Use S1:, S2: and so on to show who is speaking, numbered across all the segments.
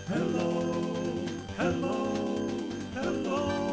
S1: Hello, hello, hello.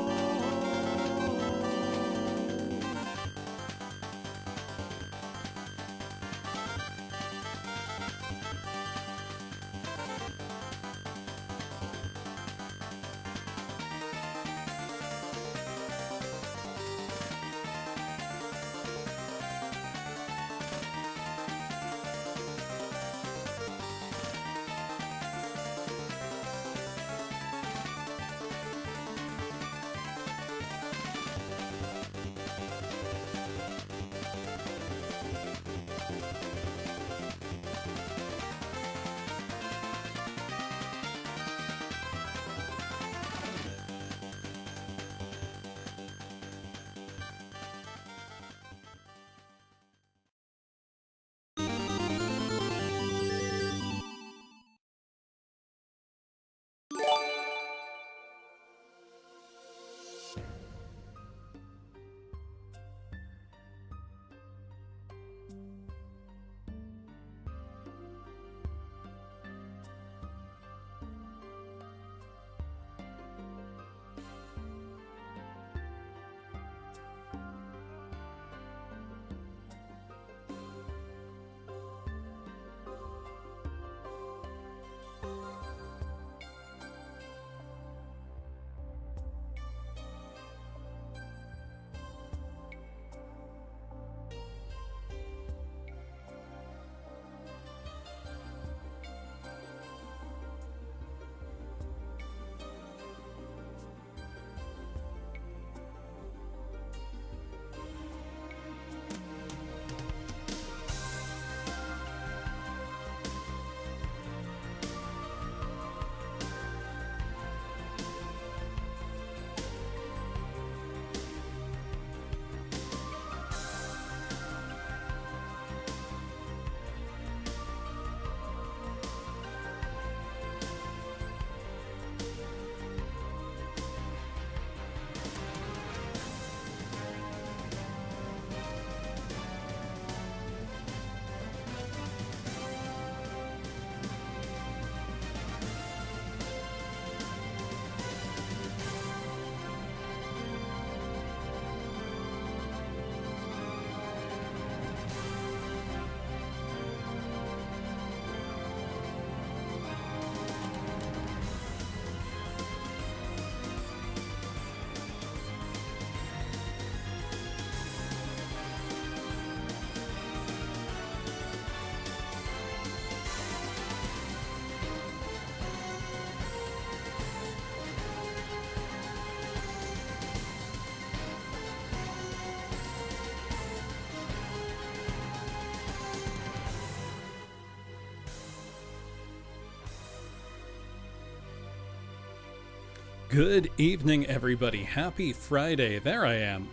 S2: Good evening, everybody. Happy Friday. There I am.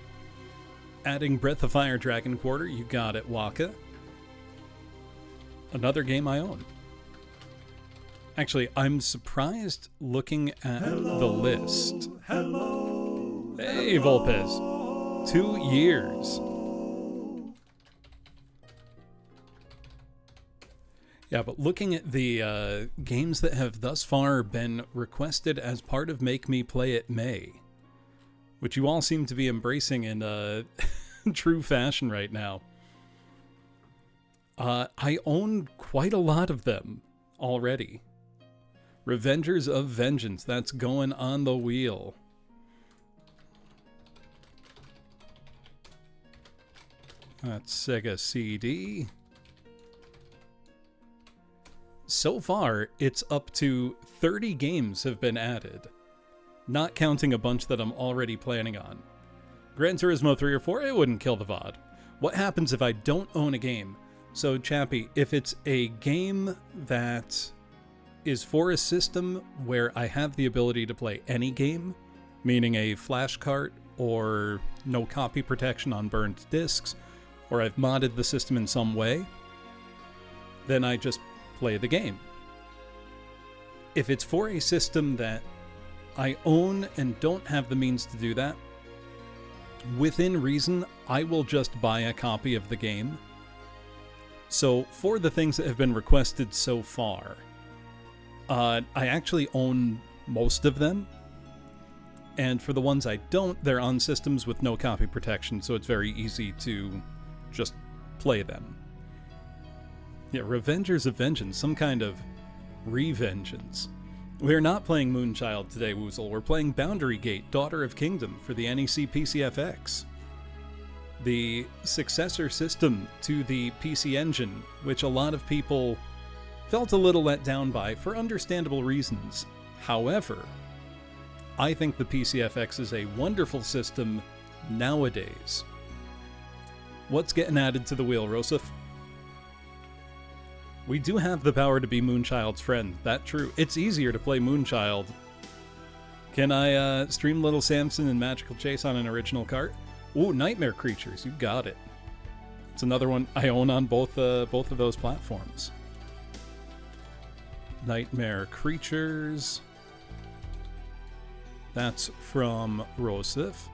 S2: Adding Breath of Fire Dragon Quarter. You got it, Waka. Another game I own. Actually, I'm surprised looking at the list.
S1: Hello.
S2: Hey, Volpez. 2 years. Yeah, but looking at the games that have thus far been requested as part of Make Me Play It May, which you all seem to be embracing in true fashion right now, I own quite a lot of them already. Revengers of Vengeance, that's going on the wheel. That's Sega CD. So far, it's up to 30 games have been added, not counting a bunch that I'm already planning on. Gran Turismo 3 or 4, it wouldn't kill the VOD. What happens if I don't own a game? So, Chappie, if it's a game that is for a system where I have the ability to play any game, meaning a flash cart or no copy protection on burned discs, or I've modded the system in some way, then I just play the game. If it's for a system that I own and don't have the means to do that, within reason, I will just buy a copy of the game. So for the things that have been requested so far, I actually own most of them. And for the ones I don't, they're on systems with no copy protection, so it's very easy to just play them. Yeah, Revengers of Vengeance, some kind of revengeance. We're not playing Moonchild today, Woozle. We're playing Boundary Gate, Daughter of Kingdom for the NEC PCFX. The successor system to the PC Engine, which a lot of people felt a little let down by for understandable reasons. However, I think the PCFX is a wonderful system nowadays. What's getting added to the wheel, Rosef? We do have the power to be Moonchild's friend. That true. It's easier to play Moonchild. Can I stream Little Samson and Magical Chase on an original cart? Ooh, Nightmare Creatures. You got it. It's another one I own on both of those platforms. Nightmare Creatures. That's from Rosef.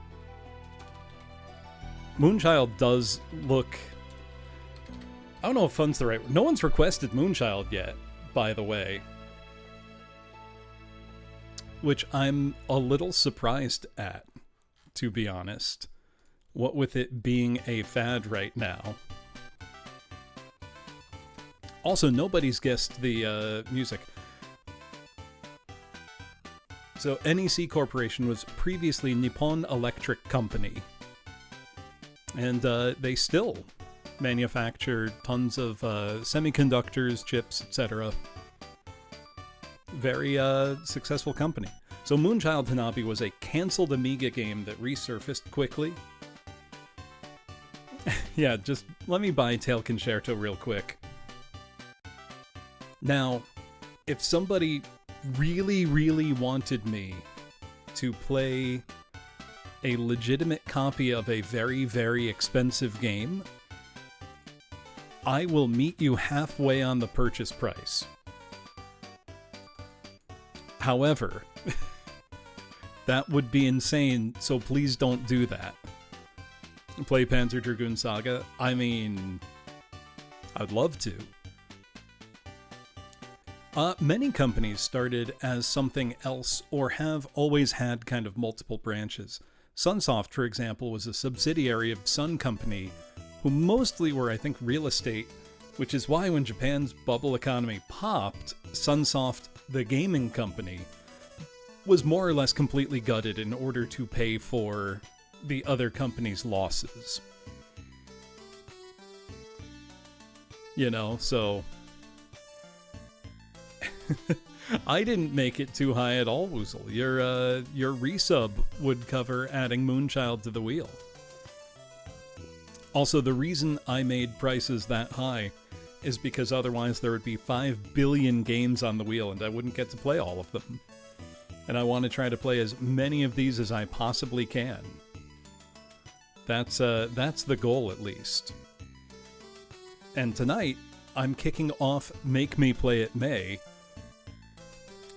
S2: Moonchild does look... I don't know if fun's the right word. No one's requested Moonchild yet, by the way. Which I'm a little surprised at, to be honest. What with it being a fad right now. Also, nobody's guessed the music. So, NEC Corporation was previously Nippon Electric Company. And they still manufacture tons of semiconductors, chips, etc. Very successful company. So Moonchild Hanabi was a cancelled Amiga game that resurfaced quickly. Yeah, just let me buy Tail Concerto real quick. Now, if somebody really, really wanted me to play a legitimate copy of a very, very expensive game, I will meet you halfway on the purchase price. However, that would be insane, so please don't do that. Play Panzer Dragoon Saga? I mean, I'd love to. Many companies started as something else or have always had kind of multiple branches. Sunsoft, for example, was a subsidiary of Sun Company, who mostly were, I think, real estate, which is why when Japan's bubble economy popped, Sunsoft, the gaming company, was more or less completely gutted in order to pay for the other company's losses. You know, so... I didn't make it too high at all, Woozle. Your resub would cover adding Moonchild to the wheel. Also, the reason I made prices that high is because otherwise there would be 5 billion games on the wheel and I wouldn't get to play all of them. And I want to try to play as many of these as I possibly can. That's the goal, at least. And tonight, I'm kicking off Make Me Play It May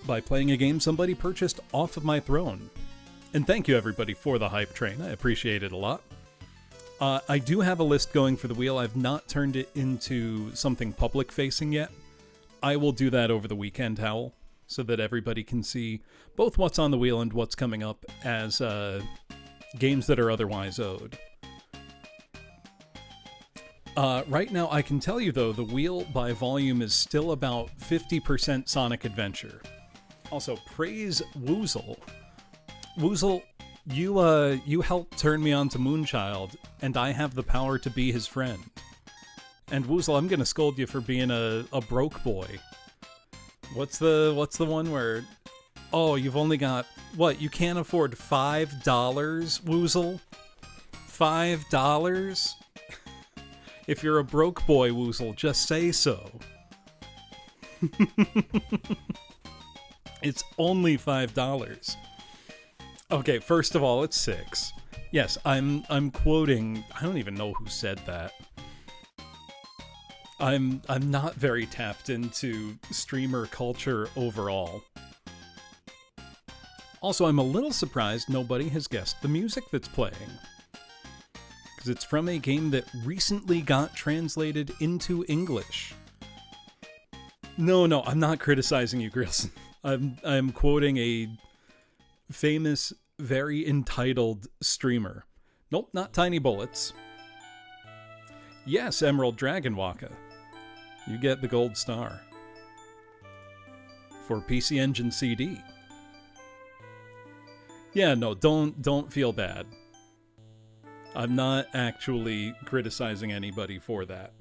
S2: by playing a game somebody purchased off of my throne. And thank you, everybody, for the hype train. I appreciate it a lot. I do have a list going for the wheel. I've not turned it into something public-facing yet. I will do that over the weekend, Howl, so that everybody can see both what's on the wheel and what's coming up as games that are otherwise owed. Right now, I can tell you, though, the wheel by volume is still about 50% Sonic Adventure. Also, praise Woozle. Woozle, you helped turn me on to Moonchild, and I have the power to be his friend. And Woozle, I'm gonna scold you for being a broke boy. What's the one where... Oh, you've only got... What, you can't afford $5, Woozle? $5? If you're a broke boy, Woozle, just say so. It's only $5. Okay, first of all, it's $6. Yes, I'm quoting... I don't even know who said that. I'm not very tapped into streamer culture overall. Also, I'm a little surprised nobody has guessed the music that's playing. Because it's from a game that recently got translated into English. No, I'm not criticizing you, Grilson. I'm quoting a famous, very entitled streamer. Nope, not Tiny Bullets. Yes, Emerald Dragon Waka. You get the gold star. For PC Engine CD. Yeah, no, don't feel bad. I'm not actually criticizing anybody for that.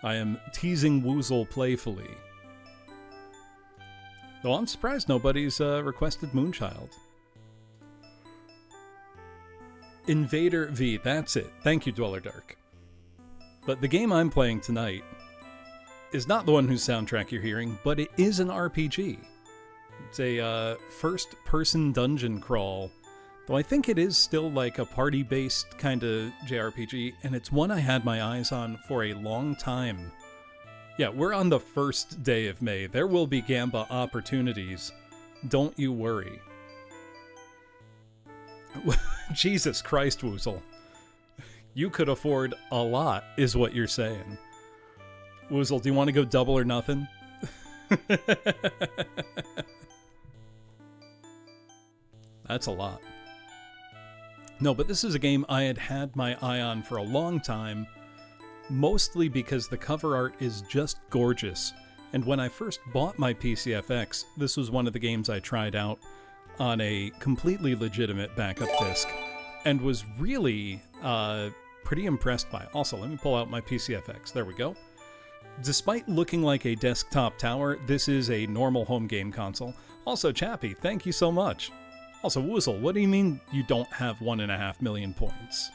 S2: I am teasing Woozle playfully. Though I'm surprised nobody's requested Moonchild. Invader V, that's it. Thank you, Dweller Dark. But the game I'm playing tonight is not the one whose soundtrack you're hearing, but it is an RPG. It's a first-person dungeon crawl, though I think it is still like a party-based kind of JRPG, and it's one I had my eyes on for a long time. Yeah, we're on the first day of May. There will be Gamba opportunities. Don't you worry. Jesus Christ, Woozle. You could afford a lot, is what you're saying. Woozle, do you want to go double or nothing? That's a lot. No, but this is a game I had my eye on for a long time, mostly because the cover art is just gorgeous. And when I first bought my PCFX, this was one of the games I tried out on a completely legitimate backup disc and was really pretty impressed by. Also, let me pull out my PCFX. There we go. Despite looking like a desktop tower, this is a normal home game console. Also, Chappie, thank you so much. Also, Woozle, what do you mean you don't have 1.5 million points?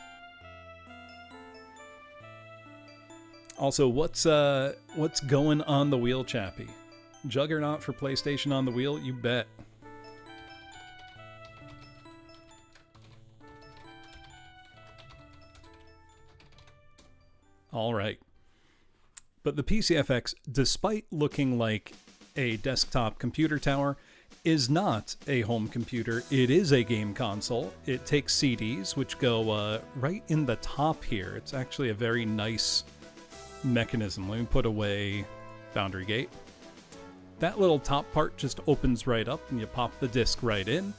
S2: Also, what's going on the wheel, Chappie? Juggernaut for PlayStation on the wheel? You bet. All right. But the PCFX, despite looking like a desktop computer tower, is not a home computer. It is a game console. It takes CDs, which go right in the top here. It's actually a very nice mechanism. Let me put away Boundary Gate. That little top part just opens right up, and you pop the disc right in.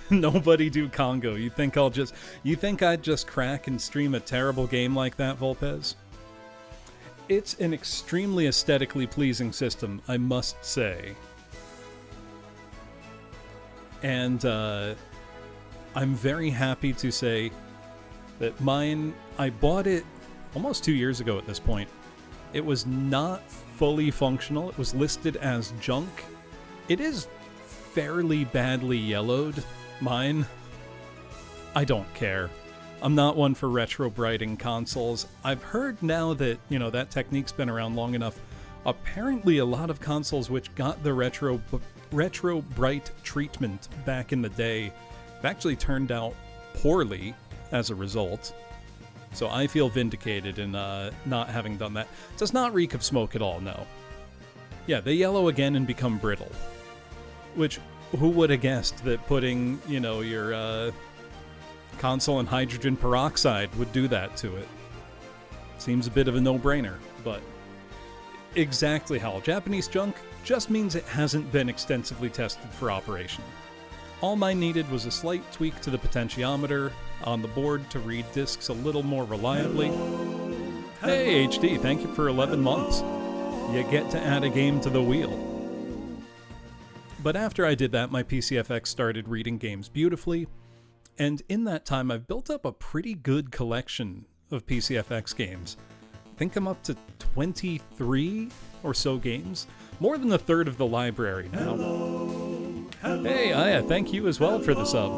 S2: Nobody do Congo. You think I'd just crack and stream a terrible game like that, Volpez? It's an extremely aesthetically pleasing system, I must say. And I'm very happy to say that mine, I bought it almost 2 years ago at this point. It was not fully functional. It was listed as junk. It is fairly badly yellowed. Mine, I don't care. I'm not one for retro brighting consoles. I've heard now that, that technique's been around long enough. Apparently a lot of consoles which got the retro bright treatment back in the day have actually turned out poorly as a result. So I feel vindicated in not having done that. It does not reek of smoke at all, no. Yeah, they yellow again and become brittle. Which, who would have guessed that putting, your console in hydrogen peroxide would do that to it? Seems a bit of a no-brainer, but exactly how Japanese junk just means it hasn't been extensively tested for operation. All mine needed was a slight tweak to the potentiometer on the board to read discs a little more reliably. Hey, HD, thank you for 11 months. You get to add a game to the wheel. But after I did that, my PCFX started reading games beautifully, and in that time I've built up a pretty good collection of PCFX games. I think I'm up to 23 or so games, more than a third of the library now. Hey, Aya, thank you as well for the sub.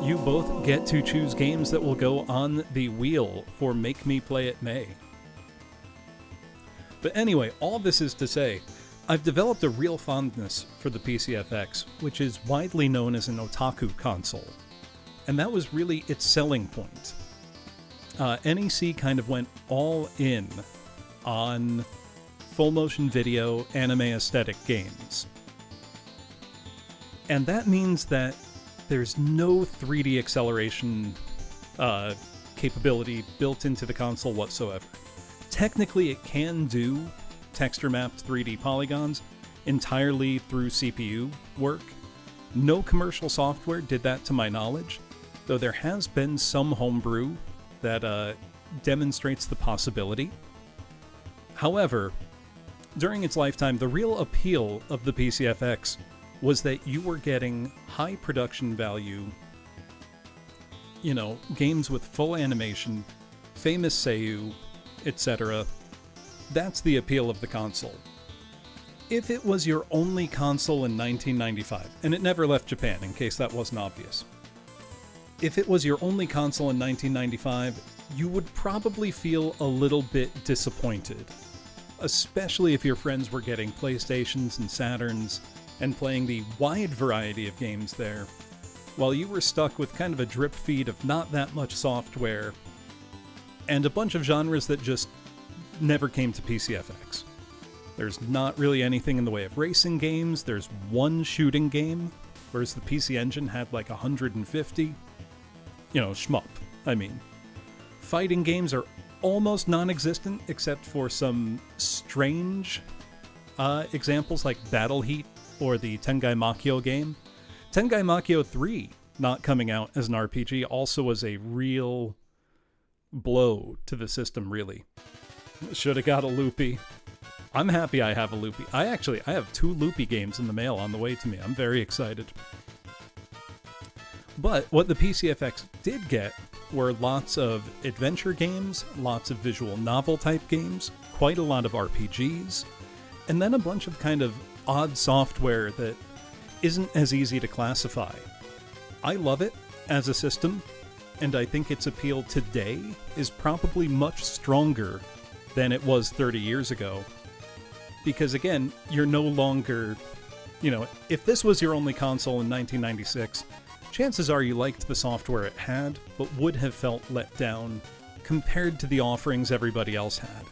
S2: You both get to choose games that will go on the wheel for Make Me Play It May. But anyway, all this is to say, I've developed a real fondness for the PCFX, which is widely known as an otaku console. And that was really its selling point. NEC kind of went all in on full motion video anime aesthetic games. And that means that there's no 3D acceleration capability built into the console whatsoever. technically it can do texture mapped 3D polygons entirely through CPU work. No commercial software did that to my knowledge, though there has been some homebrew that demonstrates the possibility. However, during its lifetime, the real appeal of the PCFX was that you were getting high production value, games with full animation, famous seiyuu, etc. That's the appeal of the console. If it was your only console in 1995, and it never left Japan in case that wasn't obvious, if it was your only console in 1995, you would probably feel a little bit disappointed, especially if your friends were getting PlayStations and Saturns and playing the wide variety of games there, while you were stuck with kind of a drip feed of not that much software and a bunch of genres that just never came to PCFX. There's not really anything in the way of racing games. There's one shooting game, whereas the PC Engine had like 150. Shmup, I mean. Fighting games are almost non-existent, except for some strange examples like Battle Heat or the Tengai Makyo game. Tengai Makyo 3 not coming out as an RPG also was a real blow to the system, really. Should have got a Loopy. I'm happy I have a Loopy. I have 2 Loopy games in the mail on the way to me. I'm very excited. But what the PCFX did get were lots of adventure games, lots of visual novel type games, quite a lot of RPGs, and then a bunch of kind of odd software that isn't as easy to classify. I love it as a system, and I think its appeal today is probably much stronger than it was 30 years ago. Because again, you're no longer, if this was your only console in 1996, chances are you liked the software it had, but would have felt let down compared to the offerings everybody else had.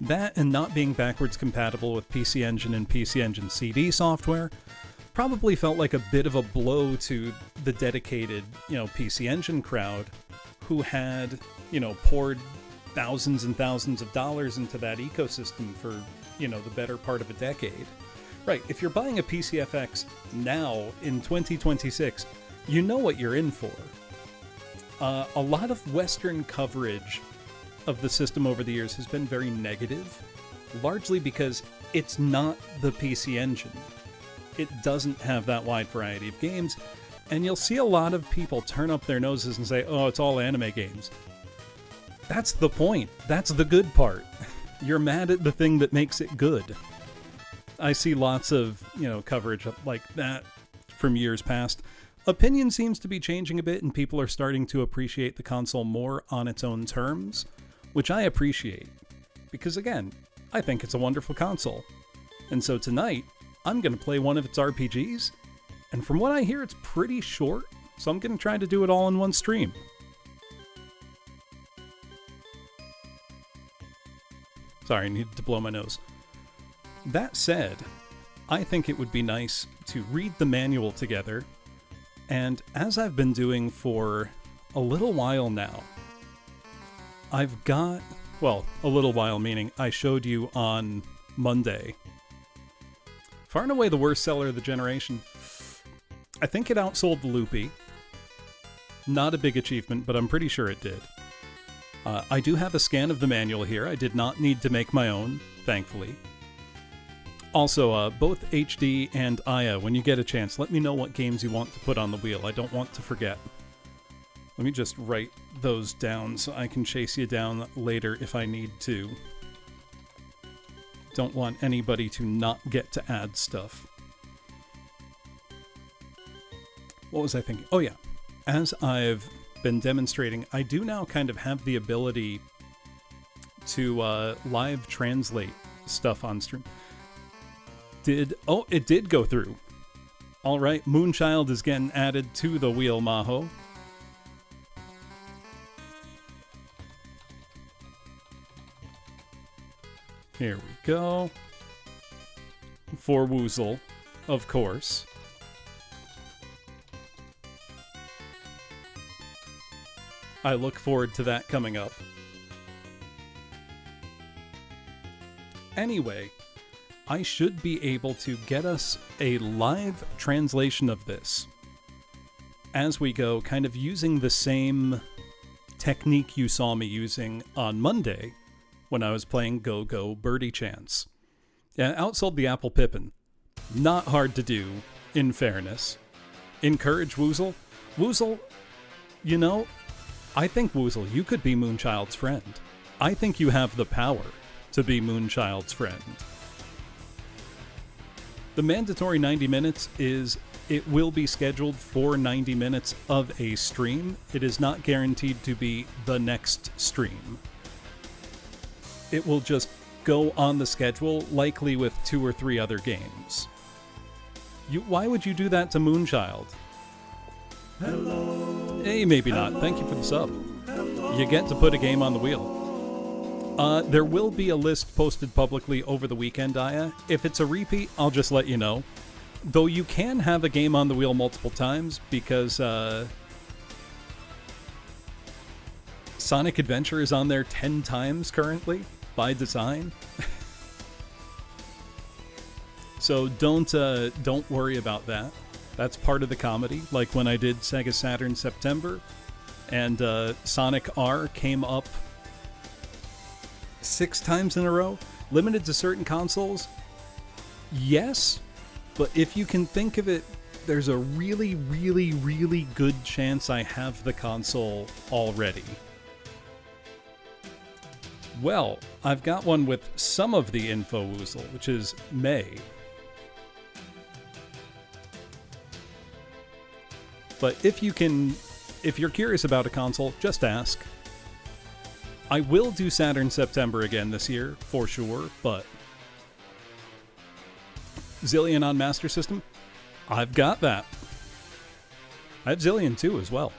S2: That and not being backwards compatible with PC Engine and PC Engine CD software probably felt like a bit of a blow to the dedicated, PC Engine crowd who had, poured thousands and thousands of dollars into that ecosystem for, the better part of a decade. Right, if you're buying a PCFX now in 2026, you know what you're in for. A lot of Western coverage of the system over the years has been very negative, largely because it's not the PC Engine. It doesn't have that wide variety of games, and you'll see a lot of people turn up their noses and say, oh, it's all anime games. That's the point. That's the good part. You're mad at the thing that makes it good. I see lots of, coverage like that from years past. Opinion seems to be changing a bit, and people are starting to appreciate the console more on its own terms, which I appreciate. Because again, I think it's a wonderful console. And so tonight, I'm going to play one of its RPGs, and from what I hear, it's pretty short, so I'm going to try to do it all in one stream. Sorry, I needed to blow my nose. That said, I think it would be nice to read the manual together, and as I've been doing for a little while now, I've got, a little while meaning I showed you on Monday, far and away the worst seller of the generation. I think it outsold the Loopy. Not a big achievement, but I'm pretty sure it did. I do have a scan of the manual here. I did not need to make my own, thankfully. Also, both HD and Aya, when you get a chance, let me know what games you want to put on the wheel. I don't want to forget. Let me just write those down so I can chase you down later if I need to. Don't want anybody to not get to add stuff. What was I thinking? Oh yeah, as I've been demonstrating, I do now kind of have the ability to live translate stuff on stream. It did go through. All right, Moonchild is getting added to the wheel, Maho. Here we go. For Woozle, of course. I look forward to that coming up. Anyway, I should be able to get us a live translation of this as we go, kind of using the same technique you saw me using on Monday when I was playing Go Go Birdie Chance. Yeah, outsold the Apple Pippin. Not hard to do, in fairness. Encourage Woozle. Woozle, you know, I think, Woozle, you could be Moonchild's friend. I think you have the power to be Moonchild's friend. The mandatory 90 minutes is, it will be scheduled for 90 minutes of a stream. It is not guaranteed to be the next stream. It will just go on the schedule, likely with 2 or 3 other games. Why would you do that to Moonchild?
S1: Hello.
S2: Hey, maybe not. Thank you for the sub. You get to put a game on the wheel. There will be a list posted publicly over the weekend, Aya. If it's a repeat, I'll just let you know. Though you can have a game on the wheel multiple times because Sonic Adventure is on there 10 times currently by design. So don't worry about that. That's part of the comedy. Like when I did Sega Saturn September, and Sonic R came up 6 times in a row, limited to certain consoles. Yes, but if you can think of it, there's a really, really, really good chance I have the console already. Well, I've got one with some of the info, Woozle, which is May. But if you're curious about a console, just ask. I will do Saturn September again this year, for sure, but Zillion on Master System, I've got that. I have Zillion 2 as well.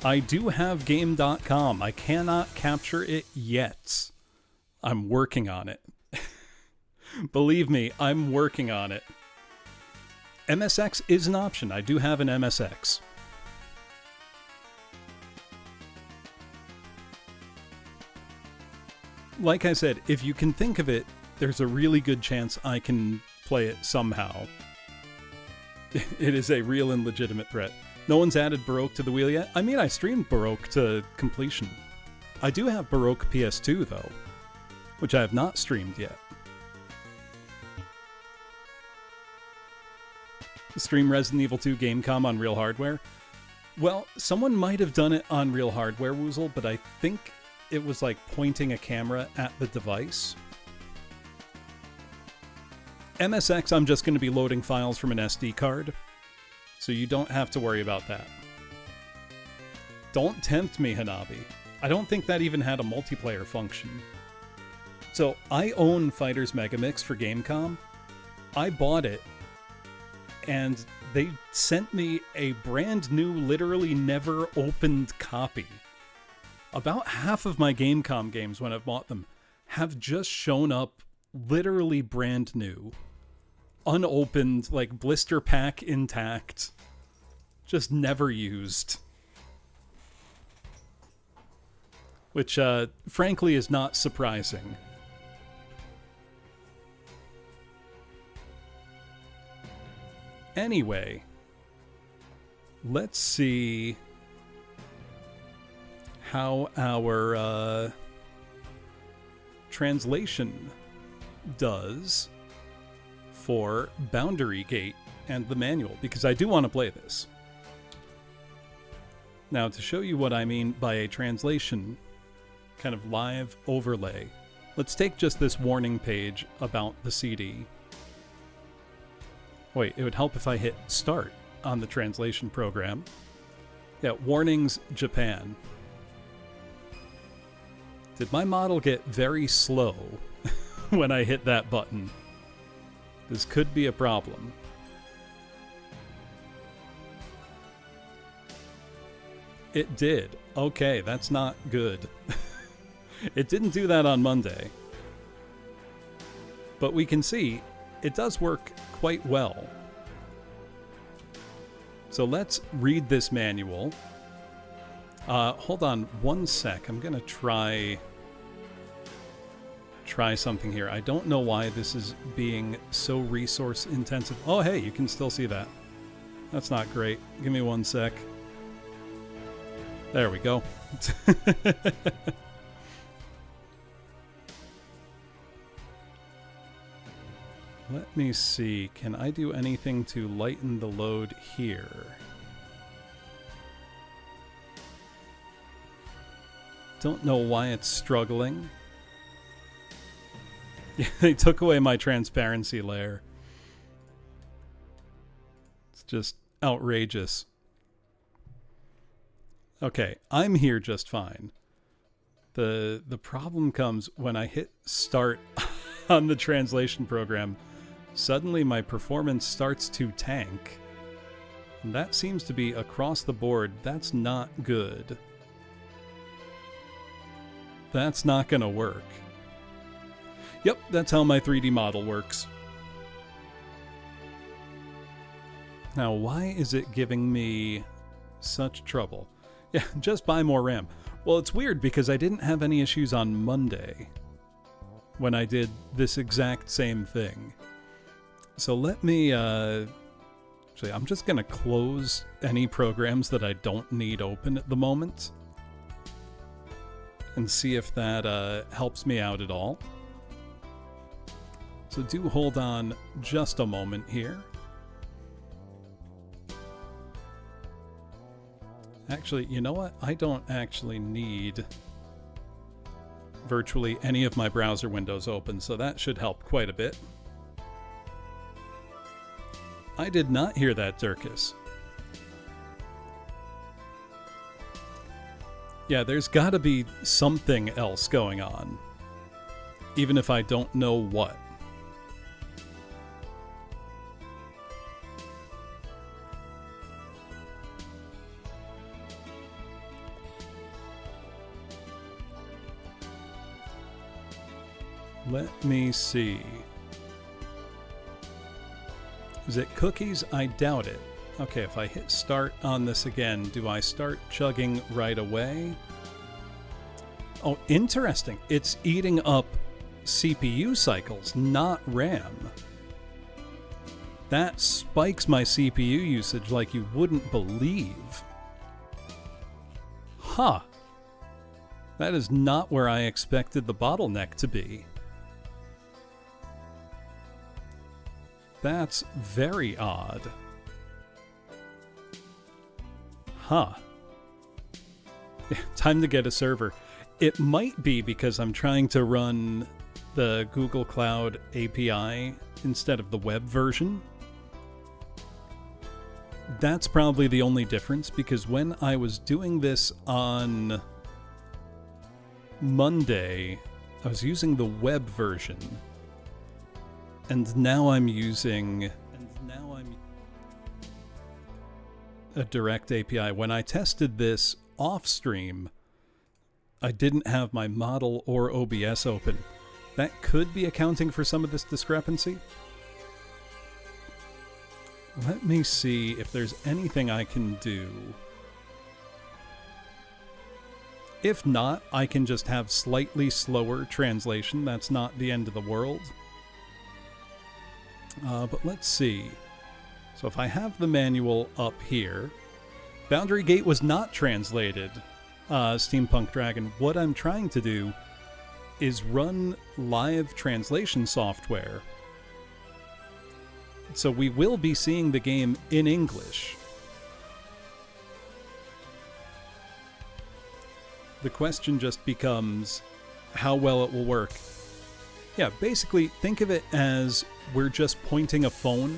S2: I do have Game.com. I cannot capture it yet. I'm working on it. Believe me, I'm working on it. MSX is an option. I do have an MSX. Like I said, if you can think of it, there's a really good chance I can play it somehow. It is a real and legitimate threat. No one's added Baroque to the wheel yet. I mean, I streamed Baroque to completion. I do have Baroque PS2, though, which I have not streamed yet. Stream Resident Evil 2 Gamecom on real hardware? Well, someone might have done it on real hardware, Woozle, but I think it was like pointing a camera at the device. MSX, I'm just going to be loading files from an SD card, so you don't have to worry about that. Don't tempt me, Hanabi. I don't think that even had a multiplayer function. So, I own Fighters Megamix for Gamecom. I bought it, and they sent me a brand new, literally never opened copy. About half of my Gamecom games, when I've bought them, have just shown up literally brand new. Unopened, like blister pack intact. Just never used. Which, frankly, is not surprising. Anyway, let's see how our translation does for Boundary Gate and the manual, because I do want to play this. Now, to show you what I mean by a translation, kind of live overlay, let's take just this warning page about the CD. Wait, it would help if I hit start on the translation program. Yeah, warnings, Japan. Did my model get very slow when I hit that button? This could be a problem. It did. Okay, that's not good. It didn't do that on Monday. But we can see it does work quite well. So let's read this manual. Hold on one sec. I'm going to try something here. I don't know why this is being so resource intensive. Oh, hey, you can still see that. That's not great. Give me one sec. There we go. Let me see. Can I do anything to lighten the load here? Don't know why it's struggling. Yeah, they took away my transparency layer. It's just outrageous. Okay, I'm here just fine. The problem comes when I hit start on the translation program. Suddenly my performance starts to tank. And that seems to be across the board. That's not good. That's not gonna work. Yep, that's how my 3D model works. Now, why is it giving me such trouble? Yeah, just buy more RAM. Well, it's weird because I didn't have any issues on Monday when I did this exact same thing. So let me, actually, I'm just going to close any programs that I don't need open at the moment and see if that helps me out at all. So do hold on just a moment here. Actually, you know what? I don't actually need virtually any of my browser windows open, so that should help quite a bit. I did not hear that, Dirkus. Yeah, there's gotta be something else going on, even if I don't know what. Let me see. Is it cookies? I doubt it. Okay, if I hit start on this again, do I start chugging right away? Oh, interesting. It's eating up CPU cycles, not RAM. That spikes my CPU usage like you wouldn't believe. Huh. That is not where I expected the bottleneck to be. That's very odd. Huh. Time to get a server. It might be because I'm trying to run the Google Cloud API instead of the web version. That's probably the only difference, because when I was doing this on Monday, I was using the web version. And now I'm using a direct API. When I tested this off stream, I didn't have my model or OBS open. That could be accounting for some of this discrepancy. Let me see if there's anything I can do. If not, I can just have slightly slower translation. That's not the end of the world. But let's see. So if I have the manual up here, Boundary Gate was not translated, Steampunk Dragon. What I'm trying to do is run live translation software. So we will be seeing the game in English. The question just becomes how well it will work. Yeah, basically think of it as we're just pointing a phone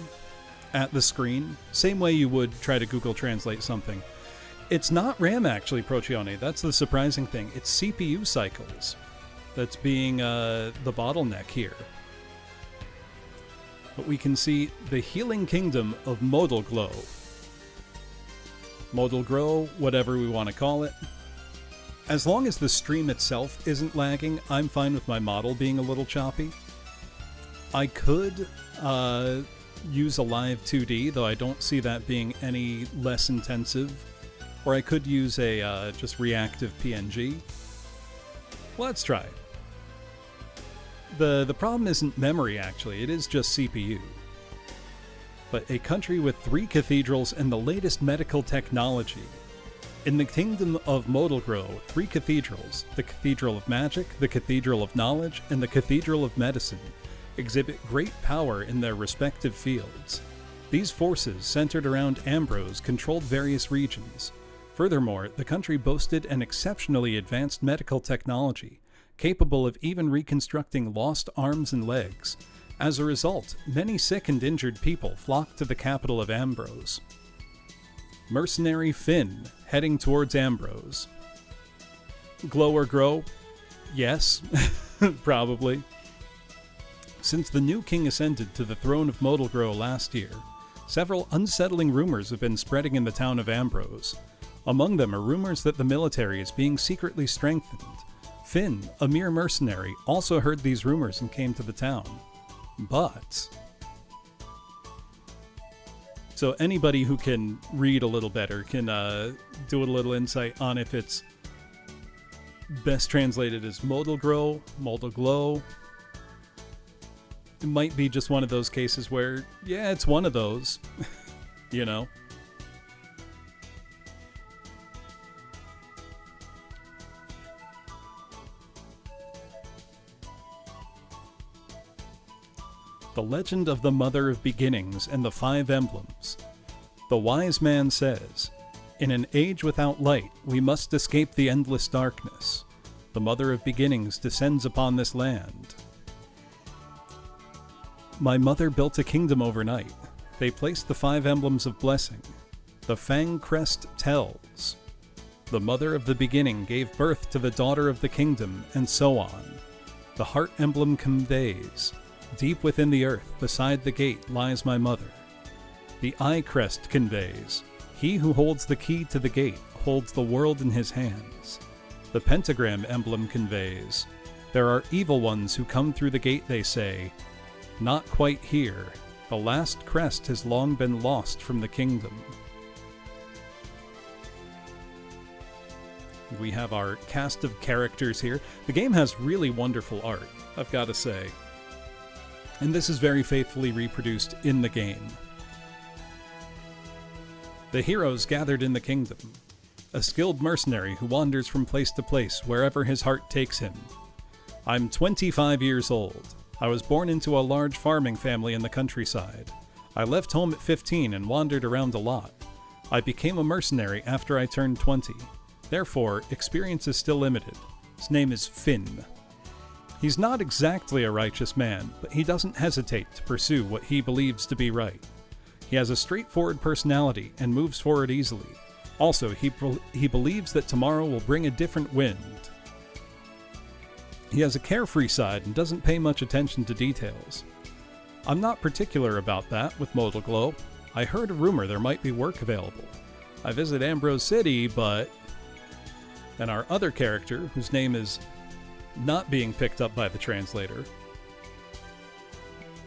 S2: at the screen, same way you would try to Google Translate something. It's not RAM actually, Procione. That's the surprising thing. It's CPU cycles that's being the bottleneck here. But we can see the healing kingdom of Modal Glow. Modal Grow, whatever we want to call it. As long as the stream itself isn't lagging, I'm fine with my model being a little choppy. I could use a live 2D, though I don't see that being any less intensive. Or I could use a just reactive PNG. Let's try it. The problem isn't memory, actually. It is just CPU. But a country with 3 cathedrals and the latest medical technology. In the kingdom of Modalgrow, 3 cathedrals, the Cathedral of Magic, the Cathedral of Knowledge, and the Cathedral of Medicine, exhibit great power in their respective fields. These forces, centered around Ambrose, controlled various regions. Furthermore, the country boasted an exceptionally advanced medical technology, capable of even reconstructing lost arms and legs. As a result, many sick and injured people flocked to the capital of Ambrose. Mercenary Finn, heading towards Ambrose. Glow or grow? Yes, probably. Since the new king ascended to the throne of Modalgrow last year, several unsettling rumors have been spreading in the town of Ambrose. Among them are rumors that the military is being secretly strengthened. Finn, a mere mercenary, also heard these rumors and came to the town. But... So anybody who can read a little better can do a little insight on if it's best translated as Modalgrow, Modalglow. It might be just one of those cases where, yeah, it's one of those, you know. The Legend of the Mother of Beginnings and the 5 Emblems. The wise man says, "In an age without light, we must escape the endless darkness. The Mother of Beginnings descends upon this land. My mother built a kingdom overnight. They placed the 5 emblems of blessing. The Fang Crest tells. The Mother of the Beginning gave birth to the daughter of the kingdom, and so on. The Heart emblem conveys. Deep within the earth, beside the gate, lies my mother. The Eye Crest conveys. He who holds the key to the gate holds the world in his hands. The Pentagram emblem conveys. There are evil ones who come through the gate, they say. Not quite here. The last crest has long been lost from the kingdom." We have our cast of characters here. The game has really wonderful art, I've got to say. And this is very faithfully reproduced in the game. The heroes gathered in the kingdom. A skilled mercenary who wanders from place to place wherever his heart takes him. I'm 25 years old. I was born into a large farming family in the countryside. I left home at 15 and wandered around a lot. I became a mercenary after I turned 20. Therefore, experience is still limited. His name is Finn. He's not exactly a righteous man, but he doesn't hesitate to pursue what he believes to be right. He has a straightforward personality and moves forward easily. Also, he believes that tomorrow will bring a different wind. He has a carefree side and doesn't pay much attention to details. I'm not particular about that with Modalglow. I heard a rumor there might be work available. I visit Ambrose City, but... Then our other character, whose name is not being picked up by the translator.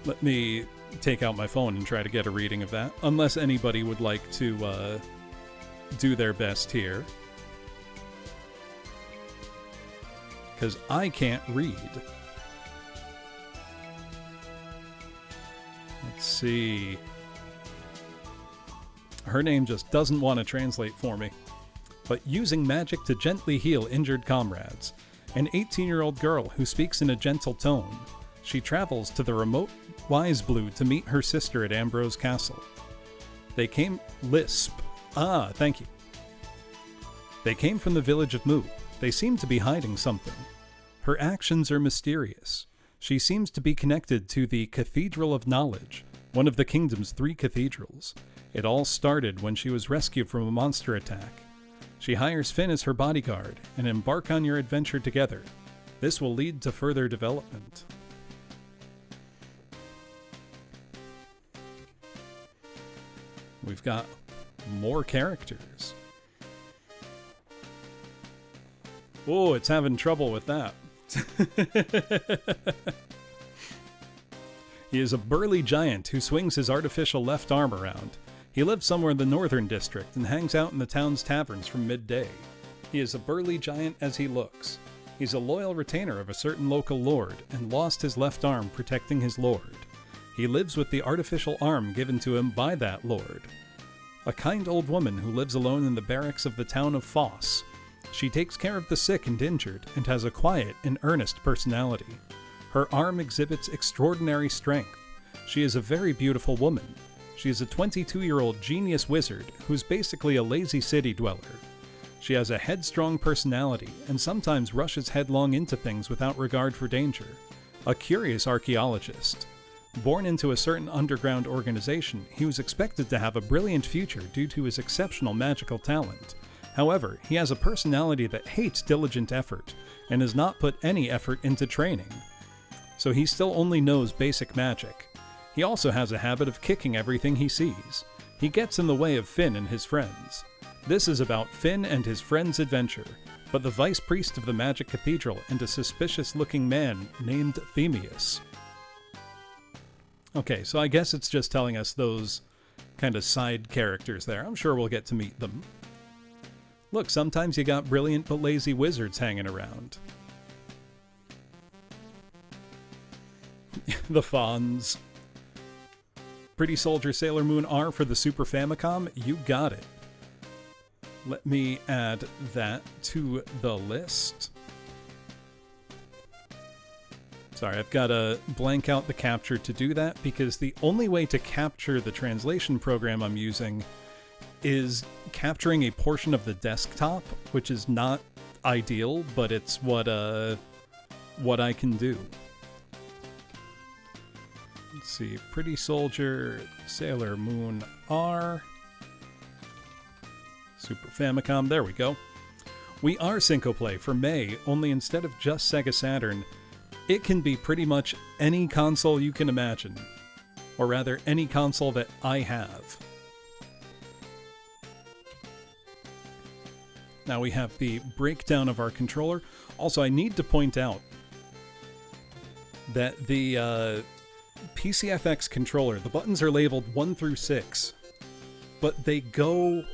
S2: Let me take out my phone and try to get a reading of that, unless anybody would like to do their best here. Because I can't read. Let's see. Her name just doesn't want to translate for me. But using magic to gently heal injured comrades. An 18-year-old girl who speaks in a gentle tone. She travels to the remote Wise Blue to meet her sister at Ambrose Castle. They came... Lisp. Ah, thank you. They came from the village of Moot. They seem to be hiding something. Her actions are mysterious. She seems to be connected to the Cathedral of Knowledge, one of the kingdom's 3 cathedrals. It all started when she was rescued from a monster attack. She hires Finn as her bodyguard and embark on your adventure together. This will lead to further development. We've got more characters. Oh, it's having trouble with that. He is a burly giant who swings his artificial left arm around. He lives somewhere in the northern district and hangs out in the town's taverns from midday. He is a burly giant as he looks. He's a loyal retainer of a certain local lord and lost his left arm protecting his lord. He lives with the artificial arm given to him by that lord. A kind old woman who lives alone in the barracks of the town of Foss. She takes care of the sick and injured and has a quiet and earnest personality. Her arm exhibits extraordinary strength. She is a very beautiful woman. She is a 22-year-old genius wizard who's basically a lazy city dweller. She has a headstrong personality and sometimes rushes headlong into things without regard for danger. A curious archaeologist. Born into a certain underground organization, he was expected to have a brilliant future due to his exceptional magical talent. However, he has a personality that hates diligent effort and has not put any effort into training. So he still only knows basic magic. He also has a habit of kicking everything he sees. He gets in the way of Finn and his friends. This is about Finn and his friends' adventure, but the vice priest of the Magic Cathedral and a suspicious-looking man named Themius. Okay, so I guess it's just telling us those kind of side characters there. I'm sure we'll get to meet them. Look, sometimes you got brilliant but lazy wizards hanging around. The Fonz. Pretty Soldier Sailor Moon R for the Super Famicom? You got it. Let me add that to the list. Sorry, I've got to blank out the capture to do that because the only way to capture the translation program I'm using is capturing a portion of the desktop, which is not ideal, but it's what I can do. Let's see, Pretty Soldier, Sailor Moon R, Super Famicom, there we go. We are Syncoplay for May, only instead of just Sega Saturn, it can be pretty much any console you can imagine. Or rather, any console that I have. Now we have the breakdown of our controller. Also, I need to point out that the PCFX controller, the buttons are labeled 1 through 6, but they go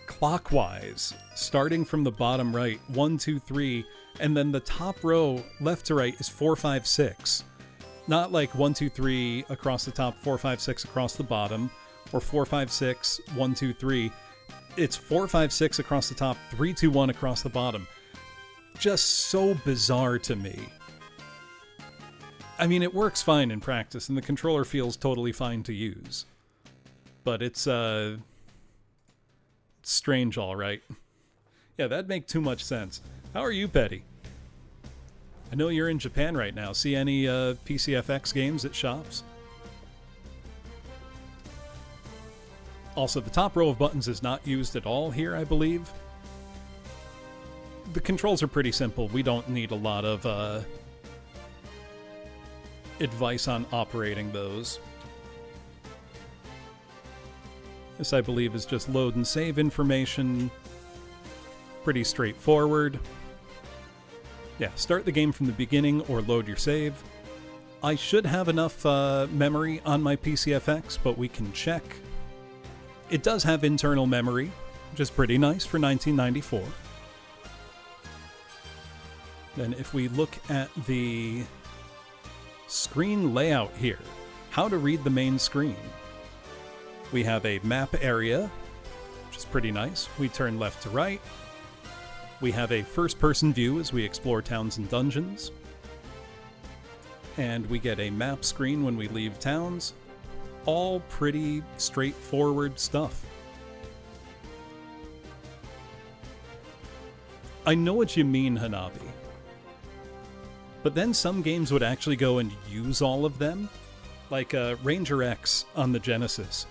S2: clockwise, starting from the bottom right, 1, 2, 3, and then the top row, left to right, is 4, 5, 6. Not like 1, 2, 3 across the top, 4, 5, 6 across the bottom, or 4, 5, 6, 1, 2, 3. It's 4, 5, 6 across the top, 3, 2, 1 across the bottom. Just so bizarre to me. I mean, it works fine in practice, and the controller feels totally fine to use. But it's strange, all right. Yeah, that'd make too much sense. How are you, Petty? I know you're in Japan right now. See any PCFX games at shops? Also, the top row of buttons is not used at all here, I believe. The controls are pretty simple. We don't need a lot of advice on operating those. This, I believe, is just load and save information. Pretty straightforward. Yeah, start the game from the beginning or load your save. I should have enough memory on my PCFX, but we can check. It does have internal memory, which is pretty nice for 1994. Then if we look at the screen layout here, how to read the main screen. We have a map area, which is pretty nice. We turn left to right. We have a first-person view as we explore towns and dungeons. And we get a map screen when we leave towns. All pretty straightforward stuff. I know what you mean, Hanabi. But then some games would actually go and use all of them. Like Ranger X on the Genesis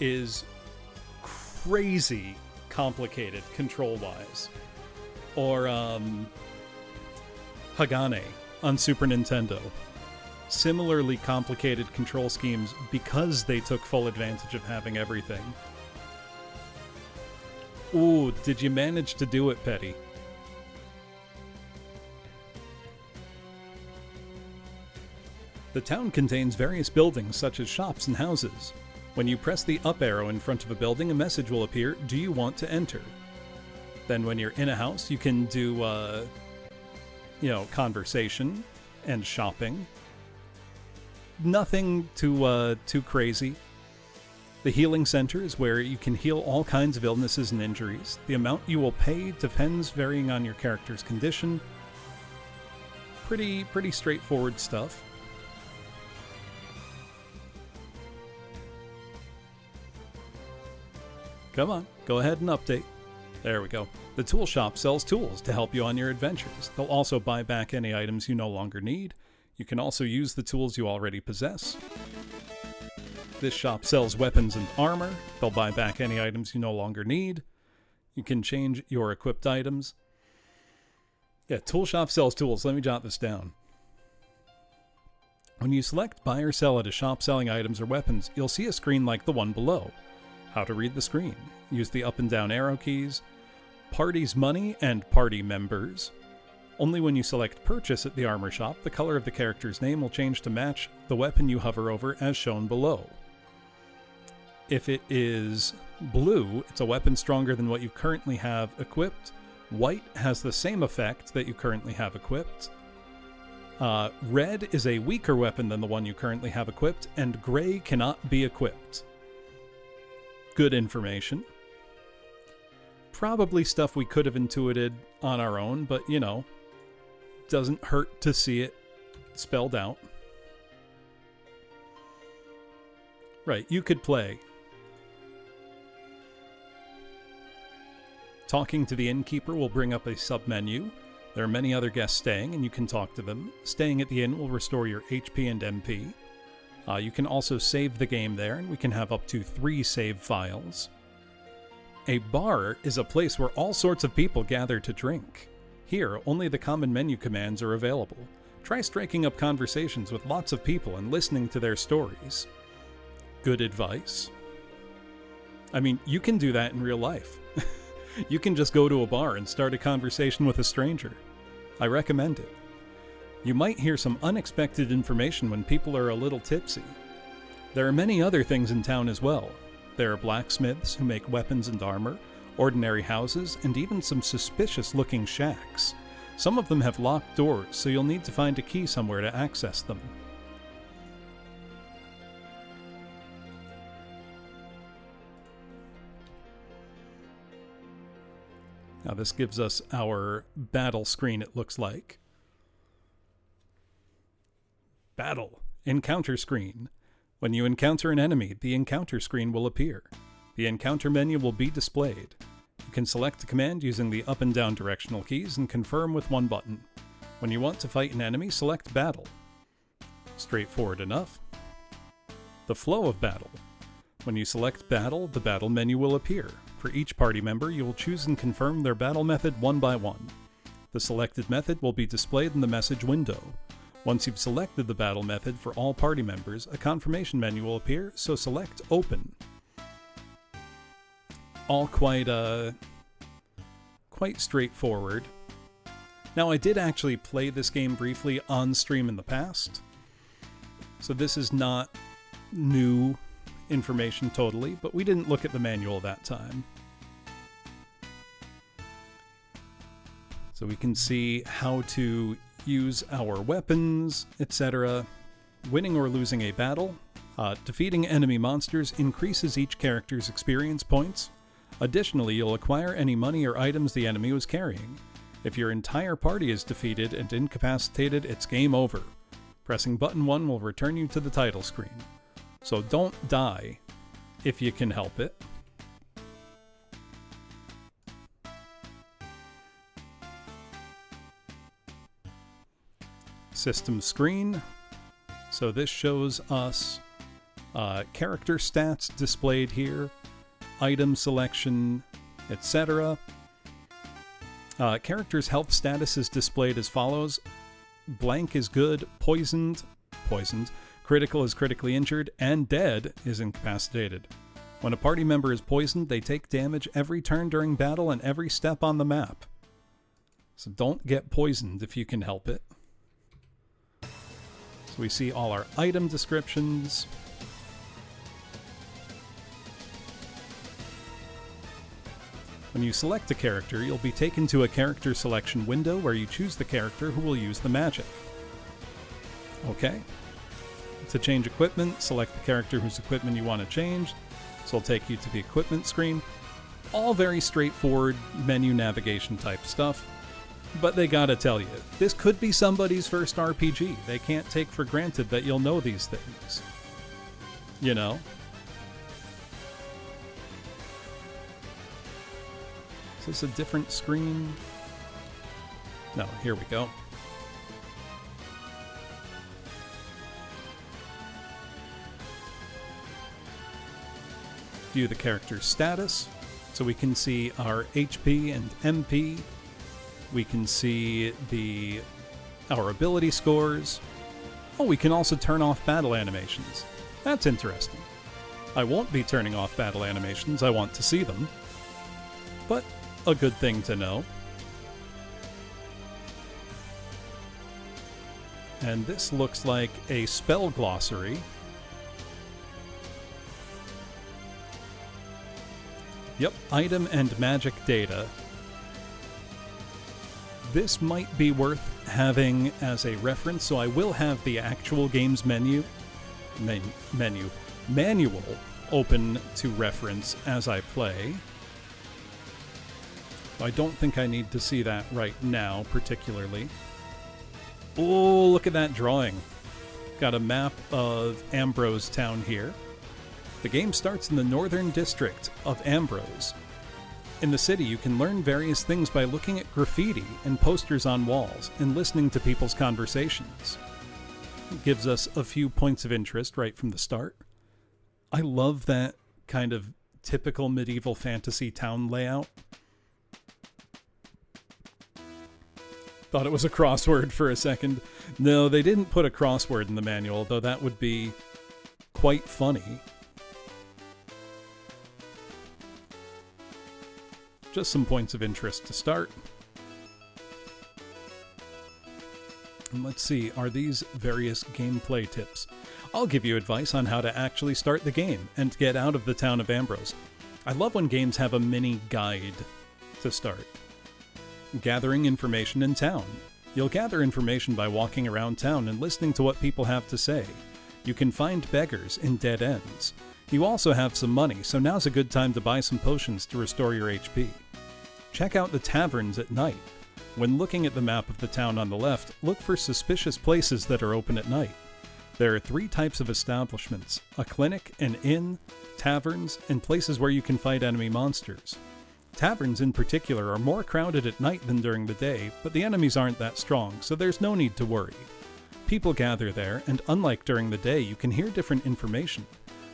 S2: is crazy complicated control-wise. Or Hagane on Super Nintendo. Similarly complicated control schemes because they took full advantage of having everything. Ooh, did you manage to do it, Petty? The town contains various buildings such as shops and houses. When you press the up arrow in front of a building, a message will appear, "Do you want to enter?" Then when you're in a house, you can do, conversation and shopping. Nothing too crazy. The healing center is where you can heal all kinds of illnesses and injuries. The amount you will pay depends varying on your character's condition. Pretty straightforward stuff. Come on, go ahead and update. There we go. The tool shop sells tools to help you on your adventures. They'll also buy back any items you no longer need. You can also use the tools you already possess. This shop sells weapons and armor. They'll buy back any items you no longer need. You can change your equipped items. Yeah, tool shop sells tools. Let me jot this down. When you select buy or sell at a shop selling items or weapons, you'll see a screen like the one below. How to read the screen. Use the up and down arrow keys. Party's money and party members. Only when you select purchase at the armor shop, the color of the character's name will change to match the weapon you hover over as shown below. If it is blue, it's a weapon stronger than what you currently have equipped. White has the same effect that you currently have equipped. Red is a weaker weapon than the one you currently have equipped, and gray cannot be equipped. Good information. Probably stuff we could have intuited on our own, but, doesn't hurt to see it spelled out. Right, you could play. Talking to the innkeeper will bring up a sub-menu. There are many other guests staying, and you can talk to them. Staying at the inn will restore your HP and MP. You can also save the game there, and we can have up to 3 save files. A bar is a place where all sorts of people gather to drink. Here, only the common menu commands are available. Try striking up conversations with lots of people and listening to their stories. Good advice. I mean, you can do that in real life. You can just go to a bar and start a conversation with a stranger. I recommend it. You might hear some unexpected information when people are a little tipsy. There are many other things in town as well. There are blacksmiths who make weapons and armor, ordinary houses, and even some suspicious-looking shacks. Some of them have locked doors, so you'll need to find a key somewhere to access them. Now this gives us our battle screen, it looks like. Battle. Encounter screen. When you encounter an enemy, the encounter screen will appear. The encounter menu will be displayed. You can select a command using the up and down directional keys and confirm with one button. When you want to fight an enemy, select battle. Straightforward enough. The flow of battle. When you select battle, the battle menu will appear. For each party member, you will choose and confirm their battle method one by one. The selected method will be displayed in the message window. Once you've selected the battle method for all party members, a confirmation menu will appear, so select Open. All quite straightforward. Now, I did actually play this game briefly on stream in the past, so this is not new information totally, but we didn't look at the manual that time. So we can see how to use our weapons, etc. Winning or losing a battle. Defeating enemy monsters increases each character's experience points. Additionally, you'll acquire any money or items the enemy was carrying. If your entire party is defeated and incapacitated, it's game over. Pressing button 1 will return you to the title screen. So don't die if you can help it. System screen. So this shows us character stats displayed here, item selection, etc. Character's health status is displayed as follows. Blank is good, poisoned, critical is critically injured, and dead is incapacitated. When a party member is poisoned, they take damage every turn during battle and every step on the map. So don't get poisoned if you can help it. So So we see all our item descriptions. When you select a character, you'll be taken to a character selection window where you choose the character who will use the magic. Okay. To change equipment, select the character whose equipment you want to change. So it'll take you to the equipment screen. All very straightforward menu navigation type stuff. But they gotta tell you, this could be somebody's first RPG. They can't take for granted that you'll know these things. You know? Is this a different screen? No, here we go. View the character's status, so we can see our HP and MP. We can see our ability scores. Oh, we can also turn off battle animations. That's interesting. I won't be turning off battle animations, I want to see them. But a good thing to know. And this looks like a spell glossary. Yep, item and magic data. This might be worth having as a reference, so I will have the actual game's manual open to reference as I play. I don't think I need to see that right now, particularly. Oh, look at that drawing. Got a map of Ambrose Town here. The game starts in the northern district of Ambrose. In the city, you can learn various things by looking at graffiti and posters on walls and listening to people's conversations. It gives us a few points of interest right from the start. I love that kind of typical medieval fantasy town layout. Thought it was a crossword for a second. No, they didn't put a crossword in the manual, though that would be quite funny. Just some points of interest to start. And let's see, are these various gameplay tips? I'll give you advice on how to actually start the game and get out of the town of Ambrose. I love when games have a mini guide to start. Gathering information in town. You'll gather information by walking around town and listening to what people have to say. You can find beggars in dead ends. You also have some money, so now's a good time to buy some potions to restore your HP. Check out the taverns at night. When looking at the map of the town on the left, look for suspicious places that are open at night. There are 3 types of establishments: a clinic, an inn, taverns, and places where you can fight enemy monsters. Taverns in particular are more crowded at night than during the day, but the enemies aren't that strong, so there's no need to worry. People gather there, and unlike during the day, you can hear different information.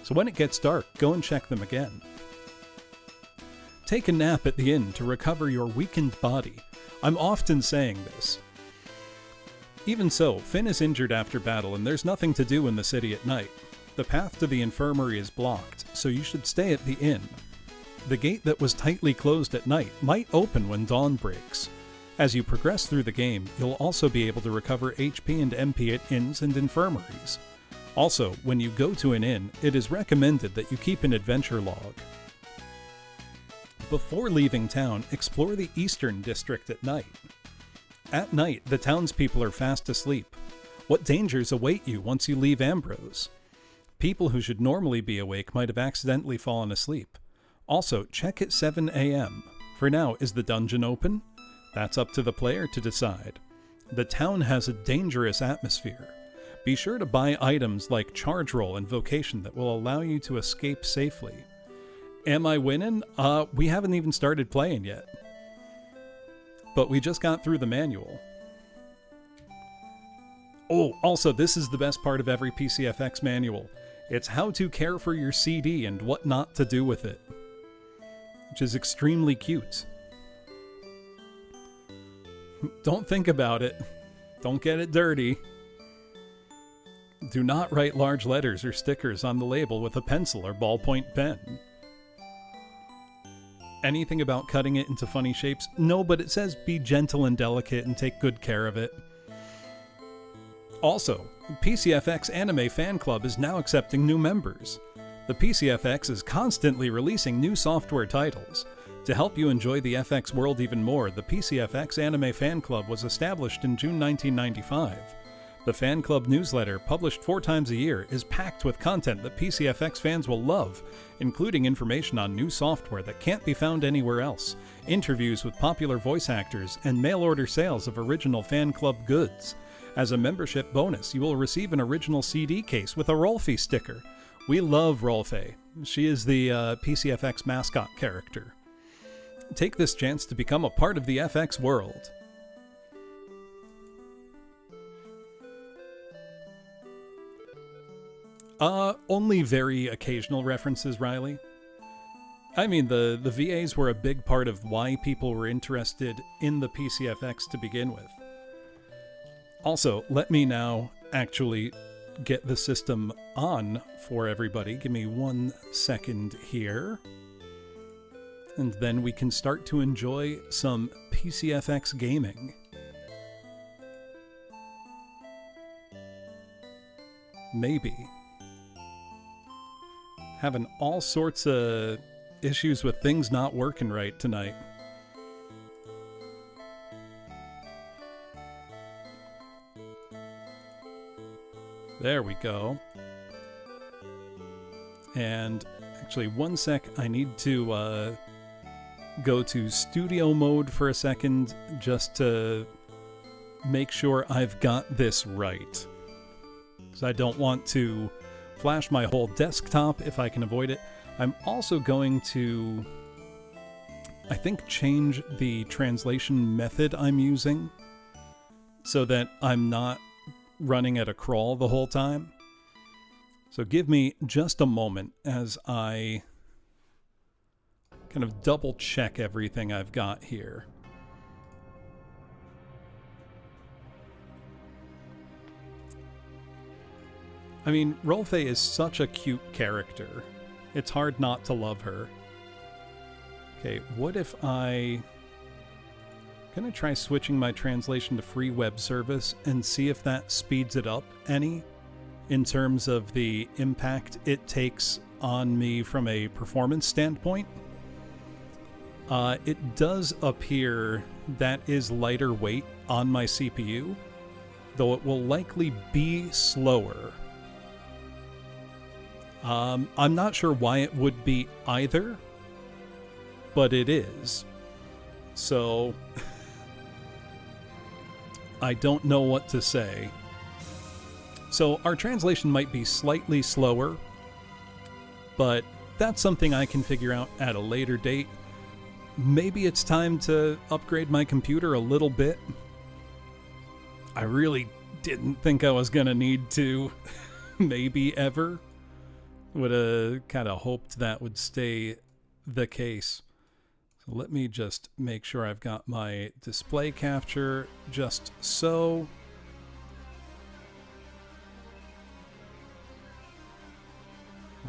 S2: So when it gets dark, go and check them again. Take a nap at the inn to recover your weakened body. I'm often saying this. Even so, Finn is injured after battle and there's nothing to do in the city at night. The path to the infirmary is blocked, so you should stay at the inn. The gate that was tightly closed at night might open when dawn breaks. As you progress through the game, you'll also be able to recover HP and MP at inns and infirmaries. Also, when you go to an inn, it is recommended that you keep an adventure log. Before leaving town, explore the Eastern District at night. At night, the townspeople are fast asleep. What dangers await you once you leave Ambrose? People who should normally be awake might have accidentally fallen asleep. Also, check at 7 a.m. For now, is the dungeon open? That's up to the player to decide. The town has a dangerous atmosphere. Be sure to buy items like charge roll and vocation that will allow you to escape safely. Am I winning? We haven't even started playing yet. But we just got through the manual. Oh, also, this is the best part of every PCFX manual. It's how to care for your CD and what not to do with it. Which is extremely cute. Don't think about it. Don't get it dirty. Do not write large letters or stickers on the label with a pencil or ballpoint pen. Anything about cutting it into funny shapes? No, but it says be gentle and delicate and take good care of it. Also, PCFX Anime Fan Club is now accepting new members. The PCFX is constantly releasing new software titles. To help you enjoy the FX world even more, the PCFX Anime Fan Club was established in June 1995. The fan club newsletter, published 4 times a year, is packed with content that PCFX fans will love, including information on new software that can't be found anywhere else, interviews with popular voice actors, and mail-order sales of original fan club goods. As a membership bonus, you will receive an original CD case with a Rolfie sticker. We love Rolfie. She is the PCFX mascot character. Take this chance to become a part of the FX world. Only very occasional references, Riley. I mean, the VAs were a big part of why people were interested in the PCFX to begin with. Also, let me now actually get the system on for everybody. Give me 1 second here. And then we can start to enjoy some PCFX gaming. Maybe. Having all sorts of issues with things not working right tonight. There we go. And actually, 1 sec, I need to go to studio mode for a second just to make sure I've got this right. Because I don't want to flash my whole desktop if I can avoid it. I'm also going to, I think, change the translation method I'm using so that I'm not running at a crawl the whole time. So give me just a moment as I kind of double check everything I've got here. I mean, Rolfie is such a cute character. It's hard not to love her. Okay, what if I'm gonna try switching my translation to free web service and see if that speeds it up any in terms of the impact it takes on me from a performance standpoint. It does appear that is lighter weight on my CPU, though it will likely be slower. I'm not sure why it would be either, but it is. So, I don't know what to say. So, our translation might be slightly slower, but that's something I can figure out at a later date. Maybe it's time to upgrade my computer a little bit. I really didn't think I was gonna need to, maybe ever. Would have kind of hoped that would stay the case. So let me just make sure I've got my display capture just so.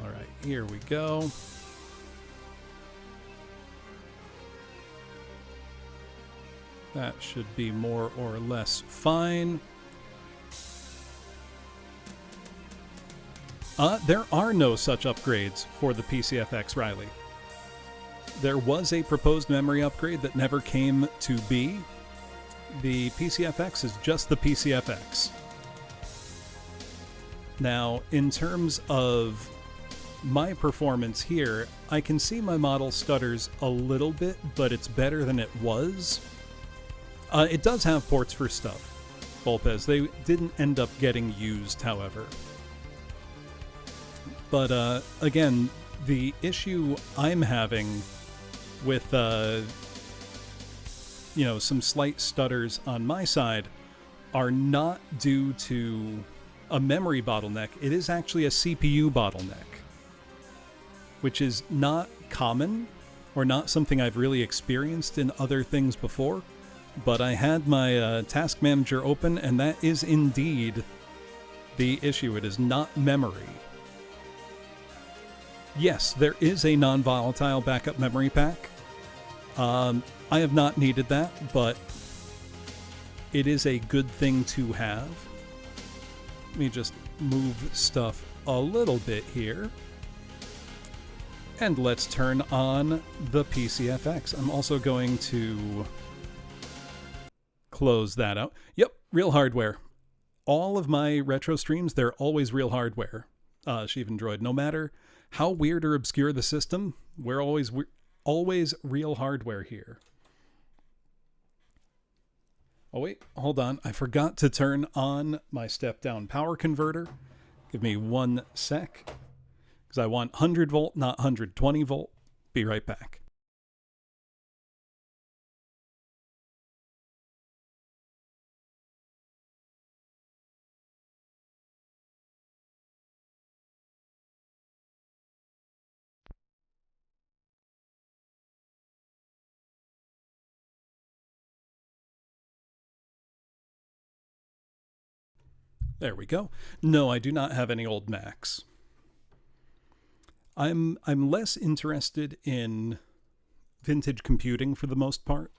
S2: All right, here we go. That should be more or less fine. There are no such upgrades for the PCFX, Riley. There was a proposed memory upgrade that never came to be. The PCFX is just the PCFX. Now, in terms of my performance here, I can see my model stutters a little bit, but it's better than it was. It does have ports for stuff, Volpez. They didn't end up getting used, however. But again, the issue I'm having with some slight stutters on my side are not due to a memory bottleneck. It is actually a CPU bottleneck, which is not common or not something I've really experienced in other things before. But I had my task manager open, and that is indeed the issue. It is not memory. Yes, there is a non-volatile backup memory pack. I have not needed that, but it is a good thing to have. Let me just move stuff a little bit here. And let's turn on the PCFX. I'm also going to close that out. Yep, real hardware. All of my retro streams, they're always real hardware. Sheevan Droid, no matter how weird or obscure the system, we're always real hardware here. Oh wait, hold on. I forgot to turn on my step-down power converter. Give me 1 sec. Because I want 100 volt, not 120 volt. Be right back. There we go. No, I do not have any old Macs. I'm less interested in vintage computing for the most part.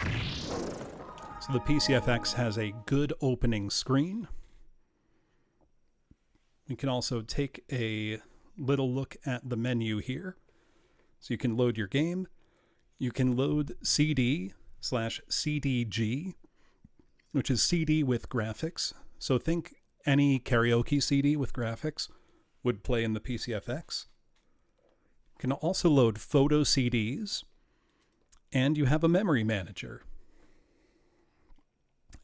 S2: So the PCFX has a good opening screen. We can also take a little look at the menu here. So you can load your game. You can load CD/CDG, which is CD with graphics. So think any karaoke CD with graphics would play in the PCFX. You can also load photo CDs, and you have a memory manager.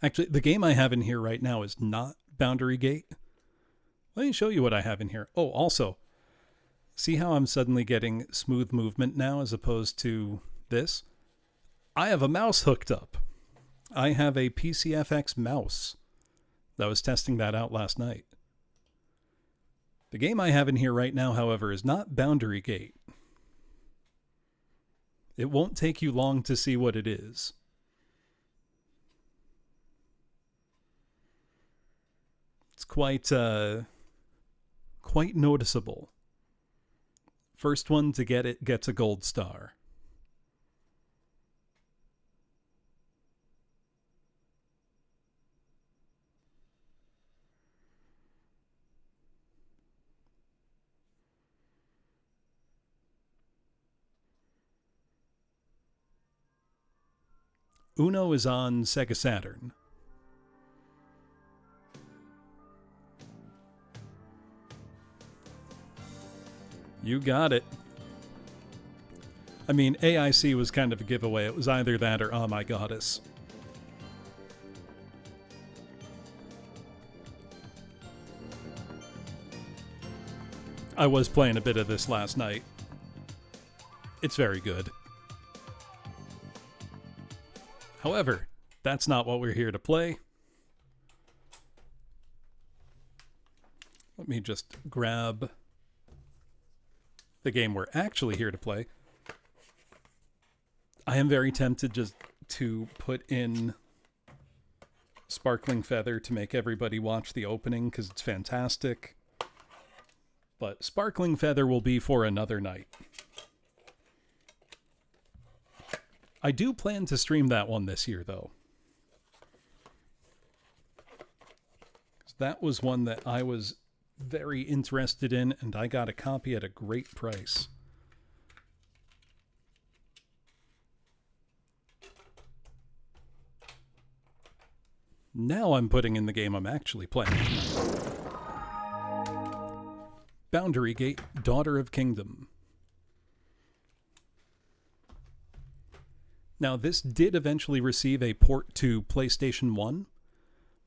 S2: Actually, the game I have in here right now is not Boundary Gate. Let me show you what I have in here. Oh, also, see how I'm suddenly getting smooth movement now as opposed to this? I have a mouse hooked up. I have a PCFX mouse. I was testing that out last night. The game I have in here right now, however, is not Boundary Gate. It won't take you long to see what it is. It's quite noticeable. First one to get it gets a gold star. Uno is on Sega Saturn. You got it. I mean, AIC was kind of a giveaway. It was either that or Oh My Goddess. I was playing a bit of this last night. It's very good. However, that's not what we're here to play. Let me just grab the game we're actually here to play. I am very tempted just to put in Sparkling Feather to make everybody watch the opening because it's fantastic. But Sparkling Feather will be for another night. I do plan to stream that one this year, though. That was one that I was very interested in, and I got a copy at a great price. Now I'm putting in the game I'm actually playing tonight. Boundary Gate, Daughter of Kingdom. Now, this did eventually receive a port to PlayStation 1,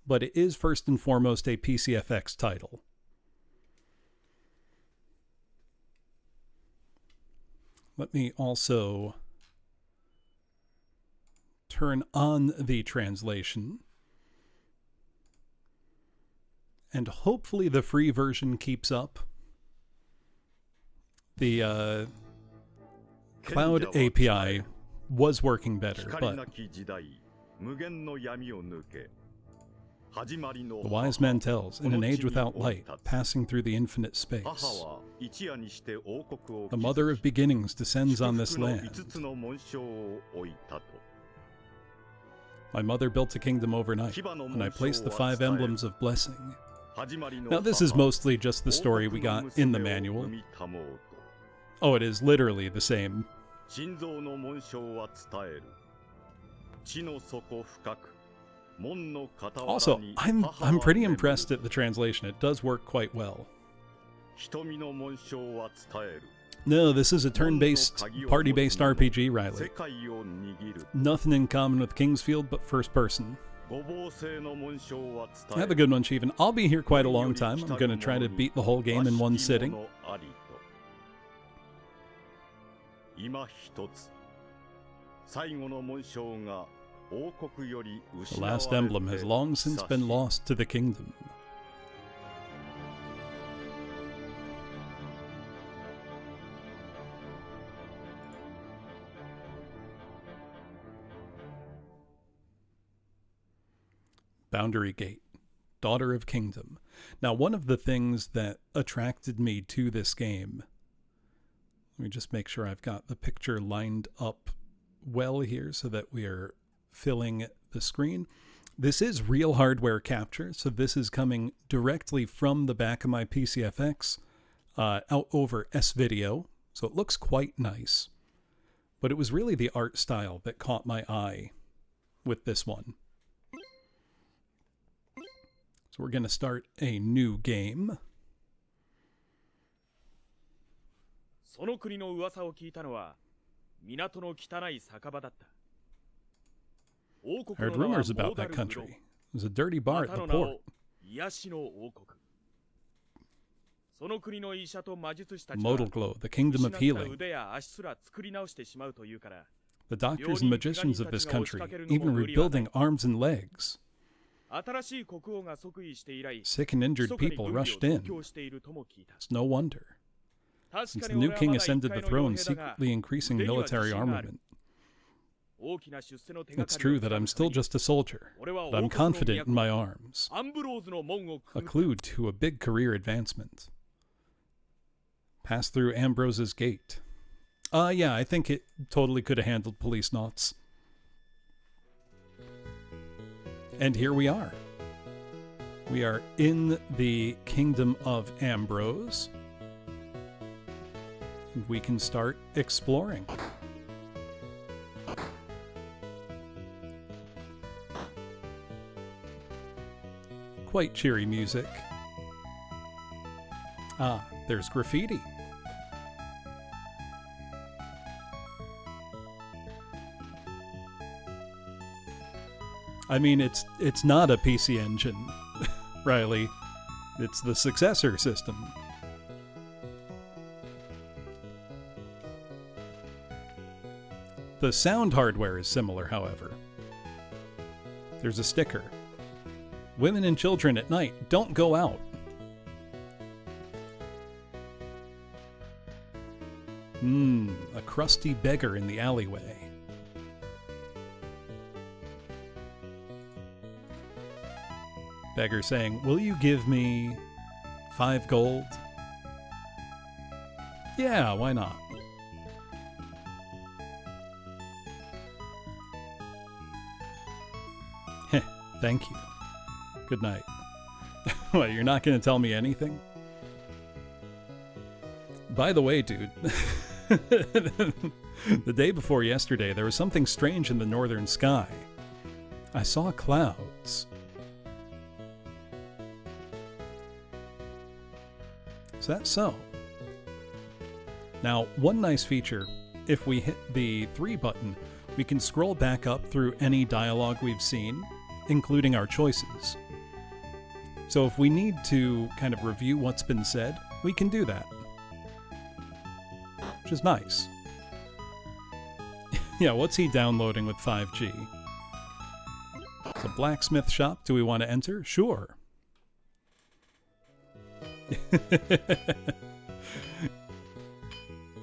S2: but it is first and foremost a PCFX title. Let me also turn on the translation. And hopefully the free version keeps up. The cloud API was working better, but the wise man tells, in an age without light, passing through the infinite space, the mother of beginnings descends on this land. My mother built a kingdom overnight, and I placed the 5 emblems of blessing. Now this is mostly just the story we got in the manual. Oh, it is literally the same. Also, I'm pretty impressed at the translation. It does work quite well. No, this is a turn-based, party-based RPG, Riley. Nothing in common with Kingsfield, but first person. Have a good one, Chiefin. I'll be here quite a long time. I'm going to try to beat the whole game in one sitting. The last emblem has long since been lost to the kingdom. Boundary Gate, Daughter of Kingdom. Now, one of the things that attracted me to this game, let me just make sure I've got the picture lined up well here so that we are filling the screen. This is real hardware capture, so this is coming directly from the back of my PCFX out over S-Video, so it looks quite nice. But it was really the art style that caught my eye with this one. So we're going to start a new game.
S3: その国の噂を聞いたのは港の汚い酒場だった。
S2: I heard rumors about that country. There's a dirty bar at the port. Modal Glow, the kingdom of healing. The doctors and magicians of this country, even rebuilding arms and legs. Sick and injured people rushed in. It's no wonder. Since the new king ascended the throne, secretly increasing military armament. It's true that I'm still just a soldier, but I'm confident in my arms. A clue to a big career advancement. Pass through Ambrose's gate. Yeah, I think it totally could have handled police knots. And here we are. We are in the Kingdom of Ambrose. And we can start exploring. Quite cheery music. Ah, there's graffiti. I mean, it's not a PC Engine, Riley. It's the successor system. The sound hardware is similar, however. There's a sticker. Women and children at night, don't go out. A crusty beggar in the alleyway. Beggar saying, will you give me 5 gold? Yeah, why not? Heh, thank you. Good night. What, you're not going to tell me anything? By the way, dude, the day before yesterday, there was something strange in the northern sky. I saw clouds. Is that so? Now, one nice feature, if we hit the 3 button, we can scroll back up through any dialogue we've seen, including our choices. So if we need to kind of review what's been said, we can do that. Which is nice. Yeah, what's he downloading with 5G? It's a blacksmith shop. Do we want to enter? Sure.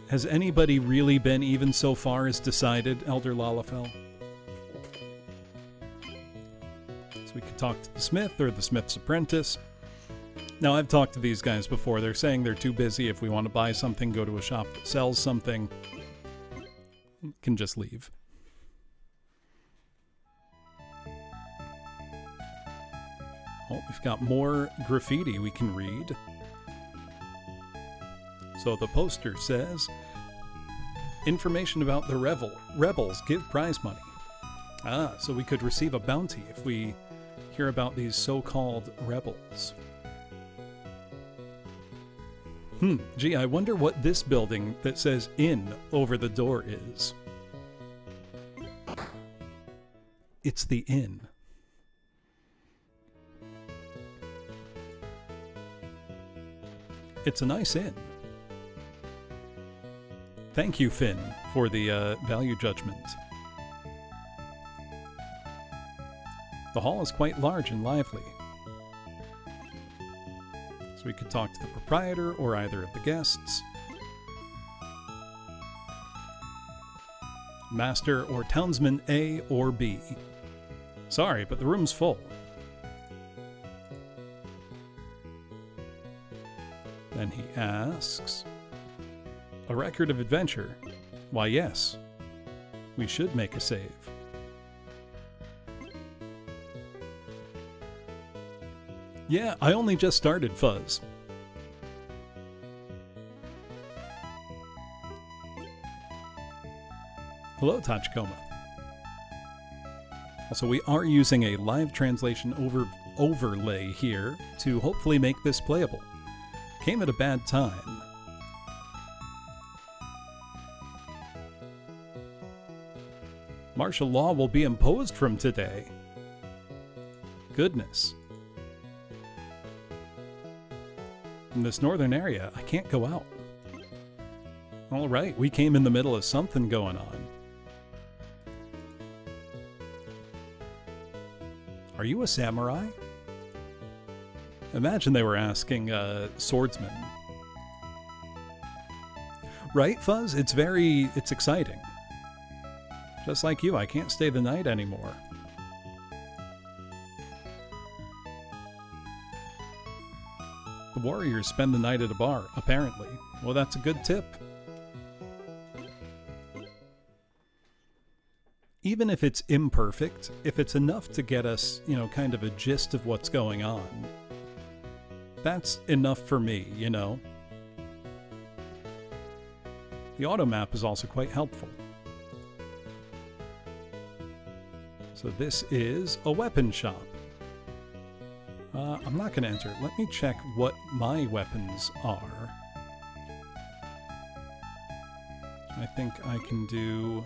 S2: Has anybody really been even so far as decided, Elder Lalafell? So we could talk to the smith or the smith's apprentice. Now, I've talked to these guys before. They're saying they're too busy. If we want to buy something, go to a shop that sells something. Can just leave. Oh, we've got more graffiti we can read. So the poster says, information about the rebels give prize money. Ah, so we could receive a bounty if we hear about these so-called rebels. Gee, I wonder what this building that says inn over the door is. It's the inn. It's a nice inn. Thank you, Finn, for the value judgment. The hall is quite large and lively. So we could talk to the proprietor or either of the guests. Master or townsman A or B. Sorry, but the room's full. Then he asks, a record of adventure? Why, yes. We should make a save. Yeah, I only just started Fuzz. Hello, Tachikoma. Also, we are using a live translation overlay here to hopefully make this playable. Came at a bad time. Martial law will be imposed from today. Goodness. In this northern area, I can't go out. All right, we came in the middle of something going on. Are you a samurai? Imagine they were asking swordsman. Right, Fuzz? It's exciting. Just like you, I can't stay the night anymore. The warriors spend the night at a bar, apparently. Well, that's a good tip. Even if it's imperfect, if it's enough to get us, kind of a gist of what's going on, that's enough for me, The auto map is also quite helpful. So this is a weapon shop. I'm not going to enter it. Let me check what my weapons are. I think I can do...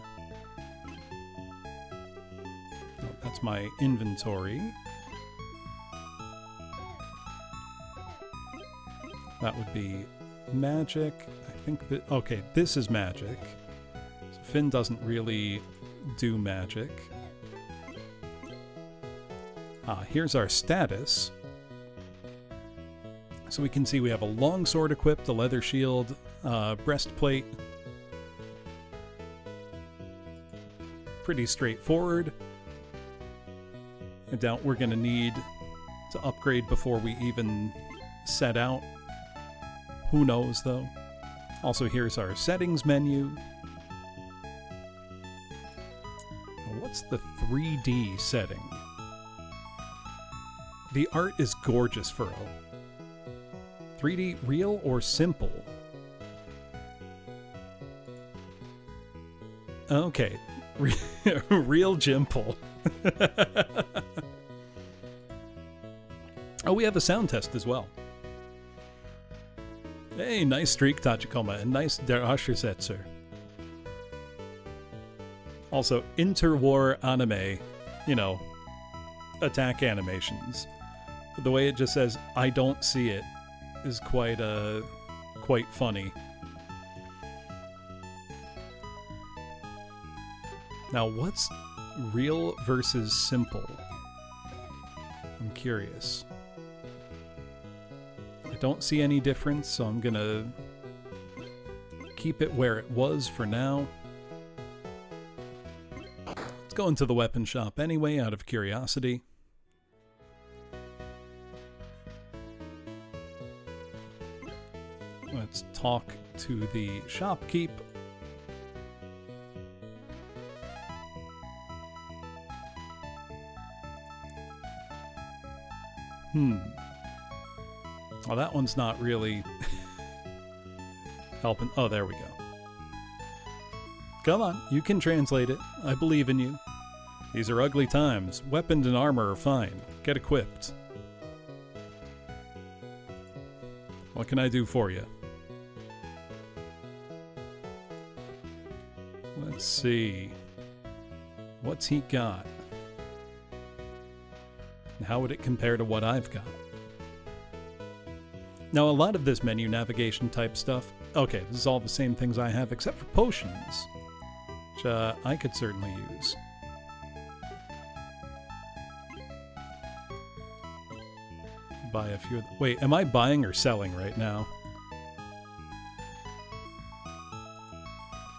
S2: Oh, that's my inventory. That would be magic. I think that... Okay, this is magic. So Finn doesn't really do magic. Here's our status. So we can see we have a longsword equipped, a leather shield, breastplate. Pretty straightforward. I doubt we're going to need to upgrade before we even set out. Who knows, though? Also, here's our settings menu. What's the 3D setting? The art is gorgeous, Furrow. 3D real or simple? Okay. Real Jimple. Oh, we have a sound test as well. Hey, nice streak, Tachikoma, and nice Der Ashersetzer. Also, interwar anime, attack animations. But the way it just says, I don't see it, is quite funny. Now, what's real versus simple? I'm curious. I don't see any difference, so I'm gonna keep it where it was for now. Let's go into the weapon shop anyway, out of curiosity. Let's talk to the shopkeep. Well, that one's not really helping. Oh, there we go. Come on, you can translate it. I believe in you. These are ugly times. Weapons and armor are fine. Get equipped. What can I do for you? Let's see. What's he got? And how would it compare to what I've got? Now, a lot of this menu navigation type stuff, okay, this is all the same things I have except for potions, which I could certainly use. Buy a few. Wait, am I buying or selling right now?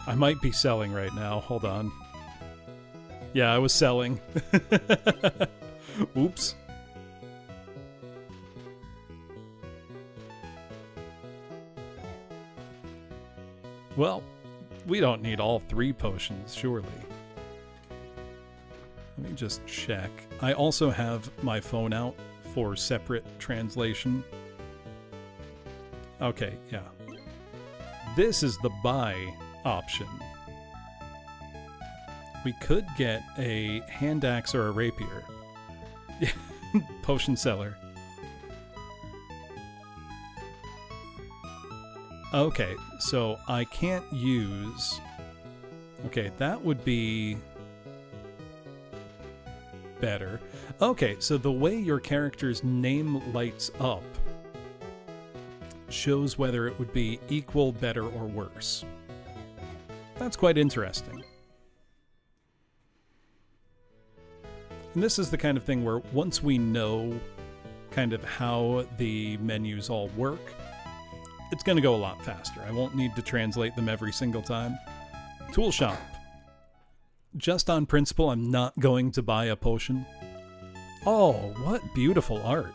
S2: I might be selling right now. Hold on. Yeah, I was selling. Oops. Well, we don't need all 3 potions, surely. Let me just check. I also have my phone out for separate translation. Okay, yeah. This is the buy option. We could get a hand axe or a rapier. Potion seller. Okay, so I can't use... Okay, that would be better. Okay, so the way your character's name lights up shows whether it would be equal, better, or worse. That's quite interesting. And this is the kind of thing where once we know kind of how the menus all work, it's going to go a lot faster. I won't need to translate them every single time. Tool shop. Just on principle, I'm not going to buy a potion. Oh, what beautiful art.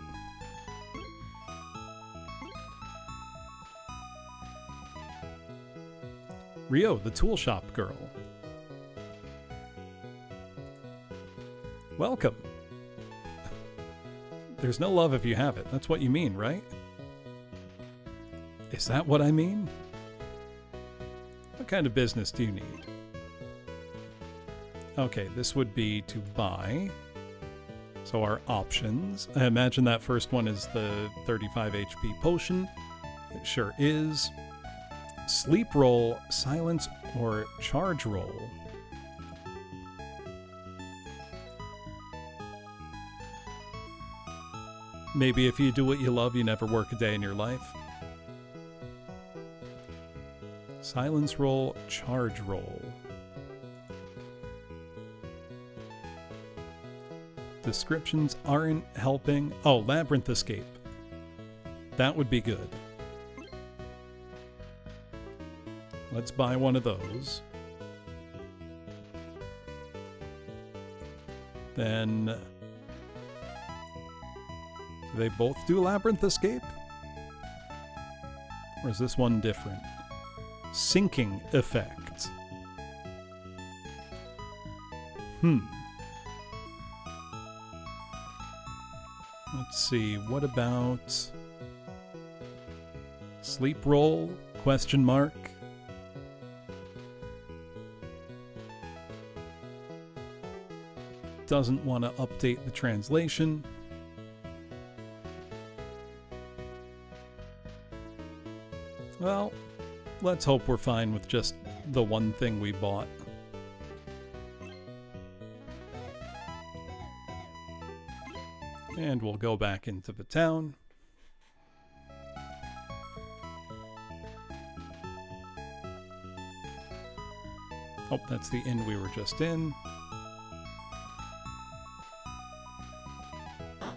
S2: Rio, the tool shop girl. Welcome. There's no love if you have it. That's what you mean, right? Is that what I mean? What kind of business do you need? Okay, this would be to buy. So our options. I imagine that first one is the 35 HP potion. It sure is. Sleep roll, silence, or charge roll. Maybe if you do what you love, you never work a day in your life. Silence roll, charge roll. Descriptions aren't helping. Oh, labyrinth escape. That would be good. Let's buy one of those. Then... do they both do labyrinth escape? Or is this one different? Sinking effect. Let's see, what about sleep roll? Question mark. Doesn't want to update the translation. Well, let's hope we're fine with just the one thing we bought. And we'll go back into the town. Oh, that's the inn we were just in.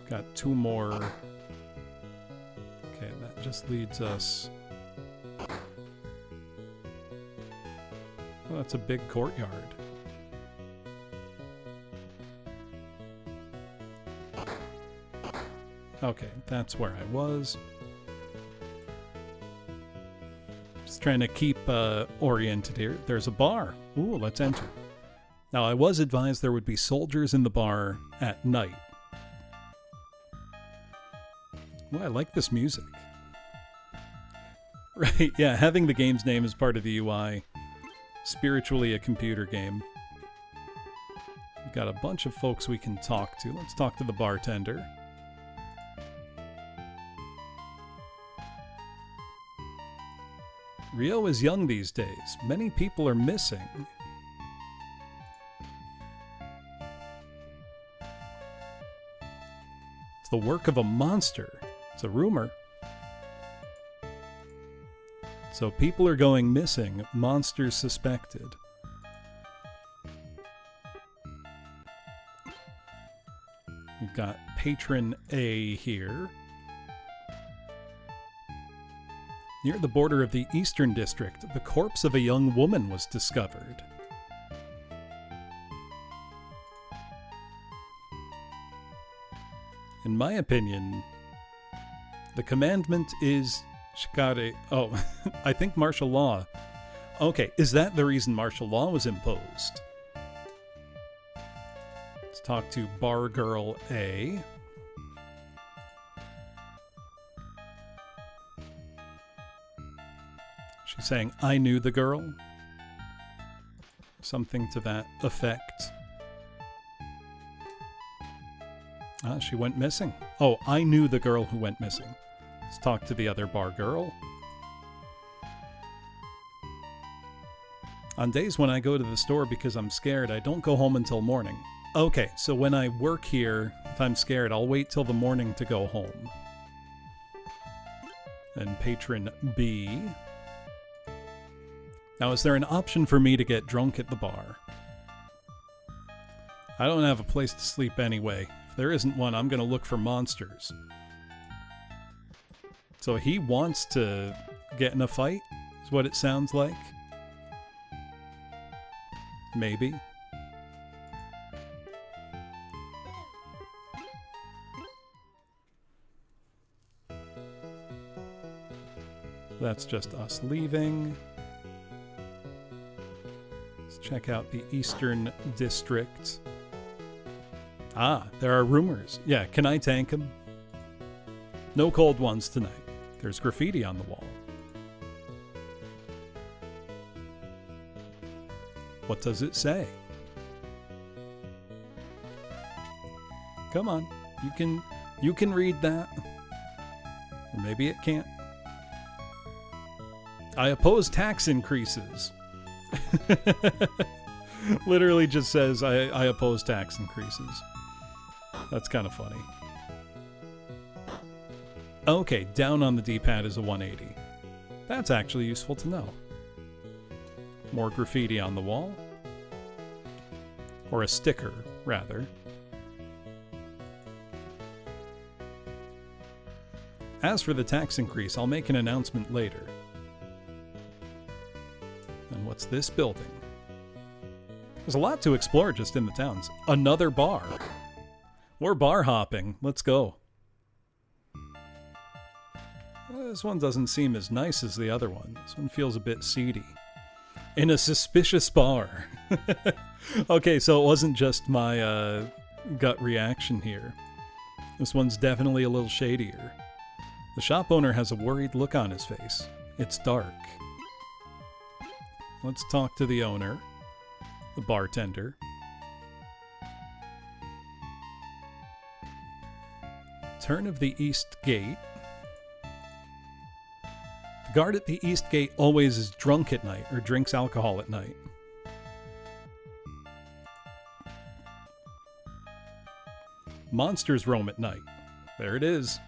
S2: Got 2 more. Okay, that just leads us... oh, that's a big courtyard. Okay, that's where I was. Just trying to keep oriented here. There's a bar. Ooh, let's enter. Now, I was advised there would be soldiers in the bar at night. Well, I like this music. Right, yeah, having the game's name as part of the UI. Spiritually a computer game. We've got a bunch of folks we can talk to. Let's talk to the bartender. Rio is young these days. Many people are missing. It's the work of a monster. It's a rumor. So people are going missing. Monsters suspected. We've got Patron A here. Near the border of the Eastern District, the corpse of a young woman was discovered. In my opinion, the commandment is shikare. Oh, I think martial law. Okay, is that the reason martial law was imposed? Let's talk to Bar Girl A. She's saying, I knew the girl. Something to that effect. Ah, she went missing. Oh, I knew the girl who went missing. Let's talk to the other bar girl. On days when I go to the store because I'm scared, I don't go home until morning. Okay, so when I work here, if I'm scared, I'll wait till the morning to go home. And Patron B. Now, is there an option for me to get drunk at the bar? I don't have a place to sleep anyway. If there isn't one, I'm going to look for monsters. So he wants to get in a fight, is what it sounds like. Maybe. That's just us leaving. Check out the Eastern District. Ah, there are rumors. Yeah, can I tank him? No cold ones tonight. There's graffiti on the wall. What does it say? Come on, you can read that. Or maybe it can't. I oppose tax increases. Literally just says, I oppose tax increases. That's kind of funny. Okay, down on the D-pad is a 180. That's actually useful to know. More graffiti on the wall. Or a sticker, rather. As for the tax increase, I'll make an announcement later. And what's this building? There's a lot to explore just in the towns. Another bar. We're bar hopping. Let's go. This one doesn't seem as nice as the other one. This one feels a bit seedy. In a suspicious bar. Okay, so it wasn't just my gut reaction here. This one's definitely a little shadier. The shop owner has a worried look on his face. It's dark. Let's talk to the owner, the bartender. Turn of the East Gate. The guard at the East Gate always is drunk at night or drinks alcohol at night. Monsters roam at night. There it is.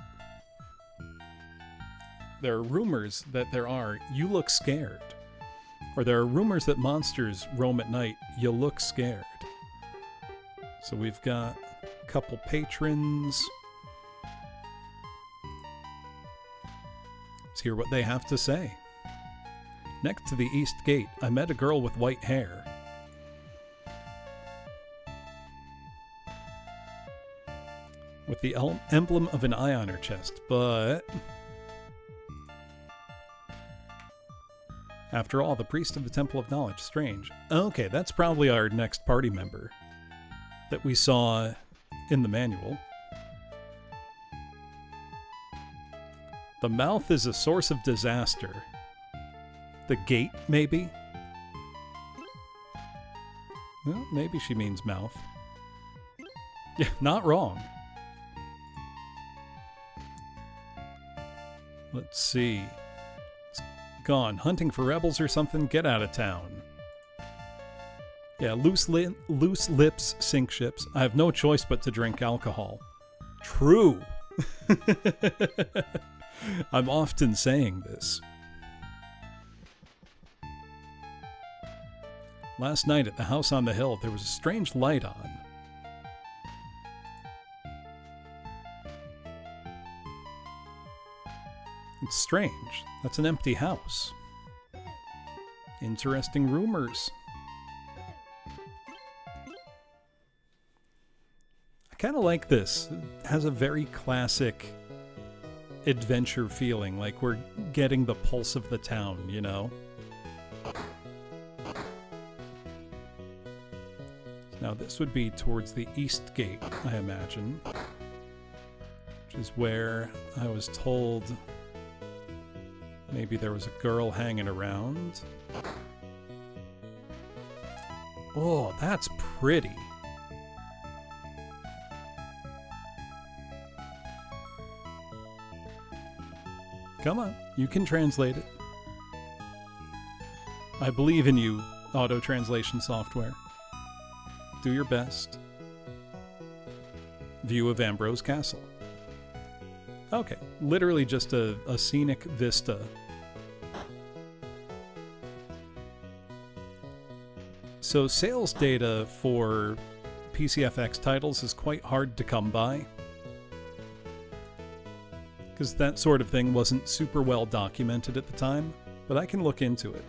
S2: There are rumors that there are. You look scared. Or there are rumors that monsters roam at night. You look scared. So we've got a couple patrons. Let's hear what they have to say. Next to the East Gate, I met a girl with white hair. With the emblem of an eye on her chest, but... After all, the priest of the Temple of Knowledge. Strange. Okay, that's probably our next party member that we saw in the manual. The mouth is a source of disaster. The gate, maybe? Well, maybe she means mouth. Yeah, not wrong. Let's see. It's gone. Hunting for rebels or something? Get out of town. Yeah, loose lips sink ships. I have no choice but to drink alcohol. True. I'm often saying this. Last night at the house on the hill, there was a strange light on. It's strange. That's an empty house. Interesting rumors. I kind of like this. It has a very classic adventure feeling, like we're getting the pulse of the town, you know? Now this would be towards the east gate, I imagine, which is where I was told maybe there was a girl hanging around. Oh, that's pretty. Come on, you can translate it. I believe in you, auto-translation software. Do your best. View of Ambrose Castle. Okay, literally just a scenic vista. So sales data for PCFX titles is quite hard to come by, because that sort of thing wasn't super well documented at the time, but I can look into it.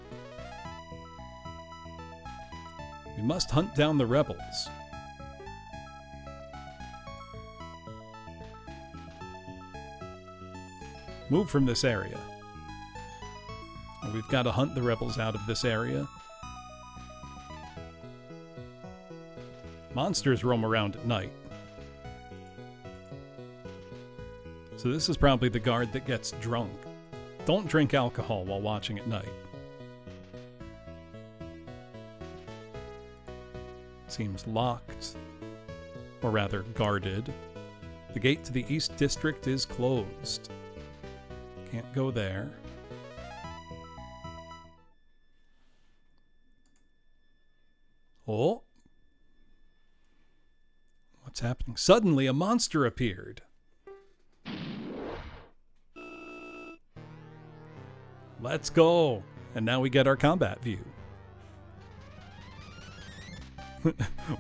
S2: We must hunt down the rebels. Move from this area. We've got to hunt the rebels out of this area. Monsters roam around at night. So this is probably the guard that gets drunk. Don't drink alcohol while watching at night. Seems locked, or rather guarded. The gate to the East District is closed. Can't go there. Oh. What's happening? Suddenly a monster appeared. Let's go. And now we get our combat view.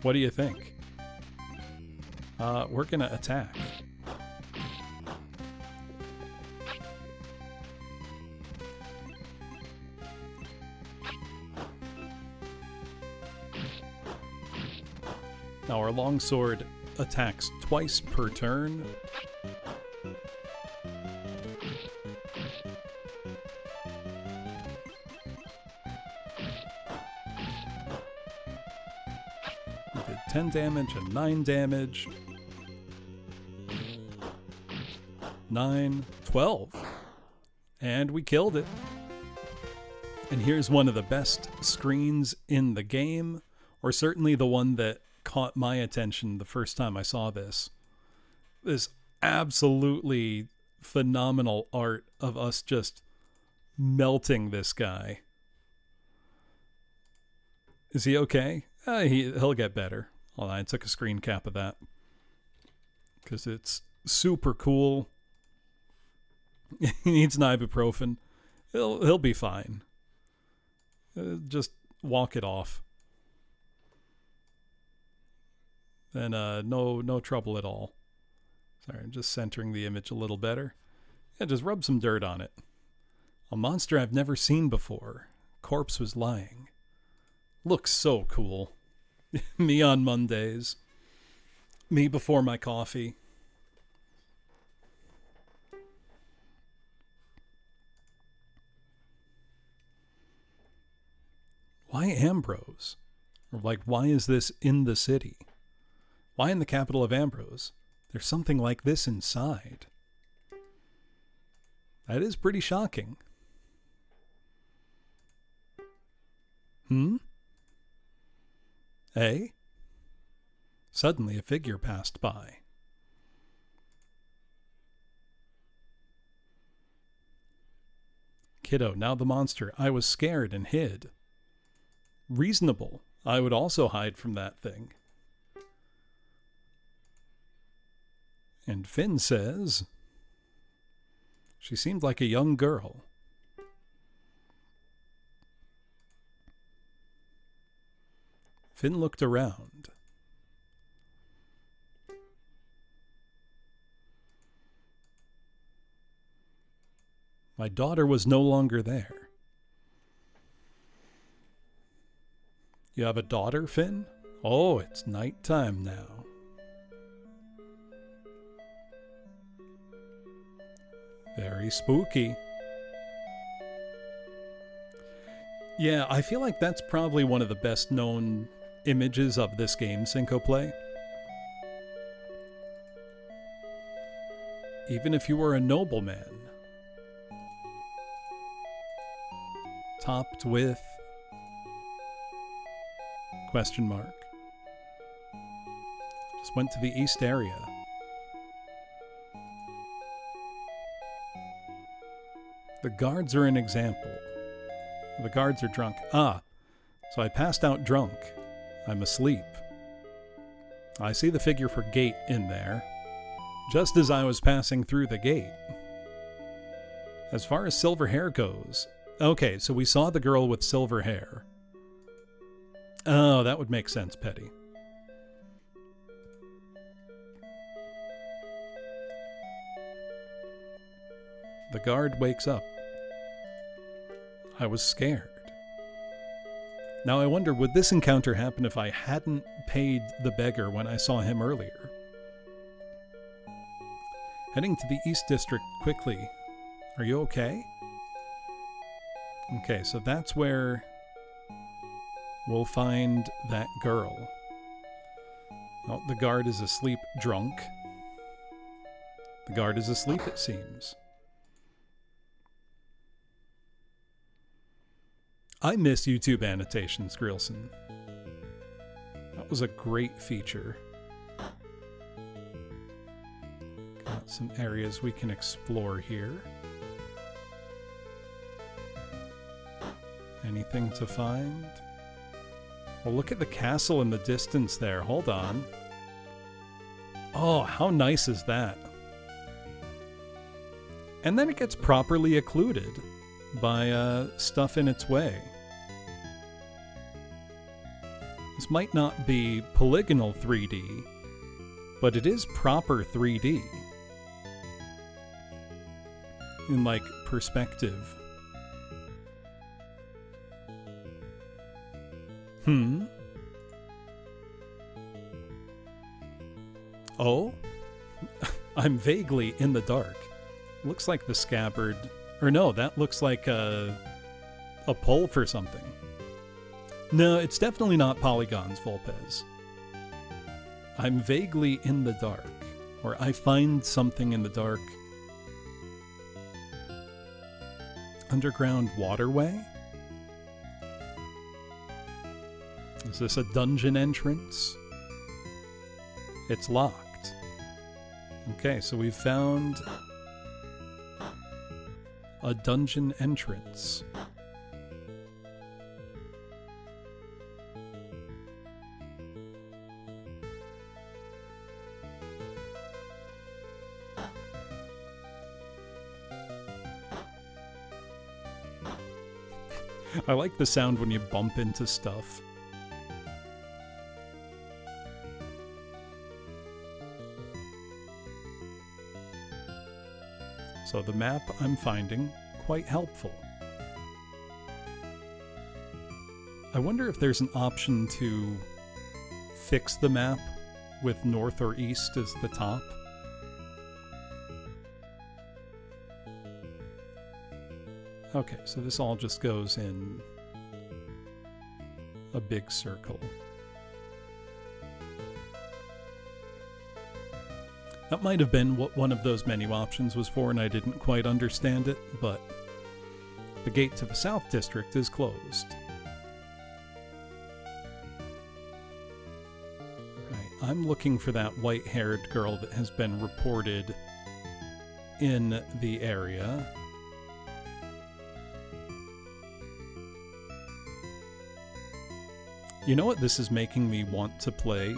S2: What do you think? We're gonna attack. Now our longsword attacks twice per turn. We did 10 damage and 9 damage. 9, 12. And we killed it. And here's one of the best screens in the game, or certainly the one that caught my attention the first time I saw this. This absolutely phenomenal art of us just melting this guy. Is he okay? He'll get better. Well, I took a screen cap of that because it's super cool. He needs an ibuprofen. He'll be fine. Just walk it off. Then no trouble at all. Sorry, I'm just centering the image a little better. Yeah, just rub some dirt on it. A monster I've never seen before. Corpse was lying. Looks so cool. Me on Mondays. Me before my coffee. Why Ambrose? Or like, why is this in the city? Why in the capital of Ambrose? There's something like this inside. That is pretty shocking. Eh? Suddenly a figure passed by. Kiddo, now the monster. I was scared and hid. Reasonable. I would also hide from that thing. And Finn says, she seemed like a young girl. Finn looked around. My daughter was no longer there. You have a daughter, Finn? Oh, it's nighttime now. Very spooky. Yeah, I feel like that's probably one of the best known images of this game, Syncoplay. Even if you were a nobleman, topped with question mark. Just went to the east area. The guards are an example. The guards are drunk. Ah, so I passed out drunk. I'm asleep. I see the figure for gate in there, just as I was passing through the gate. As far as silver hair goes, okay, so we saw the girl with silver hair. Oh, that would make sense, Petty. The guard wakes up. I was scared. Now I wonder, would this encounter happen if I hadn't paid the beggar when I saw him earlier? Heading to the East District quickly. Are you okay? Okay, so that's where we'll find that girl. Oh, the guard is asleep drunk. The guard is asleep, it seems. I miss YouTube annotations, Grillson. That was a great feature. Got some areas we can explore here. Anything to find? Well, look at the castle in the distance there. Hold on. Oh, how nice is that? And then it gets properly occluded by stuff in its way. This might not be polygonal 3D, but it is proper 3D. In, like, perspective. Oh? I'm vaguely in the dark. Looks like the scabbard... Or no, that looks like a pole for something. No, it's definitely not polygons, Volpez. I'm vaguely in the dark. Or I find something in the dark. Underground waterway? Is this a dungeon entrance? It's locked. Okay, so we've found a dungeon entrance. I like the sound when you bump into stuff. So the map I'm finding quite helpful. I wonder if there's an option to fix the map with north or east as the top. Okay, so this all just goes in a big circle. That might have been what one of those menu options was for, and I didn't quite understand it, but the gate to the South District is closed. Right, I'm looking for that white-haired girl that has been reported in the area. You know what this is making me want to play?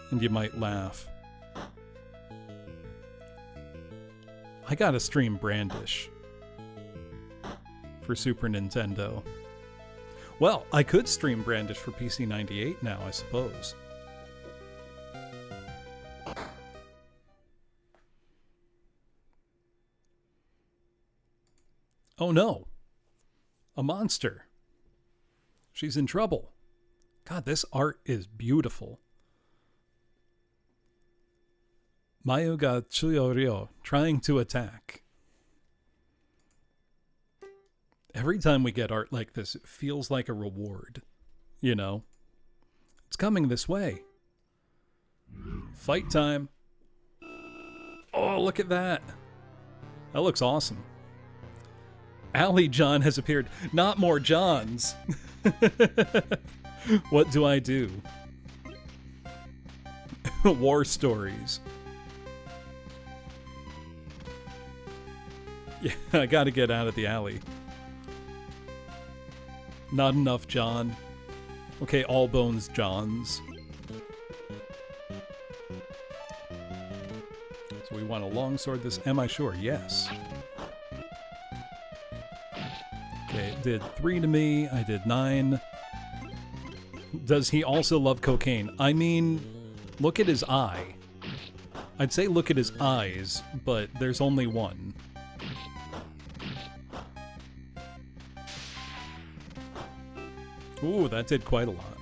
S2: And you might laugh. I gotta stream Brandish for Super Nintendo. Well, I could stream Brandish for PC 98 now, I suppose. Oh no! A monster! She's in trouble. God, this art is beautiful. Mayu ga Tsuyoryo, trying to attack. Every time we get art like this, it feels like a reward. You know? It's coming this way. Fight time. Oh, look at that. That looks awesome. Alley John has appeared. Not more Johns. What do I do? War stories. Yeah, I gotta get out of the alley. Not enough John. Okay, all bones Johns. So we want a longsword this. Am I sure? Yes. Okay, it did 3 to me. I did 9. Does he also love cocaine? I mean, look at his eye. I'd say look at his eyes, but there's only one. Ooh, that did quite a lot.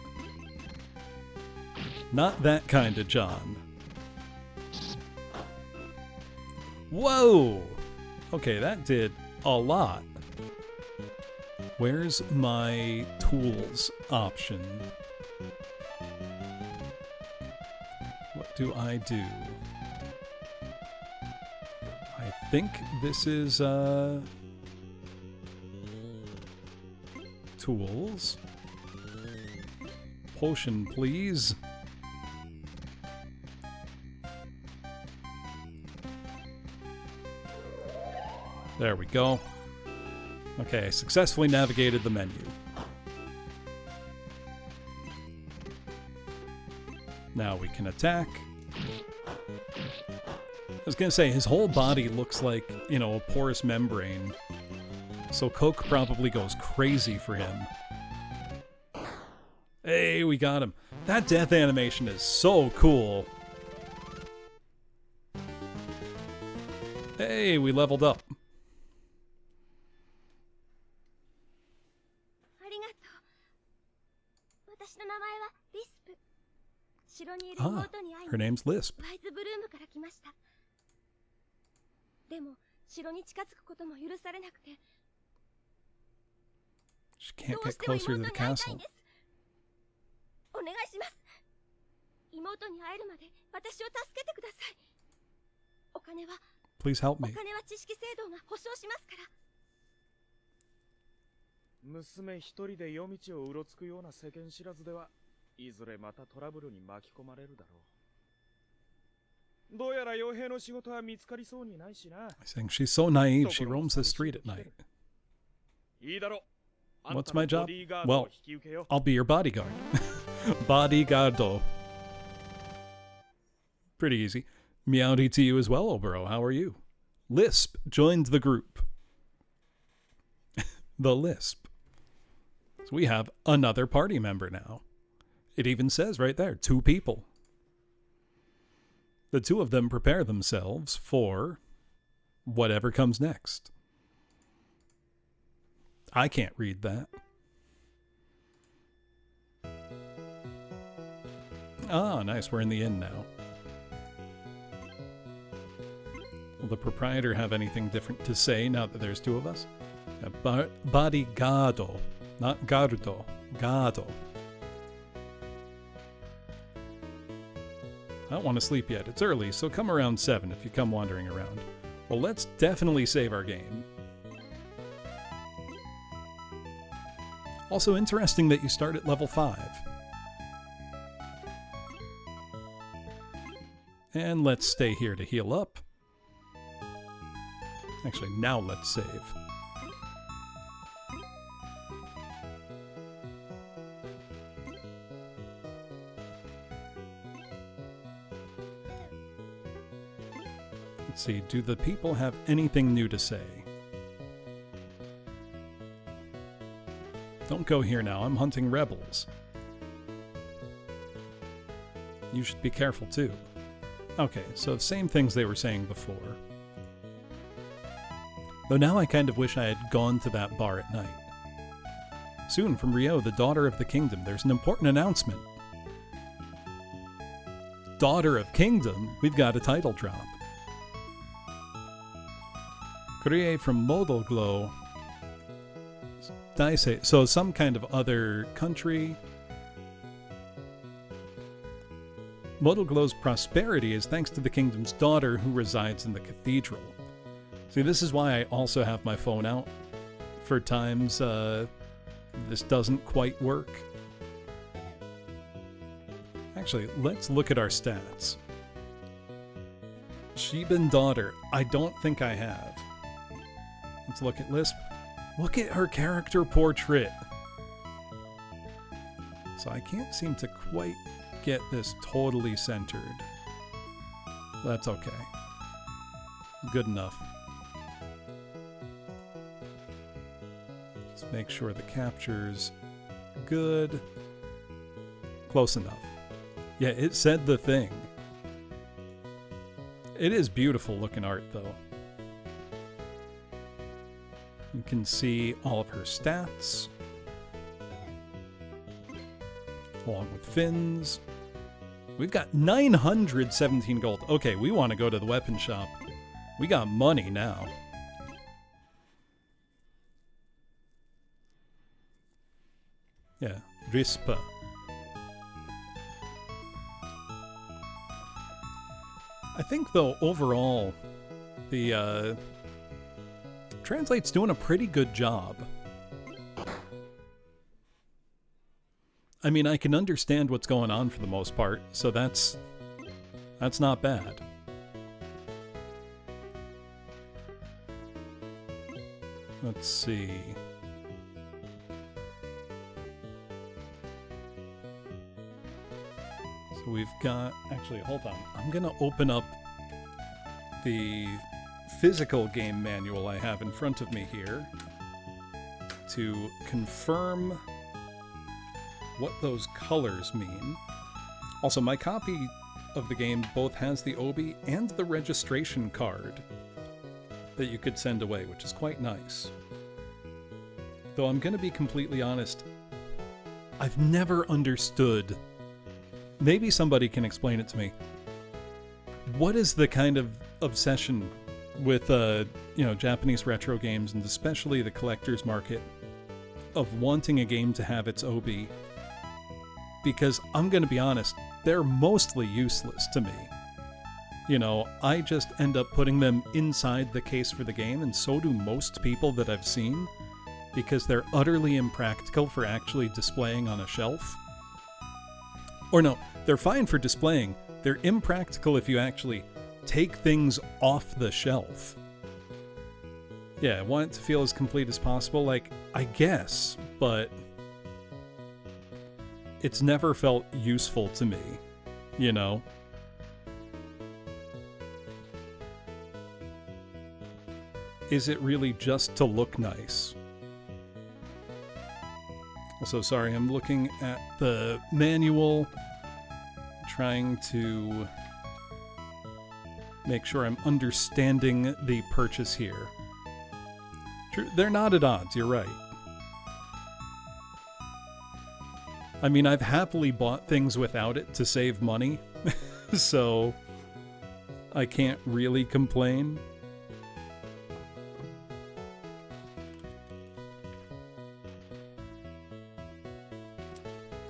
S2: Not that kind of John. Whoa! Okay, that did a lot. Where's my tools option? What do I do? I think this is, tools. Potion, please. There we go. Okay, I successfully navigated the menu. Now we can attack. I was gonna say, his whole body looks like, you know, a porous membrane. So Coke probably goes crazy for him. Hey, we got him. That death animation is so cool. Hey, we leveled up. Ah, her name's Lisp. She can't get closer to the castle. Please help me.
S3: 娘一人で夜道をうろつくような世間知らずではいずれまたトラブルに巻き込まれるだろう。どうやら傭兵の仕事は見つかりそうにないしな。
S2: I think she's so naive she roams the street at night.
S3: いいだろう。
S2: What's my job? Well, I'll be your bodyguard. Bodyguardo. Pretty easy. Meowdy to you as well, Obero. How are you? Lisp joined the group. The Lisp. So we have another party member now. It even says right there, 2 people. The 2 of them prepare themselves for whatever comes next. I can't read that. Ah, nice. We're in the inn now. Will the proprietor have anything different to say now that there's 2 of us? Bodyguardo. Not gardo. Gardo. I don't want to sleep yet. It's early, so come around 7 if you come wandering around. Well, let's definitely save our game. Also interesting that you start at level 5. And let's stay here to heal up. Actually, now let's save. Let's see, do the people have anything new to say? Don't go here now, I'm hunting rebels. You should be careful too. Okay, so same things they were saying before. Though now I kind of wish I had gone to that bar at night. Soon from Rio, the daughter of the kingdom, there's an important announcement. Daughter of Kingdom, we've got a title drop. Courier from Modulglow. Dice, so some kind of other country. Modulglow's prosperity is thanks to the kingdom's daughter who resides in the cathedral. See, this is why I also have my phone out for times this doesn't quite work. Actually, let's look at our stats. Sheban daughter, I don't think I have. Let's look at Lisp. Look at her character portrait. So I can't seem to quite get this totally centered. That's okay. Good enough. Just make sure the capture's good. Close enough. Yeah, it said the thing. It is beautiful looking art, though. You can see all of her stats, along with Finn's. We've got 917 gold. Okay, we want to go to the weapon shop. We got money now. Yeah, Rispa. I think, though, overall, the Translate's doing a pretty good job. I mean, I can understand what's going on for the most part, so that's not bad. Let's see. So we've got... Actually, hold on. I'm going to open up the physical game manual I have in front of me here to confirm what those colors mean. Also, my copy of the game both has the obi and the registration card that you could send away, which is quite nice. Though I'm going to be completely honest, I've never understood. Maybe somebody can explain it to me. What is the kind of obsession with Japanese retro games, and especially the collector's market, of wanting a game to have its obi? Because I'm going to be honest, they're mostly useless to me. You know, I just end up putting them inside the case for the game, and so do most people that I've seen, because they're utterly impractical for actually displaying on a shelf. Or no, they're fine for displaying. They're impractical if you actually take things off the shelf. Yeah, I want it to feel as complete as possible, like, I guess, but it's never felt useful to me, you know? Is it really just to look nice? Also, sorry, I'm looking at the manual, trying to make sure I'm understanding the purchase here. True, they're not at odds, you're right. I mean, I've happily bought things without it to save money, so I can't really complain.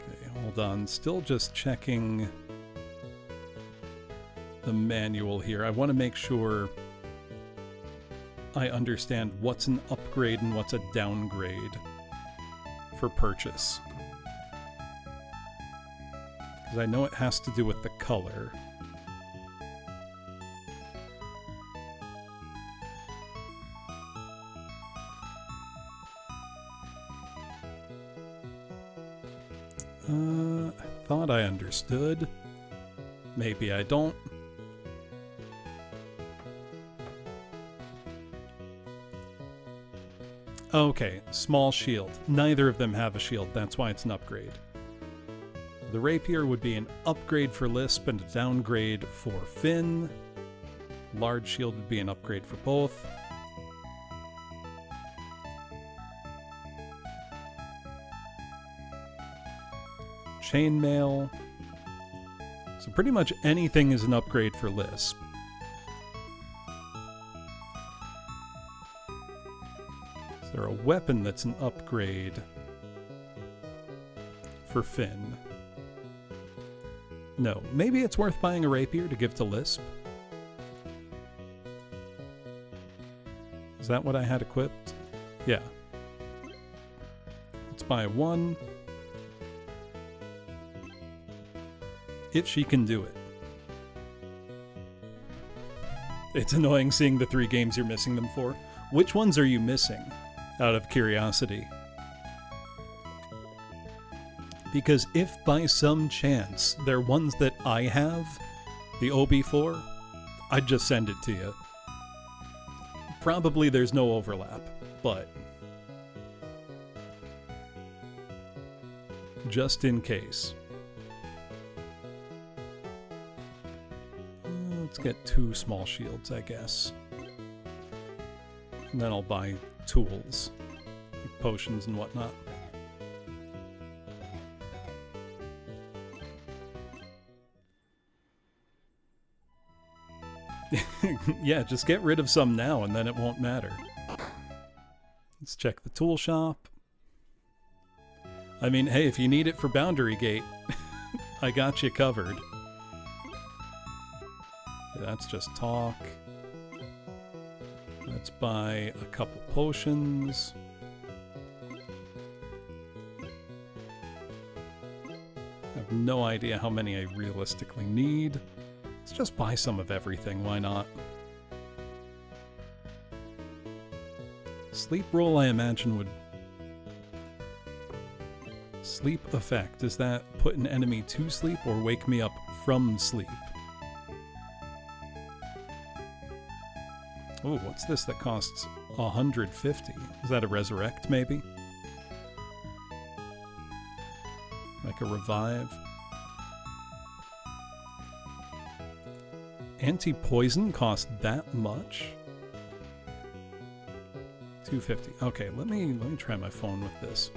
S2: Okay, hold on. Still just checking the manual here. I want to make sure I understand what's an upgrade and what's a downgrade for purchase. Because I know it has to do with the color. I thought I understood. Maybe I don't. Okay, small shield. Neither of them have a shield, that's why it's an upgrade. The rapier would be an upgrade for Lisp and a downgrade for Finn. Large shield would be an upgrade for both. Chainmail. So pretty much anything is an upgrade for Lisp. Is there a weapon that's an upgrade for Finn? No. Maybe it's worth buying a rapier to give to Lisp. Is that what I had equipped? Yeah. Let's buy one. If she can do it. It's annoying seeing the 3 games you're missing them for. Which ones are you missing, out of curiosity? Because if by some chance they're ones that I have, the OB4, I'd just send it to you. Probably there's no overlap, but just in case. Let's get 2 small shields, I guess. And then I'll buy tools, like potions and whatnot. Yeah, just get rid of some now and then it won't matter. Let's check the tool shop. I mean, hey, if you need it for Boundary Gate, I got you covered. Yeah, that's just talk. Let's buy a couple potions. I have no idea how many I realistically need. Let's just buy some of everything, why not? Sleep roll, I imagine, would... Sleep effect, does that put an enemy to sleep or wake me up from sleep? Oh, what's this that costs 150? Is that a resurrect, maybe? Like a revive? Anti-poison cost that much? 250. Okay, let me try my phone with this.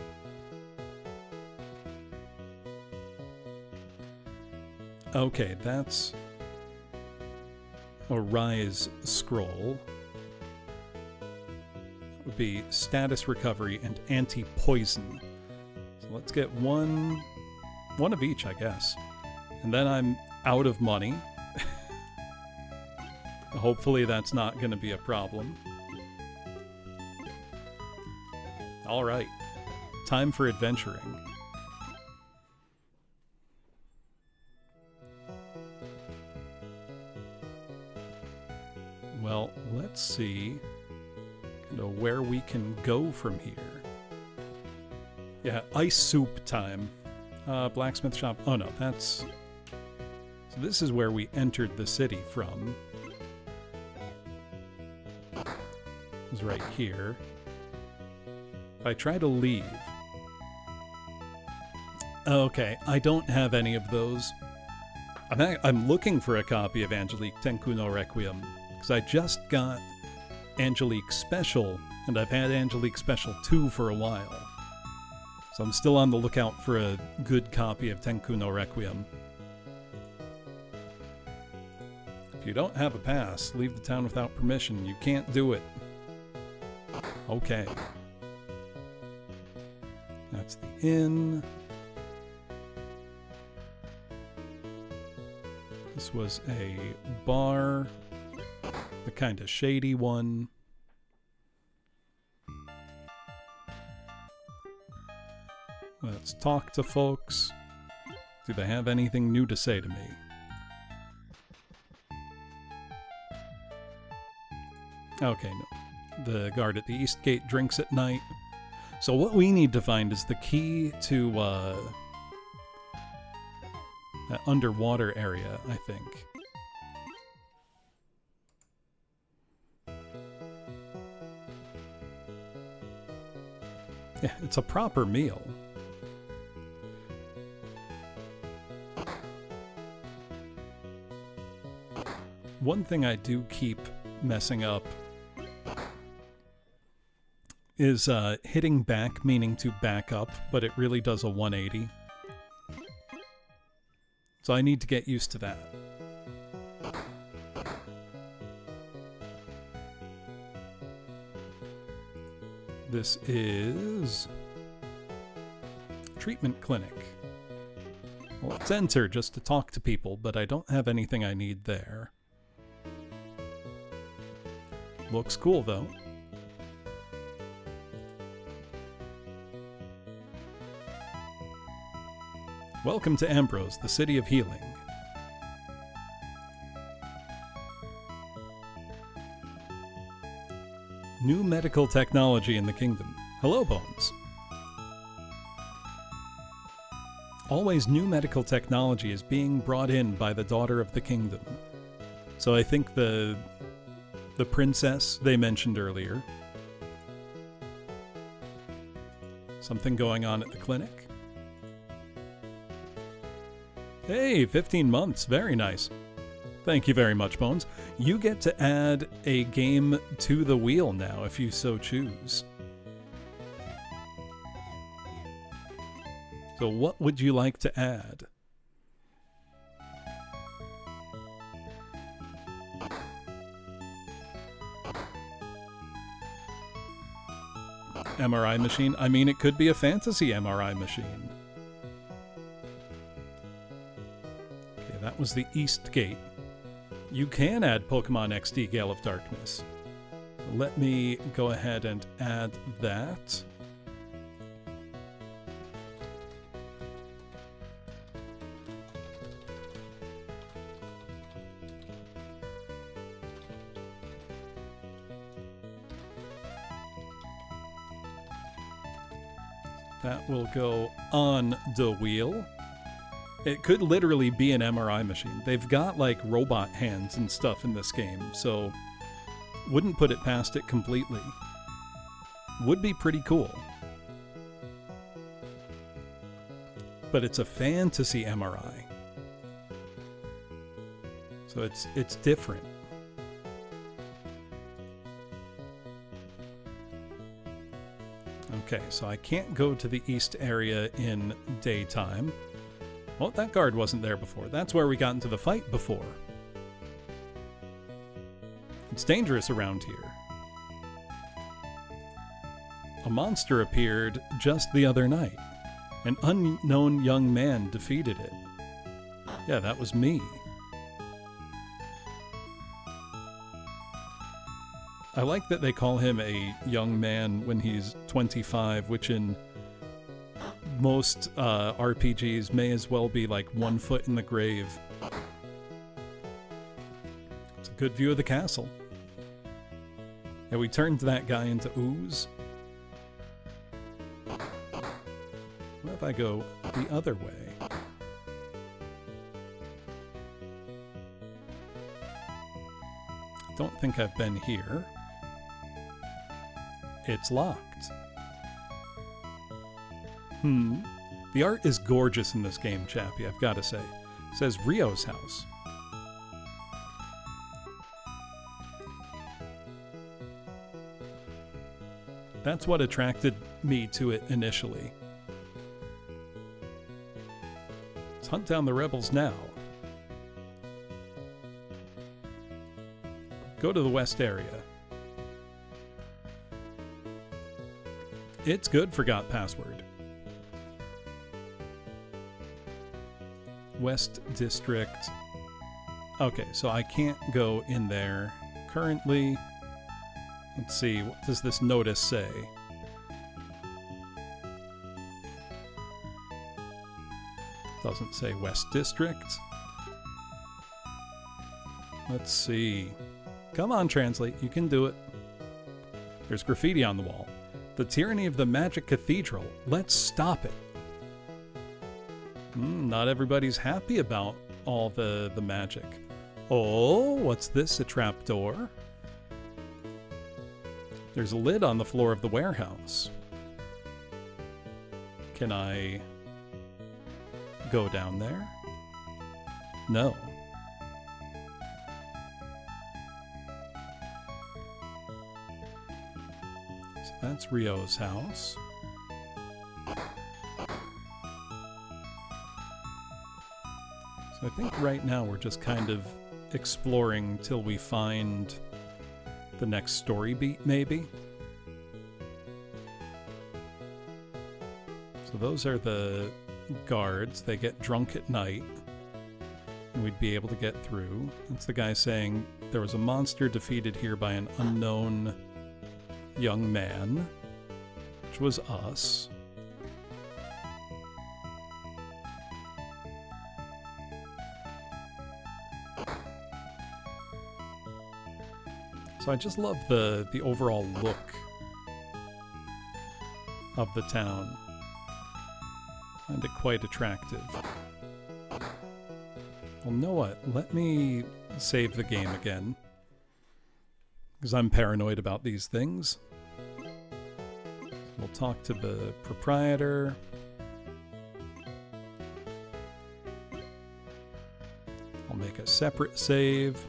S2: Okay, that's a rise scroll. It would be status recovery and anti-poison. So let's get one of each, I guess. And then I'm out of money. Hopefully that's not going to be a problem. All right, time for adventuring. Well, let's see where we can go from here. Yeah, ice soup time. Blacksmith shop. Oh no, that's... So this is where we entered the city from. It was right here. If I try to leave... Okay, I don't have any of those. I'm looking for a copy of Angelique Tenku no Requiem, because I just got Angelique Special, and I've had Angelique Special 2 for a while. So I'm still on the lookout for a good copy of Tenku no Requiem. If you don't have a pass, leave the town without permission. You can't do it. Okay. That's the inn. This was a bar, the kind of shady one. Let's talk to folks. Do they have anything new to say to me? Okay, no. The guard at the East Gate drinks at night. So what we need to find is the key to that underwater area, I think. Yeah, it's a proper meal. One thing I do keep messing up is hitting back, meaning to back up, but it really does a 180. So I need to get used to that. This is treatment clinic. Well, let's enter just to talk to people, but I don't have anything I need there. Looks cool, though. Welcome to Ambrose, the city of healing. New medical technology in the kingdom. Hello, Bones. Always new medical technology is being brought in by the daughter of the kingdom. So I think the princess they mentioned earlier. Something going on at the clinic. Hey, 15 months. Very nice. Thank you very much, Bones. You get to add a game to the wheel now, if you so choose. So what would you like to add? MRI machine? I mean, it could be a fantasy MRI machine. Okay, that was the East Gate. You can add Pokemon XD Gale of Darkness. Let me go ahead and add that. That will go on the wheel. It could literally be an MRI machine. They've got like robot hands and stuff in this game, so wouldn't put it past it completely. Would be pretty cool. But it's a fantasy MRI. So it's different. Okay, so I can't go to the east area in daytime. Well, that guard wasn't there before. That's where we got into the fight before. It's dangerous around here. A monster appeared just the other night. An unknown young man defeated it. Yeah, that was me. I like that they call him a young man when he's 25, which in most RPGs may as well be like 1 foot in the grave. It's a good view of the castle. Yeah, we turned that guy into ooze. What if I go the other way? I don't think I've been here. It's locked. The art is gorgeous in this game, Chappie, I've got to say. It says Rio's house. That's what attracted me to it initially. Let's hunt down the rebels now. Go to the west area. It's good, forgot password. West District. Okay, so I can't go in there currently. Let's see, what does this notice say? Doesn't say West District. Let's see. Come on, translate. You can do it. There's graffiti on the wall. The tyranny of the magic cathedral. Let's stop it. Not everybody's happy about all the magic. Oh, what's this? A trapdoor? There's a lid on the floor of the warehouse. Can I go down there? No. So that's Rio's house. So I think right now we're just kind of exploring till we find the next story beat, maybe. So those are the guards. They get drunk at night, and we'd be able to get through. That's the guy saying there was a monster defeated here by an unknown young man, which was us. So I just love the overall look of the town. I find it quite attractive. Well, know what? Let me save the game again, because I'm paranoid about these things. We'll talk to the proprietor. I'll make a separate save.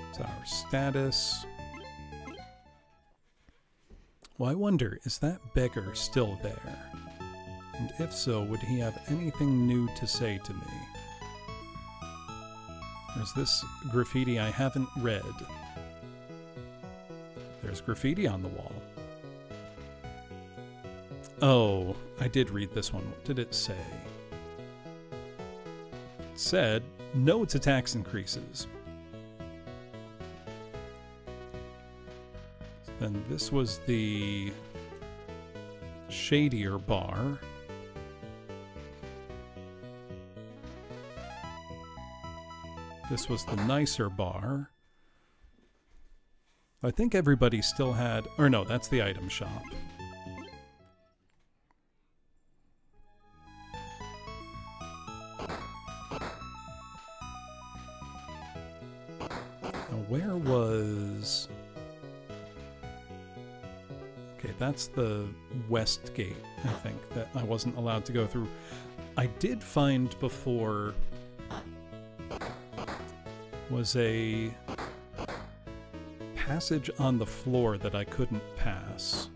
S2: It's our status. Well, I wonder, is that beggar still there? And if so, would he have anything new to say to me? There's this graffiti I haven't read. There's graffiti on the wall. Oh, I did read this one. What did it say? It said, no to tax increases. Then this was the shadier bar. This was the nicer bar. I think everybody still had... Or no, that's the item shop. Now, where was... Okay, that's the west gate, I think, that I wasn't allowed to go through. I did find before was a passage on the floor that I couldn't pass,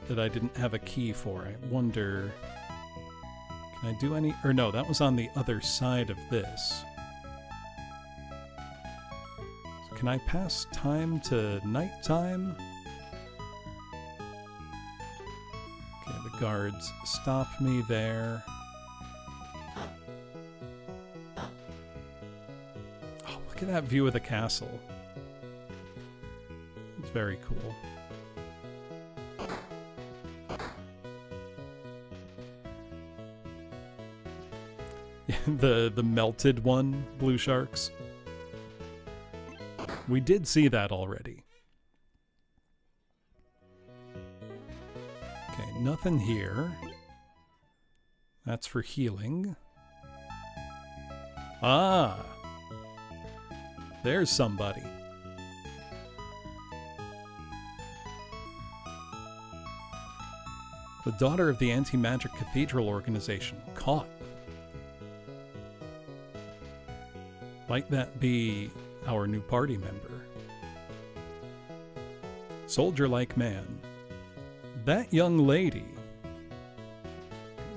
S2: that I didn't have a key for. I wonder, can I do any... Or no, that was on the other side of this. So can I pass time to nighttime? Okay, the guards stop me there. Oh, look at that view of the castle. It's very cool. the melted one, blue sharks. We did see that already. Okay, nothing here. That's for healing. Ah! There's somebody. The daughter of the Anti-Magic Cathedral organization. Caught. Might that be our new party member? Soldier-like man. That young lady.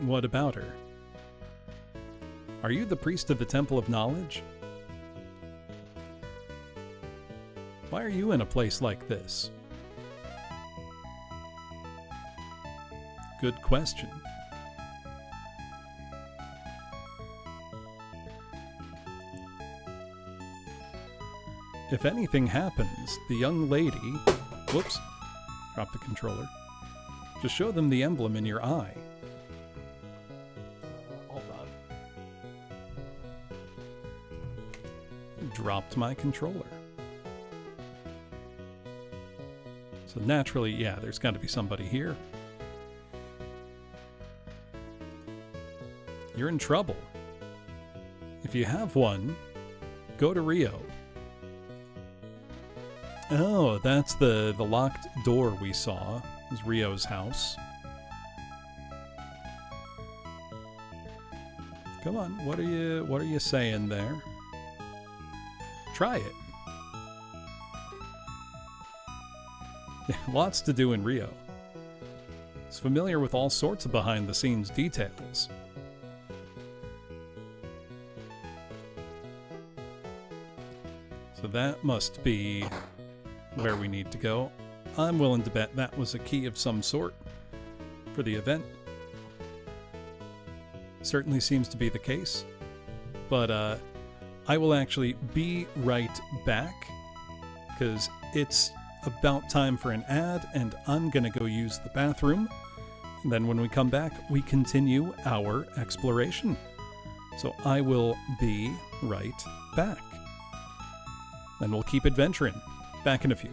S2: What about her? Are you the priest of the Temple of Knowledge? Why are you in a place like this? good question. If anything happens, the young lady... Whoops. Drop the controller. Just show them the emblem in your eye. Hold on. Dropped my controller. So naturally, yeah, there's got to be somebody here. You're in trouble. If you have one, go to Rio. Oh, that's the locked door we saw. It was Rio's house. Come on, what are you saying there? Try it. Lots to do in Rio. He's familiar with all sorts of behind-the-scenes details. So that must be where we need to go. I'm willing to bet that was a key of some sort for the event. Certainly seems to be the case. But I will actually be right back, because it's about time for an ad, and I'm going to go use the bathroom. And then when we come back, we continue our exploration. So I will be right back. And we'll keep adventuring. Back in a few.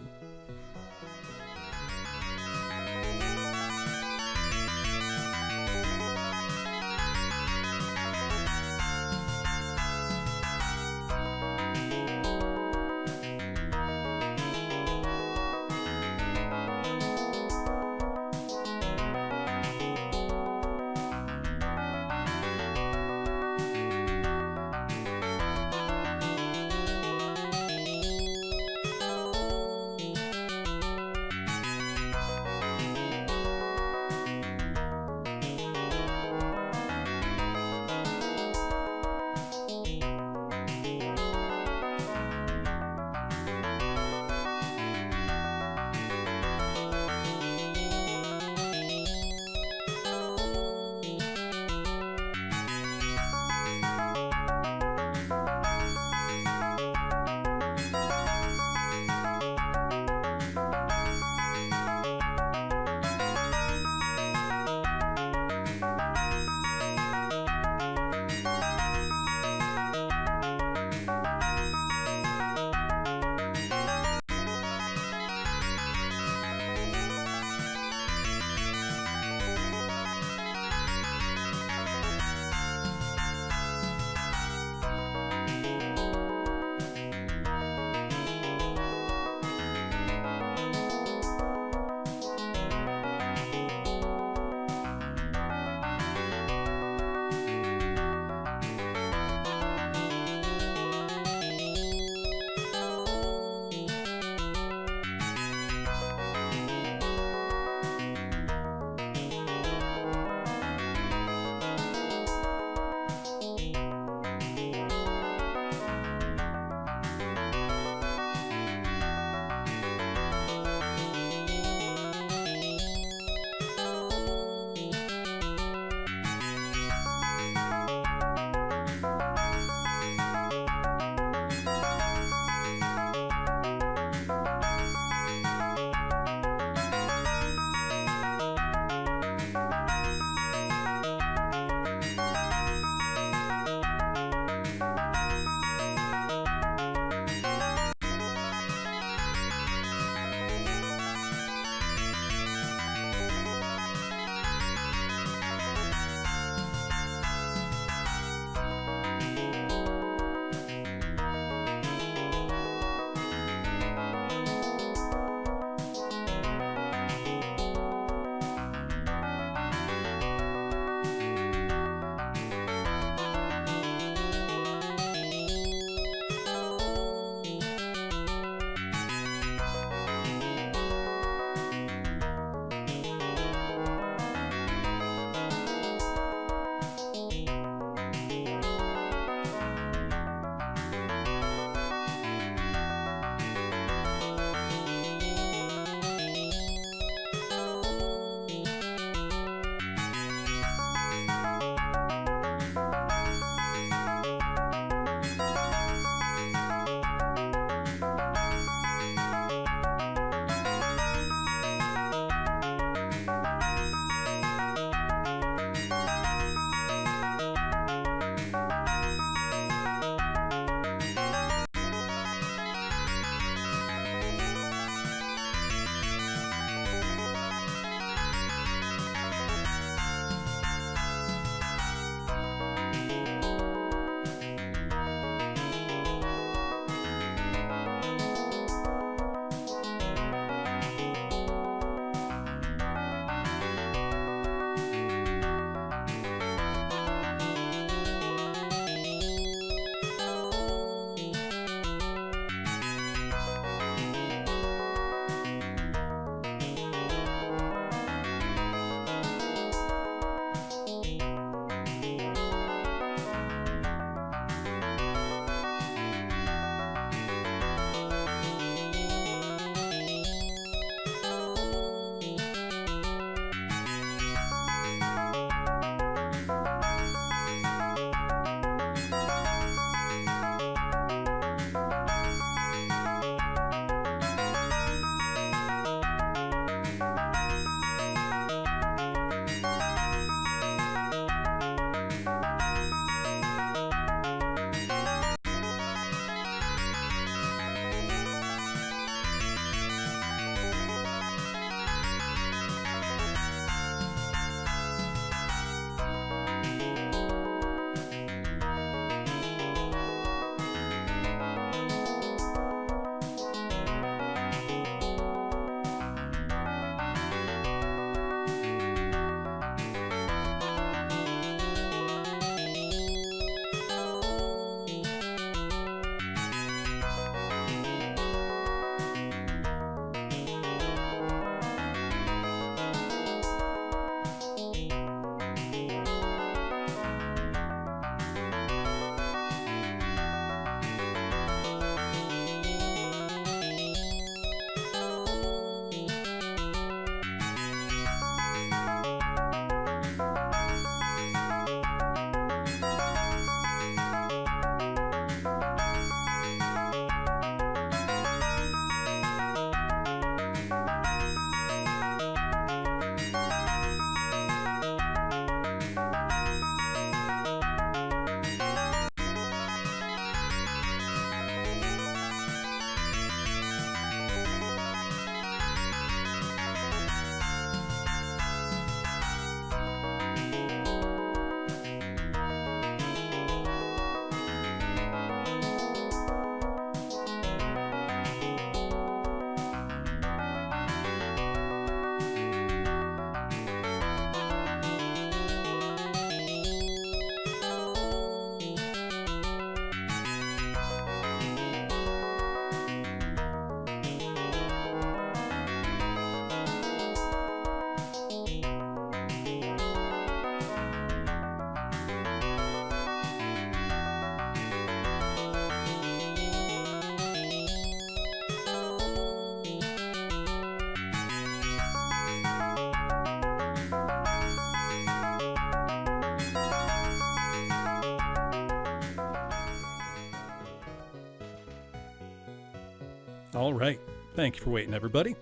S2: All right. Thank you for waiting, everybody.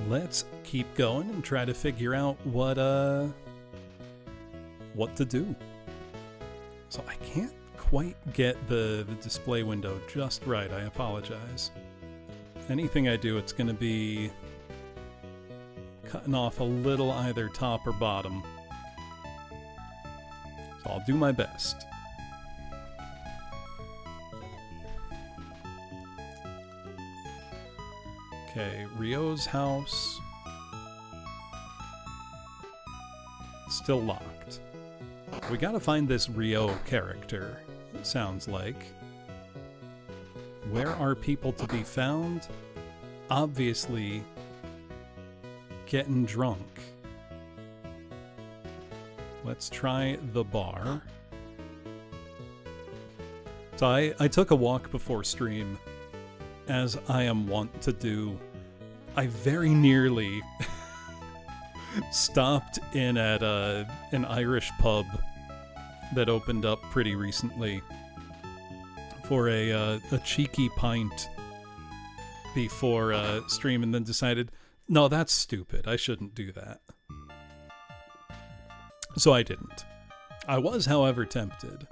S2: Let's keep going and try to figure out what to do. So I can't quite get the display window just right. I apologize. Anything I do, it's going to be cutting off a little either top or bottom. So I'll do my best. Okay, Rio's house. Still locked. We gotta find this Rio character, it sounds like. Where are people to be found? Obviously, getting drunk. Let's try the bar. So I took a walk before stream, as I am wont to do. I very nearly stopped in at an Irish pub that opened up pretty recently for a cheeky pint before stream, and then decided, no, that's stupid. I shouldn't do that. So I didn't. I was, however, tempted.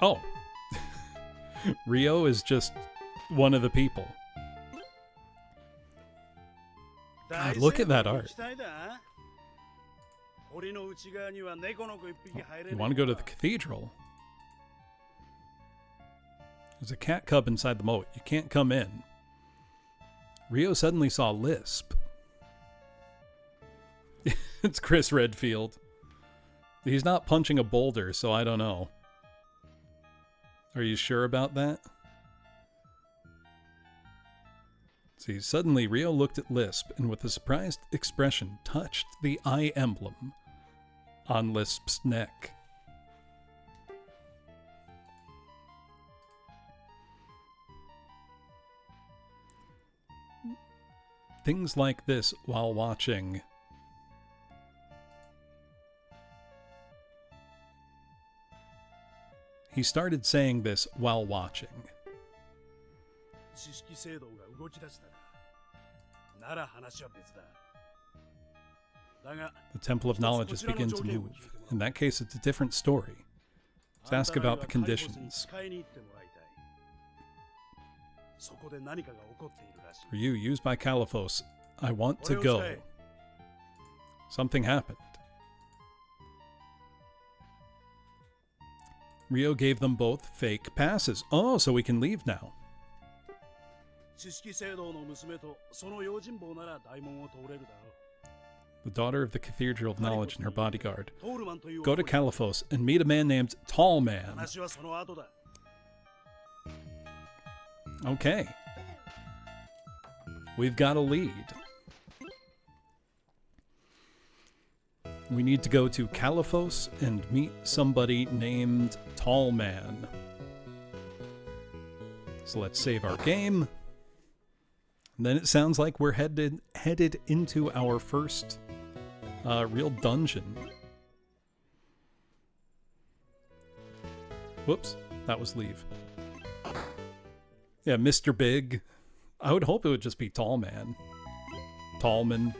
S2: Oh. Rio is just one of the people. God, look at that art. You want to go to the cathedral? There's a cat cub inside the moat. You can't come in. Rio suddenly saw Lisp. It's Chris Redfield. He's not punching a boulder, so I don't know. Are you sure about that? See, suddenly Rio looked at Lisp and with a surprised expression touched the eye emblem on Lisp's neck. Things like this while watching. He started saying this while watching. The Temple of Knowledge has begun to move. In that case, it's a different story. Let's ask about the conditions. For you, used by Caliphos, I want to go. Something happened. Rio gave them both fake passes. Oh, so we can leave now. The daughter of the Cathedral of Knowledge and her bodyguard. Go to Caliphos and meet a man named Tall Man. Okay. We've got a lead. We need to go to Caliphos and meet somebody named Tall Man. So let's save our game. And then it sounds like we're headed into our first real dungeon. Whoops, that was leave. Yeah, Mr. Big. I would hope it would just be Tall Man. Tallman.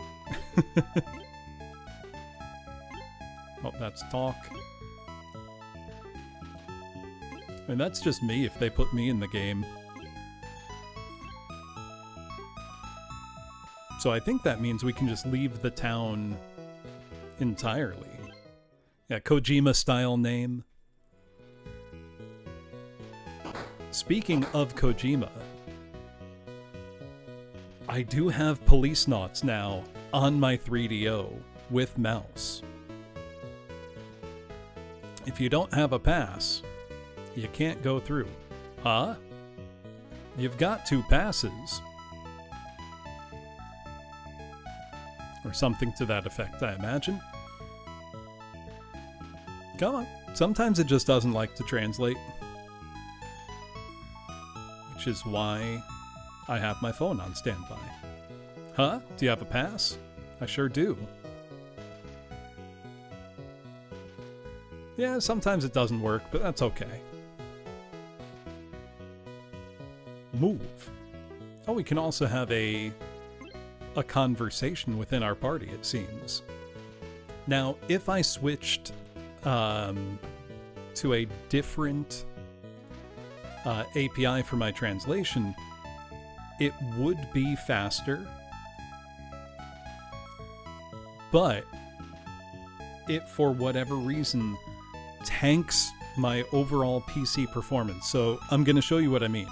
S2: Oh, that's talk. I mean, that's just me if they put me in the game. So I think that means we can just leave the town entirely. Yeah, Kojima-style name. Speaking of Kojima, I do have Police Knots now on my 3DO with mouse. If you don't have a pass, you can't go through. Huh? You've got 2 passes. Or something to that effect, I imagine. Come on. Sometimes it just doesn't like to translate. Which is why I have my phone on standby. Huh? Do you have a pass? I sure do. Yeah, sometimes it doesn't work, but that's okay. Move. Oh, we can also have a conversation within our party, it seems. Now, if I switched to a different API for my translation, it would be faster, but it, for whatever reason, tanks my overall PC performance. So I'm going to show you what I mean.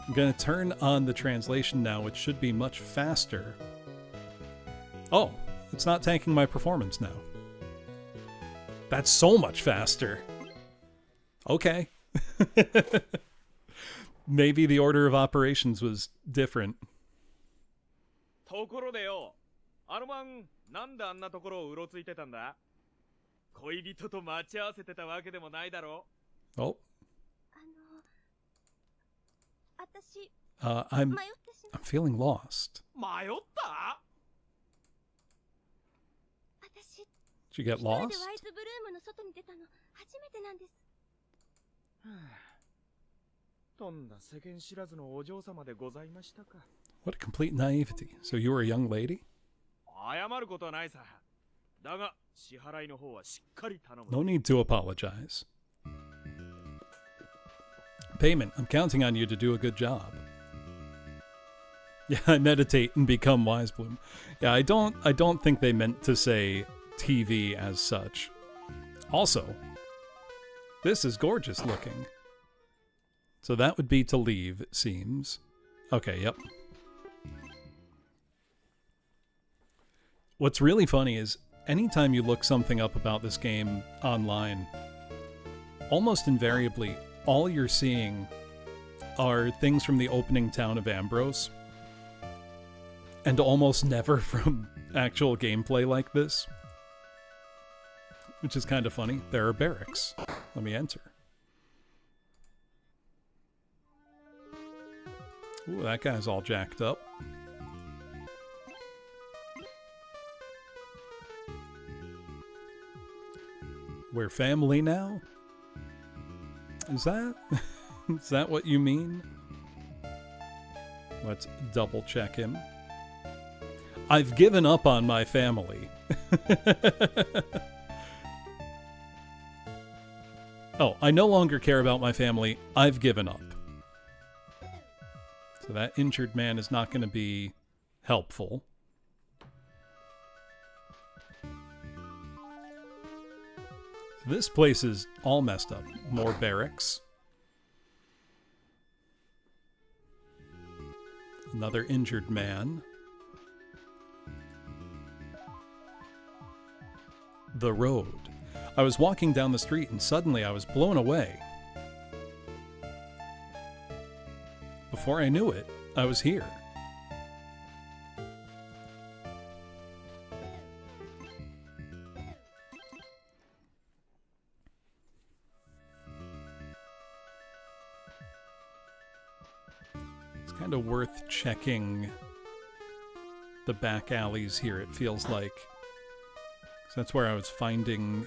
S2: I'm going to turn on the translation now, which should be much faster. Oh, it's not tanking my performance now. That's so much faster. Okay. Maybe the order of operations was different.
S3: ところでよ、あの晩なんであんなところをうろついてたんだ？恋人と待ち合わせてたわけでもないだろ？
S2: Oh.
S4: 私
S2: I'm
S4: 迷ってしま
S2: I'm feeling lost.
S3: 迷った？
S4: 私
S2: Did you get
S4: 一人で
S2: lost?
S4: ワイズブルームの外に出たの初めてなんです。
S3: とんだ世間知らずのお嬢様でございましたか。
S2: What a complete naivety. So you were a young lady?
S3: 謝ることはないさ。だが支払いの方はしっかり頼む。
S2: No need to apologize. Payment. I'm counting on you to do a good job. Yeah, I meditate and become wise bloom. Yeah, I don't think they meant to say TV as such. Also, this is gorgeous looking. So that would be to leave, it seems. Okay, yep. What's really funny is anytime you look something up about this game online, almost invariably, all you're seeing are things from the opening town of Ambrose. And almost never from actual gameplay like this. Which is kind of funny. There are barracks. Let me enter. Ooh, that guy's all jacked up. We're family now? Is that what you mean? Let's double check him. I've given up on my family. Oh, I no longer care about my family. I've given up. So that injured man is not going to be helpful. This place is all messed up. More barracks. Another injured man. The road. I was walking down the street and suddenly I was blown away. Before I knew it, I was here. It's kind of worth checking the back alleys here, it feels like. So that's where I was finding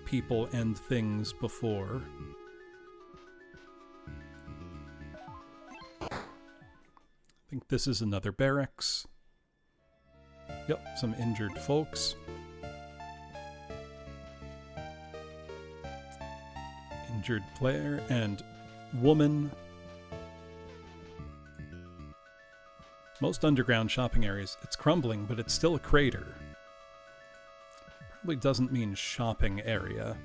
S2: people and things before. I think this is another barracks. Yep, some injured folks. Injured player and woman. Most underground shopping areas, it's crumbling, but it's still a crater. Probably doesn't mean shopping area.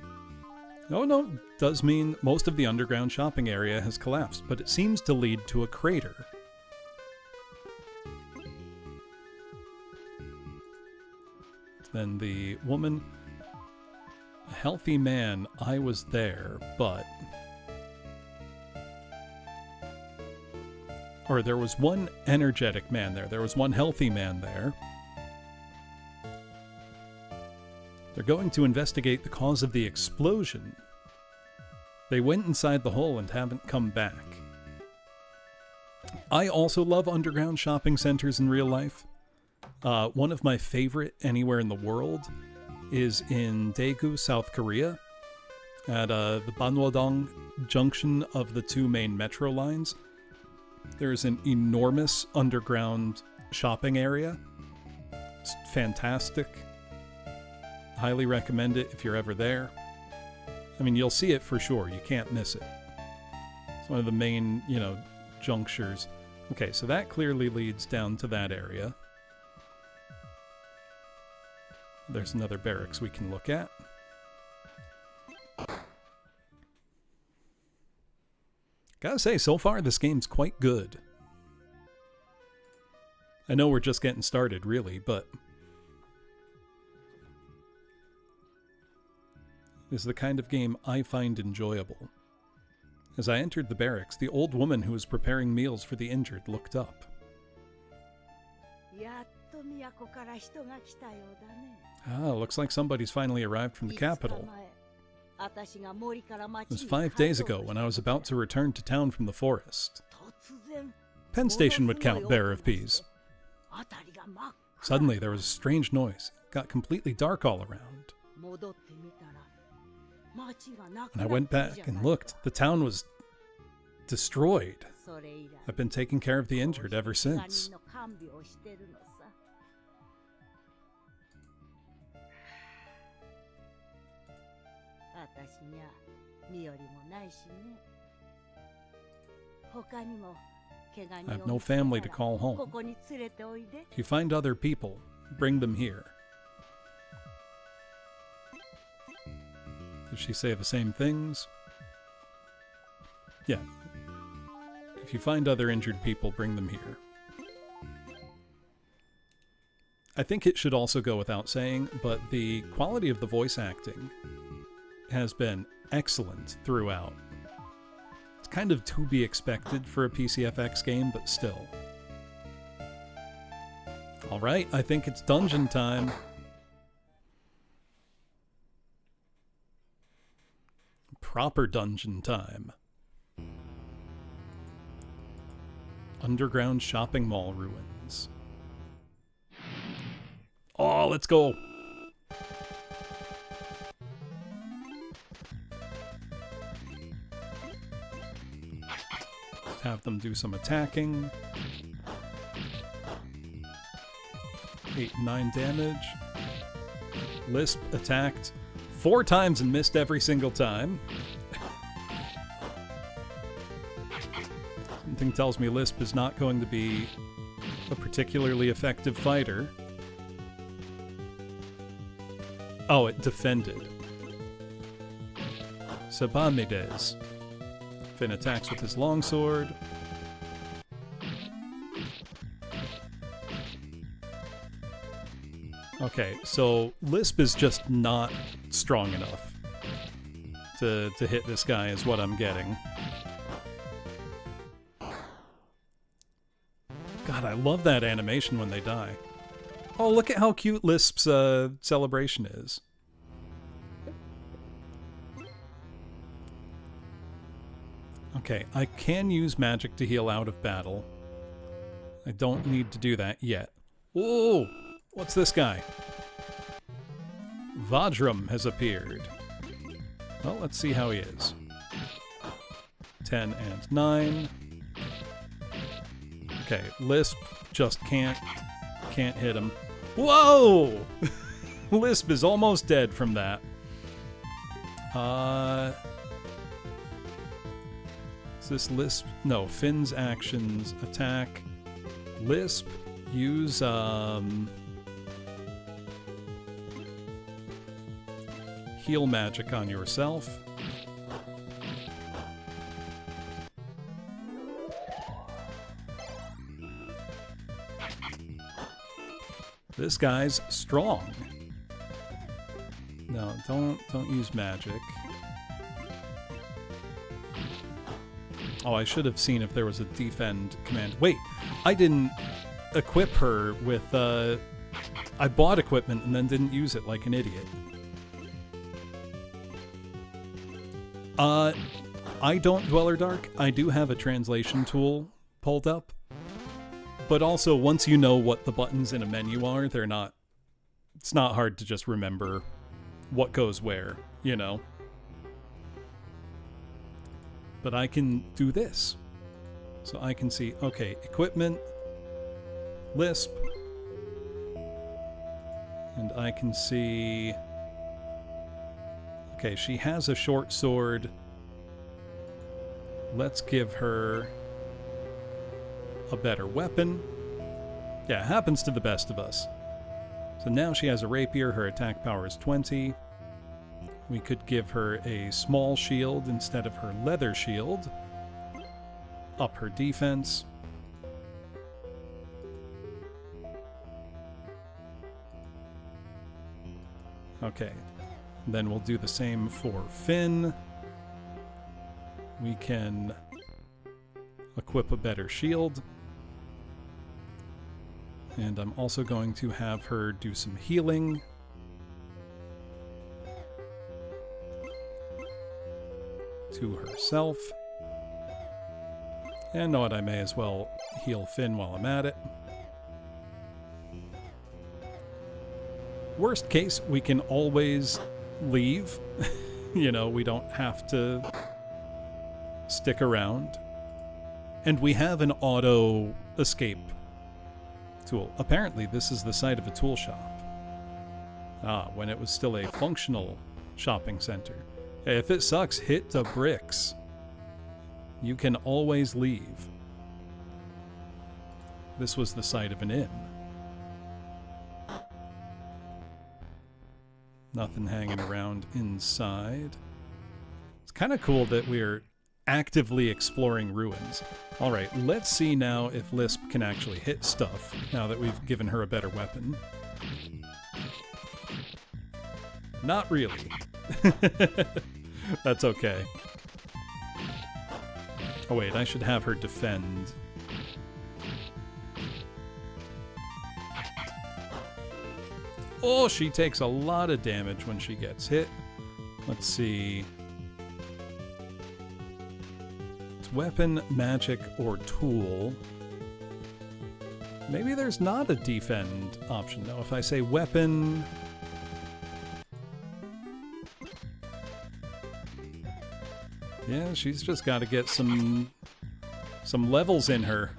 S2: No, does mean most of the underground shopping area has collapsed, but it seems to lead to a crater. Then the woman, a healthy man, I was there, but... Or there was one energetic man there. There was one healthy man there. They're going to investigate the cause of the explosion. They went inside the hole and haven't come back. I also love underground shopping centers in real life. One of my favorite anywhere in the world is in Daegu, South Korea. at the Banwadong junction of the two main metro lines. There's an enormous underground shopping area. It's fantastic. Highly recommend it if you're ever there. I mean, you'll see it for sure. You can't miss it. It's one of the main, junctures. Okay, so that clearly leads down to that area. There's another barracks we can look at. Gotta say, so far this game's quite good. I know we're just getting started, really, but is the kind of game I find enjoyable. As I entered the barracks, the old woman who was preparing meals for the injured looked up. Ah, looks like somebody's finally arrived from the capital. It was 5 days ago when I was about to return to town from the forest. Penn Station would count bearer of peas. Suddenly there was a strange noise. It got completely dark all around. When I went back and looked, the town was destroyed. I've been taking care of the injured ever since. I have no family to call home. If you find other people, bring them here. Does she say the same things? Yeah. If you find other injured people, bring them here. I think it should also go without saying, but the quality of the voice acting has been excellent throughout. It's kind of to be expected for a PCFX game, but still. Alright, I think it's dungeon time. Proper dungeon time. Underground shopping mall ruins. Oh, let's go! Have them do some attacking. 8, 9 damage. Lisp attacked 4 times and missed every single time. Something tells me Lisp is not going to be a particularly effective fighter. Oh, it defended. Sabamides. Finn attacks with his longsword. Okay, so Lisp is just not strong enough to hit this guy is what I'm getting. God, I love that animation when they die. Oh, look at how cute Lisp's celebration is. Okay, I can use magic to heal out of battle. I don't need to do that yet. Whoa! What's this guy? Vajram has appeared. Well, let's see how he is. 10 and 9. Okay, Lisp just can't hit him. Whoa! Lisp is almost dead from that. Is this Lisp? No, Finn's actions, attack. Lisp, use, heal magic on yourself. This guy's strong. No, don't use magic. Oh, I should have seen if there was a defend command. Wait, I didn't equip her with, I bought equipment and then didn't use it like an idiot. I don't Dweller Dark. I do have a translation tool pulled up. But also, once you know what the buttons in a menu are, it's not hard to just remember what goes where, you know? But I can do this. So I can see, okay, equipment, Lisp, and I can see, okay, she has a short sword. Let's give her a better weapon. Yeah, it happens to the best of us. So now she has a rapier, her attack power is 20. We could give her a small shield instead of her leather shield. Up her defense. Okay. Then we'll do the same for Finn. We can equip a better shield. And I'm also going to have her do some healing. To herself. And know what, I may as well heal Finn while I'm at it. Worst case, we can always leave. You know, we don't have to stick around. And we have an auto escape tool. Apparently, this is the site of a tool shop. Ah, when it was still a functional shopping center. Hey, if it sucks, hit the bricks. You can always leave. This was the site of an inn. Nothing hanging around inside. It's kind of cool that we're actively exploring ruins. Alright, let's see now if Lisp can actually hit stuff, now that we've given her a better weapon. Not really. That's okay. Oh wait, I should have her defend. Oh, she takes a lot of damage when she gets hit. Let's see. It's weapon, magic, or tool. Maybe there's not a defend option. No, if I say weapon... Yeah, she's just got to get some levels in her.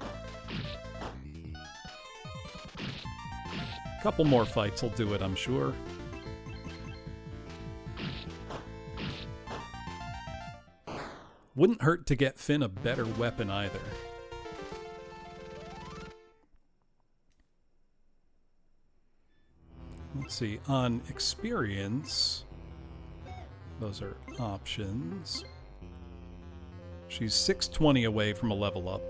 S2: A couple more fights will do it, I'm sure. Wouldn't hurt to get Finn a better weapon either. Let's see, on experience, those are options. She's 620 away from a level up.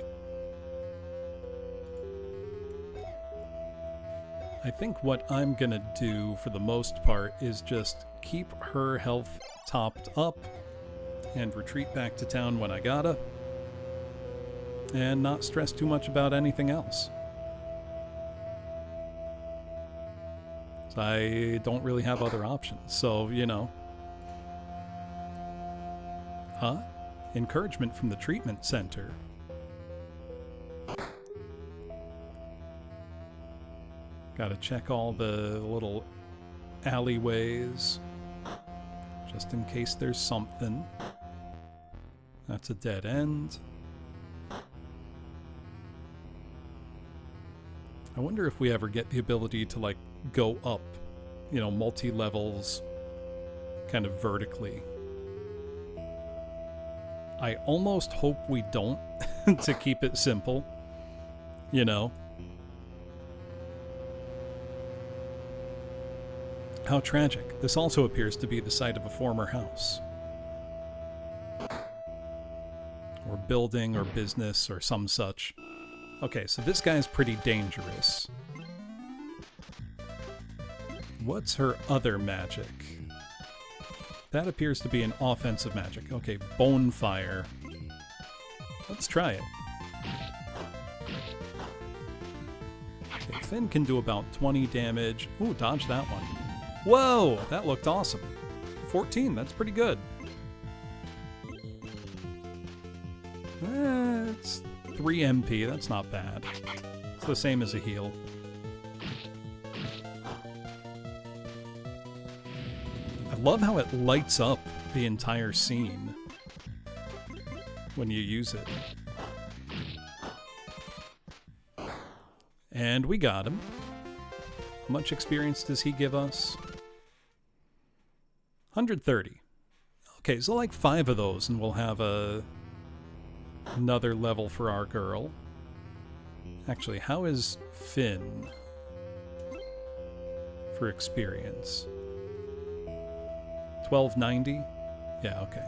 S2: I think what I'm gonna do for the most part is just keep her health topped up and retreat back to town when I gotta, and not stress too much about anything else. So I don't really have other options, so, you know. Huh? Encouragement from the treatment center. Gotta check all the little alleyways, just in case there's something. That's a dead end. I wonder if we ever get the ability to, like, go up, you know, multi-levels, kind of vertically. I almost hope we don't, to keep it simple, you know. How tragic. This also appears to be the site of a former house. Or building, or business, or some such. Okay, so this guy's pretty dangerous. What's her other magic? That appears to be an offensive magic. Okay, Bonefire. Let's try it. Okay, Finn can do about 20 damage. Ooh, dodge that one. Whoa, that looked awesome. 14, that's pretty good. It's 3 MP, that's not bad. It's the same as a heal. I love how it lights up the entire scene. when you use it. And we got him. How much experience does he give us? 130. Okay, so like 5 of those and we'll have another level for our girl. Actually, how is Finn for experience? 1290? Yeah, okay.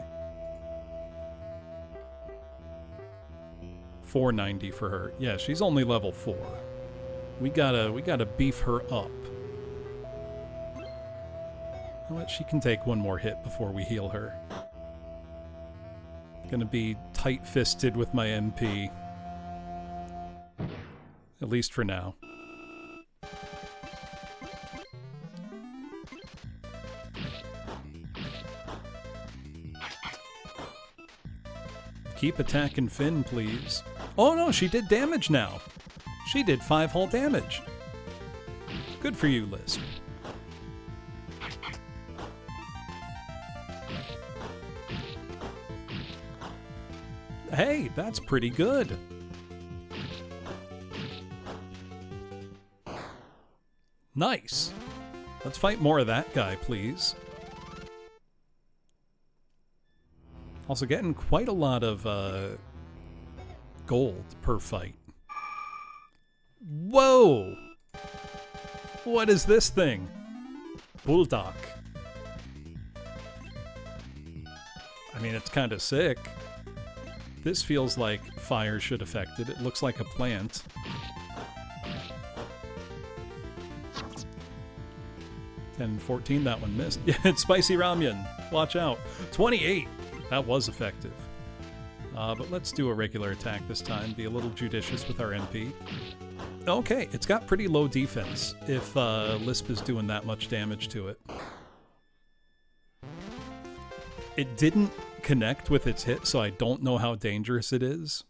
S2: 490 for her. Yeah, she's only level 4. We gotta beef her up. You know what? She can take one more hit before we heal her. Gonna be tight-fisted with my MP. At least for now. Keep attacking Finn, please. Oh no, she did damage now. She did 5 whole damage. Good for you, Lisp. Hey, that's pretty good. Nice. Let's fight more of that guy, please. Also getting quite a lot of gold per fight. Whoa! What is this thing? Bulldog. I mean, it's kind of sick. This feels like fire should affect it. It looks like a plant. And 14, that one missed. Yeah, it's spicy ramen. Watch out. 28. That was effective. But let's do a regular attack this time. Be a little judicious with our MP. Okay, it's got pretty low defense if Lisp is doing that much damage to it. It didn't connect with its hit, so I don't know how dangerous it is.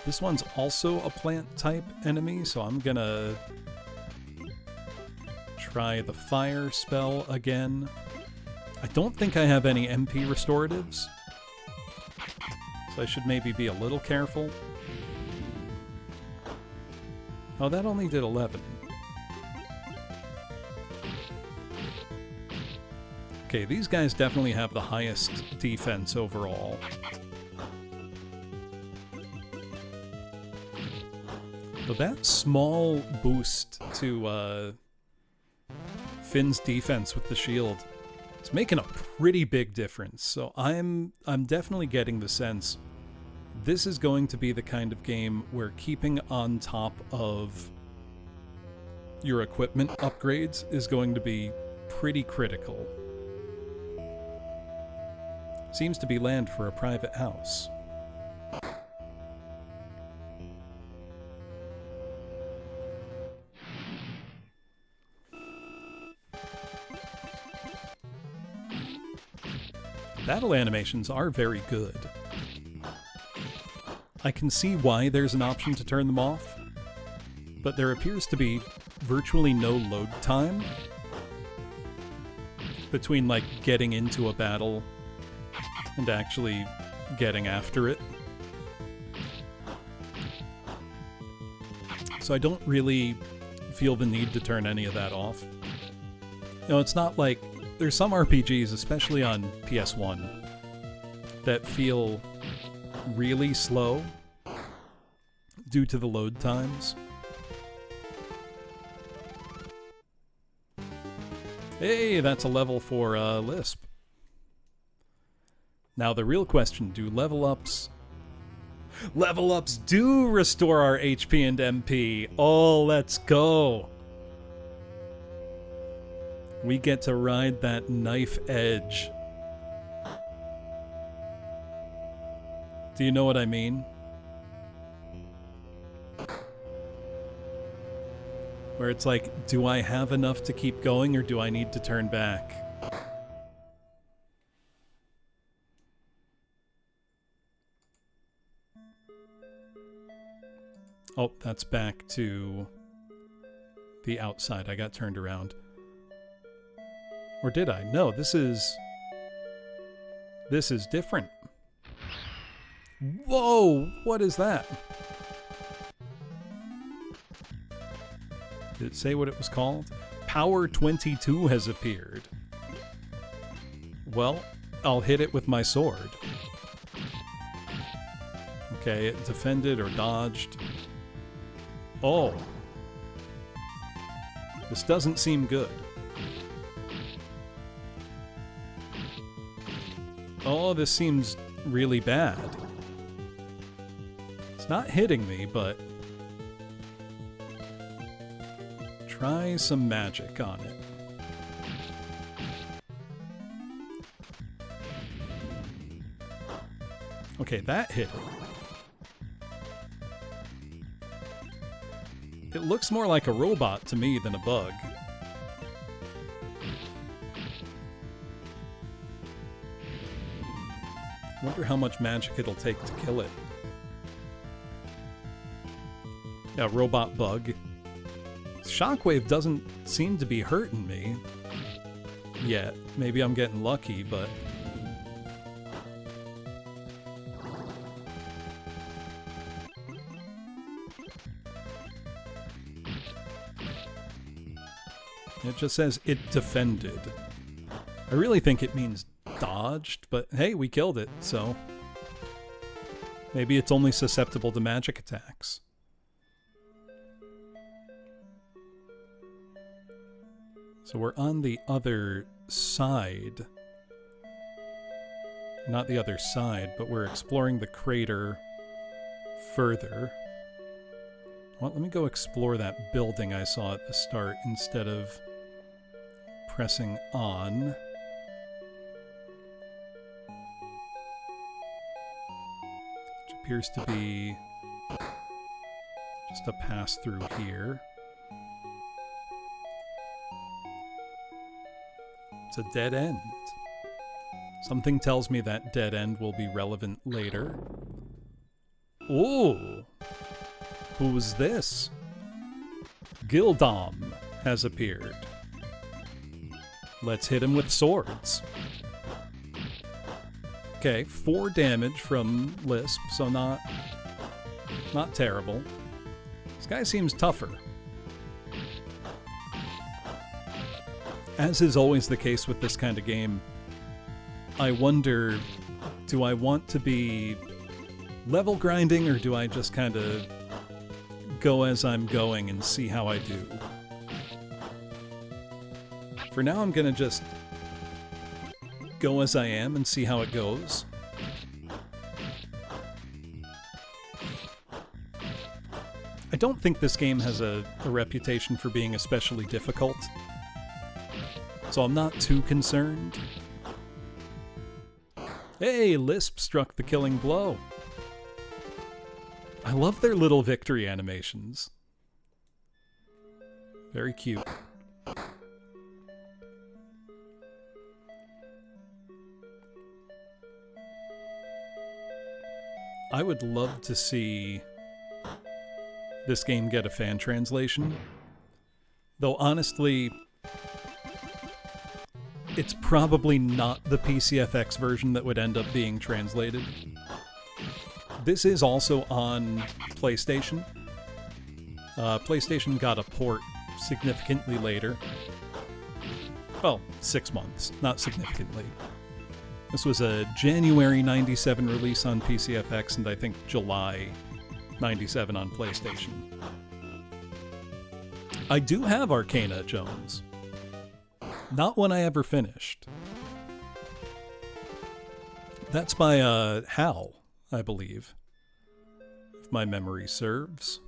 S2: This one's also a plant type enemy, so I'm gonna try the fire spell again. I don't think I have any MP restoratives, so I should maybe be a little careful. Oh, that only did 11. Okay, these guys definitely have the highest defense overall. But that small boost to Finn's defense with the shield is making a pretty big difference. So I'm definitely getting the sense this is going to be the kind of game where keeping on top of your equipment upgrades is going to be pretty critical. Seems to be land for a private house. Battle animations are very good. I can see why there's an option to turn them off, but there appears to be virtually no load time between, like, getting into a battle and actually getting after it. So I don't really feel the need to turn any of that off. You know, it's not like... There's some RPGs, especially on PS1, that feel really slow due to the load times. Hey, that's a level for Lisp. Now the real question, do level ups... Level ups do restore our HP and MP. Oh, let's go. We get to ride that knife edge. Do you know what I mean? Where it's like, do I have enough to keep going or do I need to turn back? Oh, that's back to the outside. I got turned around. Or did I? No, this is different. Whoa! What is that? Did it say what it was called? Power 22 has appeared. Well, I'll hit it with my sword. Okay, it defended or dodged. Oh. This doesn't seem good. Oh, this seems really bad. It's not hitting me, but... try some magic on it. Okay, that hit it. It looks more like a robot to me than a bug. Wonder how much magic it'll take to kill it. Yeah, robot bug. Shockwave doesn't seem to be hurting me yet. Maybe I'm getting lucky, but... it just says it defended. I really think it means dodged, but hey, we killed it, so... maybe it's only susceptible to magic attacks. So we're on the other side. Not the other side, but we're exploring the crater further. Well, let me go explore that building I saw at the start instead of pressing on. Which appears to be just a pass through here. It's a dead end. Something tells me that dead end will be relevant later. Ooh! Who's this? Gildom has appeared. Let's hit him with swords. Okay, 4 damage from Lisp, so not terrible. This guy seems tougher. As is always the case with this kind of game, I wonder, do I want to be level grinding, or do I just kind of go as I'm going and see how I do? For now, I'm going to just go as I am and see how it goes. I don't think this game has a reputation for being especially difficult, so I'm not too concerned. Hey, Lisp struck the killing blow. I love their little victory animations. Very cute. I would love to see this game get a fan translation. Though honestly, it's probably not the PCFX version that would end up being translated. This is also on PlayStation. PlayStation got a port significantly later. Well, 6 months, not significantly. This was a January 97 release on PCFX, and I think July 97 on PlayStation. I do have Arcana, Jones. Not one I ever finished. That's by Hal, I believe, if my memory serves.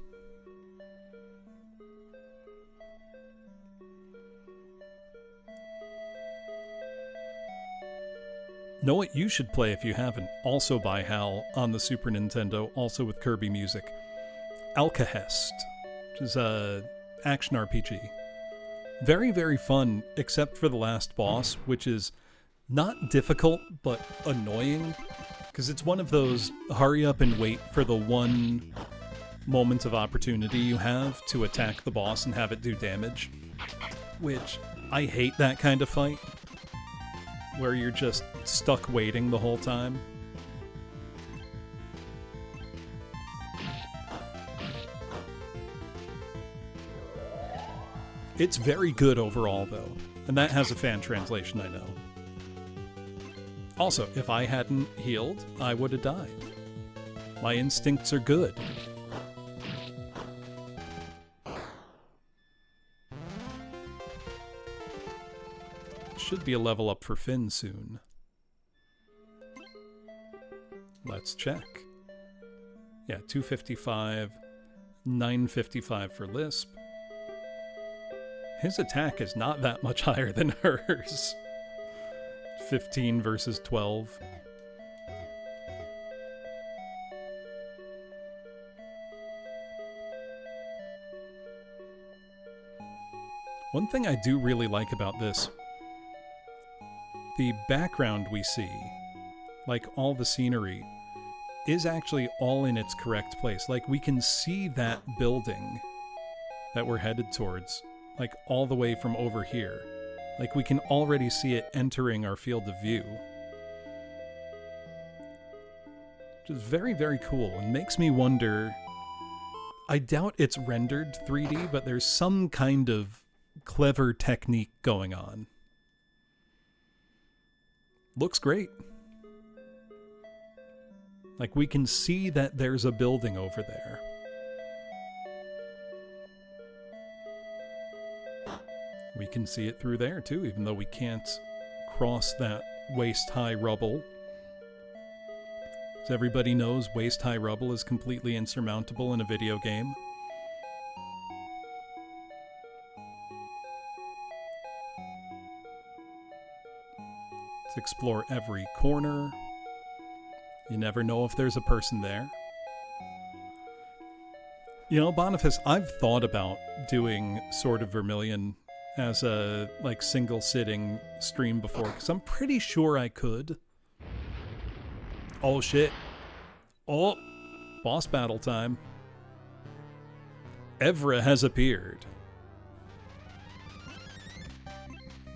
S2: Know What You Should Play if you haven't, also by Hal on the Super Nintendo, also with Kirby music. Alcahest, which is a action RPG. Very, very fun, except for the last boss, which is not difficult, but annoying, because it's one of those hurry up and wait for the one moment of opportunity you have to attack the boss and have it do damage, which I hate that kind of fight. where you're just stuck waiting the whole time. It's very good overall, though, and that has a fan translation, I know. Also, if I hadn't healed, I would have died. My instincts are good. Should be a level up for Finn soon. Let's check. Yeah, 255, 955 for Lisp. His attack is not that much higher than hers. 15 versus 12. One thing I do really like about this, the background we see, like all the scenery, is actually all in its correct place. Like, we can see that building that we're headed towards, like all the way from over here. Like, we can already see it entering our field of view. Which is very, very cool, and makes me wonder, I doubt it's rendered 3D, but there's some kind of clever technique going on. Looks great. Like, we can see that there's a building over there. We can see it through there too, even though we can't cross that waist-high rubble. As everybody knows, waist-high rubble is completely insurmountable in a video game. Let's explore every corner. You never know if there's a person there. You know, Boniface, I've thought about doing Sword of Vermilion as a, like, single-sitting stream before, because I'm pretty sure I could. Oh, shit. Oh, boss battle time. Evra has appeared.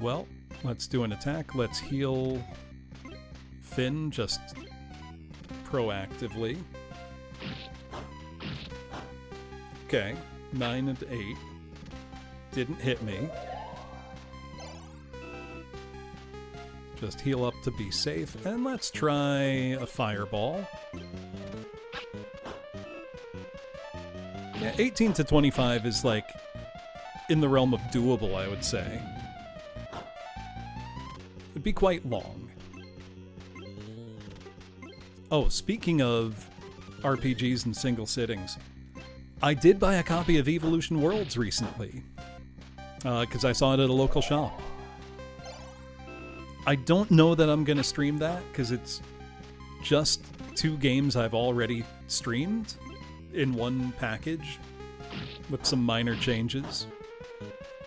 S2: Well, let's do an attack. Let's heal Finn just proactively. Okay, 9 and 8. Didn't hit me. Just heal up to be safe, and let's try a fireball. Yeah, 18 to 25 is, like, in the realm of doable, I would say. It'd be quite long. Oh, speaking of RPGs and single sittings, I did buy a copy of Evolution Worlds recently, because I saw it at a local shop. I don't know that I'm going to stream that, because it's just 2 games I've already streamed in one package, with some minor changes.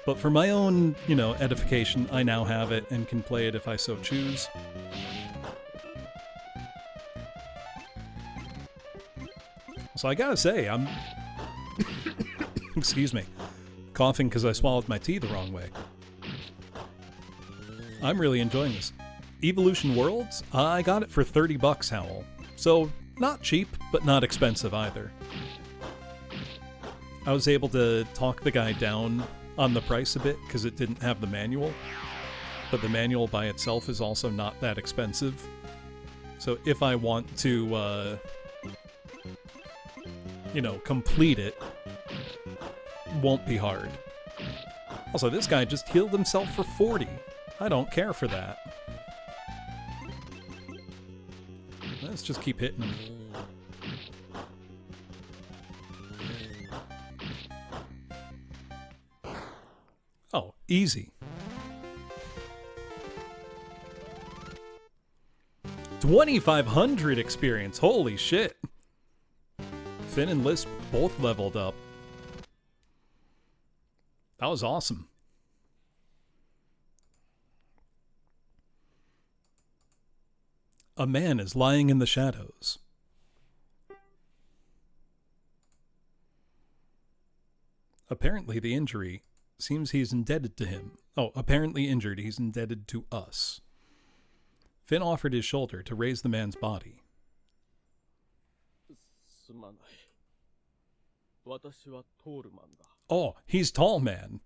S2: But for my own, you know, edification, I now have it and can play it if I so choose. So I gotta say, I'm... Excuse me. Coughing because I swallowed my tea the wrong way. I'm really enjoying this. Evolution Worlds? I got it for $30, Howl. So, not cheap, but not expensive either. I was able to talk the guy down on the price a bit because it didn't have the manual. But the manual by itself is also not that expensive. So if I want to, you know, complete it, won't be hard. Also, this guy just healed himself for 40. I don't care for that. Let's just keep hitting him. Oh, easy. 2,500 experience. Holy shit. Finn and Lisp both leveled up. That was awesome. A man is lying in the shadows. Apparently the injury seems he's indebted to him. Oh, apparently injured, he's indebted to us. Finn offered his shoulder to raise the man's body.
S5: すまない。私はトールマンだ。
S2: Oh, he's tall man.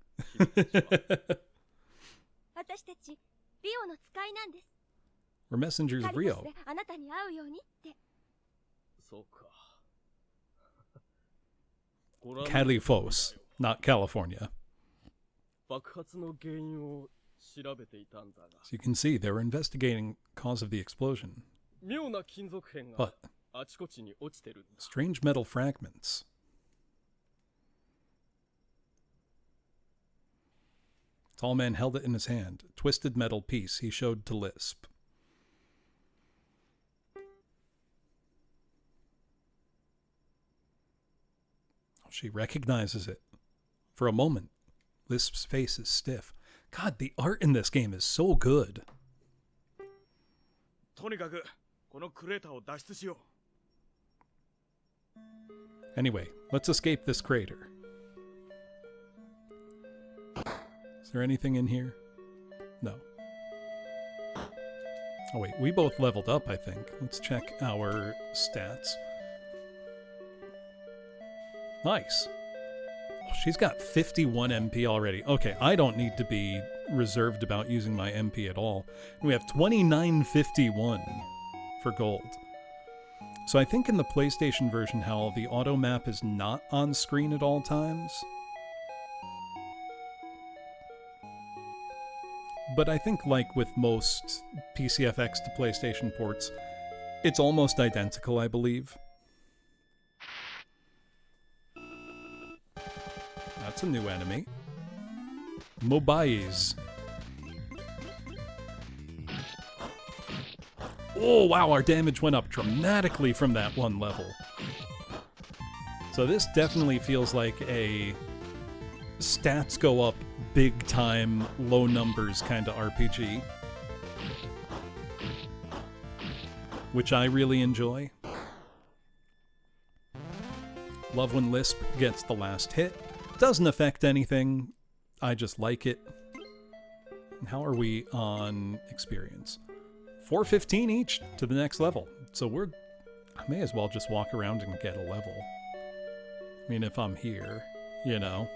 S4: 私たちリオの使いなんです。
S2: We're messengers
S4: カ
S2: of
S4: リフォ
S2: Rio.
S4: スであなたに会うようにって。
S5: そうか。
S2: Califos, not California.
S5: 爆発の原因を調べていたんだが。
S2: As you can see, they were investigating cause of the explosion.
S5: 妙な金属片が
S2: But
S5: あちこちに落ちてるんだ。
S2: strange metal fragments. Tall man held it in his hand, a twisted metal piece he showed to Lisp. She recognizes it. For a moment, Lisp's face is stiff. God, the art in this game is so good.
S3: とにかくこのクレーターを脱出しよう。
S2: Anyway, let's escape this crater. Is there anything in here? No. Oh wait, we both leveled up, I think. Let's check our stats. Nice. Oh, she's got 51 MP already. Okay, I don't need to be reserved about using my MP at all. We have 2951 for gold. So I think in the PlayStation version, Hal, the auto map is not on screen at all times. But I think, like with most PCFX to PlayStation ports, it's almost identical, I believe. That's a new enemy. Mobais. Oh, wow, our damage went up dramatically from that one level. So this definitely feels like a stats go up big time, low numbers kind of RPG. Which I really enjoy. Love when Lisp gets the last hit. Doesn't affect anything. I just like it. How are we on experience? 415 each to the next level. So I may as well just walk around and get a level. I mean, if I'm here, you know.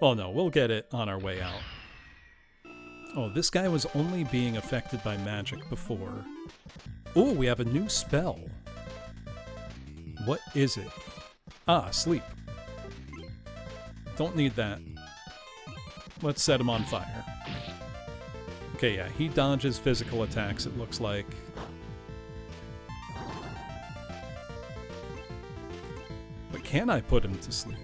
S2: Well, no, we'll get it on our way out. Oh, this guy was only being affected by magic before. Oh, we have a new spell. What is it? Ah, sleep. Don't need that. Let's set him on fire. Okay, yeah, he dodges physical attacks, it looks like. But can I put him to sleep?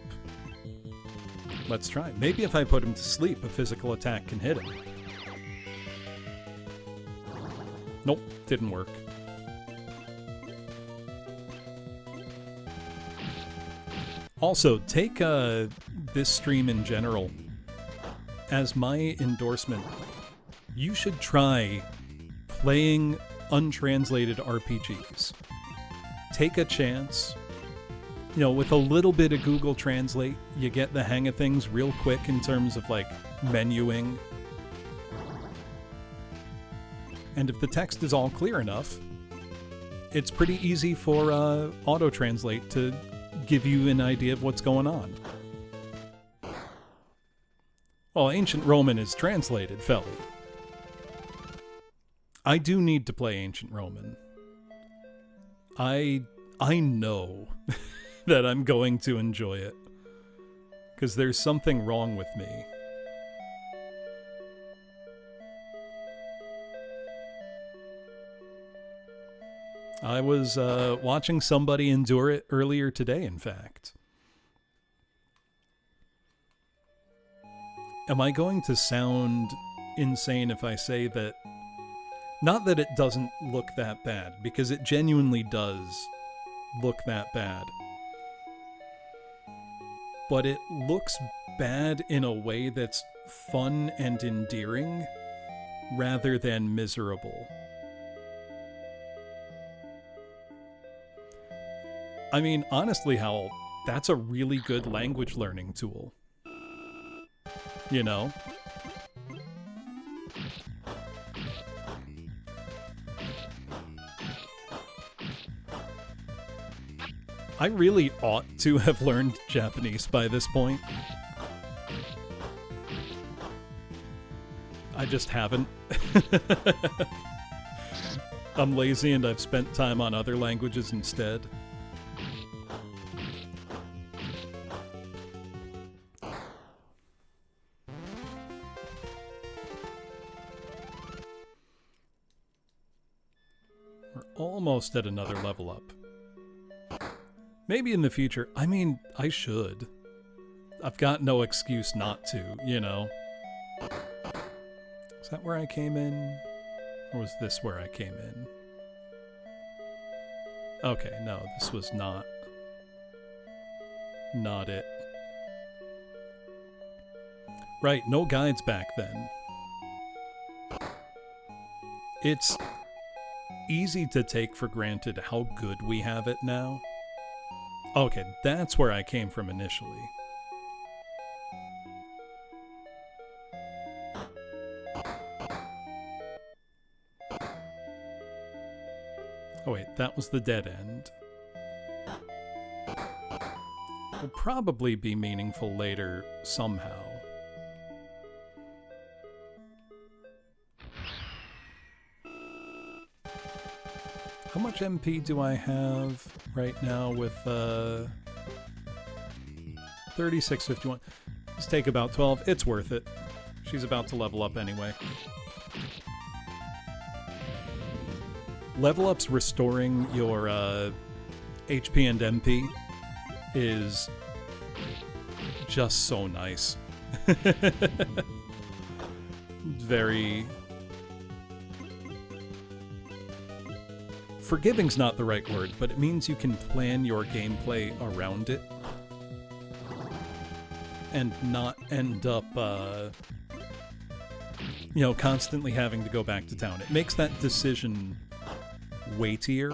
S2: Let's try. Maybe if I put him to sleep, a physical attack can hit him. Nope, didn't work. Also, take this stream in general as my endorsement. You should try playing untranslated RPGs. Take a chance. You know, with a little bit of Google Translate, you get the hang of things real quick in terms of, like, menuing. And if the text is all clear enough, it's pretty easy for auto-translate to give you an idea of what's going on. Well, Ancient Roman is translated, Felly. I do need to play Ancient Roman. I know that I'm going to enjoy it. Because there's something wrong with me. I was watching somebody endure it earlier today, in fact. Am I going to sound insane if I say that... Not that it doesn't look that bad, because it genuinely does look that bad. But it looks bad in a way that's fun and endearing, rather than miserable. I mean, honestly, Howell, that's a really good language learning tool. You know? I really ought to have learned Japanese by this point. I just haven't. I'm lazy and I've spent time on other languages instead. We're almost at another level up. Maybe in the future. I mean, I should. I've got no excuse not to, you know. Is that where I came in? Or was this where I came in? Okay, no, this was not it. Right, no guides back then. It's easy to take for granted how good we have it now. Okay, that's where I came from initially. Oh wait, that was the dead end. Will probably be meaningful later somehow. How much MP do I have right now with 3651? Let's take about 12. It's worth it. She's about to level up anyway. Level ups restoring your HP and MP is just so nice. Very... Forgiving's not the right word, but it means you can plan your gameplay around it and not end up, you know, constantly having to go back to town. It makes that decision weightier.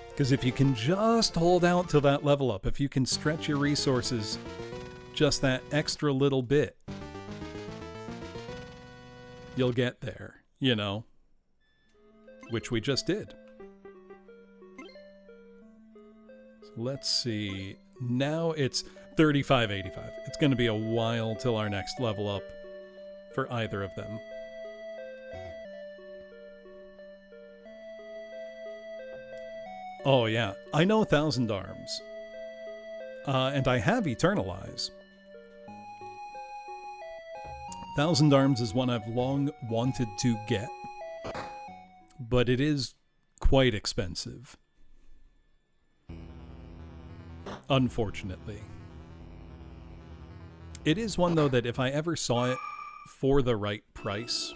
S2: Because if you can just hold out till that level up, if you can stretch your resources just that extra little bit, you'll get there, you know? Which we just did. So let's see. Now it's 3585. It's going to be a while till our next level up for either of them. Oh yeah, I know Thousand Arms. And I have Eternal Eyes. Thousand Arms is one I've long wanted to get, but it is quite expensive. Unfortunately. It is one, though, that if I ever saw it for the right price,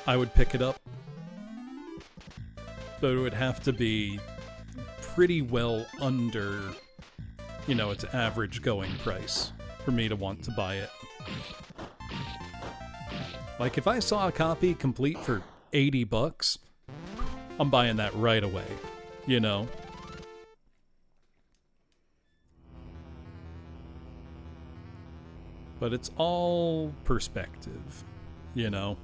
S2: I would pick it up. But it would have to be pretty well under, you know, its average going price for me to want to buy it. Like, if I saw a copy complete for $80, I'm buying that right away, you know? But it's all perspective, you know?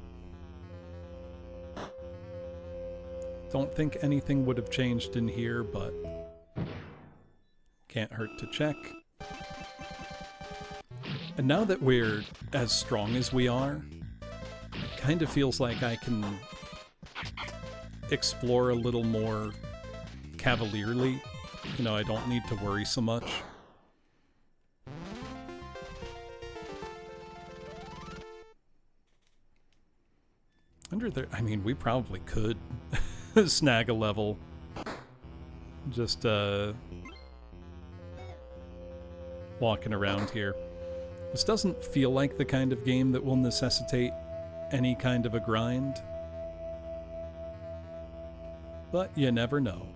S2: Don't think anything would have changed in here, but can't hurt to check. And now that we're as strong as we are, kind of feels like I can explore a little more cavalierly. You know, I don't need to worry so much. I mean, we probably could snag a level. Just, walking around here. This doesn't feel like the kind of game that will necessitate any kind of a grind. But you never know.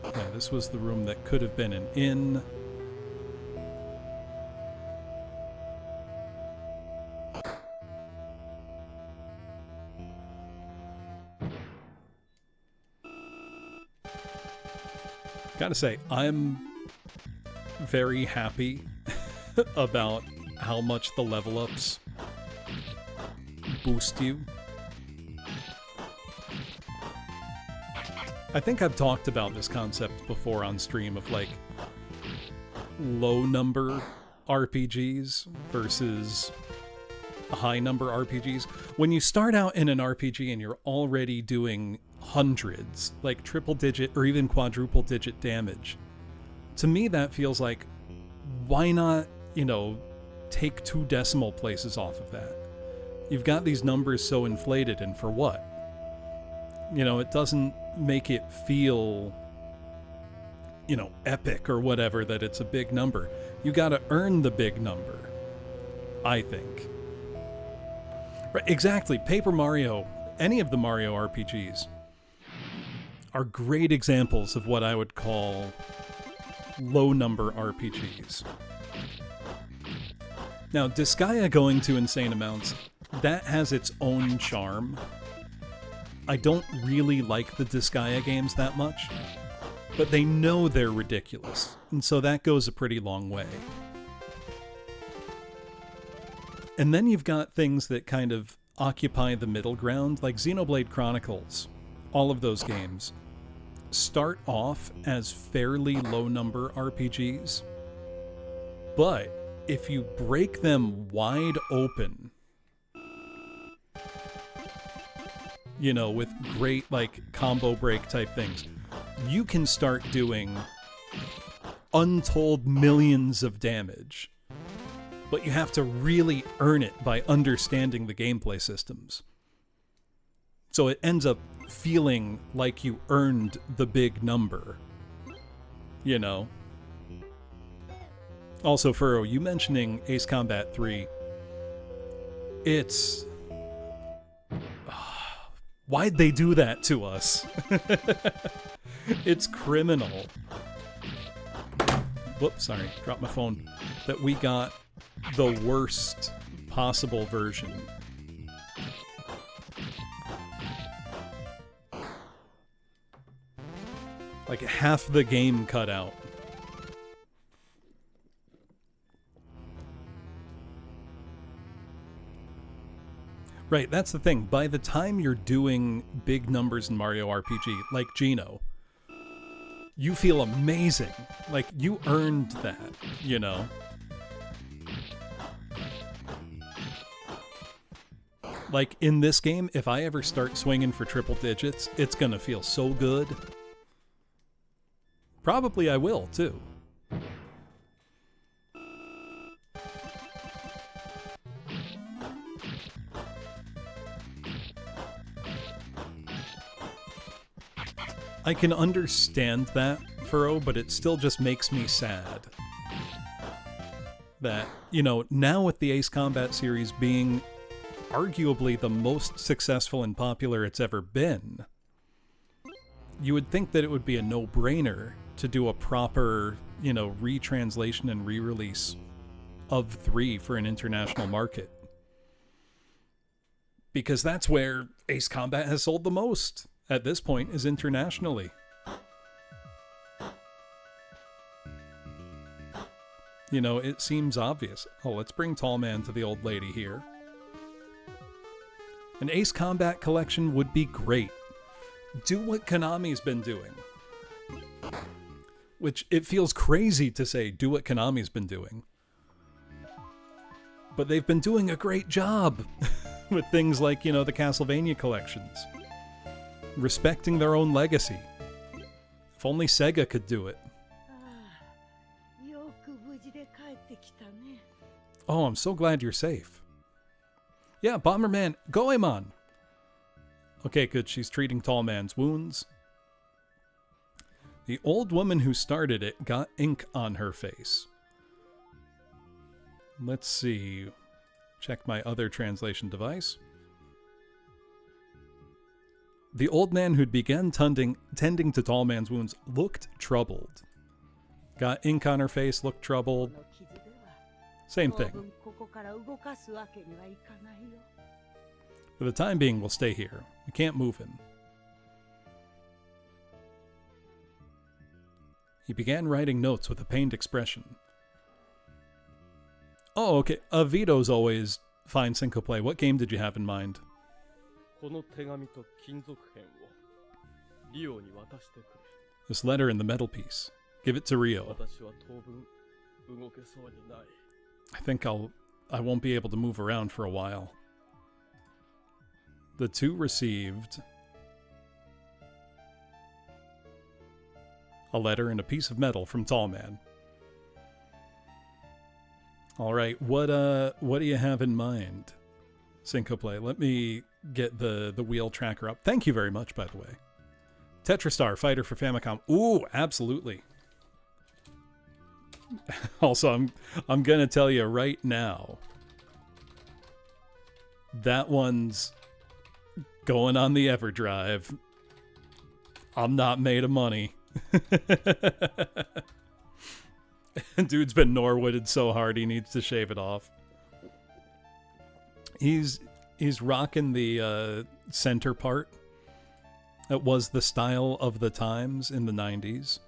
S2: Yeah, this was the room that could have been an inn. Gotta say, I'm very happy about how much the level ups boost you. I think I've talked about this concept before on stream of like low number RPGs versus high number RPGs. When you start out in an RPG and you're already doing hundreds, like triple digit or even quadruple digit damage, to me that feels like, why not, take 2 decimal places off of that? You've got these numbers so inflated, and for what? It doesn't make it feel, epic or whatever that it's a big number. You gotta earn the big number, I think. Right, exactly. Paper Mario, any of the Mario RPGs, are great examples of what I would call low number RPGs. Now, Disgaea going to insane amounts, that has its own charm. I don't really like the Disgaea games that much, but they know they're ridiculous, and so that goes a pretty long way. And then you've got things that kind of occupy the middle ground, like Xenoblade Chronicles. All of those games start off as fairly low number RPGs, but if you break them wide open, with great like combo break type things, you can start doing untold millions of damage. But you have to really earn it by understanding the gameplay systems. So it ends up feeling like you earned the big number. Also, Furrow, you mentioning Ace Combat 3, it's... why'd they do that to us? It's criminal. Whoops, sorry, dropped my phone. That we got the worst possible version. Like half the game cut out. Right, that's the thing. By the time you're doing big numbers in Mario RPG, like Geno, you feel amazing. Like, you earned that, Like, in this game, if I ever start swinging for triple digits, it's gonna feel so good. Probably I will, too. I can understand that, Furrow, but it still just makes me sad. That, now with the Ace Combat series being arguably the most successful and popular it's ever been, you would think that it would be a no-brainer to do a proper, retranslation and re-release of 3 for an international market. Because that's where Ace Combat has sold the most at this point, is internationally. It seems obvious. Oh, let's bring Tall Man to the old lady here. An Ace Combat collection would be great. Do what Konami's been doing. Which, it feels crazy to say, do what Konami's been doing. But they've been doing a great job with things like, the Castlevania collections. Respecting their own legacy. If only Sega could do it. Oh, I'm so glad you're safe. Yeah, Bomberman, Goemon! Okay, good, she's treating Tall Man's wounds. The old woman who started it got ink on her face. Let's see. Check my other translation device. The old man who'd begun tending to Tall Man's wounds looked troubled. Got ink on her face, looked troubled. Same thing. For the time being, we'll stay here. We can't move him. He began writing notes with a pained expression. Oh, okay. Vito's always fine Syncoplay. What game did you have in mind?
S5: この手紙と金属片をリオに渡してくれ。
S2: This letter in the metal piece. Give it to Rio.
S5: 私は当分動けそうにない。
S2: I think I won't be able to move around for a while. The two received a letter and a piece of metal from Tallman. All right, what do you have in mind, Syncoplay? Let me get the wheel tracker up. Thank you very much, by the way. Tetrastar Fighter for Famicom. Ooh, absolutely. Also, I'm gonna tell you right now, that one's going on the EverDrive. I'm not made of money. Dude's been Norwooded so hard he needs to shave it off. He's rocking the center part. That was the style of the times in the 90s.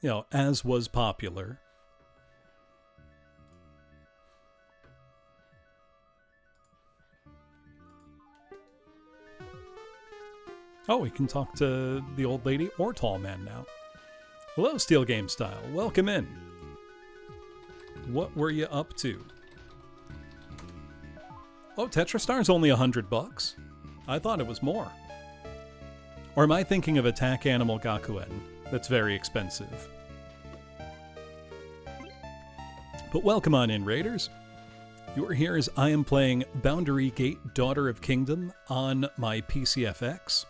S2: You know, as was popular. Oh, we can talk to the old lady or tall man now. Hello, Steel Game Style. Welcome in. What were you up to? Oh, Tetrastar's only $100. I thought it was more. Or am I thinking of Attack Animal Gakuen? That's very expensive. But welcome on in, Raiders. You are here as I am playing Boundary Gate Daughter of Kingdom on my PCFX.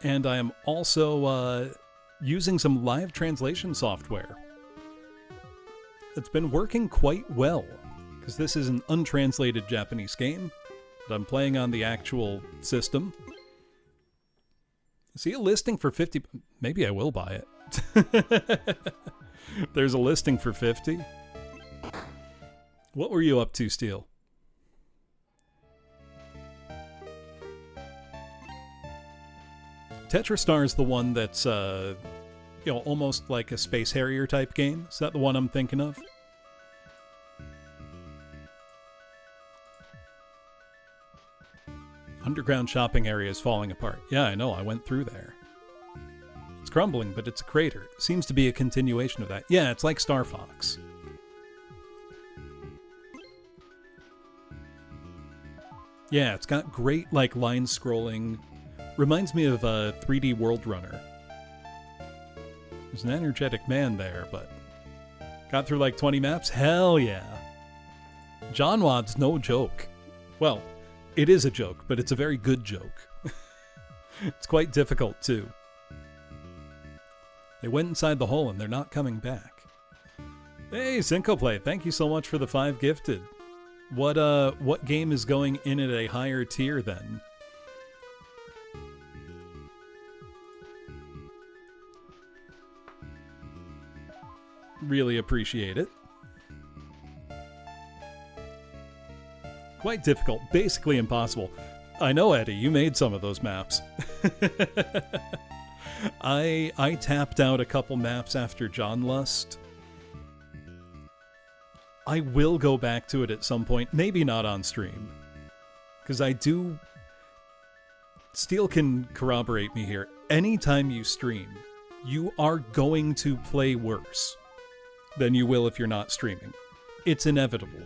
S2: And I am also using some live translation software. It's been working quite well, because this is an untranslated Japanese game that I'm playing on the actual system. See a listing for 50? Maybe I will buy it. There's a listing for 50. What were you up to, Steel? Tetrastar is the one that's, almost like a Space Harrier type game. Is that the one I'm thinking of? Underground shopping area is falling apart. Yeah, I know. I went through there. It's crumbling, but it's a crater. Seems to be a continuation of that. Yeah, it's like Star Fox. Yeah, it's got great, line scrolling. Reminds me of 3D World Runner. There's an energetic man there, but got through 20 maps? Hell yeah. John Wad's no joke. Well, it is a joke, but it's a very good joke. It's quite difficult, too. They went inside the hole and they're not coming back. Hey, Syncoplay, thank you so much for the 5 gifted. What game is going in at a higher tier then? Really appreciate it. Quite difficult, basically impossible. I know, Eddie, you made some of those maps. I tapped out a couple maps after John Lust. I will go back to it at some point, maybe not on stream. Because I do... Steel can corroborate me here. Anytime you stream, you are going to play worse than you will if you're not streaming. It's inevitable.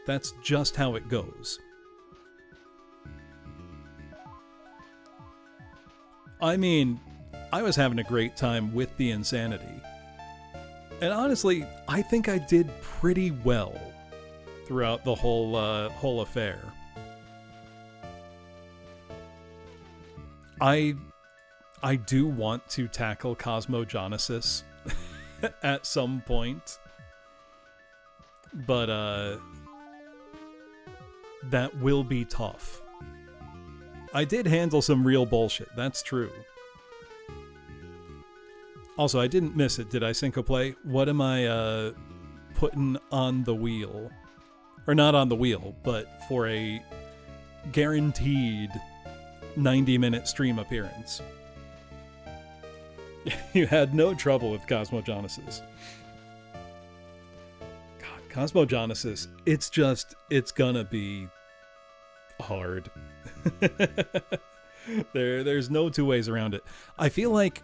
S2: That's just how it goes. I mean, I was having a great time with the insanity. And honestly, I think I did pretty well throughout the whole affair. I do want to tackle Cosmogenesis at some point. But that will be tough. I did handle some real bullshit, that's true. Also, I didn't miss it, did I, Syncoplay? What am I putting on the wheel? Or not on the wheel, but for a guaranteed 90-minute stream appearance. You had no trouble with Cosmogenesis. God, Cosmogenesis, it's gonna be hard. There's no two ways around it. I feel like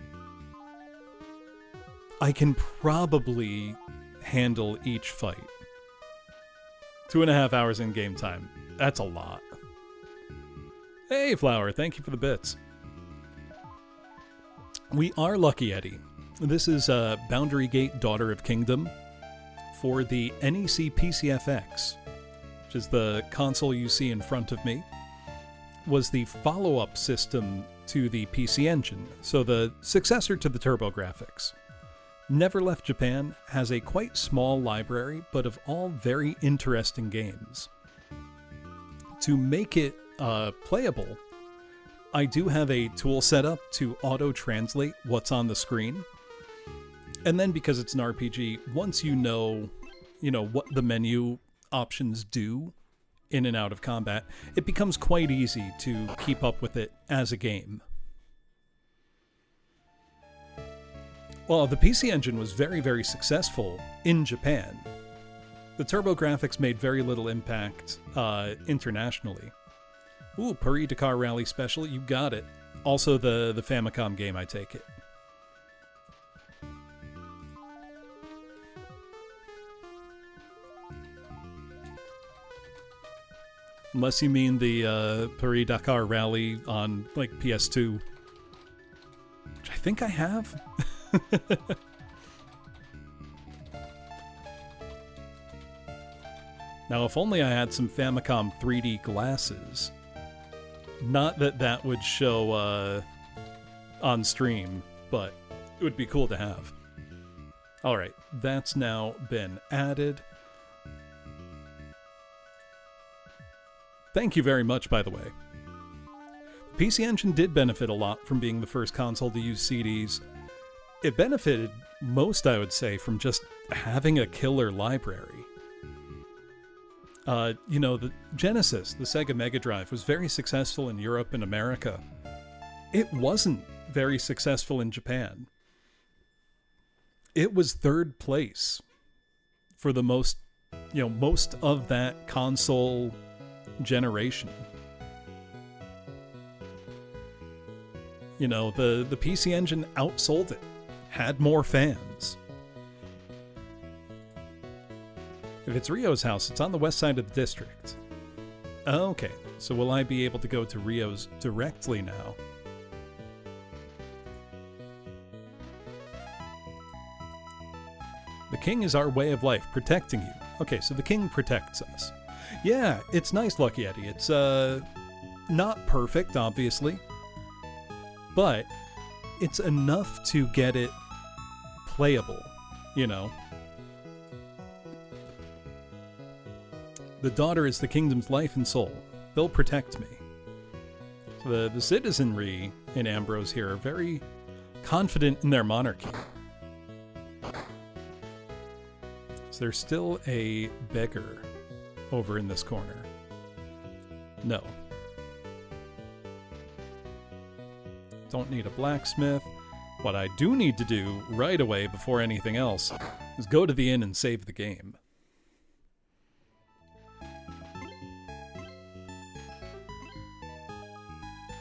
S2: I can probably handle each fight. 2.5 hours in game time. That's a lot. Hey, Flower, thank you for the bits. We are lucky, Eddie. This is Boundary Gate Daughter of Kingdom for the NEC PCFX, which is the console you see in front of me, was the follow-up system to the PC Engine, so the successor to the TurboGrafx. Never left Japan, has a quite small library, but of all very interesting games. To make it playable, I do have a tool set up to auto-translate what's on the screen. And then because it's an RPG, once you know what the menu options do in and out of combat, it becomes quite easy to keep up with it as a game. Well, the PC Engine was very, very successful in Japan. The TurboGrafx made very little impact internationally. Ooh, Paris Dakar Rally Special, you got it. Also the Famicom game, I take it. Unless you mean the Paris Dakar Rally on like PS2, which I think I have. Now, if only I had some Famicom 3D glasses. Not that that would show on stream, but it would be cool to have. Alright, that's now been added. Thank you very much, by the way. The PC Engine did benefit a lot from being the first console to use CDs. It benefited most, I would say, from just having a killer library. The Genesis, the Sega Mega Drive, was very successful in Europe and America. It wasn't very successful in Japan. It was third place for the most of that console generation. The PC Engine outsold it, had more fans. If it's Rio's house, it's on the west side of the district. Okay, so will I be able to go to Rio's directly now? The king is our way of life, protecting you. Okay, so the king protects us. Yeah, it's nice, Lucky Eddie. It's, not perfect, obviously. But it's enough to get it playable, The daughter is the kingdom's life and soul. They'll protect me. The citizenry in Ambrose here are very confident in their monarchy. Is there still a beggar over in this corner? No. Don't need a blacksmith. What I do need to do right away before anything else is go to the inn and save the game.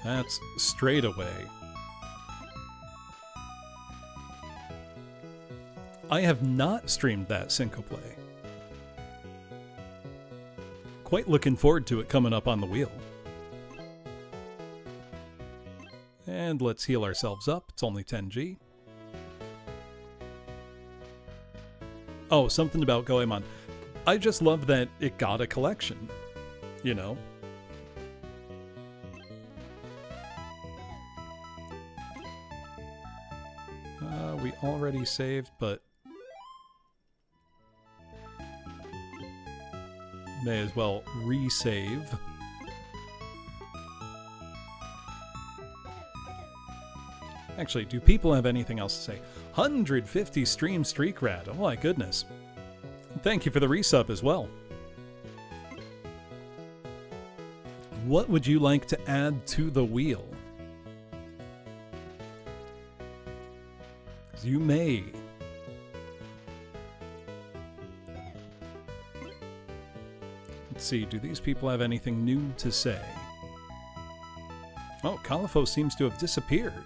S2: That's straight away. I have not streamed that Syncoplay. Quite looking forward to it coming up on the wheel. And let's heal ourselves up. It's only 10G. Oh, something about Goemon. I just love that it got a collection. We already saved, but may as well resave. Actually, do people have anything else to say? 150 stream streak rat. Oh my goodness. Thank you for the resub as well. What would you like to add to the wheel? You may. Let's see, do these people have anything new to say? Oh, Califo seems to have disappeared.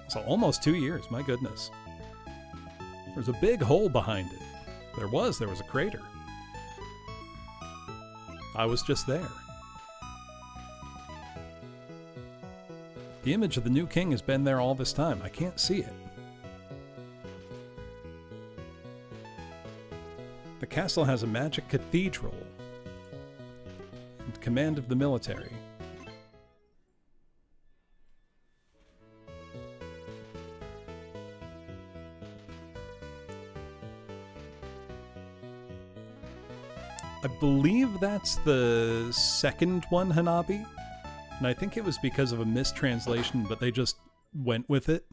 S2: So almost 2 years, my goodness. There's a big hole behind it. There was a crater. I was just there. The image of the new king has been there all this time. I can't see it. The castle has a magic cathedral and command of the military. I believe that's the second one, Hanabi. And I think it was because of a mistranslation, but they just went with it.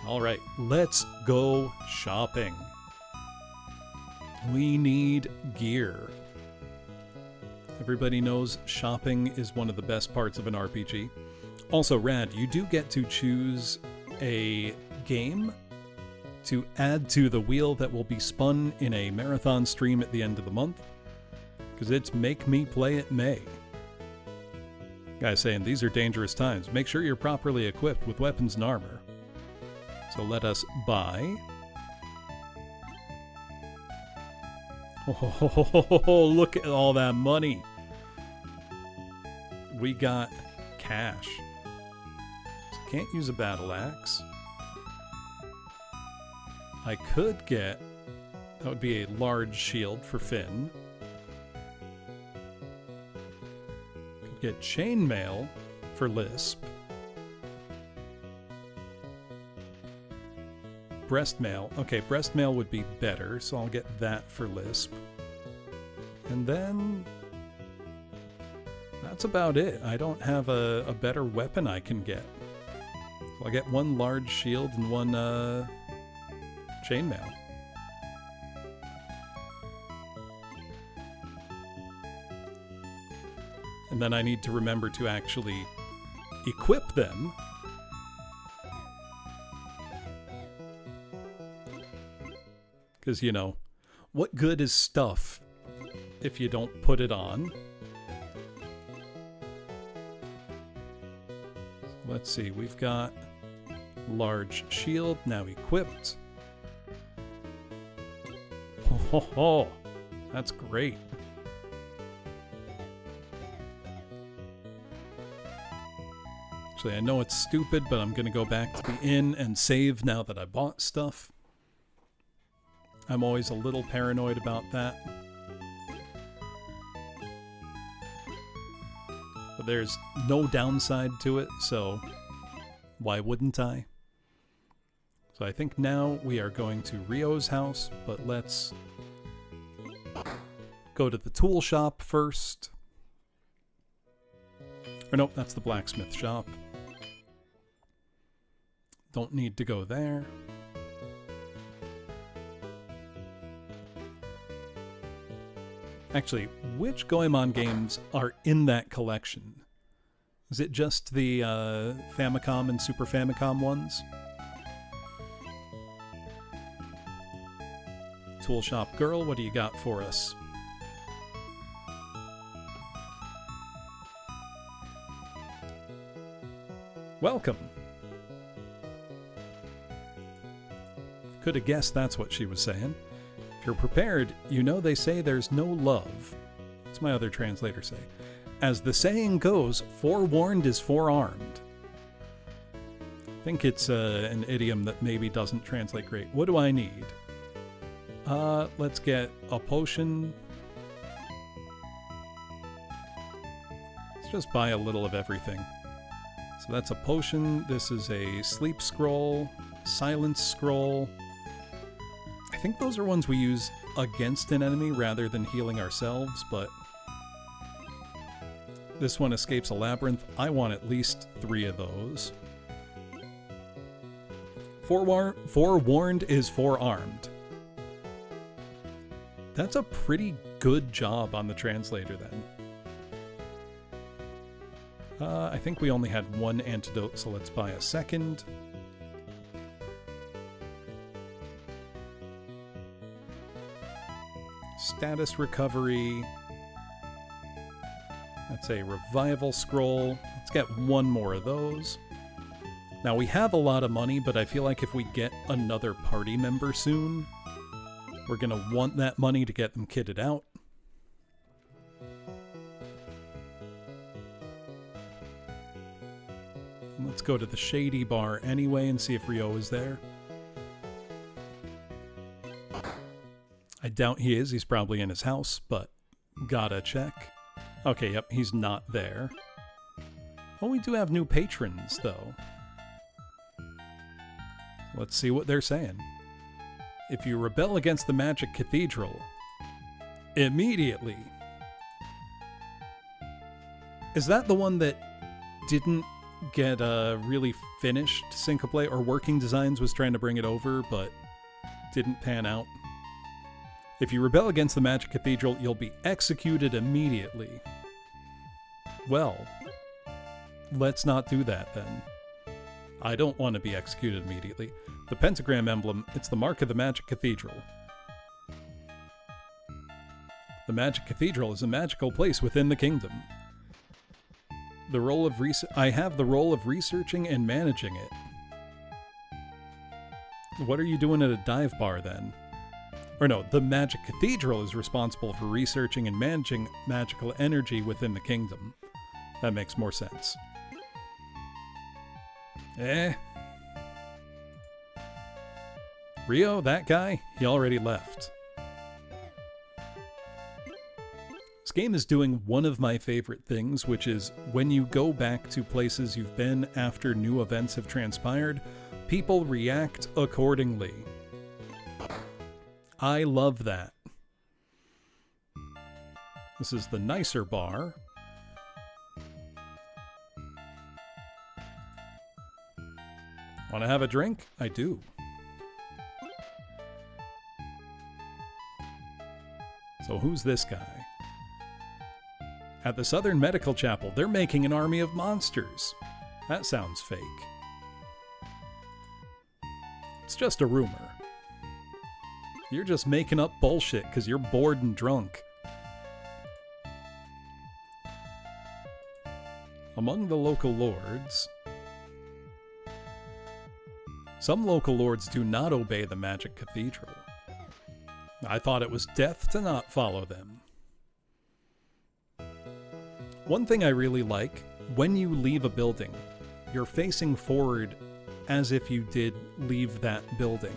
S2: Alright, let's go shopping. We need gear. Everybody knows shopping is one of the best parts of an RPG. Also, Rad, you do get to choose a game to add to the wheel that will be spun in a marathon stream at the end of the month. Because it's Make Me Play It May. Guy saying, these are dangerous times. Make sure you're properly equipped with weapons and armor. So let us buy. Oh, look at all that money. We got cash. So can't use a battle axe. I could get, that would be a large shield for Finn. Could get chainmail for Lisp. Breastmail. Okay, breastmail would be better, so I'll get that for Lisp. And then that's about it. I don't have a better weapon I can get. So I'll get one large shield and one chainmail. And then I need to remember to actually equip them. Because, you know, what good is stuff if you don't put it on? Let's see, we've got large shield now equipped. Oh, that's great. Actually, I know it's stupid, but I'm going to go back to the inn and save now that I bought stuff. I'm always a little paranoid about that. But there's no downside to it, so why wouldn't I? So I think now we are going to Rio's house, but let's go to the tool shop first. Or nope, that's the blacksmith shop. Don't need to go there. Actually, which Goemon games are in that collection? Is it just the Famicom and Super Famicom ones? Tool Shop Girl, what do you got for us? Welcome! Could have guessed that's what she was saying. If you're prepared, you know they say there's no love. What's my other translator say? As the saying goes, forewarned is forearmed. I think it's an idiom that maybe doesn't translate great. What do I need? Let's get a potion. Let's just buy a little of everything. So that's a potion. This is a sleep scroll, silence scroll. I think those are ones we use against an enemy rather than healing ourselves, but this one escapes a labyrinth. I want at least 3 of those. Forewarned is forearmed. That's a pretty good job on the translator then. I think we only had 1 antidote, so let's buy a second. status recovery. That's a revival scroll. Let's get one more of those. Now, we have a lot of money, but I feel like if we get another party member soon, we're going to want that money to get them kitted out. Let's go to the Shady Bar anyway and see if Rio is there. I doubt he is. He's probably in his house, but gotta check. Okay, yep, he's not there. Well, we do have new patrons, though. Let's see what they're saying. If you rebel against the Magic Cathedral, immediately. Is that the one that didn't get really finished Syncoplay, or Working Designs was trying to bring it over, but didn't pan out? If you rebel against the Magic Cathedral, you'll be executed immediately. Well, let's not do that then. I don't want to be executed immediately. The pentagram emblem, it's the mark of the Magic Cathedral. The Magic Cathedral is a magical place within the kingdom. The role of I have the role of researching and managing it. What are you doing at a dive bar then? Or no, the Magic Cathedral is responsible for researching and managing magical energy within the kingdom. That makes more sense. Rio, that guy, he already left. This game is doing one of my favorite things, which is when you go back to places you've been after new events have transpired, people react accordingly. I love that. This is the nicer bar. Want to have a drink? I do. So who's this guy? At the Southern Medical Chapel, they're making an army of monsters. That sounds fake. It's just a rumor. You're just making up bullshit because you're bored and drunk. Among the local lords, some local lords do not obey the Magic Cathedral. I thought it was death to not follow them. One thing I really like, when you leave a building, you're facing forward as if you did leave that building.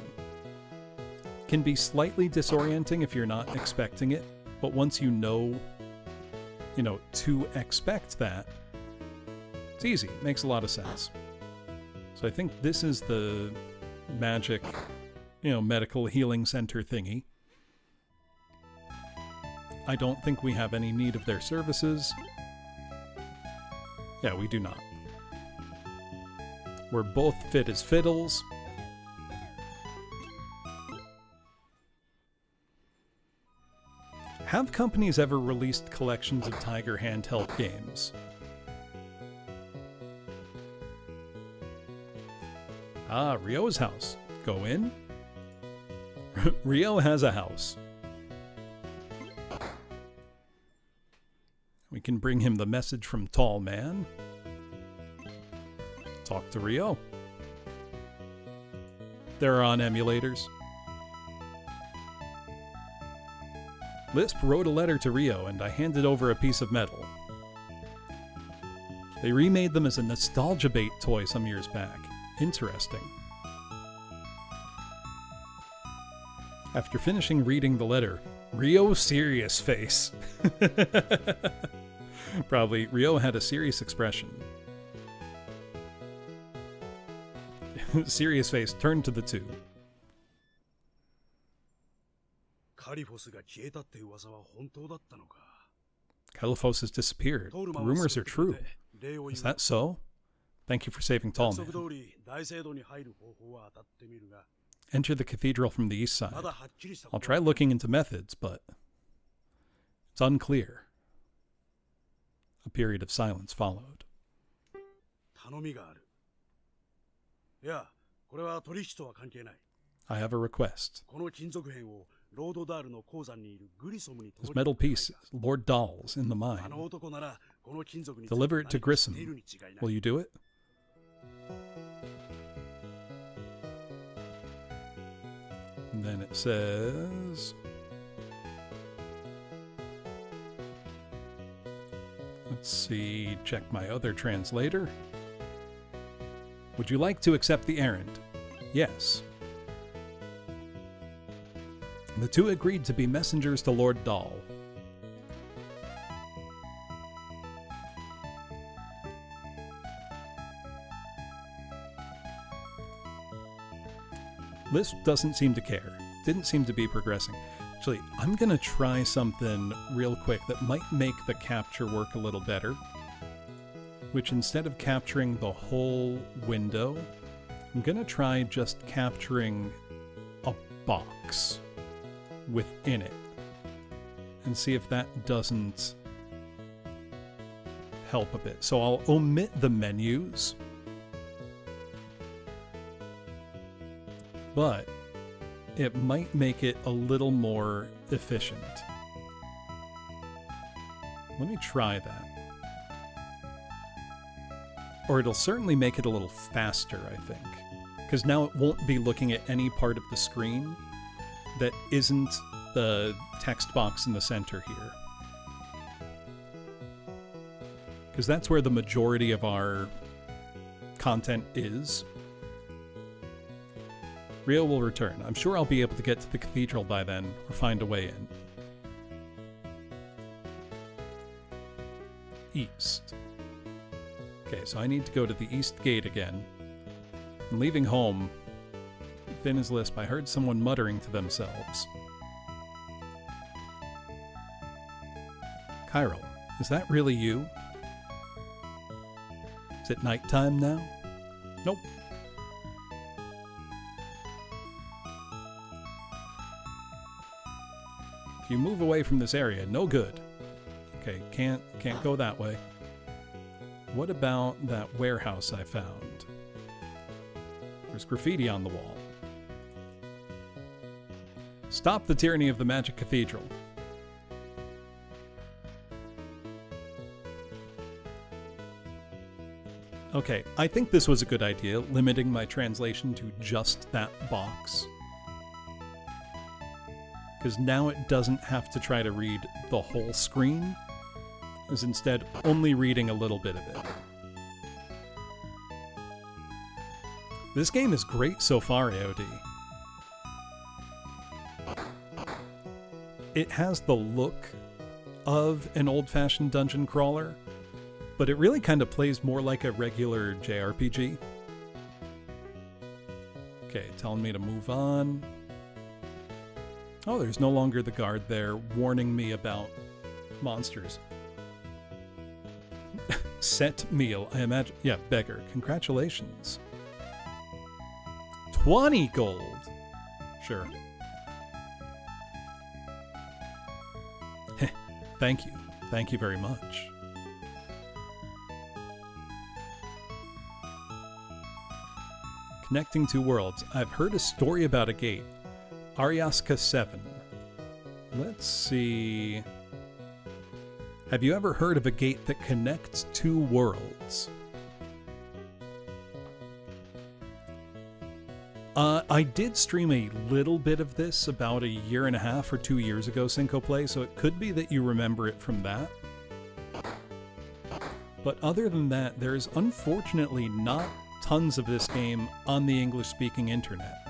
S2: Can be slightly disorienting if you're not expecting it, but once you know, to expect that, it's easy. It makes a lot of sense. So I think this is the magic, medical healing center thingy. I don't think we have any need of their services. Yeah, we do not. We're both fit as fiddles. Have companies ever released collections of Tiger handheld games? Ah, Rio's house. Go in. Rio has a house. We can bring him the message from Tall Man. Talk to Rio. They're on emulators. Lisp wrote a letter to Rio, and I handed over a piece of metal. They remade them as a nostalgia bait toy some years back. Interesting. After finishing reading the letter, Rio serious face. Probably Rio had a serious expression. Serious face turned to the two.
S1: カリフォスが消えたって噂は本当だったのか。
S2: Califos has disappeared. The rumors are true. Is that so? Thank you for saving Tall Man. Enter the cathedral from the east side. I'll try looking into methods, but it's unclear. A period of silence followed.
S1: 頼みがある。いや、これは取引とは関係ない。
S2: I have a request.
S1: この金属片をロードダールの鉱山にいるグリソムに
S2: This metal piece, Lord Dahl's in the
S1: あ
S2: mine.
S1: の男ならこの金属に
S2: Deliver it to
S1: 何か知っている
S2: Grissom.
S1: に違いない
S2: Will you do it? And then it says... Let's see, check my other translator. Would you like to accept the errand? Yes. The two agreed to be messengers to Lord Dahl. Lisp doesn't seem to care. Didn't seem to be progressing. Actually, I'm going to try something real quick that might make the capture work a little better. Which, instead of capturing the whole window, I'm going to try just capturing a box within it. And see if that doesn't help a bit. So I'll omit the menus. But it might make it a little more efficient. Let me try that. Or it'll certainly make it a little faster, I think. Because now it won't be looking at any part of the screen that isn't the text box in the center here. Because that's where the majority of our content is. Rio will return. I'm sure I'll be able to get to the cathedral by then, or find a way in. East. Okay, so I need to go to the east gate again. And leaving home, within his lisp, I heard someone muttering to themselves. Chiral, is that really you? Is it nighttime now? Nope. If you move away from this area, no good. Okay, can't go that way. What about that warehouse I found? There's graffiti on the wall. Stop the tyranny of the Magic Cathedral. Okay, I think this was a good idea, limiting my translation to just that box. Because now it doesn't have to try to read the whole screen, is instead only reading a little bit of it. This game is great so far, AOD. It has the look of an old-fashioned dungeon crawler, but it really kind of plays more like a regular JRPG. Okay, telling me to move on. Oh, there's no longer the guard there warning me about monsters. Set meal, I imagine. Yeah, beggar. Congratulations. 20 gold. Sure. Thank you. Thank you very much. Connecting two worlds. I've heard a story about a gate. Aryaska 7. Let's see. Have you ever heard of a gate that connects two worlds? I did stream a little bit of this about a year and a half or 2 years ago, Cinco Play, so it could be that you remember it from that. But other than that, there's unfortunately not tons of this game on the English-speaking internet.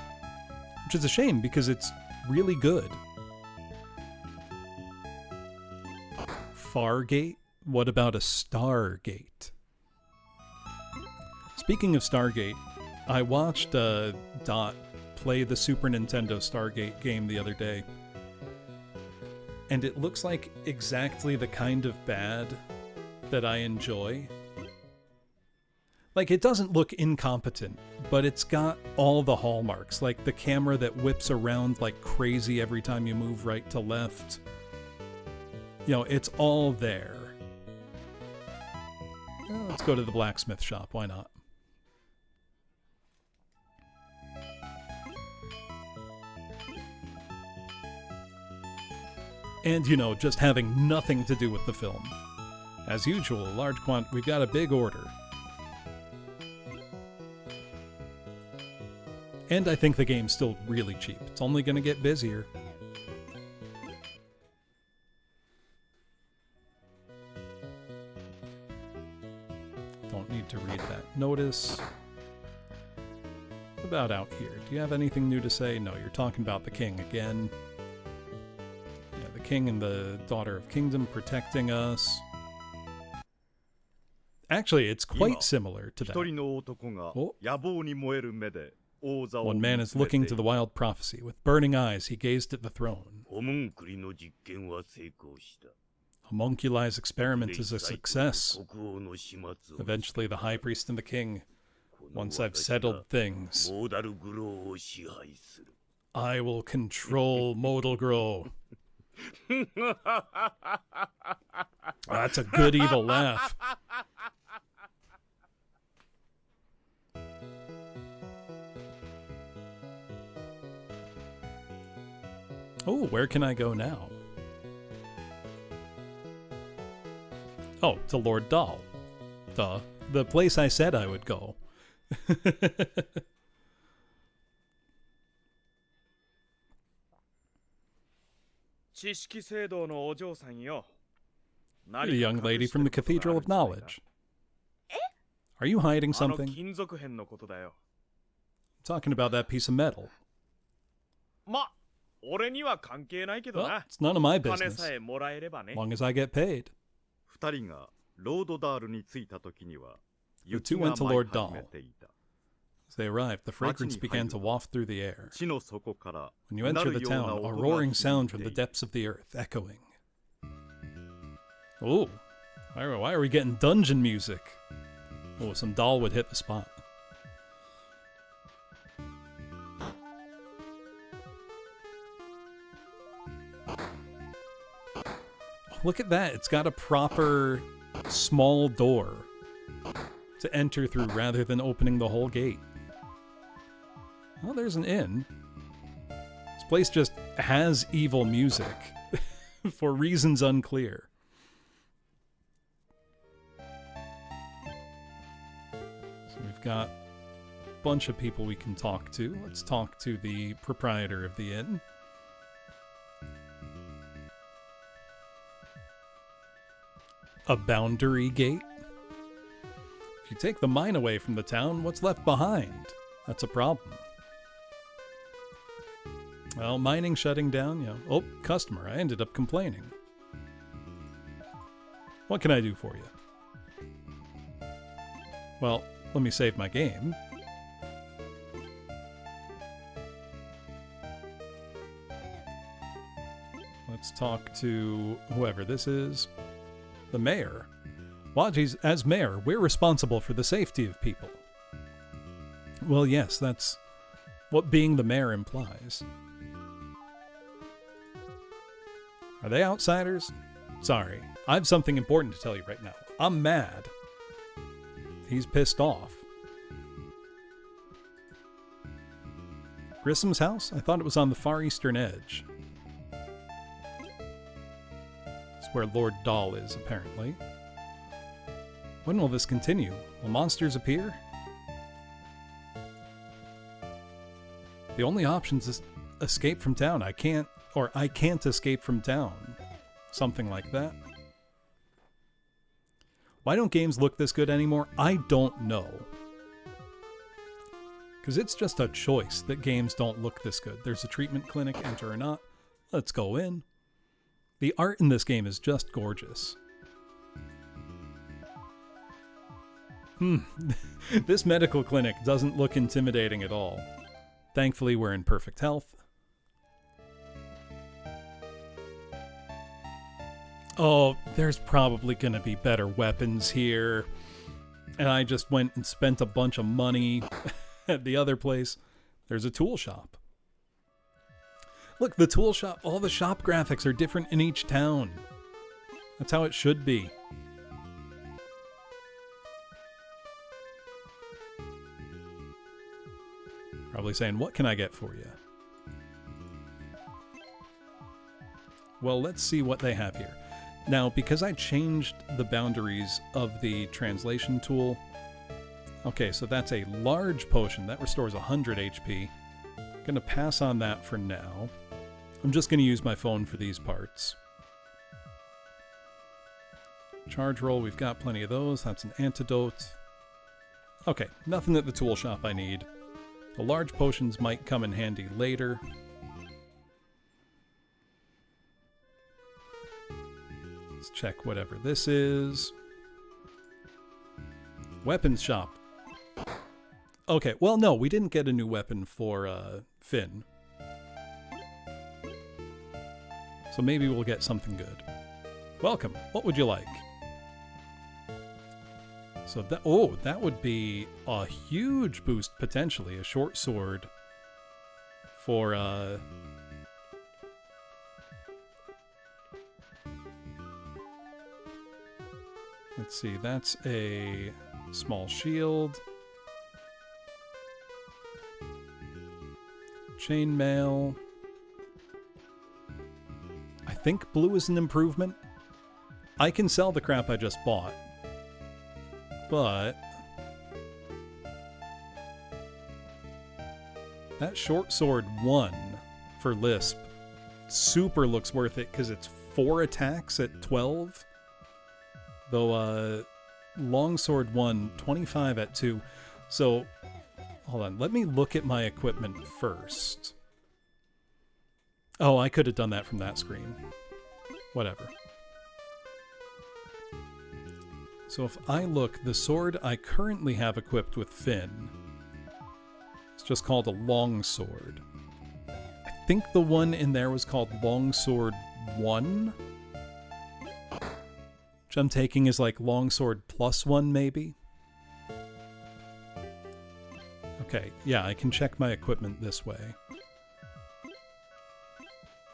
S2: Which is a shame, because it's really good. Fargate? What about a Stargate? Speaking of Stargate, I watched Dot play the Super Nintendo Stargate game the other day. And it looks like exactly the kind of bad that I enjoy. Like, it doesn't look incompetent, but it's got all the hallmarks, like the camera that whips around like crazy every time you move right to left. You know, it's all there. Well, let's go to the blacksmith shop, why not? And, you know, just having nothing to do with the film. As usual, we've got a big order. And I think the game's still really cheap. It's only going to get busier. Don't need to read that notice. What about out here? Do you have anything new to say? No, you're talking about the king again. Yeah, the king and the daughter of kingdom protecting us. Actually, it's quite similar to that. One man is looking to the wild prophecy. With burning eyes, he gazed at the throne. Homunculi's experiment is a success. Eventually, the high priest and the king. Once I've settled things, I will control Modal Grow. That's a good evil laugh. Oh, where can I go now? Oh, to Lord Dahl. Duh. The place I said I would go.
S3: 知識聖堂のお嬢さんよ。
S2: A young lady from the Cathedral of Knowledge. Are you hiding
S3: あの
S2: something?
S3: 金属片のことだよ。
S2: Talking about that piece of metal.
S3: ま、俺には関係ないけど
S2: Well,
S3: な。
S2: it's none of my
S3: 金
S2: business.
S3: さえもらえればね。
S2: As long as I get paid.
S6: 二人がロードダールに着いた時には
S2: The
S6: 雪
S2: two
S6: が
S2: went to
S6: 舞い
S2: Lord
S6: 始め
S2: Dahl.
S6: ていた。
S2: As they arrived, the fragrance began to waft through the air.
S6: 地の底から
S2: When you enter the town, a roaring sound from the depths of the earth, echoing. Oh, why are we getting dungeon music? Oh, some doll would hit the spot. Look at that. It's got a proper small door to enter through rather than opening the whole gate. Oh, there's an inn. This place just has evil music for reasons unclear. So we've got a bunch of people we can talk to. Let's talk to the proprietor of the inn. A boundary gate? If you take the mine away from the town, what's left behind? That's a problem. Well, mining shutting down, yeah. Oh, customer, I ended up complaining. What can I do for you? Well, let me save my game. Let's talk to whoever this is. The mayor. Waji's, as mayor, we're responsible for the safety of people. Well, yes, that's what being the mayor implies. Are they outsiders? Sorry, I have something important to tell you right now. I'm mad. He's pissed off. Grissom's house? I thought it was on the far eastern edge. It's where Lord Dahl is, apparently. When will this continue? Will monsters appear? The only option is escape from town. I can't escape from town. Something like that. Why don't games look this good anymore? I don't know. Because it's just a choice that games don't look this good. There's a treatment clinic, enter or not. Let's go in. The art in this game is just gorgeous. This medical clinic doesn't look intimidating at all. Thankfully, we're in perfect health. Oh, there's probably gonna be better weapons here. And I just went and spent a bunch of money at the other place. There's a tool shop. Look, the tool shop, all the shop graphics are different in each town. That's how it should be. Probably saying, what can I get for you? Well, let's see what they have here. Now, because I changed the boundaries of the translation tool... Okay, so that's a large potion. That restores 100 HP. Gonna pass on that for now. I'm just gonna use my phone for these parts. Charge roll, we've got plenty of those. That's an antidote. Okay, nothing at the tool shop I need. The large potions might come in handy later. Let's check whatever this is. Weapons shop. Okay, well, no, we didn't get a new weapon for Finn. So maybe we'll get something good. Welcome. What would you like? So that, oh, that would be a huge boost potentially. A short sword for let's see, that's a small shield. Chainmail. I think blue is an improvement. I can sell the crap I just bought. But that short sword 1 for Lisp super looks worth it because it's 4 attacks at 12. Though longsword 1, 25 at 2. So hold on, let me look at my equipment first. Oh, I could have done that from that screen. Whatever. So if I look, the sword I currently have equipped with Finn, it's just called a longsword. I think the one in there was called Longsword 1, which I'm taking is like Longsword +1 maybe. Okay, yeah, I can check my equipment this way.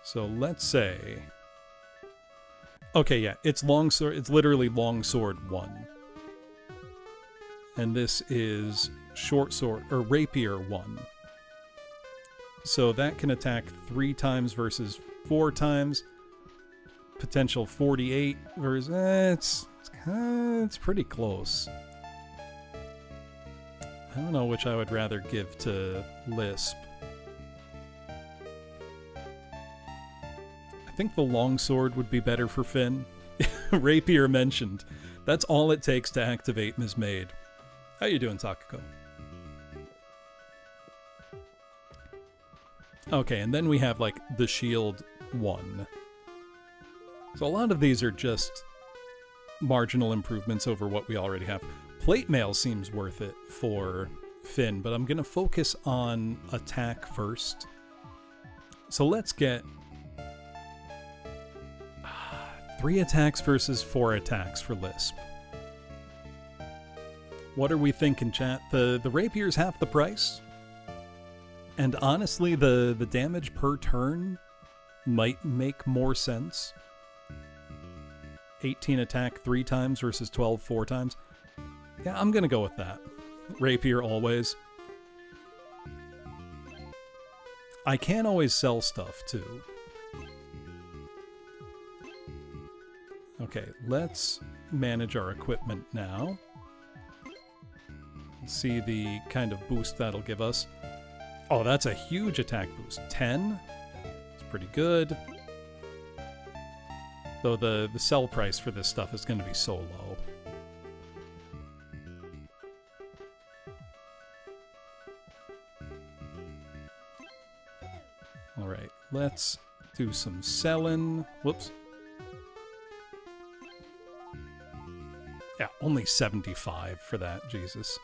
S2: So let's say... Okay, yeah, it's longsword. It's literally longsword 1. And this is short sword, or rapier 1. So that can attack 3 times versus 4 times. Potential 48 versus... it's pretty close. I don't know which I would rather give to Lisp. I think the longsword would be better for Finn. Rapier mentioned. That's all it takes to activate Ms. Maid. How you doing, Takako? Okay, and then we have, like, the shield 1. So a lot of these are just marginal improvements over what we already have. Plate mail seems worth it for Finn, but I'm going to focus on attack first. So let's get 3 attacks versus 4 attacks for Lisp. What are we thinking, chat? The rapier's half the price? And honestly, the damage per turn might make more sense. 18 attack 3 times versus 12 4 times. Yeah, I'm gonna go with that. Rapier always. I can always sell stuff, too. Okay, let's manage our equipment now. See the kind of boost that'll give us. Oh, that's a huge attack boost. 10? It's pretty good. Though the sell price for this stuff is going to be so low. Alright, let's do some selling. Whoops. Yeah, only 75 for that, Jesus.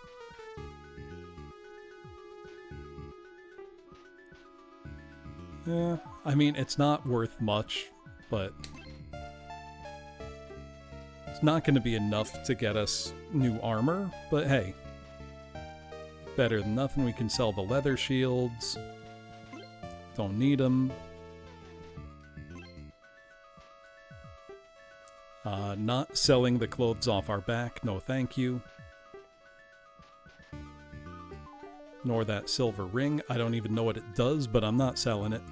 S2: Yeah, I mean, it's not worth much, but it's not going to be enough to get us new armor, but hey, better than nothing. We can sell the leather shields. Don't need them. Not selling the clothes off our back, no thank you. Nor that silver ring. I don't even know what it does, but I'm not selling it.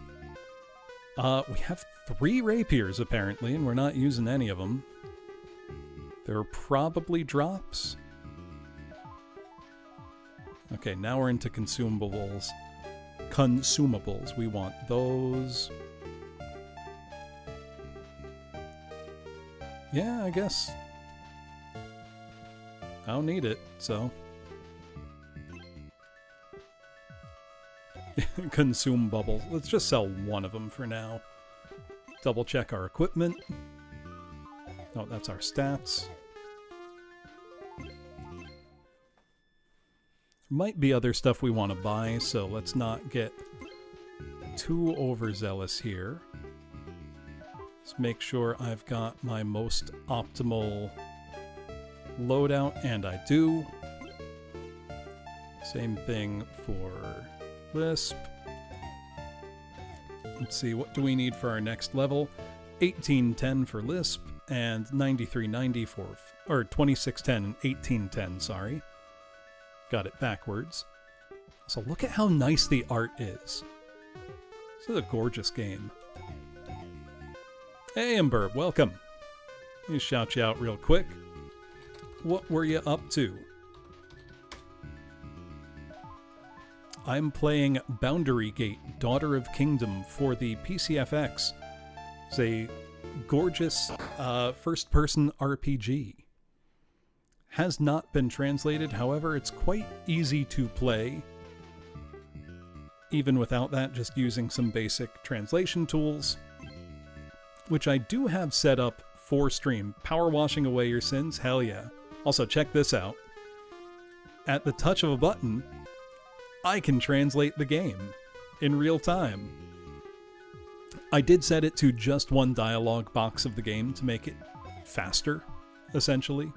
S2: We have 3 rapiers, apparently, and we're not using any of them. There are probably drops. Okay, now we're into consumables. Consumables. We want those. Yeah, I guess. I don't need it, so. Consume bubbles. Let's just sell one of them for now. Double check our equipment. Oh, that's our stats. Might be other stuff we want to buy, so let's not get too overzealous here. Let's make sure I've got my most optimal loadout, and I do. Same thing for Lisp. Let's see, what do we need for our next level? 1810 for Lisp and 9390 for, or 2610 and 1810, sorry. Got it backwards. So look at how nice the art is. This is a gorgeous game. Hey, Imberb, welcome. Let me shout you out real quick. What were you up to? I'm playing Boundary Gate, Daughter of Kingdom for the PCFX. It's a gorgeous first-person RPG. Has not been translated, however, it's quite easy to play. Even without that, just using some basic translation tools, which I do have set up for stream. Power washing away your sins, hell yeah. Also, check this out. At the touch of a button, I can translate the game in real time. I did set it to just one dialogue box of the game to make it faster, essentially.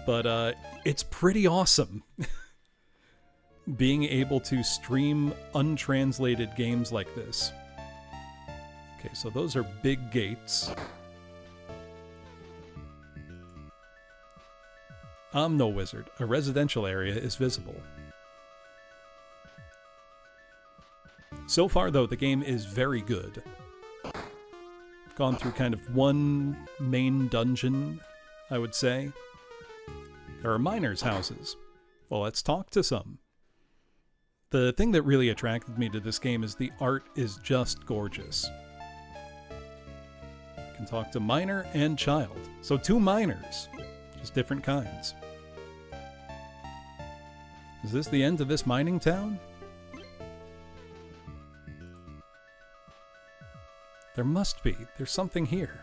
S2: But it's pretty awesome. Being able to stream untranslated games like this. Okay, so those are big gates. I'm no wizard. A residential area is visible. So far, though, the game is very good. Gone through kind of one main dungeon, I would say. There are miners' houses. Well, let's talk to some. The thing that really attracted me to this game is the art is just gorgeous. You can talk to miner and child. So 2 miners, just different kinds. Is this the end of this mining town? There must be. There's something here.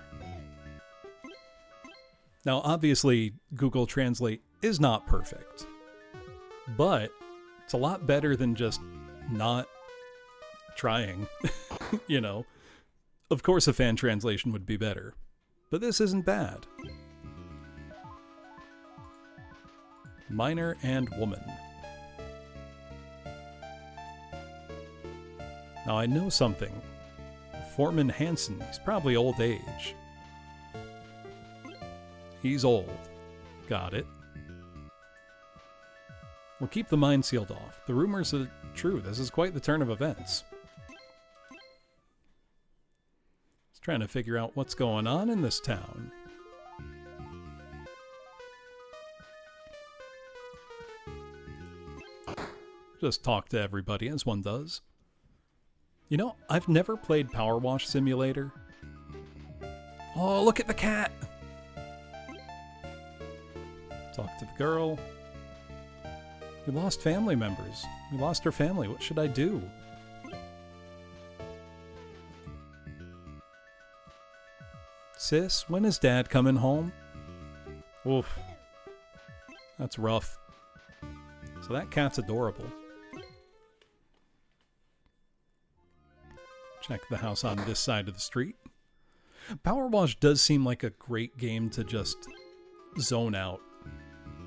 S2: Now, obviously, Google Translate is not perfect, but it's a lot better than just not trying, you know. Of course, a fan translation would be better, but this isn't bad. Miner and woman. Now, I know something. Foreman Hansen, he's probably old age. He's old. Got it. We'll keep the mine sealed off. The rumors are true. This is quite the turn of events. Just trying to figure out what's going on in this town. Just talk to everybody, as one does. You know, I've never played Power Wash Simulator. Oh, look at the cat! Talk to the girl. We lost family members. We lost our family. What should I do? Sis, when is Dad coming home? Oof. That's rough. So that cat's adorable. Check the house on this side of the street. Power Wash does seem like a great game to just zone out.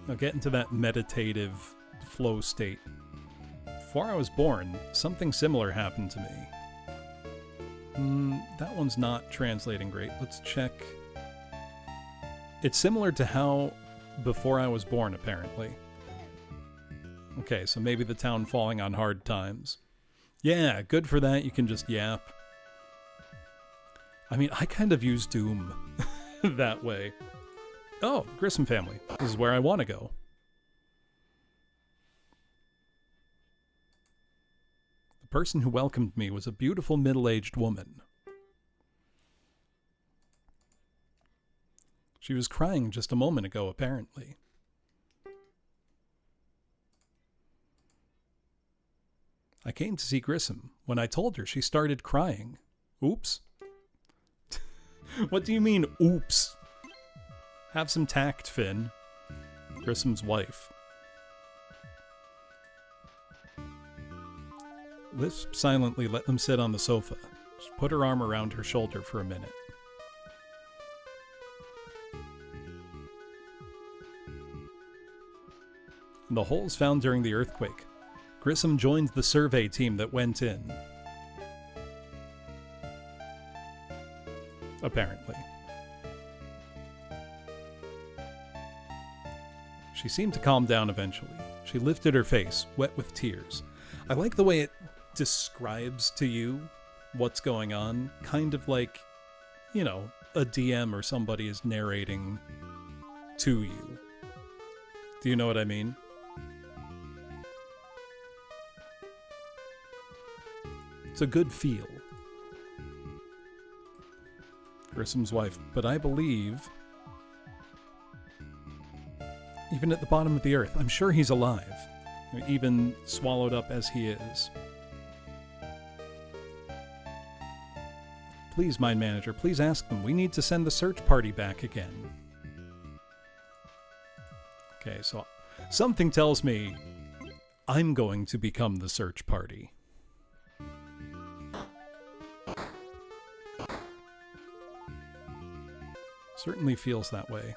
S2: Now get into that meditative flow state. Before I was born, something similar happened to me. That one's not translating great. Let's check. It's similar to how before I was born, apparently. Okay, so maybe the town falling on hard times. Yeah, good for that. You can just yap. I mean, I kind of use Doom that way. Oh, Grissom family. This is where I want to go. The person who welcomed me was a beautiful middle-aged woman. She was crying just a moment ago, apparently. I came to see Grissom. When I told her, she started crying. Oops. What do you mean, oops? Have some tact, Finn. Grissom's wife. Lisp silently let them sit on the sofa. She put her arm around her shoulder for a minute. In the holes found during the earthquake, Grissom joined the survey team that went in. Apparently. She seemed to calm down eventually. She lifted her face, wet with tears. I like the way it describes to you what's going on, kind of like, you know, a DM or somebody is narrating to you. Do you know what I mean? It's a good feel. Grissom's wife, but I believe, even at the bottom of the earth, I'm sure he's alive, even swallowed up as he is. Please, Mind Manager, please ask them. We need to send the search party back again. Okay, so something tells me I'm going to become the search party. Certainly feels that way.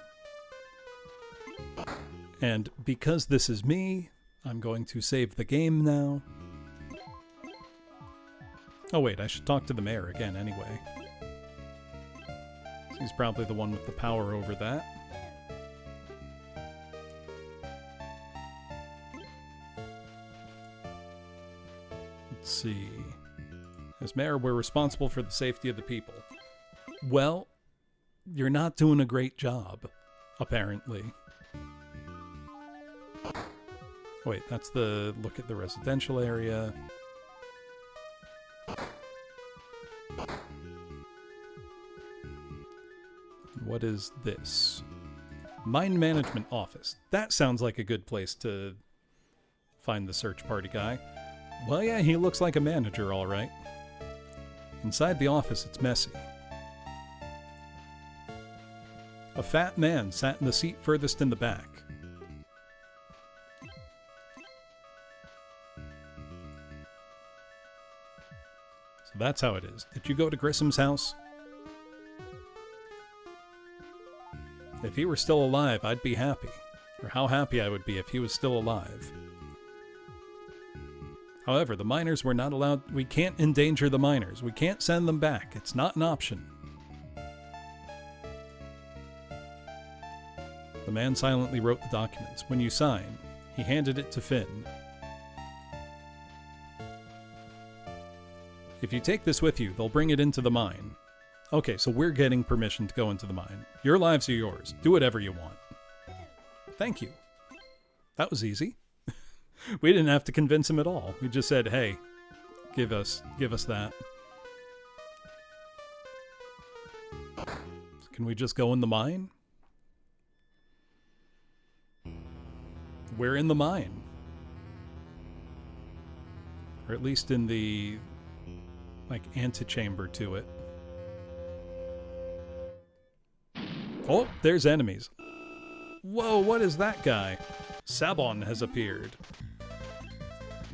S2: And because this is me, I'm going to save the game now. Oh wait, I should talk to the mayor again anyway. He's probably the one with the power over that. Let's see. As mayor, we're responsible for the safety of the people. Well, you're not doing a great job, apparently. Wait, that's the look at the residential area. What is this? Mine Management Office. That sounds like a good place to find the search party guy. Well, yeah, he looks like a manager, all right. Inside the office, it's messy. A fat man sat in the seat furthest in the back. So that's how it is. Did you go to Grissom's house? If he were still alive, I'd be happy. Or how happy I would be if he was still alive. However, the miners were not allowed. We can't endanger the miners. We can't send them back. It's not an option. The man silently wrote the documents. When you sign, he handed it to Finn. If you take this with you, they'll bring it into the mine. Okay, so we're getting permission to go into the mine. Your lives are yours. Do whatever you want. Thank you. That was easy. We didn't have to convince him at all. We just said, hey, give us that. Can we just go in the mine? We're in the mine. Or at least in the, like, antechamber to it. Oh, there's enemies. Whoa, what is that guy? Sabon has appeared.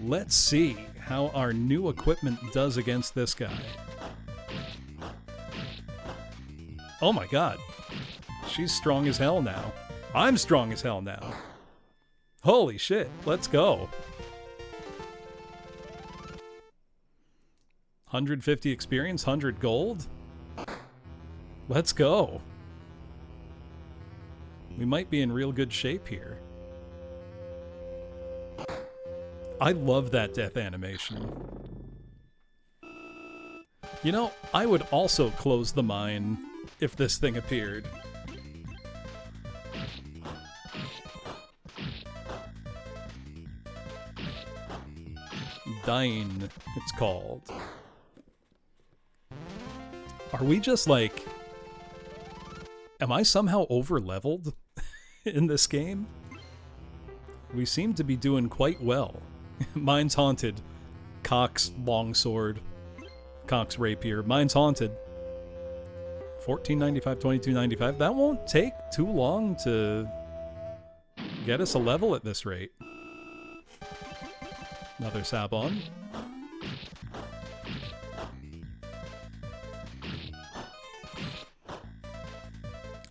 S2: Let's see how our new equipment does against this guy. Oh my god. She's strong as hell now. I'm strong as hell now. Holy shit, let's go. 150 experience, 100 gold? Let's go. We might be in real good shape here. I love that death animation. You know, I would also close the mine if this thing appeared. Dine, it's called. Are we just like... Am I somehow over-leveled in this game? We seem to be doing quite well. Mine's haunted. Cox longsword. Cox rapier. Mine's haunted. $14.95, $22.95. That won't take too long to get us a level at this rate. Another Sabon.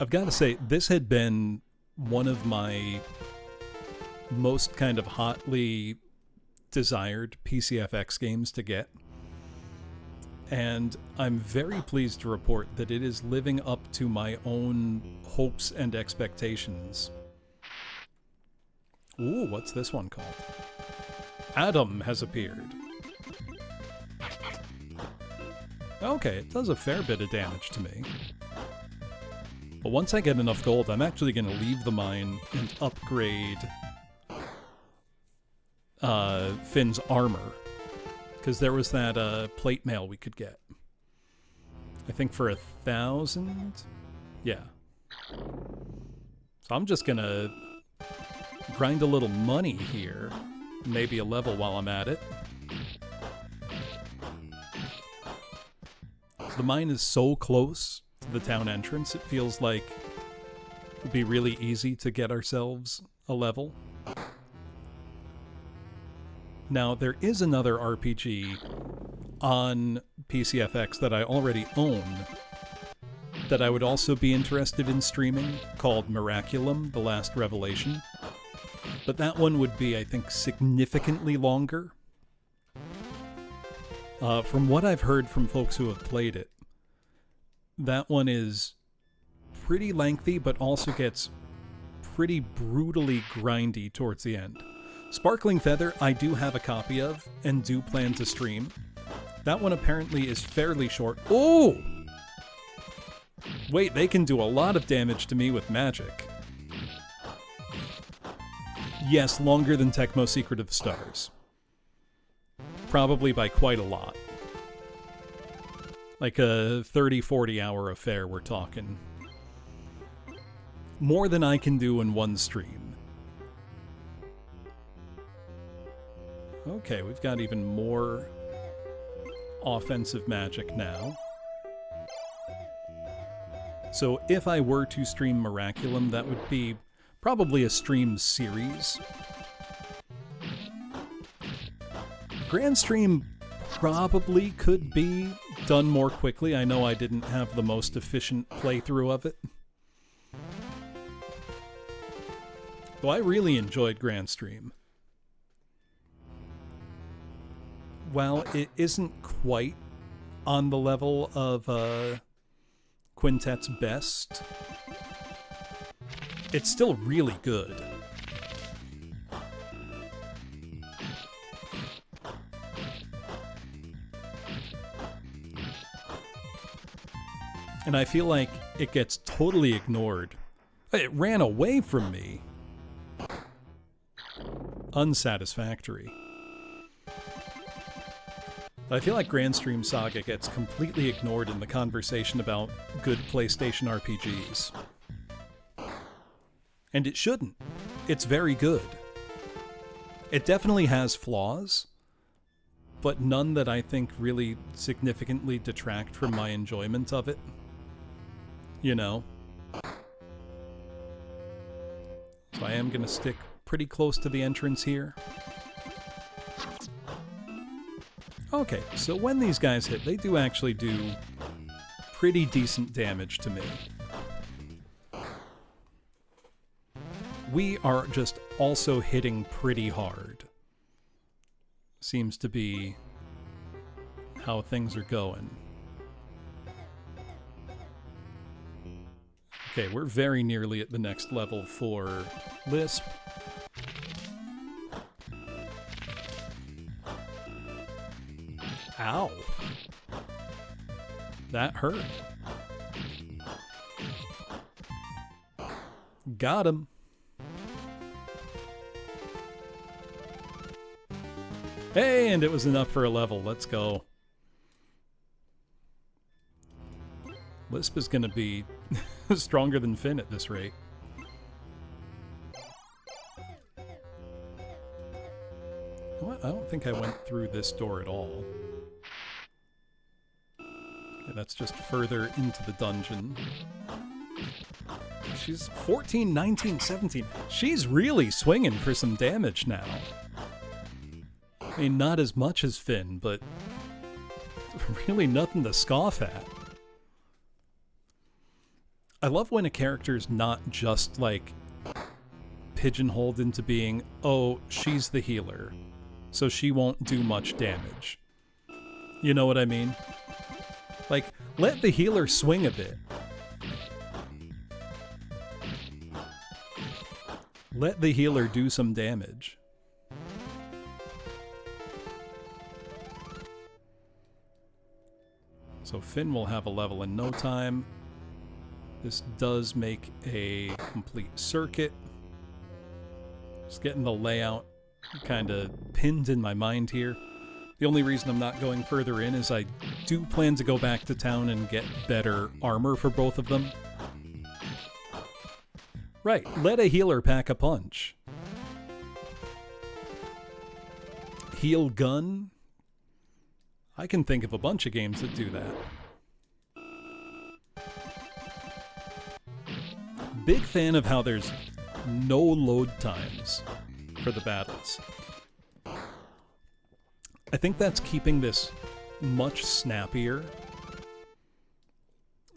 S2: I've got to say, this had been one of my most kind of hotly desired PCFX games to get. And I'm very pleased to report that it is living up to my own hopes and expectations. Ooh, what's this one called? Adam has appeared. Okay, it does a fair bit of damage to me. But once I get enough gold, I'm actually going to leave the mine and upgrade Finn's armor. Because there was that plate mail we could get. I think for 1,000? Yeah. So I'm just going to grind a little money here. Maybe a level while I'm at it. The mine is so close to the town entrance, it feels like it would be really easy to get ourselves a level. Now, there is another RPG on PCFX that I already own that I would also be interested in streaming, called Miraculum, The Last Revelation. But that one would be, I think, significantly longer. From what I've heard from folks who have played it, that one is pretty lengthy, but also gets pretty brutally grindy towards the end. Sparkling Feather, I do have a copy of, and do plan to stream. That one apparently is fairly short. Oh! Wait, they can do a lot of damage to me with magic. Yes, longer than Tecmo Secret of the Stars. Probably by quite a lot. Like a 30-40 hour affair, we're talking. More than I can do in one stream. Okay, we've got even more offensive magic now. So if I were to stream Miraculum, that would be probably a stream series. Grand Stream probably could be done more quickly. I know I didn't have the most efficient playthrough of it. Though I really enjoyed Grand Stream. While it isn't quite on the level of Quintet's best, it's still really good. And I feel like it gets totally ignored. It ran away from me. Unsatisfactory. I feel like Grand Stream Saga gets completely ignored in the conversation about good PlayStation RPGs. And it shouldn't. It's very good. It definitely has flaws, but none that I think really significantly detract from my enjoyment of it. You know? So I am going to stick pretty close to the entrance here. Okay, so when these guys hit, they do actually do pretty decent damage to me. We are just also hitting pretty hard. Seems to be how things are going. Okay, we're very nearly at the next level for Lisp. Ow. That hurt. Got him. Hey, and it was enough for a level. Let's go. Lisp is going to be stronger than Finn at this rate. What? I don't think I went through this door at all. Yeah, that's just further into the dungeon. She's 14, 19, 17. She's really swinging for some damage now. I mean, not as much as Finn, but really nothing to scoff at. I love when a character's not just, like, pigeonholed into being, oh, she's the healer, so she won't do much damage. You know what I mean? Like, let the healer swing a bit. Let the healer do some damage. So Finn will have a level in no time. This does make a complete circuit. Just getting the layout kind of pinned in my mind here. The only reason I'm not going further in is I do plan to go back to town and get better armor for both of them. Right, let a healer pack a punch. Heal gun? I can think of a bunch of games that do that. Big fan of how there's no load times for the battles. I think that's keeping this much snappier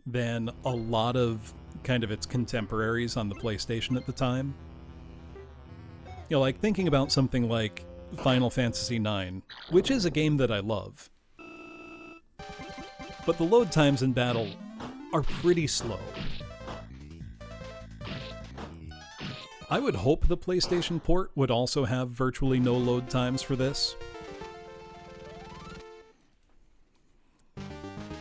S2: than a lot of kind of its contemporaries on the PlayStation at the time. You know, like thinking about something like Final Fantasy IX, which is a game that I love. But the load times in battle are pretty slow. I would hope the PlayStation port would also have virtually no load times for this.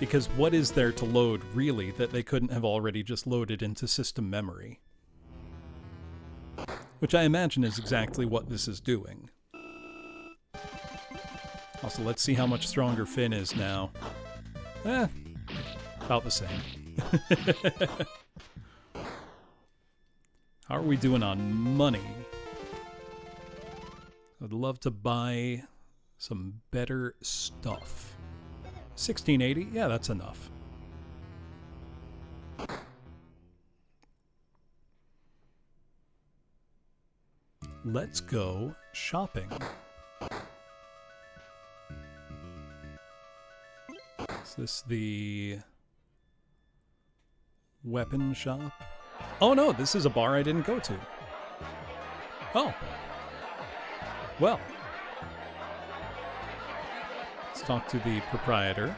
S2: Because what is there to load, really, that they couldn't have already just loaded into system memory? Which I imagine is exactly what this is doing. Also, let's see how much stronger Finn is now. About the same. How are we doing on money? I'd love to buy some better stuff. 1680? Yeah, that's enough. Let's go shopping. Is this the weapon shop? Oh no, this is a bar I didn't go to. Oh. Well. Let's talk to the proprietor.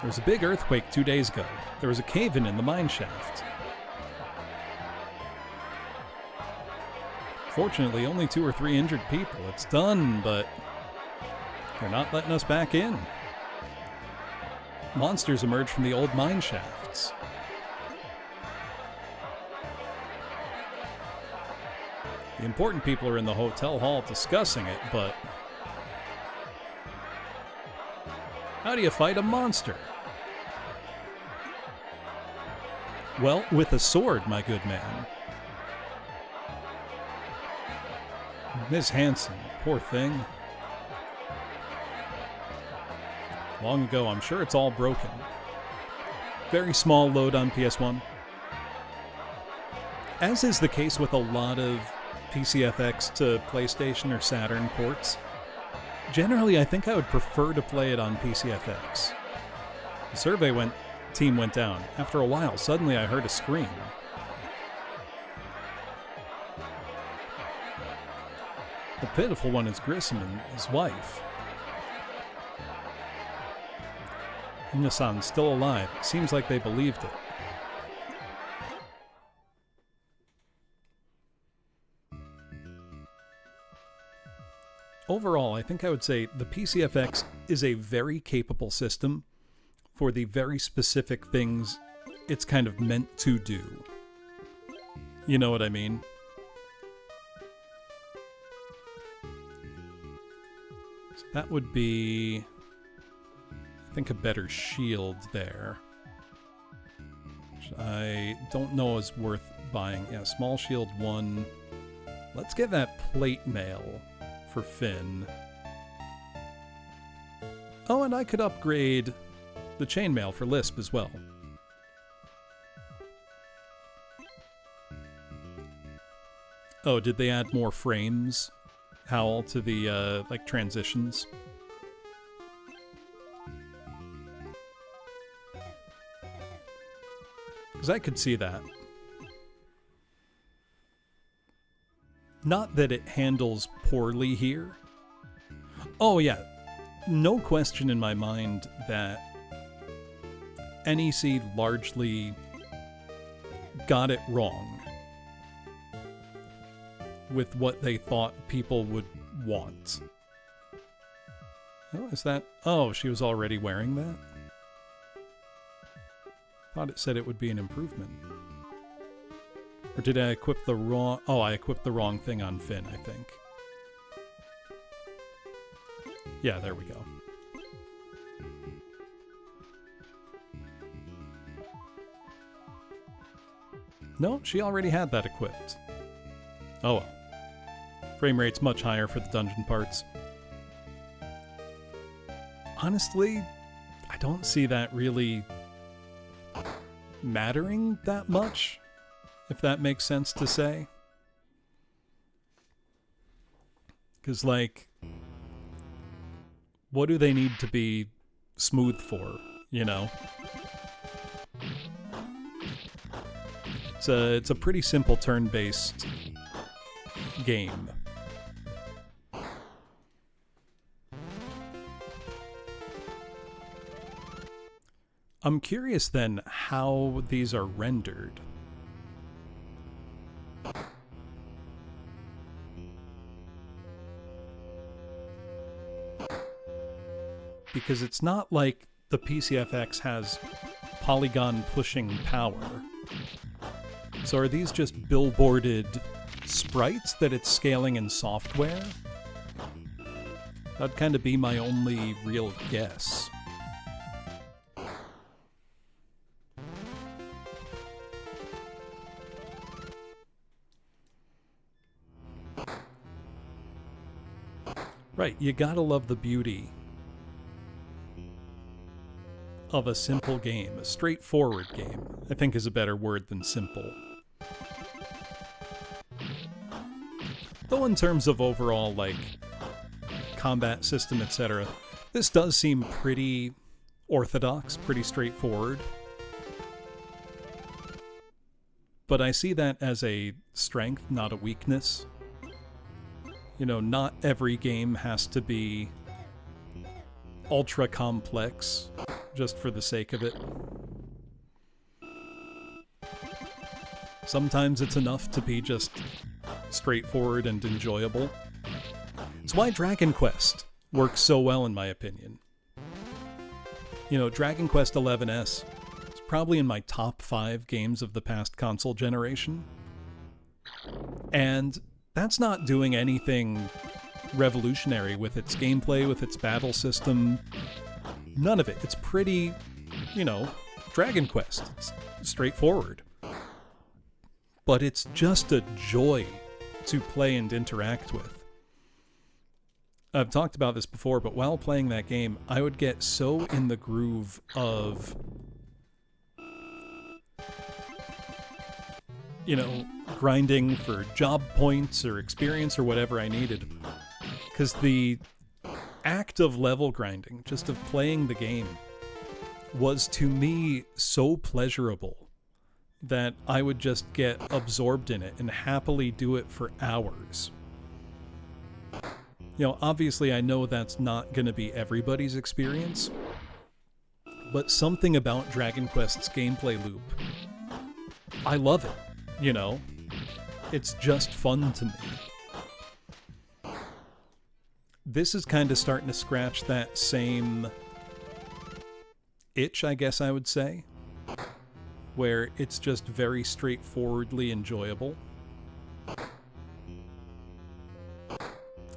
S2: There was a big earthquake 2 days ago. There was a cave-in in the mine shaft. Fortunately, only 2 or 3 injured people. It's done, but they're not letting us back in. Monsters emerged from the old mine shafts. The important people are in the hotel hall discussing it, but how do you fight a monster? Well, with a sword, my good man. Miss Hanson, poor thing. Long ago, I'm sure it's all broken. Very small load on PS1. As is the case with a lot of PCFX to PlayStation or Saturn ports, generally I think I would prefer to play it on PCFX. The survey team went down. After a while, suddenly I heard a scream. The pitiful one is Grissom and his wife. Ina-san's still alive. It seems like they believed it. overall, I think I would say the PCFX is a very capable system for the very specific things it's kind of meant to do. You know what I mean? So that would be, I think, a better shield there. Which I don't know is worth buying. Yeah, small shield 1. Let's get that plate mail for Finn. Oh, and I could upgrade the chainmail for Lisp as well. Oh, did they add more frames, Howl, to the, like, transitions? Because I could see that. Not that it handles poorly here. Oh, yeah. No question in my mind that NEC largely got it wrong with what they thought people would want. Oh, is that... Oh, she was already wearing that? Thought it said it would be an improvement. Or did I equip the wrong... Oh, I equipped the wrong thing on Finn, I think. Yeah, there we go. No, she already had that equipped. Oh well. Frame rate's much higher for the dungeon parts. Honestly, I don't see that really mattering that much, if that makes sense to say. Because, like, what do they need to be smooth for, you know? It's a pretty simple turn-based game. I'm curious then how these are rendered. Because it's not like the PCFX has polygon pushing power. So are these just billboarded sprites that it's scaling in software? That'd kind of be my only real guess. Right, you gotta love the beauty of a simple game. A straightforward game, I think, is a better word than simple. Though in terms of overall, like, combat system, etc., this does seem pretty orthodox, pretty straightforward. But I see that as a strength, not a weakness. You know, not every game has to be ultra complex just for the sake of it. Sometimes it's enough to be just straightforward and enjoyable. It's why Dragon Quest works so well, in my opinion. You know, Dragon Quest XI's is probably in my top 5 games of the past console generation. And that's not doing anything revolutionary with its gameplay, with its battle system. None of it. It's pretty, you know, Dragon Quest. It's straightforward. But it's just a joy to play and interact with. I've talked about this before, but while playing that game, I would get so in the groove of, you know, grinding for job points or experience or whatever I needed. Because the act of level grinding, just of playing the game, was to me so pleasurable that I would just get absorbed in it and happily do it for hours. You know, obviously I know that's not going to be everybody's experience, but something about Dragon Quest's gameplay loop, I love it, you know? It's just fun to me. this is kind of starting to scratch that same itch, I guess I would say, where it's just very straightforwardly enjoyable.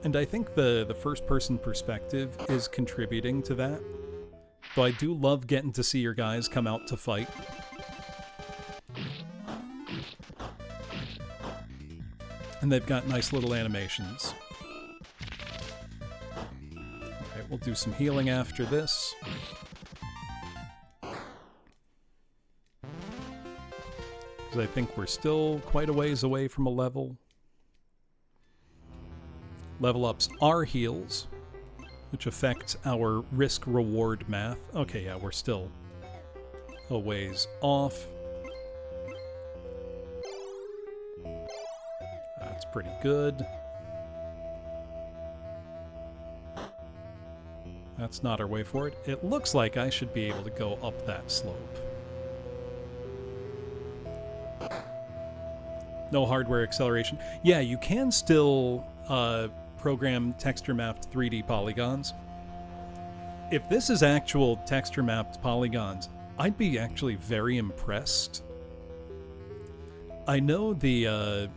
S2: And I think the first-person perspective is contributing to that. Though I do love getting to see your guys come out to fight. And they've got nice little animations. Alright, we'll do some healing after this. Because I think we're still quite a ways away from a level. Level ups are heals, which affects our risk-reward math. Okay, yeah, we're still a ways off. That's pretty good. That's not our way for it. It looks like I should be able to go up that slope. No hardware acceleration. Yeah, you can still program texture-mapped 3D polygons. If this is actual texture-mapped polygons, I'd be actually very impressed. I know the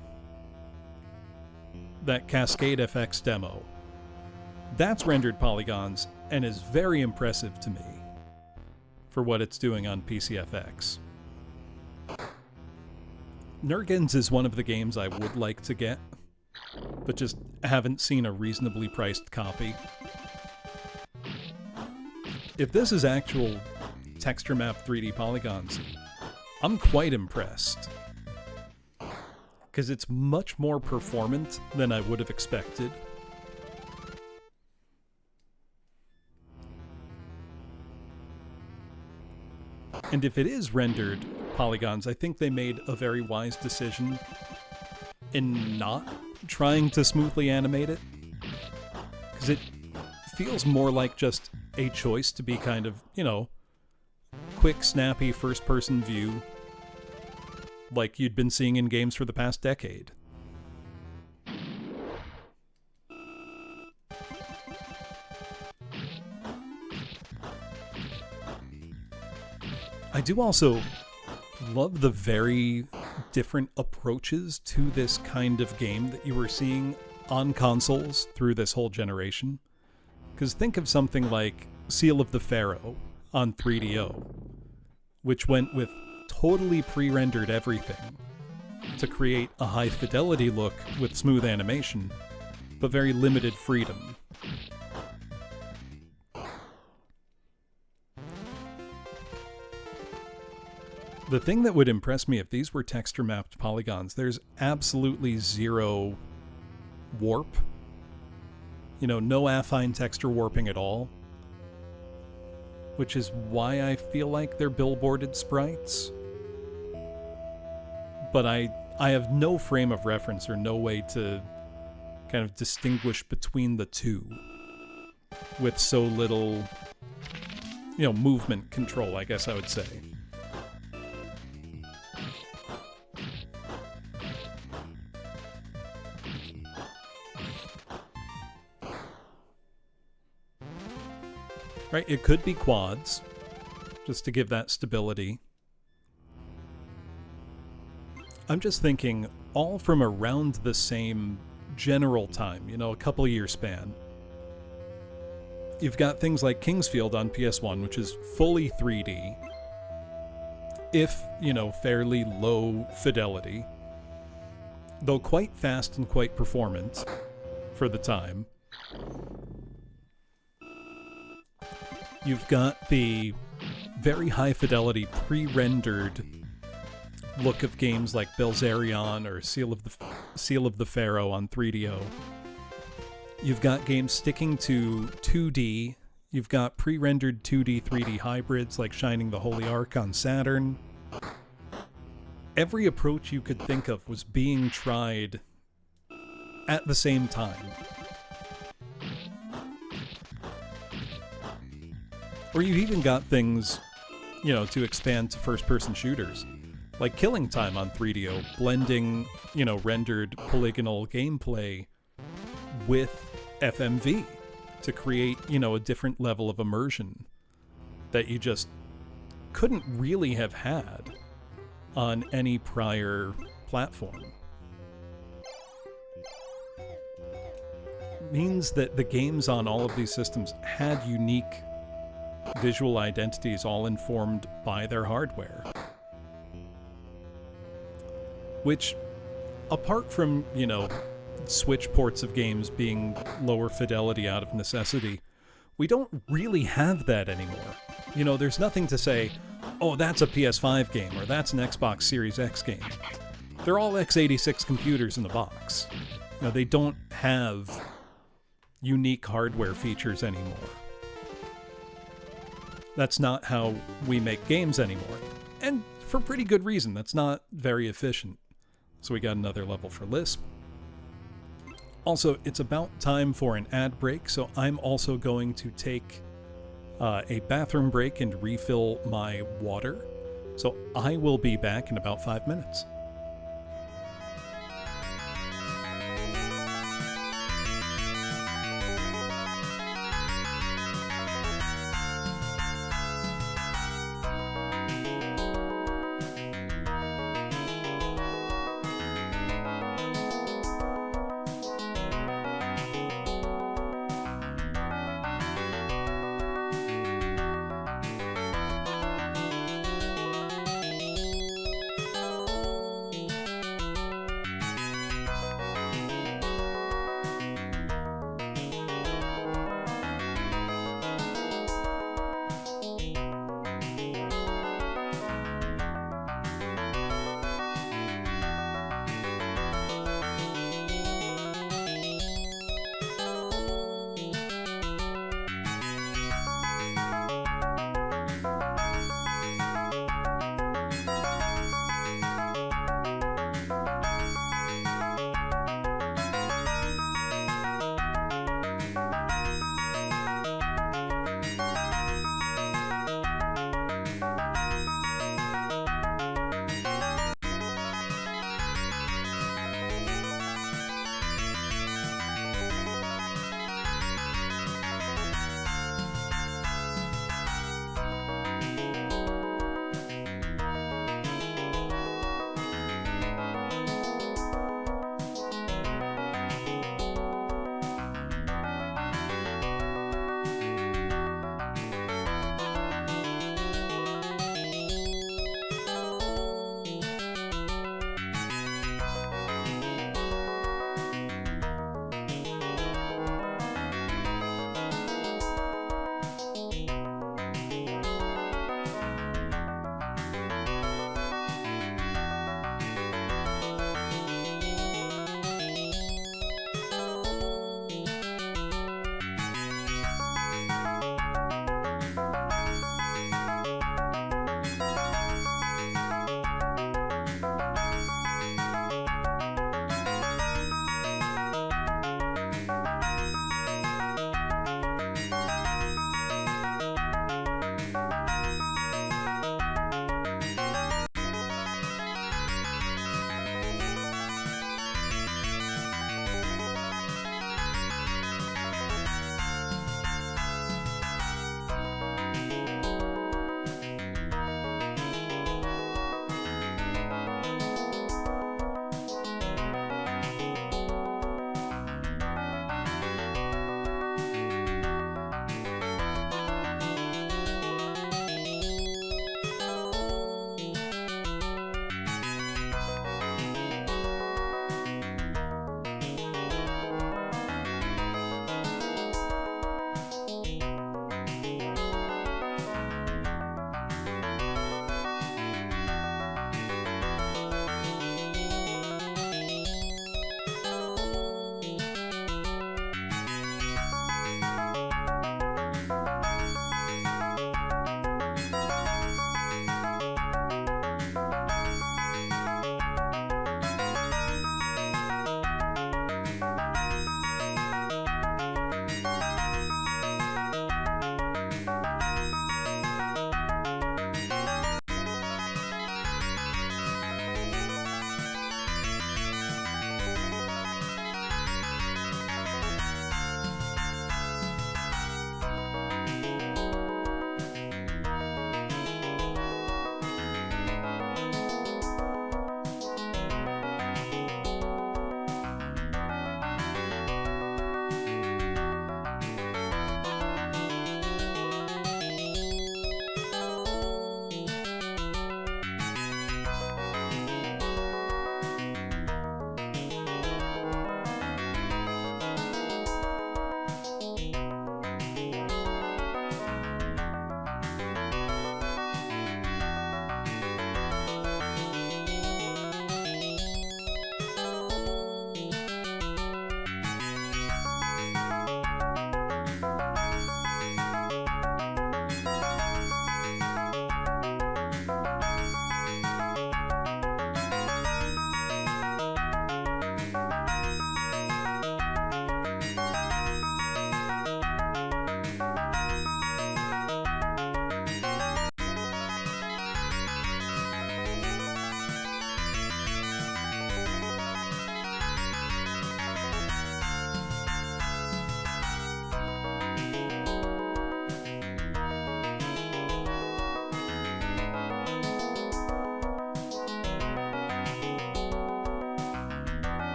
S2: that Cascade FX demo, that's rendered polygons and is very impressive to me for what it's doing on PCFX. Nurgens is one of the games I would like to get, but just haven't seen a reasonably priced copy. If this is actual texture map 3D polygons, I'm quite impressed. Because it's much more performant than I would have expected. And if it is rendered polygons, I think they made a very wise decision in not trying to smoothly animate it. Because it feels more like just a choice to be kind of, you know, quick, snappy, first-person view, like you'd been seeing in games for the past decade. I do also love the very different approaches to this kind of game that you were seeing on consoles through this whole generation. Because think of something like Seal of the Pharaoh on 3DO, which went with totally pre-rendered everything to create a high-fidelity look with smooth animation, but very limited freedom. The thing that would impress me if these were texture-mapped polygons, there's absolutely zero warp. You know, no affine texture warping at all. Which is why I feel like they're billboarded sprites. But I have no frame of reference or no way to kind of distinguish between the two with so little, you know, movement control, I guess I would say. Right, it could be quads, just to give that stability. I'm just thinking, all from around the same general time, you know, a couple year span. You've got things like Kingsfield on PS1, which is fully 3D, if, you know, fairly low fidelity, though quite fast and quite performant for the time. You've got the very high-fidelity, pre-rendered look of games like Belzerion or Seal of the Pharaoh on 3DO. You've got games sticking to 2D. You've got pre-rendered 2D, 3D hybrids like Shining the Holy Ark on Saturn. Every approach you could think of was being tried at the same time. Or you've even got things, you know, to expand to first-person shooters, like Killing Time on 3DO, blending, you know, rendered polygonal gameplay with FMV. to create, you know, a different level of immersion that you just couldn't really have had on any prior platform. Means that the games on all of these systems had unique visual identities, all informed by their hardware. Which, apart from, you know, Switch ports of games being lower fidelity out of necessity, we don't really have that anymore. You know, there's nothing to say, oh, that's a PS5 game, or that's an Xbox Series X game. They're all x86 computers in the box. You know, they don't have unique hardware features anymore. That's not how we make games anymore. And for pretty good reason. That's not very efficient. So we got another level for Lisp. Also, it's about time for an ad break, so I'm also going to take a bathroom break and refill my water. So I will be back in about 5 minutes.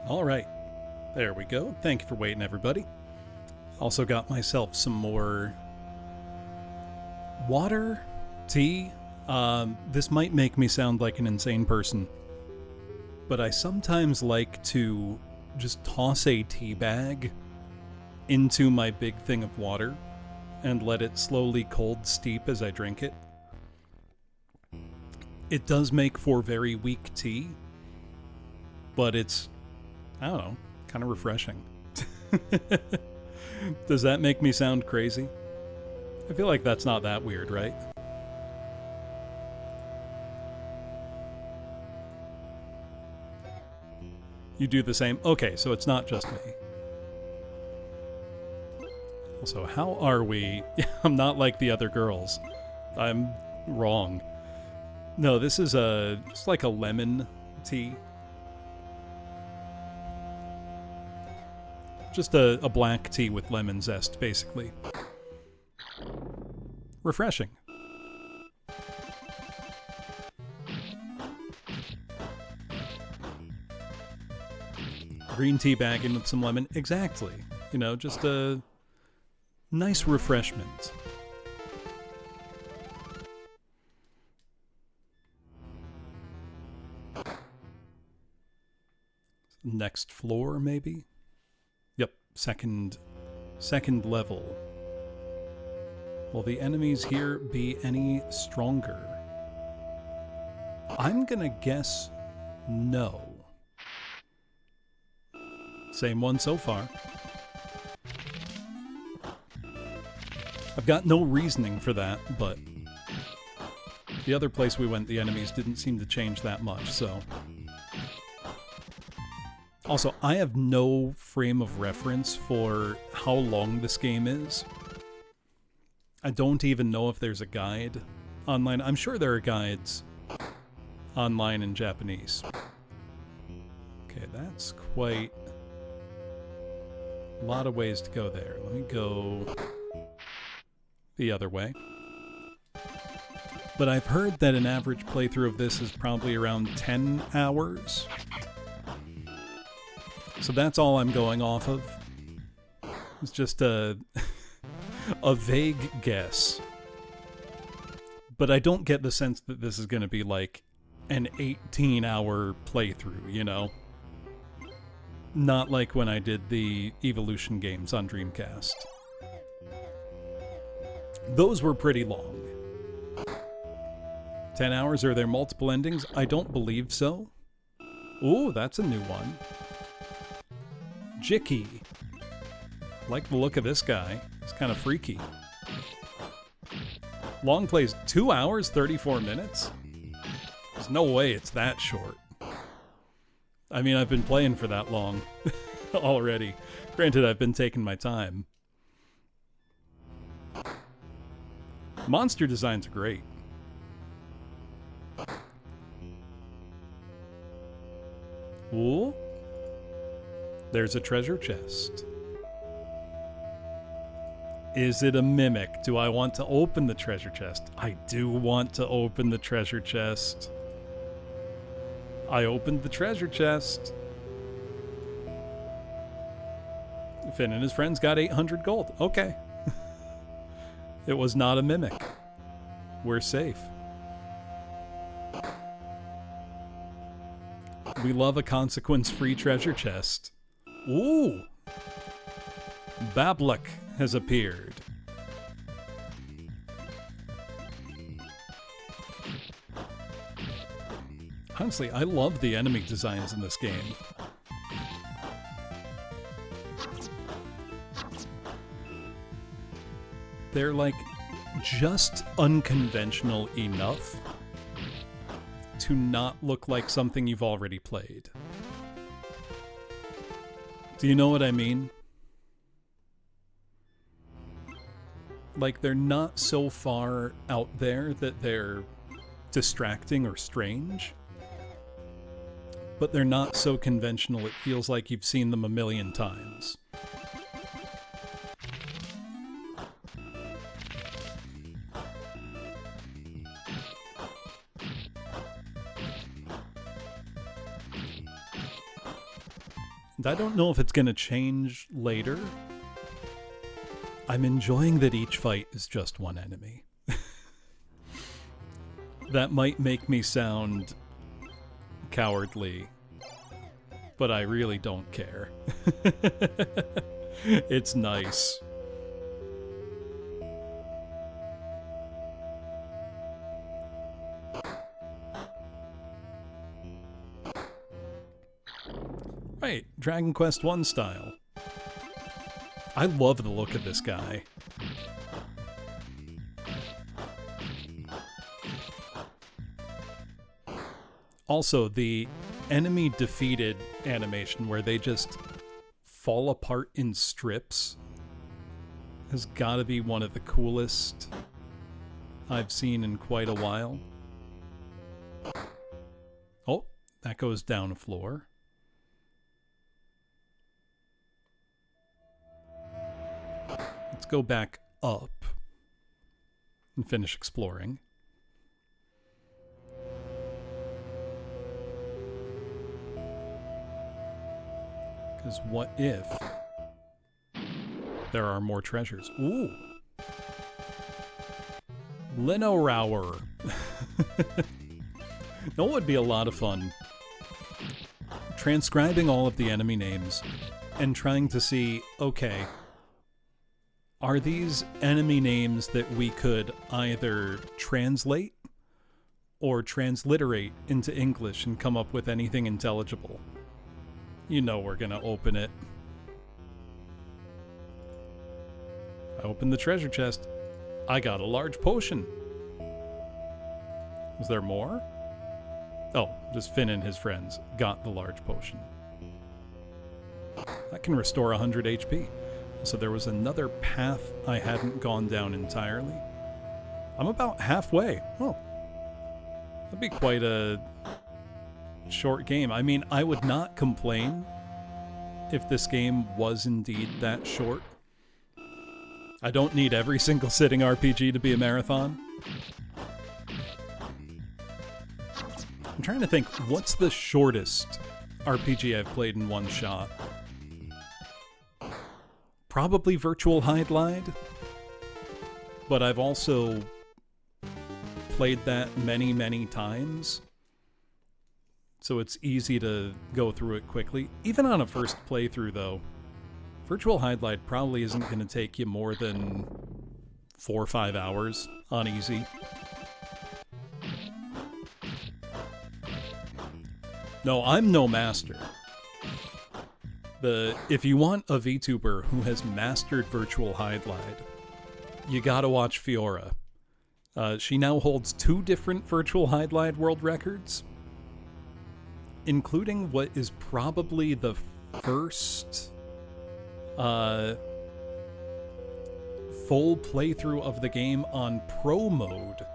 S2: All right. There we go. Thank you for waiting, everybody. Also got myself some more water, tea. This might make me sound like an insane person, but I sometimes like to just toss a tea bag into my big thing of water and let it slowly cold steep as I drink it. It does make for very weak tea, but it's, I don't know, kind of refreshing. Does that make me sound crazy? I feel like that's not that weird, right? You do the same? Okay, so it's not just me. Also, how are we? I'm not like the other girls. I'm wrong. No, this is just like a lemon tea. Just a black tea with lemon zest, basically. Refreshing. Green tea bag in with some lemon. Exactly. You know, just a nice refreshment. Next floor, maybe? Yep, second level. Will the enemies here be any stronger? I'm gonna guess no. Same one so far. I've got no reasoning for that, but the other place we went, the enemies didn't seem to change that much, so... Also, I have no frame of reference for how long this game is. I don't even know if there's a guide online. I'm sure there are guides online in Japanese. Okay, that's quite a lot of ways to go there. Let me go the other way. But I've heard that an average playthrough of this is probably around 10 hours. So that's all I'm going off of. It's just a vague guess. But I don't get the sense that this is going to be like an 18-hour playthrough, you know? Not like when I did the Evolution games on Dreamcast. Those were pretty long. 10 hours? Are there multiple endings? I don't believe so. Ooh, that's a new one. Jicky. Like the look of this guy. It's kind of freaky. Long plays 2 hours, 34 minutes? There's no way it's that short. I mean, I've been playing for that long already. Granted, I've been taking my time. Monster designs are great. Ooh. There's a treasure chest. Is it a mimic? Do I want to open the treasure chest? I do want to open the treasure chest. I opened the treasure chest. Finn and his friends got 800 gold. Okay. It was not a mimic. We're safe. We love a consequence-free treasure chest. Ooh! Bablik has appeared. Honestly, I love the enemy designs in this game. They're like just unconventional enough to not look like something you've already played. Do you know what I mean? Like, they're not so far out there that they're distracting or strange, but they're not so conventional it feels like you've seen them a million times. And I don't know if it's going to change later. I'm enjoying that each fight is just one enemy. That might make me sound cowardly, but I really don't care. It's nice. Right, Dragon Quest 1 style. I love the look of this guy. Also, the enemy defeated animation where they just fall apart in strips has got to be one of the coolest I've seen in quite a while. Oh, that goes down a floor. Let's go back up and finish exploring. Because what if there are more treasures? Ooh. Linorouer. That would be a lot of fun. Transcribing all of the enemy names and trying to see, okay, are these enemy names that we could either translate or transliterate into English and come up with anything intelligible? You know we're gonna open it. I opened the treasure chest. I got a large potion. Was there more? Oh, just Finn and his friends got the large potion. That can restore 100 HP. So there was another path I hadn't gone down entirely. I'm about halfway. Oh. That'd be quite a short game. I mean, I would not complain if this game was indeed that short. I don't need every single sitting RPG to be a marathon. I'm trying to think, what's the shortest RPG I've played in one shot? Probably Virtual Hydlide, but I've also played that many, many times, so it's easy to go through it quickly. Even on a first playthrough, though, Virtual Hydlide probably isn't going to take you more than 4 or 5 hours on easy. No, I'm no master. If you want a VTuber who has mastered Virtual Hydlide, you gotta watch Fiora. She now holds 2 different Virtual Hydlide world records, including what is probably the first full playthrough of the game on Pro mode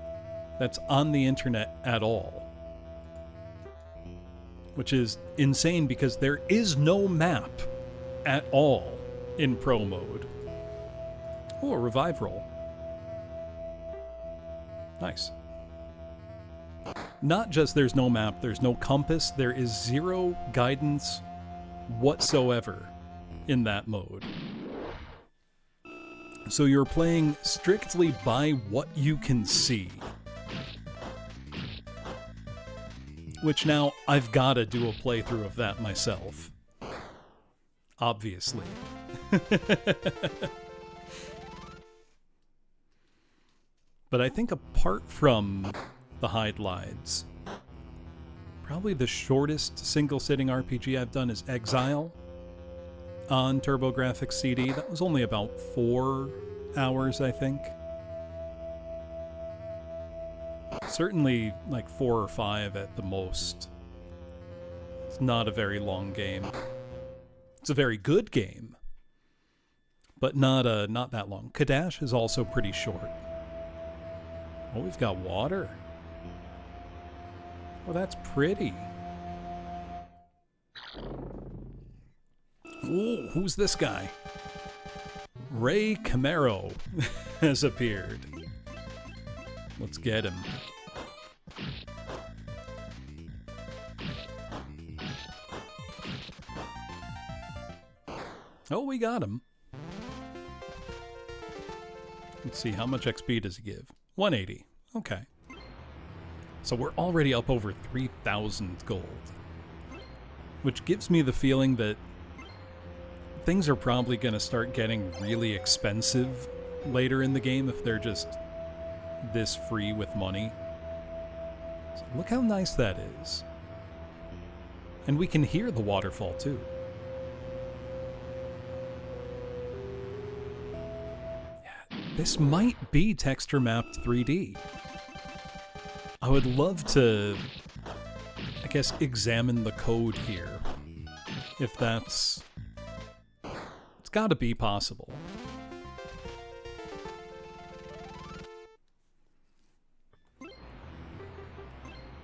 S2: that's on the internet at all. Which is insane because there is no map at all in Pro mode. Oh, a revive roll. Nice. Not just there's no map, there's no compass, there is 0 guidance whatsoever in that mode. So you're playing strictly by what you can see. Which now, I've gotta do a playthrough of that myself. Obviously. But I think apart from the Hydlides, probably the shortest single-sitting RPG I've done is Exile on TurboGrafx CD. That was only about 4 hours, I think. Certainly like 4 or 5 at the most. It's not a very long game. It's a very good game, but not that long. Kadash is also pretty short. Oh, we've got water. Oh, that's pretty. Ooh, who's this guy? Ray Camaro has appeared. Let's get him. Oh, we got him. Let's see, how much XP does he give? 180. Okay. So we're already up over 3,000 gold. Which gives me the feeling that things are probably going to start getting really expensive later in the game if they're just this free with money. So look how nice that is. And we can hear the waterfall too. Yeah, this might be texture mapped 3D. I would love to, I guess, examine the code here. If that's... It's gotta be possible.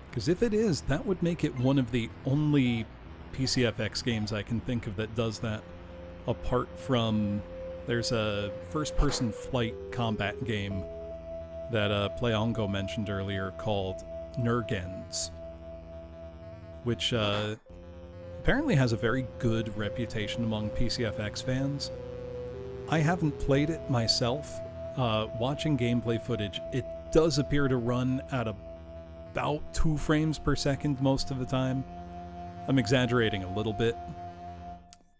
S2: Because if it is, that would make it one of the only PCFX games I can think of that does that, apart from... There's a first-person flight combat game that Pleongo mentioned earlier called Nurgens, which apparently has a very good reputation among PCFX fans. I haven't played it myself. Watching gameplay footage, it does appear to run at about 2 frames per second most of the time. I'm exaggerating a little bit,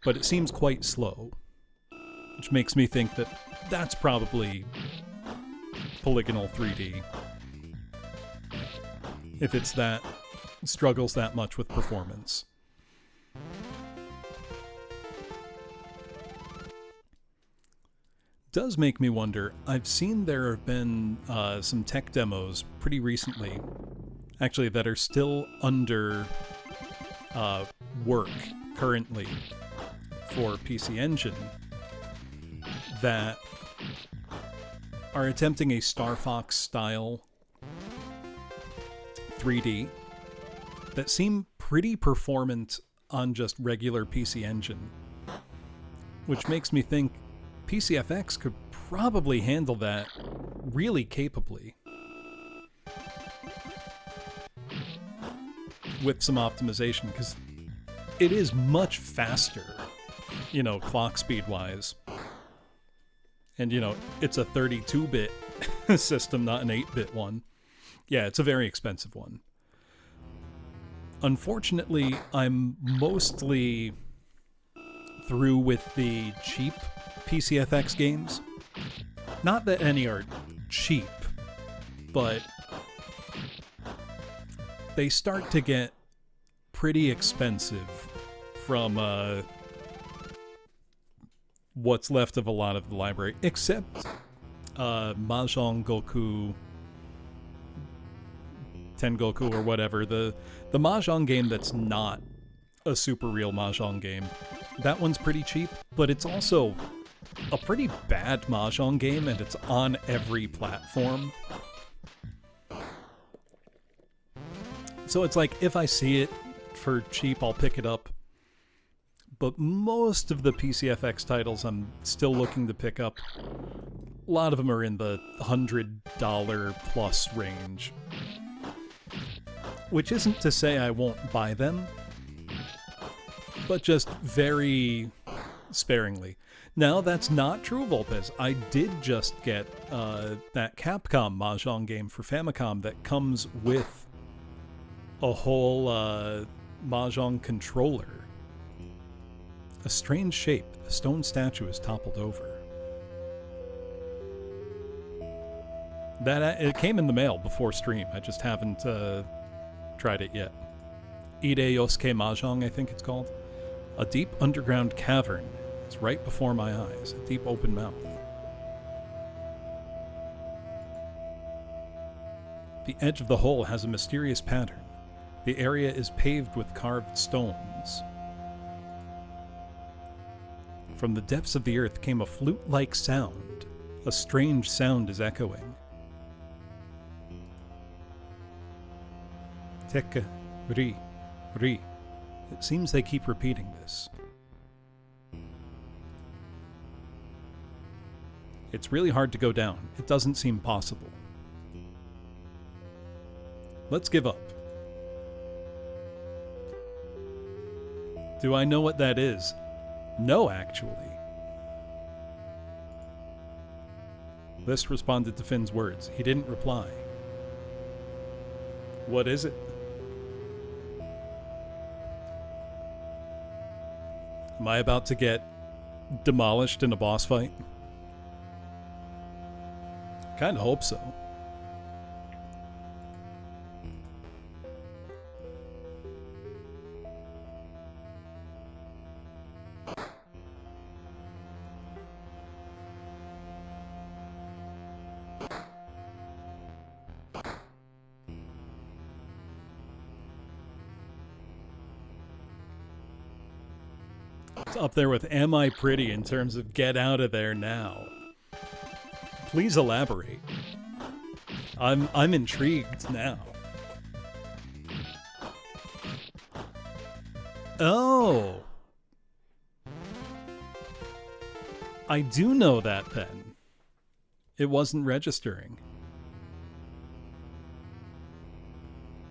S2: but it seems quite slow, which makes me think that that's probably polygonal 3D. If it's that, struggles that much with performance. Does make me wonder, I've seen there have been some tech demos pretty recently, actually, that are still under work currently for PC Engine that are attempting a Star Fox style 3D that seem pretty performant on just regular PC Engine, which makes me think PCFX could probably handle that really capably with some optimization, because it is much faster, you know, clock speed wise. And, you know, it's a 32-bit system, not an 8-bit one. Yeah, it's a very expensive one. Unfortunately, I'm mostly through with the cheap PCFX games. Not that any are cheap, but they start to get pretty expensive from what's left of a lot of the library, except Mahjong Goku, Tengoku, or whatever. The Mahjong game that's not a super real Mahjong game. That one's pretty cheap, but it's also a pretty bad Mahjong game, and it's on every platform. So it's like, if I see it for cheap, I'll pick it up. But most of the PCFX titles I'm still looking to pick up, a lot of them are in the $100 plus range. Which isn't to say I won't buy them, but just very sparingly. Now, that's not true, Volpez. I did just get that Capcom Mahjong game for Famicom that comes with a whole Mahjong controller. A strange shape. The stone statue is toppled over. That it came in the mail before stream. I just haven't tried it yet. Ide Yosuke Mahjong, I think it's called. A deep underground cavern is right before my eyes. A deep open mouth. The edge of the hole has a mysterious pattern. The area is paved with carved stones. From the depths of the earth came a flute-like sound. A strange sound is echoing. Tekka, ri, ri. It seems they keep repeating this. It's really hard to go down. It doesn't seem possible. Let's give up. Do I know what that is? No, actually. List responded to Finn's words. He didn't reply. What is it? Am I about to get demolished in a boss fight? Kinda hope so. It's up there with Am I Pretty in terms of get out of there now. Please elaborate. I'm intrigued now. Oh. I do know that pen. It wasn't registering.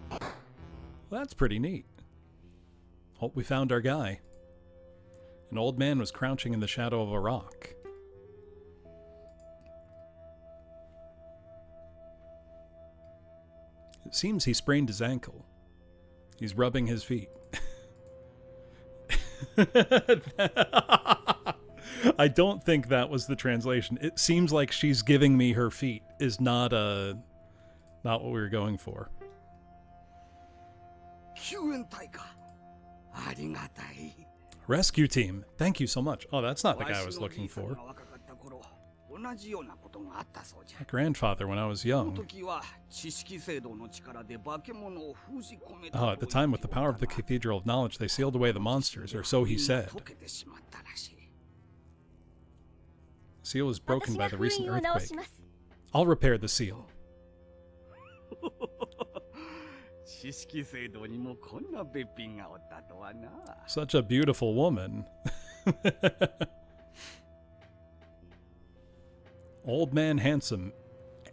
S2: Well, that's pretty neat. Oh, we found our guy. An old man was crouching in the shadow of a rock. It seems he sprained his ankle. He's rubbing his feet. I don't think that was the translation. It seems like she's giving me her feet is not what we were going for. Rescue team. Thank you so much. Oh, that's not the guy I was looking for. My grandfather when I was young. At the time, with the power of the Cathedral of Knowledge, they sealed away the monsters, or so he said. Seal was broken by the recent earthquake. I'll repair the seal. Such a beautiful woman. Old man Hansen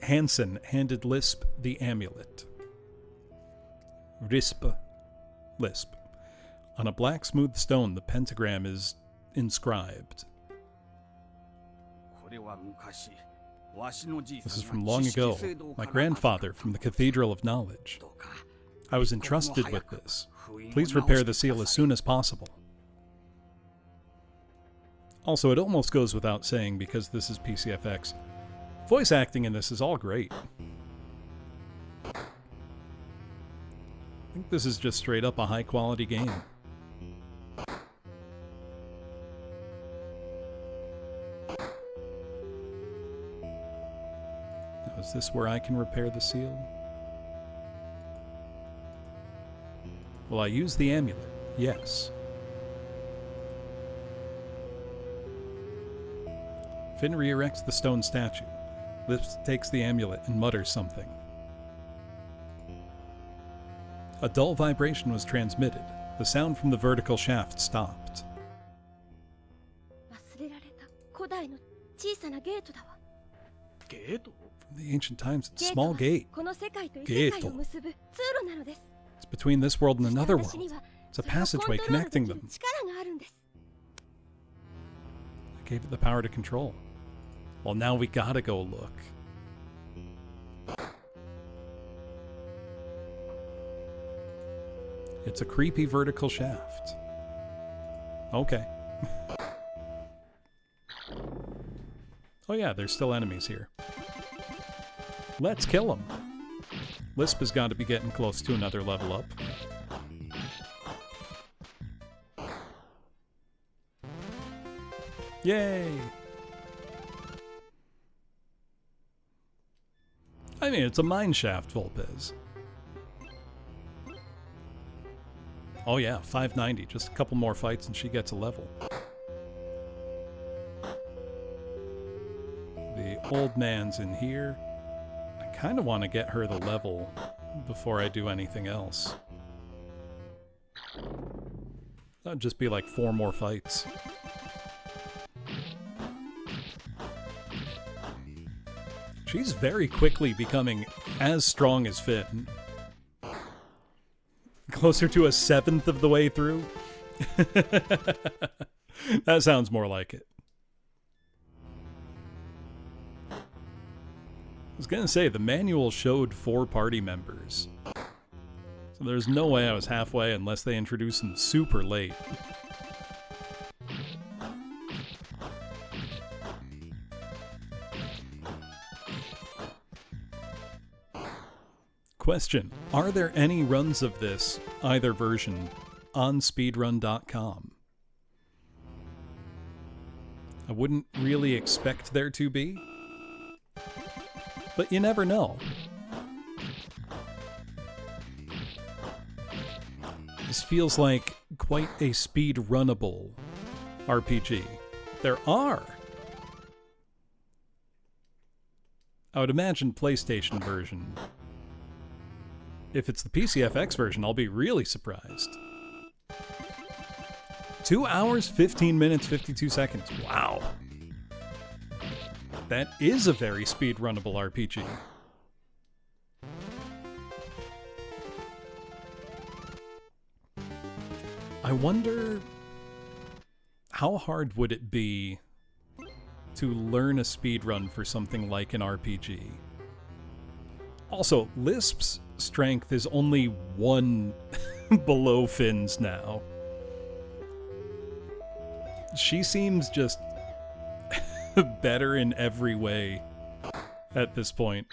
S2: handed Lisp the amulet. Lisp. On a black smooth stone, the pentagram is inscribed. This is from long ago. My grandfather from the Cathedral of Knowledge. I was entrusted with this. Please repair the seal as soon as possible. Also, it almost goes without saying, because this is PCFX, voice acting in this is all great. I think this is just straight up a high-quality game. Now, is this where I can repair the seal? Will I use the amulet? Yes. Finn re-erects the stone statue. Lips takes the amulet and mutters something. A dull vibration was transmitted. The sound from the vertical shaft stopped. From the ancient times, it's a small gate. Gate. It's between this world and another world. It's a passageway connecting them. I gave it the power to control. Well, now we gotta go look. It's a creepy vertical shaft. Okay. Oh yeah, there's still enemies here. Let's kill them. Lisp has got to be getting close to another level up. Yay! I mean, it's a mine shaft, Volpez. Oh yeah, 590. Just a couple more fights and she gets a level. The old man's in here. I kind of want to get her the level before I do anything else. That'd just be like 4 more fights. She's very quickly becoming as strong as Finn. Closer to a 1/7 of the way through. That sounds more like it. was gonna say, the manual showed 4 party members. So there's no way I was halfway unless they introduced them super late. Question: are there any runs of this, either version, on speedrun.com? I wouldn't really expect there to be, but you never know. This feels like quite a speed-runnable RPG. There are. I would imagine PlayStation version. If it's the PCFX version, I'll be really surprised. 2 hours, 15 minutes, 52 seconds. Wow. That is a very speed-runnable RPG. I wonder how hard would it be to learn a speedrun for something like an RPG? Also, Lisp's strength is only 1 below Finn's now. She seems just better in every way at this point.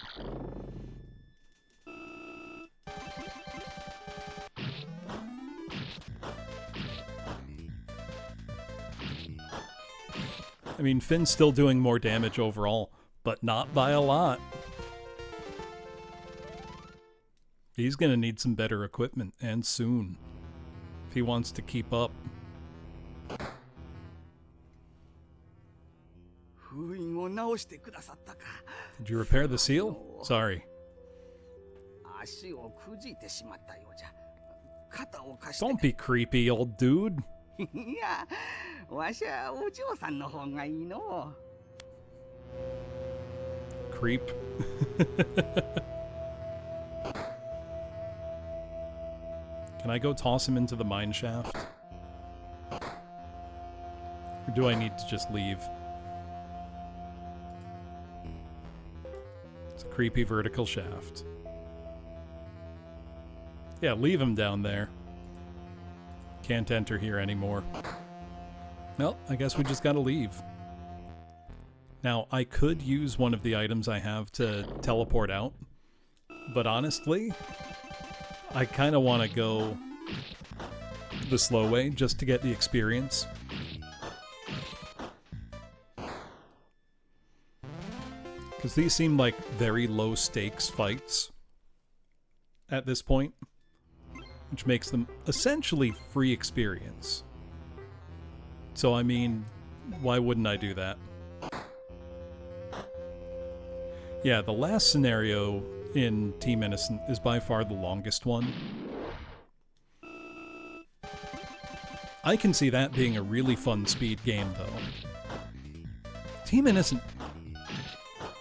S2: I mean, Finn's still doing more damage overall, but not by a lot. He's gonna need some better equipment, and soon, if he wants to keep up. Did you repair the seal? Sorry. Don't be creepy, old dude. Creep. Can I go toss him into the mine shaft? Or do I need to just leave? It's a creepy vertical shaft. Yeah, leave him down there. Can't enter here anymore. Well, I guess we just gotta leave. Now, I could use one of the items I have to teleport out, but honestly, I kind of want to go the slow way just to get the experience. Because these seem like very low stakes fights at this point, which makes them essentially free experience. So, I mean, why wouldn't I do that? Yeah, the last scenario in Team Innocent is by far the longest one. I can see that being a really fun speed game, though. Team Innocent,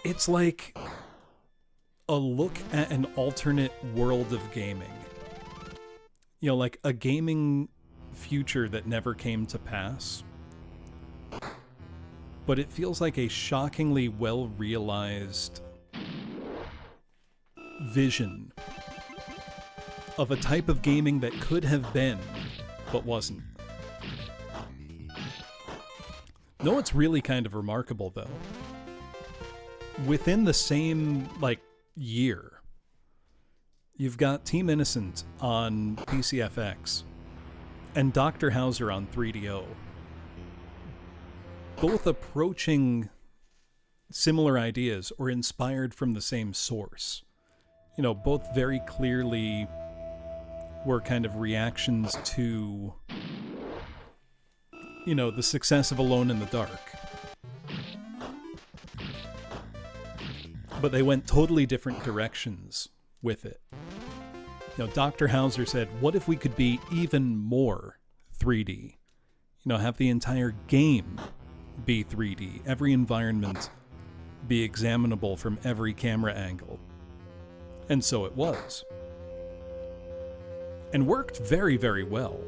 S2: it's like a look at an alternate world of gaming. You know, like a gaming future that never came to pass. But it feels like a shockingly well-realized vision of a type of gaming that could have been, but wasn't. No, it's really kind of remarkable, though. Within the same, year, you've got Team Innocent on PCFX and Dr. Hauser on 3DO. Both approaching similar ideas or inspired from the same source. You know, both very clearly were kind of reactions to, you know, the success of Alone in the Dark. But they went totally different directions with it. You know, Dr. Hauser said, what if we could be even more 3D? You know, have the entire game be 3D, every environment be examinable from every camera angle. And so it was. And worked very, very well.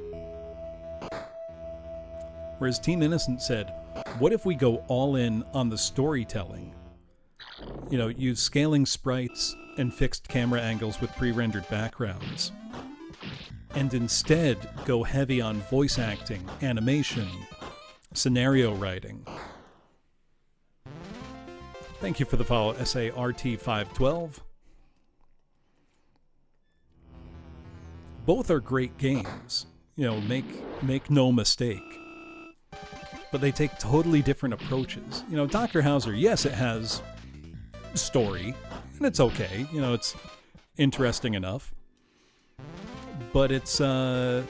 S2: Whereas Team Innocent said, what if we go all in on the storytelling? use scaling sprites and fixed camera angles with pre-rendered backgrounds. And instead go heavy on voice acting, animation, scenario writing. Thank you for the follow, SART512. Both are great games. Make no mistake. But they take totally different approaches. Dr. Hauser, yes, it has story, and it's okay. It's interesting enough. But it's a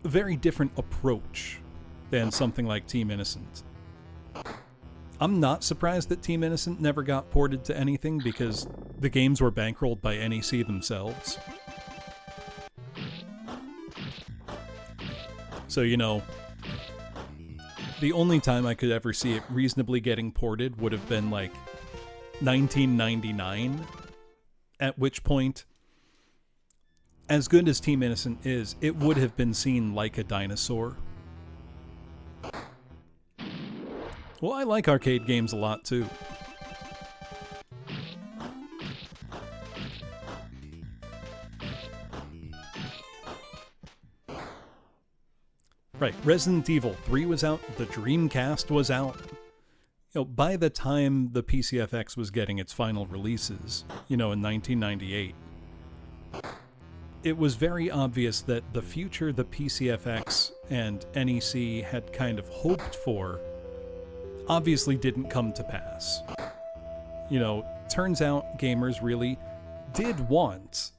S2: very different approach than something like Team Innocent. I'm not surprised that Team Innocent never got ported to anything because the games were bankrolled by NEC themselves. So, the only time I could ever see it reasonably getting ported would have been like 1999, at which point, as good as Team Innocent is, it would have been seen like a dinosaur. Well, I like arcade games a lot too. Right, Resident Evil 3 was out, the Dreamcast was out. By the time the PCFX was getting its final releases, in 1998, it was very obvious that the future the PCFX and NEC had kind of hoped for obviously didn't come to pass. Turns out gamers really did want,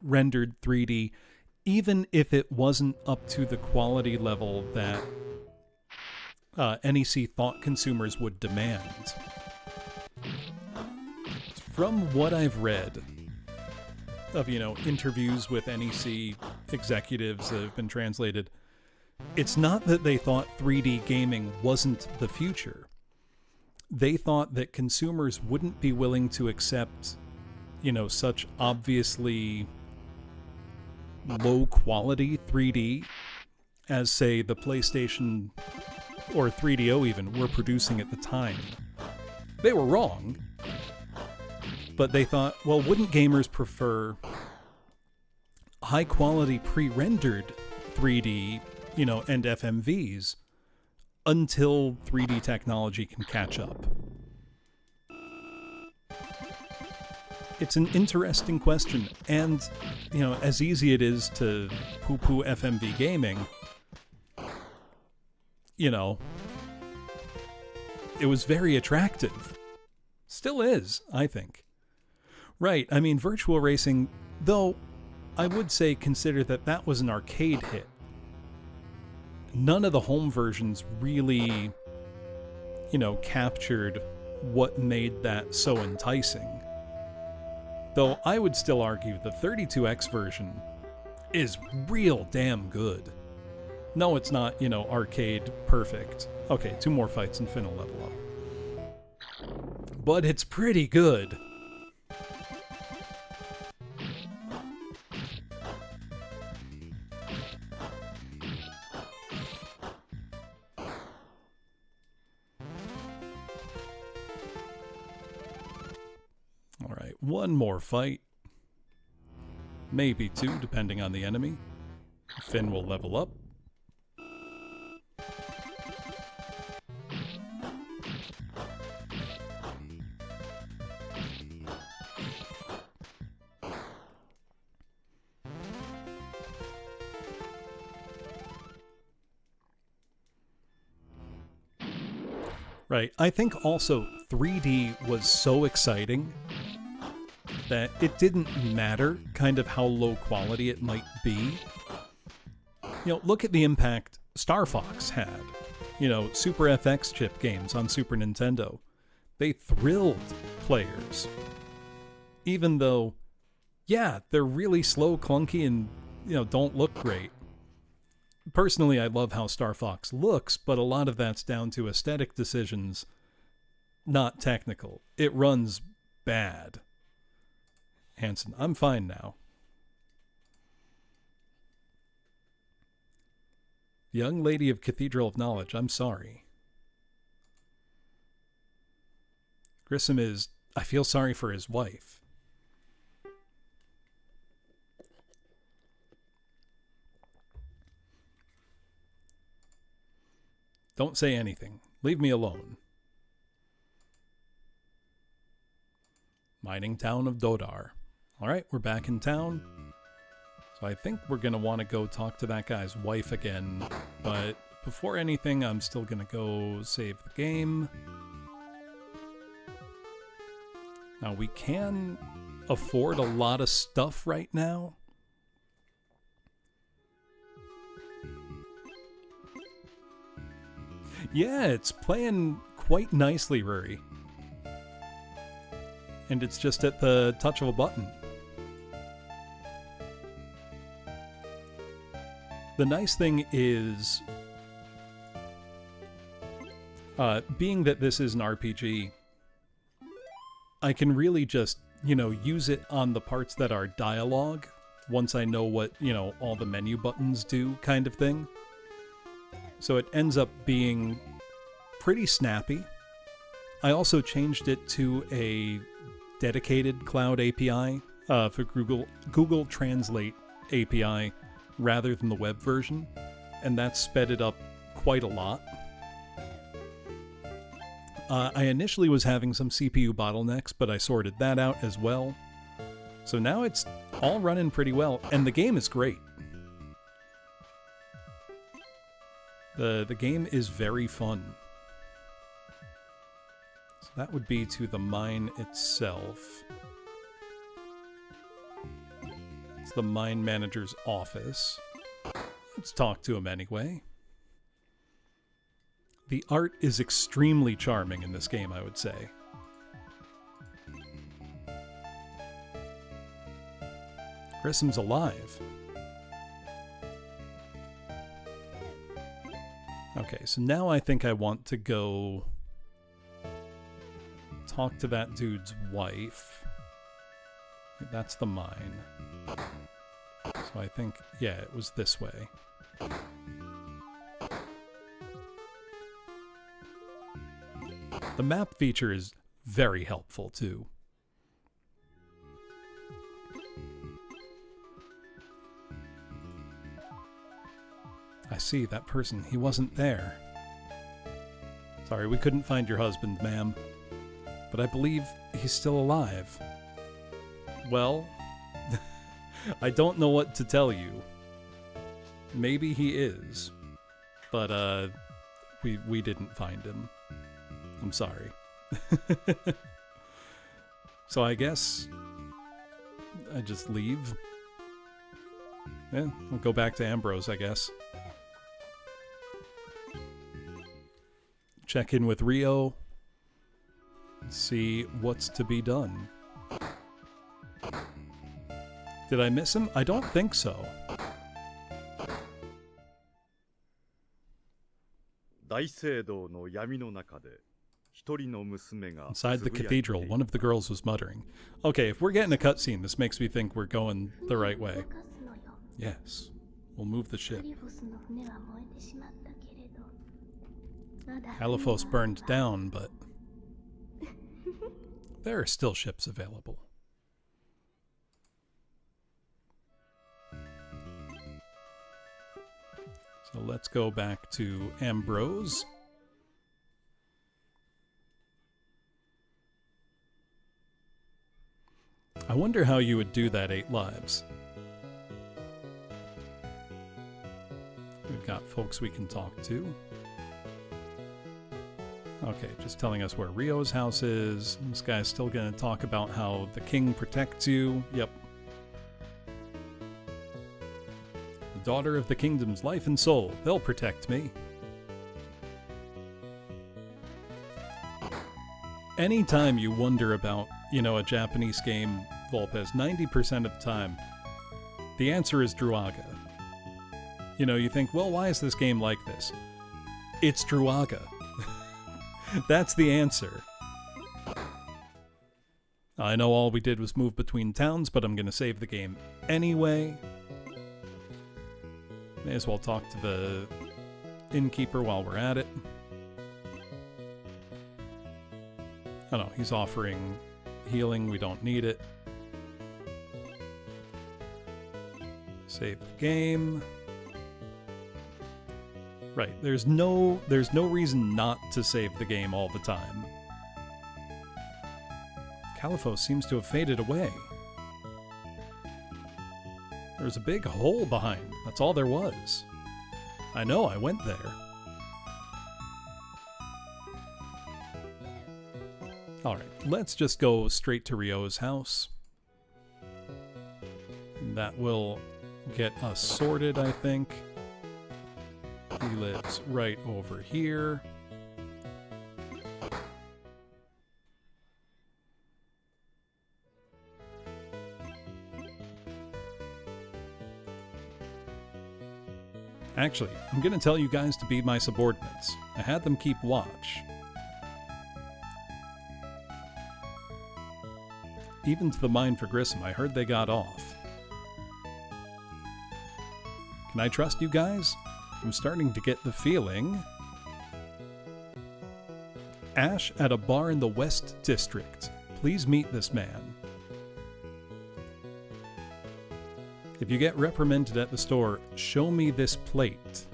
S2: rendered 3D, even if it wasn't up to the quality level that NEC thought consumers would demand. From what I've read of, interviews with NEC executives that have been translated, it's not that they thought 3D gaming wasn't the future. They thought that consumers wouldn't be willing to accept, such obviously low quality 3D as, say, the PlayStation or 3DO even were producing at the time. They were wrong, but they thought, well, wouldn't gamers prefer high quality pre-rendered 3D, and FMVs until 3D technology can catch up? It's an interesting question, and, as easy it is to poo-poo FMV gaming, it was very attractive. Still is, I think. Right, virtual racing, though, I would say consider that was an arcade hit. None of the home versions really, captured what made that so enticing. Though I would still argue the 32X version is real damn good. No, it's not, arcade perfect. Okay, 2 more fights and Finn will level up. But it's pretty good. Alright, 1 more fight. Maybe 2, depending on the enemy. Finn will level up. Right, I think also 3D was so exciting that it didn't matter kind of how low quality it might be. Look at the impact Star Fox had. Super FX chip games on Super Nintendo. They thrilled players. Even though, yeah, they're really slow, clunky, and, don't look great. Personally, I love how Star Fox looks, but a lot of that's down to aesthetic decisions, not technical. It runs bad. Hanson, I'm fine now. Young Lady of Cathedral of Knowledge, I'm sorry. Grissom is... I feel sorry for his wife. Don't say anything. Leave me alone. Mining town of Dodar. Alright, we're back in town. So I think we're going to want to go talk to that guy's wife again. But before anything, I'm still going to go save the game. Now, we can afford a lot of stuff right now. Yeah, it's playing quite nicely, Rory. And it's just at the touch of a button. The nice thing is, being that this is an RPG, I can really just, use it on the parts that are dialogue once I know what, all the menu buttons do kind of thing. So it ends up being pretty snappy. I also changed it to a dedicated cloud API for Google Translate API rather than the web version, and that sped it up quite a lot. I initially was having some CPU bottlenecks, but I sorted that out as well. So now it's all running pretty well, and the game is great. The game is very fun. So that would be to the mine itself. It's the mine manager's office. Let's talk to him anyway. The art is extremely charming in this game, I would say. Grissom's alive. Okay, so now I think I want to go talk to that dude's wife. That's the mine. So I think, yeah, it was this way. The map feature is very helpful, too. I see, that person, he wasn't there. Sorry, we couldn't find your husband, ma'am. But I believe he's still alive. Well, I don't know what to tell you. Maybe he is. But, we didn't find him. I'm sorry. So I guess I just leave. Yeah, we'll go back to Ambrose, I guess. Check in with Rio. See what's to be done. Did I miss him? I don't think so. Inside the cathedral, one of the girls was muttering. Okay, if we're getting a cutscene, this makes me think we're going the right way. Yes. We'll move the ship. Haliphos burned down, but there are still ships available. So let's go back to Ambrose. I wonder how you would do that 8 lives. We've got folks we can talk to. Okay, just telling us where Rio's house is. This guy's still going to talk about how the king protects you. Yep. The daughter of the kingdom's life and soul. They'll protect me. Anytime you wonder about, a Japanese game, Volpes, 90% of the time, the answer is Druaga. You think, well, why is this game like this? It's Druaga. That's the answer. I know all we did was move between towns, but I'm going to save the game anyway. May as well talk to the innkeeper while we're at it. Oh no, he's offering healing. We don't need it. Save the game. Right, there's no reason not to save the game all the time. Califos seems to have faded away. There's a big hole behind. That's all there was. I know, I went there. Alright, let's just go straight to Rio's house. That will get us sorted, I think. He lives right over here. Actually, I'm going to tell you guys to be my subordinates. I had them keep watch. Even to the mine for Grissom, I heard they got off. Can I trust you guys? I'm starting to get the feeling. Ash at a bar in the West District. Please meet this man. If you get reprimanded at the store, show me this plate.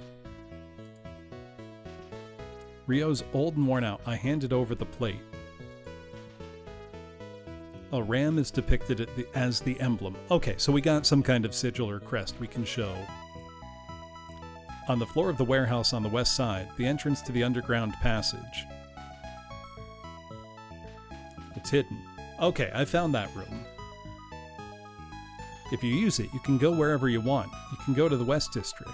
S2: Rio's old and worn out. I handed over the plate. A ram is depicted as the emblem. Okay, so we got some kind of sigil or crest we can show. On the floor of the warehouse on the west side, the entrance to the underground passage. It's hidden. Okay, I found that room. If you use it, you can go wherever you want. You can go to the West District.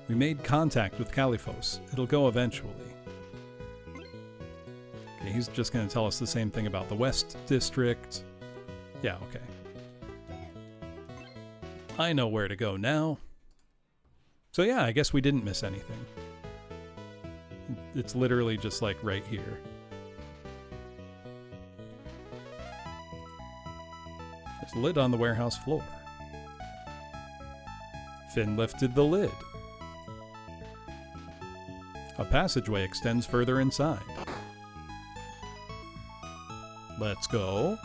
S2: We made contact with Califos. It'll go eventually. Okay, he's just going to tell us the same thing about the West District. Yeah, okay. I know where to go now. So yeah, I guess we didn't miss anything. It's literally just like right here. There's a lid on the warehouse floor. Finn lifted the lid. A passageway extends further inside. Let's go.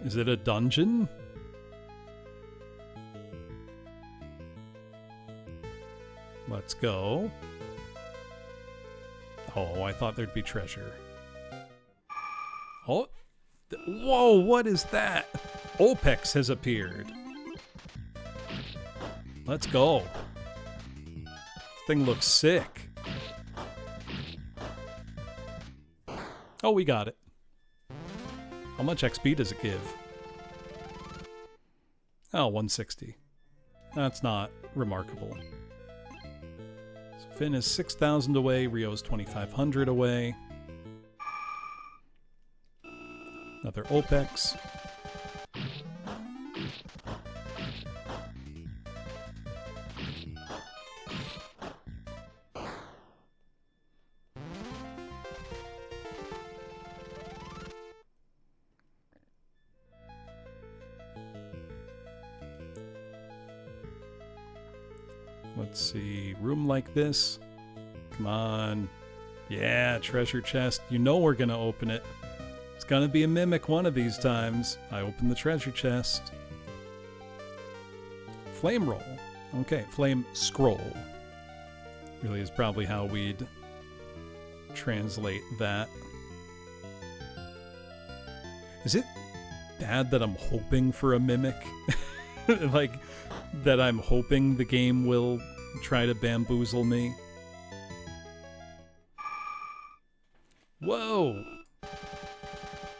S2: Is it a dungeon? Let's go. Oh, I thought there'd be treasure. Oh, whoa, what is that? Opex has appeared. Let's go. This thing looks sick. Oh, we got it. How much XP does it give? Oh, 160. That's not remarkable. So Finn is 6,000 away, Rio's 2,500 away. Another OPEX. Let's see, room like this. Come on. Yeah, treasure chest. You know we're gonna open it. It's gonna be a mimic one of these times. I open the treasure chest. Flame roll. Okay, flame scroll. Really is probably how we'd translate that. Is it bad that I'm hoping for a mimic? Like, that I'm hoping the game will try to bamboozle me? Whoa!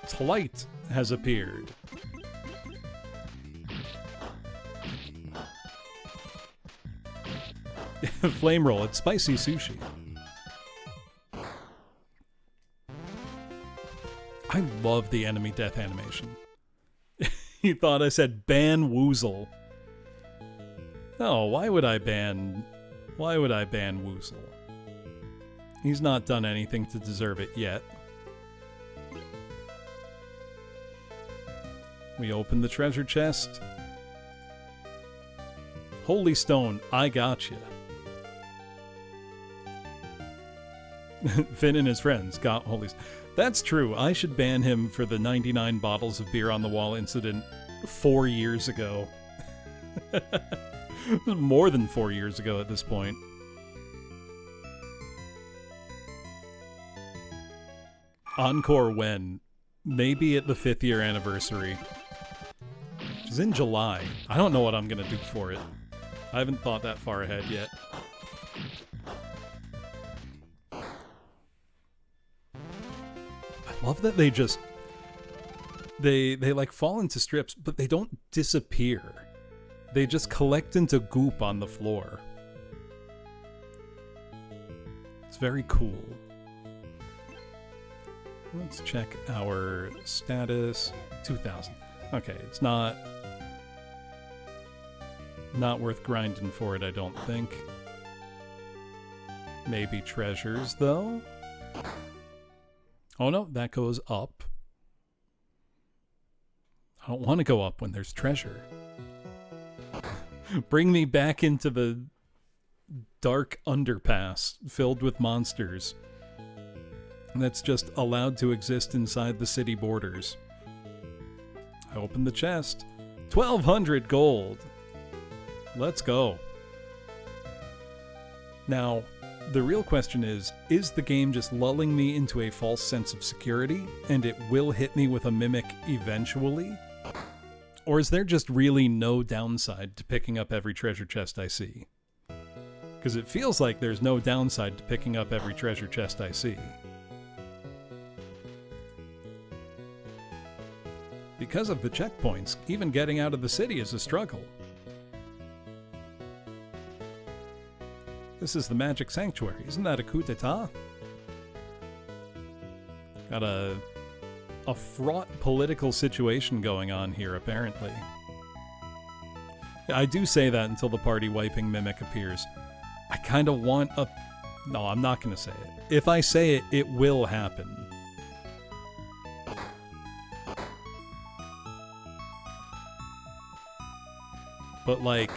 S2: Tlight has appeared. Flame roll, it's spicy sushi. I love the enemy death animation. You thought I said ban Woozle. No, why would I ban Woozle? He's not done anything to deserve it yet. We open the treasure chest. Holy stone, I gotcha. Finn and his friends got holy... That's true. I should ban him for the 99 bottles of beer on the wall incident 4 years ago. More than 4 years ago at this point. Encore when? Maybe at the 5th year anniversary. Which is in July. I don't know what I'm going to do for it. I haven't thought that far ahead yet. I love that they just... They like fall into strips, but they don't disappear. They just collect into goop on the floor. It's very cool. Let's check our status. 2,000. Okay, it's not worth grinding for it, I don't think. Maybe treasures, though? Oh no, that goes up. I don't want to go up when there's treasure. Bring me back into the dark underpass filled with monsters that's just allowed to exist inside the city borders. I open the chest. 1,200 gold. Let's go. Now, the real question is the game just lulling me into a false sense of security and it will hit me with a mimic eventually? Or is there just really no downside to picking up every treasure chest I see? Because it feels like there's no downside to picking up every treasure chest I see. Because of the checkpoints, even getting out of the city is a struggle. This is the Magic Sanctuary. Isn't that a coup d'etat? Got a fraught political situation going on here, apparently. I do say that until the party wiping mimic appears. I kind of want a... No, I'm not going to say it. If I say it, it will happen. But, like,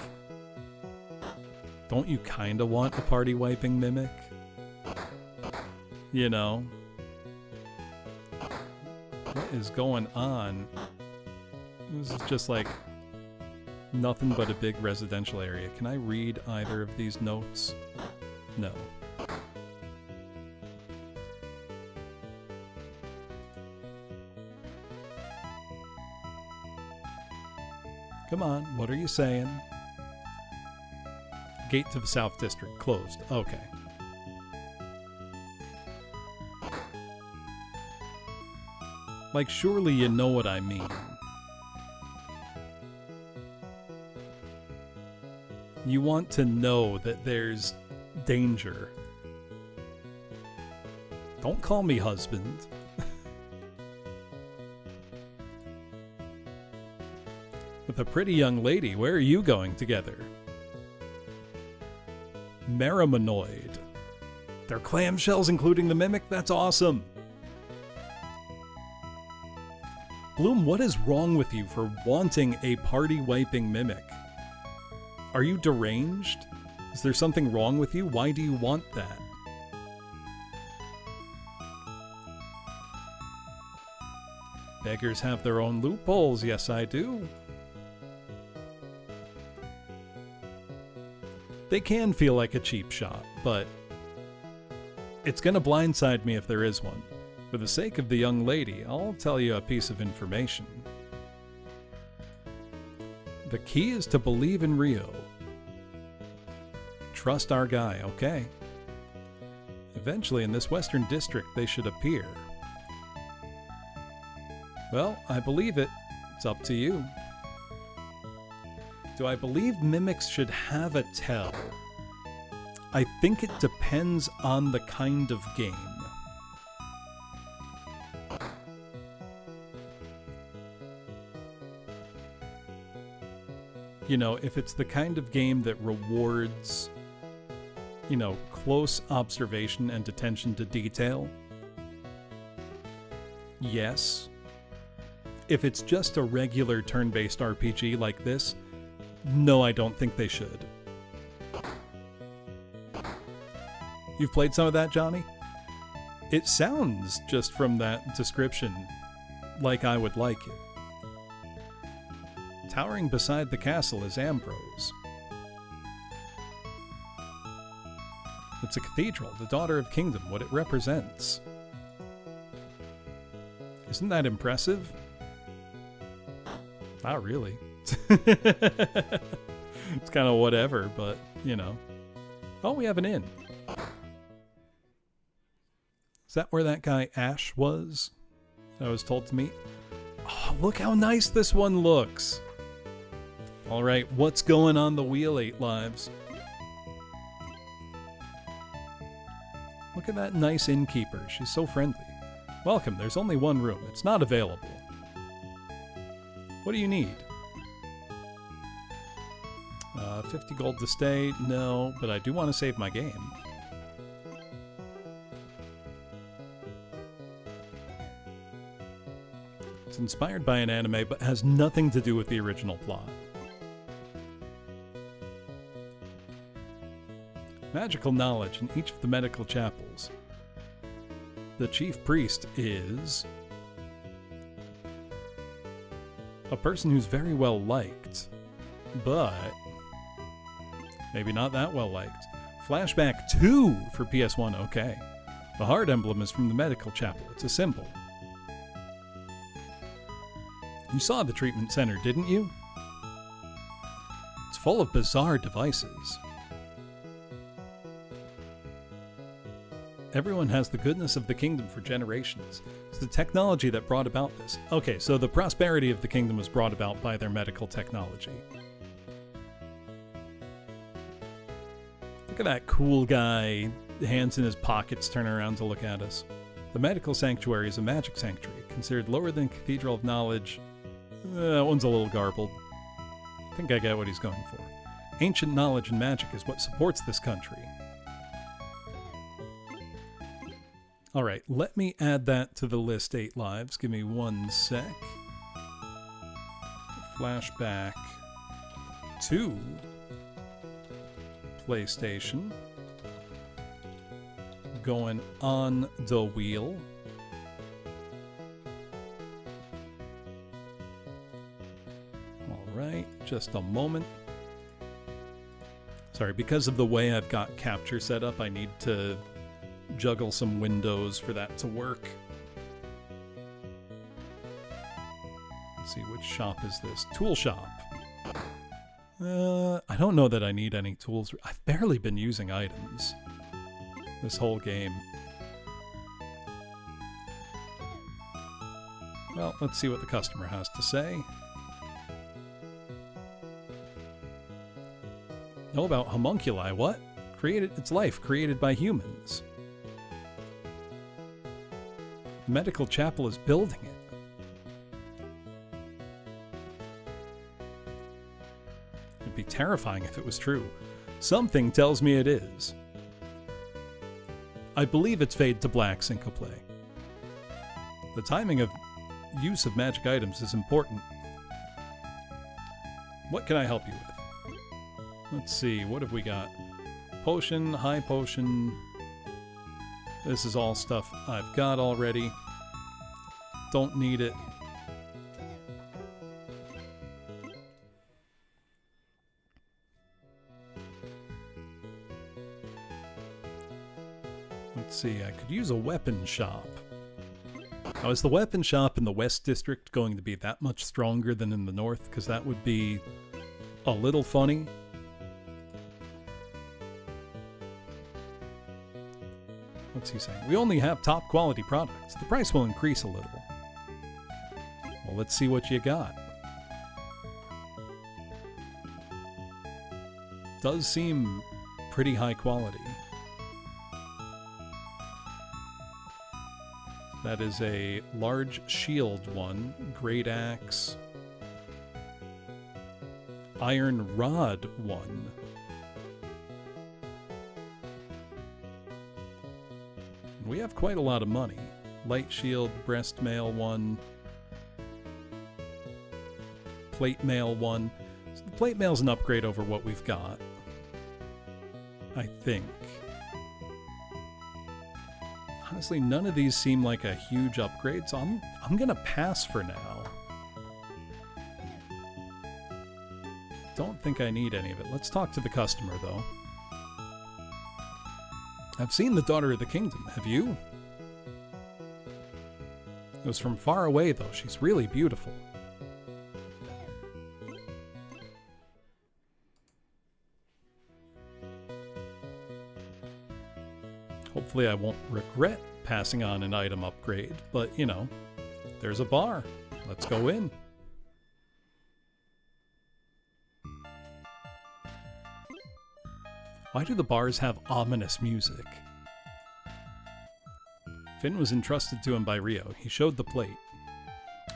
S2: don't you kind of want a party wiping mimic? You know? What is going on? This is just like nothing but a big residential area. Can I read either of these notes? No. Come on, what are you saying? Gate to the South District closed. Okay. Like, surely you know what I mean. You want to know that there's danger. Don't call me husband. With a pretty young lady, where are you going together? Meriminoid. They're clamshells including the mimic? That's awesome! Bloom, what is wrong with you for wanting a party-wiping mimic? Are you deranged? Is there something wrong with you? Why do you want that? Beggars have their own loopholes, yes I do. They can feel like a cheap shot, but it's gonna blindside me if there is one. For the sake of the young lady, I'll tell you a piece of information. The key is to believe in Rio. Trust our guy, okay? Eventually in this western district they should appear. Well, I believe it. It's up to you. Do I believe mimics should have a tell? I think it depends on the kind of game. You know, if it's the kind of game that rewards, you know, close observation and attention to detail, yes. If it's just a regular turn-based RPG like this, no, I don't think they should. You've played some of that, Johnny? It sounds, just from that description, like I would like it. Towering beside the castle is Ambrose. It's a cathedral, the daughter of kingdom, what it represents. Isn't that impressive? Not really. It's kind of whatever, but, you know. Oh, we have an inn. Is that where that guy Ash was? I was told to meet? Oh, look how nice this one looks. Alright, what's going on the wheel, 8 Lives? Look at that nice innkeeper. She's so friendly. Welcome, there's only one room. It's not available. What do you need? 50 gold to stay? No, but I do want to save my game. It's inspired by an anime, but has nothing to do with the original plot. Magical knowledge in each of the medical chapels. The chief priest is a person who's very well liked, but maybe not that well liked. Flashback 2 for PS1, okay. The heart emblem is from the medical chapel. It's a symbol. You saw the treatment center, didn't you? It's full of bizarre devices. Everyone has the goodness of the kingdom for generations. It's the technology that brought about this. Okay, so the prosperity of the kingdom was brought about by their medical technology. Look at that cool guy, hands in his pockets, turning around to look at us. The medical sanctuary is a magic sanctuary, considered lower than Cathedral of Knowledge. That one's a little garbled. I think I get what he's going for. Ancient knowledge and magic is what supports this country. Alright, let me add that to the list, 8 Lives. Give me 1 sec. Flashback to PlayStation. Going on the wheel. Alright, just a moment. Sorry, because of the way I've got capture set up, I need to juggle some windows for that to work. Let's see, which shop is this? Tool shop. I don't know that I need any tools. I've barely been using items this whole game. Well, let's see what the customer has to say. Know about homunculi, what? It's life created by humans. The medical chapel is building it. It'd be terrifying if it was true. Something tells me it is. I believe it's Fade to Black Syncope. The timing of use of magic items is important. What can I help you with? Let's see, what have we got? Potion, high potion. This is all stuff I've got already. Don't need it. Let's see, I could use a weapon shop. Now, is the weapon shop in the West District going to be that much stronger than in the North? Because that would be a little funny. What's he saying? We only have top quality products. The price will increase a little. Well, let's see what you got. Does seem pretty high quality. That is a large shield one, great axe, iron rod one. We have quite a lot of money. Light shield, breast mail one, plate mail one. So the plate mail's an upgrade over what we've got, I think. Honestly, none of these seem like a huge upgrade, so I'm gonna pass for now. Don't think I need any of it. Let's talk to the customer, though. I've seen the Daughter of the Kingdom. Have you? It was from far away, though. She's really beautiful. Hopefully I won't regret passing on an item upgrade, but, you know, there's a bar. Let's go in. Why do the bars have ominous music? Finn was entrusted to him by Rio. He showed the plate.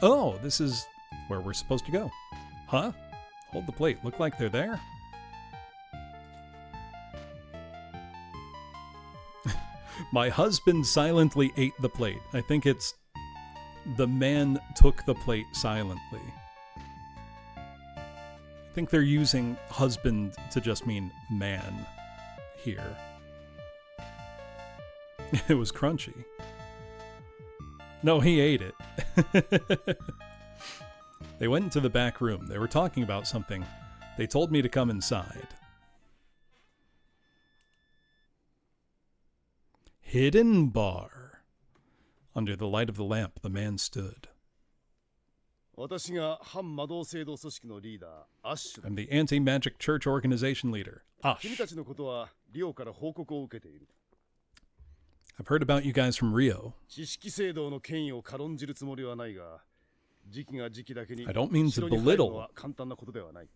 S2: Oh, this is where we're supposed to go. Huh? Hold the plate. Look like they're there? My husband silently ate the plate. I think it's the man took the plate silently. I think they're using husband to just mean man here. It was crunchy. No, he ate it. They went into the back room. They were talking about something. They told me to come inside. Hidden bar. Under the light of the lamp, the man stood.
S5: 私が反魔導制度組織のリーダー、アッシュだ。
S2: I'm the anti-magic church organization leader,
S5: 君
S2: Ash.
S5: たちのことはリオから報告を受けている。
S2: I've heard about you guys from Rio.
S5: 知識制度の権威を軽んじるつもりはないが、時期が時期だけに
S2: I don't mean to
S5: 城に入るの
S2: belittle.
S5: は簡単なことではない。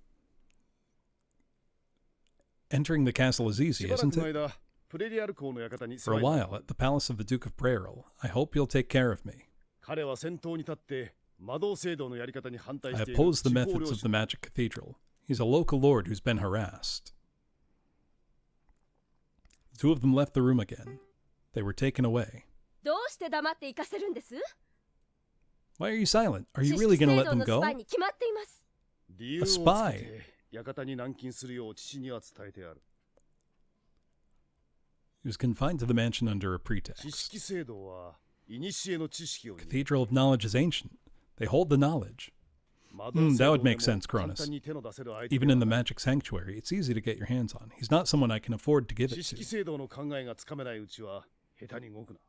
S2: Entering the castle is
S5: し
S2: easy,
S5: ばらく
S2: isn't
S5: の
S2: it?
S5: 間、プレリアル公の館に
S2: For a
S5: 住まい
S2: while, at the palace of the Duke of Prairel. I hope you'll take care of me.
S5: 彼は先頭に立って魔導制度のやり方に反対
S2: I
S5: している
S2: oppose the
S5: 地方
S2: methods
S5: 領
S2: of
S5: 主
S2: the magic cathedral. He's a local lord who's been harassed. The two of them left the room again. They were taken away.
S4: どうして黙って行かせるんです？
S2: Why are you silent? Are
S4: 知
S2: you
S4: 識
S2: really
S4: 制
S2: gonna let
S4: 度
S2: them
S4: のス
S2: go?
S4: パイに決まっています。
S5: 理由をつけ
S2: spy.
S5: て館に軟禁するよう父には伝えてある。
S2: He was confined to the mansion under a
S5: 知
S2: pretext.
S5: 識制度は古の知識を
S2: Cathedral of knowledge is ancient. They hold the knowledge.
S5: 魔導制
S2: that
S5: 度
S2: would
S5: で
S2: make
S5: も
S2: sense,
S5: 簡
S2: Cronus.
S5: 単に手の出せる相手
S2: Even
S5: で
S2: in
S5: は
S2: the
S5: ない
S2: magic sanctuary, it's easy to get your hands on. He's not someone I can afford to give
S5: 知
S2: it
S5: 識
S2: to.
S5: 制度の考えがつかめないうちは下手に動くな。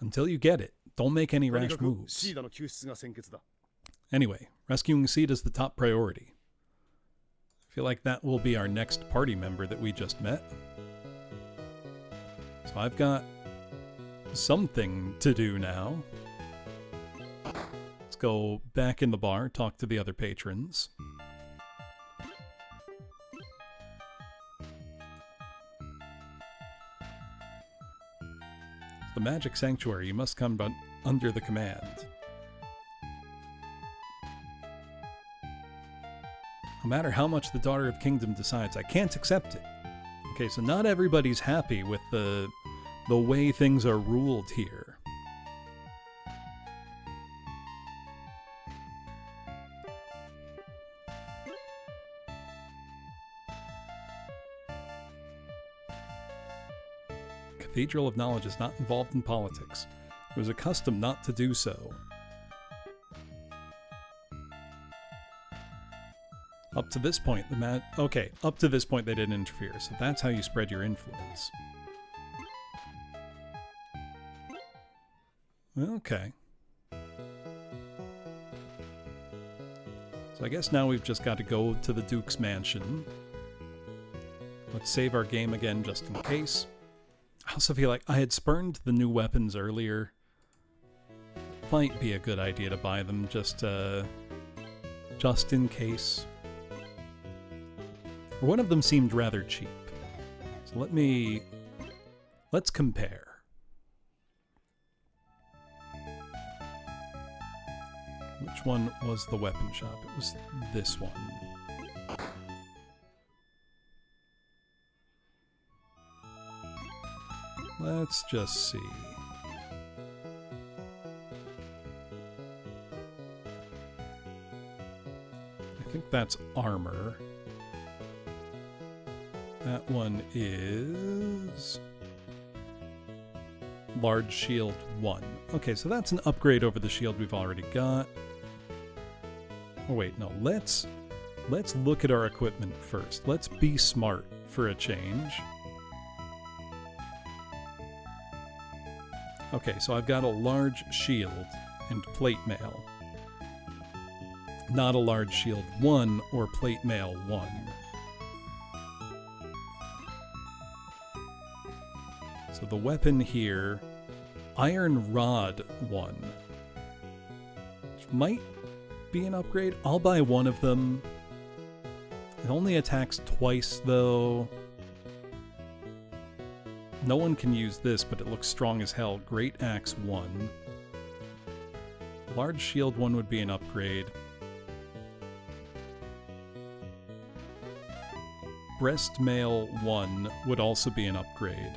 S2: Until you get it, don't make any
S5: とに
S2: rash
S5: かく
S2: moves.
S5: シーダの救出が先決だ。
S2: Anyway, rescuing Seed is the top priority. I feel like that will be our next party member that we just met. So I've got something to do now. Let's go back in the bar, talk to the other patrons. The magic sanctuary, you must come under the command. No matter how much the Daughter of Kingdom decides, I can't accept it. Okay, so not everybody's happy with the way things are ruled here. Cathedral of Knowledge is not involved in politics. It was a custom not to do so. Up to this point, up to this point they didn't interfere, so that's how you spread your influence. Okay. So I guess now we've just got to go to the Duke's mansion. Let's save our game again just in case. I also feel like I had spurned the new weapons earlier. Might be a good idea to buy them just in case. One of them seemed rather cheap. So let's compare. Which one was the weapon shop? It was this one. Let's just see. I think that's armor. That one is Large shield 1. Okay, so that's an upgrade over the shield we've already got. Oh wait, no, let's look at our equipment first. Let's be smart for a change. Okay, so I've got a large shield and plate mail. Not a large shield 1 or plate mail 1. So the weapon here, Iron Rod 1. Which might be an upgrade. I'll buy one of them. It only attacks twice though. No one can use this, but it looks strong as hell. Great Axe 1. Large Shield 1 would be an upgrade. Breast Mail 1 would also be an upgrade.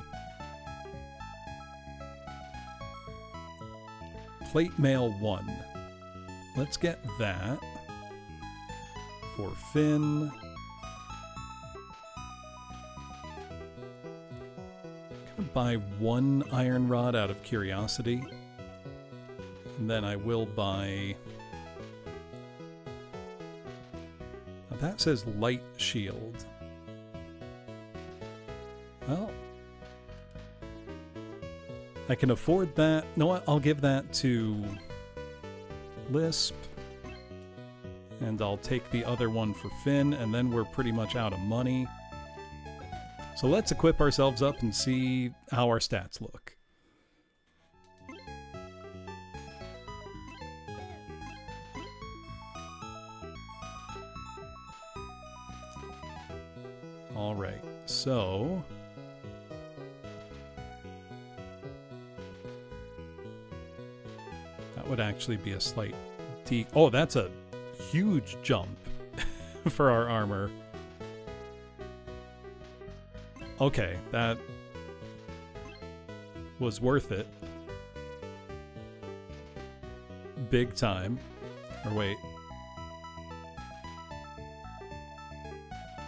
S2: Plate Mail 1. Let's get that. For Finn. I'm gonna buy one Iron Rod out of curiosity. And then I will buy... Now that says Light Shield. Well, I can afford that. No, I'll give that to Lisp. And I'll take the other one for Finn, and then we're pretty much out of money. So let's equip ourselves up and see how our stats look. Alright, so... that would actually be a slight oh, that's a huge jump for our armor. Okay, that was worth it. Big time. Or wait.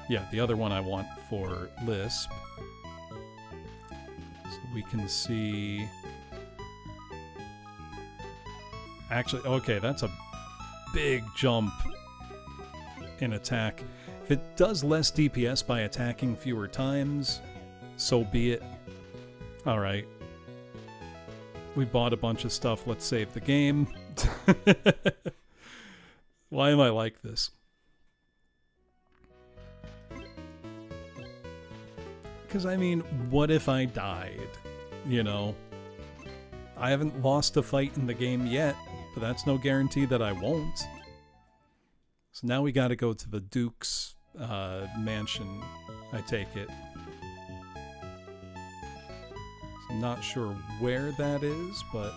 S2: Yeah, the other one I want for Lisp. So we can see... Actually, okay, that's a big jump in attack. If it does less DPS by attacking fewer times, so be it. Alright. We bought a bunch of stuff, let's save the game. Why am I like this? Because, I mean, what if I died? You know? I haven't lost a fight in the game yet, but that's no guarantee that I won't. So now we gotta go to the Duke's mansion, I take it. So I'm not sure where that is, but...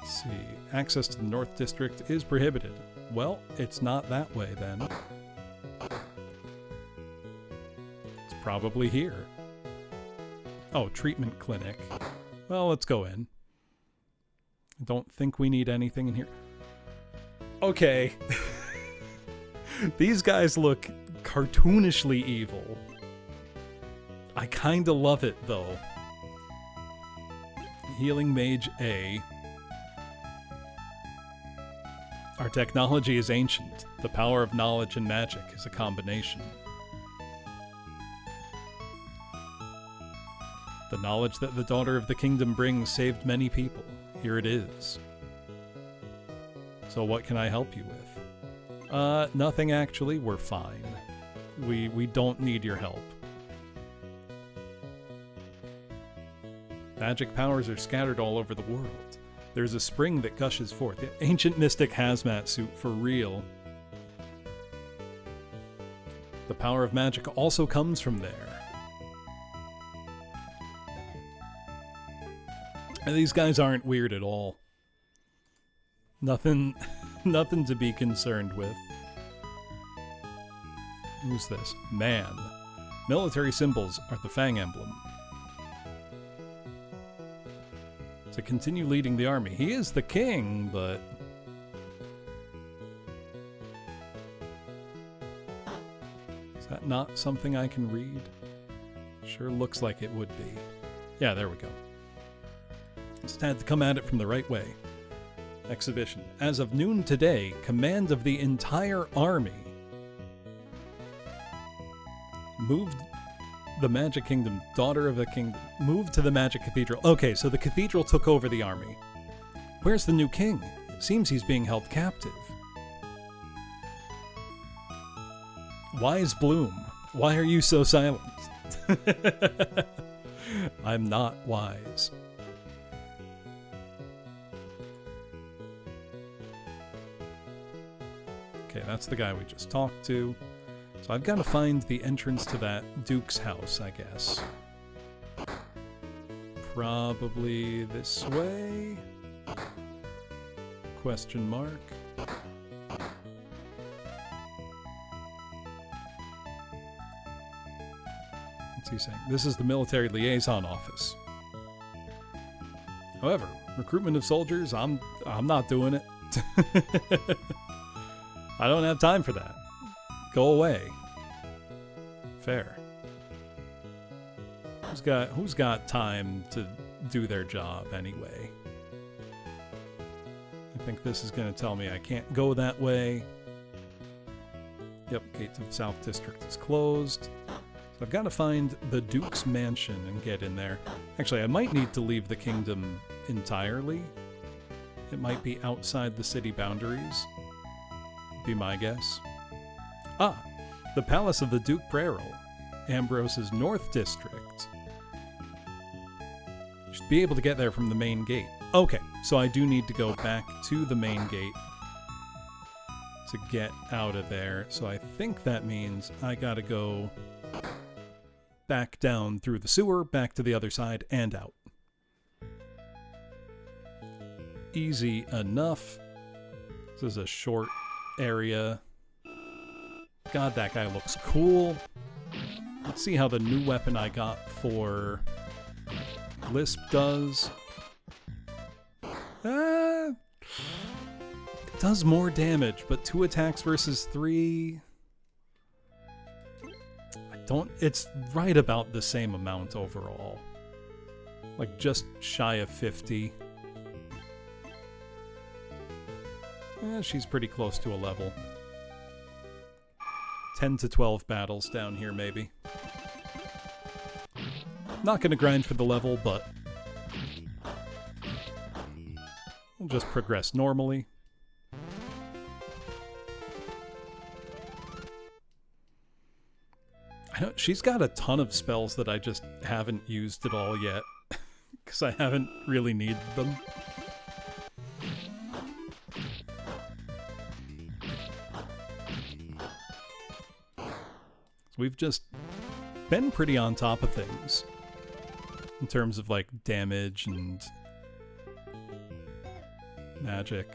S2: let's see. Access to the North District is prohibited. Well, it's not that way then. It's probably here. Oh, treatment clinic. Well, let's go in. I don't think we need anything in here. Okay. These guys look cartoonishly evil. I kinda love it, though. Healing Mage A. Our technology is ancient. The power of knowledge and magic is a combination. The knowledge that the Daughter of the Kingdom brings saved many people. Here it is. So what can I help you with? Nothing actually. We're fine. We don't need your help. Magic powers are scattered all over the world. There's a spring that gushes forth. The ancient mystic hazmat suit for real. The power of magic also comes from there. And these guys aren't weird at all. Nothing to be concerned with. Who's this? Man. Military symbols are the Fang emblem. To continue leading the army. He is the king, but... is that not something I can read? Sure looks like it would be. Yeah, there we go. Just had to come at it from the right way. Exhibition. As of noon today, command of the entire army. Moved the Magic Kingdom, daughter of the kingdom. Moved to the Magic Cathedral. Okay, so the cathedral took over the army. Where's the new king? It seems he's being held captive. Wise Bloom, why are you so silent? I'm not wise. Okay, that's the guy we just talked to. So I've got to find the entrance to that Duke's house, I guess. Probably this way? Question mark. What's he saying? This is the military liaison office. However, recruitment of soldiers, I'm not doing it. I don't have time for that. Go away. Fair. Who's got time to do their job anyway? I think this is going to tell me I can't go that way. Yep, gate to the South District is closed. So I've got to find the Duke's mansion and get in there. Actually, I might need to leave the kingdom entirely. It might be outside the city boundaries. Be my guess. Ah, the Palace of the Duke Preral, Ambrose's North District. You should be able to get there from the main gate. Okay, so I do need to go back to the main gate to get out of there. So I think that means I gotta go back down through the sewer, back to the other side, and out. Easy enough. This is a short area. God, that guy looks cool. Let's see how the new weapon I got for Lisp does. It does more damage, but 2 attacks versus 3. It's right about the same amount overall. Like just shy of 50. She's pretty close to a level. 10 to 12 battles down here, maybe. Not gonna grind for the level, but we'll just progress normally. She's got a ton of spells that I just haven't used at all yet, because I haven't really needed them. We've just been pretty on top of things in terms of like damage and magic.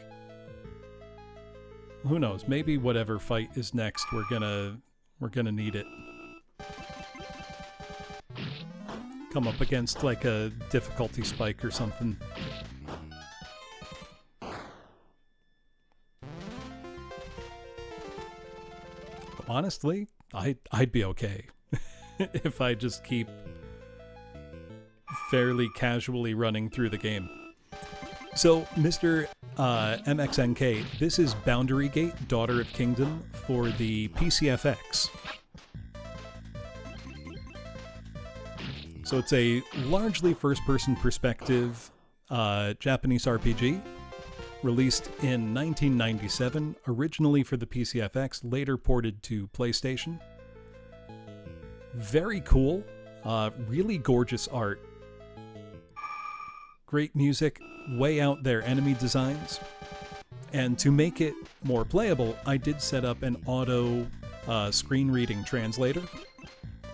S2: Who knows? Maybe whatever fight is next, we're gonna need it. Come up against like a difficulty spike or something. Honestly, I'd be okay if I just keep fairly casually running through the game. So, Mr. MXNK, this is Boundary Gate, Daughter of Kingdom for the PCFX. So it's a largely first-person perspective Japanese RPG, released in 1997, originally for the PCFX, later ported to PlayStation. Very cool, really gorgeous art, great music, way out there enemy designs, and to make it more playable, I did set up an auto screen reading translator.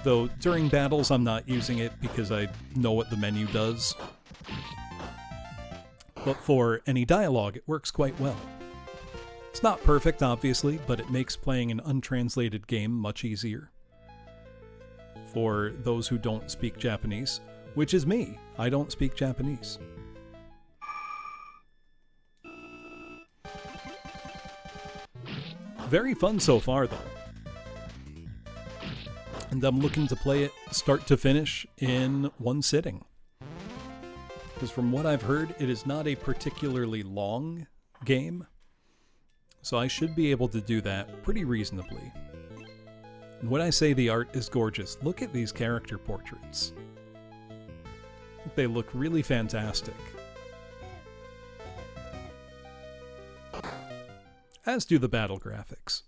S2: Though during battles I'm not using it because I know what the menu does. But for any dialogue, it works quite well. It's not perfect, obviously, but it makes playing an untranslated game much easier. For those who don't speak Japanese, which is me, I don't speak Japanese. Very fun so far, though. And I'm looking to play it start to finish in one sitting. Because from what I've heard, it is not a particularly long game. So I should be able to do that pretty reasonably. And when I say the art is gorgeous, look at these character portraits. They look really fantastic. As do the battle graphics.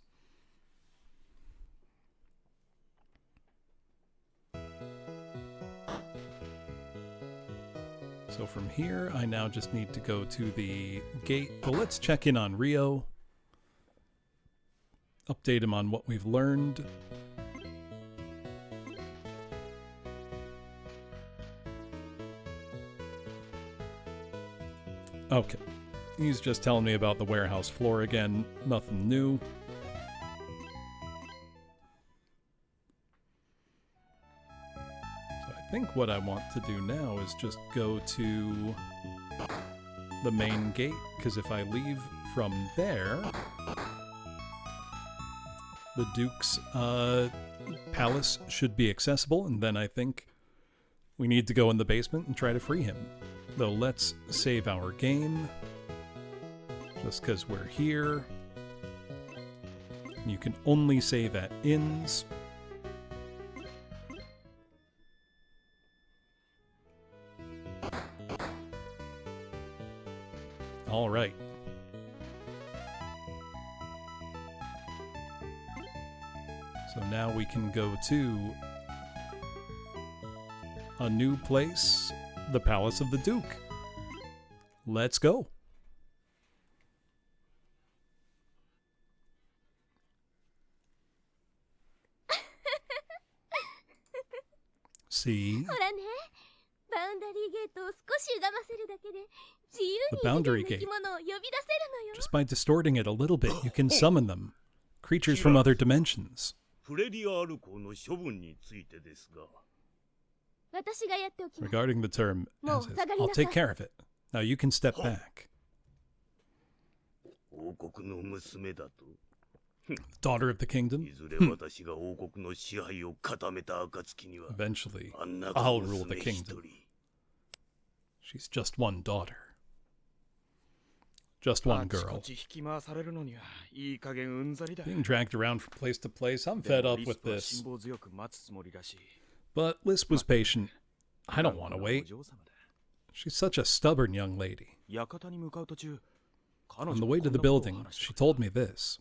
S2: So from here, I now just need to go to the gate. Well, let's check in on Rio. Update him on what we've learned. Okay. He's just telling me about the warehouse floor again. Nothing new. So I think what I want to do now is just go to the main gate, because if I leave from there, the Duke's palace should be accessible, and then I think we need to go in the basement and try to free him. Though let's save our game, just because we're here. You can only save at inns. All right. So now we can go to a new place, the Palace of the Duke. Let's go. See?
S4: ほらね、バウンダリーゲートを少し歪ませるだけで自由
S2: The
S4: に異
S2: boundary
S4: 次元
S2: gate.
S4: の生き物を呼び出せるのよ。
S2: Just by distorting it a little bit, you can summon them. Creatures from other dimensions.
S1: フレディアール校の処分についてですが、
S4: 私がやっておきます。
S2: Regarding the term,
S4: No,
S2: as is,
S4: sagalina
S2: I'll take
S4: sa.
S2: care of it. Now you can step back.
S1: 王国の娘だと。
S2: Daughter of the kingdom.
S1: いずれ私が王国の支配を固めた暁には、
S2: Eventually,
S1: あんな
S2: I'll rule
S1: 娘
S2: the
S1: 一
S2: kingdom.
S1: 人。
S2: She's just one daughter. Just one
S3: あち
S2: girl.
S3: こち引き回されるのにはいい加減うんざりだ。
S2: Being dragged around from place to place, I'm
S3: で
S2: fed
S3: も
S2: up
S3: リス
S2: with
S3: プは
S2: this.
S3: 辛抱強く待つつもりらしい。
S2: But Lisp was patient. I don't want to
S3: 頑固な
S2: wait.
S3: お嬢様だ。
S2: She's such a stubborn young lady.
S3: 館に向かう途中、彼
S2: On
S3: 女
S2: the
S3: が
S2: way
S3: こ
S2: to
S3: ん
S2: the
S3: なことを
S2: building,
S3: 話して
S2: she
S3: くれ
S2: told me this.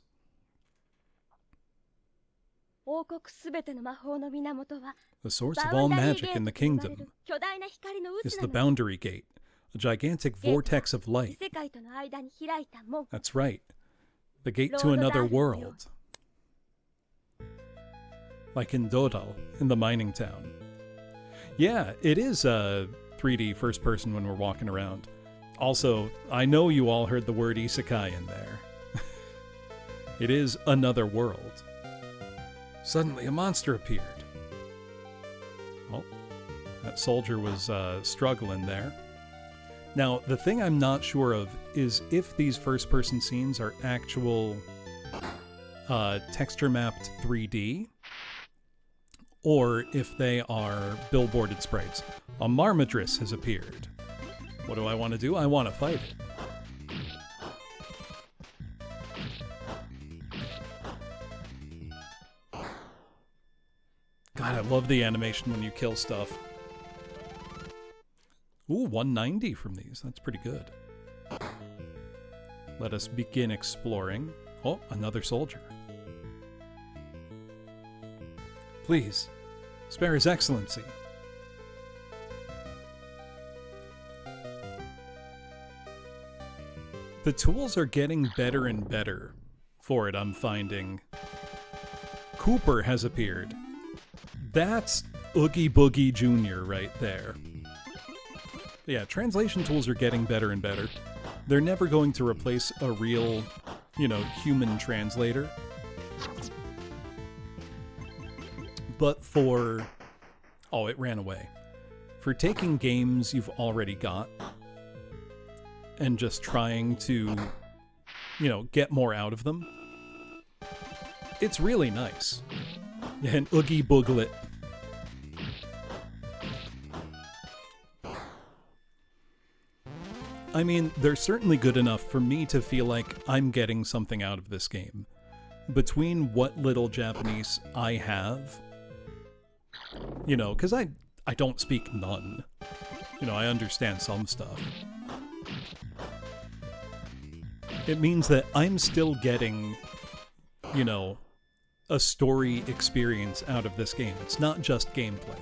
S4: 王国すべての魔法の源は
S2: The source
S4: バ
S2: of
S4: ウ
S2: all
S4: ンダリー
S2: magic
S4: ゲ
S2: in
S4: ー
S2: the
S4: トと呼ばれ
S2: kingdom
S4: る巨大な光の
S2: is
S4: 渦
S2: the
S4: なのよ。
S2: boundary gate, a gigantic vortex of
S4: 異
S2: light.
S4: 世界との間に開いた門。
S2: That's right. The gate to another world. Like in Dodal, in the mining town. Yeah, it is 3D first person when we're walking around. Also, I know you all heard the word isekai in there. It is another world. Suddenly a monster appeared. Oh, that soldier was struggling there. Now, the thing I'm not sure of is if these first-person scenes are actual texture-mapped 3D, or if they are billboarded sprites. A Marmadris has appeared. What do I want to do? I want to fight it. God, I love the animation when you kill stuff. Ooh, 190 from these. That's pretty good. Let us begin exploring. Oh, another soldier. Please, spare His Excellency. The tools are getting better and better for it, I'm finding. Cooper has appeared. That's Oogie Boogie Jr. right there. Yeah, translation tools are getting better and better. They're never going to replace a real, human translator. But for... Oh, it ran away. For taking games you've already got and just trying to, get more out of them, it's really nice. And Oogie Booglet. I mean, they're certainly good enough for me to feel like I'm getting something out of this game. Between what little Japanese I have, you know, because I don't speak none. You know, I understand some stuff. It means that I'm still getting, you know, a story experience out of this game. It's not just gameplay.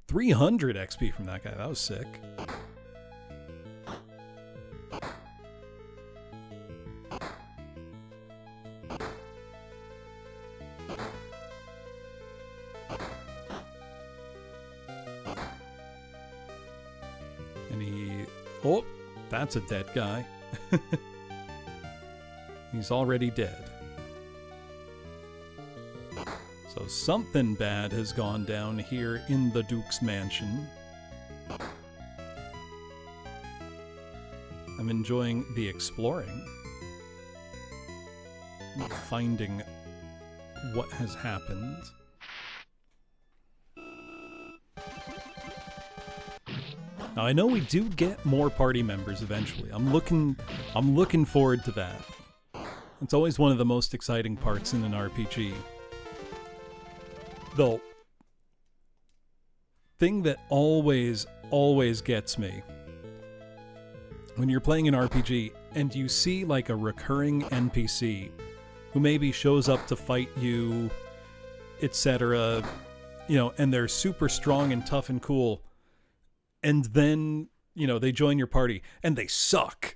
S2: 300 XP from that guy. That was sick. And he... Oh, that's a dead guy. He's already dead. So something bad has gone down here in the Duke's mansion. I'm enjoying the exploring. Finding what has happened. Now I know we do get more party members eventually. I'm looking forward to that. It's always one of the most exciting parts in an RPG. The thing that always gets me when you're playing an RPG and you see like a recurring NPC who maybe shows up to fight you, etc., you know, and they're super strong and tough and cool, and then, you know, they join your party and they suck.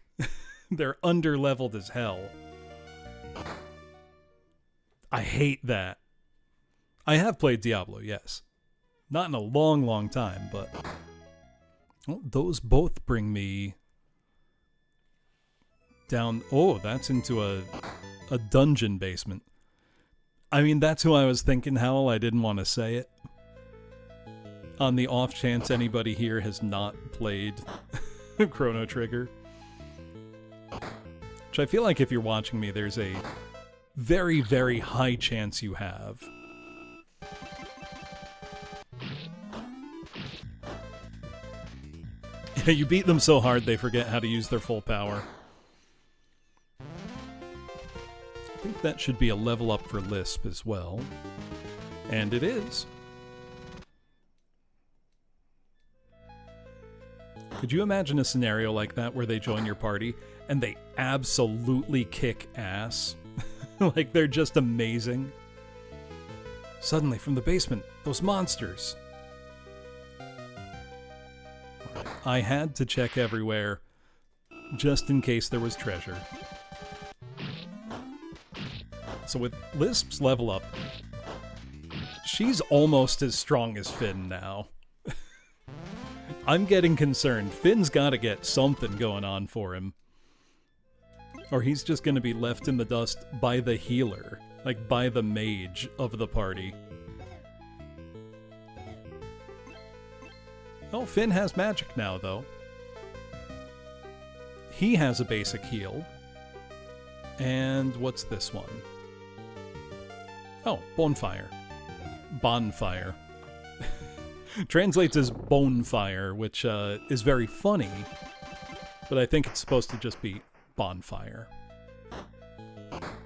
S2: They're under-leveled as hell. I hate that. I have played Diablo, yes. Not in a long time, but... Well, those both bring me... down... Oh, that's into a dungeon basement. I mean, that's who I was thinking, Howell. I didn't want to say it. On the off chance anybody here has not played Chrono Trigger. Which I feel like if you're watching me, there's a very high chance you have. You beat them so hard they forget how to use their full power. I think that should be a level up for Lisp as well. And it is. Could you imagine a scenario like that where they join your party and they absolutely kick ass? Like they're just amazing. Suddenly from the basement, those monsters. I had to check everywhere, just in case there was treasure. So with Lisp's level up, she's almost as strong as Finn now. I'm getting concerned. Finn's gotta get something going on for him. Or he's just gonna be left in the dust by the healer, like by the mage of the party. Oh, Finn has magic now, though. He has a basic heal. And what's this one? Oh, bonfire. Bonfire. Translates as bonfire, which is very funny, but I think it's supposed to just be bonfire.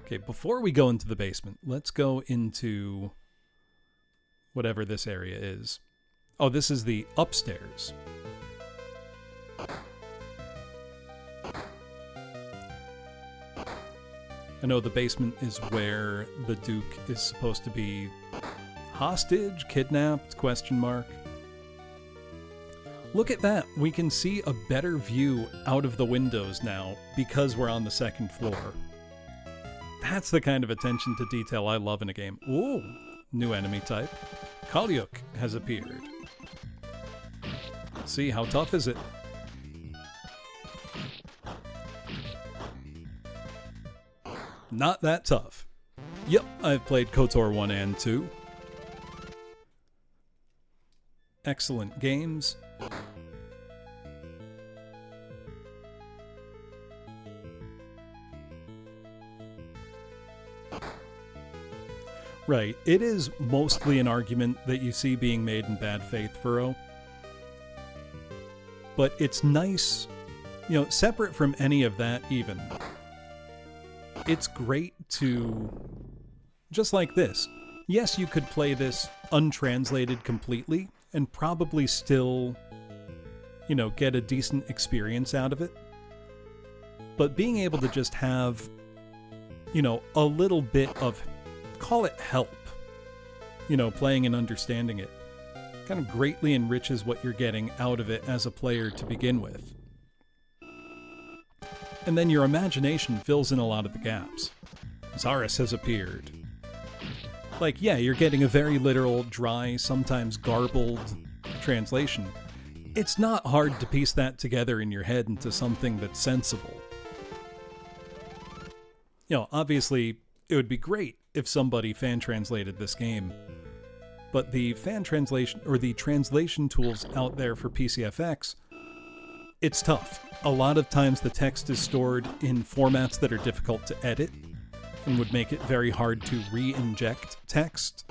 S2: Okay, before we go into the basement, let's go into whatever this area is. Oh, this is the upstairs. I know the basement is where the Duke is supposed to be hostage, kidnapped, question mark. Look at that. We can see a better view out of the windows now because we're on the second floor. That's the kind of attention to detail I love in a game. Ooh, new enemy type. Kalyuk has appeared. Let's see, how tough is it? Not that tough. Yep, I've played KOTOR 1 and 2. Excellent games. Right. It is mostly an argument that you see being made in bad faith, Furrow. But it's nice, separate from any of that even. It's great to, just like this. Yes, you could play this untranslated completely and probably still, get a decent experience out of it. But being able to just have, a little bit of, call it help, playing and understanding it, kind of greatly enriches what you're getting out of it as a player to begin with. And then your imagination fills in a lot of the gaps. Zaris has appeared. Like, yeah, you're getting a very literal, dry, sometimes garbled translation. It's not hard to piece that together in your head into something that's sensible. Obviously, it would be great if somebody fan translated this game. But the fan translation, or the translation tools out there for PCFX, it's tough. A lot of times the text is stored in formats that are difficult to edit and would make it very hard to re-inject text.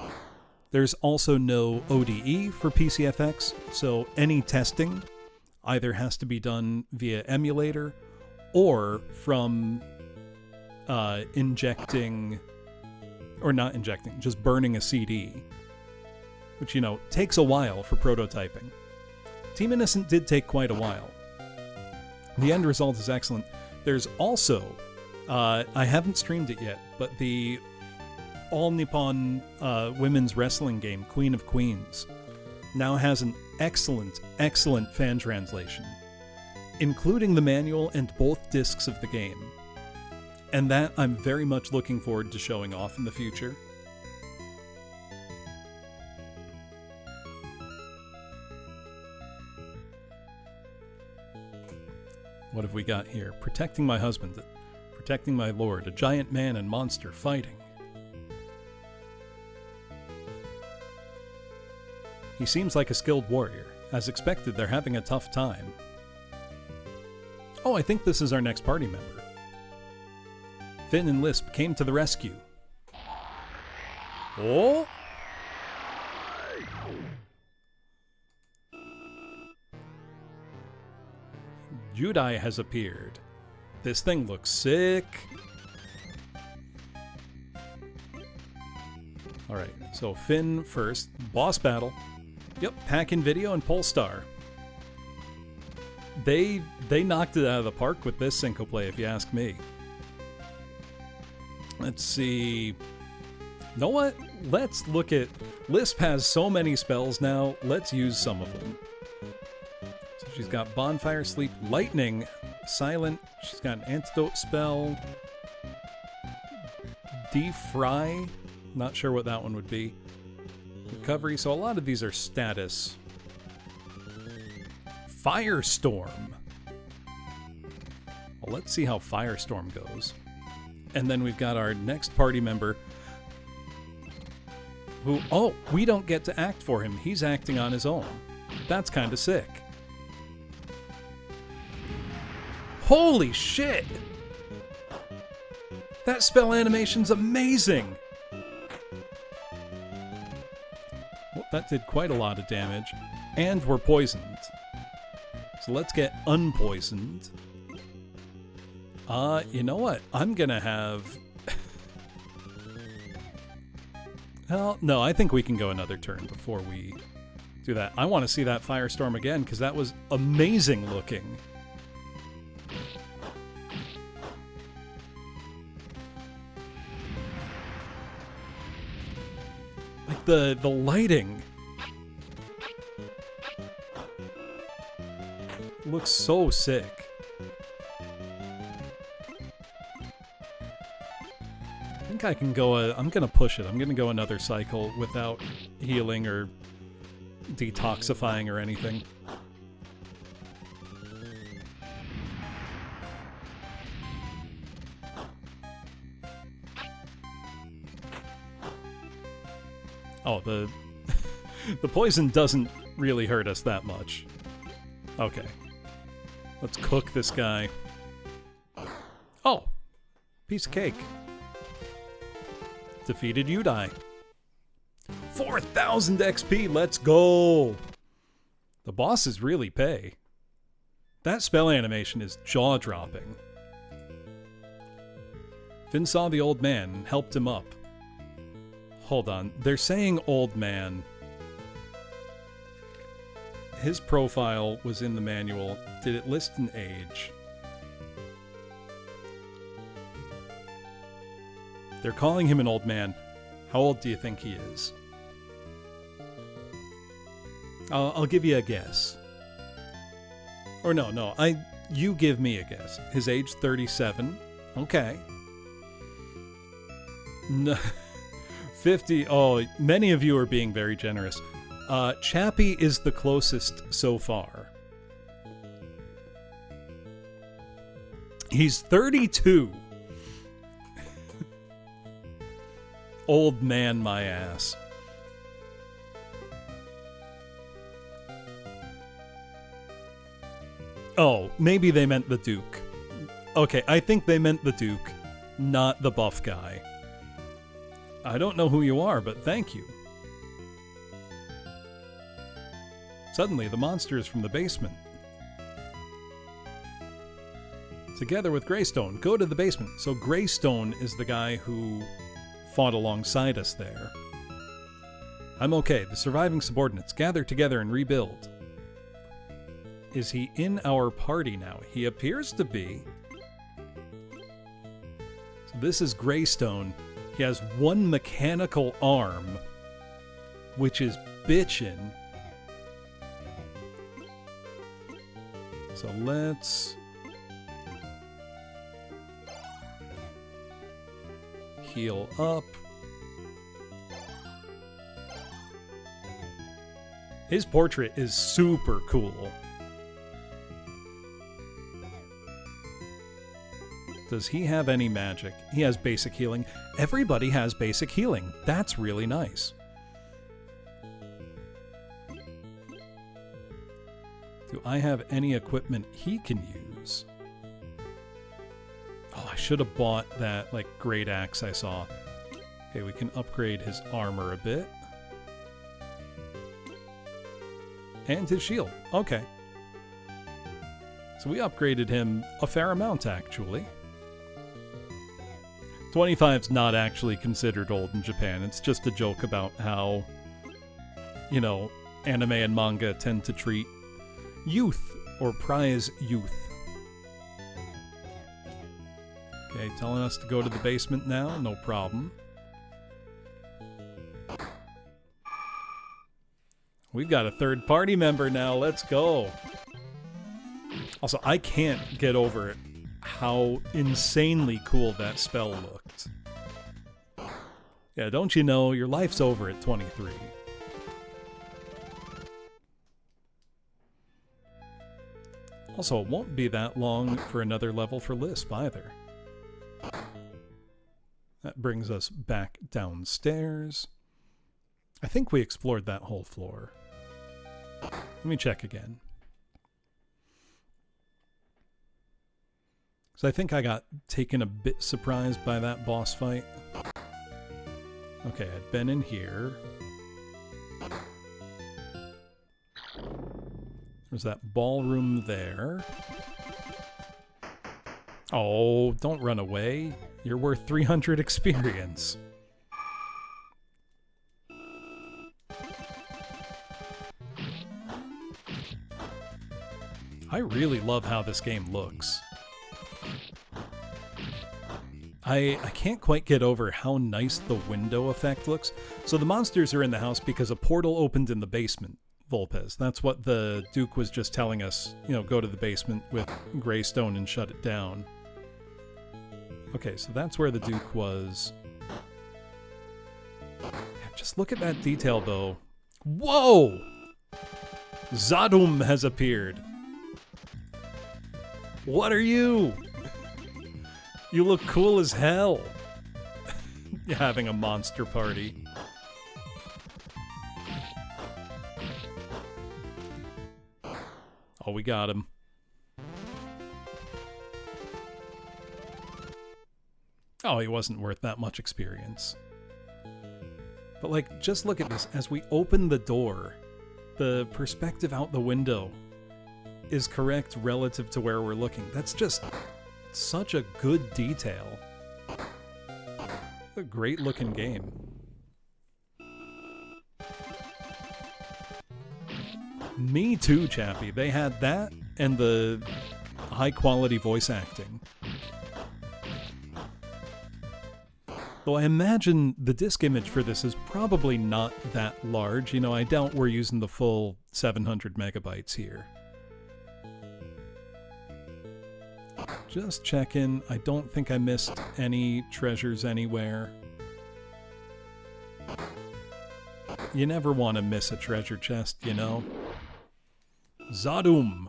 S2: There's also no ODE for PCFX, so any testing either has to be done via emulator or from just burning a CD, which, takes a while for prototyping. Team Innocent did take quite a while. The end result is excellent. There's also, I haven't streamed it yet, but the All Nippon women's wrestling game, Queen of Queens, now has an excellent, excellent fan translation, including the manual and both discs of the game. And that I'm very much looking forward to showing off in the future. What have we got here? Protecting my husband, protecting my lord, a giant man and monster fighting. He seems like a skilled warrior. As expected, they're having a tough time. Oh, I think this is our next party member. Finn and Lisp came to the rescue. Oh! Judai has appeared. This thing looks sick. Alright, so Finn first. Boss battle. Yep, Pack-In Video and Polestar. They knocked it out of the park with this synchro play, if you ask me. Let's see. You know what? Let's look at... Lisp has so many spells now. Let's use some of them. So she's got Bonfire, Sleep, Lightning, Silent. She's got an Antidote spell. Defry. Not sure what that one would be. Recovery. So a lot of these are status. Firestorm. Well, let's see how Firestorm goes. And then we've got our next party member who, oh, we don't get to act for him. He's acting on his own. That's kind of sick. Holy shit! That spell animation's amazing! Well, that did quite a lot of damage. And we're poisoned. So let's get unpoisoned. You know what? I'm gonna have... Well, no, I think we can go another turn before we do that. I want to see that Firestorm again, because that was amazing looking. Like the lighting. Looks so sick. I think I can go I'm gonna push it. I'm gonna go another cycle without healing or detoxifying or anything. Oh, the poison doesn't really hurt us that much. Okay. Let's cook this guy. Oh! Piece of cake. Defeated Udai. 4,000 XP, let's go! The bosses really pay. That spell animation is jaw-dropping. Finn saw the old man and helped him up. Hold on, they're saying old man. His profile was in the manual. Did it list an age? They're calling him an old man. How old do you think he is? I'll give you a guess. Or no, you give me a guess. His age 37. Okay. No, 50. Oh, many of you are being very generous. Chappie is the closest so far. He's 32. Old man, my ass. Oh, maybe they meant the Duke. Okay, I think they meant the Duke, not the buff guy. I don't know who you are, but thank you. Suddenly, the monster is from the basement. Together with Greystone, go to the basement. So Greystone is the guy who fought alongside us there. I'm okay. The surviving subordinates gather together and rebuild. Is he in our party now? He appears to be. So this is Greystone. He has one mechanical arm, which is bitchin'. So let's heal up. His portrait is super cool. Does he have any magic? He has basic healing. Everybody has basic healing. That's really nice. Do I have any equipment he can use? Oh, I should have bought that, like, great axe I saw. Okay, we can upgrade his armor a bit. And his shield. Okay. So we upgraded him a fair amount, actually. 25's not actually considered old in Japan. It's just a joke about how, you know, anime and manga tend to treat youth or prize youth. Okay, telling us to go to the basement now, no problem. We've got a third party member now, let's go. Also, I can't get over how insanely cool that spell looked. Yeah, don't you know, your life's over at 23. Also, it won't be that long for another level for Lisp either. That brings us back downstairs. I think we explored that whole floor. Let me check again. So I think I got taken a bit surprised by that boss fight. Okay, I'd been in here. There's that ballroom there. Oh, don't run away. You're worth 300 experience. I really love how this game looks. I can't quite get over how nice the window effect looks. So the monsters are in the house because a portal opened in the basement, Volpez. That's what the Duke was just telling us. You know, go to the basement with Greystone and shut it down. Okay, so that's where the Duke was. Just look at that detail, though. Whoa! Zadum has appeared. What are you? You look cool as hell. You're having a monster party. Oh, we got him. Oh, he wasn't worth that much experience. But like, just look at this. As we open the door, the perspective out the window is correct relative to where we're looking. That's just such a good detail. A great looking game. Me too, Chappie. They had that and the high quality voice acting. Though I imagine the disk image for this is probably not that large. You know, I doubt we're using the full 700 megabytes here. Just checking. I don't think I missed any treasures anywhere. You never want to miss a treasure chest, you know? Zadum!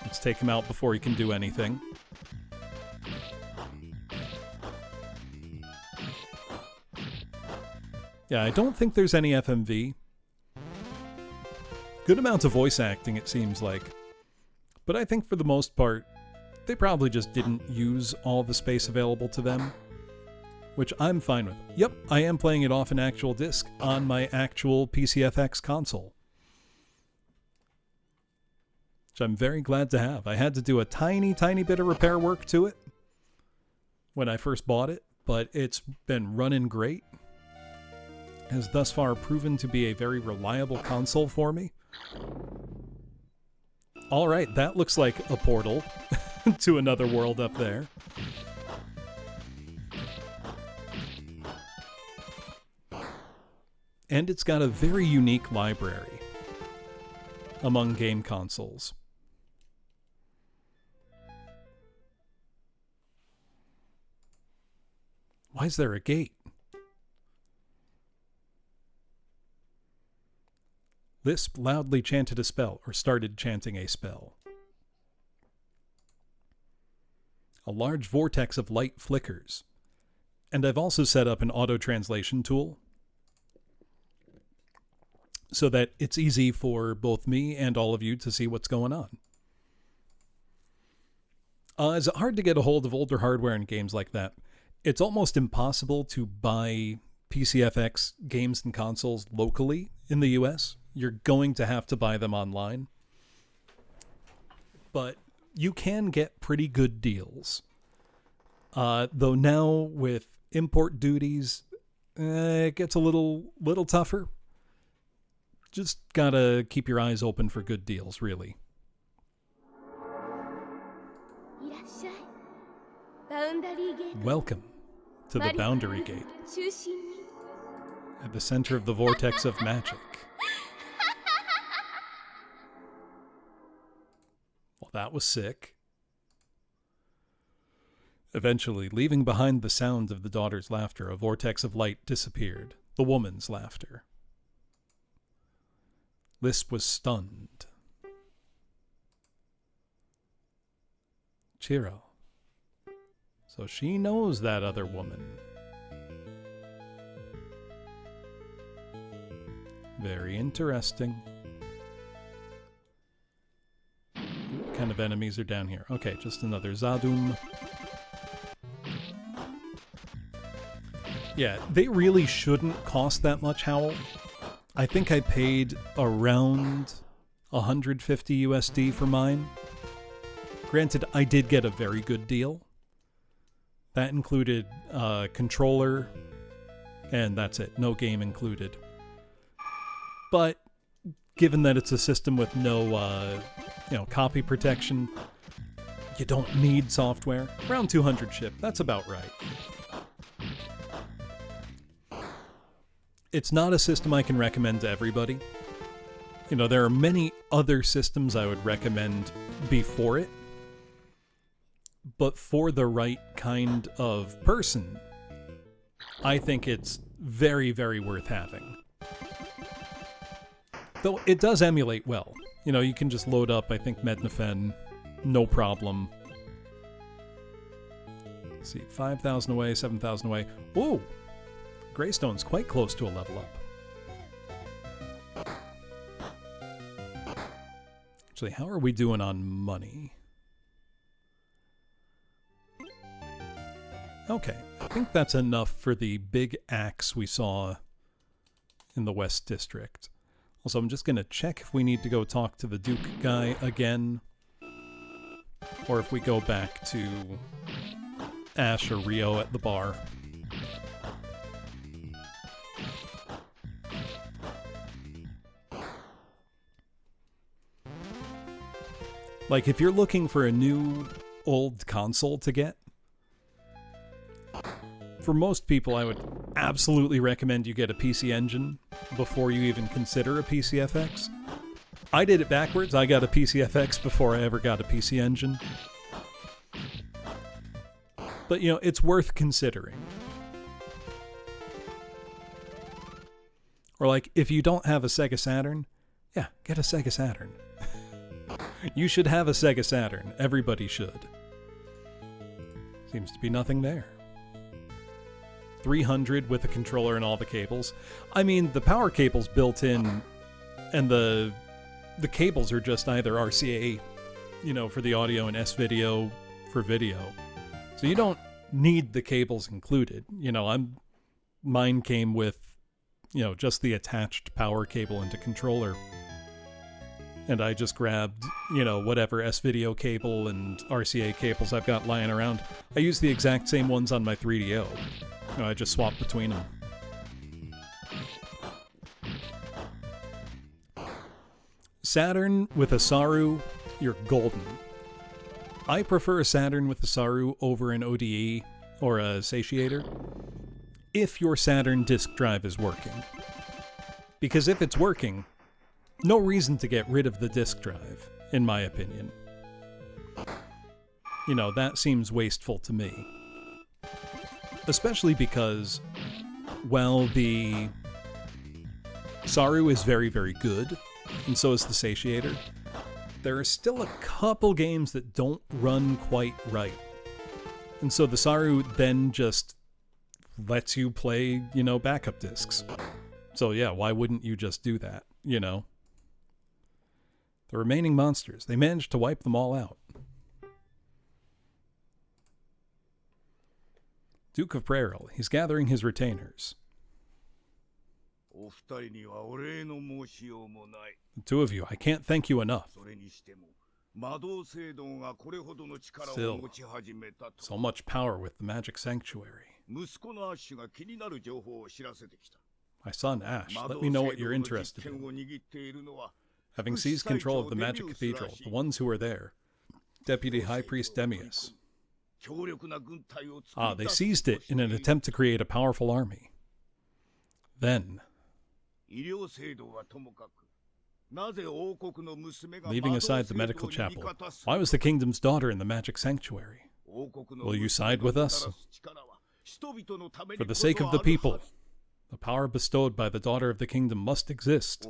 S2: Let's take him out before he can do anything. Yeah, I don't think there's any FMV. Good amount of voice acting, it seems like. But I think for the most part, they probably just didn't use all the space available to them. Which I'm fine with. Yep, I am playing it off an actual disc on my actual PCFX console. Which I'm very glad to have. I had to do a tiny bit of repair work to it when I first bought it, but it's been running great. Has thus far proven to be a very reliable console for me. Alright, that looks like a portal to another world up there. And it's got a very unique library among game consoles. Why is there a gate? Lisp loudly chanted a spell, or started chanting a spell. A large vortex of light flickers. And I've also set up an auto-translation tool so that it's easy for both me and all of you to see what's going on. Is it hard to get a hold of older hardware in games like that? It's almost impossible to buy PCFX games and consoles locally in the US. You're going to have to buy them online. But you can get pretty good deals. Though now with import duties, it gets a little tougher. Just gotta keep your eyes open for good deals, really. Welcome to the Boundary Gate, at the center of the vortex of magic. Well, that was sick. Eventually, leaving behind the sound of the daughter's laughter, a vortex of light disappeared. The woman's laughter. Lisp was stunned. Chiro. So she knows that other woman. Very interesting. What kind of enemies are down here? Okay, just another Zadum. Yeah, they really shouldn't cost that much, Howl. I think I paid around 150 USD for mine. Granted, I did get a very good deal. That included a controller, and that's it. No game included. But given that it's a system with no, copy protection, you don't need software. Around 200 ship. That's about right. It's not a system I can recommend to everybody. You know, there are many other systems I would recommend before it. But for the right kind of person, I think it's very, very worth having. Though it does emulate well. You know, you can just load up, I think, Mednafen, no problem. Let's see, 5,000 away, 7,000 away. Whoa! Greystone's quite close to a level up. Actually, how are we doing on money? Okay, I think that's enough for the big axe we saw in the West District. Also, I'm just going to check if we need to go talk to the Duke guy again, or if we go back to Ash or Rio at the bar. Like, if you're looking for a new old console to get, for most people, I would absolutely recommend you get a PC Engine before you even consider a PCFX. I did it backwards. I got a PCFX before I ever got a PC Engine. But, you know, it's worth considering. Or, like, if you don't have a Sega Saturn, yeah, get a Sega Saturn. You should have a Sega Saturn. Everybody should. Seems to be nothing there. 300 with the controller and all the cables. I mean, the power cable's built in, and the cables are just either RCA, you know, for the audio, and S-Video for video. So you don't need the cables included. You know, mine came with, you know, just the attached power cable into controller. And I just grabbed, you know, whatever S-Video cable and RCA cables I've got lying around. I use the exact same ones on my 3DO. You know, I just swap between them. Saturn with a Saru, you're golden. I prefer a Saturn with a Saru over an ODE or a Satiator if your Saturn disk drive is working. Because if it's working, no reason to get rid of the disk drive, in my opinion. You know, that seems wasteful to me. Especially because, well, the Saru is very, very good, and so is the Satiator. There are still a couple games that don't run quite right. And so the Saru then just lets you play, you know, backup discs. So yeah, why wouldn't you just do that, you know? The remaining monsters, they managed to wipe them all out. Duke of Prairil, he's gathering his retainers. The two of you, I can't thank you enough. Still, so much power with the Magic Sanctuary. My son Ash, let me know what you're interested in. Having seized control of the Magic Cathedral, the ones who are there, Deputy High Priest Demius. They seized it in an attempt to create a powerful army. Then, leaving aside the medical chapel, why was the kingdom's daughter in the Magic Sanctuary? Will you side with us? For the sake of the people, the power bestowed by the daughter of the kingdom must exist.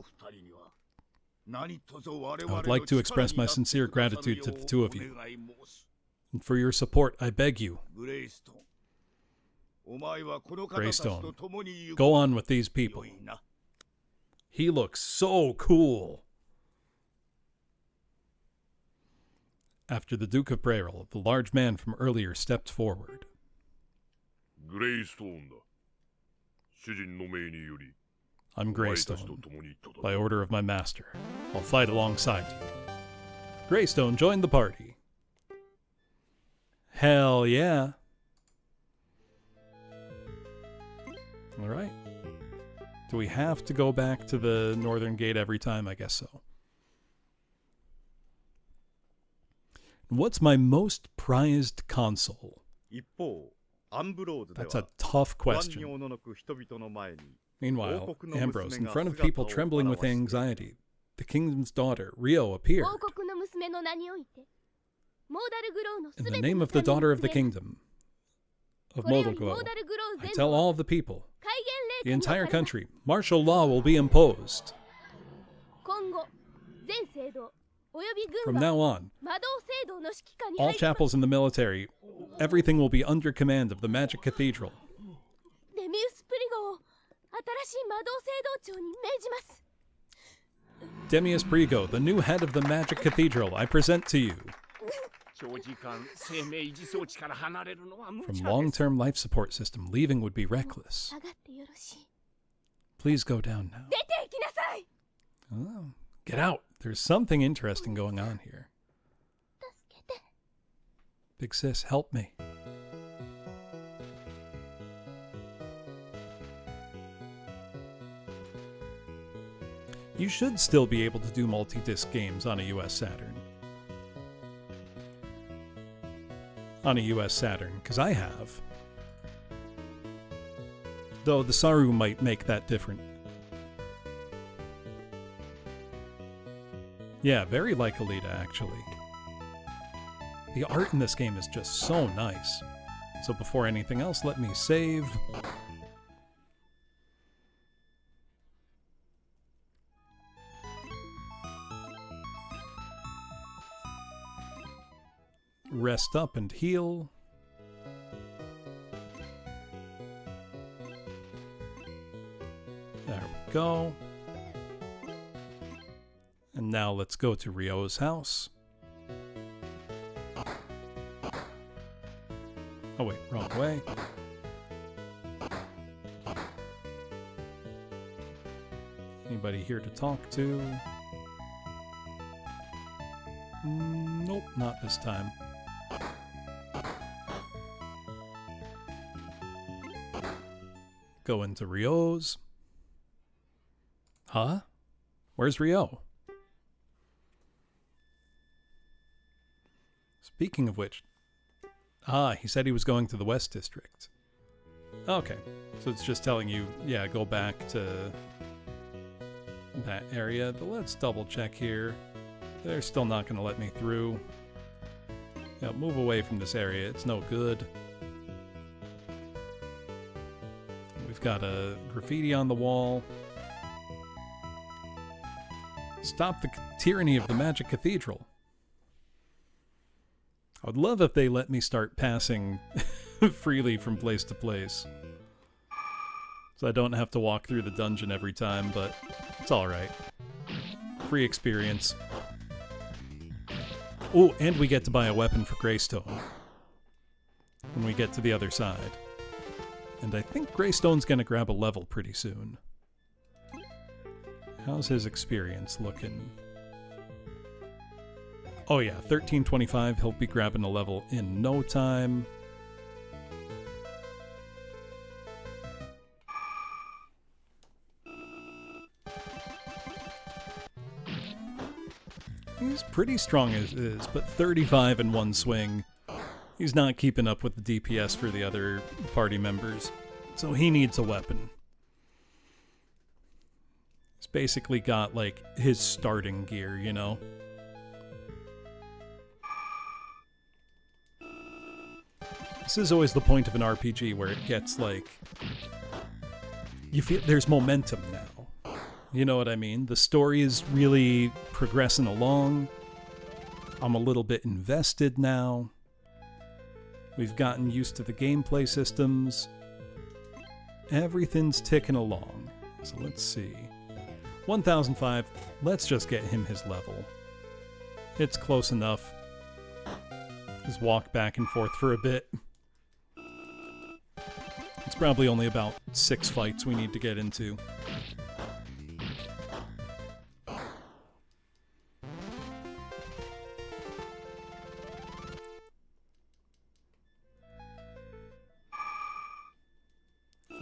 S2: I would like to express my sincere gratitude to the two of you. And for your support, I beg you. Greystone, go on with these people. He looks so cool. After the Duke of Prairil, the large man from earlier stepped forward. I'm Greystone, by order of my master. I'll fight alongside you. Greystone joined the party. Hell yeah. Alright. Do we have to go back to the Northern Gate every time? I guess so. What's my most prized console? That's a tough question. Meanwhile, Ambrose, in front of people trembling with anxiety, the kingdom's daughter, Rio, appeared. In the name of the daughter of the kingdom of Modalglow, I tell all of the people, the entire country, martial law will be imposed. From now on, all chapels in the military, everything will be under command of the Magic Cathedral. Demius Prigo, the new head of the Magic Cathedral, I present to you. From long-term life support system, leaving would be reckless. Please go down now.
S4: 出て行きなさい。
S2: Oh, get out. There's something interesting going on here.
S4: 助けて。
S2: Big sis, help me. You should still be able to do multi-disc games on a US Saturn. On a US Saturn, because I have. Though the Saru might make that different. Yeah, very like Alita, actually. The art in this game is just so nice. So before anything else, let me save. Rest up and heal. There we go. And now let's go to Ryo's house. Oh wait, wrong way. Anybody here to talk to? Nope, not this time. Go into Ryo's. Huh? Where's Ryo? Speaking of which... Ah, he said he was going to the West District. Okay, so it's just telling you, yeah, go back to that area. But let's double check here. They're still not going to let me through. Yeah, move away from this area. It's no good. We've got a graffiti on the wall. Stop the tyranny of the Magic Cathedral. I would love if they let me start passing freely from place to place. So I don't have to walk through the dungeon every time, but it's alright. Free experience. Oh, and we get to buy a weapon for Greystone when we get to the other side. And I think Greystone's gonna grab a level pretty soon. How's his experience looking? Oh yeah, 1325, he'll be grabbing a level in no time. He's pretty strong as is, but 35 in one swing. He's not keeping up with the DPS for the other party members, so he needs a weapon. He's basically got, like, his starting gear, you know? This is always the point of an RPG where it gets, like... You feel there's momentum now. You know what I mean? The story is really progressing along. I'm a little bit invested now. We've gotten used to the gameplay systems. Everything's ticking along. So let's see. 1005, let's just get him his level. It's close enough. Just walk back and forth for a bit. It's probably only about 6 fights we need to get into.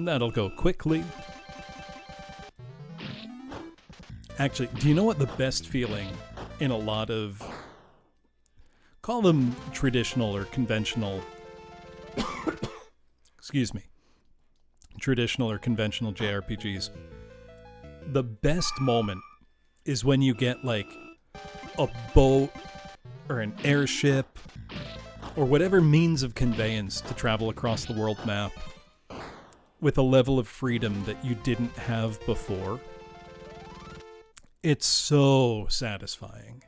S2: That'll go quickly. Actually, do you know what the best feeling in a lot of... Call them traditional or conventional... Excuse me. Traditional or conventional JRPGs. The best moment is when you get, like, a boat or an airship or whatever means of conveyance to travel across the world map with a level of freedom that you didn't have before. It's so satisfying.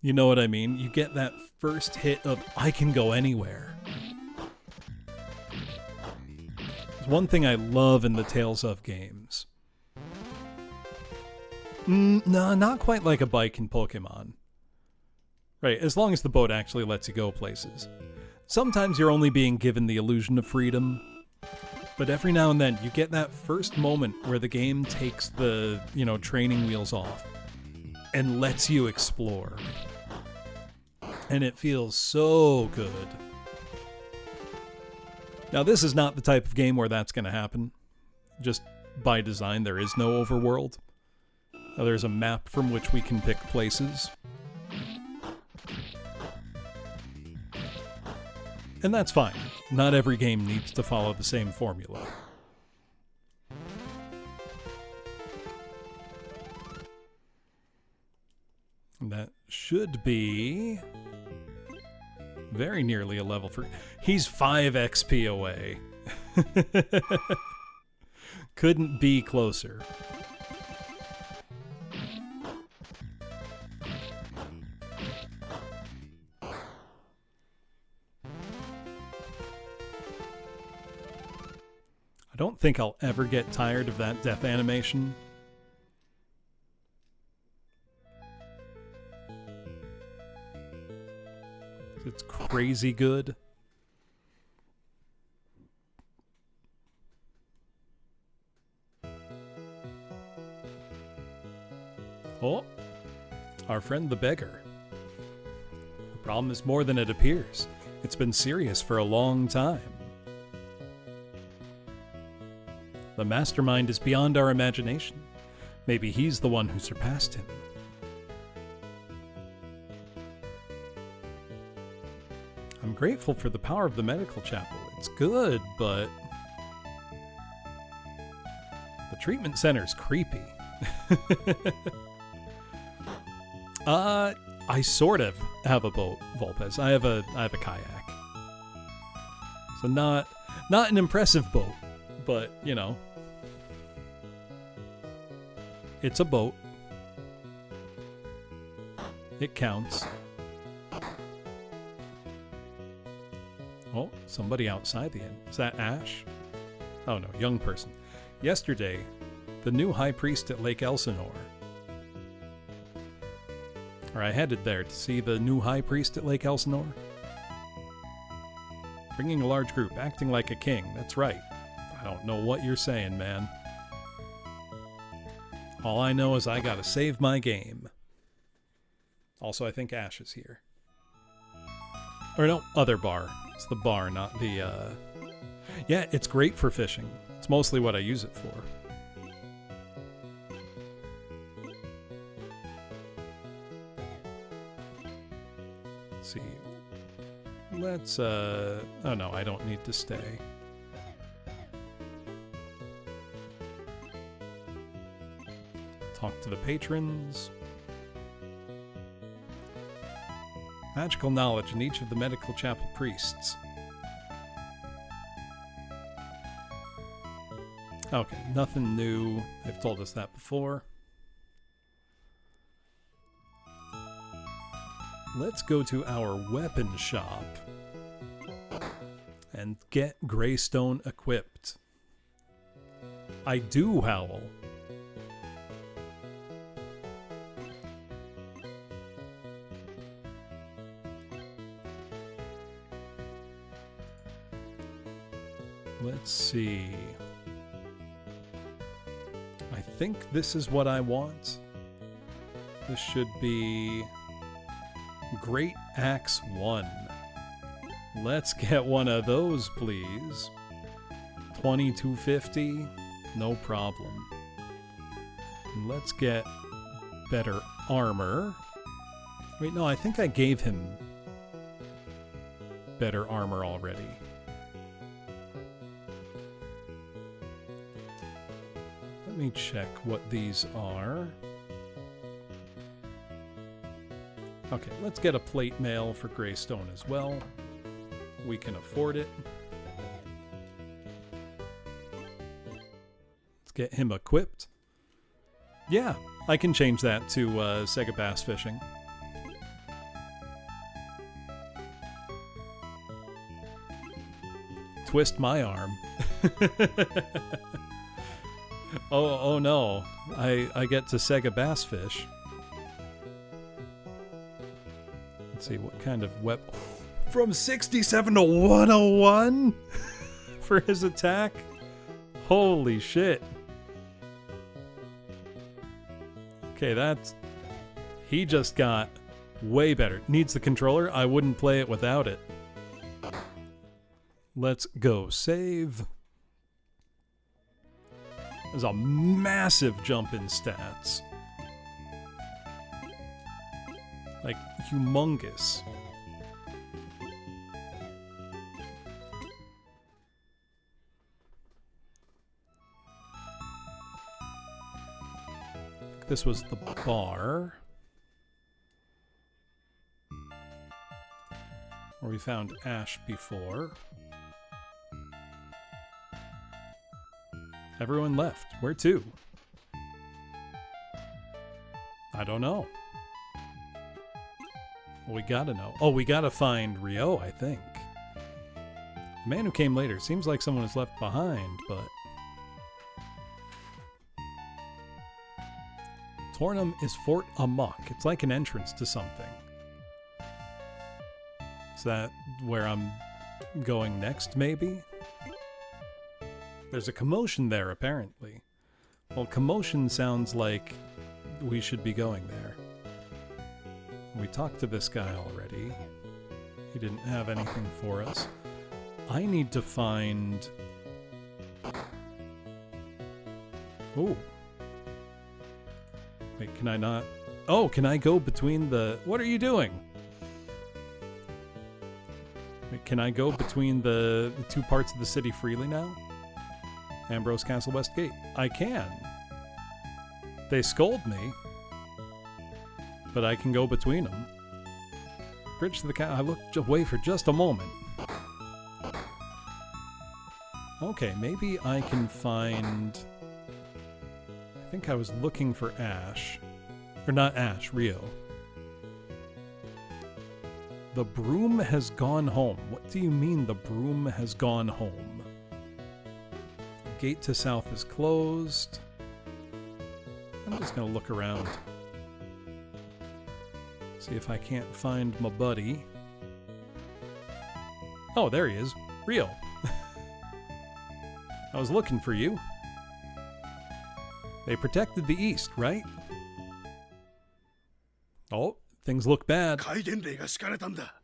S2: You know what I mean? You get that first hit of, I can go anywhere. There's one thing I love in the Tales of games. No, not quite like a bike in Pokemon. Right, as long as the boat actually lets you go places. Sometimes you're only being given the illusion of freedom, But every now and then, you get that first moment where the game takes the, training wheels off and lets you explore. And it feels so good. Now, this is not the type of game where that's going to happen. Just by design, there is no overworld. There's a map from which we can pick places. And that's fine. Not every game needs to follow the same formula. And that should be very nearly a level 3. He's 5 XP away. Couldn't be closer. I don't think I'll ever get tired of that death animation. It's crazy good. Oh, our friend the beggar. The problem is more than it appears. It's been serious for a long time. The mastermind is beyond our imagination. Maybe he's the one who surpassed him. I'm grateful for the power of the medical chapel. It's good, but the treatment center's creepy. I sort of have a boat, Volpez. I have a kayak. So not an impressive boat, but it's a boat. It counts. Oh, somebody outside the inn. Is that Ash? Oh no, young person. Yesterday, the new high priest at Lake Elsinore. Or I headed there to see the new high priest at Lake Elsinore. Bringing a large group, acting like a king. That's right. I don't know what you're saying, man. All I know is I gotta save my game. Also, I think Ash is here. Or no, other bar. It's the bar, not the, Yeah, it's great for fishing. It's mostly what I use it for. Let's see. Let's, oh no, I don't need to stay. Talk to the patrons. Magical knowledge in each of the medical chapel priests. Okay, nothing new. They've told us that before. Let's go to our weapon shop and get Greystone equipped. I do howl. Let's see. I think this is what I want. This should be Great Axe 1. Let's get one of those, please. 2250, no problem. And let's get better armor. Wait, no, I think I gave him better armor already. Let me check what these are. Okay, let's get a plate mail for Greystone as well. We can afford it. Let's get him equipped. Yeah, I can change that to Sega Bass Fishing. Twist my arm. Oh no, I get to Sega Bass Fish. Let's see, what kind of weapon... From 67 to 101 for his attack? Holy shit. Okay, that's... He just got way better. Needs the controller? I wouldn't play it without it. Let's go save. There's a massive jump in stats. Like, humongous. This was the bar where we found Ash before. Everyone left. Where to? I don't know. Well, we gotta know. Oh, we gotta find Rio, I think. The man who came later. Seems like someone is left behind, but... Tornum is Fort Amok. It's like an entrance to something. Is that where I'm going next, maybe? There's a commotion there, apparently. Well, commotion sounds like we should be going there. We talked to this guy already. He didn't have anything for us. I need to find... Ooh. Wait, can I not? Oh, can I go between the... What are you doing? Wait, can I go between the two parts of the city freely now? Ambrose Castle West Gate. I can. They scold me. But I can go between them. Bridge to the castle. I looked away for just a moment. Okay, maybe I can find... I think I was looking for Ash. Or not Ash, Rio. The broom has gone home. What do you mean the broom has gone home? Gate to south is closed. I'm just gonna look around. See if I can't find my buddy. Oh, there he is. Rio. I was looking for you. They protected the east, right? Oh, things look bad.
S1: 戒厳令が敷かれたんだ。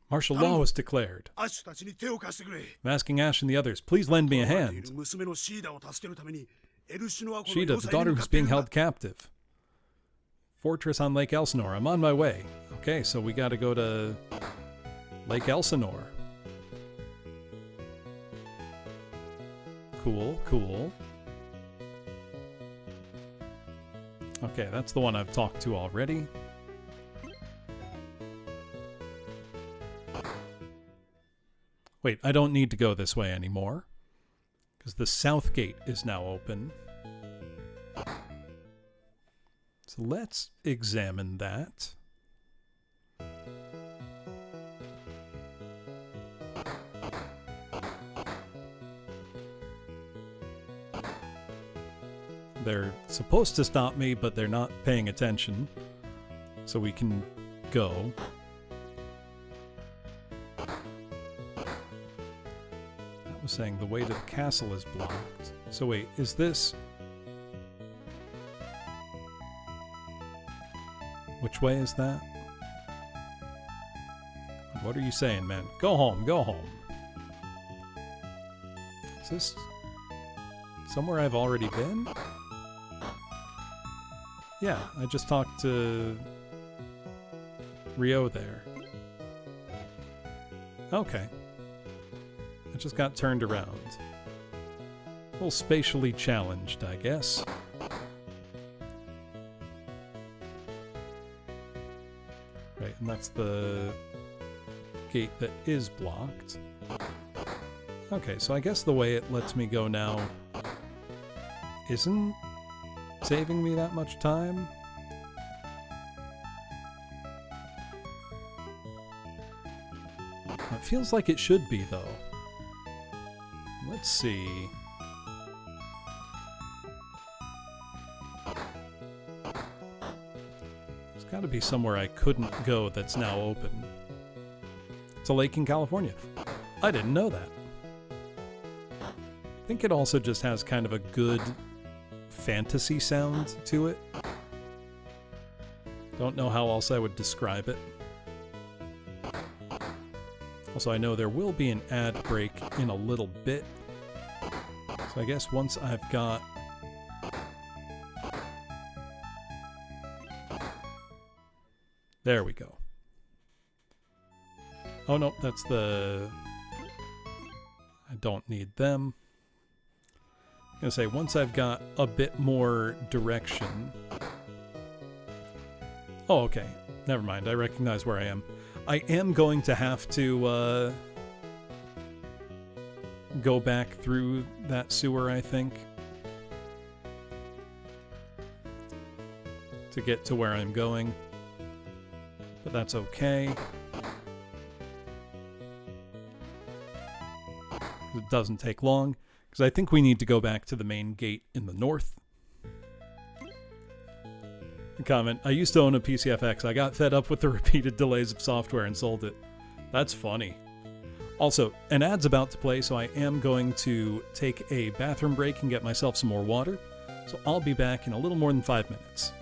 S2: Martial law was declared.
S1: アシュたちに手を貸してくれ。
S2: I'm asking Ash and the others, please lend me a
S1: 捕らえてい
S2: hand.
S1: る娘のシーダを助けるためにエルシュノア湖の
S2: Sheeta,
S1: 要
S2: the
S1: 塞に
S2: daughter
S1: 向か
S2: who's
S1: っている
S2: being
S1: んだ。
S2: held captive. Fortress on Lake Elsinore. I'm on my way. Okay, so we gotta go to Lake Elsinore. Cool, cool. Okay, that's the one I've talked to already. Wait, I don't need to go this way anymore, because the south gate is now open. So let's examine that. They're supposed to stop me, but they're not paying attention. So we can go. That was saying the way to the castle is blocked. So wait, is this... Which way is that? What are you saying, man? Go home, go home. Is this somewhere I've already been? Yeah, I just talked to Rio there. Okay. I just got turned around. A little spatially challenged, I guess. Right, and that's the gate that is blocked. Okay, so I guess the way it lets me go now isn't saving me that much time. It feels like it should be, though. Let's see. There's got to be somewhere I couldn't go that's now open. It's a lake in California. I didn't know that. I think it also just has kind of a good fantasy sound to it. Don't know how else I would describe it. Also, I know there will be an ad break in a little bit. So I guess once I've got... There we go. Oh no, that's the... I don't need them. I'm gonna say, once I've got a bit more direction... Oh, okay. Never mind, I recognize where I am. I am going to have to, go back through that sewer, I think, to get to where I'm going. But that's okay. It doesn't take long, because I think we need to go back to the main gate in the north. Comment, I used to own a PCFX. I got fed up with the repeated delays of software and sold it. That's funny. Also, an ad's about to play, so I am going to take a bathroom break and get myself some more water. So I'll be back in a little more than 5 minutes.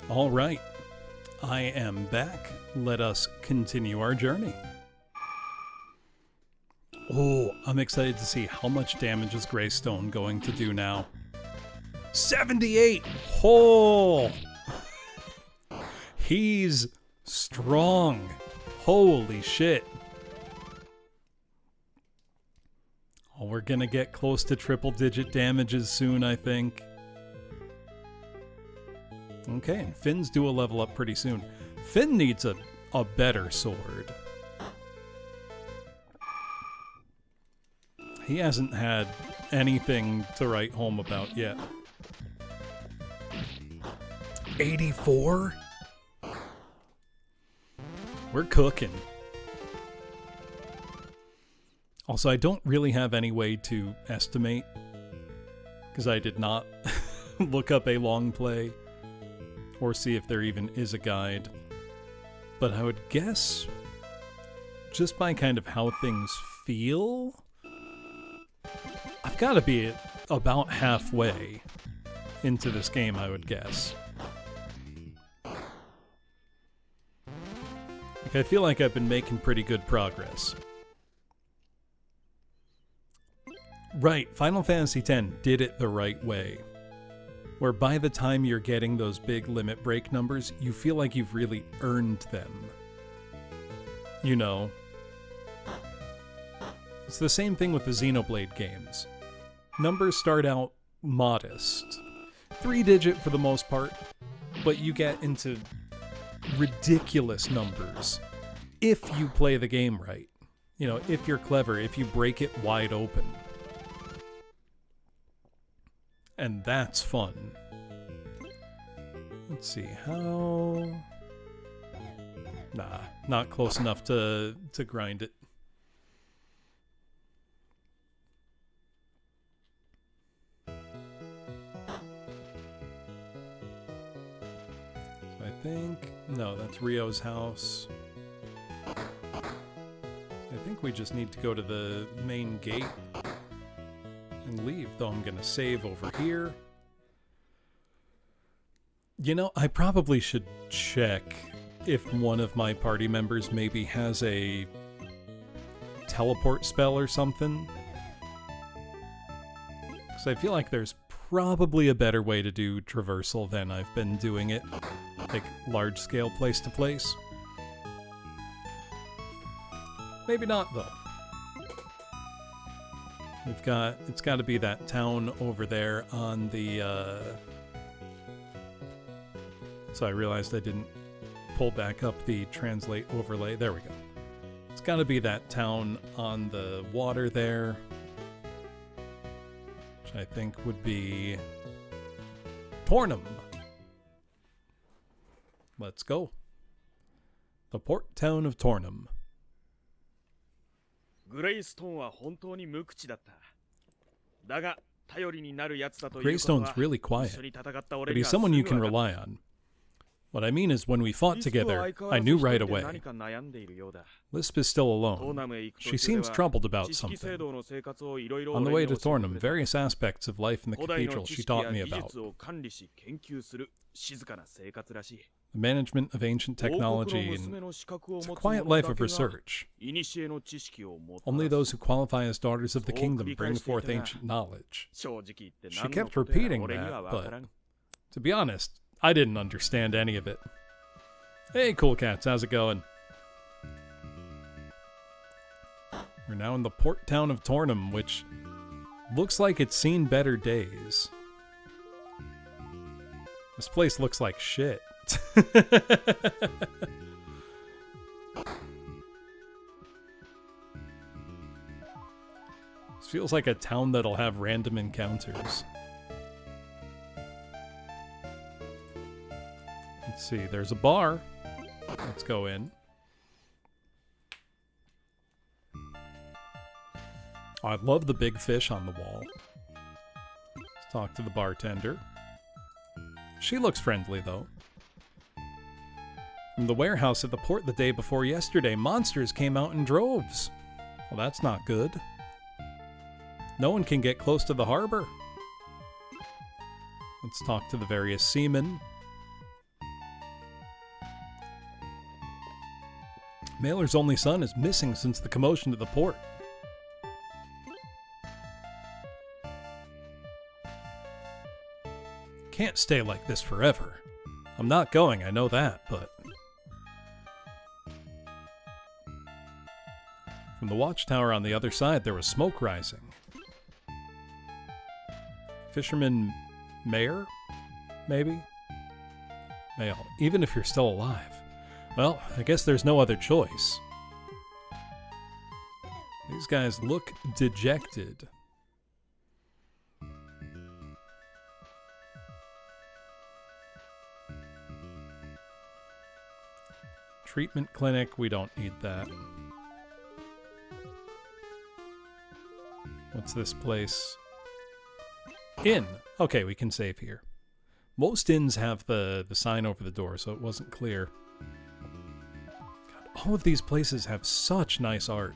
S2: All right. I am back. Let us continue our journey. Oh, I'm excited to see how much damage is Greystone going to do now. 78! Oh! He's strong. Holy shit. Oh, we're gonna get close to triple-digit damages soon, I think. Okay, and Finn's due a level up pretty soon. Finn needs a better sword. He hasn't had anything to write home about yet. 84? We're cooking. Also, I don't really have any way to estimate, because I did not look up a long play or see if there even is a guide. But I would guess, just by kind of how things feel, I've got to be about halfway into this game, I would guess. Like, I feel like I've been making pretty good progress. Right, Final Fantasy X did it the right way. Where by the time you're getting those big limit break numbers, you feel like you've really earned them. You know. It's the same thing with the Xenoblade games. Numbers start out modest. 3-digit for the most part, but you get into ridiculous numbers if you play the game right. You know, if you're clever, if you break it wide open. And that's fun. Let's see, how... Nah, not close enough to grind it. So I think... No, that's Rio's house. I think we just need to go to the main gate and leave, though I'm gonna save over here. You know, I probably should check if one of my party members maybe has a teleport spell or something. Because I feel like there's probably a better way to do traversal than I've been doing it. Like, large-scale place-to-place. Maybe not, though. It's got to be that town over there on the, So I realized I didn't pull back up the translate overlay. There we go. It's got to be that town on the water there. Which I think would be Tornum. Let's go. The port town of Tornum.
S3: グレイストーンは本当に無口だった。だが、頼りになるやつだということは、
S2: Greystone's really
S3: 一
S2: quiet,
S3: 緒に戦った俺
S2: but
S3: に
S2: he's
S3: はすぐ
S2: someone you
S3: 分
S2: can
S3: かった。
S2: rely on. What I mean is, when we fought
S3: リスクは
S2: together,
S3: 相変わ
S2: I
S3: らず
S2: knew
S3: 一人
S2: right
S3: で
S2: away.
S3: 何か悩んでいるようだ。
S2: Lisp is still
S3: トー
S2: alone.
S3: ナムへ行く途
S2: She
S3: 中で
S2: seems
S3: は
S2: troubled
S3: 知
S2: about
S3: 識制
S2: something.
S3: 度の生活をいろいろ
S2: On the
S3: 俺
S2: way
S3: に
S2: to
S3: 教えて
S2: Tornum,
S3: くれた。
S2: various aspects of life in the
S3: 古代の
S2: cathedral
S3: 知
S2: she
S3: 識や
S2: taught me
S3: 技
S2: about.
S3: 術を管理し研究する静かな生活らしい。
S2: The management of ancient
S3: 王国の
S2: technology
S3: 娘
S2: and
S3: の資格を
S2: it's a
S3: 持つ
S2: quiet
S3: 者
S2: life
S3: だ
S2: of
S3: けが
S2: research.
S3: 古の知識を持た
S2: Only
S3: ら
S2: those
S3: す
S2: who qualify as daughters of the
S3: そう繰
S2: kingdom
S3: り
S2: bring
S3: 返してい
S2: forth
S3: たな。
S2: ancient knowledge.
S3: 正直言って
S2: She
S3: 何の
S2: kept
S3: ことや
S2: repeating
S3: 俺には
S2: that,
S3: わから
S2: but
S3: ん。
S2: to be honest, I didn't understand any of it. Hey, cool cats, how's it going? We're now in the port town of Tornum, which looks like it's seen better days. This place looks like shit. This feels like a town that'll have random encounters. Let's see, there's a bar. Let's go in. Oh, I love the big fish on the wall. Let's talk to the bartender. She looks friendly, though. From the warehouse at the port the day before yesterday, monsters came out in droves. Well, that's not good. No one can get close to the harbor. Let's talk to the various seamen. Mailer's only son is missing since the commotion to the port. Can't stay like this forever. I'm not going, I know that, but... From the watchtower on the other side, there was smoke rising. Fisherman Mayor? Maybe? Male, even if you're still alive. Well, I guess there's no other choice. These guys look dejected. Treatment clinic, we don't need that. What's this place? Inn. Okay, we can save here. Most inns have the sign over the door, so it wasn't clear. God, all of these places have such nice art.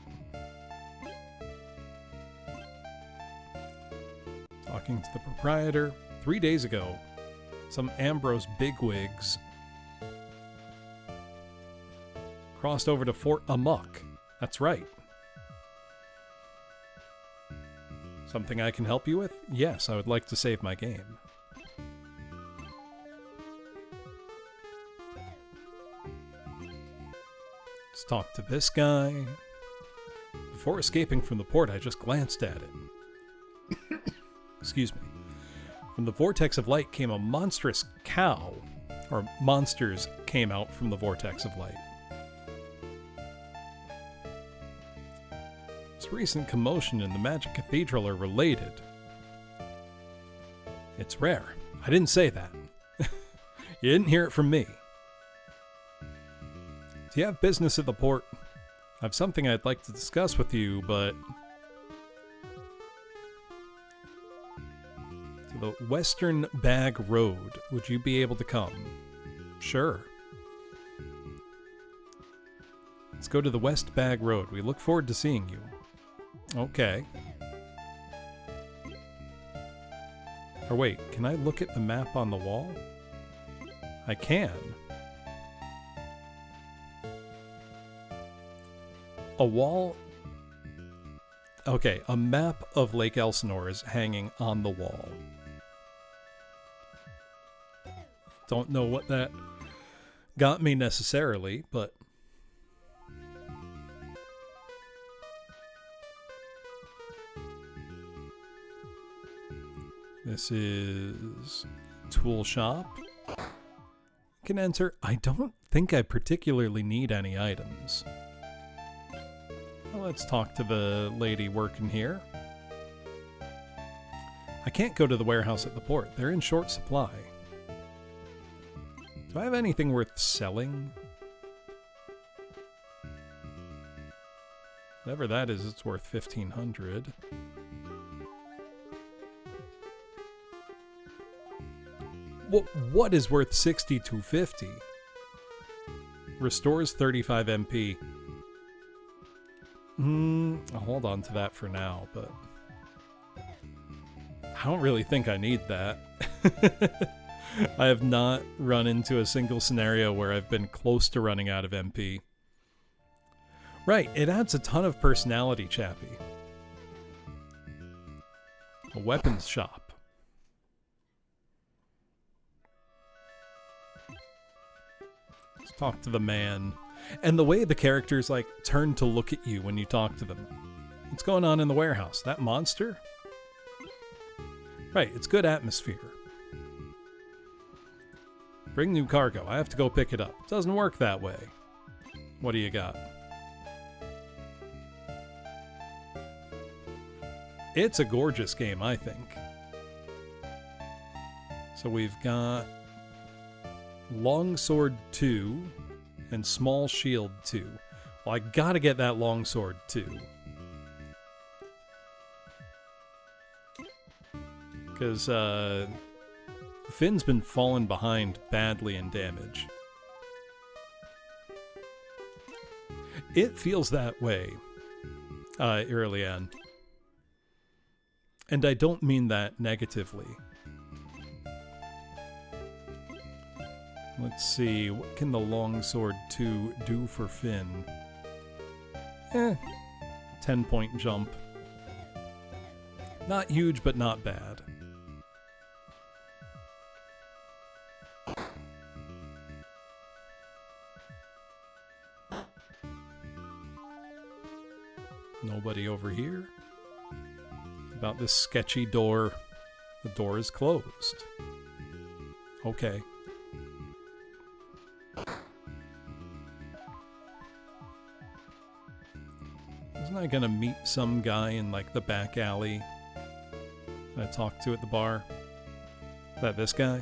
S2: Talking to the proprietor. 3 days ago, some Ambrose bigwigs crossed over to Fort Amok. That's right. Something I can help you with? Yes, I would like to save my game. Let's talk to this guy. Before escaping from the port, I just glanced at it. Excuse me. From the vortex of light came a monstrous cow. Or monsters came out from the vortex of light. This recent commotion in the Magic Cathedral are related. It's rare. I didn't say that. You didn't hear it from me. Do you have business at the port? I have something I'd like to discuss with you, but... To the Western Bag Road, would you be able to come? Sure. Let's go to the West Bag Road. We look forward to seeing you. Okay. Or wait, can I look at the map on the wall? I can. A wall... Okay, a map of Lake Elsinore is hanging on the wall. Don't know what that got me necessarily, but... This is tool shop. Can enter. I don't think I particularly need any items. Well, let's talk to the lady working here. I can't go to the warehouse at the port. They're in short supply. Do I have anything worth selling? Whatever that is, it's worth 1,500. What is worth 60-50? Restores 35 MP. I'll hold on to that for now, but I don't really think I need that. I have not run into a single scenario where I've been close to running out of MP. Right, it adds a ton of personality, Chappie. A weapons shop. Let's talk to the man. And the way the characters, like, turn to look at you when you talk to them. What's going on in the warehouse? That monster? Right, it's good atmosphere. Bring new cargo. I have to go pick it up. Doesn't work that way. What do you got? It's a gorgeous game, I think. So we've got Longsword 2 and Small Shield 2. Well, I gotta get that Longsword 2. Because, Finn's been falling behind badly in damage. It feels that way, Irulian. And I don't mean that negatively. Let's see, what can the Longsword 2 do for Finn? 10-point jump. Not huge, but not bad. Nobody over here. About this sketchy door. The door is closed. Okay. Wasn't I gonna meet some guy in like the back alley that I talked to at the bar? Is that this guy?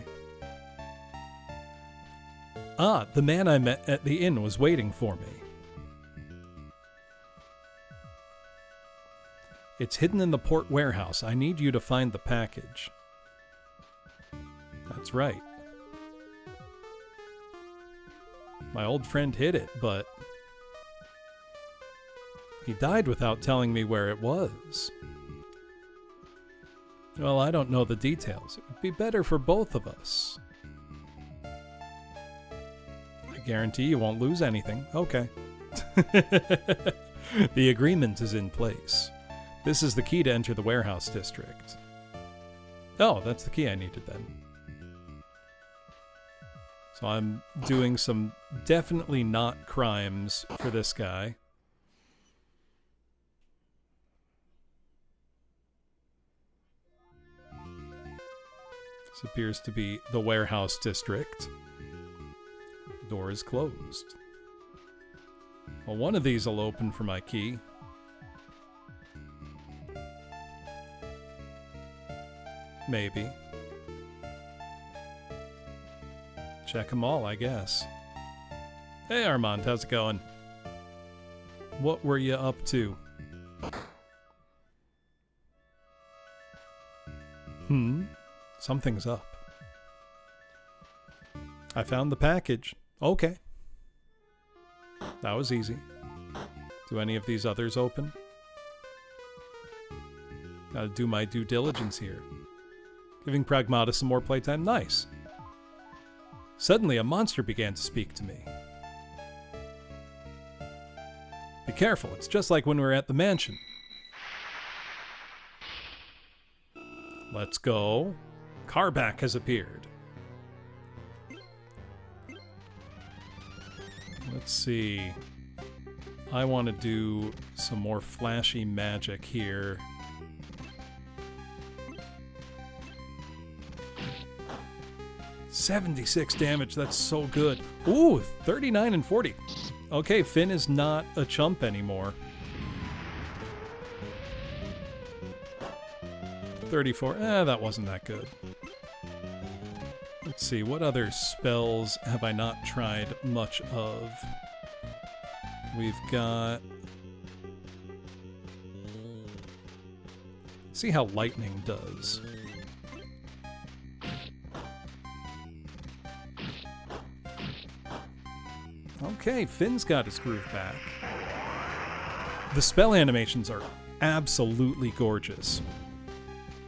S2: Ah, the man I met at the inn was waiting for me. It's hidden in the port warehouse. I need you to find the package. That's right. My old friend hid it, but he died without telling me where it was. Well, I don't know the details. It would be better for both of us. I guarantee you won't lose anything. Okay. The agreement is in place. This is the key to enter the warehouse district. Oh, that's the key I needed then. So I'm doing some definitely not crimes for this guy. This appears to be the warehouse district. Door is closed. Well, one of these will open for my key. Maybe. Check them all, I guess. Hey, Armand, how's it going? What were you up to? Something's up. I found the package. Okay. That was easy. Do any of these others open? Gotta do my due diligence here. Giving Pragmata some more playtime. Nice. Suddenly, a monster began to speak to me. Be careful, it's just like when we were at the mansion. Let's go. Carback has appeared. Let's see. I want to do some more flashy magic here. $76 damage, that's so good. Ooh, 39 and 40. Okay, Finn is not a chump anymore. 34, that wasn't that good. Let's see, what other spells have I not tried much of? We've got... See how lightning does. Okay, Finn's got his groove back. The spell animations are absolutely gorgeous.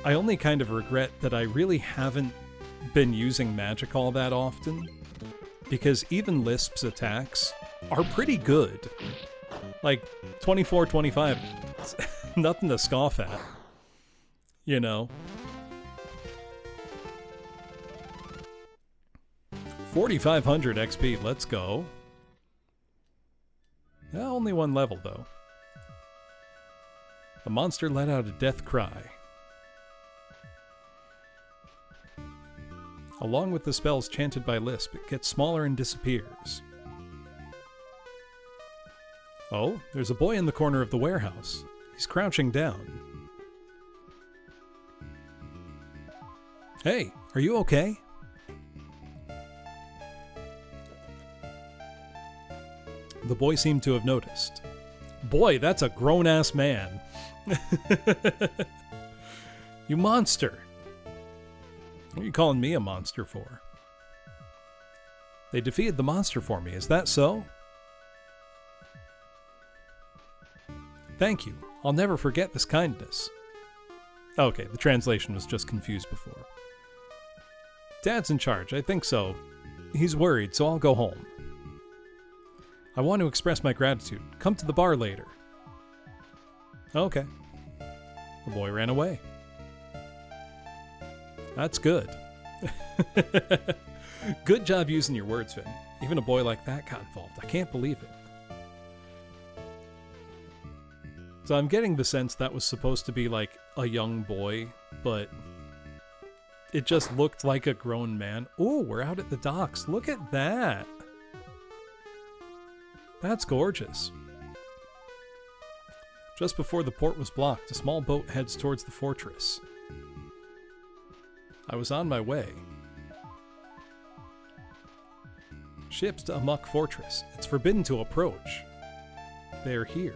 S2: I only kind of regret that I really haven't been using magic all that often, because even Lisp's attacks are pretty good. Like, 24, 25, nothing to scoff at, you know? 4,500 XP, let's go. Only one level, though. The monster let out a death cry. Along with the spells chanted by Lisp, it gets smaller and disappears. Oh, there's a boy in the corner of the warehouse. He's crouching down. Hey, are you okay? The boy seemed to have noticed. Boy, that's a grown-ass man. You monster! What are you calling me a monster for? They defeated the monster for me, is that so? Thank you. I'll never forget this kindness. Okay, the translation was just confused before. Dad's in charge, I think so. He's worried, so I'll go home. I want to express my gratitude. Come to the bar later. Okay. The boy ran away. That's good. Good job using your words, Finn. Even a boy like that got involved. I can't believe it. So I'm getting the sense that was supposed to be like a young boy, but it just looked like a grown man. Oh, we're out at the docks. Look at that. That's gorgeous. Just before the port was blocked, a small boat heads towards the fortress. I was on my way. Ships to Amok Fortress. It's forbidden to approach. They're here.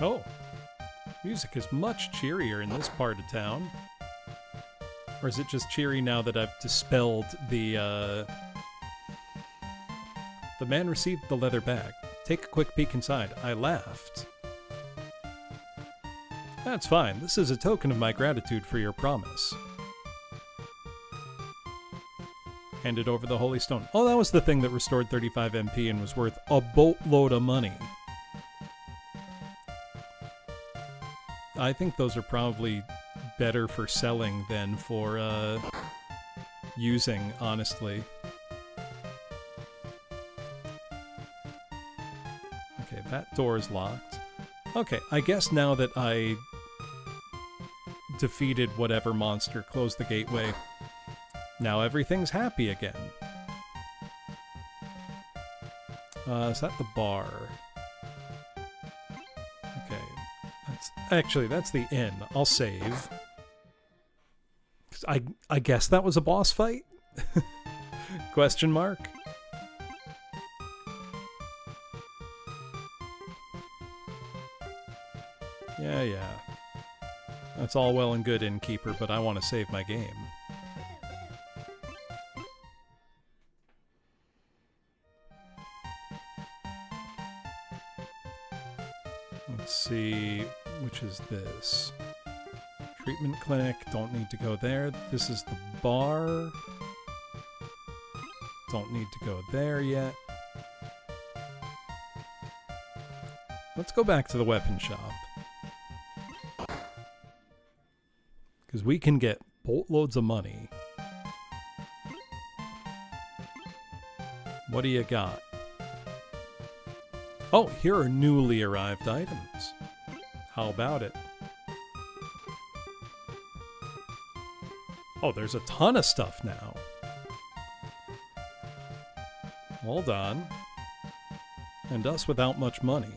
S2: Oh, music is much cheerier in this part of town. Or is it just cheery now that I've dispelled the man received the leather bag. Take a quick peek inside. I laughed. That's fine. This is a token of my gratitude for your promise. Handed over the Holy Stone. Oh, that was the thing that restored 35 MP and was worth a boatload of money. I think those are probably better for selling than for using, honestly. Okay, that door is locked. Okay, I guess now that I defeated whatever monster closed the gateway, now everything's happy again. Is that the bar? Okay. That's the inn. I'll save. I guess that was a boss fight? Question mark? Yeah. That's all well and good, innkeeper, but I want to save my game. Let's see, which is this? Treatment clinic, don't need to go there. This is the bar. Don't need to go there yet. Let's go back to the weapon shop. Because we can get boatloads of money. What do you got? Oh, here are newly arrived items. How about it? Oh, there's a ton of stuff now. Hold on. And us without much money.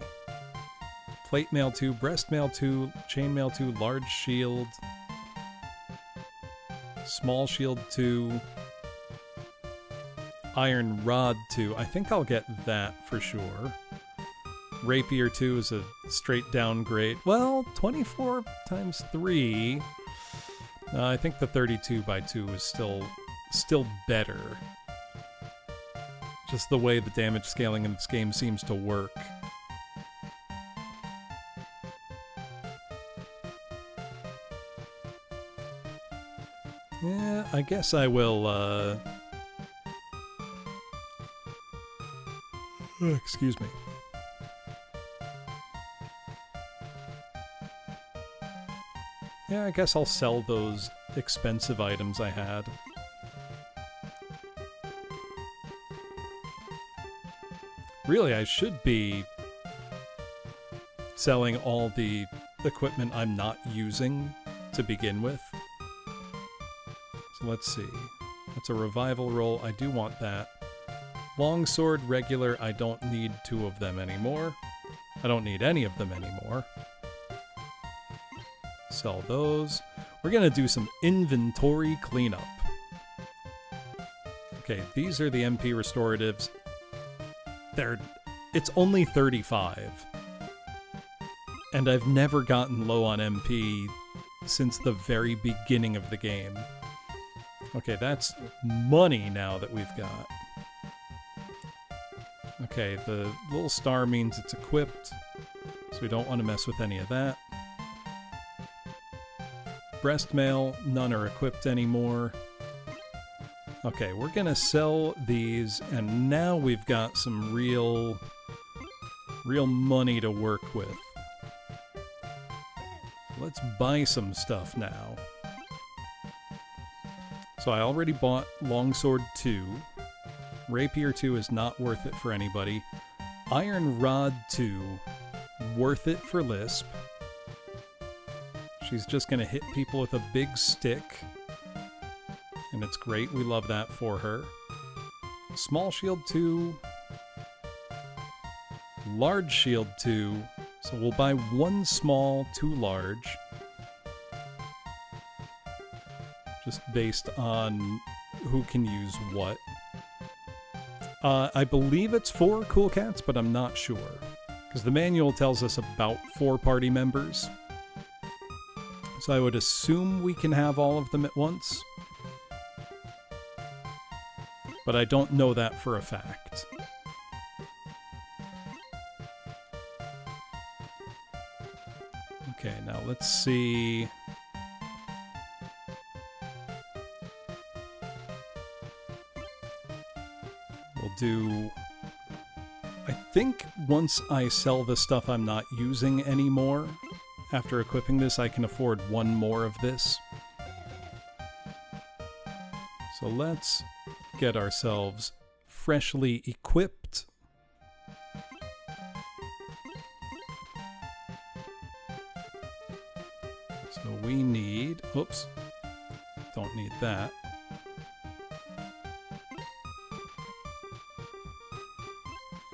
S2: Plate mail 2, breast mail 2, chain mail 2, large shield, small shield 2, iron rod 2. I think I'll get that for sure. Rapier 2 is a straight downgrade. Well, 24 times 3. I think the 32 by 2 is still better. Just the way the damage scaling in this game seems to work. Yeah, I guess I will, excuse me. Yeah, I guess I'll sell those expensive items I had. Really, I should be selling all the equipment I'm not using to begin with. So let's see. That's a revival roll. I do want that. Longsword, regular. I don't need 2 of them anymore. I don't need any of them anymore. Sell those. We're gonna do some inventory cleanup. Okay, these are the MP restoratives. It's only 35. And I've never gotten low on MP since the very beginning of the game. Okay, that's money now that we've got. Okay, the little star means it's equipped, so we don't want to mess with any of that. Breast mail, none are equipped anymore. Okay, we're gonna sell these, and now we've got some real money to work with. Let's buy some stuff now. So I already bought Longsword 2. Rapier 2 is not worth it for anybody. Iron Rod 2, worth it for Lisp. She's just gonna hit people with a big stick. And it's great, we love that for her. Small Shield 2. Large Shield 2. So we'll buy 1 small, 2 large. Just based on who can use what. I believe it's 4 Cool Cats, but I'm not sure. Because the manual tells us about 4 party members. So I would assume we can have all of them at once. But I don't know that for a fact. Okay, now let's see. We'll do... I think once I sell the stuff I'm not using anymore, after equipping this, I can afford 1 more of this. So let's get ourselves freshly equipped. So we need... Oops. Don't need that.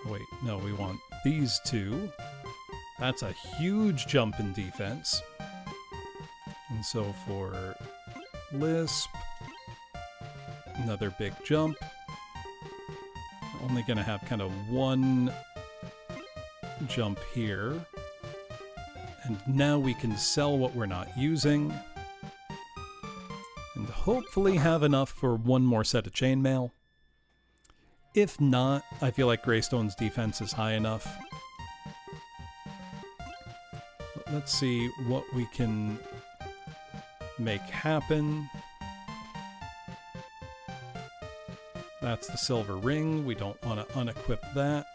S2: Wait, no, we want these 2. That's a huge jump in defense. And so for Lisp, another big jump. We're only going to have kind of 1 jump here. And now we can sell what we're not using. And hopefully have enough for 1 more set of chainmail. If not, I feel like Greystone's defense is high enough. But let's see what we can make happen. That's the silver ring. We don't want to unequip that.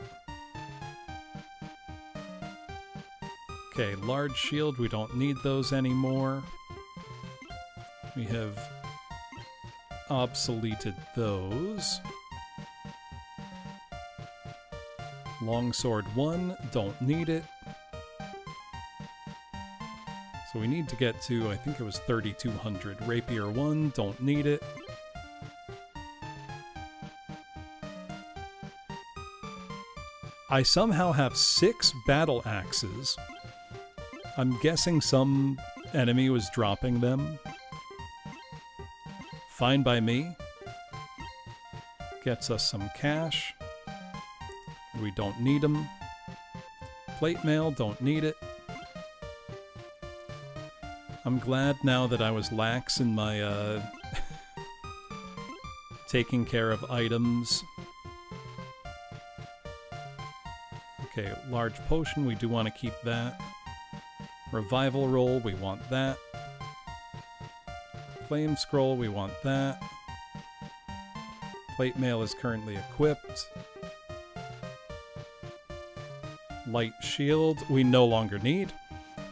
S2: Okay, large shield. We don't need those anymore. We have obsoleted those. Longsword 1, don't need it. So we need to get to, I think it was 3,200. Rapier 1, don't need it. I somehow have 6 battle axes. I'm guessing some enemy was dropping them. Fine by me. Gets us some cash. We don't need them. Plate mail, don't need it. I'm glad now that I was lax in my taking care of items. Okay, large potion, we do want to keep that. Revival roll, we want that. Flame scroll, we want that. Plate mail is currently equipped. Light shield, we no longer need.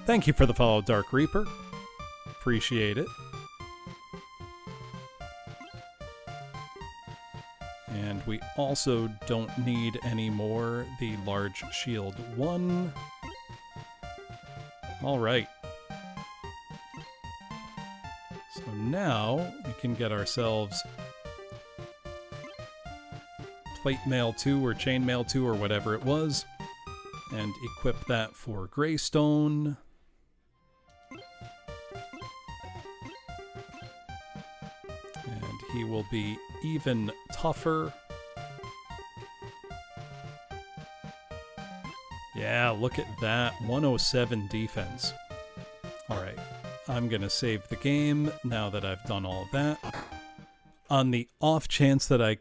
S2: Thank you for the follow, Dark Reaper. Appreciate it. And we also don't need any more the large shield 1. Alright. So now we can get ourselves plate mail 2 or chain mail 2 or whatever it was. And equip that for Greystone. And he will be even tougher. Yeah, look at that. 107 defense. Alright, I'm going to save the game now that I've done all of that. On the off chance that I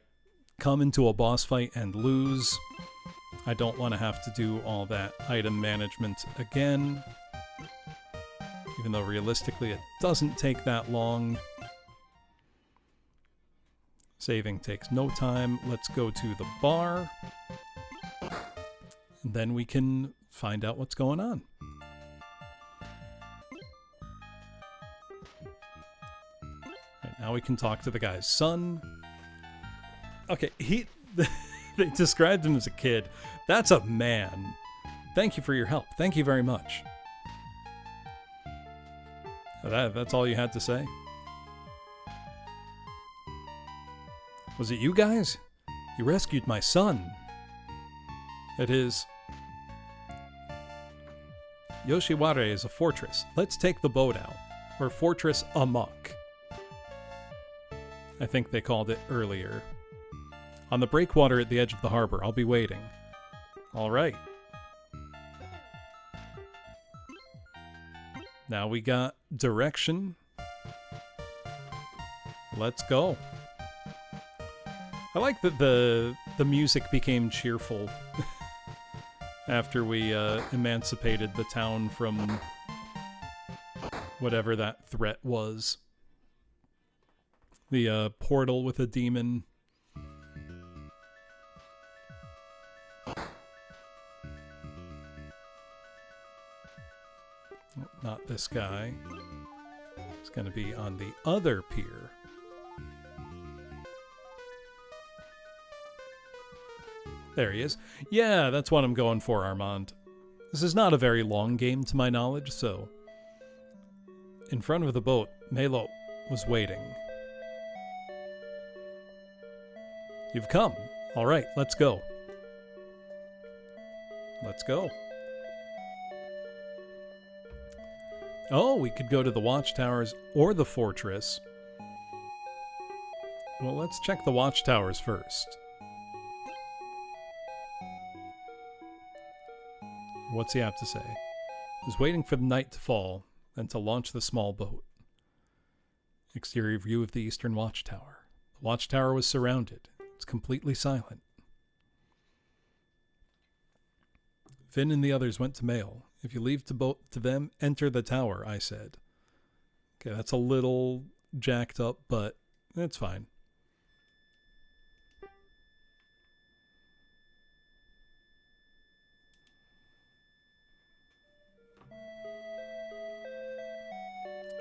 S2: come into a boss fight and lose, I don't want to have to do all that item management again. Even though realistically it doesn't take that long. Saving takes no time. Let's go to the bar. And then we can find out what's going on. Right, now we can talk to the guy's son. Okay, they described him as a kid. That's a man. Thank you for your help. Thank you very much. That's all you had to say? Was it you guys? You rescued my son. It is. Yoshiware is a fortress. Let's take the boat out. Or fortress amok. I think they called it earlier. On the breakwater at the edge of the harbor. I'll be waiting. Alright. Now we got direction. Let's go. I like that the music became cheerful after we emancipated the town from whatever that threat was. The portal with a demon. Not this guy. It's going to be on the other pier. There he is. Yeah, that's what I'm going for, Armand. This is not a very long game to my knowledge, so... In front of the boat, Melo was waiting. You've come. All right, let's go. Let's go. Oh, we could go to the watchtowers or the fortress. Well, let's check the watchtowers first. What's he have to say? He's waiting for the night to fall, then to launch the small boat. Exterior view of the eastern watchtower. The watchtower was surrounded. It's completely silent. Finn and the others went to mail. If you leave to them, enter the tower, I said. Okay, that's a little jacked up, but it's fine.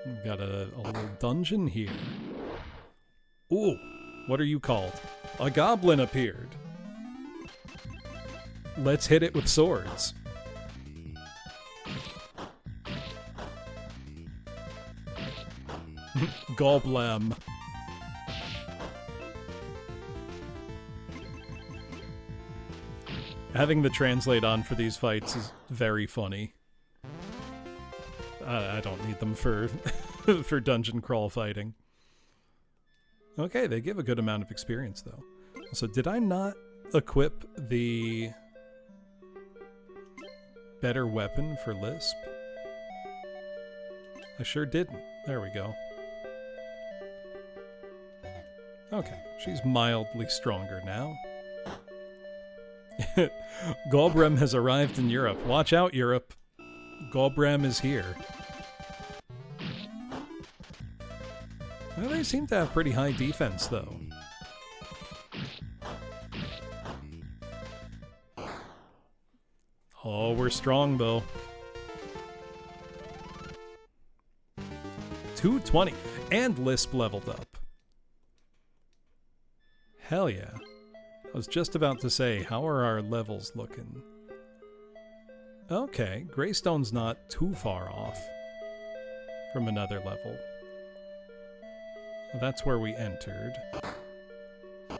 S2: We've got a little dungeon here. Ooh, what are you called? A goblin appeared. Let's hit it with swords. Goblem. Having the translate on for these fights is very funny. I don't need them for for dungeon crawl fighting. Okay, they give a good amount of experience though. So did I not equip the better weapon for Lisp? I sure didn't. There we go. Okay, she's mildly stronger now. Golbrem has arrived in Europe. Watch out, Europe. Golbrem is here. Well, they seem to have pretty high defense, though. Oh, we're strong, though. 220. And Lisp leveled up. Hell yeah. I was just about to say, how are our levels looking? Okay, Greystone's not too far off from another level. That's where we entered. Is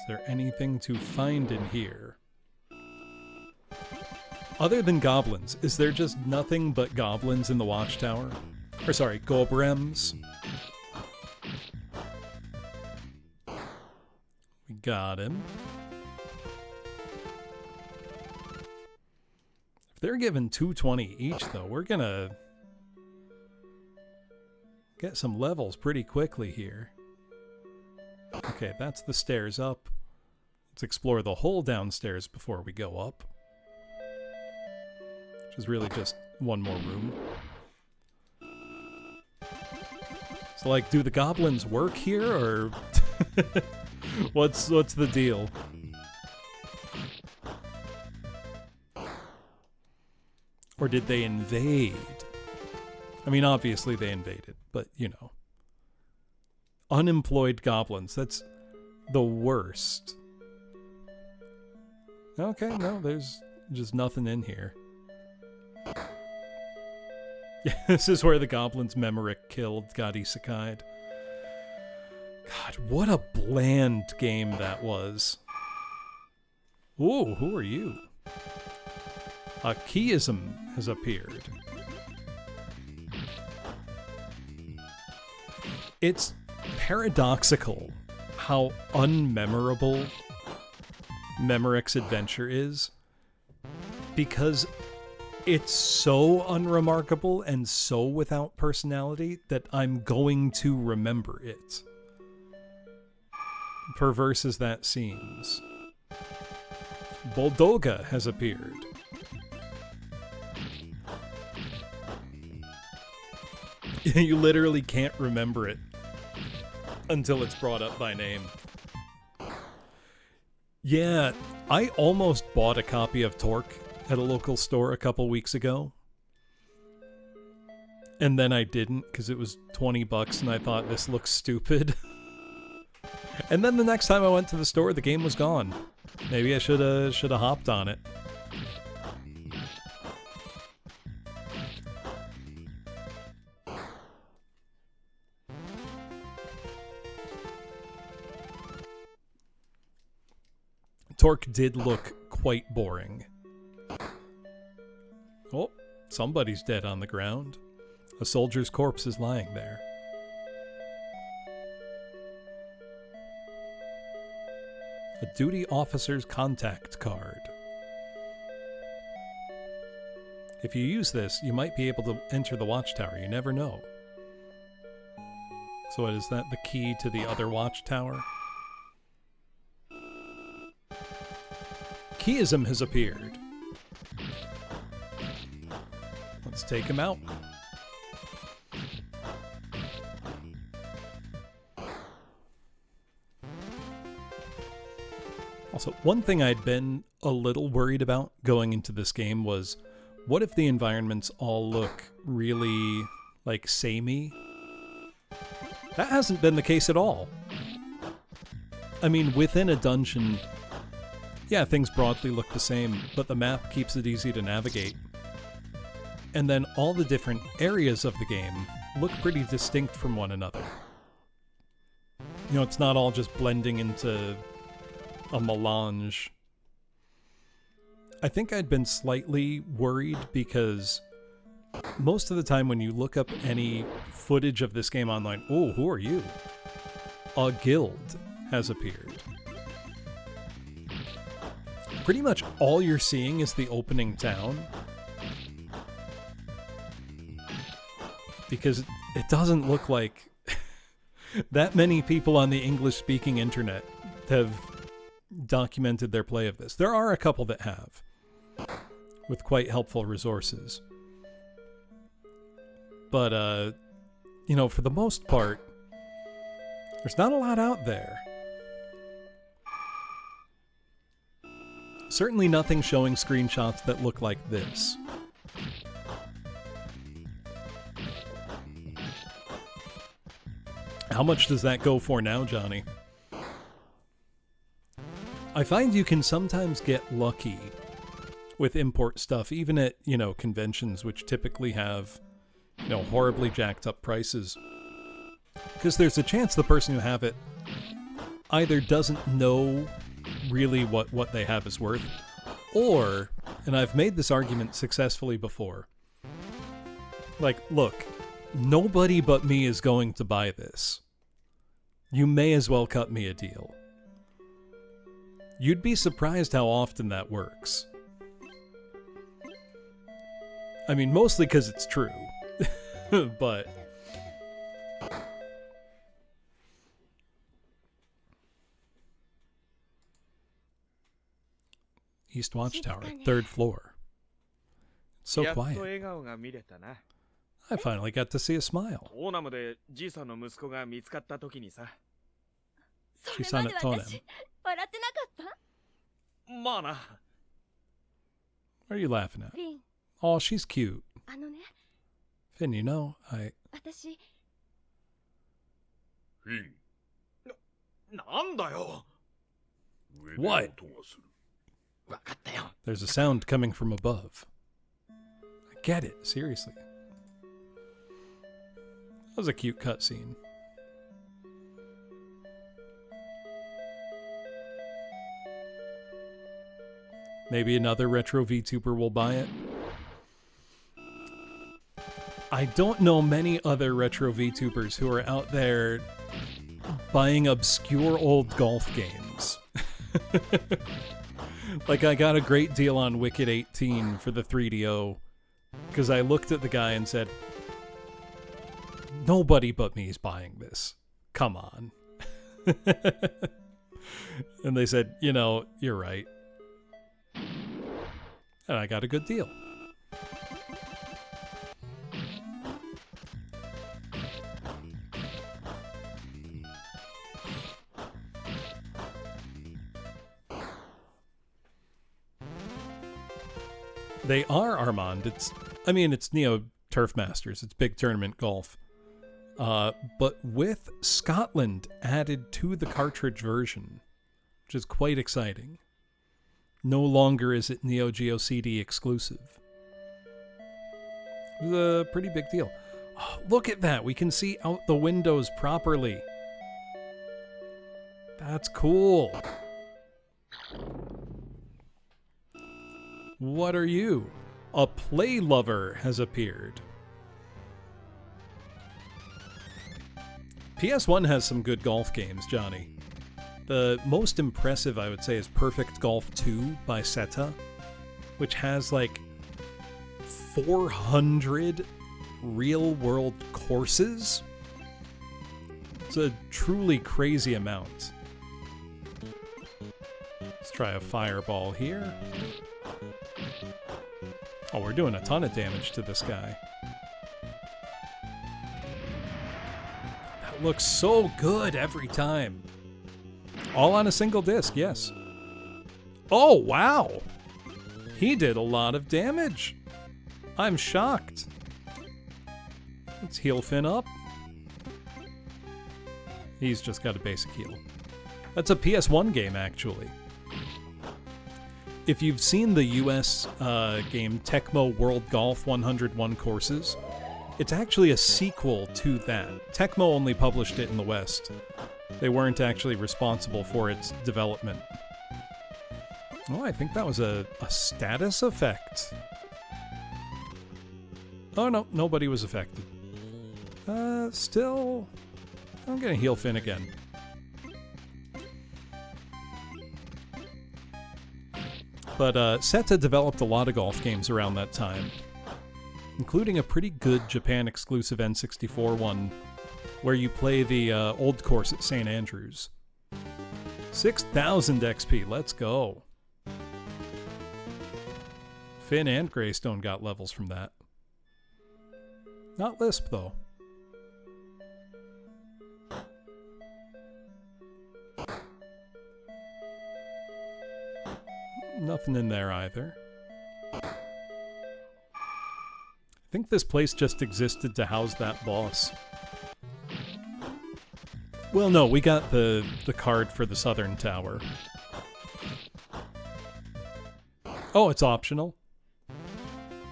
S2: there anything to find in here? Other than goblins, is there just nothing but goblins in the watchtower? Or sorry, Golbrems. We got him. If they're given 220 each, though, we're gonna get some levels pretty quickly here. Okay, that's the stairs up. Let's explore the whole downstairs before we go up. Which is really just one more room. So, like, do the goblins work here, or what's the deal? Or did they invade? I mean, obviously they invaded, but, you know. Unemployed goblins, that's the worst. Okay, no, there's just nothing in here. This is where the goblins Memoric killed, got isekai'd. God, what a bland game that was. Ooh, who are you? A keyism has appeared. It's paradoxical how unmemorable Memoric's adventure is, because it's so unremarkable and so without personality that I'm going to remember it. Perverse as that seems. Boldoga has appeared. You literally can't remember it until it's brought up by name. Yeah, I almost bought a copy of Torque at a local store a couple weeks ago. And then I didn't because it was $20 and I thought this looks stupid. And then the next time I went to the store, the game was gone. Maybe I should have hopped on it. Torque did look quite boring. Oh, somebody's dead on the ground. A soldier's corpse is lying there. A duty officer's contact card. If you use this, you might be able to enter the watchtower. You never know. So what, is that the key to the other watchtower? Keyism has appeared. Let's take him out. Also, one thing I'd been a little worried about going into this game was, what if the environments all look really, like, samey? That hasn't been the case at all. I mean, within a dungeon, yeah, things broadly look the same, but the map keeps it easy to navigate. And then all the different areas of the game look pretty distinct from one another. You know, it's not all just blending into a melange. I think I'd been slightly worried because most of the time when you look up any footage of this game online, oh, who are you? A guild has appeared. Pretty much all you're seeing is the opening town. Because it doesn't look like that many people on the English-speaking internet have documented their play of this. There are a couple that have, with quite helpful resources. But, you know, for the most part, there's not a lot out there. Certainly nothing showing screenshots that look like this. How much does that go for now, Johnny? I find you can sometimes get lucky with import stuff, even at, you know, conventions, which typically have, you know, horribly jacked up prices. Because there's a chance the person who have it either doesn't know really what they have is worth, or, and I've made this argument successfully before, like, look, nobody but me is going to buy this. You may as well cut me a deal. You'd be surprised how often that works. I mean, mostly because it's true. But East Watchtower,
S4: 静かね。
S2: 3rd floor. It's so
S3: やっと
S2: quiet.
S3: 笑顔が見れたな。
S2: I finally got to see a smile.
S3: オーナムでじいさんの息子が見つかった時にさ。
S4: そ
S2: She
S4: れ
S2: signed
S4: まで
S2: it, told
S4: 私
S2: him.
S4: 笑ってなかった
S3: まあな。
S2: What are you laughing at?
S4: フィン、
S2: Oh, she's cute.
S4: あのね、
S2: Finn, you know, I...
S4: 私、
S1: フィン、
S3: なんだよ。
S1: 上で
S2: What?
S1: 音がする。
S3: わかったよ。
S2: There's a sound coming from above. I get it, seriously. That was a cute cutscene. Maybe another retro VTuber will buy it. I don't know many other retro VTubers who are out there buying obscure old golf games. Like, I got a great deal on Wicked 18 for the 3DO because I looked at the guy and said, nobody but me is buying this. Come on. And they said, you know, you're right. And I got a good deal. They are, Armand. It's Neo Turf Masters. It's big tournament golf. But with Scotland added to the cartridge version, which is quite exciting. No longer is it Neo Geo CD exclusive. It was a pretty big deal. Oh, look at that. We can see out the windows properly. That's cool. What are you? A play lover has appeared. PS1 has some good golf games, Johnny. The most impressive, I would say, is Perfect Golf 2 by Seta, which has like 400 real-world courses. It's a truly crazy amount. Let's try a fireball here. Oh, we're doing a ton of damage to this guy. That looks so good every time. All on a single disc, yes. Oh, wow! He did a lot of damage. I'm shocked. Let's heal Finn up. He's just got a basic heal. That's a PS1 game, actually. If you've seen the US game Tecmo World Golf 101 Courses, it's actually a sequel to that. Tecmo only published it in the West. They weren't actually responsible for its development. Oh, I think that was a status effect. Oh, no, nobody was affected. Still, I'm gonna heal Finn again. But Seta developed a lot of golf games around that time, including a pretty good Japan-exclusive N64 one, where you play the old course at St. Andrews. 6,000 XP, let's go. Finn and Greystone got levels from that. Not Lisp, though. Nothing in there either. I think this place just existed to house that boss. Well, no, we got the card for the Southern Tower. Oh, it's optional.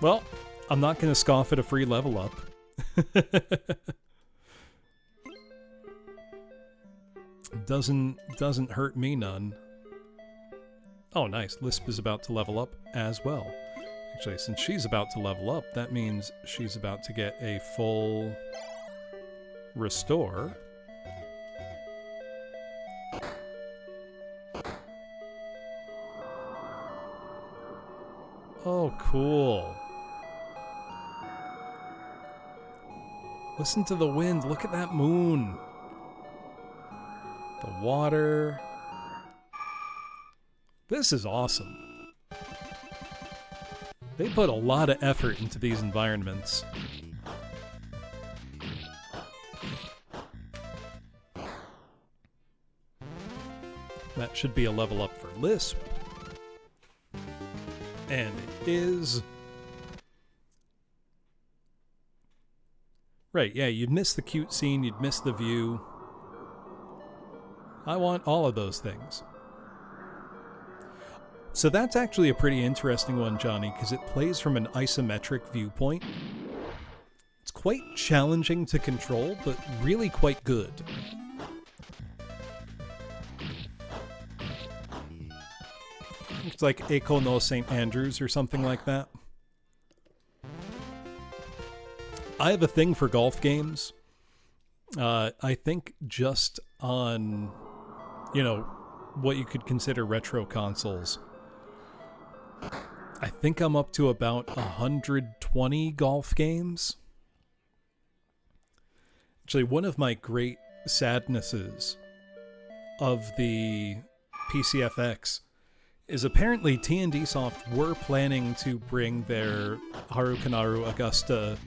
S2: Well, I'm not going to scoff at a free level up. Doesn't hurt me none. Oh, nice. Lisp is about to level up as well. Actually, since she's about to level up, that means she's about to get a full restore. Oh, cool. Listen to the wind. Look at that moon. The water. This is awesome. They put a lot of effort into these environments. That should be a level up for Lisp. And it is. Right, yeah, you'd miss the cute scene, you'd miss the view. I want all of those things. So that's actually a pretty interesting one, Johnny, because it plays from an isometric viewpoint. It's quite challenging to control, but really quite good. It's like Echo no St. Andrews or something like that. I have a thing for golf games. I think just on, you know, what you could consider retro consoles. I think I'm up to about 120 golf games. Actually, one of my great sadnesses of the PCFX is apparently T&D Soft were planning to bring their Harukanaru Augusta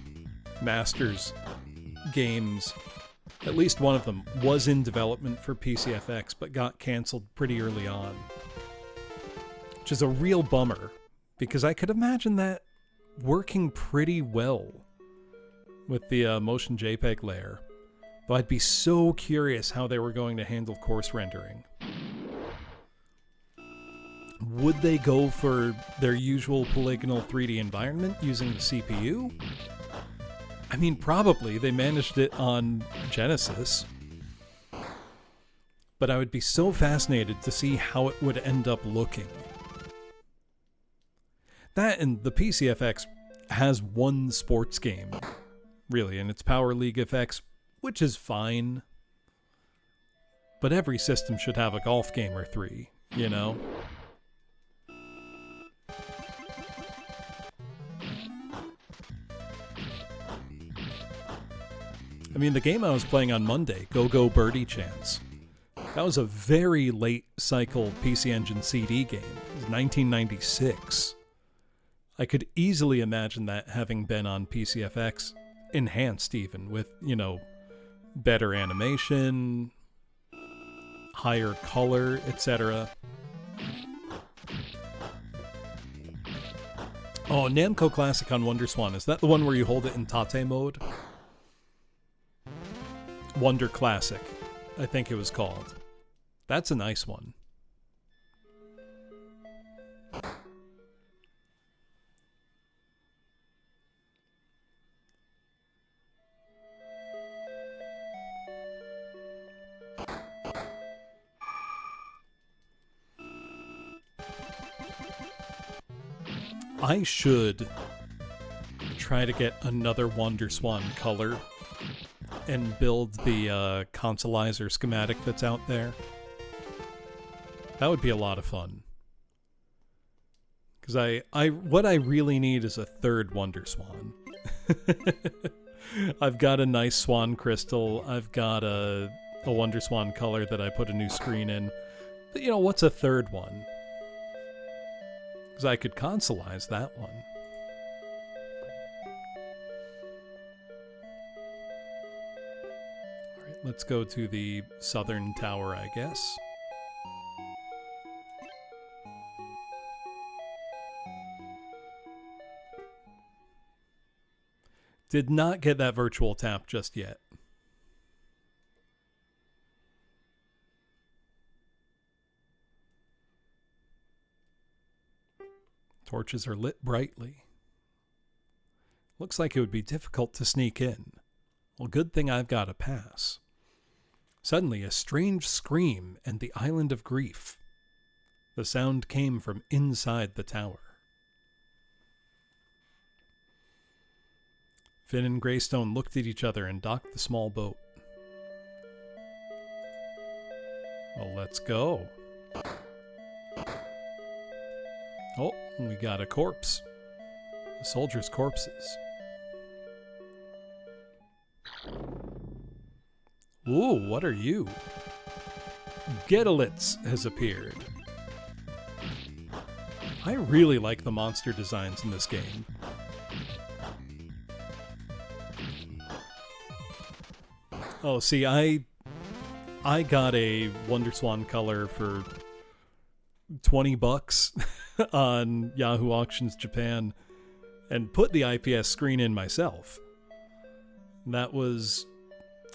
S2: Masters games. At least one of them was in development for PCFX, but got canceled pretty early on. Which is a real bummer, because I could imagine that working pretty well with the motion JPEG layer. But I'd be so curious how they were going to handle coarse rendering. Would they go for their usual polygonal 3D environment using the CPU? I mean, probably. They managed it on Genesis. But I would be so fascinated to see how it would end up looking. That and the PCFX has one sports game, really, and it's Power League FX, which is fine. But every system should have a golf game or three, you know? I mean, the game I was playing on Monday, Go Go Birdie Chance, that was a very late cycle PC Engine CD game. It was 1996. I could easily imagine that having been on PCFX, enhanced even, with, you know, better animation, higher color, etc. Oh, Namco Classic on WonderSwan, is that the one where you hold it in Tate mode? Wonder Classic, I think it was called. That's a nice one. I should try to get another WonderSwan color and build the consolizer schematic that's out there. That would be a lot of fun. Because what I really need is a third WonderSwan. I've got a nice swan crystal. I've got a WonderSwan color that I put a new screen in. But, you know, what's a third one? Because I could consolize that one. Alright, let's go to the southern tower, I guess. Did not get that virtual tap just yet. Torches are lit brightly. Looks like it would be difficult to sneak in. Well, good thing I've got a pass. Suddenly, a strange scream and the island of grief. The sound came from inside the tower. Finn and Greystone looked at each other and docked the small boat. Well, let's go. Oh, we got a corpse. The soldiers' corpses. Ooh, what are you? Gedalitz has appeared. I really like the monster designs in this game. Oh, see, I got a WonderSwan color for $20 on Yahoo Auctions Japan and put the IPS screen in myself. That was,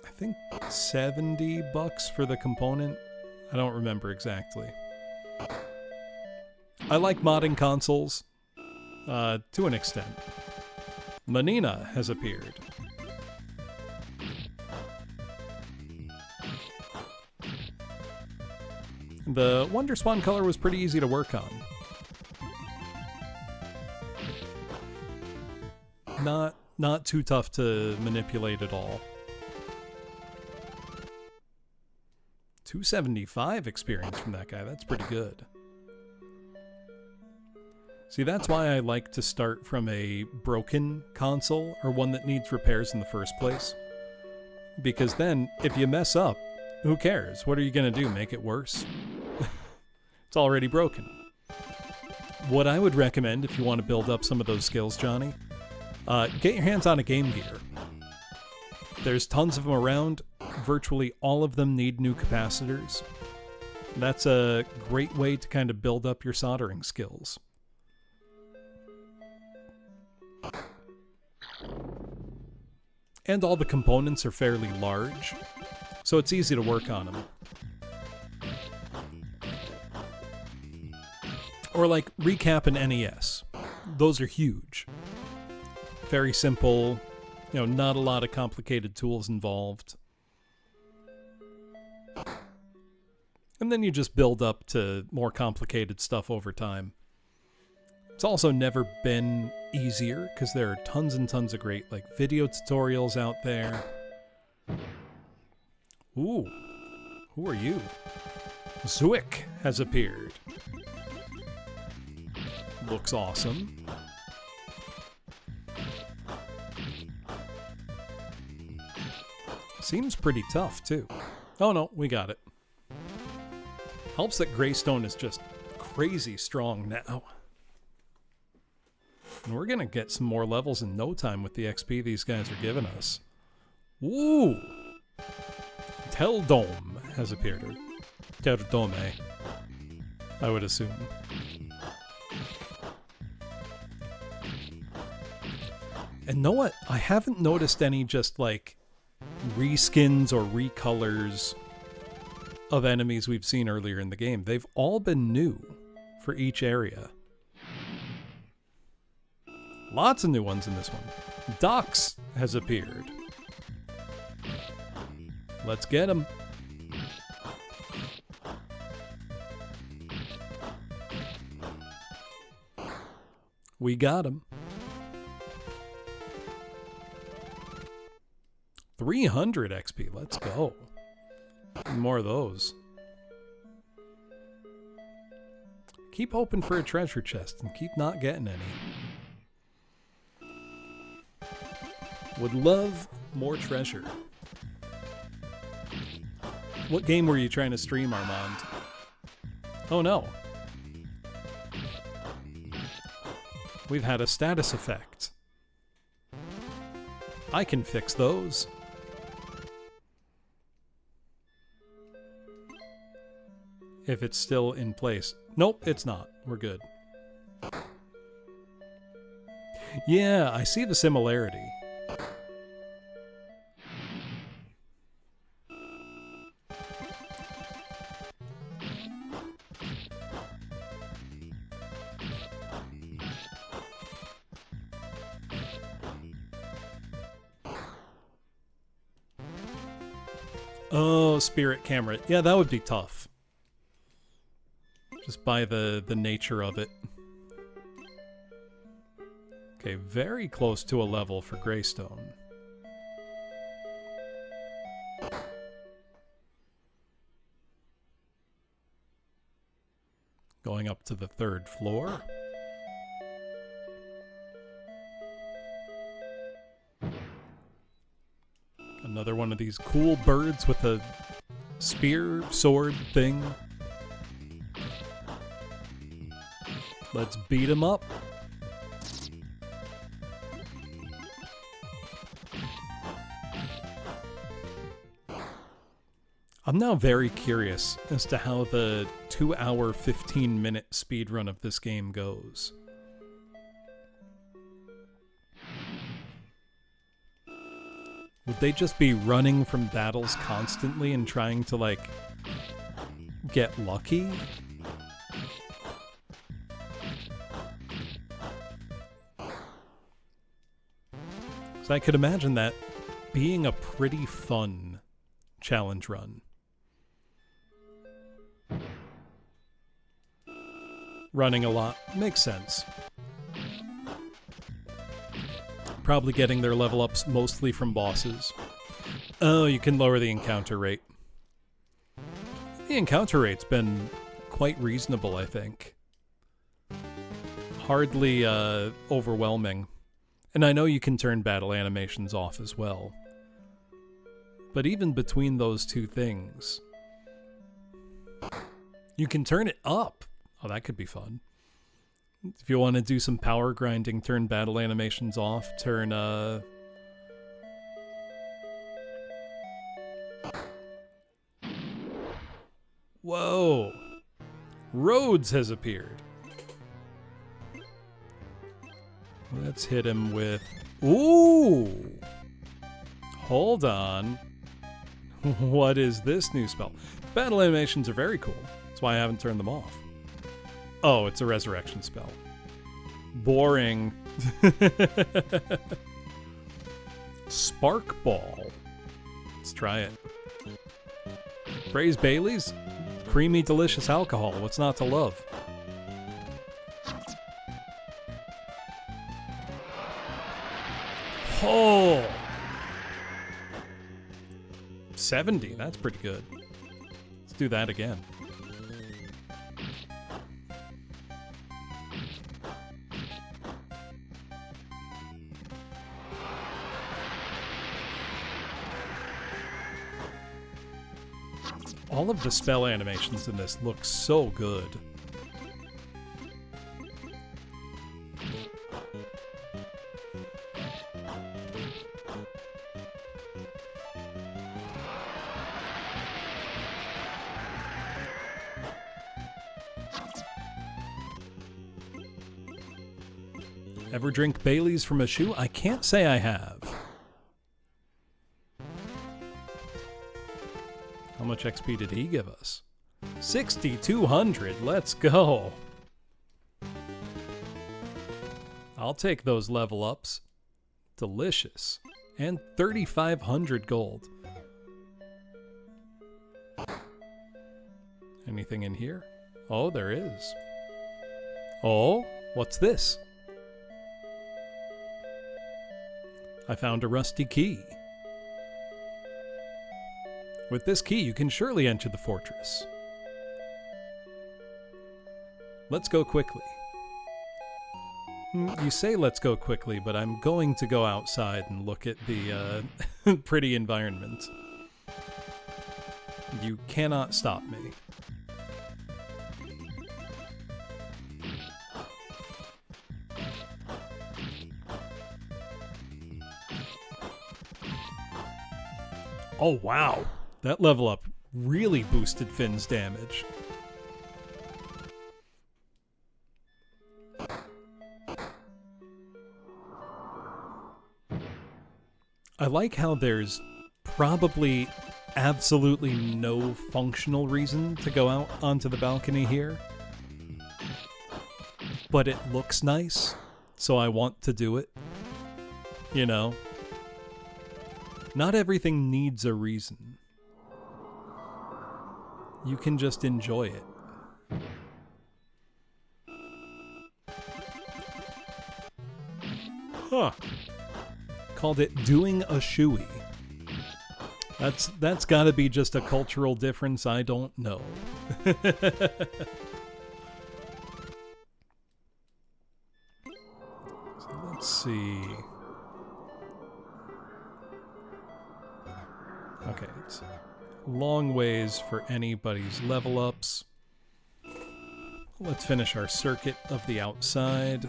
S2: I think, $70 for the component. I don't remember exactly. I like modding consoles, to an extent. Manina has appeared. The WonderSwan color was pretty easy to work on. Not too tough to manipulate at all. 275 experience from that guy, that's pretty good. See, that's why I like to start from a broken console, or one that needs repairs in the first place. Because then, if you mess up, who cares? What are you gonna do, make it worse? It's already broken. What I would recommend if you want to build up some of those skills, Johnny, get your hands on a Game Gear. There's tons of them around. Virtually all of them need new capacitors. That's a great way to kind of build up your soldering skills. And all the components are fairly large, so it's easy to work on them. Or like Recap and NES. Those are huge. Very simple, not a lot of complicated tools involved. And then you just build up to more complicated stuff over time. It's also never been easier, because there are tons and tons of great video tutorials out there. Ooh, who are you? Zuik has appeared. Looks awesome. Seems pretty tough, too. Oh no, we got it. Helps that Greystone is just crazy strong now. And we're gonna get some more levels in no time with the XP these guys are giving us. Ooh! Teldome has appeared. Or Teldome, I would assume. And know what? I haven't noticed any just reskins or recolors of enemies we've seen earlier in the game. They've all been new for each area. Lots of new ones in this one. Dox has appeared. Let's get him. We got him. 300 XP, let's go. More of those. Keep hoping for a treasure chest and keep not getting any. Would love more treasure. What game were you trying to stream, Armand? Oh no. We've had a status effect. I can fix those. If it's still in place. Nope, it's not. We're good. Yeah, I see the similarity. Oh, spirit camera. Yeah, that would be tough. Just by the nature of it. Okay, very close to a level for Greystone. Going up to the 3rd floor. Another one of these cool birds with a spear sword thing. Let's beat him up. I'm now very curious as to how the 2-hour, 15-minute speedrun of this game goes. Would they just be running from battles constantly and trying to, like, get lucky? So I could imagine that being a pretty fun challenge run. Running a lot makes sense. Probably getting their level ups mostly from bosses. Oh, you can lower the encounter rate. The encounter rate's been quite reasonable, I think. Hardly overwhelming. And I know you can turn battle animations off as well. But even between those two things, you can turn it up. Oh, that could be fun. If you want to do some power grinding, turn battle animations off, turn, Whoa! Rhodes has appeared. Let's hit him with... Ooh! Hold on. What is this new spell? Battle animations are very cool. That's why I haven't turned them off. Oh, it's a resurrection spell. Boring. Spark Ball. Let's try it. Praise Bailey's? Creamy, delicious alcohol. What's not to love? Oh! 70. That's pretty good. Let's do that again. All of the spell animations in this look so good. Ever drink Bailey's from a shoe? I can't say I have. How much XP did he give us? 6,200. Let's go. I'll take those level ups. Delicious. And 3,500 gold. Anything in here? Oh, there is. Oh, what's this? I found a rusty key. With this key, you can surely enter the fortress. Let's go quickly. You say let's go quickly, but I'm going to go outside and look at the pretty environment. You cannot stop me. Oh, wow. That level up really boosted Finn's damage. I like how there's probably absolutely no functional reason to go out onto the balcony here. But it looks nice, so I want to do it. You know? Not everything needs a reason. You can just enjoy it. Huh. Called it doing a shoey. That's gotta be just a cultural difference I don't know. So let's see. Okay, it's long ways for anybody's level ups. Let's finish our circuit of the outside.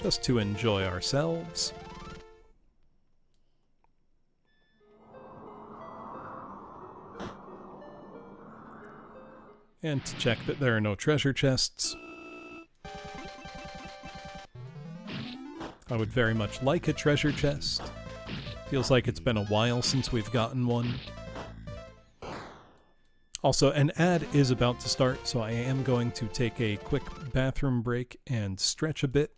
S2: Just to enjoy ourselves. And to check that there are no treasure chests. I would very much like a treasure chest. Feels like it's been a while since we've gotten one. Also, an ad is about to start, so I am going to take a quick bathroom break and stretch a bit.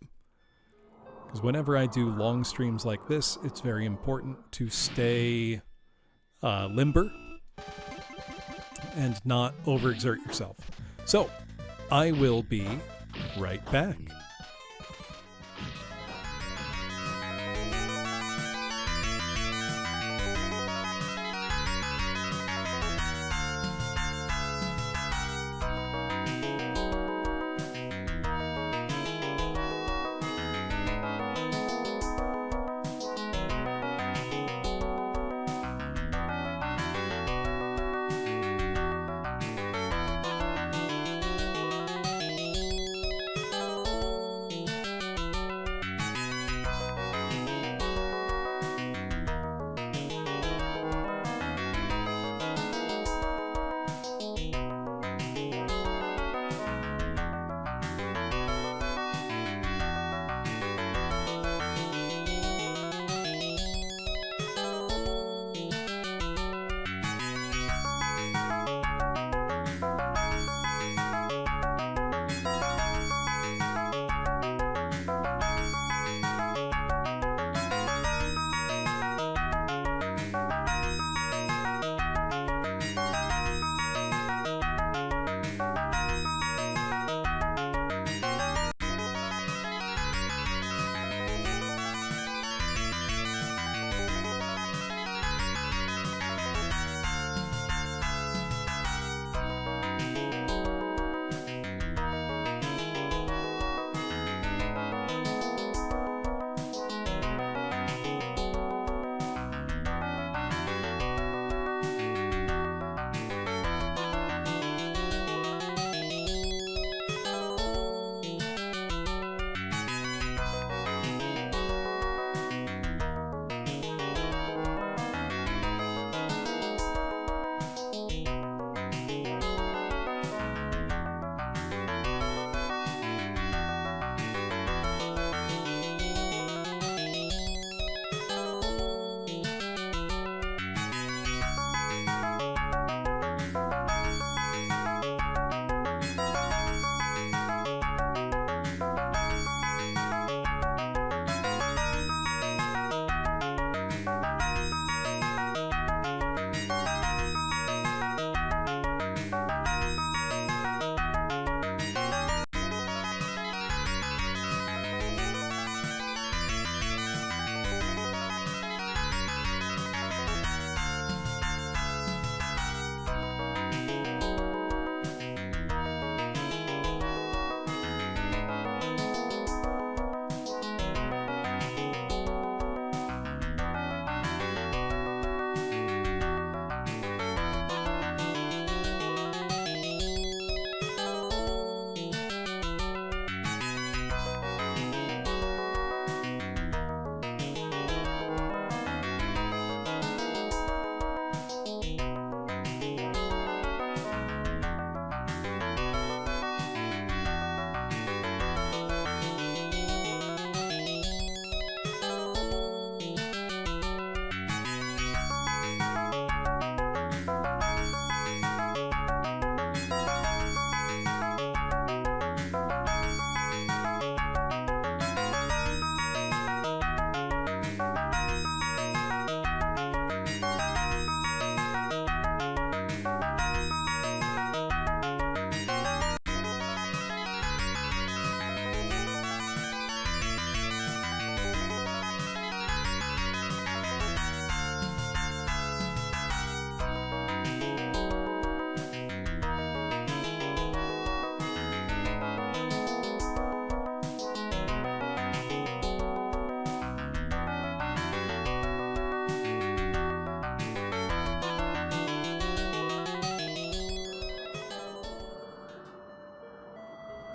S2: Because whenever I do long streams like this, it's very important to stay limber and not overexert yourself. So, I will be right back.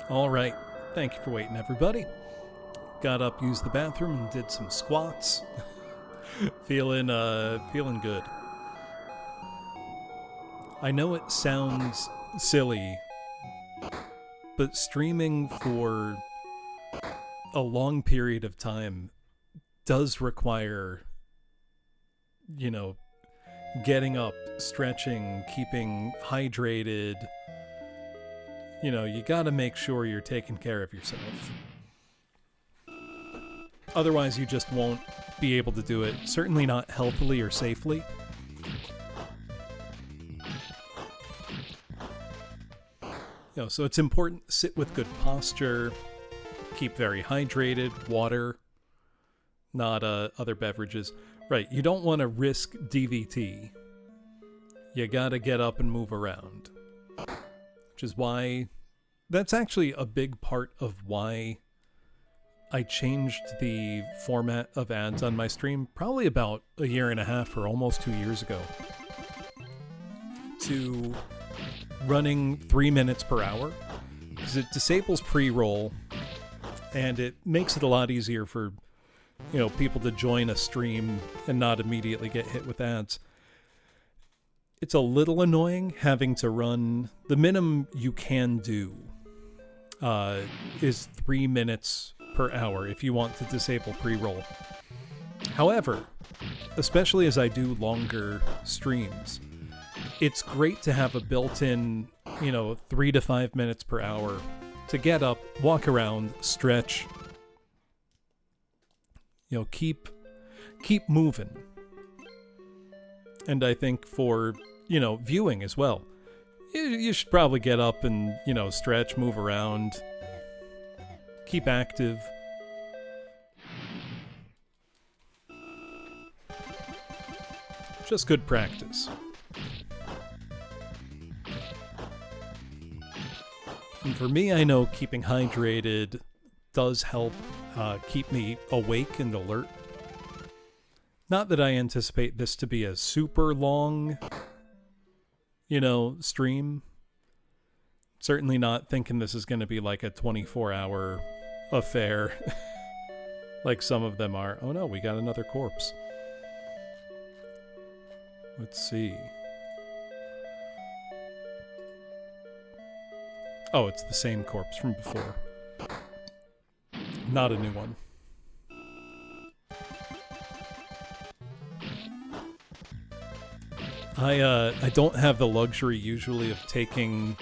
S2: All right. Thank you for waiting, everybody. Got up, used the bathroom, and did some squats. feeling good. I know it sounds silly, but streaming for a long period of time does require, getting up, stretching, keeping hydrated. You gotta make sure you're taking care of yourself. Otherwise, you just won't be able to do it. Certainly not healthily or safely. So it's important to sit with good posture, keep very hydrated, water, not other beverages. Right, you don't want to risk DVT. You gotta get up and move around. Which is why, that's actually a big part of why I changed the format of ads on my stream probably about a year and a half or almost 2 years ago to running 3 minutes per hour, because it disables pre-roll and it makes it a lot easier for people to join a stream and not immediately get hit with ads. It's a little annoying having to run. The minimum you can do is 3 minutes per hour if you want to disable pre-roll. However, especially as I do longer streams, it's great to have a built-in, 3 to 5 minutes per hour to get up, walk around, stretch, keep moving. And I think for, viewing as well, you should probably get up and, stretch, move around, keep active. Just good practice. And for me, I know keeping hydrated does help keep me awake and alert. Not that I anticipate this to be a super long, stream. Certainly not thinking this is going to be like a 24-hour affair like some of them are. Oh no, we got another corpse. Let's see. Oh, it's the same corpse from before. Not a new one. I don't have the luxury usually of taking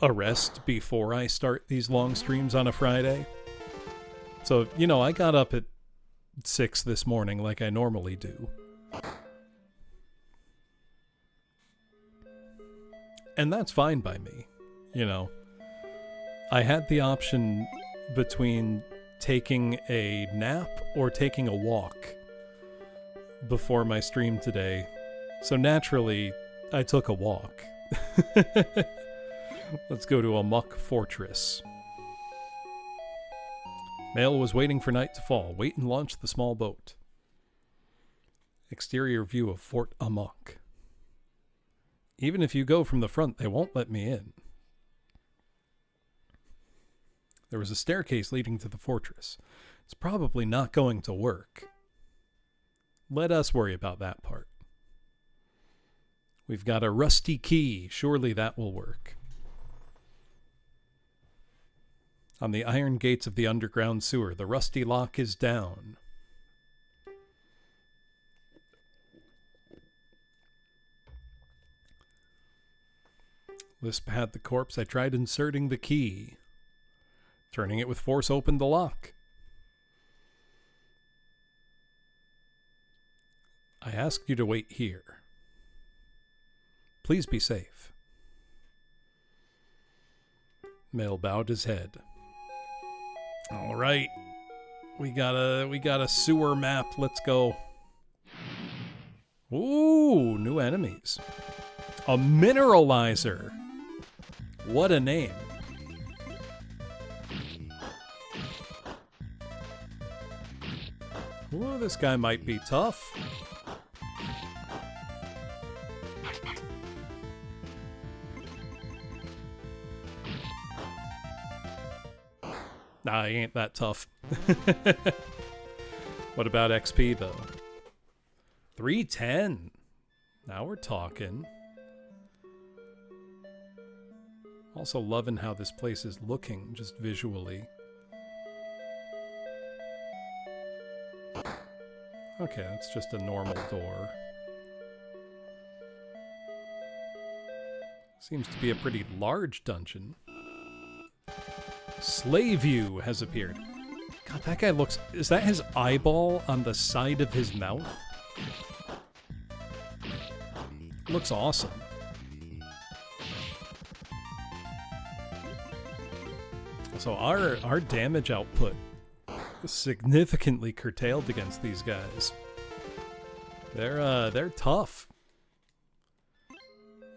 S2: a rest before I start these long streams on a Friday. So, I got up at 6 this morning like I normally do. And that's fine by me, I had the option between taking a nap or taking a walk before my stream today. So naturally, I took a walk. Let's go to a muck fortress. Mail was waiting for night to fall. Wait and launch the small boat. Exterior view of Fort Amok. Even if you go from the front, they won't let me in. There was a staircase leading to the fortress. It's probably not going to work. Let us worry about that part. We've got a rusty key. Surely that will work. On the iron gates of the underground sewer, the rusty lock is down. Lisp had the corpse. I tried inserting the key. Turning it with force opened the lock. I asked you to wait here. Please be safe. Male bowed his head. All right. We got a sewer map. Let's go. Ooh, new enemies. A mineralizer. What a name. Ooh, this guy might be tough. Nah, he ain't that tough. What about XP, though? 310. Now we're talking. Also loving how this place is looking, just visually. Okay, that's just a normal door. Seems to be a pretty large dungeon. Slaveview has appeared. God, that guy looks... Is that his eyeball on the side of his mouth? Looks awesome. So our damage output is significantly curtailed against these guys. They're tough.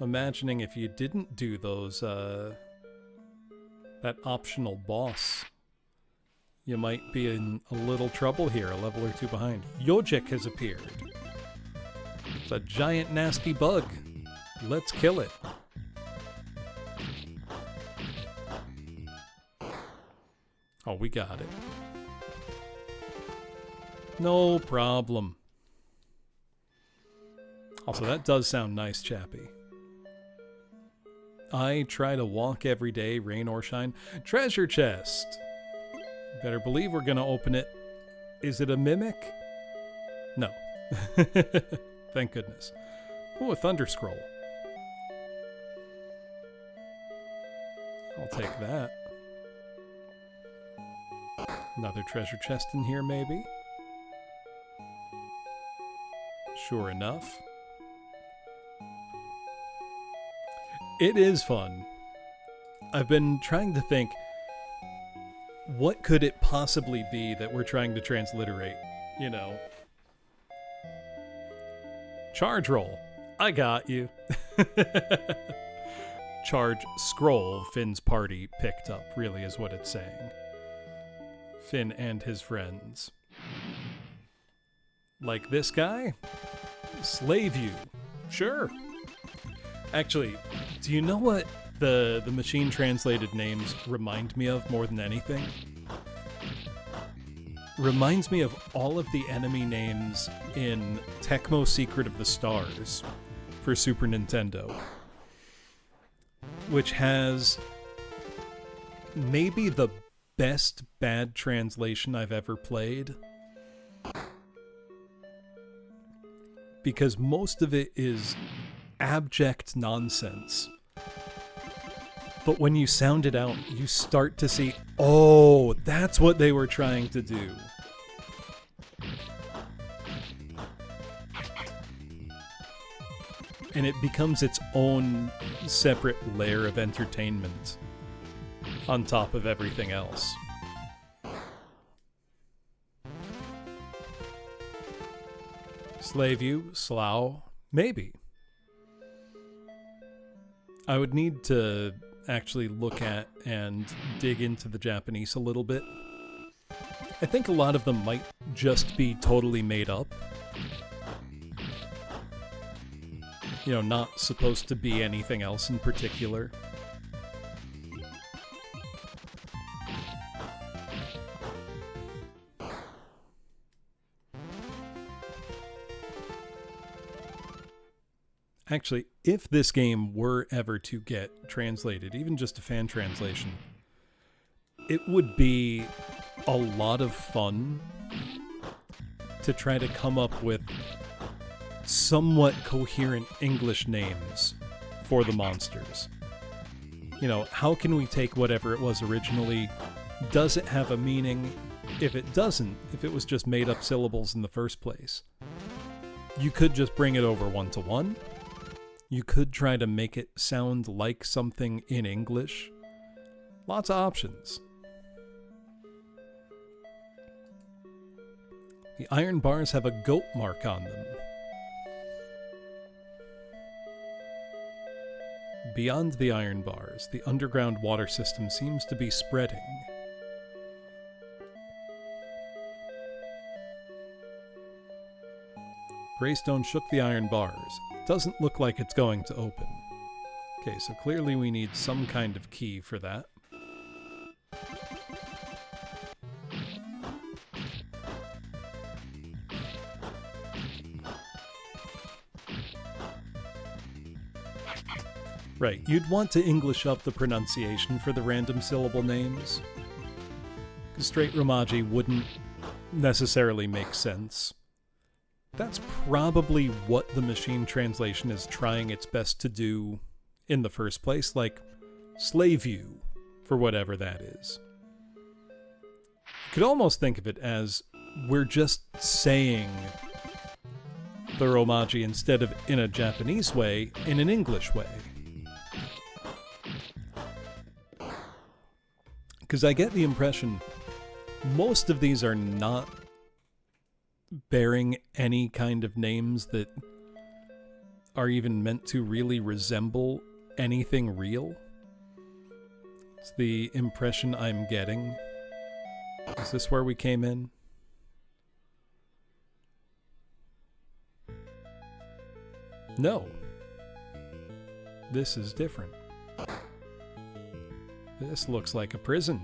S2: Imagining if you didn't do those that optional boss, you might be in a little trouble here, a level or two behind. Yojik has appeared. It's a giant nasty bug. Let's kill it. Oh, we got it. No problem. Also, that does sound nice, Chappie. I try to walk every day, rain or shine. Treasure chest. Better believe we're gonna open it. Is it a mimic? No. Thank goodness. Oh, a thunder scroll. I'll take that. Another treasure chest in here, maybe? Sure enough. It is fun. I've been trying to think, what could it possibly be that we're trying to transliterate? You know. Charge roll. I got you. Charge scroll, Finn's party picked up, really is what it's saying. Finn and his friends. Like this guy? Slaveview. Sure. Actually, do you know what the machine translated names remind me of more than anything? Reminds me of all of the enemy names in Tecmo Secret of the Stars for Super Nintendo, which has maybe the best bad translation I've ever played, because most of it is abject nonsense. But when you sound it out, you start to see, oh, that's what they were trying to do. And it becomes its own separate layer of entertainment on top of everything else. Slaveview, Slough, maybe. I would need to actually look at and dig into the Japanese a little bit. I think a lot of them might just be totally made up. You know, not supposed to be anything else in particular. Actually, if this game were ever to get translated, even just a fan translation, it would be a lot of fun to try to come up with somewhat coherent English names for the monsters. You know, how can we take whatever it was originally? Does it have a meaning? If it doesn't, if it was just made up syllables in the first place, you could just bring it over one-to-one. You could try to make it sound like something in English. Lots of options. The iron bars have a goat mark on them. Beyond the iron bars, the underground water system seems to be spreading. Greystone shook the iron bars. Doesn't look like it's going to open. Okay, so clearly we need some kind of key for that. Right, you'd want to English up the pronunciation for the random syllable names. Straight Romaji wouldn't necessarily make sense. That's probably what the machine translation is trying its best to do in the first place, like slave you, for whatever that is. You could almost think of it as we're just saying the Romaji instead of in a Japanese way, in an English way. Because I get the impression most of these are not bearing any kind of names that are even meant to really resemble anything real. It's the impression I'm getting. Is this where we came in? No. This is different. This looks like a prison.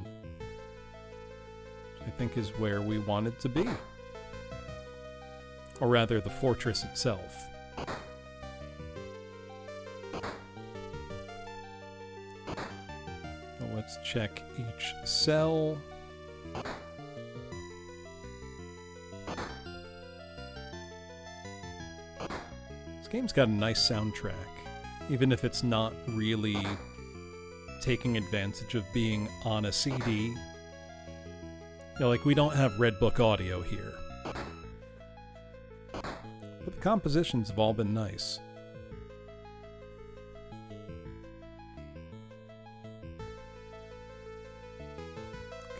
S2: Which I think is where we wanted to be. Or rather, the fortress itself. Let's check each cell. This game's got a nice soundtrack, even if it's not really taking advantage of being on a CD. You know, like, we don't have Red Book audio here. But the compositions have all been nice.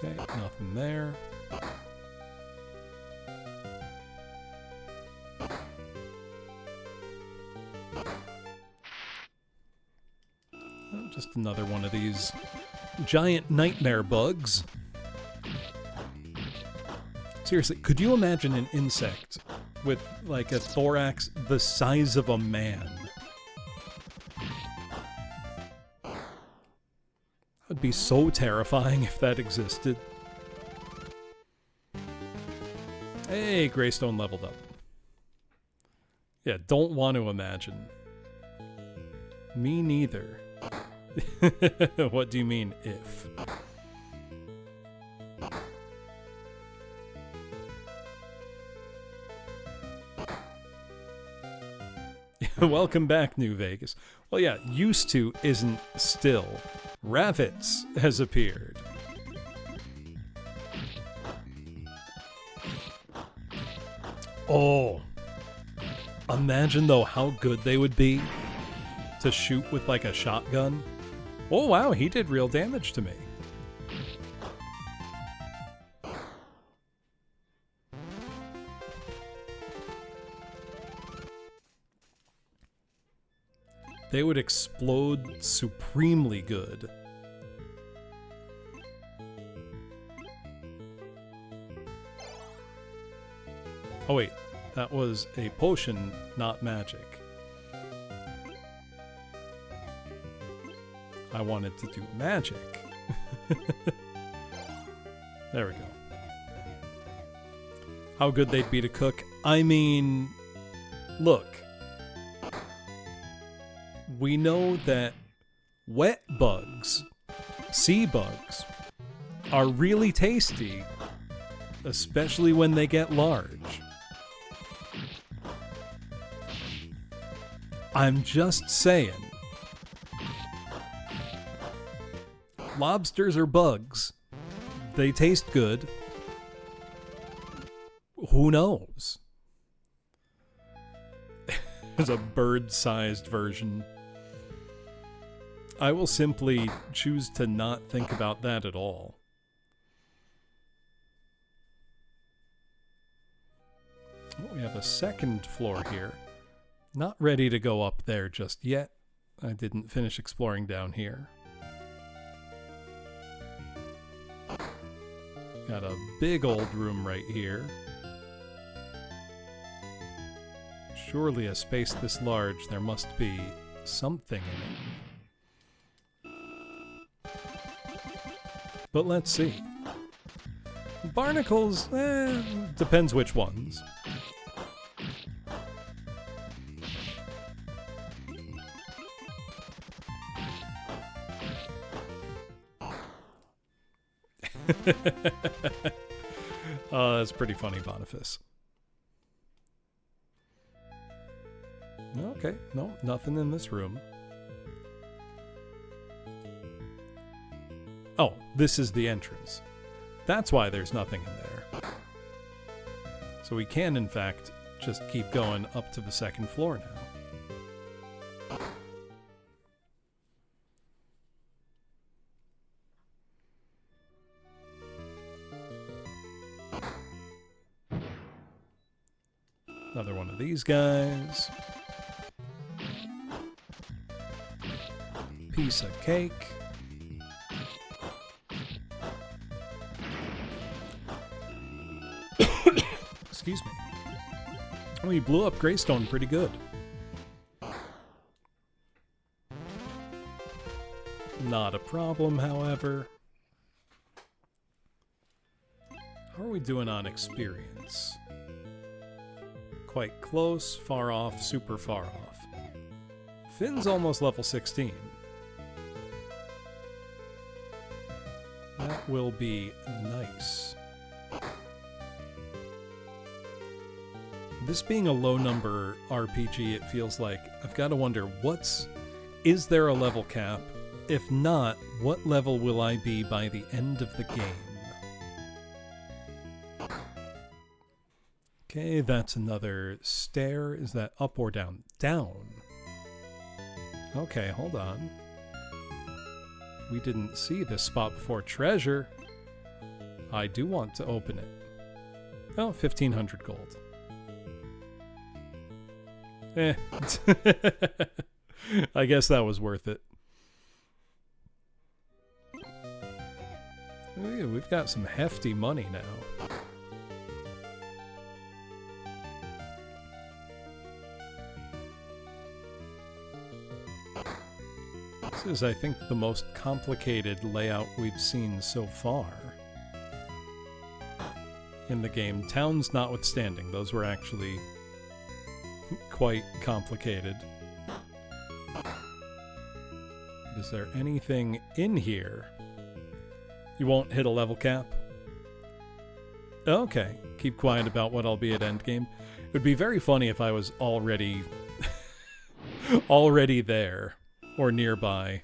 S2: Okay, nothing there. Oh, just another one of these giant nightmare bugs. Seriously, could you imagine an insect with like a thorax the size of a man? That'd be so terrifying if that existed. Hey, Greystone leveled up. Yeah, don't want to imagine. Me neither. What do you mean, if? Welcome back, New Vegas. Well, yeah, used to isn't still. Ravitz has appeared. Oh. Imagine, though, how good they would be to shoot with, like, a shotgun. Oh, wow, he did real damage to me. They would explode supremely good. Oh wait, that was a potion, not magic. I wanted to do magic. There we go. How good they'd be to cook. I mean, look. We know that wet bugs, sea bugs, are really tasty, especially when they get large. I'm just saying. Lobsters are bugs. They taste good. Who knows? There's a bird-sized version. I will simply choose to not think about that at all. Oh, we have a second floor here. Not ready to go up there just yet. I didn't finish exploring down here. Got a big old room right here. Surely a space this large, there must be something in it. But let's see. Barnacles, depends which ones. Oh, that's pretty funny, Boniface. Okay, no, nothing in this room. Oh, this is the entrance. That's why there's nothing in there. So we can, in fact, just keep going up to the second floor now. Another one of these guys. Piece of cake. Excuse me. We blew up Greystone pretty good. Not a problem, however. How are we doing on experience? Quite close, far off, super far off. Finn's almost level 16. That will be nice. This being a low number RPG, it feels like I've got to wonder is there a level cap? If not, what level will I be by the end of the game? Okay, that's another stair. Is that up or down? Down. Okay, hold on. We didn't see this spot before. Treasure. I do want to open it. Oh, 1,500 gold. I guess that was worth it. Ooh, we've got some hefty money now. This is, I think, the most complicated layout we've seen so far in the game. Towns notwithstanding, those were actually quite complicated. Is there anything in here? You won't hit a level cap? Okay, keep quiet about what I'll be at endgame. It would be very funny if I was already there or nearby.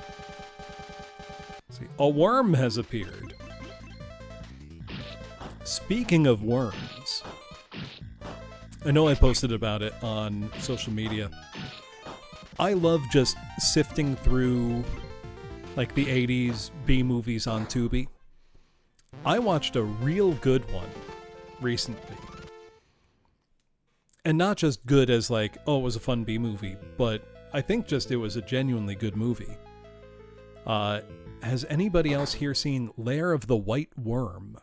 S2: Let's see, a worm has appeared. Speaking of worms, I know I posted about it on social media. I love just sifting through like the 80s B movies on Tubi. I watched a real good one recently. And not just good as like, oh, it was a fun B movie, but I think just it was a genuinely good movie. Has anybody else here seen Lair of the White Worm?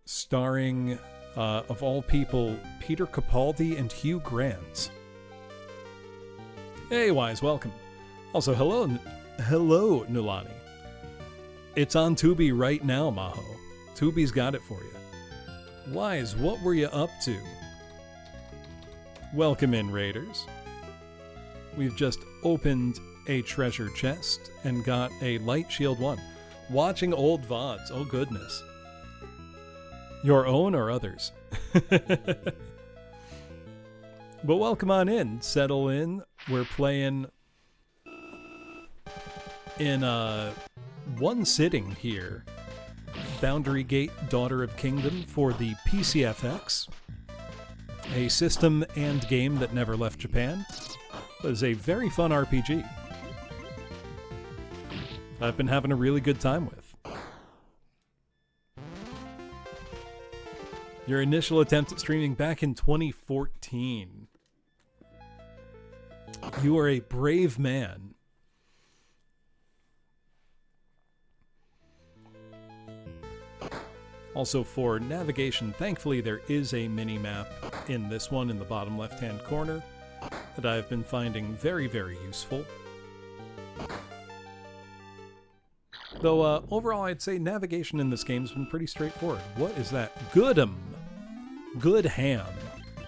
S2: Starring, of all people, Peter Capaldi and Hugh Grant. Hey, Wise, welcome. Also, hello, Nulani. It's on Tubi right now, Maho. Tubi's got it for you. Wise, what were you up to? Welcome in, Raiders. We've just opened a treasure chest and got a Light Shield 1. Watching old VODs, oh goodness. Your own or others? But welcome on in, settle in. We're playing in one sitting here. Boundary Gate, Daughter of Kingdom for the PCFX. A system and game that never left Japan. It was a very fun RPG. I've been having a really good time with. Your initial attempt at streaming back in 2014. You are a brave man. Also, for navigation, thankfully there is a mini-map in this one in the bottom left-hand corner that I've been finding very, very useful. Though, overall, I'd say navigation in this game has been pretty straightforward. What is that? Goodham. Good ham.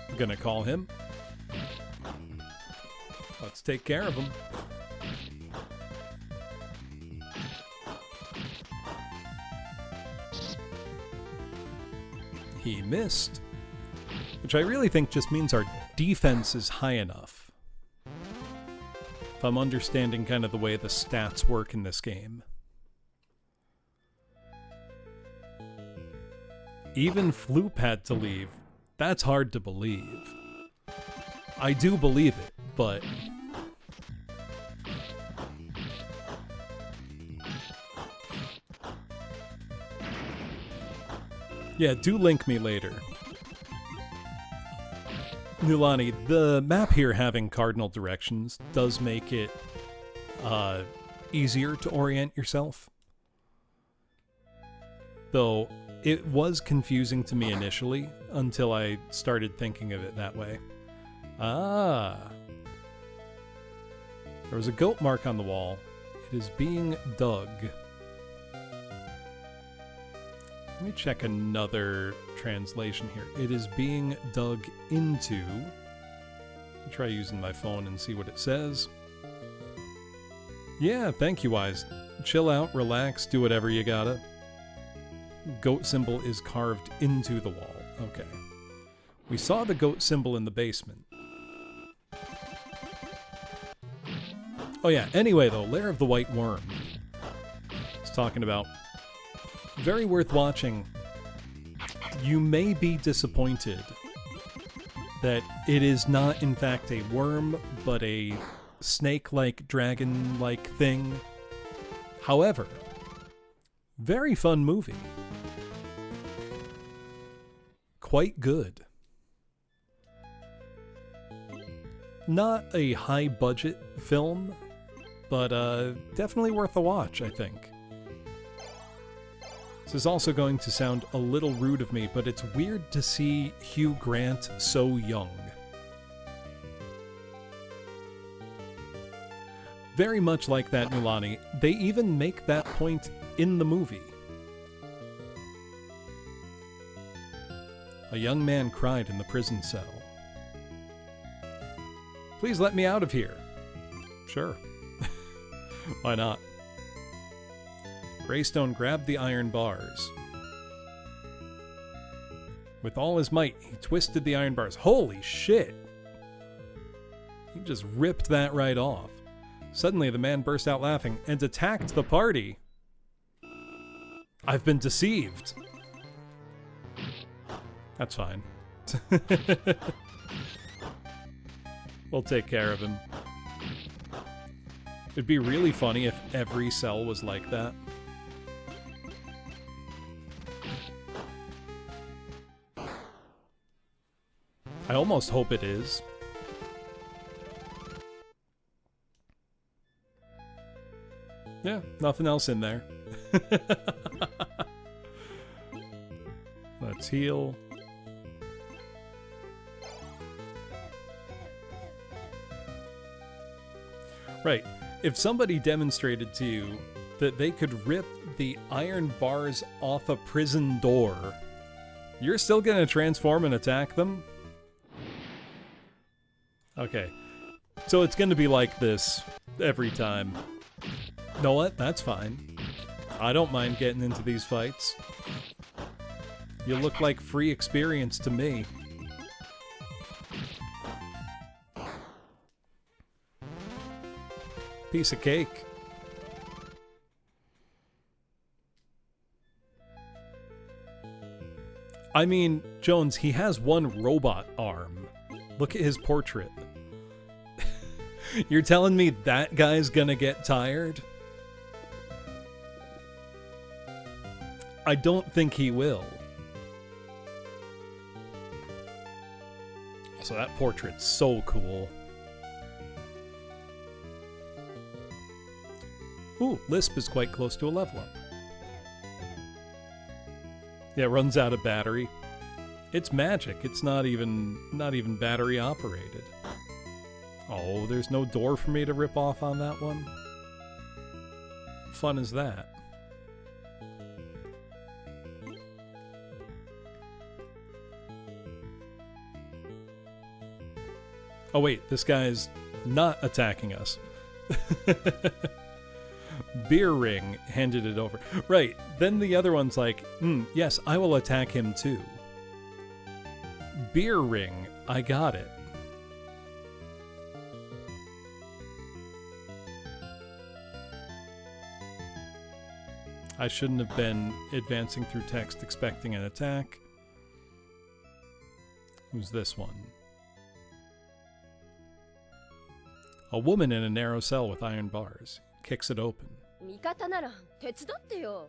S2: I'm gonna call him. Let's take care of him. He missed. Which I really think just means our defense is high enough. If I'm understanding kind of the way the stats work in this game. Even Floop had to leave. That's hard to believe. I do believe it, but... yeah, do link me later. Nulani, the map here having cardinal directions does make it easier to orient yourself. Though, it was confusing to me initially until I started thinking of it that way. Ah. There was a goat mark on the wall. It is being dug. Let me check another translation here. It is being dug into. I'll try using my phone and see what it says. Yeah, thank you, Wise. Chill out, relax, do whatever you gotta. Goat symbol is carved into the wall. Okay. We saw the goat symbol in the basement. Oh yeah, anyway though, Lair of the White Worm. It's talking about... very worth watching. You may be disappointed that it is not in fact a worm, but a snake-like, dragon-like thing. However, very fun movie. Quite good. Not a high-budget film, but definitely worth a watch, I think. This is also going to sound a little rude of me, but it's weird to see Hugh Grant so young. Very much like that, Nulani. They even make that point in the movie. A young man cried in the prison cell. Please let me out of here. Sure. Why not? Greystone grabbed the iron bars. With all his might, he twisted the iron bars. Holy shit! He just ripped that right off. Suddenly, the man burst out laughing and attacked the party. I've been deceived. That's fine. We'll take care of him. It'd be really funny if every cell was like that. I almost hope it is. Yeah, nothing else in there. Let's heal. Right. If somebody demonstrated to you that they could rip the iron bars off a prison door, you're still gonna transform and attack them? Okay. So it's gonna be like this every time. Know what? That's fine. I don't mind getting into these fights. You look like free experience to me. Piece of cake. I mean, Jones, he has one robot arm. Look at his portrait. You're telling me that guy's gonna get tired? I don't think he will. So that portrait's so cool. Ooh, Lisp is quite close to a level up. Yeah, it runs out of battery. It's magic. It's not even battery operated. Oh, there's no door for me to rip off on that one? Fun is that? Oh wait, this guy's not attacking us. Beer Ring handed it over. Right, then the other one's like, yes, I will attack him too. Beer ring. I got it. I shouldn't have been advancing through text expecting an attack. Who's this one? A woman in a narrow cell with iron bars. Kicks it open.
S4: 味方なら手伝ってよ。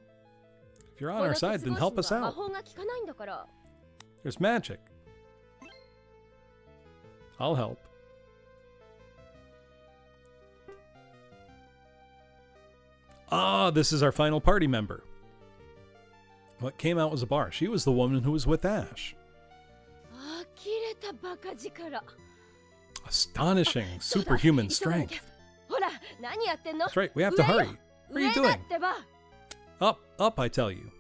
S2: If you're on our side, then help us
S4: 魔
S2: out.
S4: 法が効かないんだから。
S2: There's magic. I'll help. Ah, this is our final party member. What came out was a bar. She was the woman who was with Ash.
S4: 呆れたバカ力。
S2: Astonishing superhuman
S4: 急がなきゃ
S2: strength.
S4: ほら、何やってんの？
S2: That's right, we have to hurry. What are you
S4: 上だ
S2: doing?
S4: ってば。
S2: Up, up, I tell you.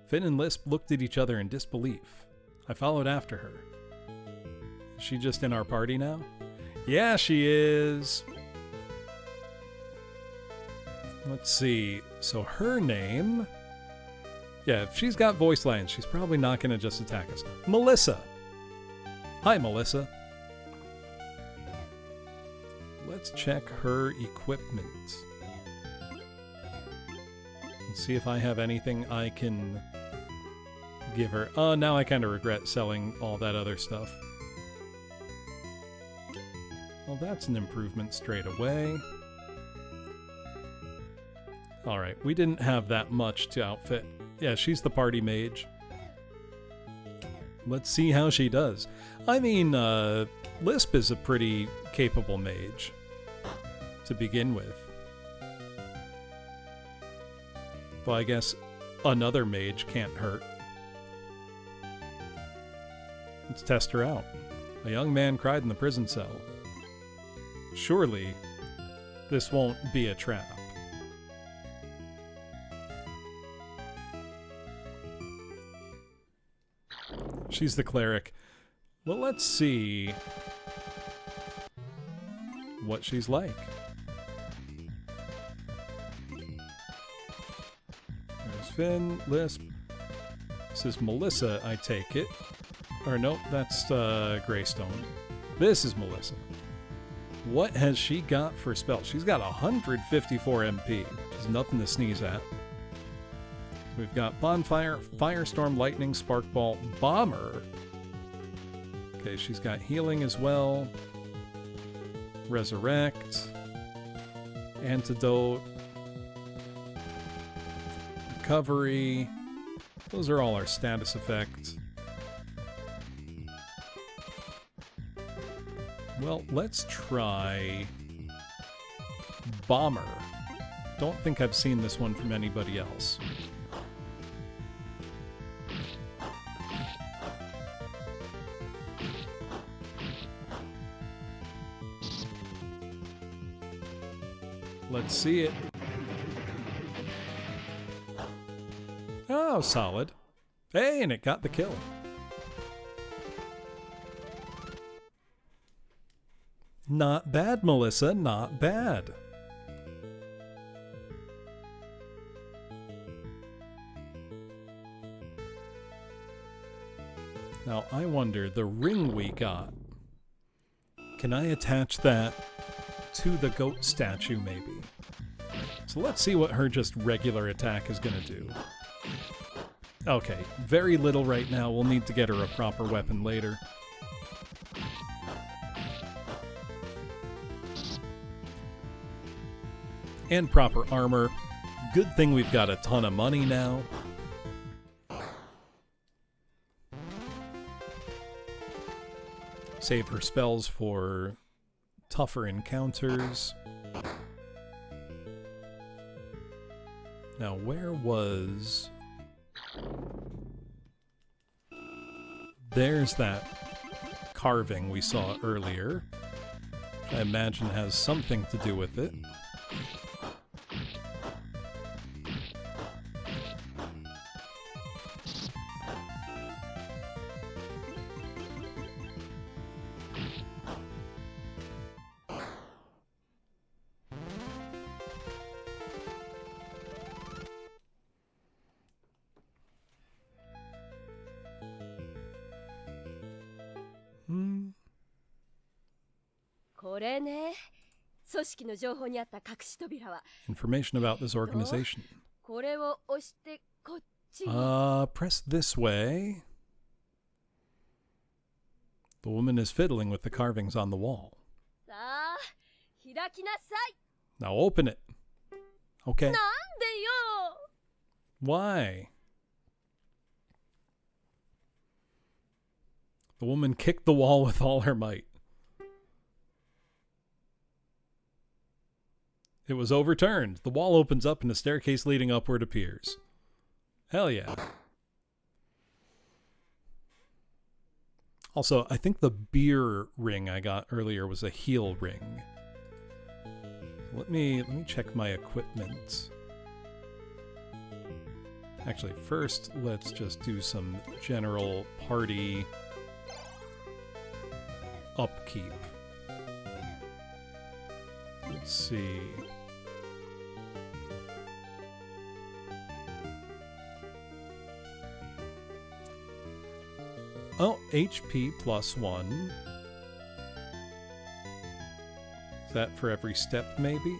S2: Finn and Lisp looked at each other in disbelief. I followed after her. Is she just in our party now? Yeah, she is. Let's see. So her name... Yeah, if she's got voice lines, she's probably not going to just attack us. Melissa. Hi, Melissa. Let's check her equipment. And see if I have anything I can give her. Oh, now I kind of regret selling all that other stuff. Well, that's an improvement straight away. Alright, we didn't have that much to outfit. Yeah, she's the party mage. Let's see how she does. I mean, Lisp is a pretty capable mage to begin with. Well, I guess another mage can't hurt. Let's test her out. A young man cried in the prison cell. Surely, this won't be a trap. She's the cleric. Well, let's see what she's like. There's Finn, Lisp. This is Melissa, I take it. Or nope, that's Greystone. This is Melissa. What has she got for spells? She's got 154 MP, which is nothing to sneeze at. We've got Bonfire, Firestorm, Lightning, Sparkball, Bomber. Okay, she's got Healing as well. Resurrect. Antidote. Recovery. Those are all our status effects. Well, let's try Bomber. Don't think I've seen this one from anybody else. Let's see it. Oh, solid. Hey, and it got the kill. Not bad, Melissa, not bad. Now, I wonder, the ring we got, can I attach that to the goat statue, maybe? So let's see what her just regular attack is going to do. Okay, very little right now. We'll need to get her a proper weapon later. And proper armor. Good thing we've got a ton of money now. Save her spells for tougher encounters. Now, where was... There's that carving we saw earlier. I imagine has something to do with it.
S4: これね。組織の情報にあった隠し扉は、
S2: Information about this organization.
S4: これを押してこっちに。
S2: Press this way. The woman is fiddling with the carvings on the wall.
S4: さあ、開きなさい。
S2: Now open it. Okay.
S4: なんでよ。
S2: Why? The woman kicked the wall with all her might. It was overturned. The wall opens up and a staircase leading upward appears. Hell yeah. Also, I think the beer ring I got earlier was a heal ring. Let me check my equipment. Actually, first, let's just do some general party upkeep. Let's see. Oh, HP +1. Is that for every step, maybe?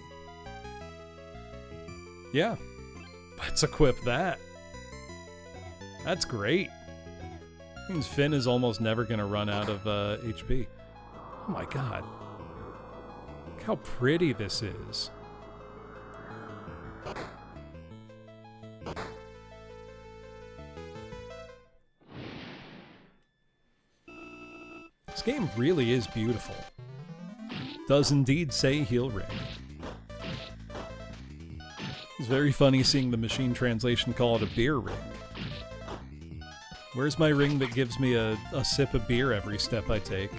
S2: Yeah. Let's equip that. That's great. Means Finn is almost never going to run out of HP. Oh my god. Look how pretty this is. This game really is beautiful. Does indeed say heal ring. It's very funny seeing the machine translation call it a beer ring. Where's my ring that gives me a sip of beer every step I take?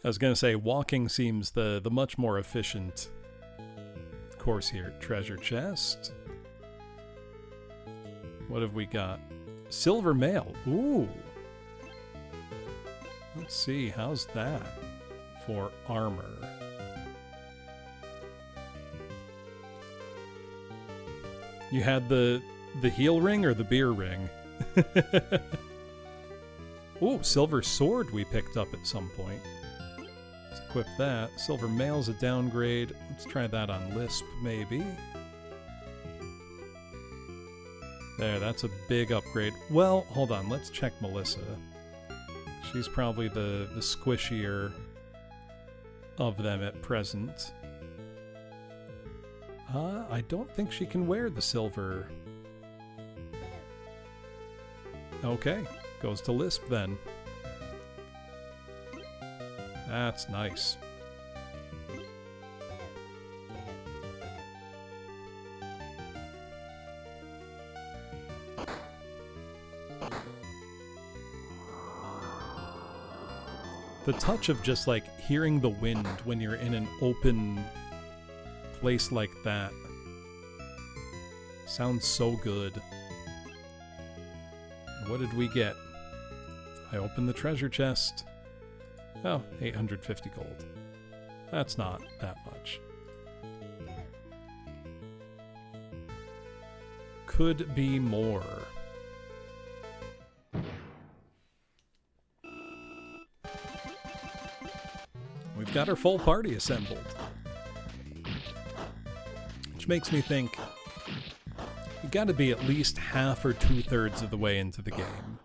S2: I was going to say, walking seems the much more efficient course here. Treasure chest. What have we got? Silver mail. Ooh. Let's see, how's that for armor? You had the heal ring or the beer ring? Ooh, silver sword we picked up at some point. Let's equip that. Silver mail's a downgrade. Let's try that on Lisp, maybe. There, that's a big upgrade. Well, hold on, let's check Melissa. She's probably the squishier of them at present. I don't think she can wear the silver. Okay, goes to Lisp then. That's nice. The touch of just like hearing the wind when you're in an open place like that sounds so good. What did we get? I opened the treasure chest. Oh, 850 gold. That's not that much. Could be more. We've got our full party assembled. Which makes me think we gotta be at least half or 2/3 of the way into the game.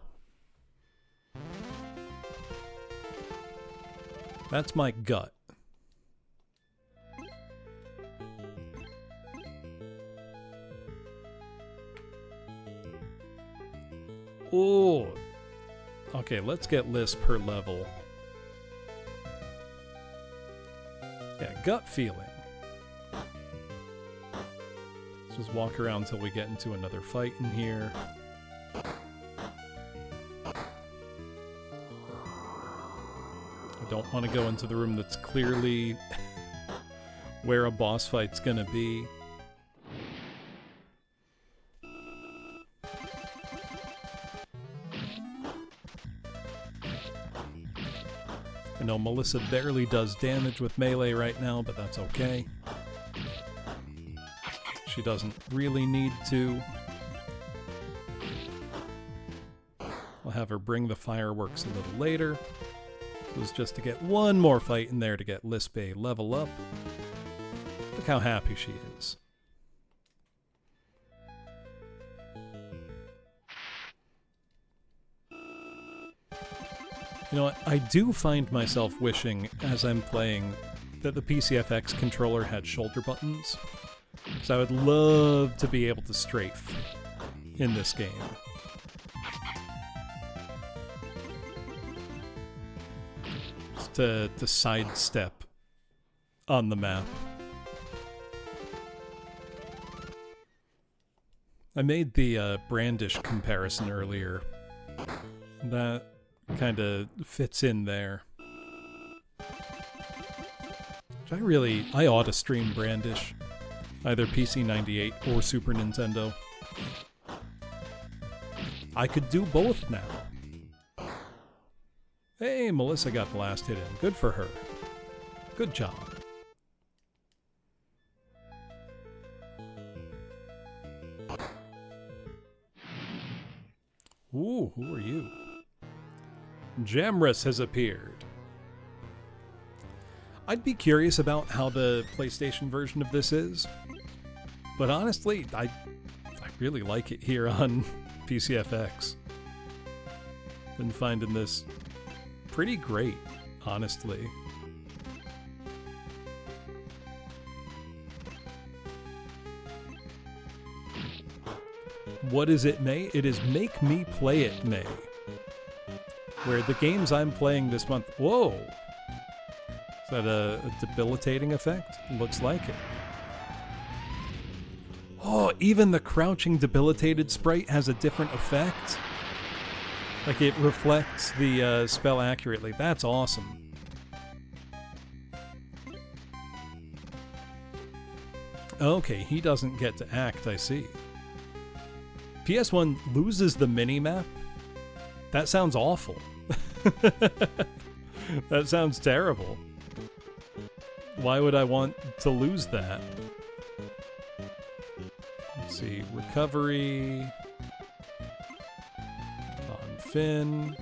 S2: That's my gut. Oh. Okay, let's get Lisp per level. Yeah, gut feeling. Let's just walk around until we get into another fight in here. I don't want to go into the room that's clearly where a boss fight's gonna be. I know Melissa barely does damage with melee right now, but that's okay. She doesn't really need to. I'll have her bring the fireworks a little later. It was just to get one more fight in there to get Lisp a level up. Look how happy she is. You know what? I do find myself wishing, as I'm playing, that the PCFX controller had shoulder buttons. Because I would love to be able to strafe in this game. Just to sidestep on the map. I made the Brandish comparison earlier. That kind of fits in there. I ought to stream Brandish. Either PC98 or Super Nintendo. I could do both now. Hey, Melissa got the last hit in. Good for her. Good job. Ooh, who are you? Jamrus has appeared. I'd be curious about how the PlayStation version of this is. But honestly, I really like it here on PCFX. Been finding this pretty great, honestly. What is it, May? It is Make Me Play It, May. Where the games I'm playing this month... Whoa! Is that a debilitating effect? Looks like it. Oh, even the crouching debilitated sprite has a different effect. Like it reflects the spell accurately. That's awesome. Okay, he doesn't get to act, I see. PS1 loses the mini-map? That sounds awful. That sounds terrible. Why would I want to lose that? Let's see, recovery on Finn.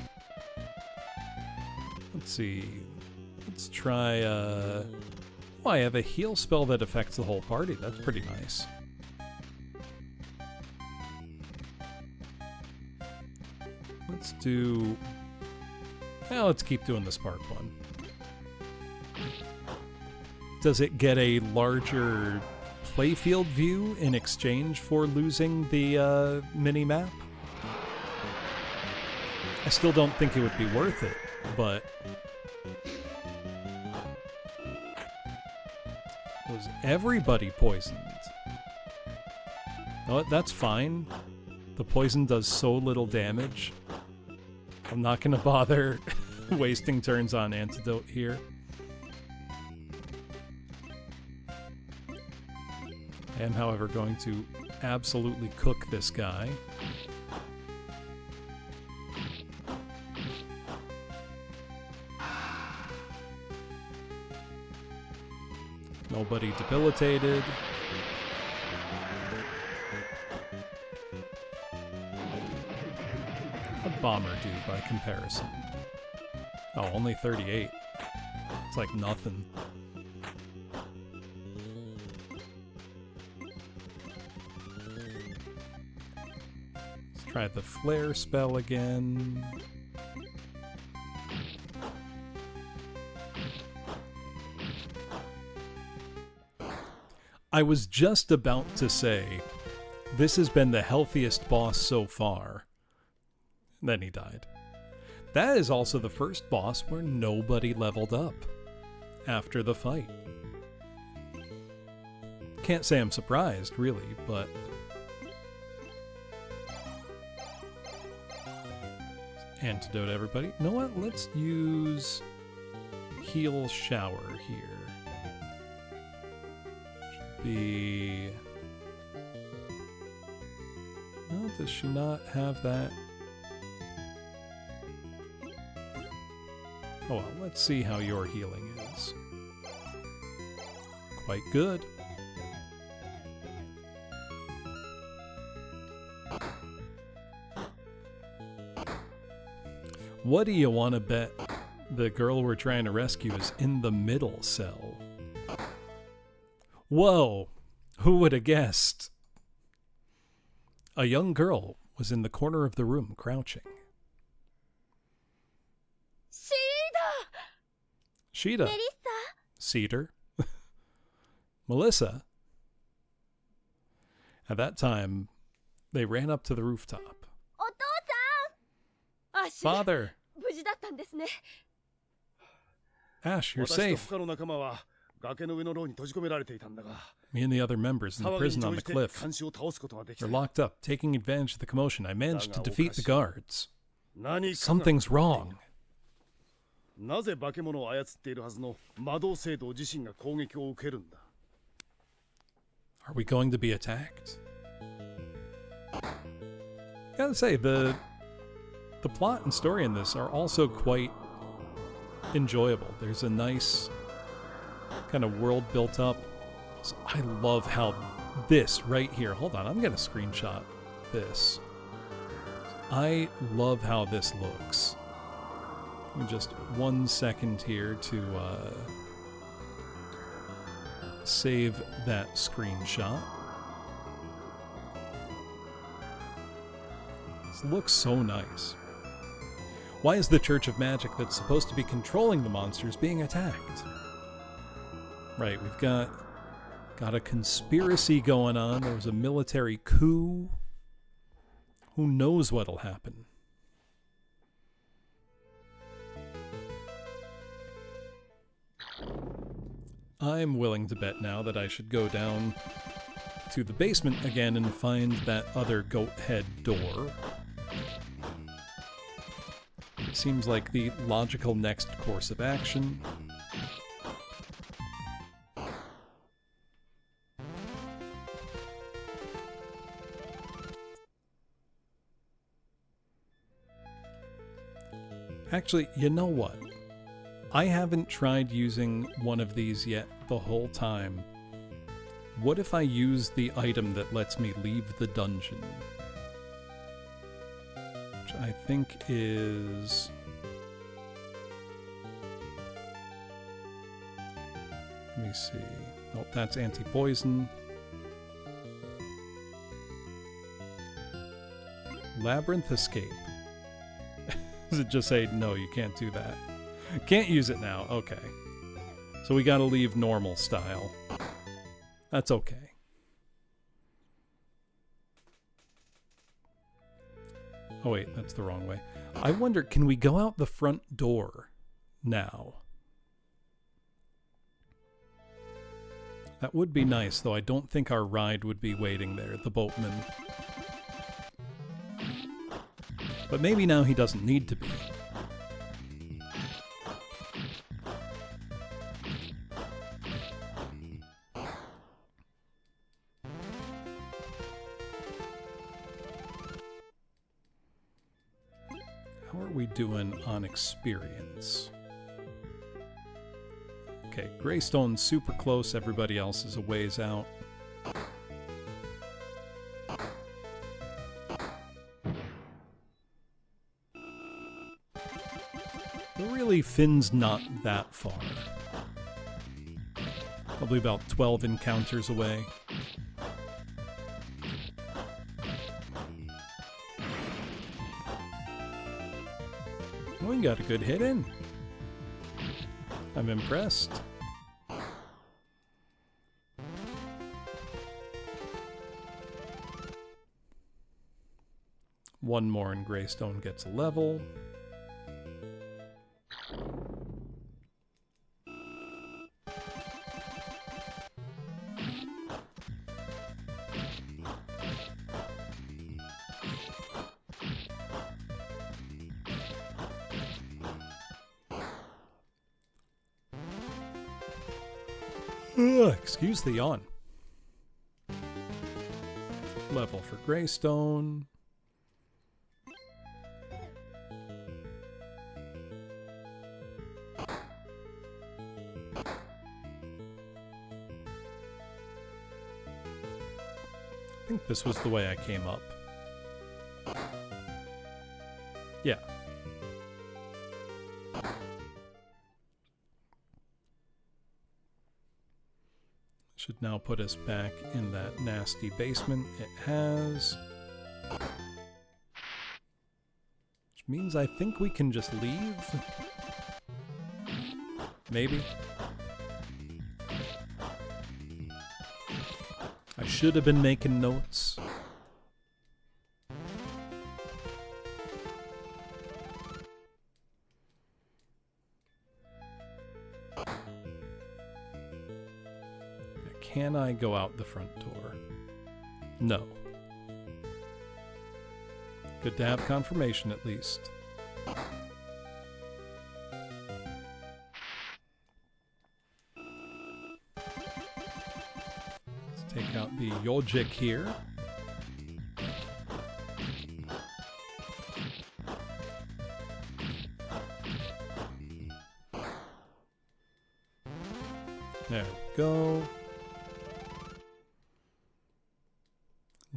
S2: Let's see. Let's try oh, I have a heal spell that affects the whole party. That's pretty nice. Let's do... Well, let's keep doing the Spark one. Does it get a larger playfield view in exchange for losing the mini-map? I still don't think it would be worth it, but... Was everybody poisoned? Oh, that's fine. The poison does so little damage. I'm not going to bother wasting turns on antidote here. I am, however, going to absolutely cook this guy. Nobody debilitated. What'd Bomber do by comparison? Oh, only 38. It's like nothing. Let's try the flare spell again. I was just about to say, this has been the healthiest boss so far. Then he died. That is also the first boss where nobody leveled up after the fight. Can't say I'm surprised, really, but... Antidote, everybody. You know what? Let's use Heal Shower here. Be... No, does she not have that? Oh well, let's see how your healing is. Quite good. What do you want to bet the girl we're trying to rescue is in the middle cell? Whoa! Who would have guessed? A young girl was in the corner of the room, crouching.
S4: シー
S2: Sheeta.
S4: ダメリッサ
S2: Cedar. Melissa. At that time, they ran up to the rooftop.
S4: お父さんアシュ
S2: Father!
S4: 無事だったんですね
S2: Ash, you're
S1: 私と
S2: safe.
S1: 他の仲間は崖の上の牢に閉じ込められていたんだが、
S2: Me and the other members in the
S1: 騒ぎに
S2: prison on
S1: 乗
S2: the
S1: じて
S2: cliff.
S1: 監視を倒すことができた
S2: They're。locked up, taking advantage of the commotion. I managed to defeat the guards.
S1: 何かが
S2: Something's wrong.
S1: なぜ化け物を操っているはずの魔導聖堂自身が攻撃を受けるんだ。
S2: Are we going to be attacked? Gotta say, the plot and story in this are also quite enjoyable. There's a nice kind of world built up. So I love how this right here. Hold on, I'm gonna screenshot this. I love how this looks. Give me just 1 second here to save that screenshot. This looks so nice. Why is the Church of Magic that's supposed to be controlling the monsters being attacked? Right, we've got a conspiracy going on. There was a military coup. Who knows what'll happen? I'm willing to bet now that I should go down to the basement again and find that other goat head door. Seems like the logical next course of action. Actually, you know what? I haven't tried using one of these yet the whole time. What if I use the item that lets me leave the dungeon? Which I think is... Let me see. Nope, that's anti-poison. Labyrinth escape. Does it just say, no, you can't do that? Can't use it now. Okay. So we gotta leave normal style. That's okay. Oh wait, that's the wrong way. I wonder, can we go out the front door now? That would be nice, though I don't think our ride would be waiting there, the boatman. But maybe now he doesn't need to be. How are we doing on experience? Okay, Greystone's super close, everybody else is a ways out. But really, Finn's not that far. Probably about 12 encounters away. We got a good hit in. I'm impressed. One more and Greystone gets a level. Excuse the yawn. Level for Greystone. I think this was the way I came up. Yeah. Should now put us back in that nasty basement. It has. Which means I think we can just leave. Maybe. I should have been making notes. Can I go out the front door? No. Good to have confirmation at least. Let's take out the Yojik here. There we go.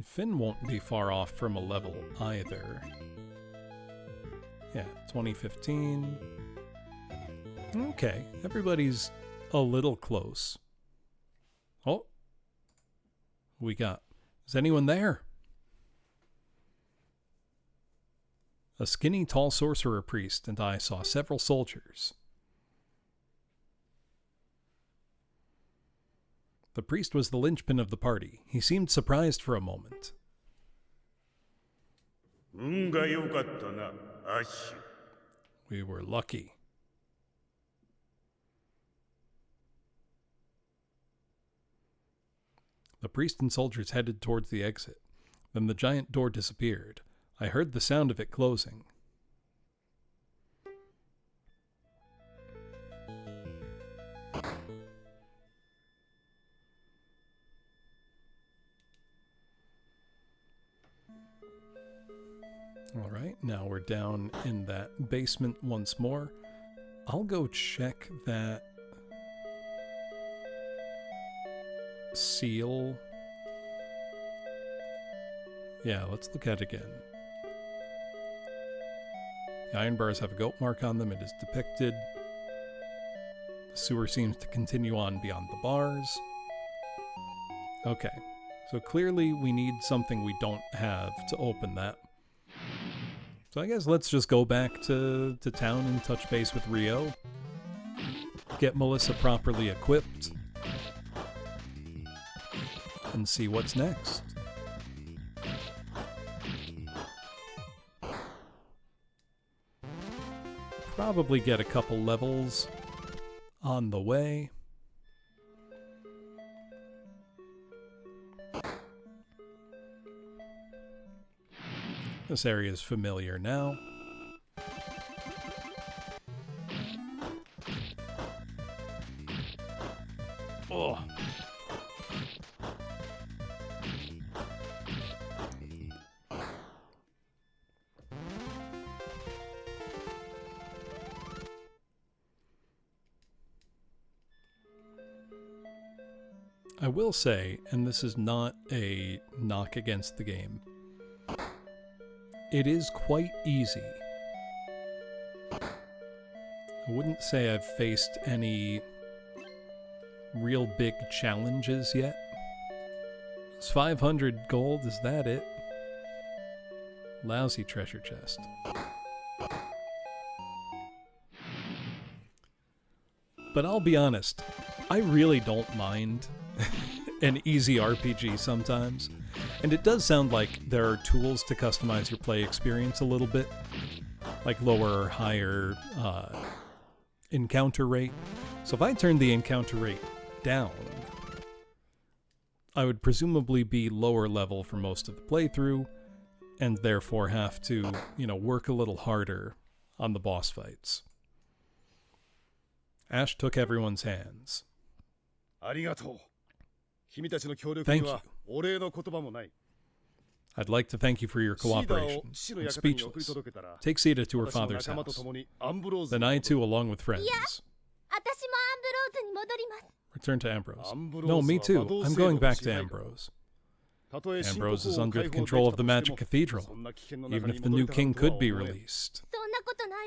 S2: Finn won't be far off from a level either. Yeah, 2015. Okay, everybody's a little close. Oh, we got. Is anyone there? A skinny, tall sorcerer priest and I saw several soldiers. The priest was the linchpin of the party. He seemed surprised for a moment. We were lucky. The priest and soldiers headed towards the exit. Then the giant door disappeared. I heard the sound of it closing. Alright, now we're down in that basement once more. I'll go check that seal. Yeah, let's look at it again. The iron bars have a goat mark on them. It is depicted. The sewer seems to continue on beyond the bars. Okay, so clearly we need something we don't have to open that. So I guess let's just go back to town and touch base with Rio. Get Melissa properly equipped. And see what's next. Probably get a couple levels on the way. This area is familiar now. Oh. I will say, and this is not a knock against the game, it is quite easy. I wouldn't say I've faced any real big challenges yet. It's 500 gold, is that it? Lousy treasure chest. But I'll be honest, I really don't mind an easy RPG sometimes. And it does sound like there are tools to customize your play experience a little bit. Like lower or higher encounter rate. So if I turn the encounter rate down, I would presumably be lower level for most of the playthrough, and therefore have to, work a little harder on the boss fights. Ash took everyone's hands. Thank you. I'd like to thank you for your cooperation. I'm speechless. Take Sita to her father's house. Then I too, along with friends. Return to Ambrose. No, me too. I'm going back to Ambrose. Ambrose is under the control of the Magic Cathedral. Even if the new king could be released.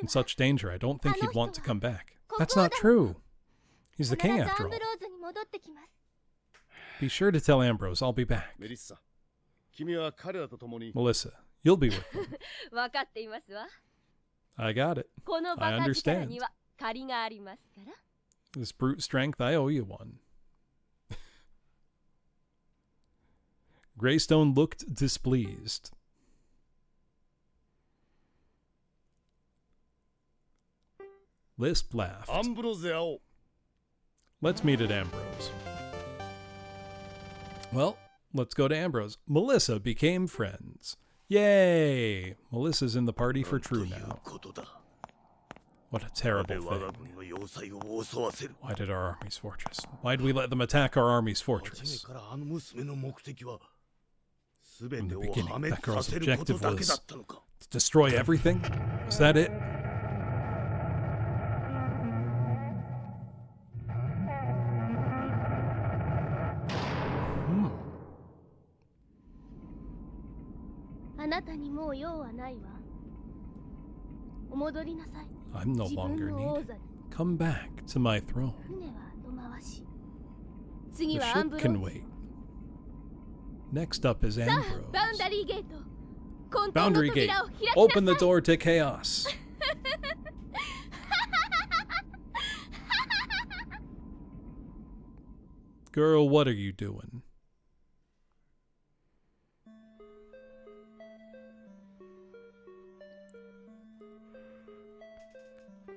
S2: In such danger, I don't think he'd want to come back. That's not true. He's the king after all. Be sure to tell Ambrose I'll be back.
S1: メリッサ、君は彼らと共に
S2: Melissa, you'll be with them.
S4: わかっていますわ。
S2: I got it.
S4: このバカ力には借りがありますから。
S2: This brute strength, I owe you one. Greystone looked displeased. Lisp laughed.
S1: アンブロゼアを
S2: Let's meet at Ambrose. Well, let's go to Ambrose. Melissa became friends. Yay! Melissa's in the party for true now. What a terrible thing. Why did our armies fortress? Why did we let them attack our army's fortress? From the beginning, that girl's objective was to destroy everything? Was that it? Hmm.
S4: あなたにもう用はないわ。お戻りなさい。
S2: I'm no
S4: 自分
S2: longer
S4: の王
S2: needed.
S4: 座に
S2: Come back to my throne.
S4: 船は後回し。
S2: The
S4: 次はアン
S2: ship
S4: ブロ
S2: can
S4: ー
S2: wait. Next up is
S4: さあ、
S2: Ambrose.
S4: バウンダリーゲート。混沌の
S2: Boundary gate.
S4: 扉を開きなさい。
S2: Open the door to chaos. Girl, what are you doing?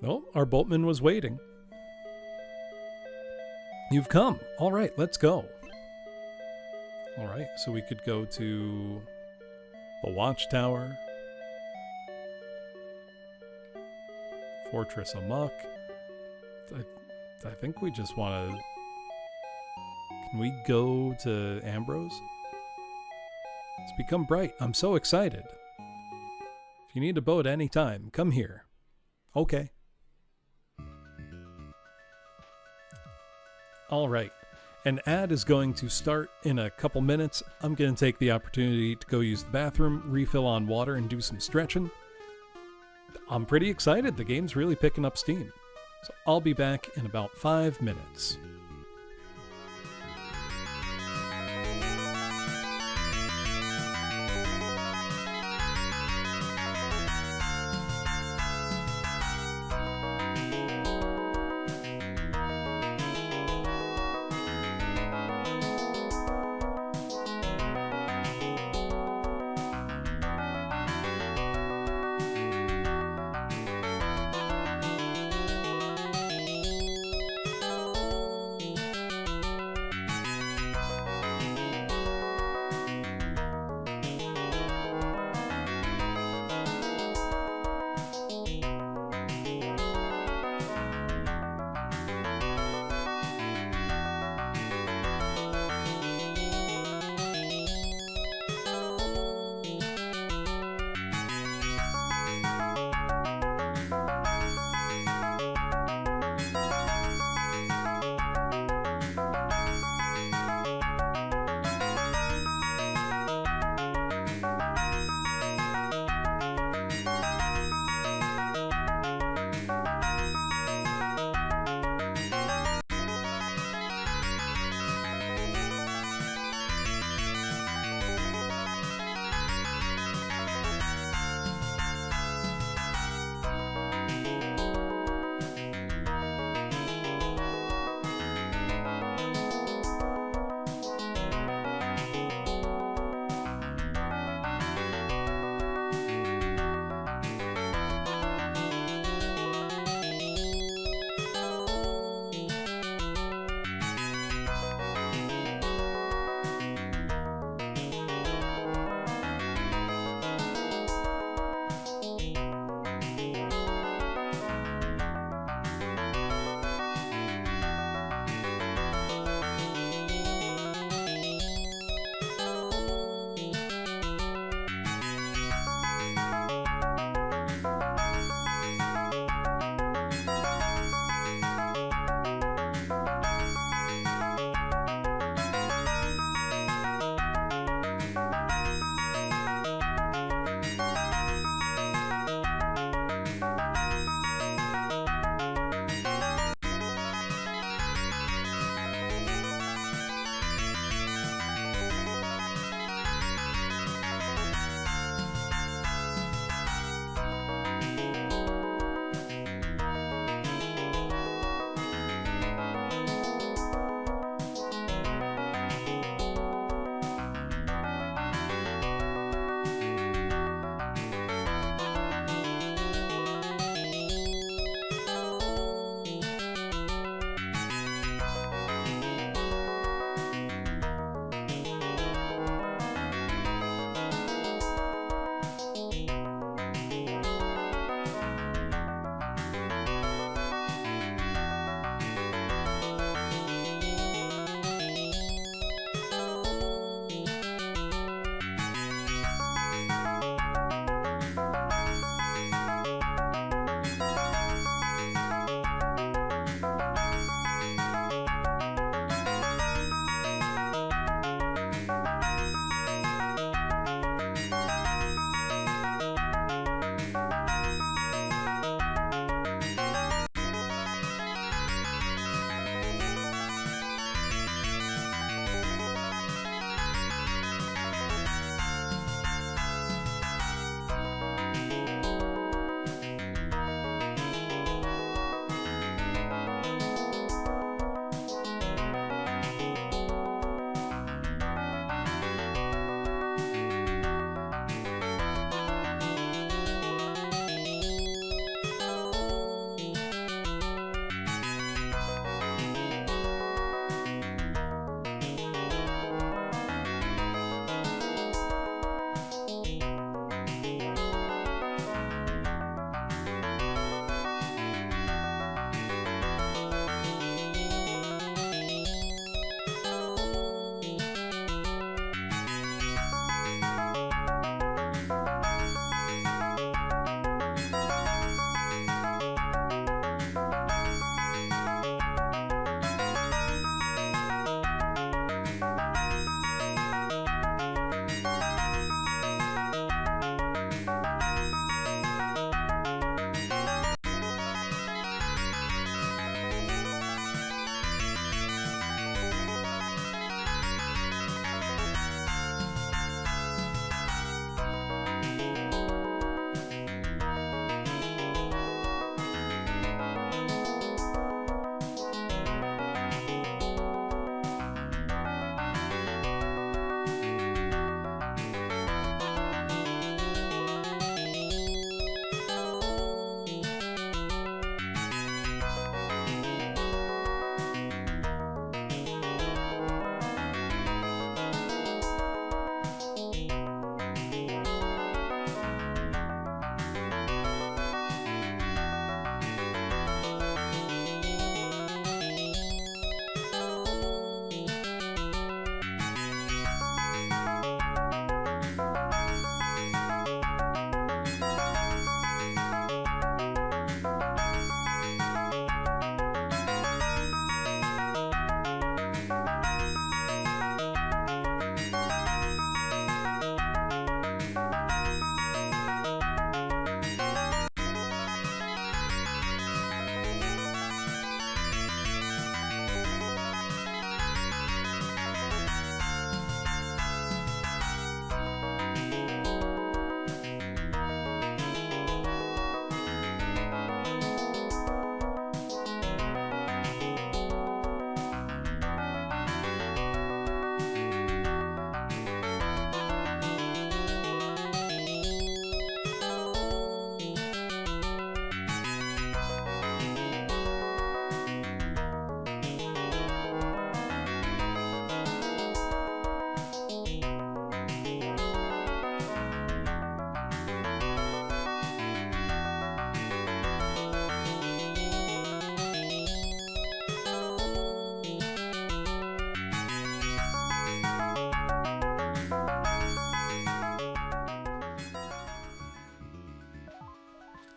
S2: Oh, our boatman was waiting. You've come. All right, let's go. All right, so we could go to the watchtower, Fortress Amok. I think we just want to... Can we go to Ambrose? It's become bright. I'm so excited. If you need a boat anytime, come here. Okay. All right. An ad is going to start in a couple minutes. I'm going to take the opportunity to go use the bathroom, refill on water, and do some stretching. I'm pretty excited. The game's really picking up steam. So I'll be back in about 5 minutes.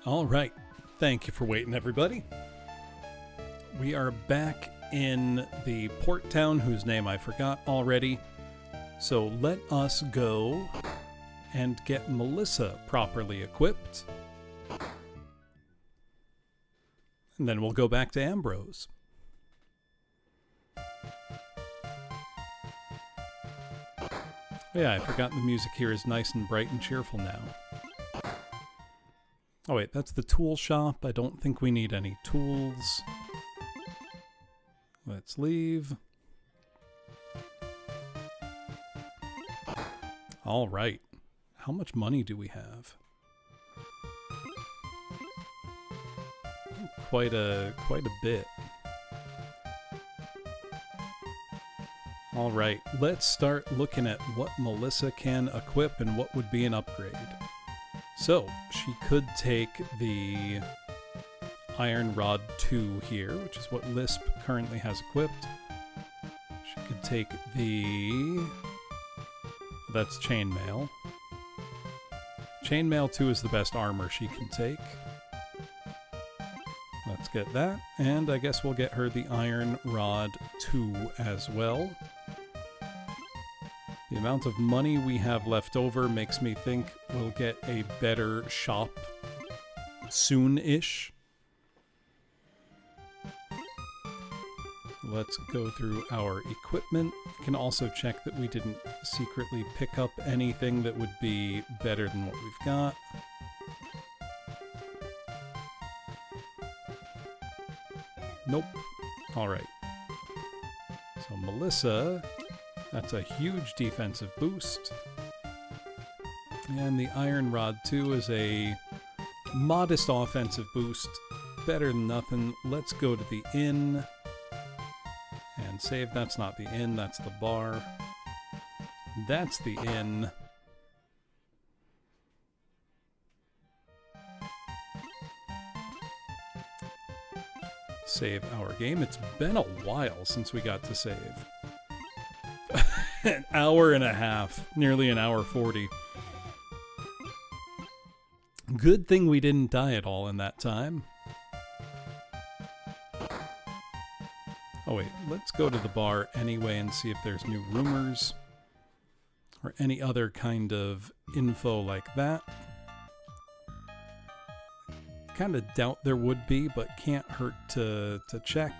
S2: All right. Thank you for waiting, everybody. We are back in the port town whose name I forgot already. So let us go and get Melissa properly equipped. And then we'll go back to Ambrose. Yeah, I forgot the music here is nice and bright and cheerful now. Oh wait, that's the tool shop. I don't think we need any tools. Let's leave. All right. How much money do we have? Quite a bit. All right, let's start looking at what Melissa can equip and what would be an upgrade. So, she could take the Iron Rod 2 here, which is what Lisp currently has equipped. She could take the... That's Chainmail. Chainmail 2 is the best armor she can take. Let's get that, and I guess we'll get her the Iron Rod 2 as well. The amount of money we have left over makes me think we'll get a better shop soon-ish. Let's go through our equipment. We can also check that we didn't secretly pick up anything that would be better than what we've got. Nope. Alright. So Melissa, that's a huge defensive boost. And the Iron Rod 2 is a modest offensive boost. Better than nothing. Let's go to the inn. And save. That's not the inn, that's the bar. That's the inn. Save our game. It's been a while since we got to save. An hour and a half. Nearly an hour 40. Good thing we didn't die at all in that time. Oh wait, let's go to the bar anyway and see if there's new rumors. Or any other kind of info like that. Kind of doubt there would be, but can't hurt to check.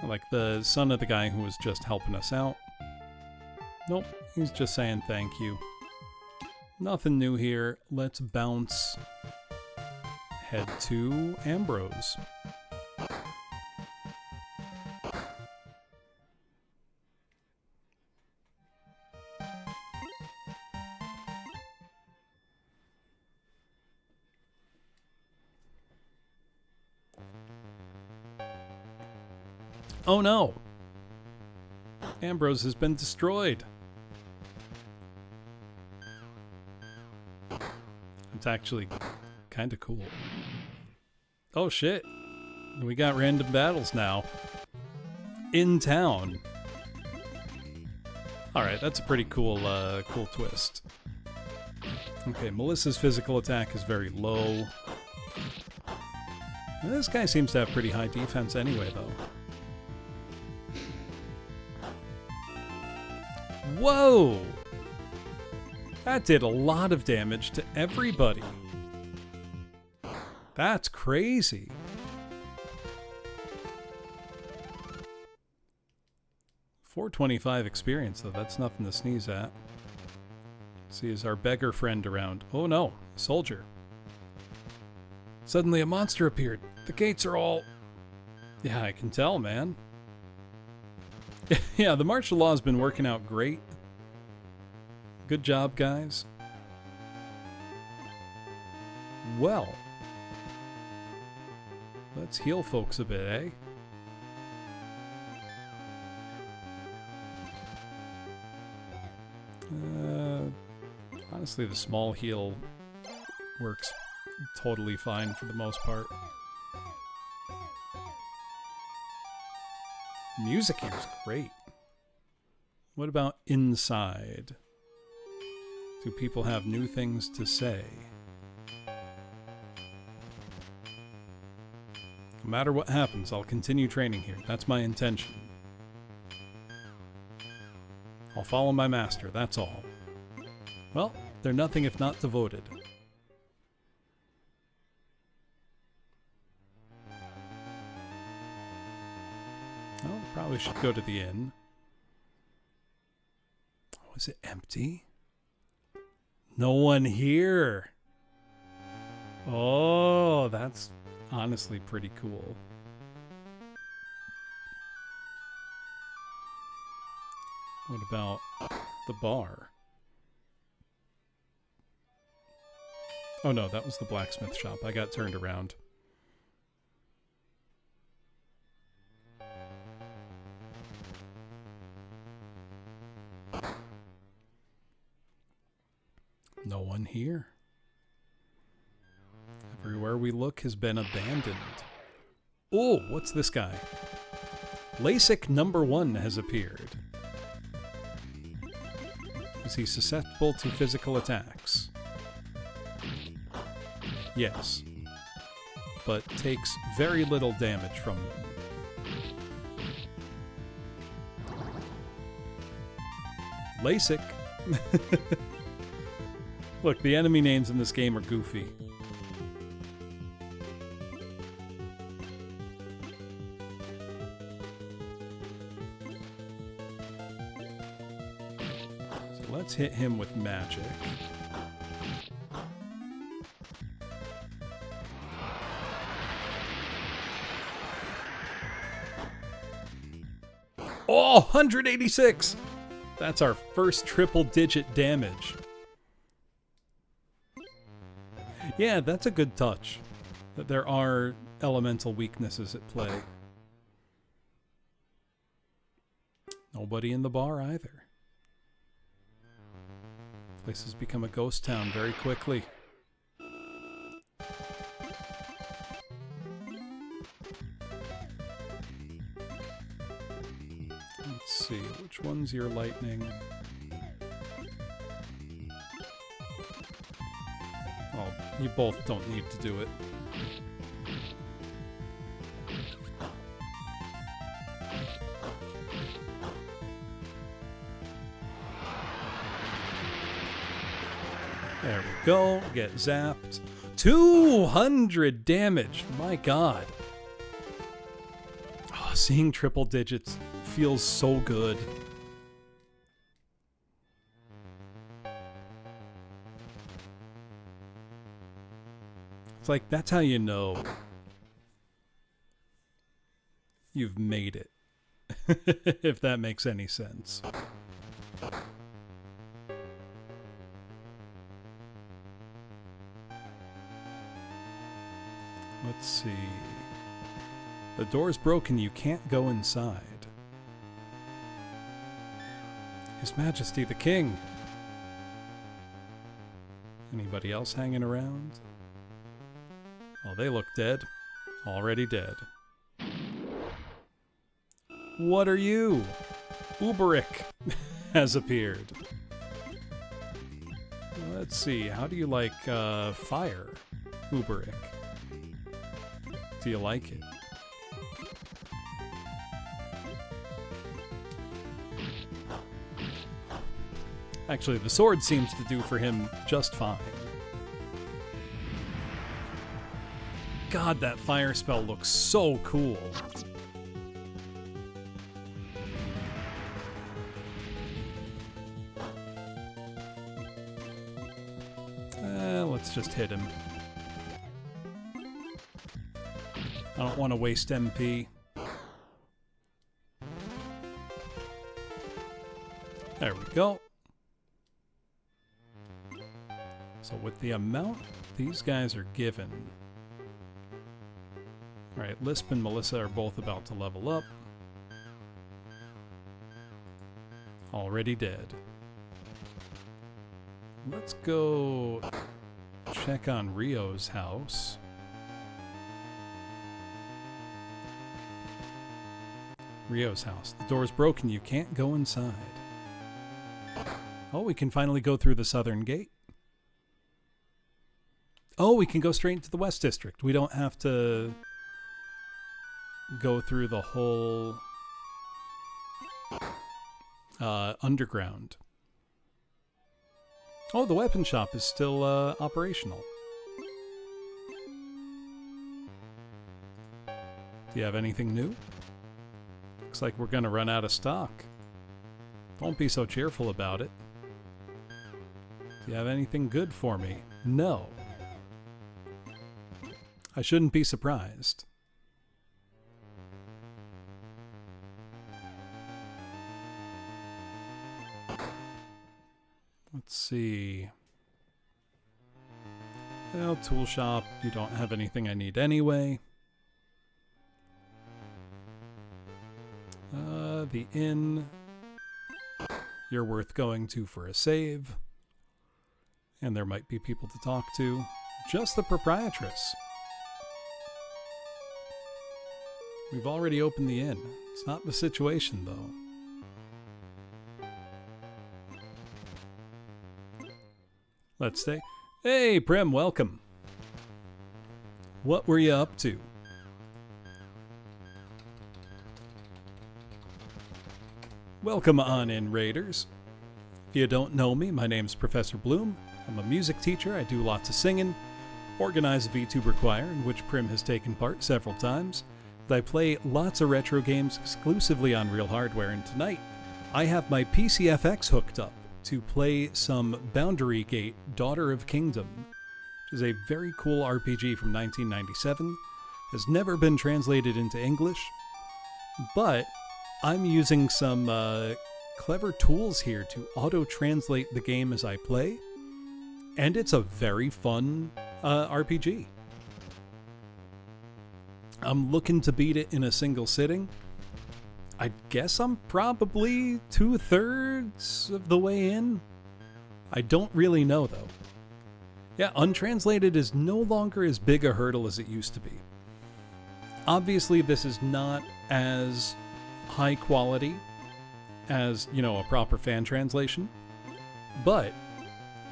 S2: Like the son of the guy who was just helping us out. Nope, he's just saying thank you. Nothing new here. Let's bounce. Head to Ambrose. Oh no! Ambrose has been destroyed. It's actually kind of cool. Oh shit. We got random battles now. In town. Alright, that's a pretty cool cool twist. Okay, Melissa's physical attack is very low. This guy seems to have pretty high defense anyway, though. Whoa! That did a lot of damage to everybody. That's crazy. $425 experience, though. That's nothing to sneeze at. Let's see, is our beggar friend around? Oh no, soldier. Suddenly a monster appeared. The gates are all... Yeah, I can tell, man. Yeah, the martial law's been working out great. Good job, guys. Well, let's heal folks a bit, eh? Honestly, the small heal works totally fine for the most part. Music here is great. What about inside? Do people have new things to say? No matter what happens, I'll continue training here. That's my intention. I'll follow my master, that's all. Well, they're nothing if not devoted. Well, probably should go to the inn. Oh, is it empty? No one here. Oh, that's honestly pretty cool. What about the bar? Oh no, that was the blacksmith shop. I got turned around. No one here. Everywhere we look has been abandoned. Oh, what's this guy? LASIK number 1 has appeared. Is he susceptible to physical attacks? Yes. But takes very little damage from them. LASIK. Look, the enemy names in this game are goofy. So let's hit him with magic. Oh, 186! That's our first triple-digit damage. Yeah, that's a good touch. That there are elemental weaknesses at play. Nobody in the bar either. Place has become a ghost town very quickly. Let's see, which one's your lightning? Oh, you both don't need to do it. There we go. Get zapped. 200 damage. My god. Oh, seeing triple digits feels so good. It's like, that's how you know you've made it. If that makes any sense. Let's see. The door's broken, you can't go inside. His Majesty the King. Anybody else hanging around? Oh, they look dead. Already dead. What are you? Uberic has appeared. Let's see, how do you like fire, Uberic? Do you like it? Actually, the sword seems to do for him just fine. God, that fire spell looks so cool. Let's just hit him. I don't want to waste MP. There we go. So with the amount these guys are given... Alright, Lisp and Melissa are both about to level up. Already dead. Let's go check on Rio's house. Rio's house. The door's broken, you can't go inside. Oh, we can finally go through the southern gate. Oh, we can go straight into the West District. We don't have to go through the whole underground. Oh, the weapon shop is still operational. Do you have anything new? Looks like we're going to run out of stock. Don't be so cheerful about it. Do you have anything good for me? No. I shouldn't be surprised. Let's see. Well, tool shop, you don't have anything I need anyway. The inn, you're worth going to for a save. And there might be people to talk to. Just the proprietress. We've already opened the inn. It's not the situation, though. Let's stay. Hey, Prim, welcome. What were you up to? Welcome on in, Raiders. If you don't know me, my name's Professor Bloom. I'm a music teacher. I do lots of singing, organize a VTuber choir in which Prim has taken part several times. I play lots of retro games exclusively on real hardware, and tonight I have my PCFX hooked up to play some Boundary Gate Daughter of Kingdom, which is a very cool RPG from 1997. Has never been translated into English, but I'm using some clever tools here to auto-translate the game as I play, and it's a very fun RPG. I'm looking to beat it in a single sitting. I guess I'm probably 2/3 of the way in. I don't really know, though. Yeah, untranslated is no longer as big a hurdle as it used to be. Obviously, this is not as high quality as, you know, a proper fan translation, but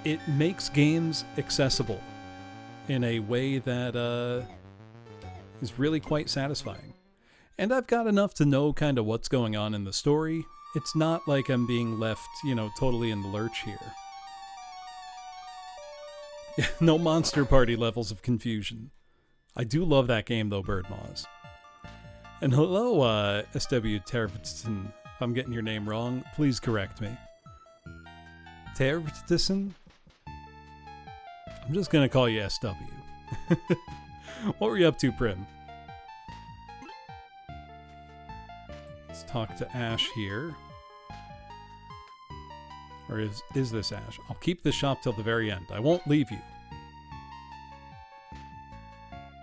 S2: it makes games accessible in a way that is really quite satisfying. And I've got enough to know kind of what's going on in the story. It's not like I'm being left, you know, totally in the lurch here. No Monster Party levels of confusion. I do love that game, though, Birdmaws. And hello, SW Tervitson. If I'm getting your name wrong, please correct me. Tervitson? I'm just going to call you SW. What were you up to, Prim? Let's talk to Ash here. Or is this Ash? I'll keep this shop till the very end. I won't leave you.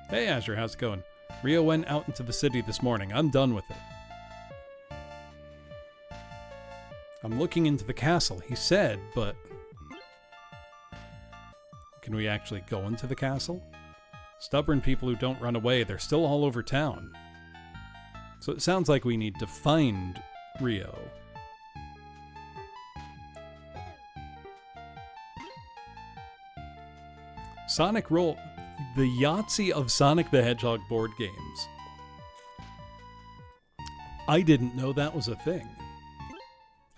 S2: Hey, Azure, how's it going? Rio went out into the city this morning. I'm done with it. I'm looking into the castle, he said, but... Can we actually go into the castle? Stubborn people who don't run away, they're still all over town. So it sounds like we need to find Rio. Sonic Roll... The Yahtzee of Sonic the Hedgehog board games. I didn't know that was a thing.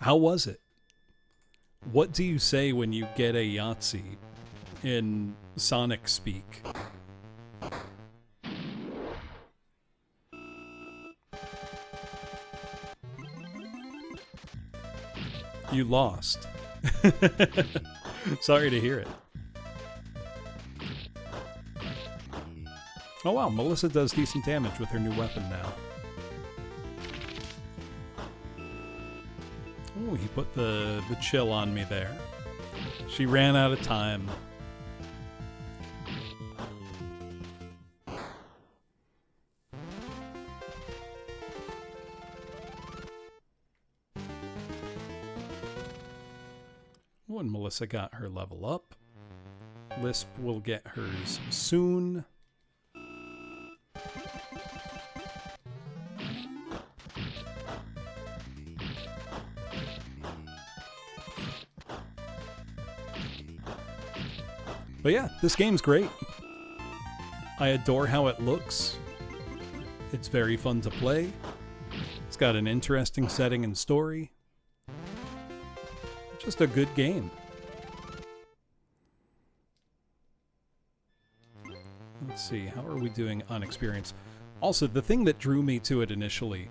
S2: How was it? What do you say when you get a Yahtzee in Sonic speak? You lost. Sorry to hear it. Oh wow, Melissa does decent damage with her new weapon now. Oh, he put the chill on me there. She ran out of time. Oh, and Melissa got her level up. Lisp will get hers soon. But yeah, this game's great. I adore how it looks. It's very fun to play. It's got an interesting setting and story. Just a good game. Let's see, how are we doing on experience? Also, the thing that drew me to it initially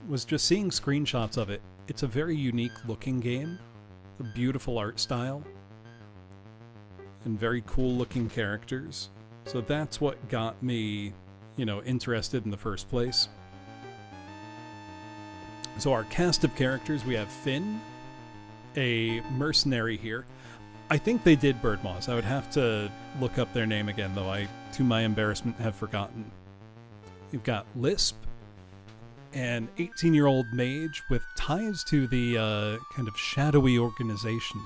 S2: was just seeing screenshots of it. It's a very unique looking game, a beautiful art style, and very cool looking characters. So that's what got me, interested in the first place. So our cast of characters, we have Finn, a mercenary here. I think they did Birdmoss. I would have to look up their name again, though I, to my embarrassment, have forgotten. You've got Lisp, an 18-year-old mage with ties to the kind of shadowy organization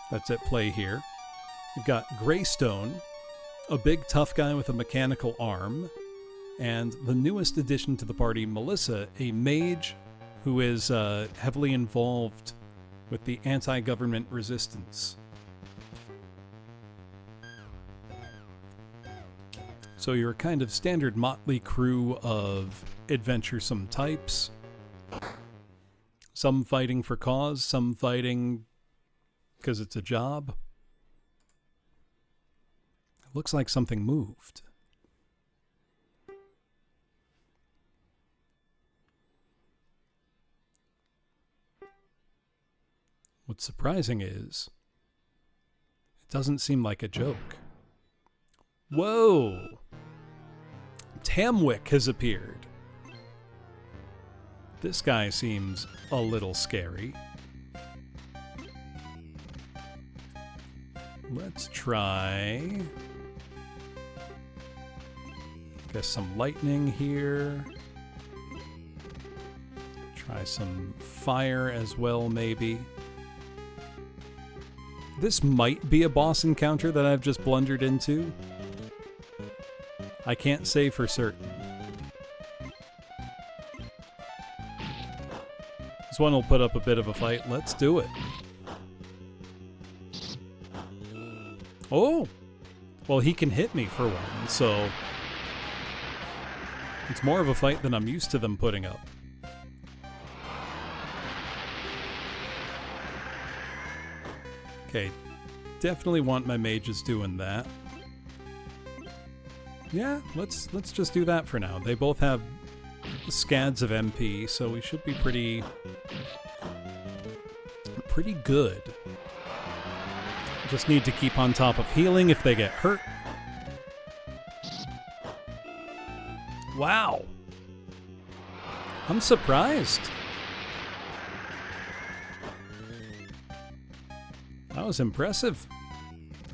S2: that's at play here. You've got Greystone, a big tough guy with a mechanical arm, and the newest addition to the party, Melissa, a mage who is heavily involved with the anti-government resistance. So you're a kind of standard motley crew of adventuresome types. Some fighting for cause, some fighting because it's a job. It looks like something moved. What's surprising is, it doesn't seem like a joke. Whoa! Tamwick has appeared. This guy seems a little scary. Let's try... guess some lightning here. Try some fire as well, maybe. This might be a boss encounter that I've just blundered into. I can't say for certain. This one will put up a bit of a fight. Let's do it. Oh! Well, he can hit me for one, so... it's more of a fight than I'm used to them putting up. Okay, definitely want my mages doing that. Yeah, let's just do that for now. They both have scads of MP, so we should be pretty good. Just need to keep on top of healing if they get hurt. Wow. I'm surprised. That was impressive.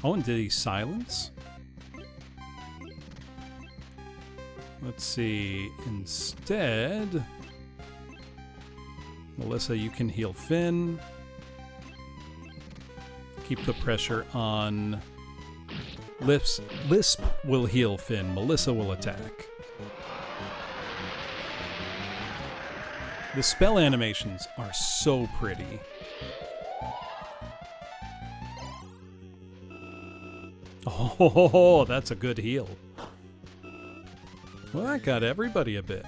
S2: Oh, and did he silence? Let's see. Instead, Melissa, you can heal Finn. Keep the pressure on Lisp. Lisp will heal Finn. Melissa will attack. The spell animations are so pretty. Oh, that's a good heal. Well, that got everybody a bit.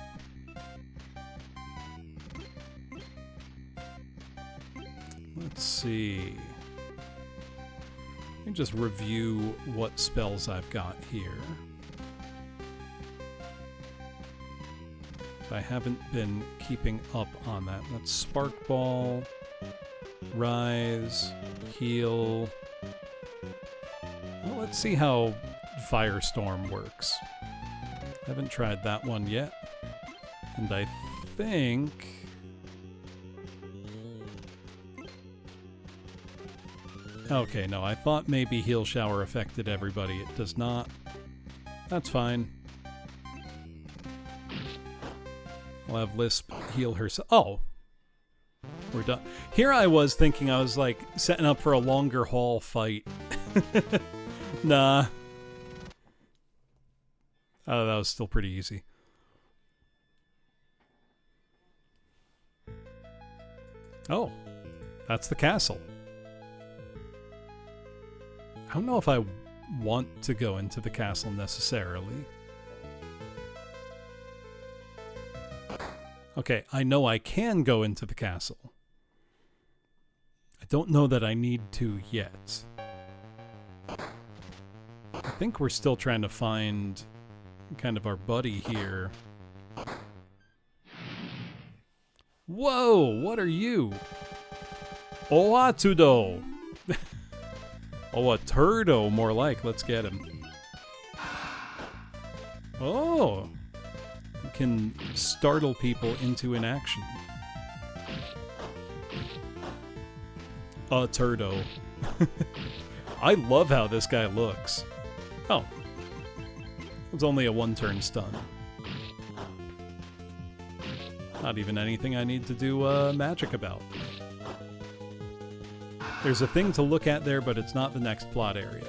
S2: Let's see. Let me just review what spells I've got here. I haven't been keeping up on that. That's Spark Ball, Rise, Heal. Well, let's see how Firestorm works. Haven't tried that one yet. And I think... okay, no, I thought maybe Heal Shower affected everybody. It does not. That's fine. I'll have Lisp heal herself. Oh! We're done. Here I was thinking I was, like, setting up for a longer haul fight. Nah. Oh, that was still pretty easy. Oh. That's the castle. I don't know if I want to go into the castle necessarily. Okay, I know I can go into the castle. I don't know that I need to yet. I think we're still trying to find kind of our buddy here. Whoa, what are you? Oatudo! Oh, a turdo, more like. Let's get him. Oh! You can startle people into inaction. A turdo. I love how this guy looks. Oh. It's only a one-turn stun. Not even anything I need to do magic about. There's a thing to look at there, but it's not the next plot area.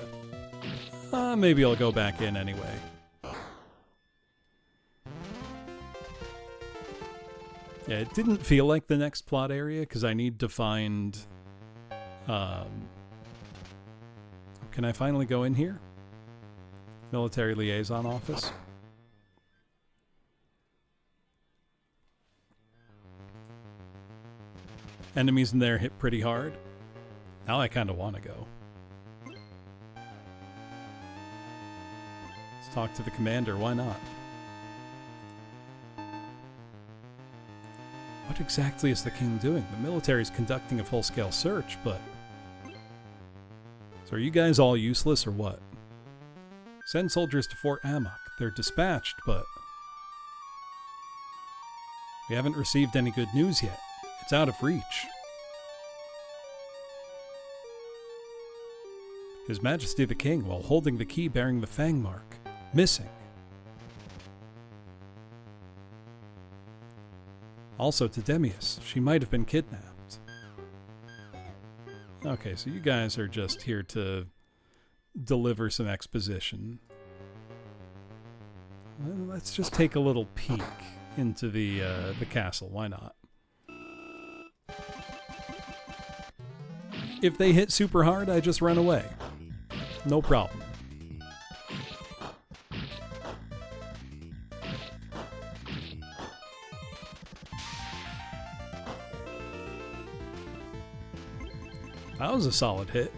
S2: Maybe I'll go back in anyway. Yeah, it didn't feel like the next plot area, because I need to find... Can I finally go in here? Military Liaison Office. Enemies in there hit pretty hard. Now I kind of want to go. Let's talk to the commander, why not? What exactly is the king doing? The military is conducting a full-scale search, but... So are you guys all useless or what? Send soldiers to Fort Amok. They're dispatched, but... We haven't received any good news yet. It's out of reach. His Majesty the King, while holding the key bearing the fang mark, missing. Also to Demius, she might have been kidnapped. Okay, so you guys are just here to deliver some exposition. Well, let's just take a little peek into the castle, why not? If they hit super hard, I just run away. No problem. That was a solid hit.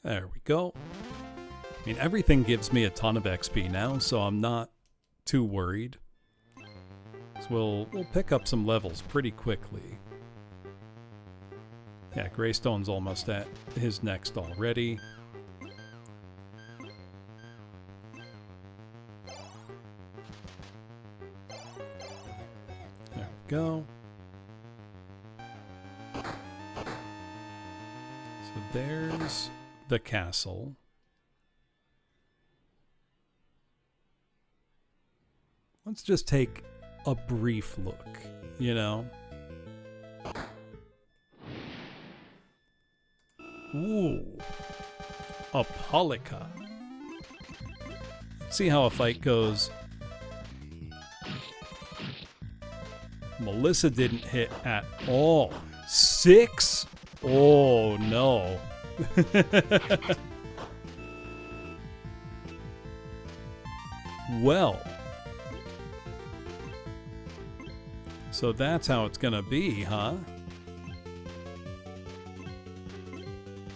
S2: There we go. I mean, everything gives me a ton of XP now, so I'm not too worried. So we'll pick up some levels pretty quickly. Yeah, Greystone's almost at his next already. There we go. So there's the castle. Let's just take a brief look, you know? Ooh. A Polika. See how a fight goes. Melissa didn't hit at all. 6? Oh, no. Well. So that's how it's gonna be, huh?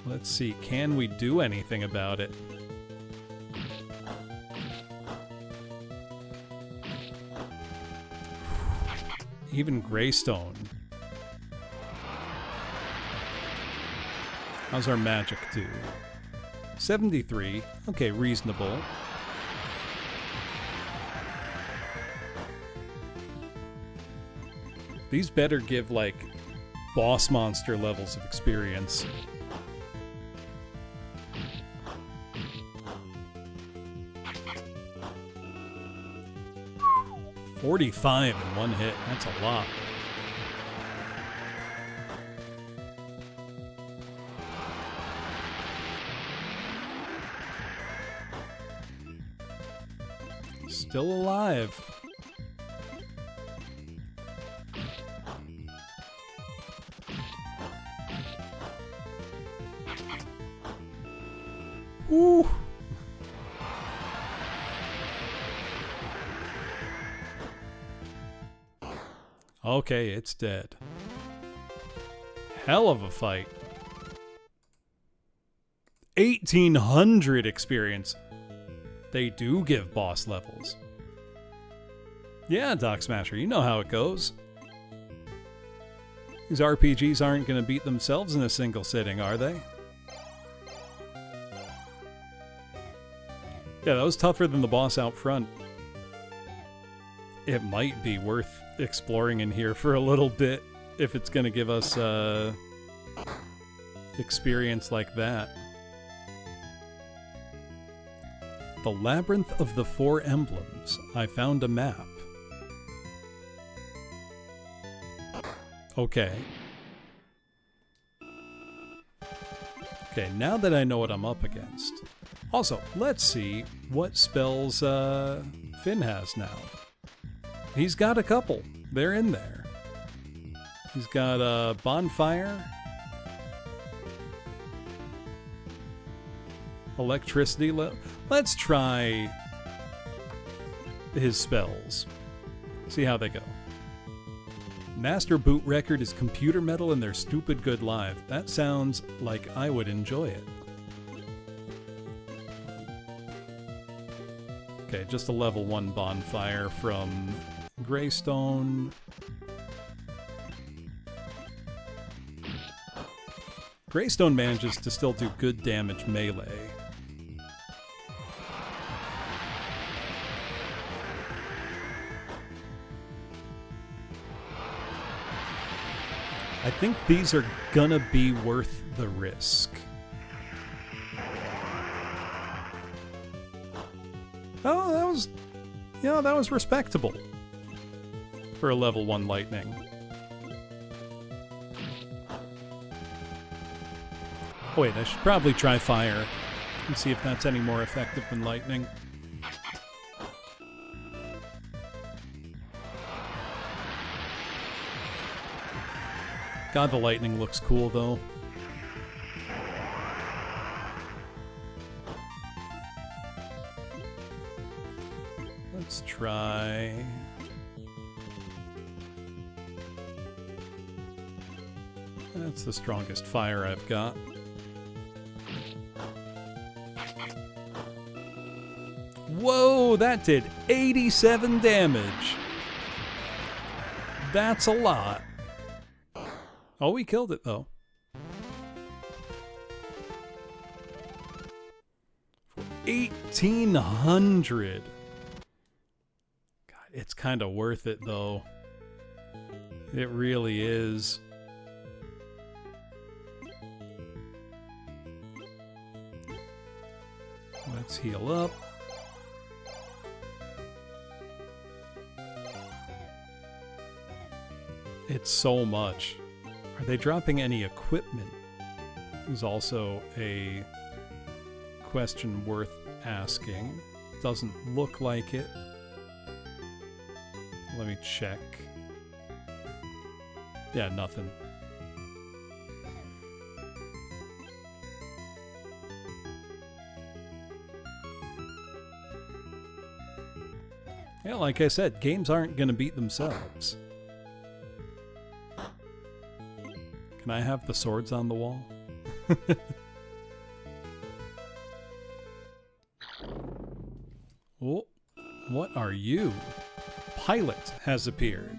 S2: Let's see, can we do anything about it? Even Greystone. How's our magic do? 73. Okay, reasonable. These better give, like, boss monster levels of experience. $45 in one hit. That's a lot. Still alive. Ooh. Okay, it's dead. Hell of a fight. 1800 experience. They do give boss levels. Yeah, Doc Smasher, you know how it goes. These RPGs aren't going to beat themselves in a single sitting, are they? Yeah, that was tougher than the boss out front. It might be worth exploring in here for a little bit if it's going to give us experience like that. The Labyrinth of the Four Emblems. I found a map. Okay. Okay, now that I know what I'm up against. Also, let's see what spells Finn has now. He's got a couple. They're in there. He's got a bonfire. Electricity. Let's try his spells. See how they go. Master Boot Record is Computer Metal and They're Stupid Good Live. That sounds like I would enjoy it. Okay, just a level 1 bonfire from Greystone. Greystone manages to still do good damage melee. I think these are gonna be worth the risk. Oh, that was respectable for a level 1 lightning. Oh, wait, I should probably try fire and see if that's any more effective than lightning. God, the lightning looks cool, though. Let's try... That's the strongest fire I've got. Whoa, that did 87 damage. That's a lot. Oh, we killed it, though. For 1,800. God, it's kind of worth it, though. It really is. Let's heal up. It's so much. Are they dropping any equipment? Is also a question worth asking. Doesn't look like it. Let me check. Yeah, nothing. Yeah, like I said, games aren't going to beat themselves. Can I have the swords on the wall? Oh, what are you? Pilot has appeared.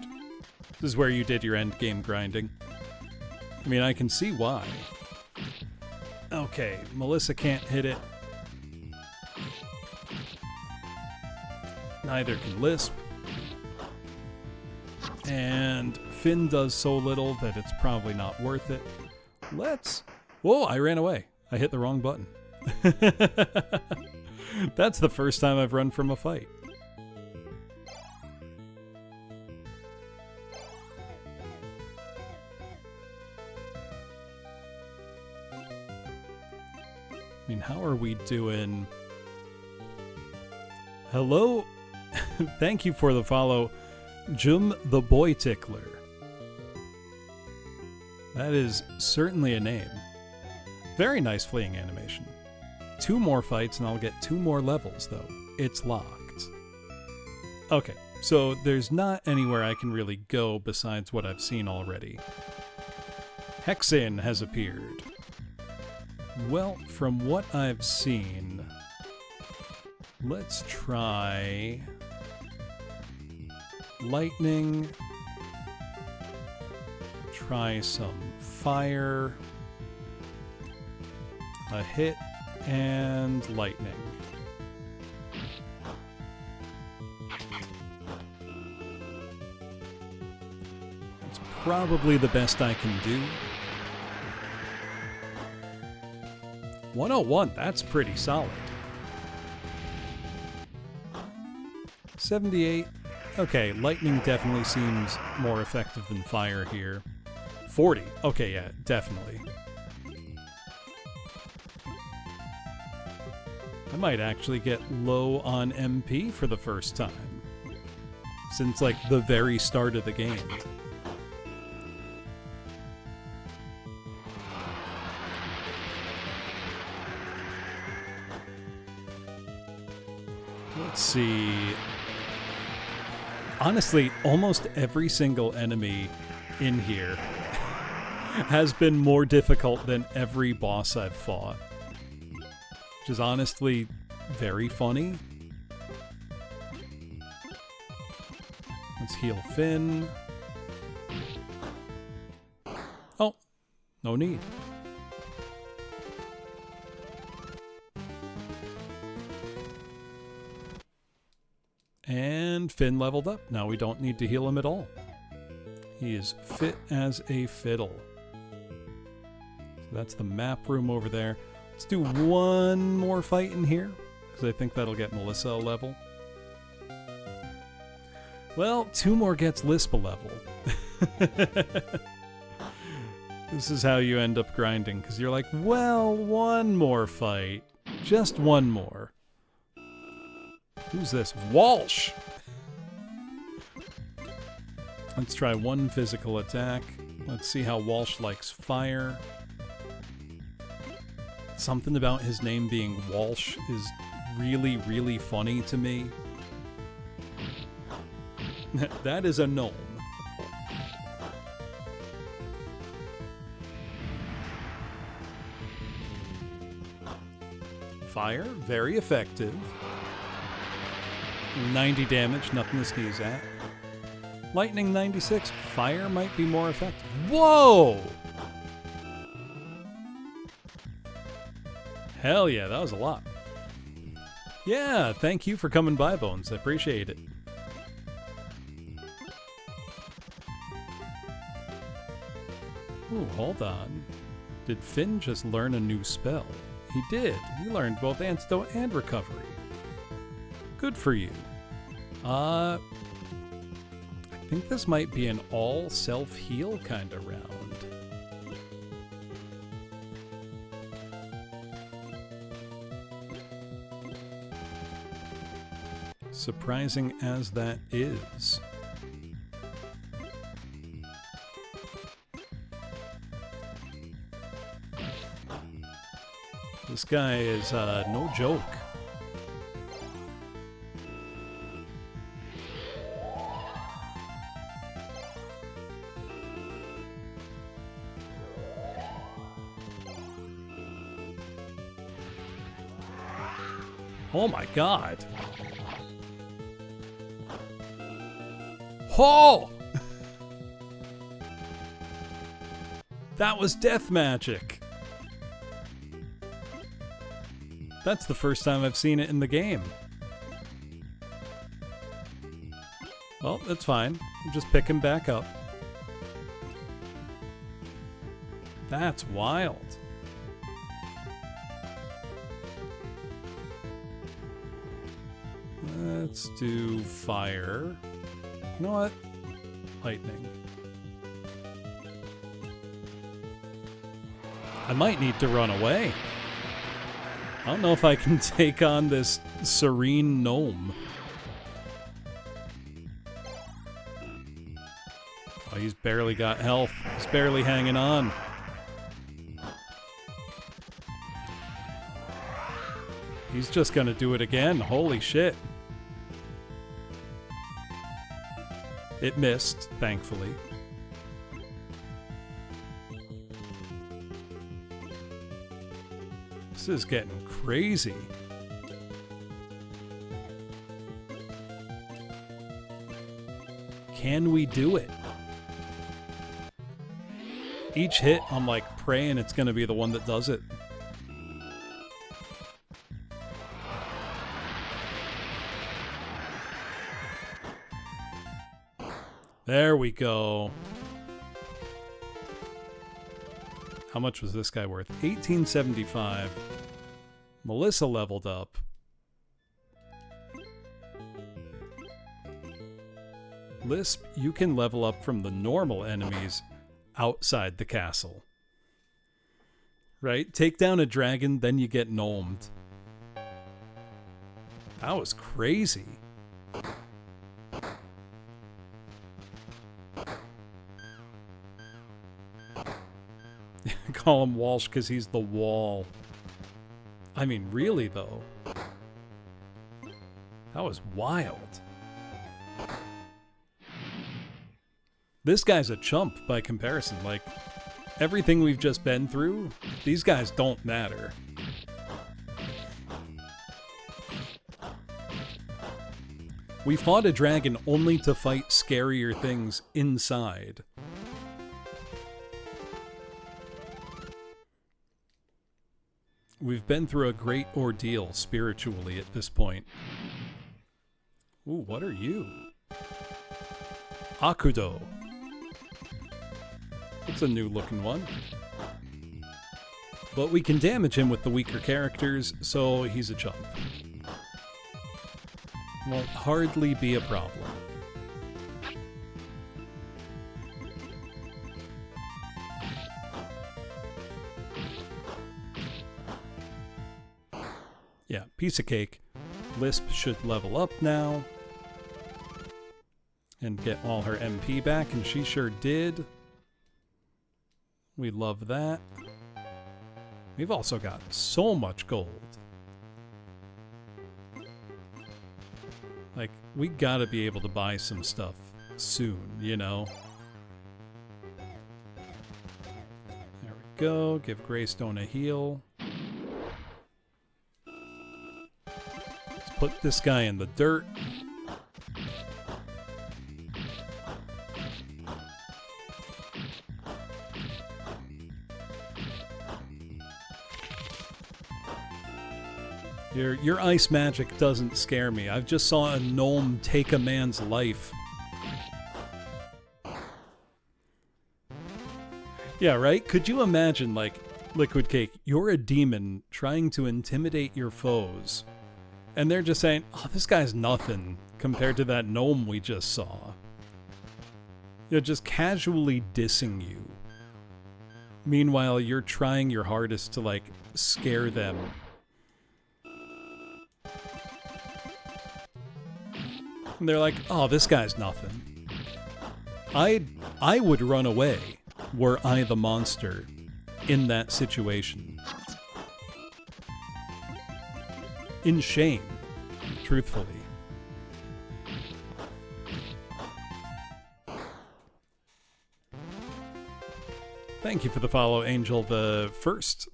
S2: This is where you did your end game grinding. I mean, I can see why. Okay, Melissa can't hit it. Neither can Lisp. And Finn does so little that it's probably not worth it. Let's... Whoa, I ran away. I hit the wrong button. That's the first time I've run from a fight. I mean, how are we doing? Hello? Thank you for the follow, Jum the Boy Tickler. That is certainly a name. Very nice fleeing animation. 2 more fights and I'll get 2 more levels, though. It's locked. Okay, so there's not anywhere I can really go besides what I've seen already. Hexen has appeared. Well, from what I've seen, let's try lightning, try some fire, a hit, and lightning. That's probably the best I can do. 101, that's pretty solid. 78, okay, lightning definitely seems more effective than fire here. 40, okay, yeah, definitely. I might actually get low on MP for the first time, since like the very start of the game. Let's see. Honestly, almost every single enemy in here has been more difficult than every boss I've fought. Which is honestly very funny. Let's heal Finn. Oh, no need. And Finn leveled up. Now we don't need to heal him at all. He is fit as a fiddle. So that's the map room over there. Let's do one more fight in here, because I think that'll get Melissa a level. Well, 2 more gets Lisp a level. This is how you end up grinding, because you're like, well, 1 more fight. Just 1 more. Who's this? Walsh! Let's try 1 physical attack. Let's see how Walsh likes fire. Something about his name being Walsh is really, really funny to me. That is a gnome. Fire, very effective. 90 damage, nothing to sneeze at. Lightning 96, fire might be more effective. Whoa! Hell yeah, that was a lot. Yeah, thank you for coming by, Bones. I appreciate it. Ooh, hold on. Did Finn just learn a new spell? He did. He learned both Antidote and Recovery. Good for you. I think this might be an all self-heal kind of round. Surprising as that is. This guy is no joke. Oh my god. Oh! That was death magic. That's the first time I've seen it in the game. Well, that's fine. We'll just pick him back up. That's wild. Let's do fire. You know what? Lightning. I might need to run away. I don't know if I can take on this serene gnome. Oh, he's barely got health. He's barely hanging on. He's just gonna do it again. Holy shit. It missed, thankfully. This is getting crazy. Can we do it? Each hit, I'm like praying it's gonna be the one that does it. There we go. How much was this guy worth? 1875. Melissa leveled up. Lisp, you can level up from the normal enemies outside the castle. Right? Take down a dragon, then you get gnomed. That was crazy. Call him Walsh because he's the wall. I mean, really, though. That was wild. This guy's a chump by comparison. Like, everything we've just been through, these guys don't matter. We fought a dragon only to fight scarier things inside. We've been through a great ordeal spiritually at this point. Ooh, what are you? Akudo. It's a new looking one. But we can damage him with the weaker characters, so he's a chump. Won't hardly be a problem. Yeah, piece of cake. Lisp should level up now. And get all her MP back, and she sure did. We love that. We've also got so much gold. Like, we gotta be able to buy some stuff soon, you know? There we go. Give Greystone a heal. Let's put this guy in the dirt. Your ice magic doesn't scare me. I've just saw a gnome take a man's life. Yeah, right? Could you imagine, like, Liquid Cake, you're a demon trying to intimidate your foes, and they're just saying, oh, this guy's nothing compared to that gnome we just saw. You're just casually dissing you. Meanwhile, you're trying your hardest to, like, scare them. And they're like, oh, this guy's nothing. I would run away were I the monster in that situation. In shame, truthfully. Thank you for the follow, Angel the First.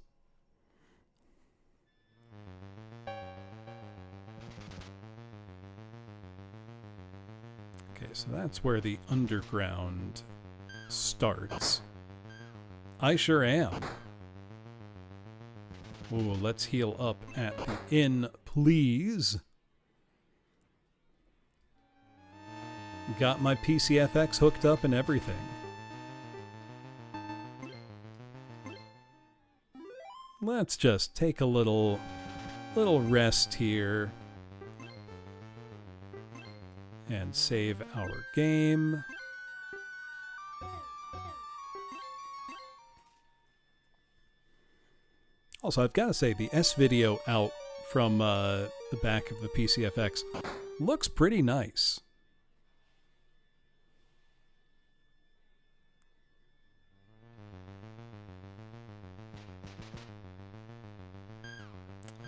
S2: So that's where the underground starts. I sure am. Ooh, let's heal up at the inn, please. Got my PCFX hooked up and everything. Let's just take a little rest here. And save our game. Also, I've got to say, the S-video out from the back of the PCFX looks pretty nice.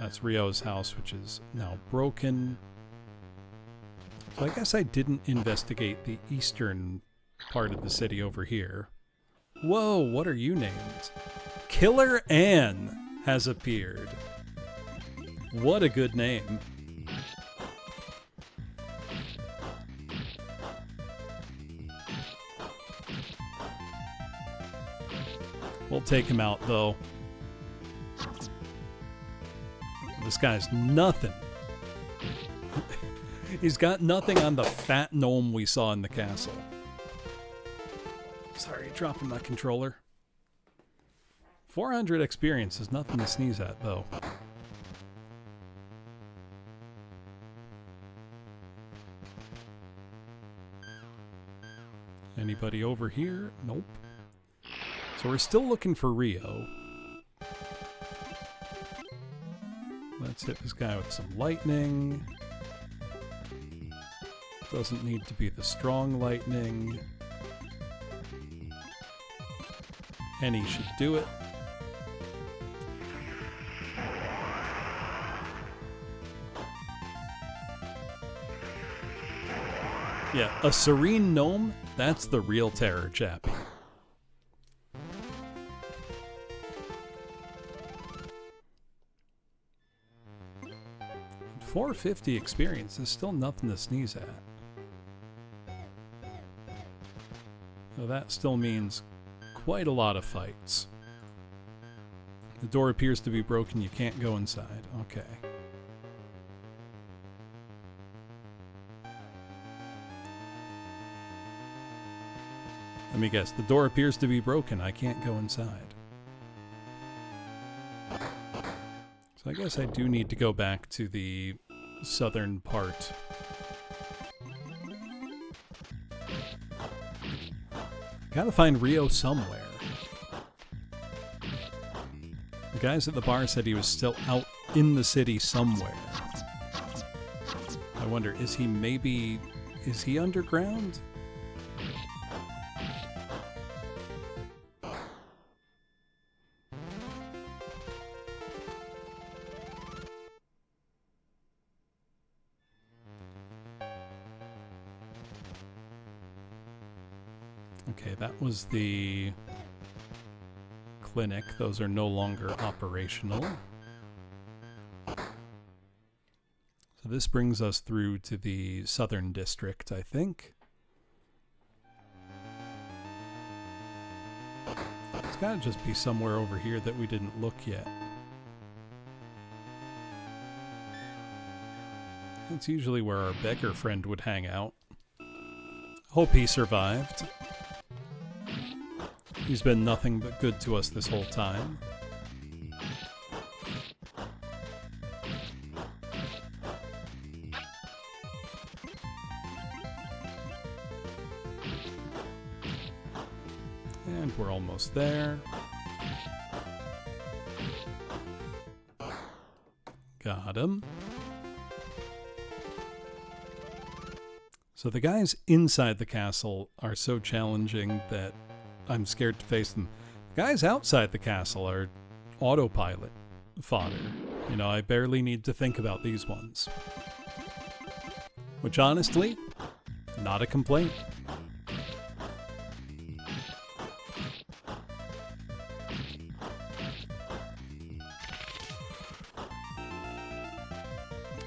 S2: That's Rio's house, which is now broken. So I guess I didn't investigate the eastern part of the city over here. Whoa, what are you named? Killer Ann has appeared. What a good name. We'll take him out, though. This guy's nothing. He's got nothing on the fat gnome we saw in the castle. Sorry, dropping my controller. 400 experience is nothing to sneeze at, though. Anybody over here? Nope. So we're still looking for Rio. Let's hit this guy with some lightning. Doesn't need to be the strong lightning. Any should do it. Yeah, a serene gnome, that's the real terror, chappie. 450 experience is still nothing to sneeze at. So that still means quite a lot of fights. The door appears to be broken. You can't go inside. Okay. Let me guess. The door appears to be broken. I can't go inside. So I guess I do need to go back to the southern part. Gotta find Rio somewhere. The guys at the bar said he was still out in the city somewhere. I wonder, is he underground? Okay, that was the clinic. Those are no longer operational. So this brings us through to the southern district, I think. It's gotta just be somewhere over here that we didn't look yet. That's usually where our beggar friend would hang out. Hope he survived. He's been nothing but good to us this whole time. And we're almost there. Got him. So the guys inside the castle are so challenging that I'm scared to face them. The guys outside the castle are autopilot fodder. You know, I barely need to think about these ones. Which honestly, not a complaint.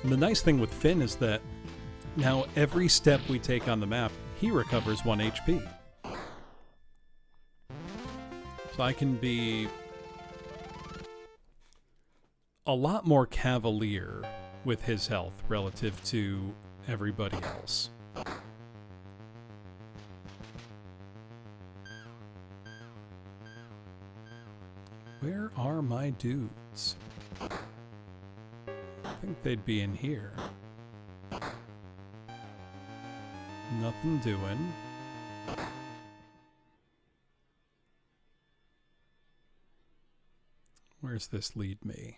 S2: And the nice thing with Finn is that now every step we take on the map, he recovers 1 HP. So I can be a lot more cavalier with his health relative to everybody else. Where are my dudes? I think they'd be in here. Nothing doing. Where's this lead me?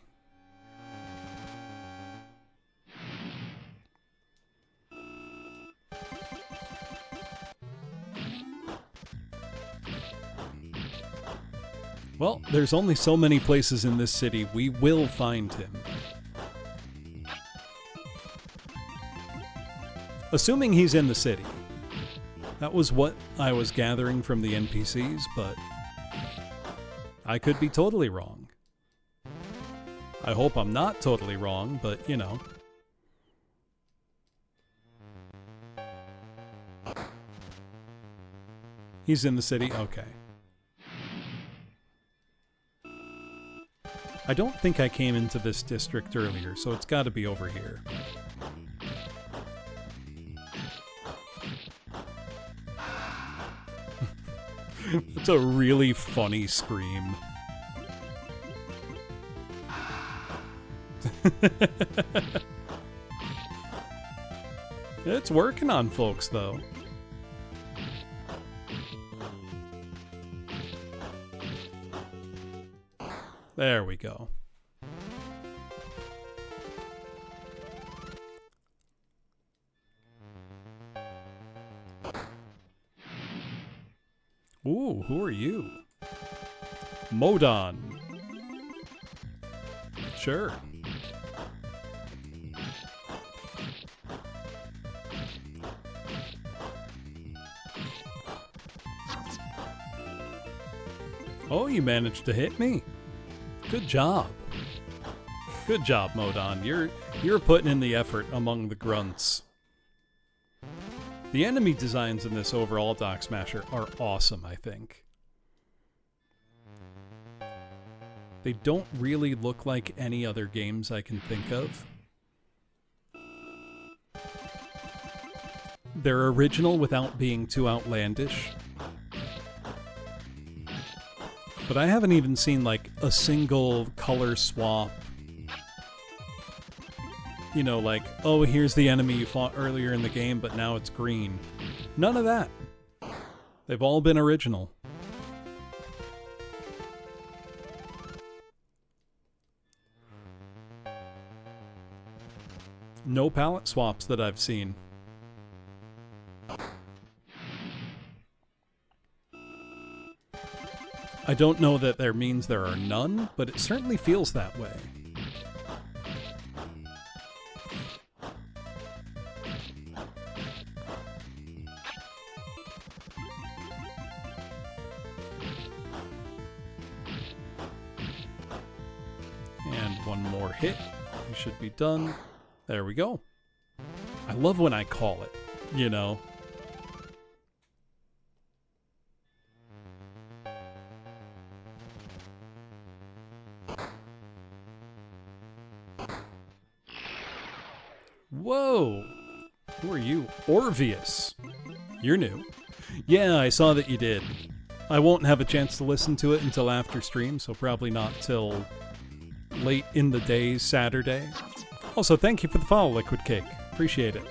S2: Well, there's only so many places in this city. We will find him. Assuming he's in the city. That was what I was gathering from the NPCs, but I could be totally wrong. I hope I'm not totally wrong, but you know. He's in the city? Okay. I don't think I came into this district earlier, so it's got to be over here. It's a really funny scream. It's working on folks, though. There we go. Ooh, who are you? Modon. Sure. Oh, you managed to hit me. Good job. Good job, Modon. You're putting in the effort among the grunts. The enemy designs in this overall Dock Smasher are awesome, I think. They don't really look like any other games I can think of. They're original without being too outlandish. But I haven't even seen like a single color swap. You know, like, oh, here's the enemy you fought earlier in the game, but now it's green. None of that. They've all been original. No palette swaps that I've seen. I don't know that there means there are none, but it certainly feels that way. And one more hit. We should be done. There we go. I love when I call it, you know. Whoa! Who are you? Orvius. You're new. Yeah, I saw that you did. I won't have a chance to listen to it until after stream, so probably not till late in the day, Saturday. Also, thank you for the follow, Liquid Cake. Appreciate it.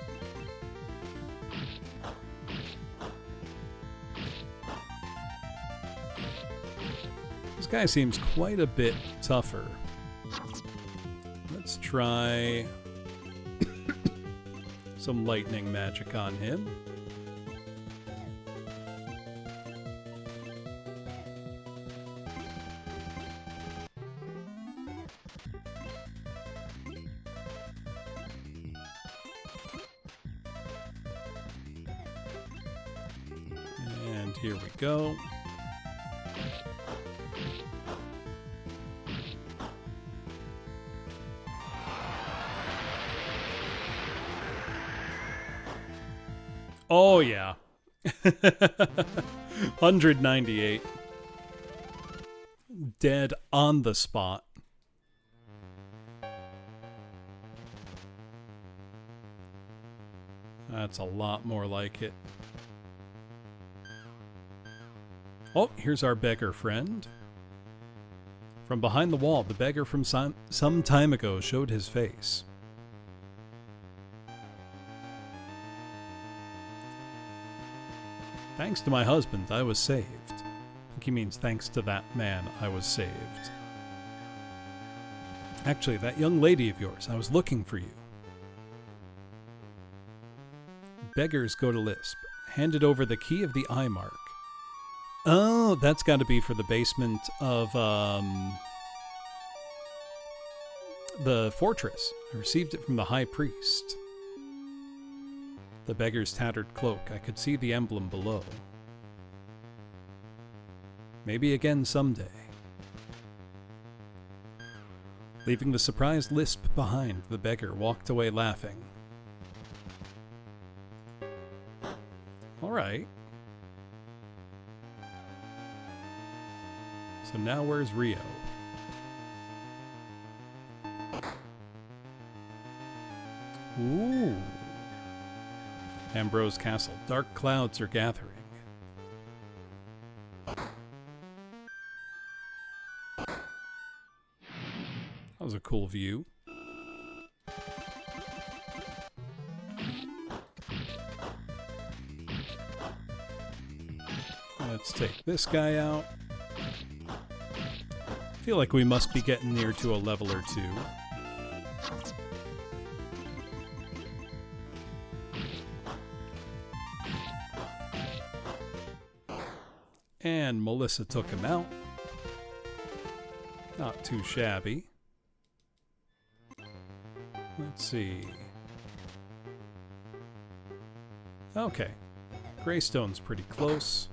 S2: This guy seems quite a bit tougher. Let's try some lightning magic on him. And here we go. Oh, yeah. 198. Dead on the spot. That's a lot more like it. Oh, here's our beggar friend. From behind the wall, the beggar from some time ago showed his face. Thanks to my husband, I was saved. I think he means thanks to that man, I was saved. Actually, that young lady of yours, I was looking for you. Beggars go to Lisp. Handed over the key of the eye mark. Oh, that's got to be for the basement of the fortress. I received it from the high priest. the beggar's tattered cloak. I could see the emblem below. Maybe again someday. Leaving the surprised lisp behind, the beggar walked away laughing. All right. So now where's Rio? Ooh. Ambrose Castle. Dark clouds are gathering. That was a cool view. Let's take this guy out. Feel like we must be getting near to a level or two. And Melissa took him out. Not too shabby. Let's see. Okay. Greystone's pretty close.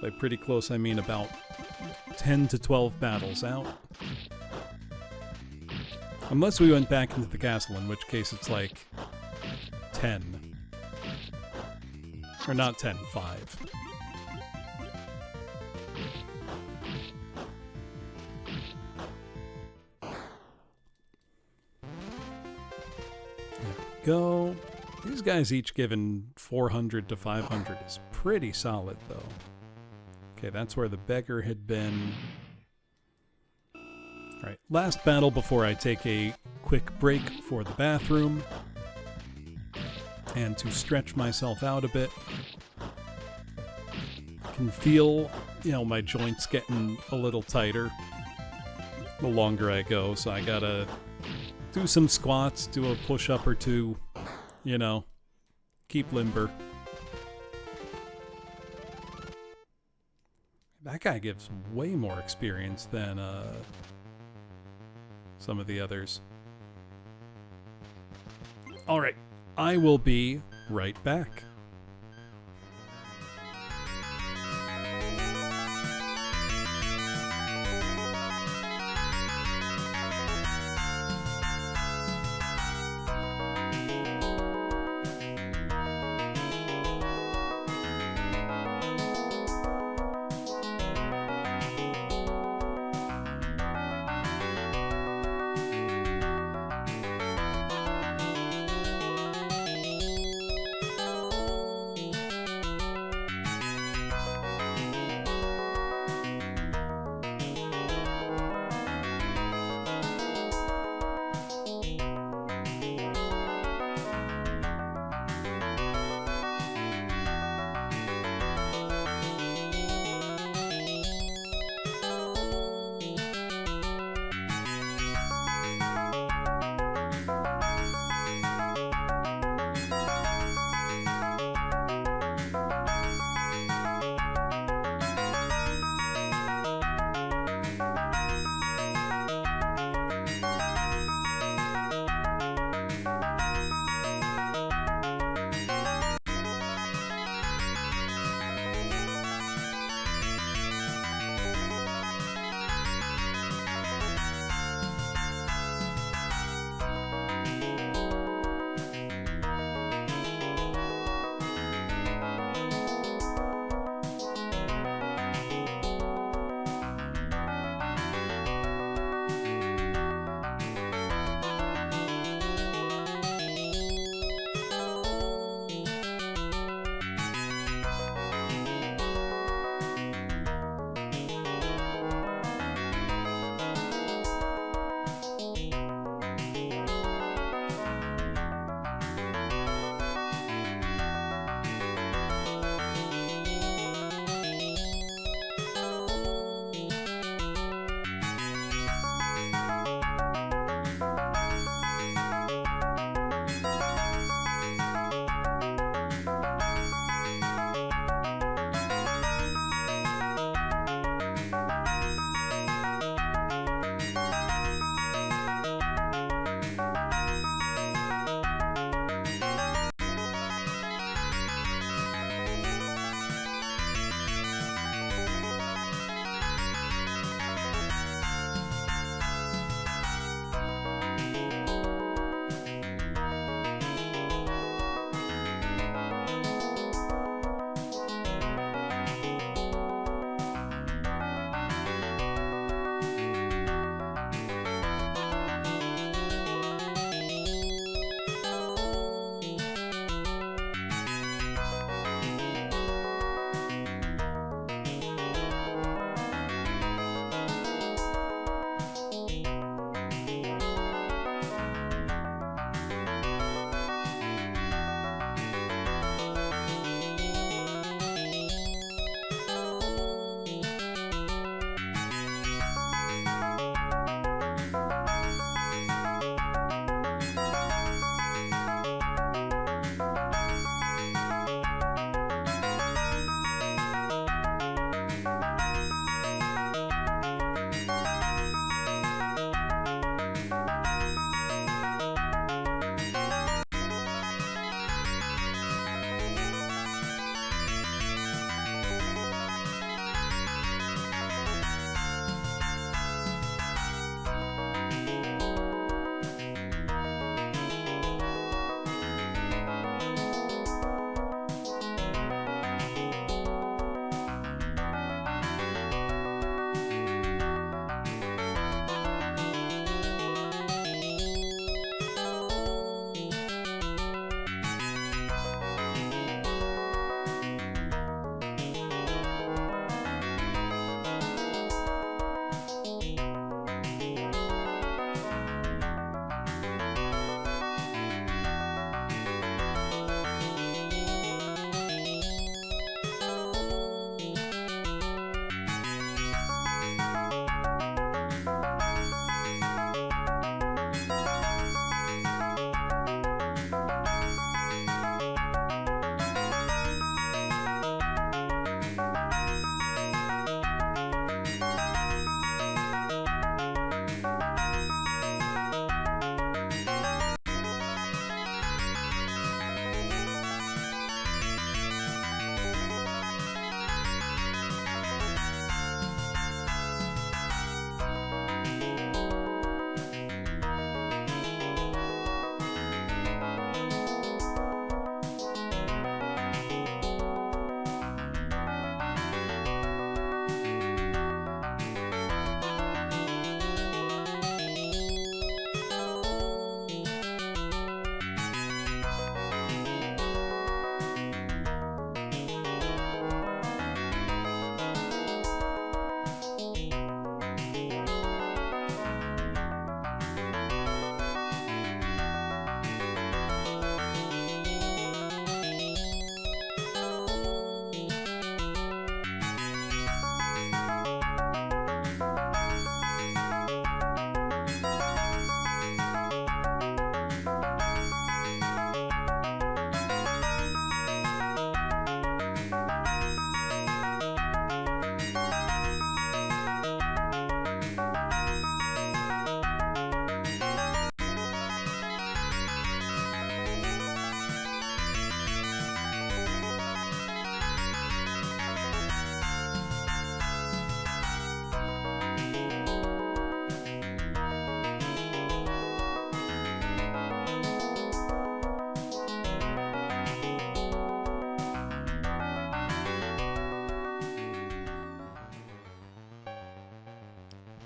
S2: By pretty close, I mean about 10 to 12 battles out. Unless we went back into the castle, in which case it's like 10. Or not 10, 5. There we go. These guys each given 400 to 500 is pretty solid, though. Okay, that's where the beggar had been. Alright, last battle before I take a quick break for the bathroom. And to stretch myself out a bit. I can feel, my joints getting a little tighter the longer I go, so I gotta do some squats, do a push-up or two, keep limber. That guy gives way more experience than some of the others. All right, I will be right back.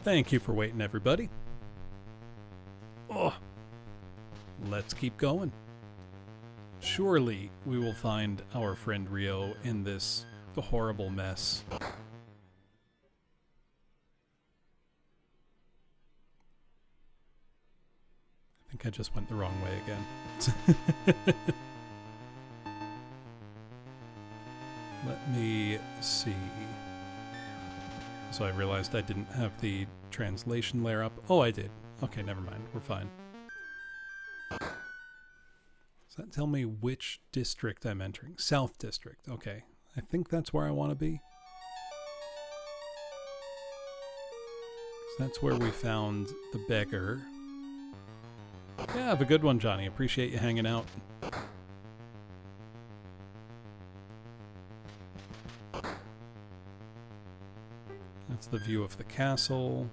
S2: Thank you for waiting, everybody. Oh, let's keep going. Surely we will find our friend Rio in this horrible mess. I think I just went the wrong way again. Let me see. So I realized I didn't have the translation layer up. Oh, I did. Okay, never mind. We're fine. Does that tell me which district I'm entering? South District. Okay. I think that's where I want to be. 'Cause that's where we found the beggar. Yeah, have a good one, Johnny. Appreciate you hanging out. That's the view of the castle.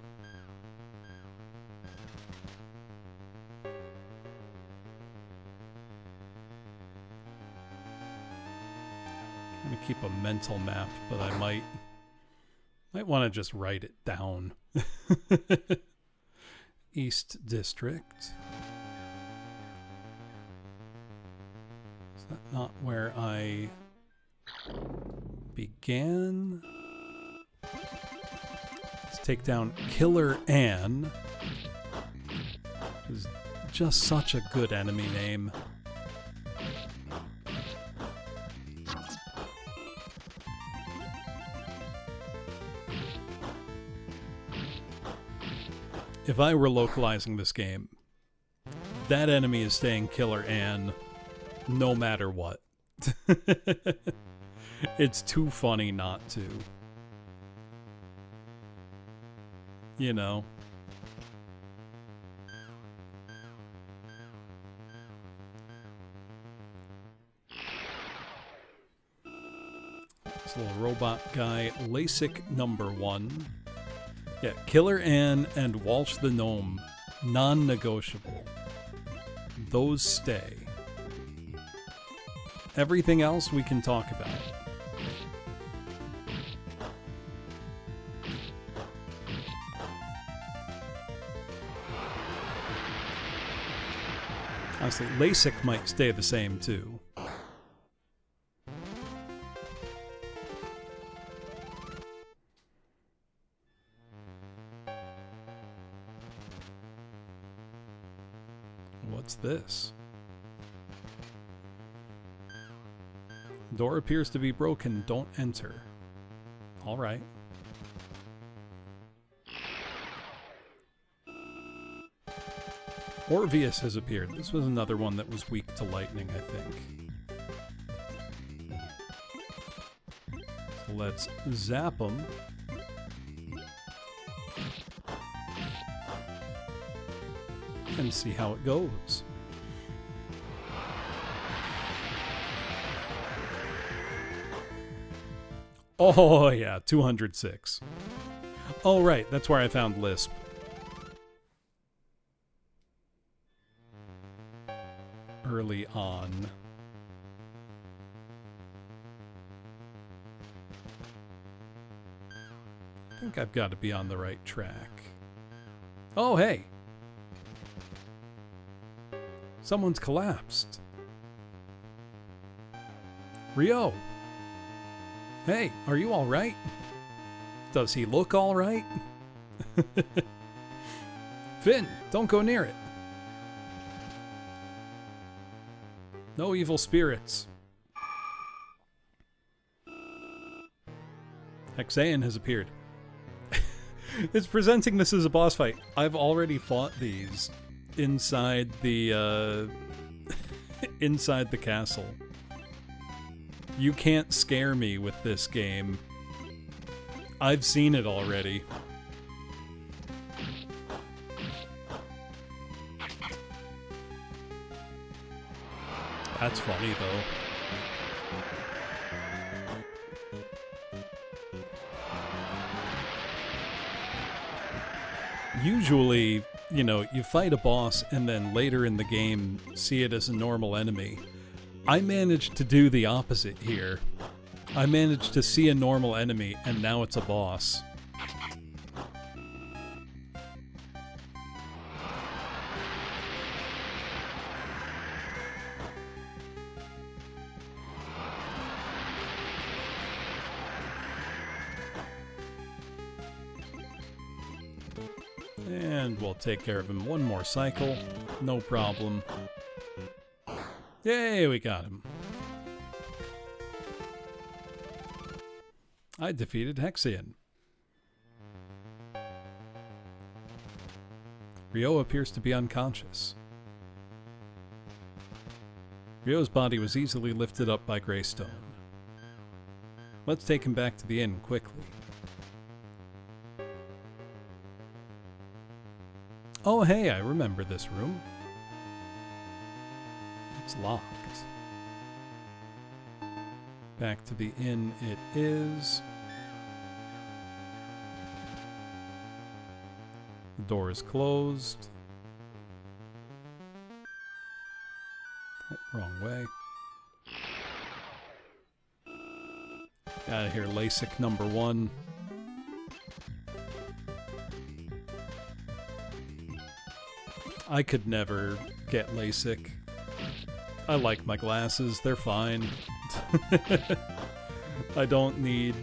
S2: I'm gonna keep a mental map, but I might want to just write it down. East District. Is that not where I began? Let's take down Killer Ann. Is just such a good enemy name. If I were localizing this game, that enemy is staying Killer Ann no matter what. It's too funny not to. You know. This little robot guy, LASIK number 1. Yeah, Killer Ann and Walsh the Gnome, non-negotiable. Those stay. Everything else we can talk about. Honestly, LASIK might stay the same too. What's this? Door appears to be broken. Don't enter. All right. Orvius has appeared. This was another one that was weak to lightning, I think. So let's zap him. And see how it goes. Oh yeah, 206. Oh right, that's where I found Lisp. Early on. I think I've got to be on the right track. Oh hey! Someone's collapsed. Rio! Hey, are you alright? Does he look alright? Finn, don't go near it. No evil spirits. Hexaean has appeared. It's presenting this as a boss fight. I've already fought these inside the inside the castle. You can't scare me with this game. I've seen it already. That's funny though. Usually, you know, you fight a boss and then later in the game see it as a normal enemy. I managed to do the opposite here. I managed to see a normal enemy and now it's a boss. And we'll take care of him one more cycle. No problem. Yay, we got him. I defeated Hexion. Ryo appears to be unconscious. Ryo's body was easily lifted up by Greystone. Let's take him back to the inn quickly. Oh hey, I remember this room. It's locked. Back to the inn it is. The door is closed. Oh, wrong way. Out of here, LASIK number 1. I could never get LASIK. I like my glasses, they're fine. I don't need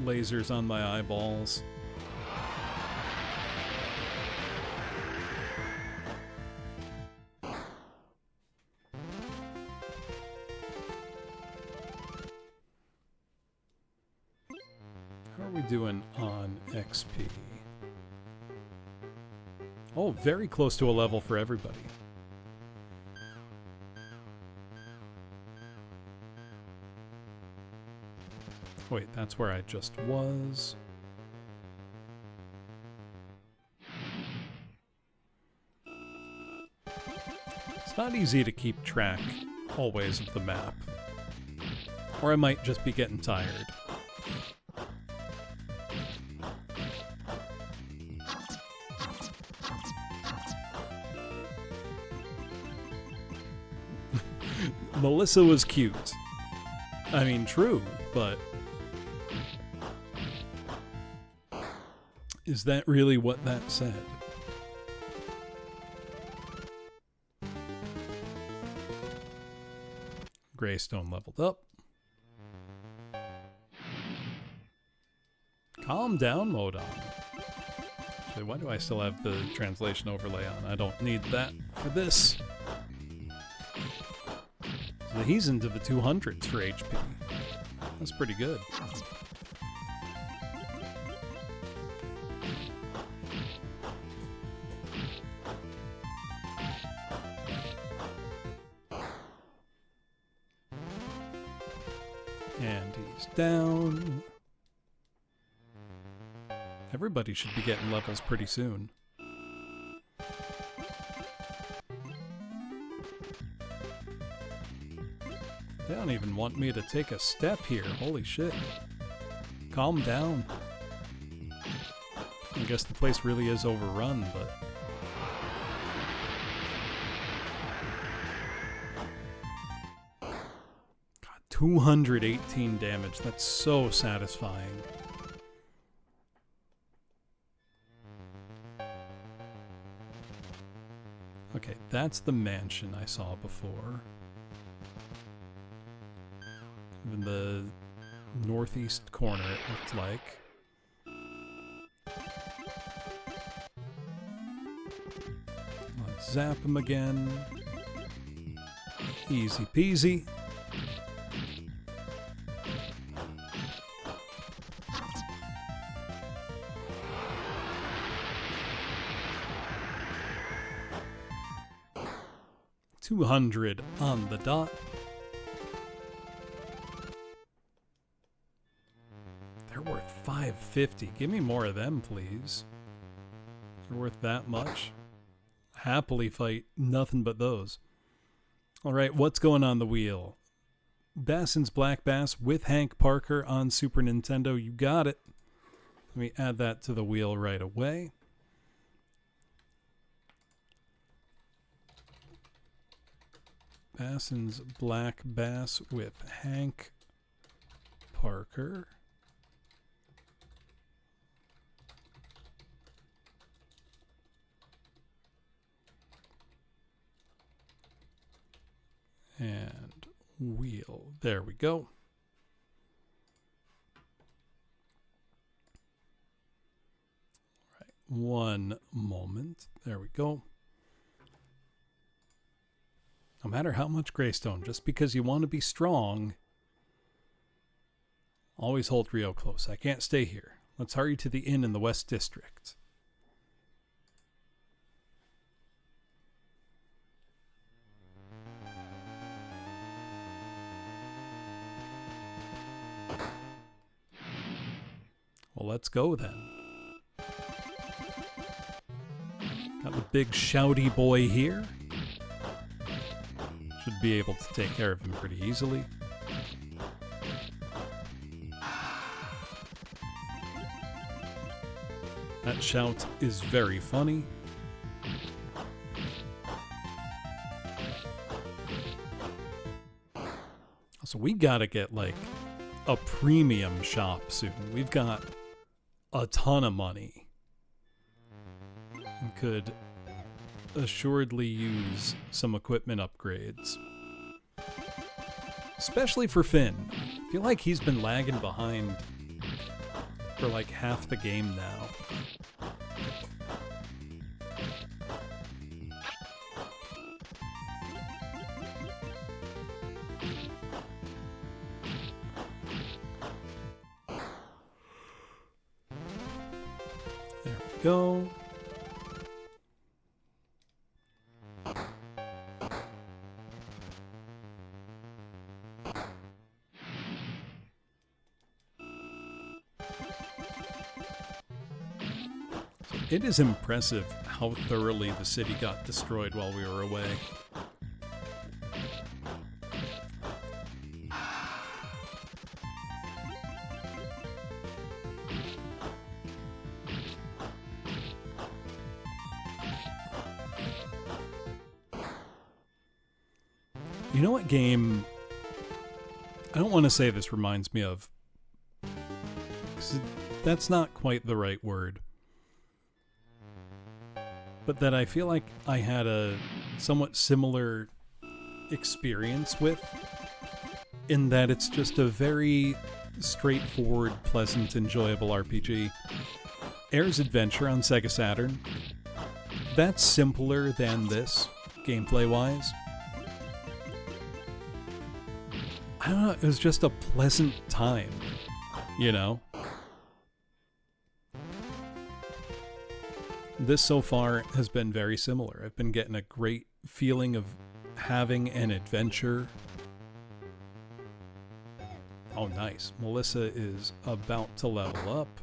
S2: lasers on my eyeballs. How are we doing on XP? Oh, very close to a level for everybody. Wait, that's where I just was. It's not easy to keep track, always, of the map. Or I might just be getting tired. Melissa was cute. I mean, true, but... is that really what that said? Greystone leveled up. Calm down, Modon. Actually, why do I still have the translation overlay on? I don't need that for this. So he's into the 200s for HP. That's pretty good. And he's down. Everybody should be getting levels pretty soon. They don't even want me to take a step here. Holy shit. Calm down. I guess the place really is overrun, but... God, 218 damage. That's so satisfying. Okay, that's the mansion I saw before. In the northeast corner, it looked like. Let's zap him again. Easy peasy. $200 on the dot. They're worth $550. Give me more of them, please. They're worth that much. Happily fight nothing but those. Alright, what's going on the wheel? Basson's Black Bass with Hank Parker on Super Nintendo. You got it. Let me add that to the wheel right away. Basson's Black Bass with Hank Parker. And wheel. There we go. Right. One moment. There we go. No matter how much Greystone, just because you want to be strong, always hold Rio close. I can't stay here. Let's hurry to the inn in the West District. Well, let's go then. Got the big shouty boy here. Should be able to take care of him pretty easily. That shout is very funny. So we gotta get like a premium shop soon. We've got a ton of money. We could assuredly use some equipment upgrades. Especially for Finn. I feel like he's been lagging behind for like half the game now. There we go. It is impressive how thoroughly the city got destroyed while we were away. You know what game I don't want to say this reminds me of, 'cause that's not quite the right word. But that I feel like I had a somewhat similar experience with, in that it's just a very straightforward, pleasant, enjoyable RPG. Air's Adventure on Sega Saturn. That's simpler than this, gameplay-wise. I don't know, it was just a pleasant time, you know? This so far has been very similar. I've been getting a great feeling of having an adventure. Oh, nice. Melissa is about to level up.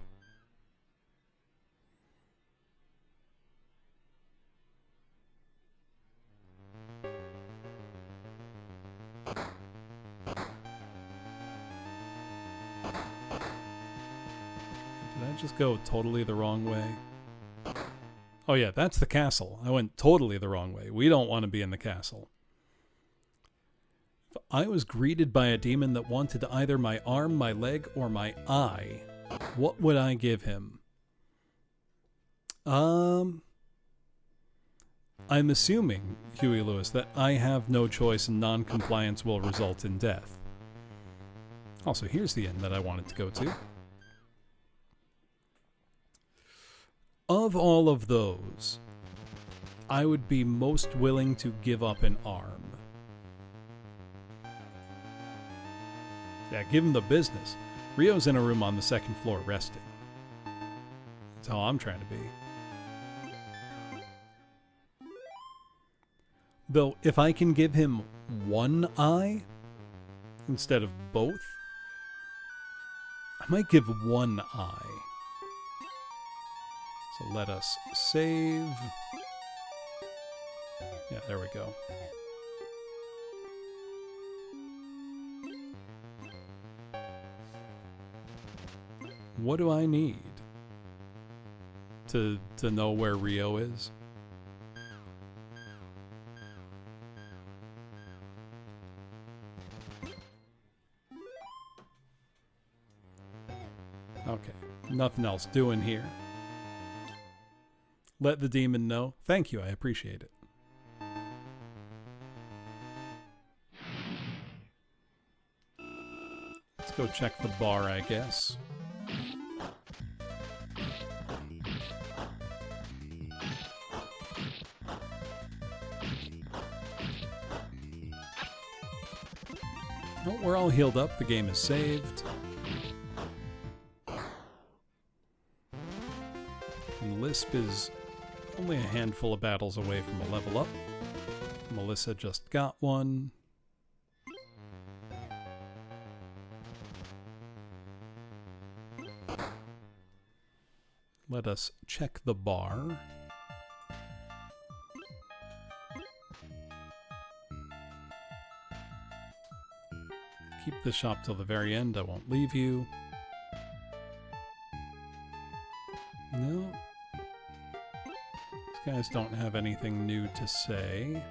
S2: Did I just go totally the wrong way? Oh yeah, that's the castle. I went totally the wrong way. We don't want to be in the castle. If I was greeted by a demon that wanted either my arm, my leg, or my eye, what would I give him? I'm assuming, Huey Lewis, that I have no choice and non-compliance will result in death. Also, here's the inn that I wanted to go to. Of all of those, I would be most willing to give up an arm. Yeah, give him the business. Rio's in a room on the second floor resting. That's how I'm trying to be. Though, if I can give him one eye instead of both, I might give one eye. So let us save. Yeah, there we go. What do I need to know where Rio is? Okay, nothing else doing here. Let the demon know. Thank you, I appreciate it. Let's go check the bar, I guess. Oh, we're all healed up. The game is saved. And Lisp is only a handful of battles away from a level up. Melissa just got one. Let us check the bar. Keep the shop till the very end. I won't leave you. No. These guys don't have anything new to say.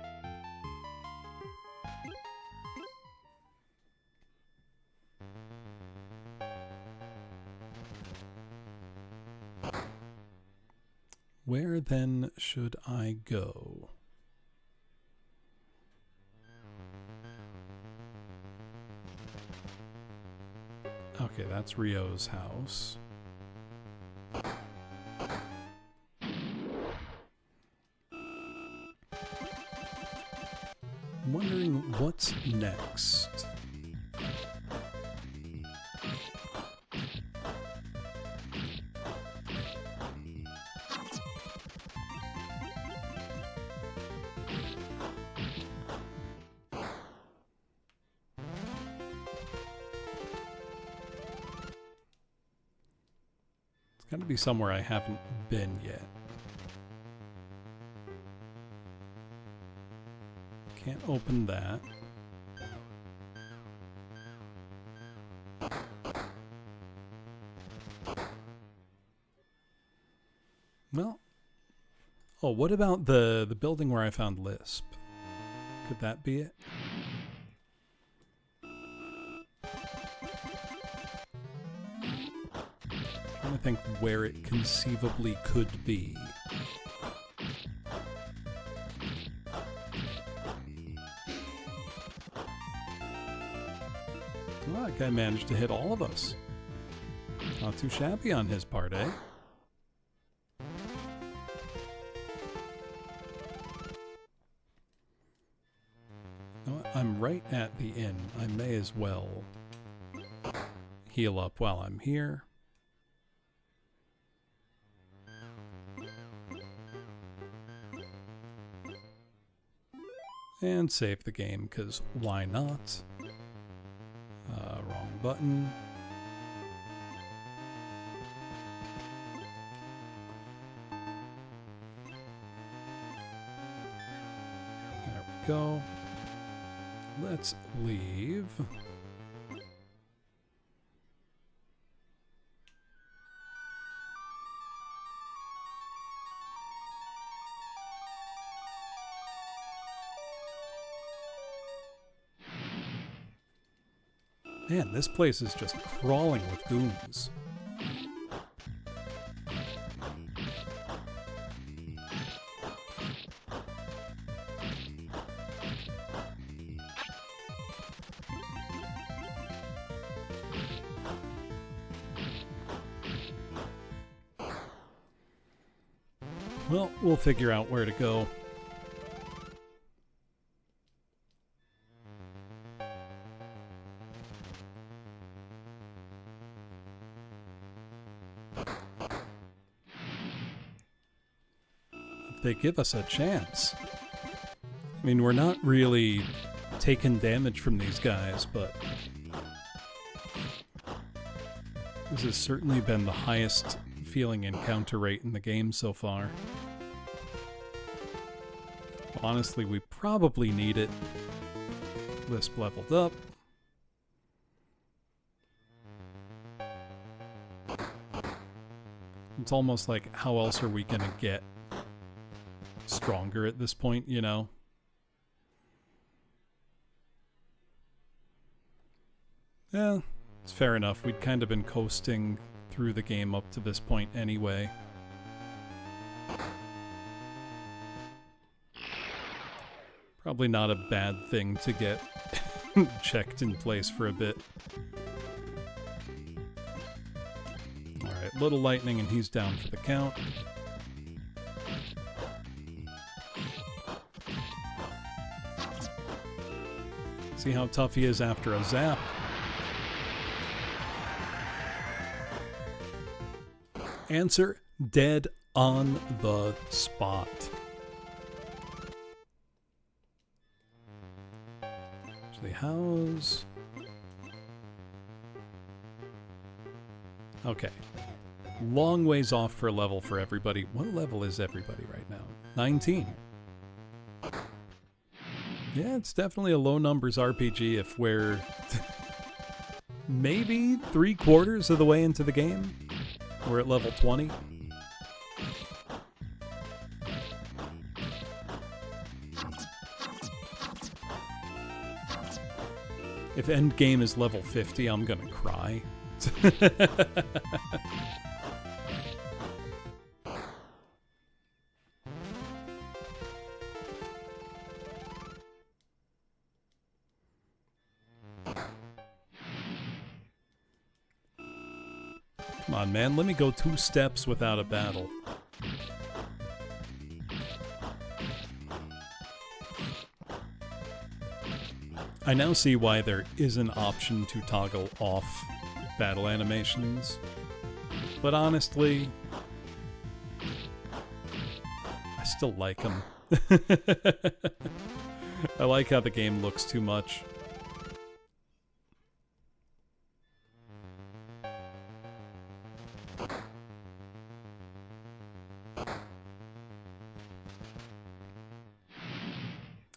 S2: Where then should I go? Okay, that's Rio's house. I'm wondering what's next. It's got to be somewhere I haven't been yet. Can't open that. Well, oh, what about the building where I found Lisp? Could that be it? Trying to think where it conceivably could be. Well, that guy managed to hit all of us. Not too shabby on his part, eh? I'm right at the inn. I may as well heal up while I'm here. And save the game, because why not? Wrong button. There we go. Let's leave. Man, this place is just crawling with goons. Well, we'll figure out where to go. If they give us a chance. I mean, we're not really taking damage from these guys, but this has certainly been the highest feeling encounter rate in the game so far. Honestly, we probably need it. Lisp leveled up. It's almost like, how else are we gonna get stronger at this point, you know? Yeah, it's fair enough. We'd kind of been coasting through the game up to this point anyway. Probably not a bad thing to get checked in place for a bit. Alright, little lightning and he's down for the count. See how tough he is after a zap. Answer dead on the spot. Actually, how's... Okay. Long ways off for level for everybody. What level is everybody right now? 19. Yeah, it's definitely a low numbers RPG if we're maybe 3/4 of the way into the game. We're at level 20. If endgame is level 50, I'm gonna cry. Come on, man. Let me go 2 steps without a battle. I now see why there is an option to toggle off battle animations. But honestly, I still like them. I like how the game looks too much.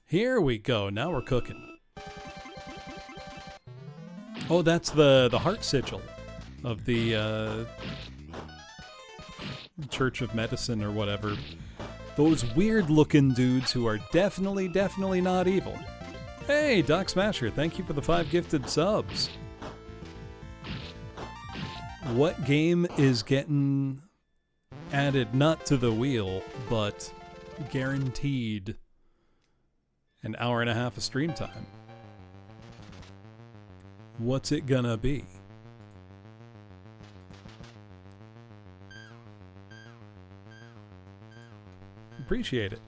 S2: Here we go. Now we're cooking. Oh, that's the heart sigil of the Church of Medicine or whatever. Those weird-looking dudes who are definitely not evil. Hey, Doc Smasher, thank you for the 5 gifted subs. What game is getting added not to the wheel, but guaranteed an hour and a half of stream time? What's it gonna be? Appreciate it.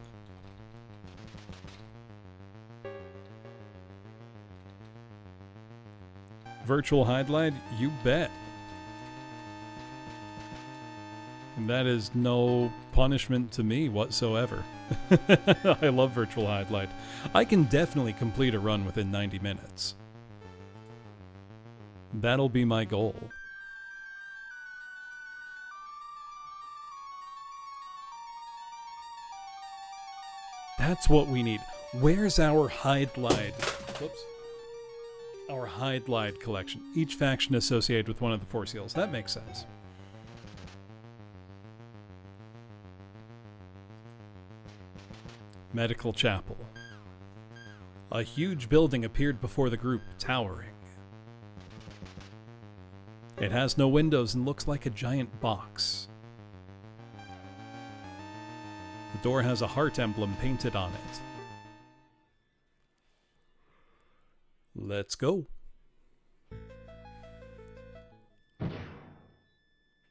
S2: Virtual highlight? You bet. And that is no punishment to me whatsoever. I love virtual highlight. I can definitely complete a run within 90 minutes. That'll be my goal. That's what we need. Where's our highlight? Whoops. Our highlight collection. Each faction associated with one of the 4 seals. That makes sense. Medical Chapel. A huge building appeared before the group, towering. It has no windows and looks like a giant box. The door has a heart emblem painted on it. Let's go.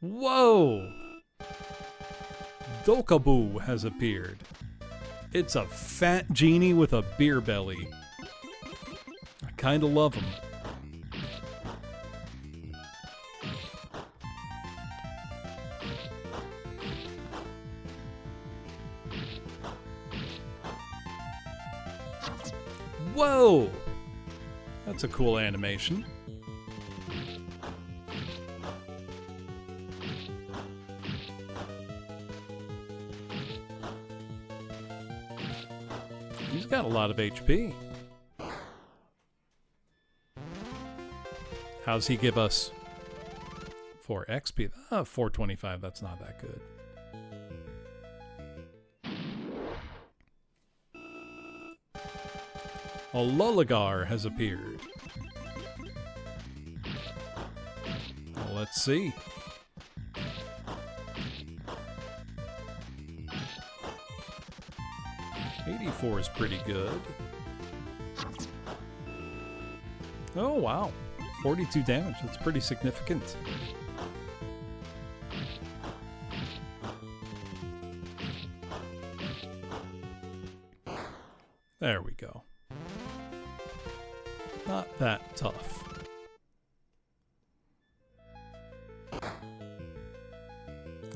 S2: Whoa! Dokaboo has appeared. It's a fat genie with a beer belly. I kinda love him. Whoa! That's a cool animation. He's got a lot of HP. How's he give us? 4 XP? 425, that's not that good. A Lulligar has appeared. Well, let's see. '84 is pretty good. Oh, wow. 42 damage. That's pretty significant. There we go. Not that tough.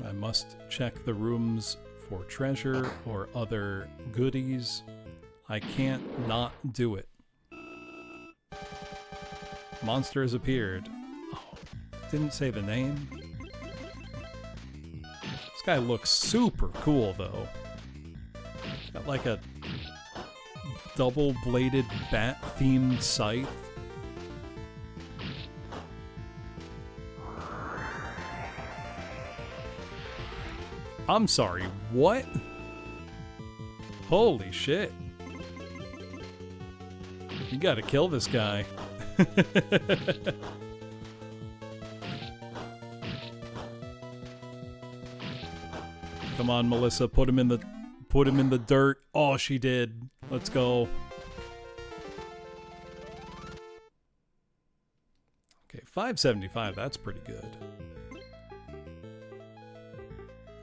S2: I must check the rooms for treasure or other goodies. I can't not do it. Monster has appeared. Oh, didn't say the name. This guy looks super cool, though. Got like a double-bladed bat-themed scythe. I'm sorry, what? Holy shit. You gotta kill this guy. Come on, Melissa, put him in the dirt. Oh, she did. Let's go. Okay, 575, that's pretty good.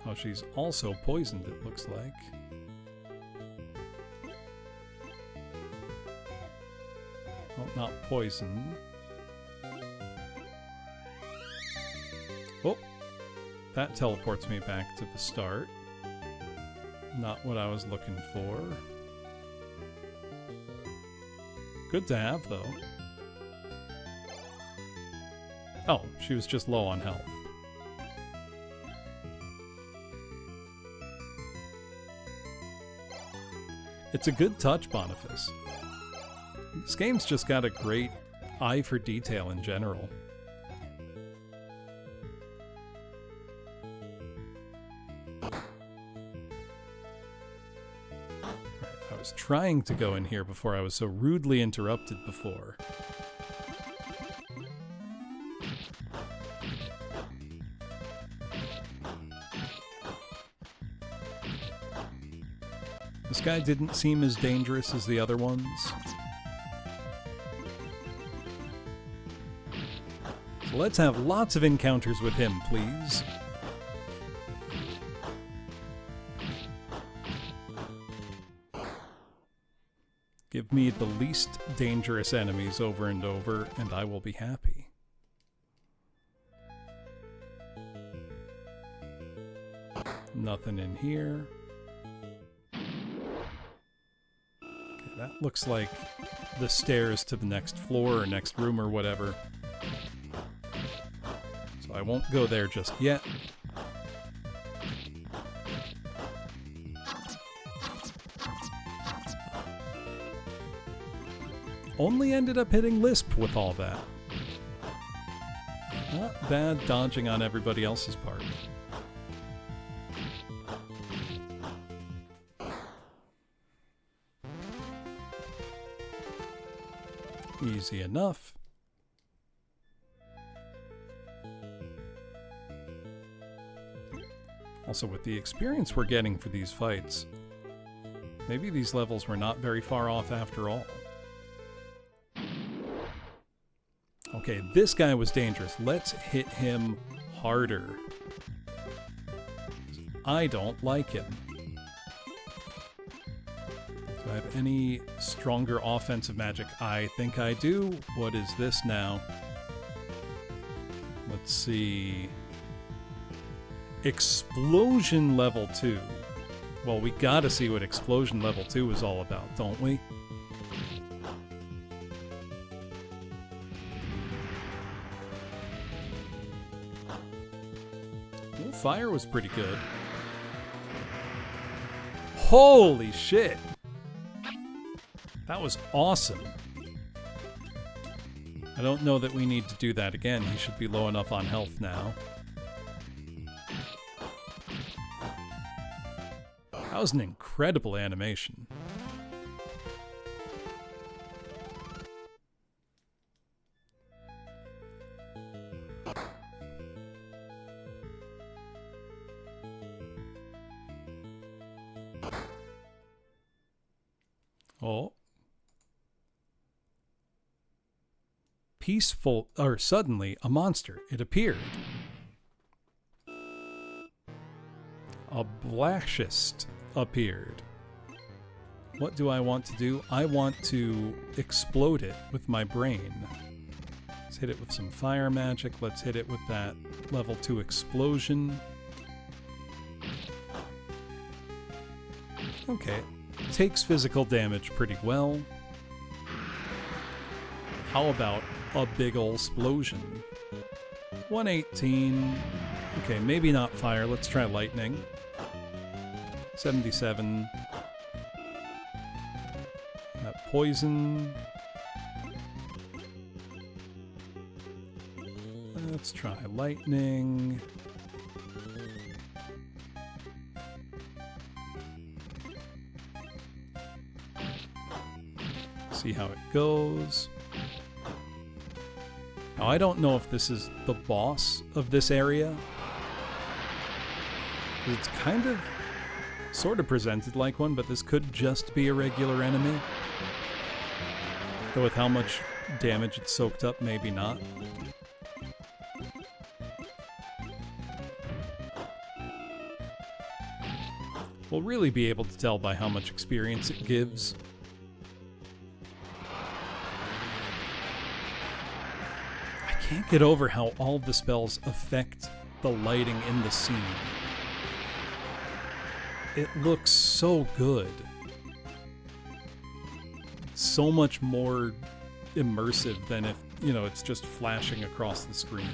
S2: Oh, she's also poisoned, it looks like. Oh, not poison. Oh, that teleports me back to the start. Not what I was looking for. Good to have, though. Oh, she was just low on health. It's a good touch, Boniface. This game's just got a great eye for detail in general. I was trying to go in here before I was so rudely interrupted before. This guy didn't seem as dangerous as the other ones. So let's have lots of encounters with him, please. Give me the least dangerous enemies over and over, and I will be happy. Nothing in here. That looks like the stairs to the next floor or next room or whatever. So I won't go there just yet. Only ended up hitting Lisp with all that. Not bad dodging on everybody else's part. Easy enough. Also, with the experience we're getting for these fights, maybe these levels were not very far off after all. Okay, this guy was dangerous. Let's hit him harder. I don't like him. Do I have any stronger offensive magic? I think I do. What is this now? Let's see. Explosion level 2. Well, we gotta see what Explosion level 2 is all about, don't we? Well, fire was pretty good. Holy shit! That was awesome. I don't know that we need to do that again. He should be low enough on health now. That was an incredible animation. Oh. Peaceful, or suddenly, a monster. It appeared. A Blashist appeared. What do I want to do? I want to explode it with my brain. Let's hit it with some fire magic. Let's hit it with that level 2 explosion. Okay. Takes physical damage pretty well. How about a big ol' explosion? 118. Okay, maybe not fire. Let's try lightning. 77. Poison. Let's try lightning. See how it goes. Now, I don't know if this is the boss of this area. It's kind of, sort of presented like one, but this could just be a regular enemy. Though with how much damage it's soaked up, maybe not. We'll really be able to tell by how much experience it gives. I can't get over how all the spells affect the lighting in the scene. It looks so good. So much more immersive than if, you know, it's just flashing across the screen.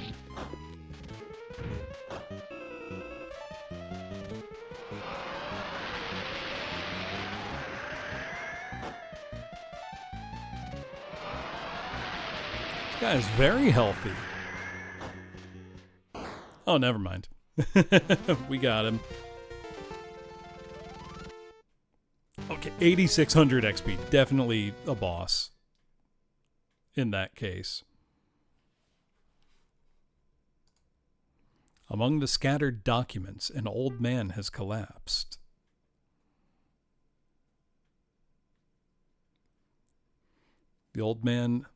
S2: This guy is very healthy. Oh, never mind. We got him. Okay, 8600 XP. Definitely a boss. In that case. Among the scattered documents, an old man has collapsed. The old man,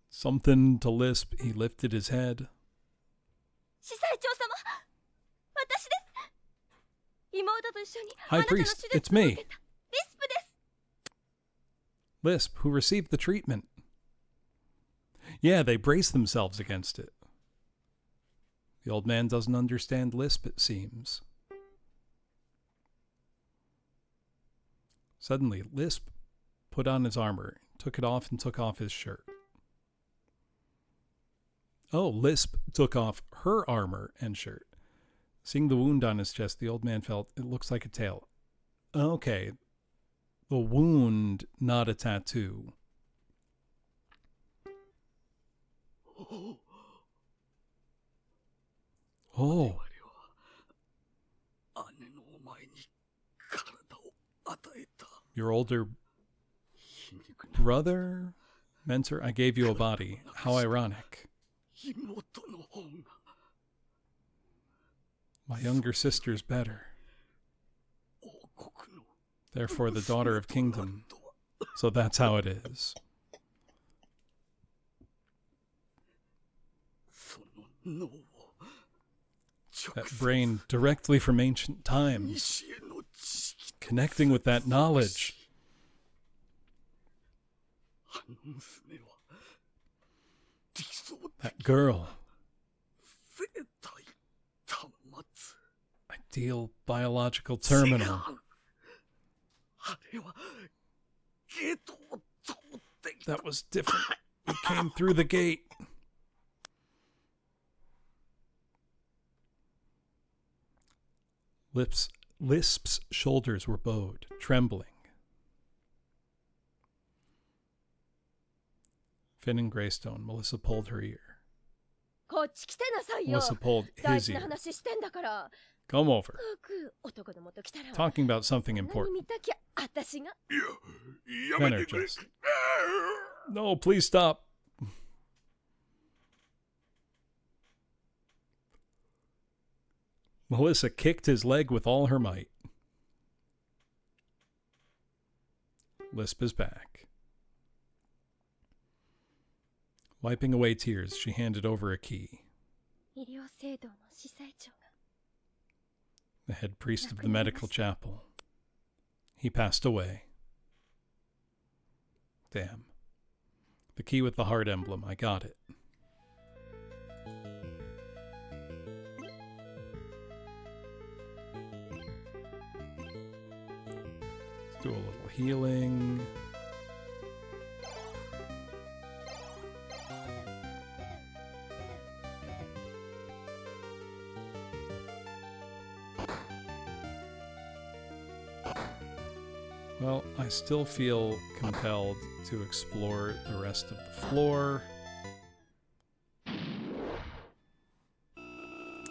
S2: something to lisp, he lifted his head. High priest, it's me. Lisp, who received the treatment. Yeah, they brace themselves against it. The old man doesn't understand Lisp, it seems. Suddenly, Lisp put on his armor, took it off, and took off his shirt. Oh, Lisp took off her armor and shirt. Seeing the wound on his chest, the old man felt it looks like a tail. Okay. The wound, not a tattoo. Oh. Your older brother? Mentor, I gave you a body. How ironic. My younger sister's better. Therefore, the daughter of kingdom. So that's how it is. That brain directly from ancient times. Connecting with that knowledge. That girl. Ideal biological terminal. That was different. We came through the gate. Lisp's shoulders were bowed, trembling. Finn and Greystone. Melissa pulled her ear. Melissa pulled his ear. Come over. Talking about something important. Venner just. No, please stop. Melissa kicked his leg with all her might. Lisp is back. Wiping away tears, she handed over a key. The head priest of the medical chapel. He passed away. Damn. The key with the heart emblem. I got it. Let's do a little healing. Well, I still feel compelled to explore the rest of the floor.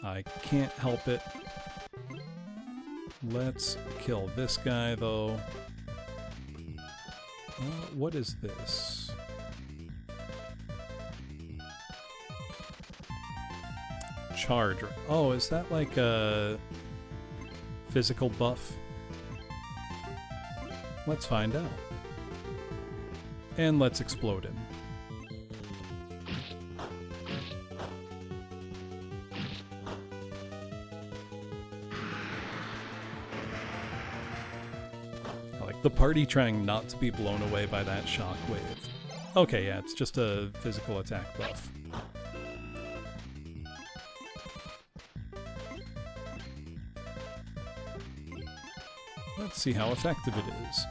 S2: I can't help it. Let's kill this guy, though. What is this? Charge. Oh, is that like a physical buff? Let's find out. And let's explode him. I like the party trying not to be blown away by that shockwave. Okay, yeah, it's just a physical attack buff. Let's see how effective it is.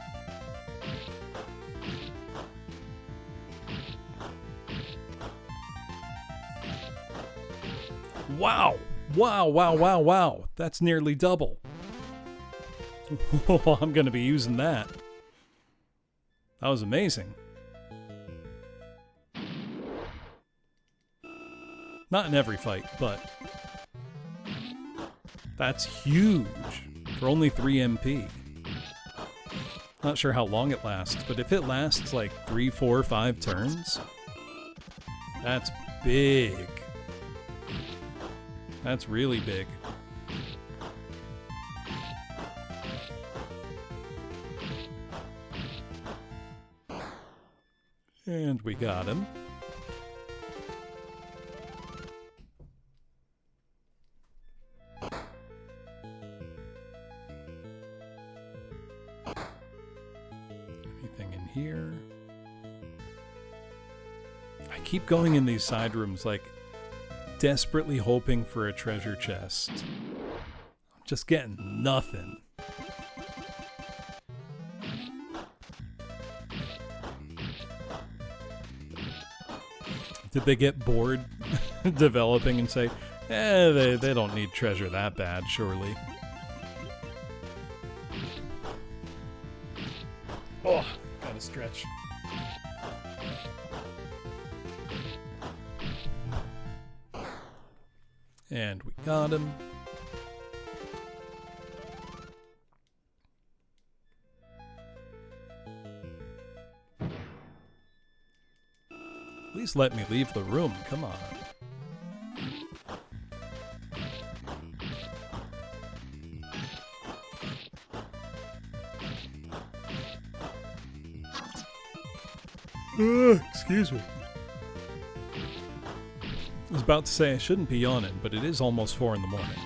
S2: Wow! Wow, wow, wow, wow! That's nearly double. Oh, I'm gonna be using that. That was amazing. Not in every fight, but that's huge for only 3 MP. Not sure how long it lasts, but if it lasts like 3, 4, 5 turns, that's big. That's really big. And we got him. Anything in here? I keep going in these side rooms like desperately hoping for a treasure chest. I'm just getting nothing. Did they get bored developing and say, they don't need treasure that bad, surely? Oh, gotta stretch. And we got him. Please let me leave the room, come on. Excuse me. I was about to say I shouldn't be yawning, but it is almost 4 in the morning.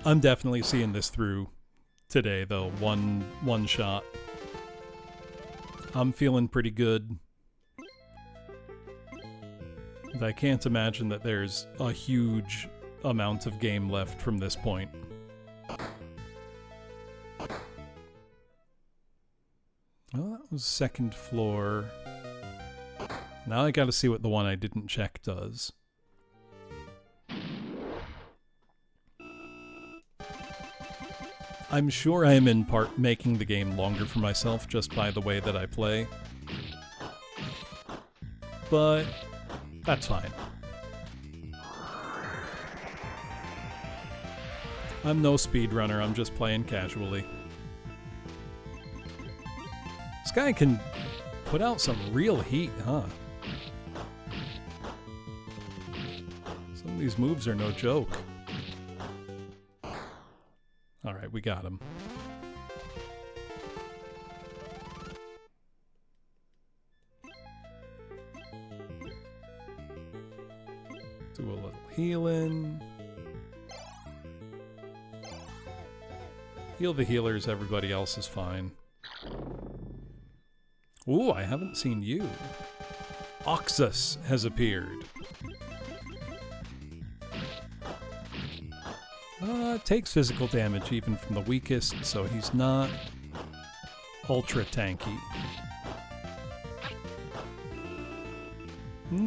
S2: I'm definitely seeing this through today, though. One shot. I'm feeling pretty good. And I can't imagine that there's a huge amount of game left from this point. Well, that was 2nd floor. Now I gotta see what the one I didn't check does. I'm sure I am in part making the game longer for myself just by the way that I play. But that's fine. I'm no speedrunner, I'm just playing casually. This guy can put out some real heat, huh? Some of these moves are no joke. Alright, we got him. Do a little healing. Heal the healers, everybody else is fine. Ooh, I haven't seen you. Oxus has appeared. Takes physical damage even from the weakest, so he's not ultra tanky.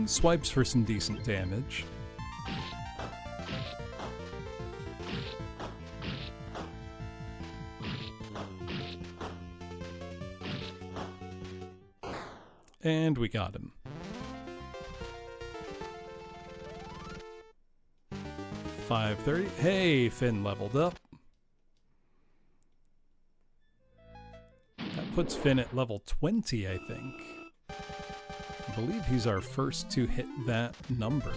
S2: Swipes for some decent damage. And we got him. 530. Hey, Finn leveled up. That puts Finn at level 20, I think. I believe he's our first to hit that number.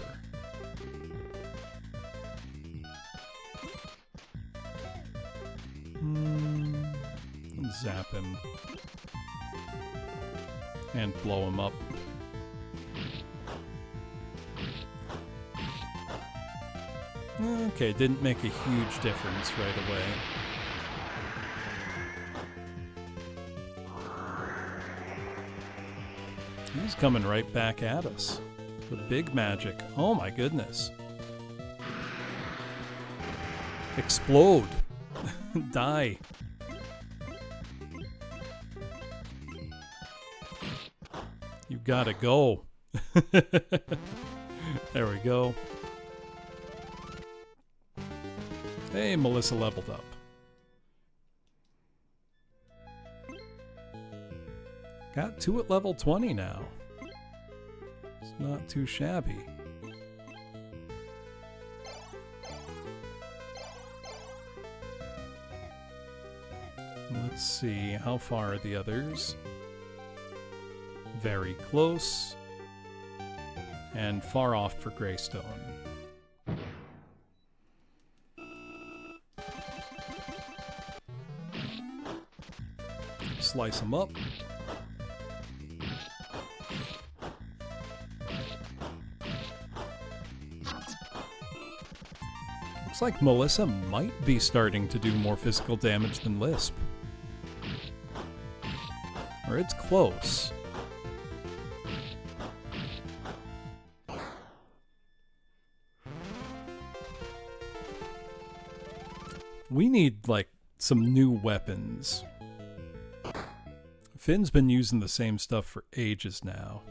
S2: Zap him. And blow him up. Okay, didn't make a huge difference right away. He's coming right back at us. The big magic. Oh my goodness. Explode. Die. You gotta go. There we go. Hey, Melissa leveled up. Got 2 at level 20 now. It's not too shabby. Let's see, how far are the others? Very close. And far off for Greystone. Slice them up. Looks like Melissa might be starting to do more physical damage than Lisp. Or it's close. We need, like, some new weapons. Finn's been using the same stuff for ages now.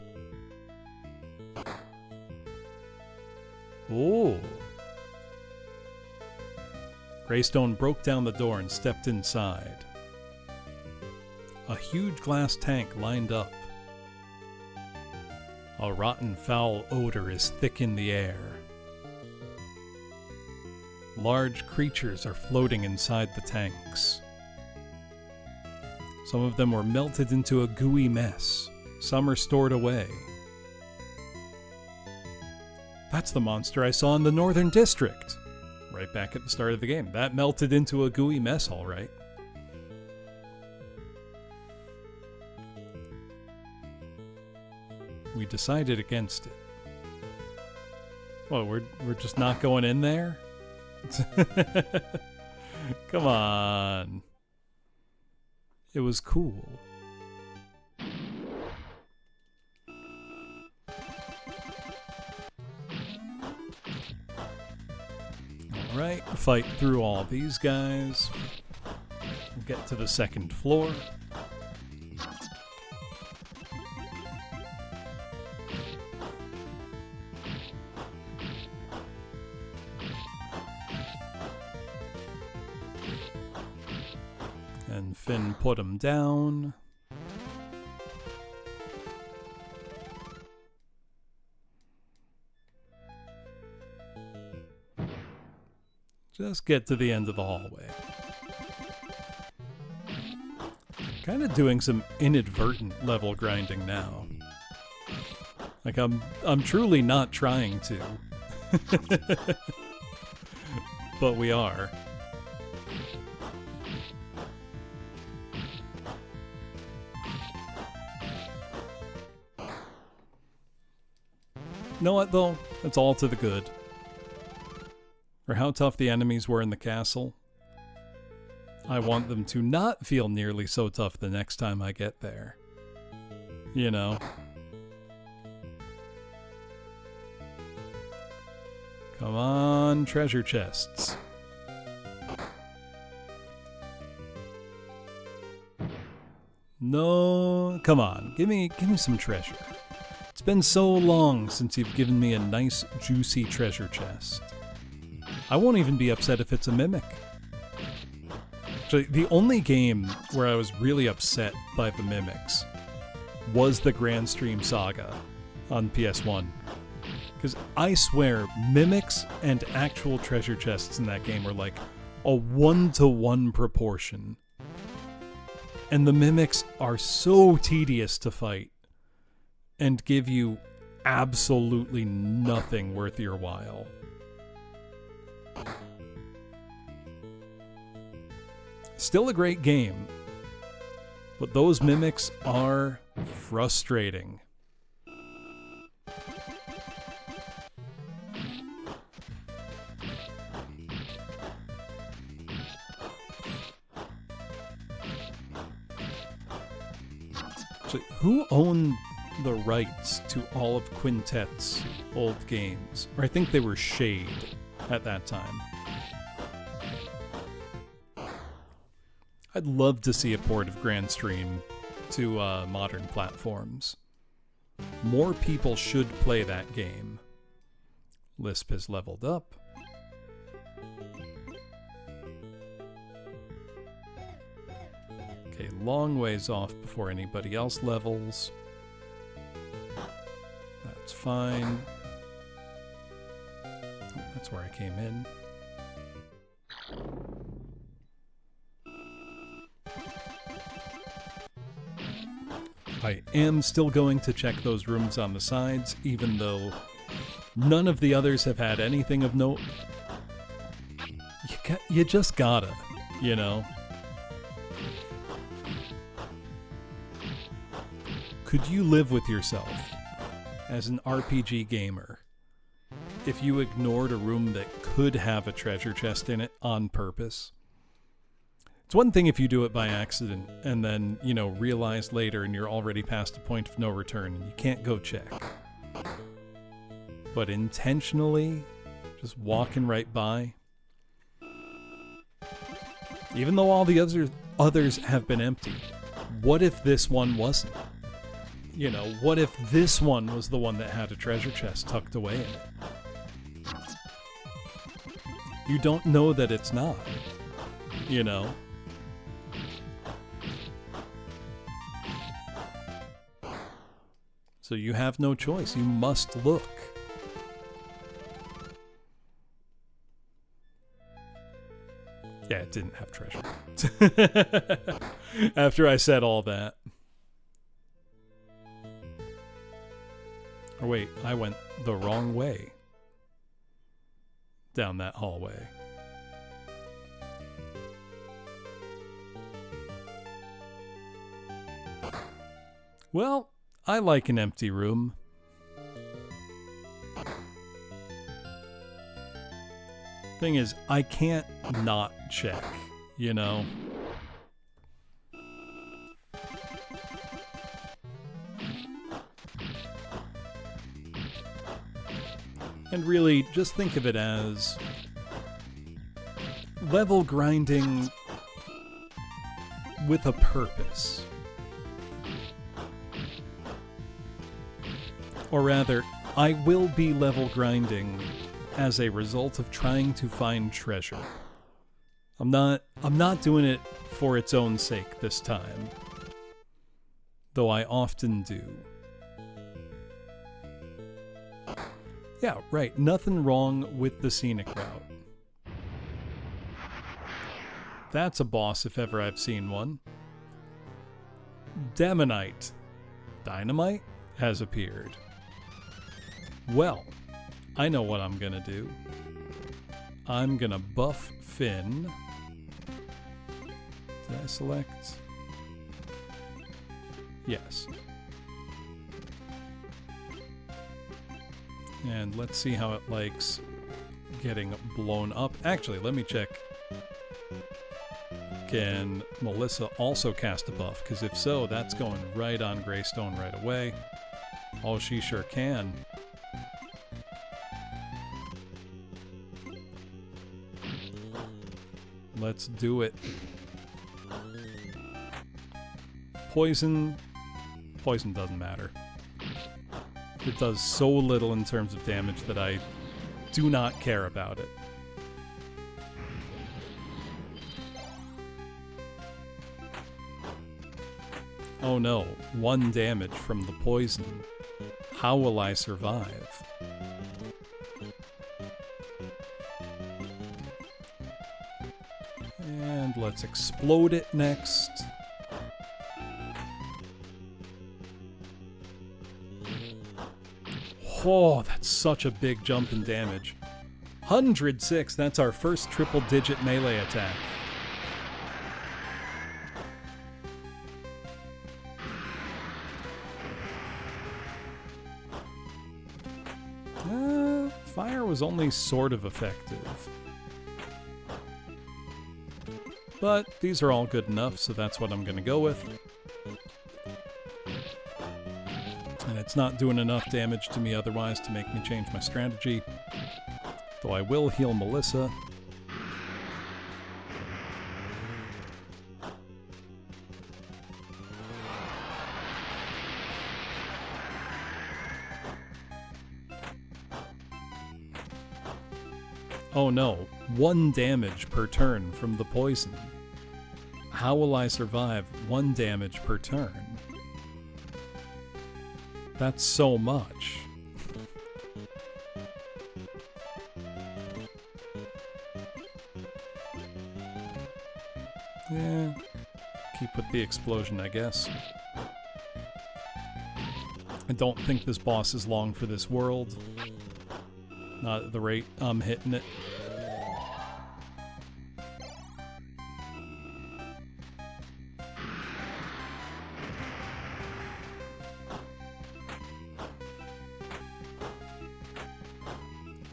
S2: Oh. Greystone broke down the door and stepped inside. A huge glass tank lined up. A rotten, foul odor is thick in the air. Large creatures are floating inside the tanks. Some of them were melted into a gooey mess. Some are stored away. That's the monster I saw in the Northern District. Right back at the start of the game. That melted into a gooey mess, all right. We decided against it. Well, we're just not going in there? Come on. It was cool. Alright, fight through all these guys. Get to the second floor. And Finn put him down. Just get to the end of the hallway. Kind of doing some inadvertent level grinding now. Like I'm truly not trying to. But we are. You know what, though? It's all to the good. For how tough the enemies were in the castle, I want them to not feel nearly so tough the next time I get there. You know? Come on, treasure chests. No, come on, give me some treasure. It's been so long since you've given me a nice, juicy treasure chest. I won't even be upset if it's a mimic. Actually, the only game where I was really upset by the mimics was the Grand Stream Saga on PS1. Because I swear, mimics and actual treasure chests in that game were like a 1-to-1 proportion. And the mimics are so tedious to fight and give you absolutely nothing worth your while. Still a great game, but those mimics are frustrating. So who owned the rights to all of Quintet's old games? Or I think they were Shade at that time. I'd love to see a port of Grand Stream to modern platforms. More people should play that game. Lisp has leveled up. Okay, long ways off before anybody else levels. That's fine. That's where I came in. I am still going to check those rooms on the sides, even though none of the others have had anything of note. You just gotta, you know? Could you live with yourself as an RPG gamer if you ignored a room that could have a treasure chest in it on purpose? It's one thing if you do it by accident and then, you know, realize later and you're already past a point of no return and you can't go check. But intentionally, just walking right by, even though all the others have been empty, what if this one wasn't? You know, what if this one was the one that had a treasure chest tucked away in it? You don't know that it's not, you know? So you have no choice. You must look. Yeah, it didn't have treasure. After I said all that. Or wait, I went the wrong way. Down that hallway. Well, I like an empty room. Thing is, I can't not check, you know? And really, just think of it as level grinding with a purpose. Or rather, I will be level grinding as a result of trying to find treasure. I'm not doing it for its own sake this time, though I often do. Yeah, right, nothing wrong with the scenic route. That's a boss if ever I've seen one. Demonite, Dynamite, has appeared. Well, I know what I'm gonna do. I'm gonna buff Finn. Did I select? Yes. And let's see how it likes getting blown up. Actually, let me check. Can Melissa also cast a buff? Because if so, that's going right on Greystone right away. Oh, she sure can. Let's do it. Poison. Poison doesn't matter. It does so little in terms of damage that I do not care about it. Oh no, 1 damage from the poison. How will I survive? And let's explode it next. Oh, that's such a big jump in damage. 106, that's our first triple-digit melee attack. Fire was only sort of effective. But these are all good enough, so that's what I'm going to go with. And it's not doing enough damage to me otherwise to make me change my strategy. Though I will heal Melissa. Oh no, 1 damage per turn from the poison. How will I survive 1 damage per turn? That's so much. Yeah, keep with the explosion, I guess. I don't think this boss is long for this world. Not at the rate I'm hitting it.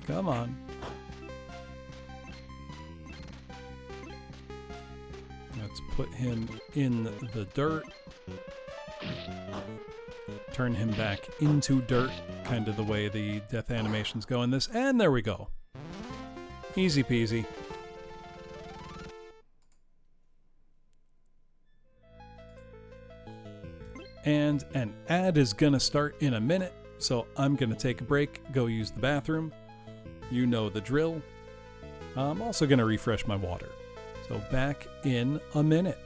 S2: Come on. Let's put him in the dirt. Turn him back into dirt, kind of the way the death animations go in this. And there we go. Easy peasy. And an ad is gonna start in a minute, so I'm gonna take a break, go use the bathroom. You know the drill. I'm also gonna refresh my water. So back in a minute.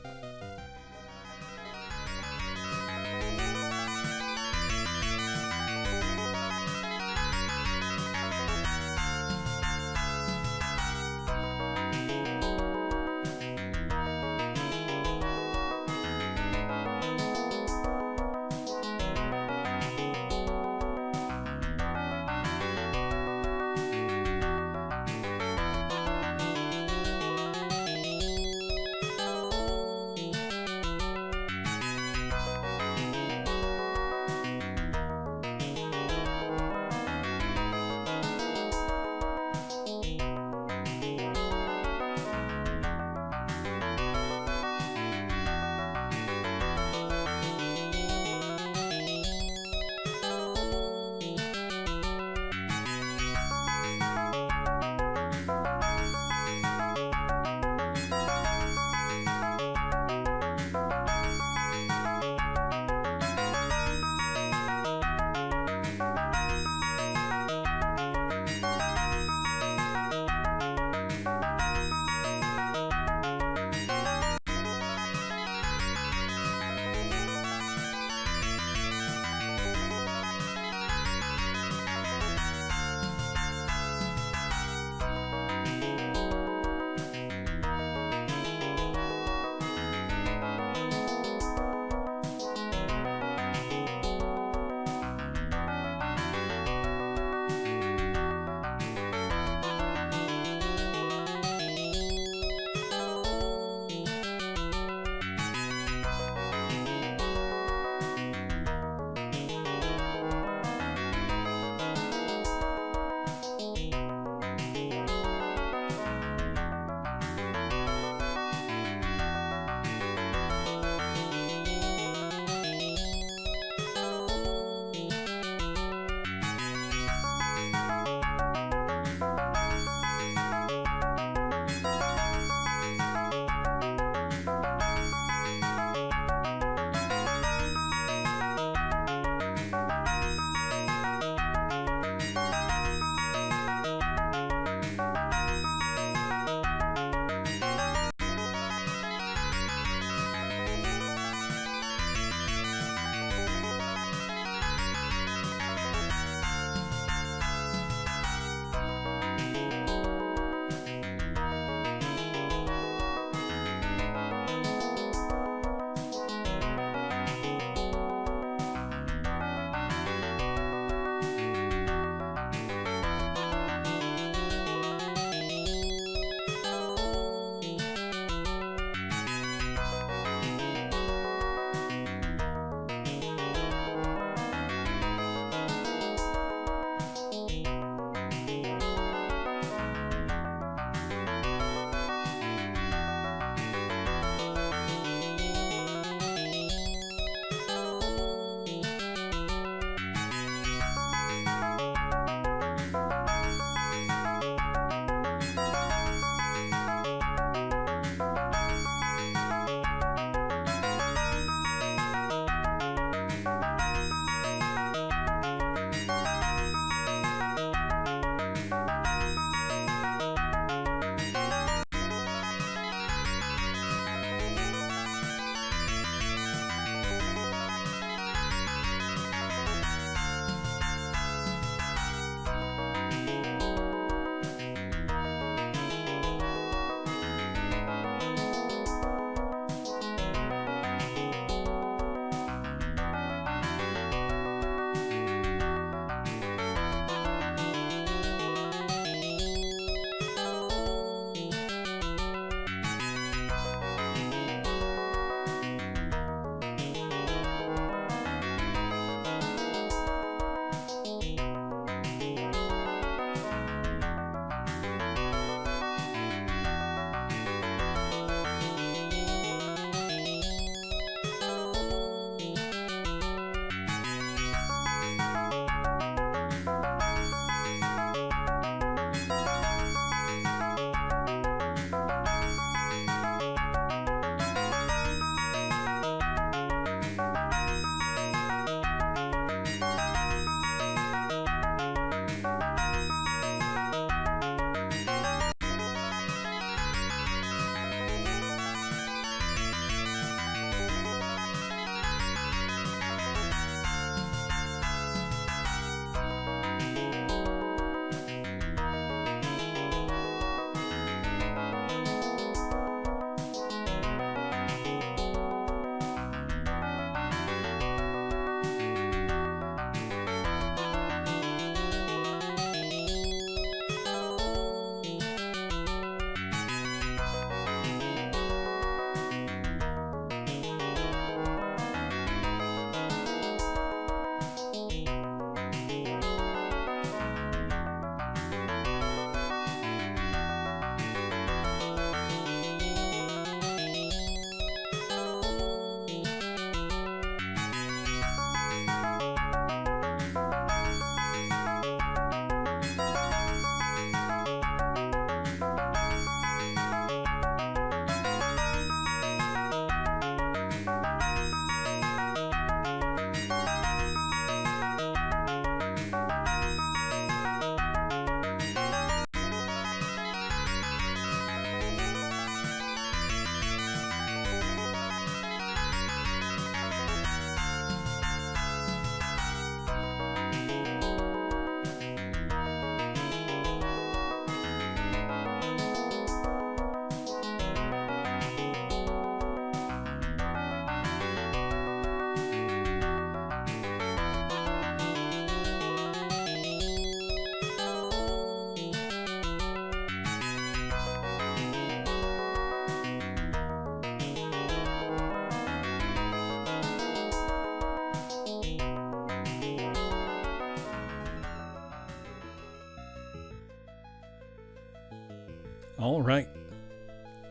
S2: All right.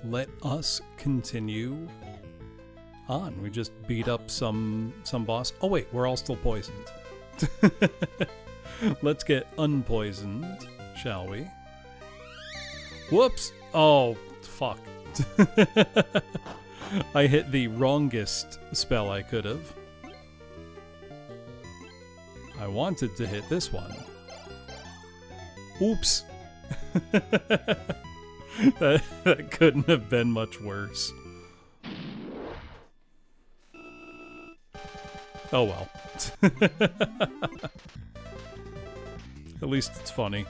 S2: Let us continue on. We just beat up some boss. Oh wait, we're all still poisoned. Let's get unpoisoned, shall we? Whoops! Oh, fuck. I hit the wrongest spell I could have. I wanted to hit this one. Oops! that couldn't have been much worse. Oh well. At least it's funny.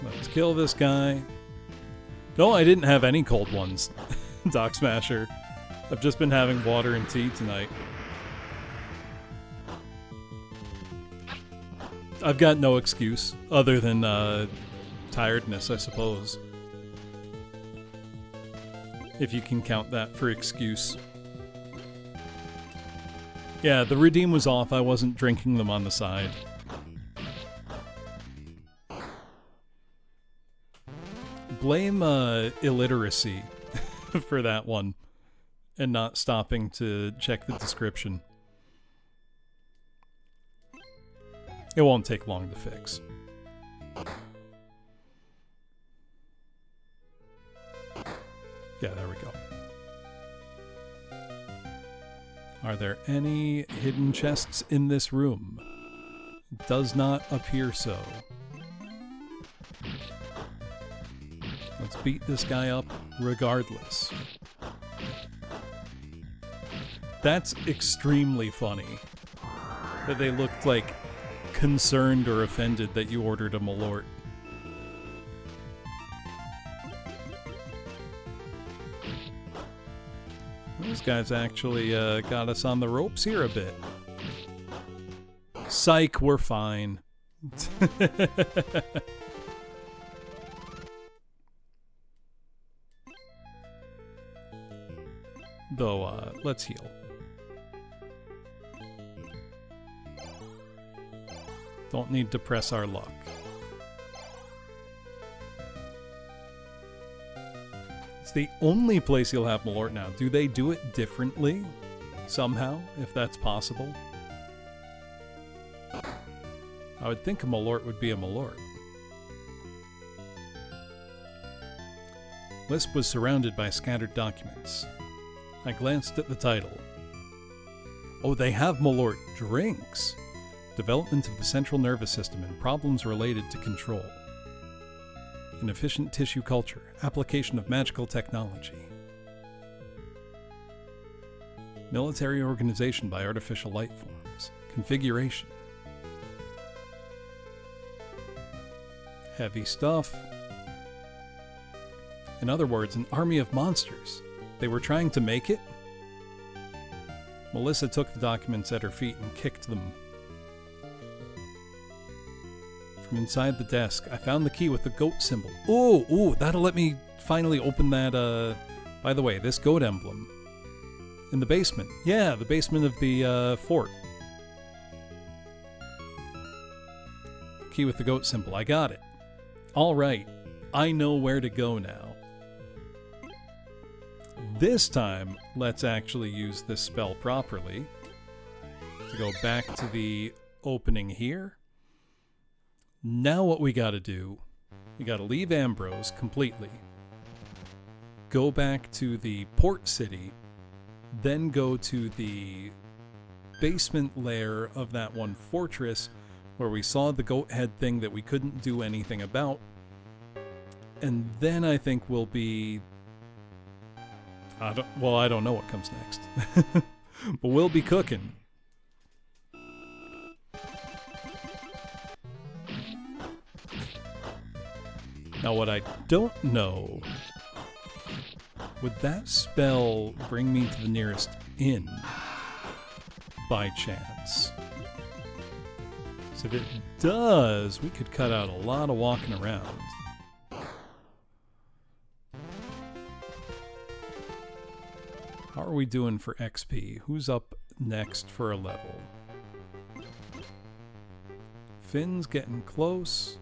S2: Let's kill this guy. No, I didn't have any cold ones, Doc Smasher. I've just been having water and tea tonight. I've got no excuse other than tiredness, I suppose. If you can count that for excuse. Yeah, the redeem was off. I wasn't drinking them on the side. Blame illiteracy for that one and not stopping to check the description. It won't take long to fix. Yeah, there we go. Are there any hidden chests in this room? Does not appear so. Let's beat this guy up regardless. That's extremely funny. That they looked like concerned or offended that you ordered a Malort. These guys actually got us on the ropes here a bit. Psych, we're fine. Though, let's heal. Don't need to press our luck. It's the only place you'll have Malort now. Do they do it differently? Somehow, if that's possible? I would think a Malort would be a Malort. Lisp was surrounded by scattered documents. I glanced at the title. Oh, they have Malort drinks! Development of the central nervous system and problems related to control. An efficient tissue culture. Application of magical technology. Military organization by artificial life forms. Configuration. Heavy stuff. In other words, an army of monsters. They were trying to make it? Melissa took the documents at her feet and kicked them. From inside the desk, I found the key with the goat symbol. Ooh, that'll let me finally open that, By the way, this goat emblem. In the basement. Yeah, the basement of the, fort. Key with the goat symbol. I got it. Alright. I know where to go now. This time, let's actually use this spell properly. To go back to the opening here. Now what we gotta do, we gotta leave Ambrose completely. Go back to the port city. Then go to the basement lair of that one fortress where we saw the goat head thing that we couldn't do anything about. And then I think we'll be... I don't know what comes next. But we'll be cooking. Now what I don't know... Would that spell bring me to the nearest inn? By chance. So if it does, we could cut out a lot of walking around. How are we doing for XP? Who's up next for a level? Finn's getting close.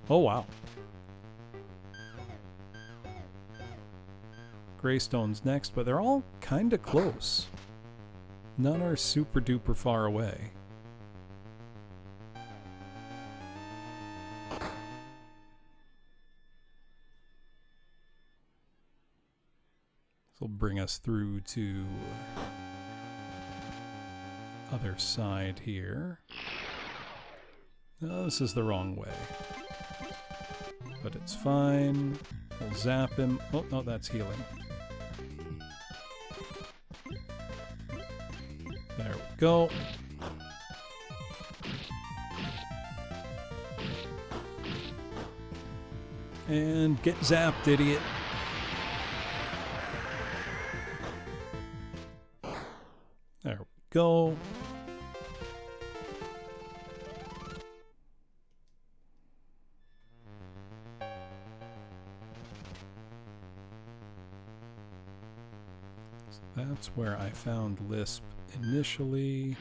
S2: Oh, wow. Greystone's next, but they're all kind of close. None are super duper far away. This will bring us through to other side here. No, this is the wrong way. But it's fine. We'll zap him. Oh, no, that's healing. There we go. And get zapped, idiot. There we go. So that's where I found Lisp initially.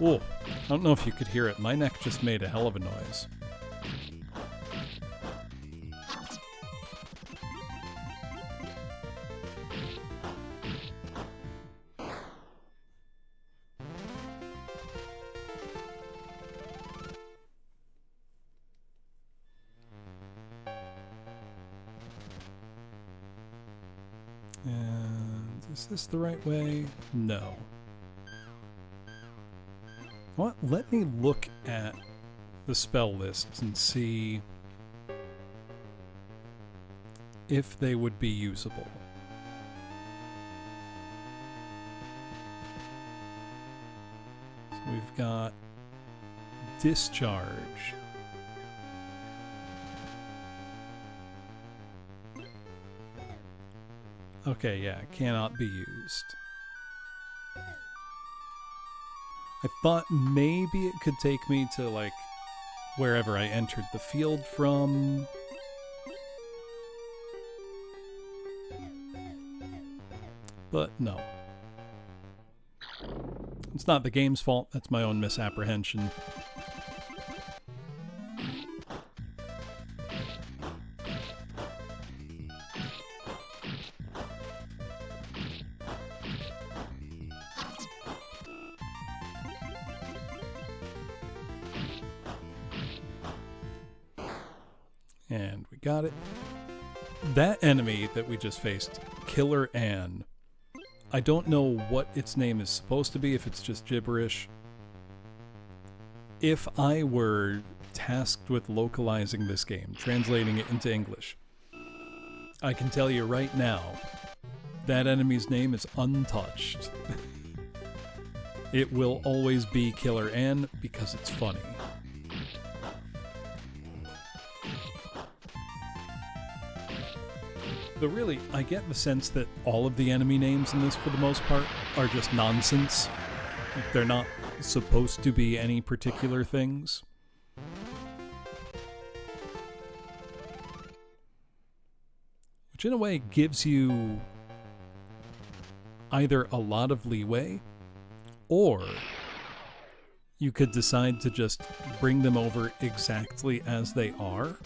S2: Oh, I don't know if you could hear it. My neck just made a hell of a noise. And is this the right way? No. What? Let me look at the spell lists and see if they would be usable. So we've got Discharge. Okay, yeah, cannot be used. I thought maybe it could take me to, like, wherever I entered the field from. But no. It's not the game's fault, that's my own misapprehension. And we got it. That enemy that we just faced, Killer Ann, I don't know what its name is supposed to be, if it's just gibberish. If I were tasked with localizing this game, translating it into English, I can tell you right now, that enemy's name is untouched. It will always be Killer Ann because it's funny. But really, I get the sense that all of the enemy names in this, for the most part, are just nonsense. Like, they're not supposed to be any particular things. Which in a way gives you either a lot of leeway, or you could decide to just bring them over exactly as they are,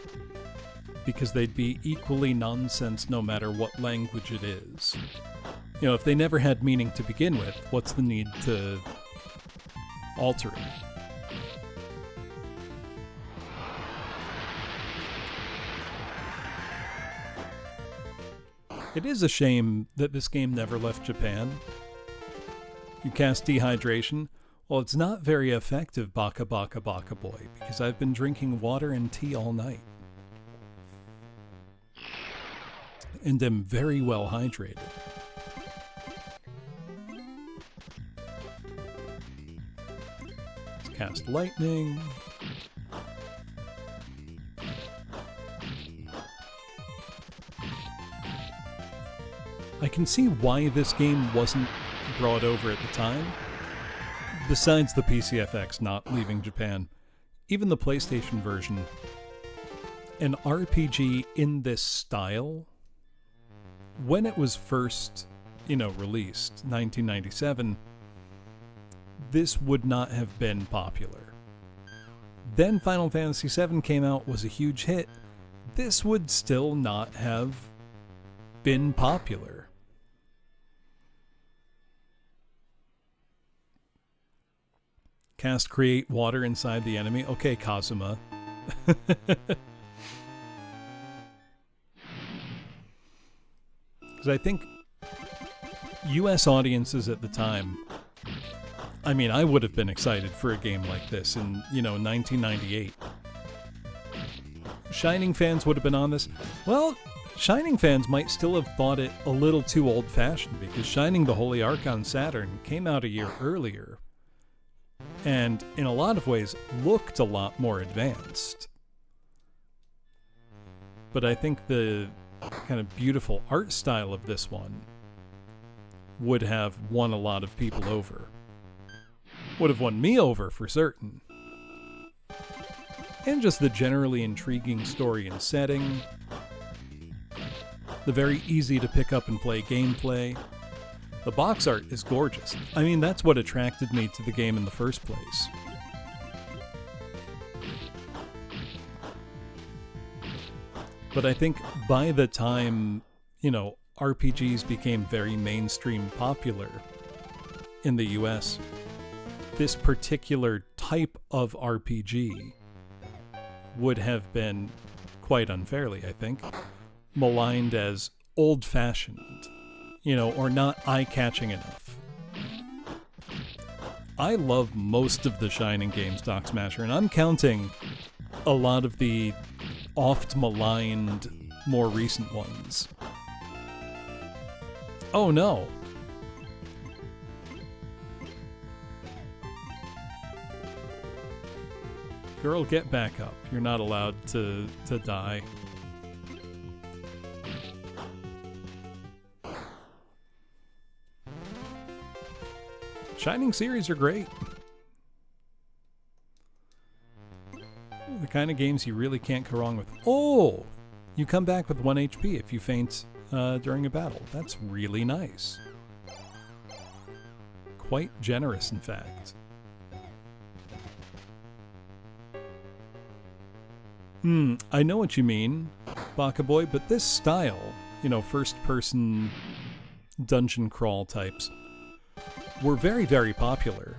S2: because they'd be equally nonsense no matter what language it is. You know, if they never had meaning to begin with, what's the need to alter it? It is a shame that this game never left Japan. You cast Dehydration. Well, it's not very effective, Baka Baka Baka Boy, because I've been drinking water and tea all night. And am very well hydrated. Let's cast Lightning. I can see why this game wasn't brought over at the time. Besides the PCFX not leaving Japan, even the PlayStation version an RPG in this style, when it was first, released, 1997, this would not have been popular. Then Final Fantasy VII came out, was a huge hit. This would still not have been popular. Cast create water inside the enemy. Okay, Kazuma. Because I think US audiences at the time, I mean, I would have been excited for a game like this in, 1998. Shining fans would have been on this. Well, Shining fans might still have thought it a little too old-fashioned, because Shining the Holy Ark on Saturn came out a year earlier, and in a lot of ways looked a lot more advanced. But I think the kind of beautiful art style of this one would have won a lot of people over. Would have won me over for certain. And just the generally intriguing story and setting. The very easy to pick up and play gameplay. The box art is gorgeous. I mean, that's what attracted me to the game in the first place. But I think by the time, RPGs became very mainstream popular in the US, this particular type of RPG would have been, quite unfairly, I think, maligned as old-fashioned, or not eye-catching enough. I love most of the Shining games, Doc Smasher, and I'm counting a lot of the oft-maligned, more recent ones. Oh no! Girl, get back up. You're not allowed to die. Shining series are great. The kind of games you really can't go wrong with. Oh! You come back with 1 HP if you faint during a battle. That's really nice. Quite generous, in fact. I know what you mean, Baka Boy, but this style, first-person dungeon crawl types, were very, very popular.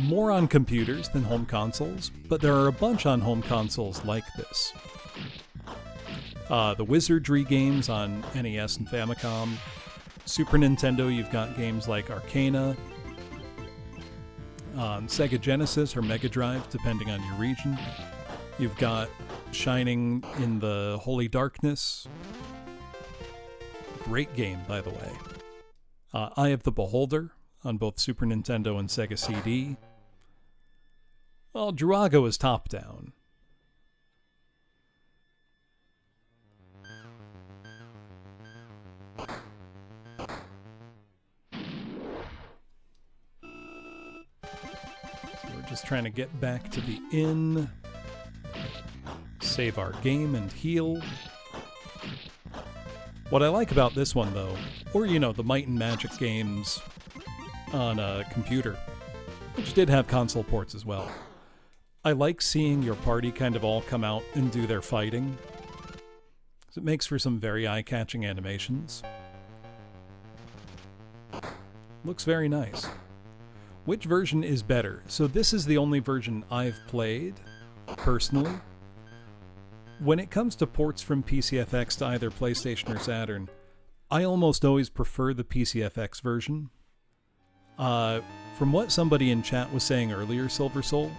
S2: More on computers than home consoles, but there are a bunch on home consoles like this. The Wizardry games on NES and Famicom. Super Nintendo, you've got games like Arcana. On Sega Genesis or Mega Drive, depending on your region. You've got Shining in the Holy Darkness. Great game, by the way. Eye of the Beholder on both Super Nintendo and Sega CD. Well, Druago is top-down. So we're just trying to get back to the inn. Save our game and heal. What I like about this one, though, or, the Might and Magic games on a computer, which did have console ports as well, I like seeing your party kind of all come out and do their fighting. It makes for some very eye-catching animations. Looks very nice. Which version is better? So this is the only version I've played, personally. When it comes to ports from PCFX to either PlayStation or Saturn, I almost always prefer the PCFX version. From what somebody in chat was saying earlier, Silver Soul,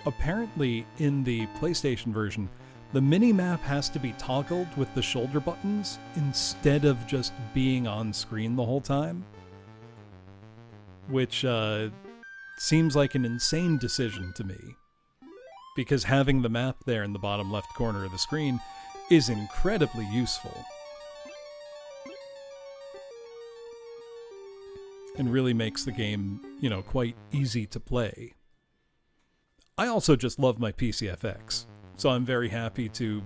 S2: apparently in the PlayStation version, the mini-map has to be toggled with the shoulder buttons instead of just being on screen the whole time. Which seems like an insane decision to me. Because having the map there in the bottom left corner of the screen is incredibly useful. And really makes the game, quite easy to play. I also just love my PCFX. So I'm very happy to,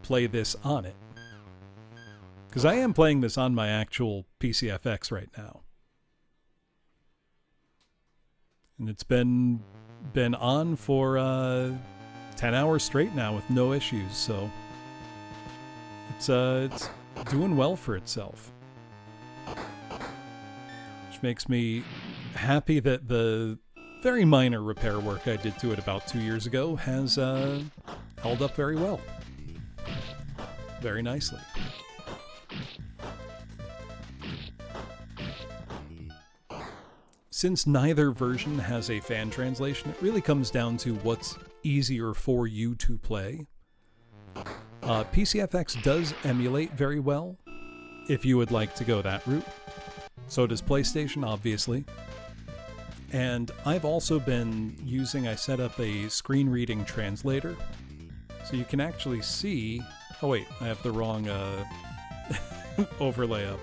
S2: play this on it. Because I am playing this on my actual PCFX right now. And it's been on for 10 hours straight now with no issues, so it's doing well for itself. Which makes me happy that the very minor repair work I did to it about 2 years ago has held up very well. Very nicely. Since neither version has a fan translation, it really comes down to what's easier for you to play. PCFX does emulate very well, if you would like to go that route. So does PlayStation, obviously. And I've also been using, I set up a screen reading translator, so you can actually see... Oh wait, I have the wrong overlay up.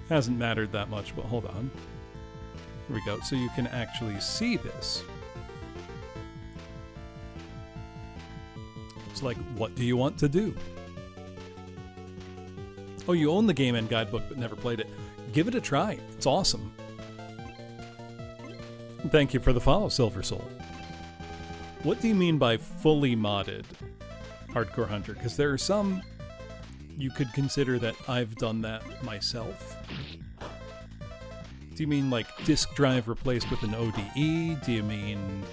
S2: Hasn't mattered that much, but hold on. Here we go. So you can actually see this. It's like, what do you want to do? Oh, you own the game and guidebook but never played it. Give it a try. It's awesome. Thank you for the follow, Silver Soul. What do you mean by fully modded Hardcore Hunter? Because there are some you could consider that I've done that myself. Do you mean like disk drive replaced with an ODE? Do you mean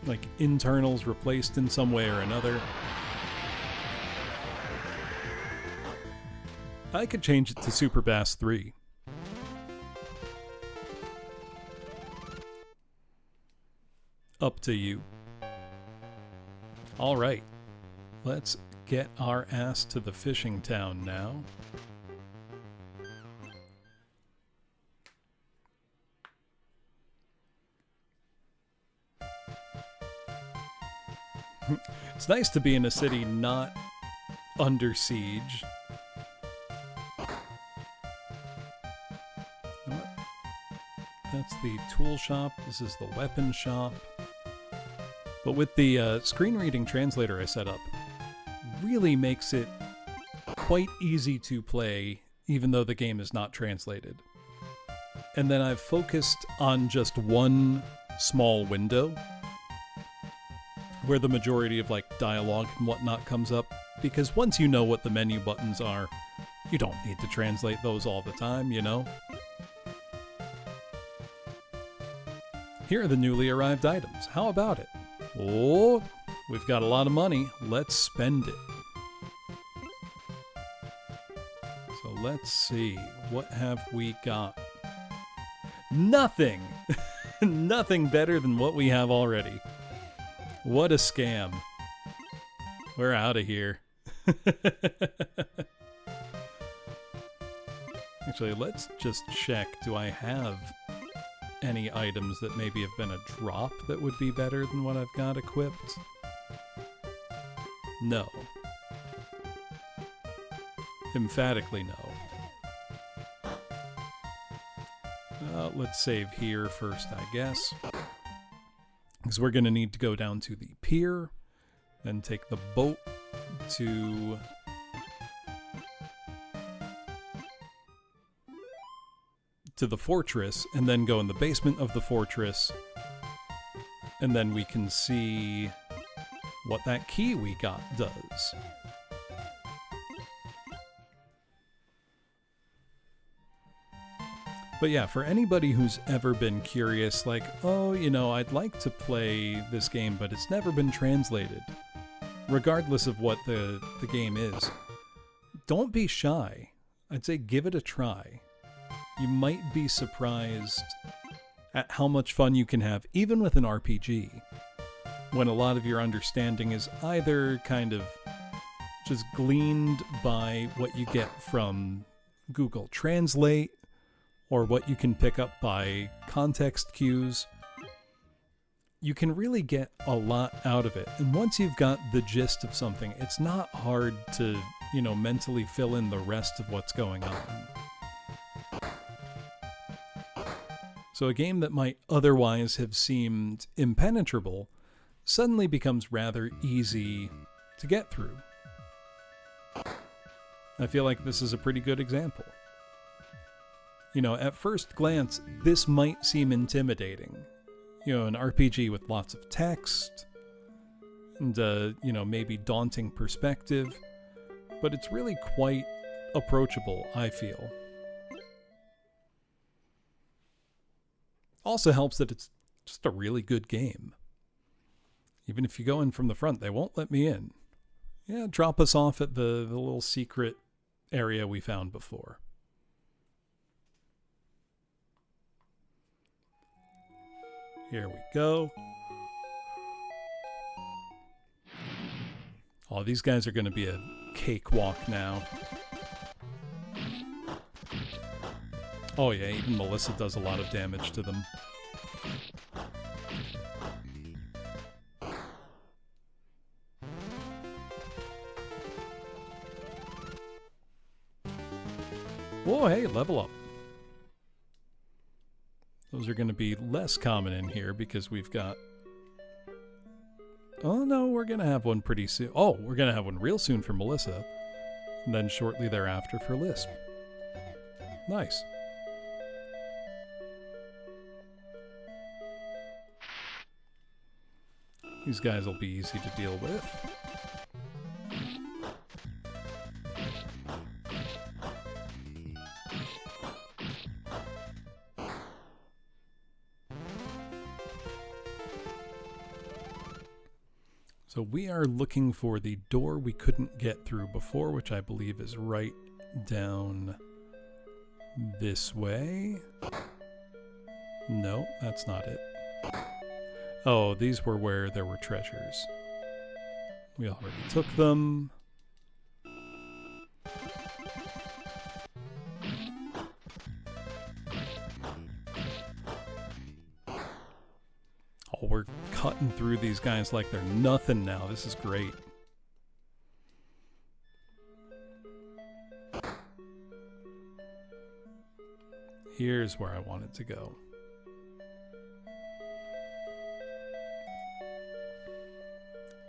S2: like internals replaced in some way or another? I could change it to Super Bass 3. Up to you. Alright. Let's get our ass to the fishing town now. It's nice to be in a city not under siege. What? That's the tool shop. This is the weapon shop. But with the screen reading translator I set up, really makes it quite easy to play, even though the game is not translated. And then I've focused on just one small window where the majority of like dialogue and whatnot comes up, because once you know what the menu buttons are, you don't need to translate those all the time, you know? Here are the newly arrived items. How about it? Oh, we've got a lot of money. Let's spend it. So let's see. What have we got? Nothing! Nothing better than what we have already. What a scam. We're out of here. Actually, let's just check. Do I have any items that maybe have been a drop that would be better than what I've got equipped? No. Emphatically no. Let's save here first, I guess. Because we're going to need to go down to the pier, then take the boat to the fortress, and then go in the basement of the fortress, and then we can see what that key we got does. But yeah, for anybody who's ever been curious, like, oh, you know, I'd like to play this game, but it's never been translated, regardless of what the game is, don't be shy. I'd say give it a try. You might be surprised at how much fun you can have, even with an RPG, when a lot of your understanding is either kind of just gleaned by what you get from Google Translate, or what you can pick up by context cues. You can really get a lot out of it. And once you've got the gist of something, it's not hard to, you know, mentally fill in the rest of what's going on. So a game that might otherwise have seemed impenetrable suddenly becomes rather easy to get through. I feel like this is a pretty good example. You know, at first glance, this might seem intimidating. You know, an RPG with lots of text and, you know, maybe daunting perspective, but it's really quite approachable, I feel. Also helps that it's just a really good game. Even if you go in from the front, they won't let me in. Yeah, drop us off at the little secret area we found before. Here we go. Oh, these guys are going to be a cakewalk now. Oh yeah, even Melissa does a lot of damage to them. Oh, hey, level up. Those are going to be less common in here because we've got... Oh, no, we're going to have one pretty soon. Oh, we're going to have one real soon for Melissa. And then shortly thereafter for Lisp. Nice. These guys will be easy to deal with. So we are looking for the door we couldn't get through before, which I believe is right down this way. No, that's not it. Oh, these were where there were treasures. We already took them. Oh, we're cutting through these guys like they're nothing now. This is great. Here's where I wanted to go.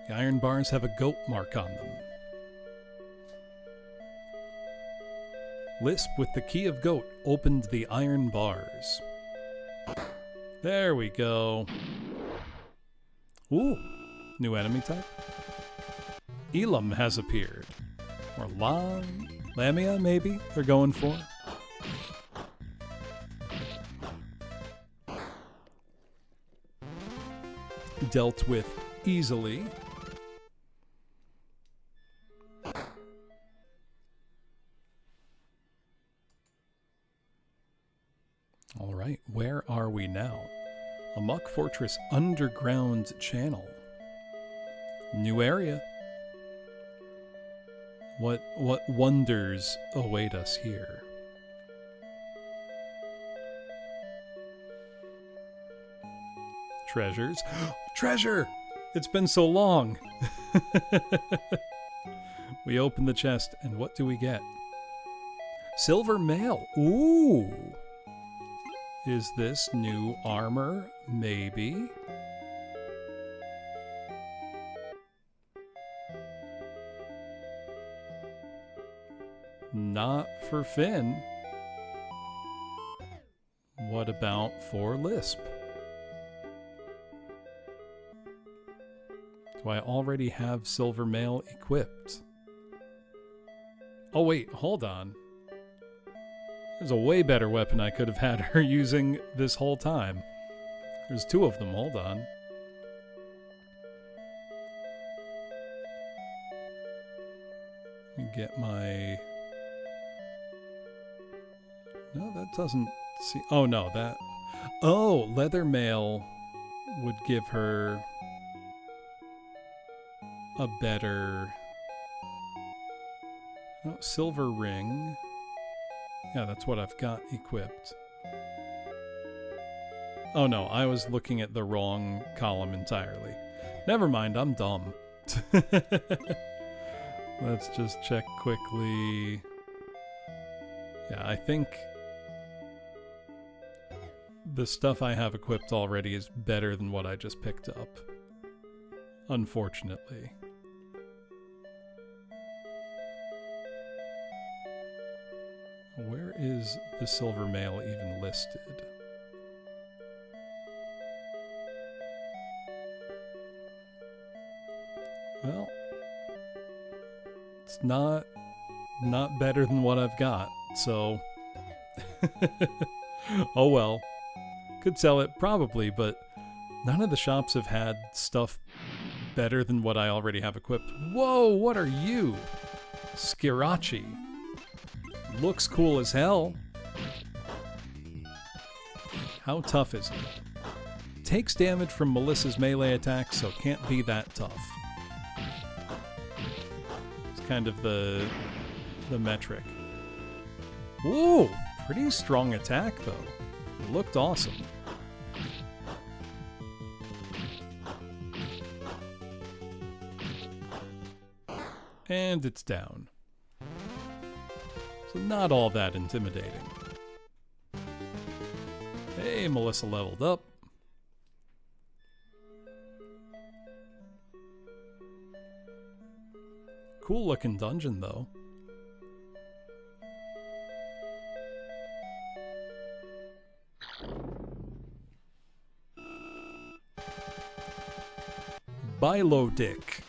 S2: The iron bars have a goat mark on them. Lisp with the key of goat opened the iron bars. There we go. Ooh, new enemy type. Elam has appeared. Or Lamia, maybe, they're going for. Dealt with easily. All right, where are we now? Amok Fortress underground channel. New area. What wonders await us here? Treasures. Treasure! It's been so long. We open the chest, and what do we get? Silver mail. Ooh. Is this new armor? Maybe. Not for Finn. What about for Lisp? Do I already have silver mail equipped? Oh wait, hold on. There's a way better weapon I could have had her using this whole time. There's two of them, hold on. Let me get my... No, that doesn't see... Oh no, that... Oh, leather mail would give her a better... Oh, silver ring. Yeah, that's what I've got equipped. Oh no, I was looking at the wrong column entirely. Never mind, I'm dumb. Let's just check quickly. Yeah, I think the stuff I have equipped already is better than what I just picked up. Unfortunately. Where is the silver male even listed? Well, it's not better than what I've got, so oh well. Could sell it probably, but none of the shops have had stuff better than what I already have equipped. Whoa, what are you? Skirachi. Looks cool as hell. How tough is it? Takes damage from Melissa's melee attacks, so can't be that tough. It's kind of the metric. Ooh, pretty strong attack though. It looked awesome. And it's down. So not all that intimidating. Hey, Melissa leveled up. Cool looking dungeon though. Bilodick.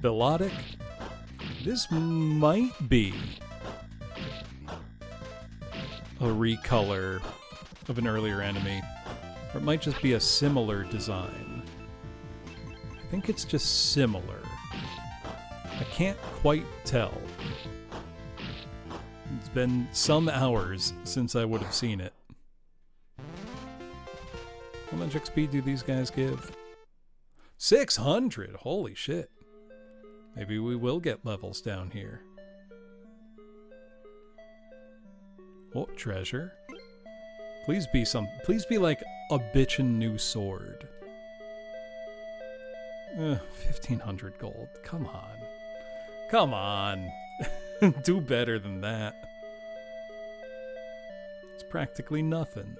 S2: Belodic. This might be a recolor of an earlier enemy, or it might just be a similar design. I think it's just similar. I can't quite tell. It's been some hours since I would have seen it. How much XP do these guys give? 600! Holy shit. Maybe we will get levels down here. Oh, treasure. Please be like a bitchin' new sword. 1,500 gold. Come on. Come on. Do better than that. It's practically nothing.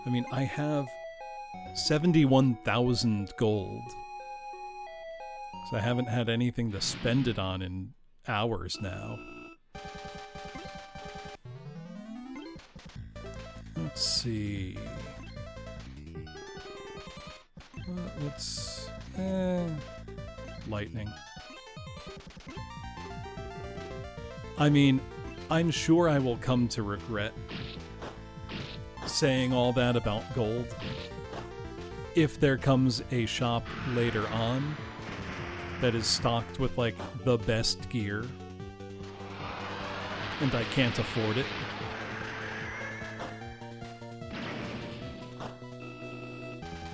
S2: I mean, I have 71,000 gold. So I haven't had anything to spend it on in hours now. Let's see. Let's... lightning. I mean, I'm sure I will come to regret saying all that about gold if there comes a shop later on that is stocked with like the best gear and I can't afford it.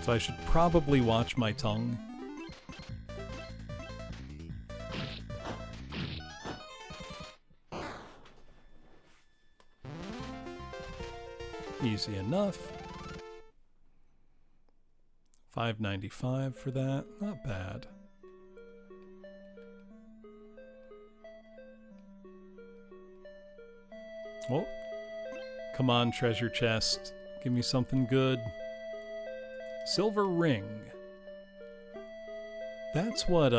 S2: So I should probably watch my tongue. Easy enough. 595 for that. Not bad. Oh. Come on, treasure chest. Give me something good. Silver ring. That's what,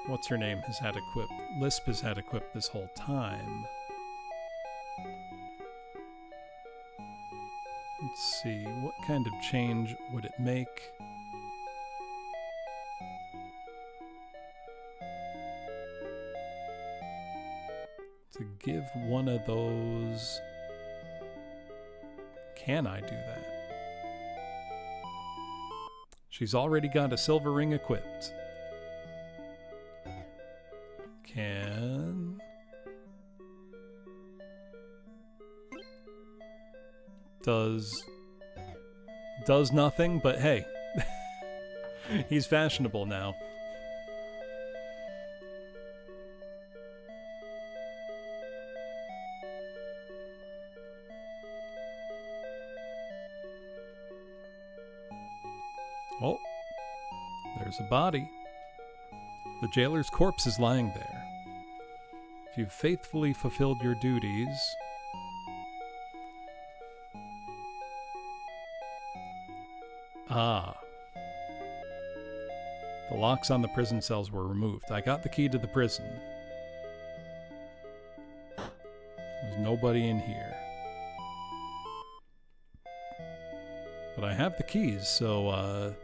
S2: what's her name has had equipped. Lisp has had equipped this whole time. Let's see, what kind of change would it make? To give one of those... Can I do that? She's already got a silver ring equipped. Can... Does nothing, but hey. He's fashionable now. Oh, there's a body. The jailer's corpse is lying there. If you've faithfully fulfilled your duties... Ah. The locks on the prison cells were removed. I got the key to the prison. There's nobody in here. But I have the keys, so,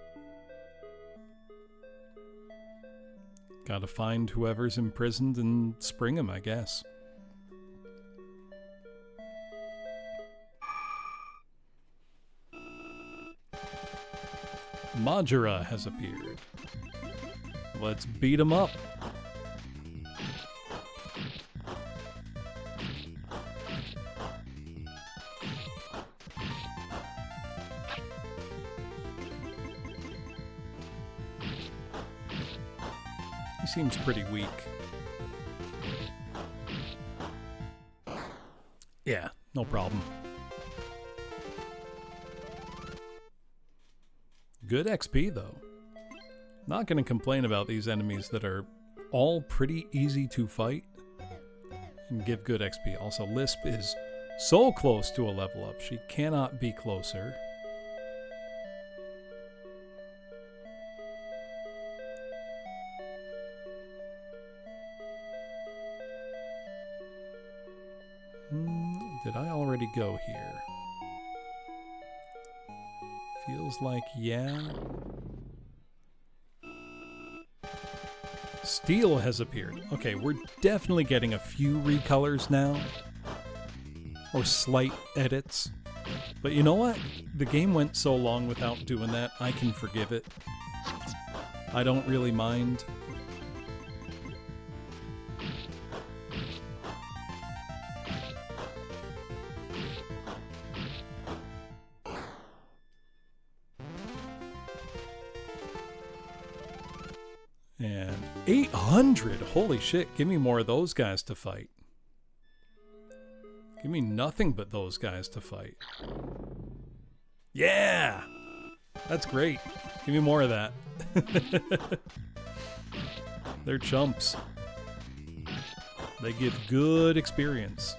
S2: gotta find whoever's imprisoned and spring him, I guess. Majura has appeared. Let's beat him up. He seems pretty weak. Yeah, no problem. Good XP, though. Not going to complain about these enemies that are all pretty easy to fight and give good XP. Also, Lisp is so close to a level up. She cannot be closer. Did I already go here? Feels like, yeah. Steel has appeared. Okay, we're definitely getting a few recolors now. Or slight edits. But you know what? The game went so long without doing that, I can forgive it. I don't really mind. And 800! Holy shit, give me more of those guys to fight. Give me nothing but those guys to fight. Yeah! That's great. Give me more of that. They're chumps. They give good experience.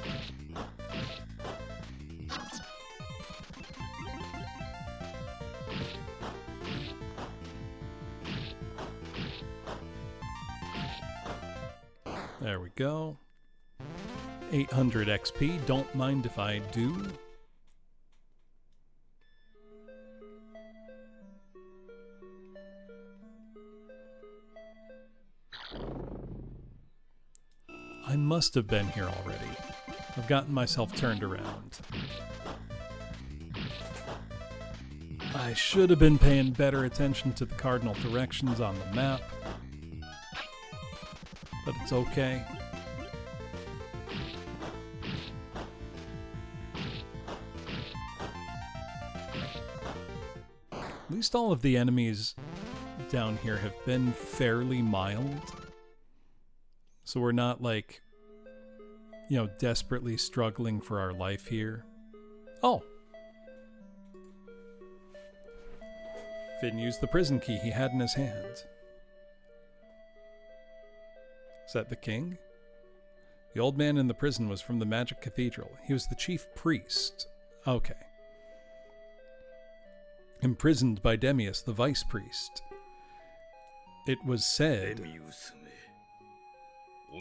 S2: There we go. 800 XP. Don't mind if I do. I must have been here already. I've gotten myself turned around. I should have been paying better attention to the cardinal directions on the map. But it's okay. At least all of the enemies down here have been fairly mild. So we're not like, you know, desperately struggling for our life here. Oh! Finn used the prison key he had in his hand. Is that the king? The old man in the prison was from the Magic Cathedral. He was the chief priest. Okay. Imprisoned by Demius, the vice priest. It was said...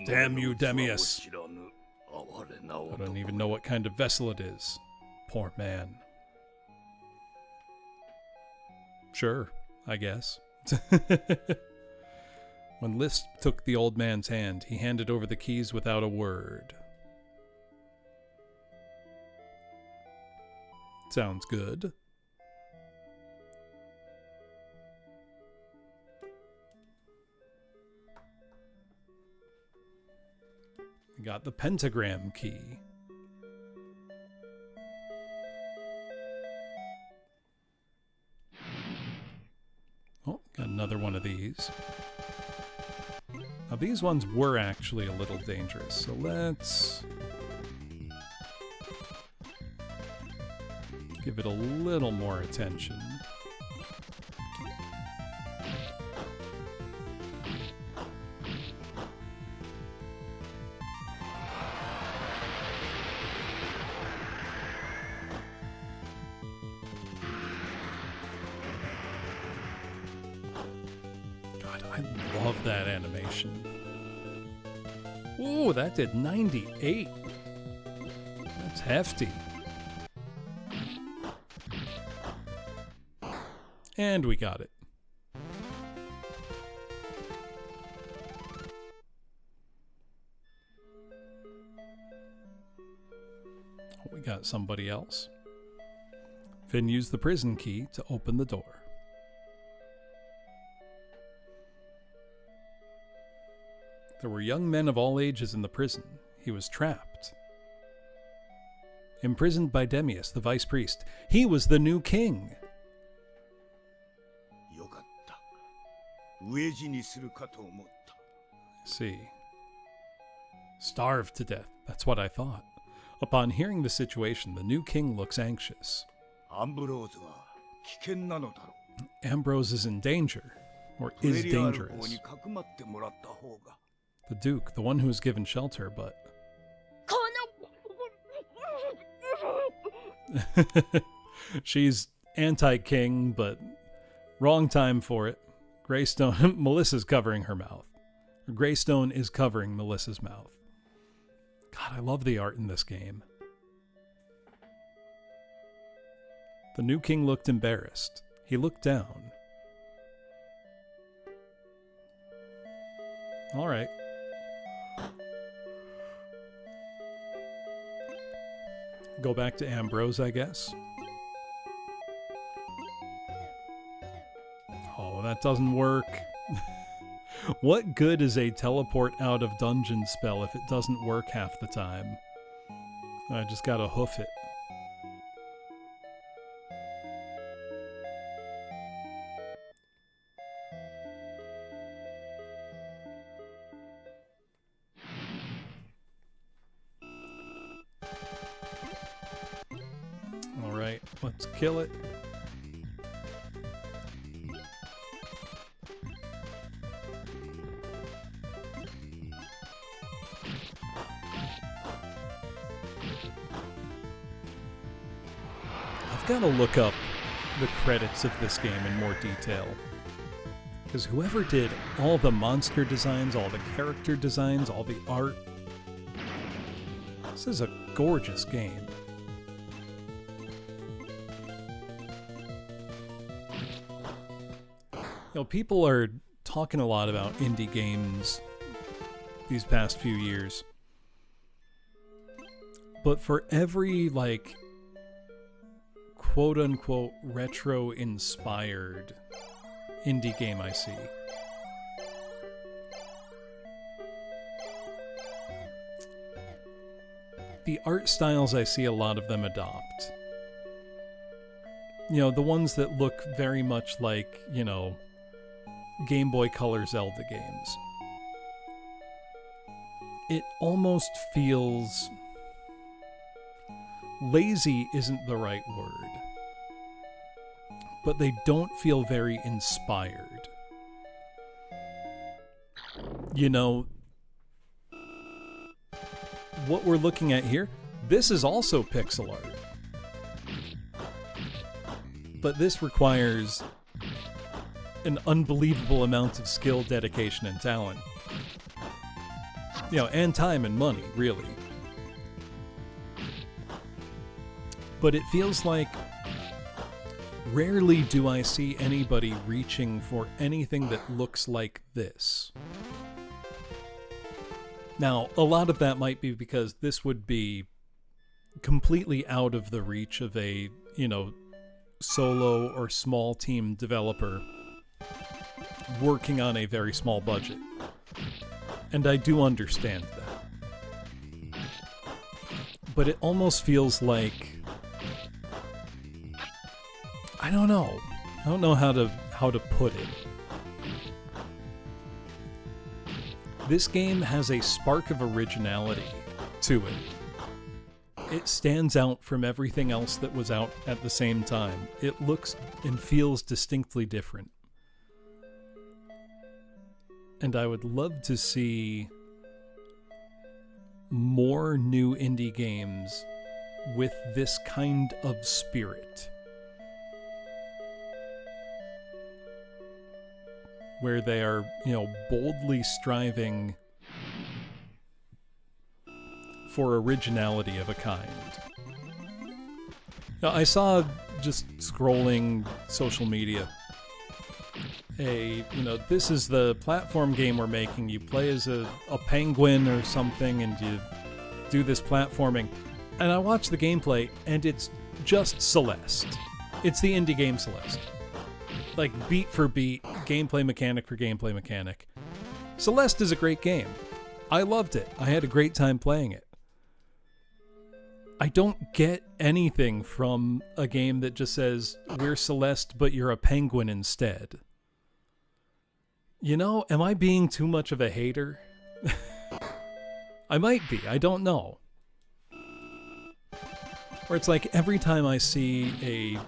S2: Damn you, Demius! I don't even know what kind of vessel it is. Poor man. Sure, I guess. When Lisp took the old man's hand, he handed over the keys without a word. Sounds good. We got the pentagram key. Oh, got another one of these. Now these ones were actually a little dangerous, so let's give it a little more attention. love that animation. Ooh, that did 98. That's hefty. And we got it. We got somebody else. Finn used the prison key to open the door. There were young men of all ages in the prison. He was trapped. Imprisoned by Demius, the vice priest. He was the new king.
S7: よかった。飢え死にするかと思った。
S2: See. Starved to death. That's what I thought. Upon hearing the situation, the new king looks anxious.
S7: アンブローズは危険なのだろう。
S2: Ambrose is in danger, or
S7: プレ
S2: is
S7: リアール公
S2: dangerous.
S7: にかくまってもらった方が。
S2: The Duke, the one who was given shelter, but
S4: こ
S2: she's anti-king, but wrong time for it. Greystone, Melissa's covering her mouth. Greystone is covering Melissa's mouth. God, I love the art in this game. The new king looked embarrassed. He looked down. All right. Go back to Ambrose, I guess. Oh, that doesn't work. What good is a teleport out of dungeon spell if it doesn't work half the time? I just gotta hoof it. Alright, let's kill it. I've got to look up the credits of this game in more detail. Because whoever did all the monster designs, all the character designs, all the art, this is a gorgeous game. You know, people are talking a lot about indie games these past few years. But for every, like, quote-unquote retro-inspired indie game I see, the art styles I see a lot of them adopt. You know, the ones that look very much like, you know, Game Boy Color Zelda games. It almost feels... lazy isn't the right word. But they don't feel very inspired. You know, what we're looking at here, this is also pixel art. But this requires an unbelievable amount of skill, dedication, and talent. You know, and time and money, really. But it feels like rarely do I see anybody reaching for anything that looks like this. Now, a lot of that might be because this would be completely out of the reach of a, you know, solo or small team developer working on a very small budget. And I do understand that. But it almost feels like... I don't know. I don't know how to put it. This game has a spark of originality to it. It stands out from everything else that was out at the same time. It looks and feels distinctly different. And I would love to see more new indie games with this kind of spirit. where they are, boldly striving for originality of a kind. Now, I saw, just scrolling social media, this is the platform game we're making. You play as a penguin or something, and you do this platforming. And I watched the gameplay, and it's just Celeste. It's the indie game Celeste. Like, beat for beat, gameplay mechanic for gameplay mechanic. Celeste is a great game. I loved it. I had a great time playing it. I don't get anything from a game that just says, we're Celeste, but you're a penguin instead. Am I being too much of a hater? I might be. I don't know. Or it's like every time I see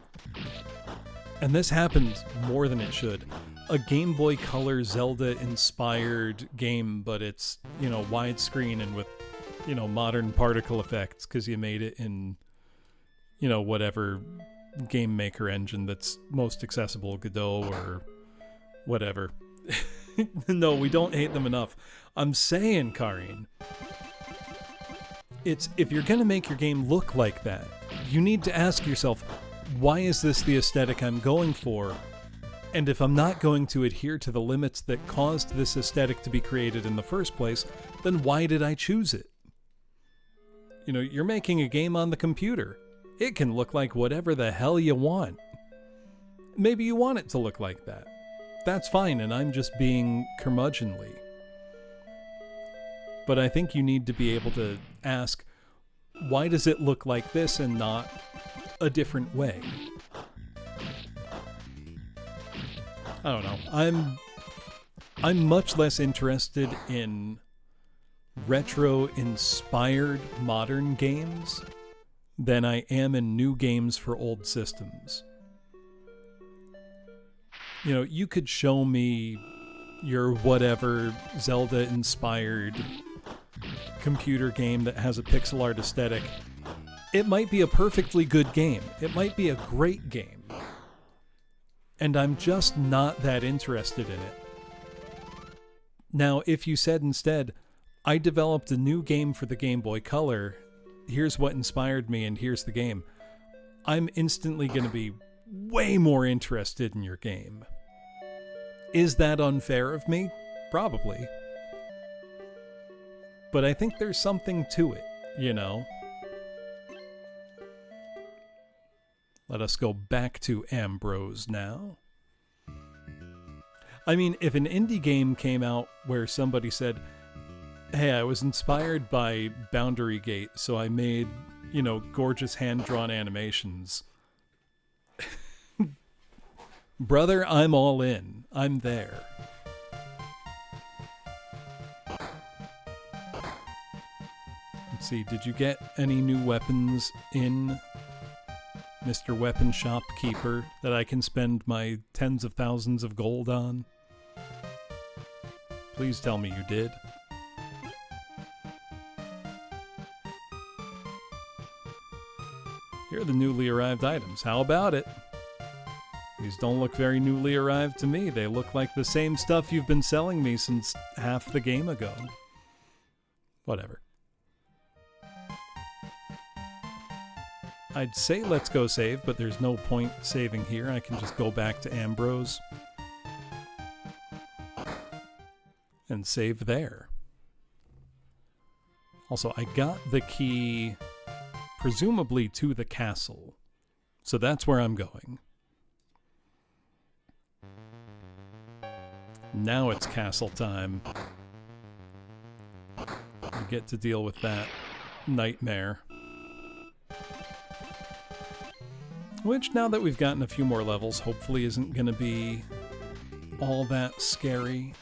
S2: and this happens more than it should, a Game Boy Color Zelda-inspired game, but it's, widescreen and with, modern particle effects because you made it in, whatever game maker engine that's most accessible, Godot or whatever. No, we don't hate them enough. I'm saying, Karin, if you're going to make your game look like that, you need to ask yourself, why is this the aesthetic I'm going for? And if I'm not going to adhere to the limits that caused this aesthetic to be created in the first place, then why did I choose it? You're making a game on the computer. It can look like whatever the hell you want. Maybe you want it to look like that. That's fine, and I'm just being curmudgeonly. But I think you need to be able to ask, why does it look like this and not a different way? I don't know. I'm much less interested in retro-inspired modern games than I am in new games for old systems. You could show me your whatever Zelda-inspired computer game that has a pixel art aesthetic. It might be a perfectly good game. It might be a great game. And I'm just not that interested in it. Now, if you said instead, I developed a new game for the Game Boy Color, here's what inspired me and here's the game, I'm instantly going to be way more interested in your game. Is that unfair of me? Probably. But I think there's something to it, Let us go back to Ambrose now. I mean, if an indie game came out where somebody said, hey, I was inspired by Boundary Gate, so I made, gorgeous hand-drawn animations. Brother, I'm all in. I'm there. Let's see, did you get any new weapons in Mr. Weapon Shopkeeper that I can spend my tens of thousands of gold on? Please tell me you did. Here are the newly arrived items. How about it? These don't look very newly arrived to me. They look like the same stuff you've been selling me since half the game ago. Whatever. I'd say let's go save, but there's no point saving here. I can just go back to Ambrose and save there. Also, I got the key, presumably to the castle, so that's where I'm going. Now it's castle time. We get to deal with that nightmare. Which, now that we've gotten a few more levels, hopefully isn't going to be all that scary.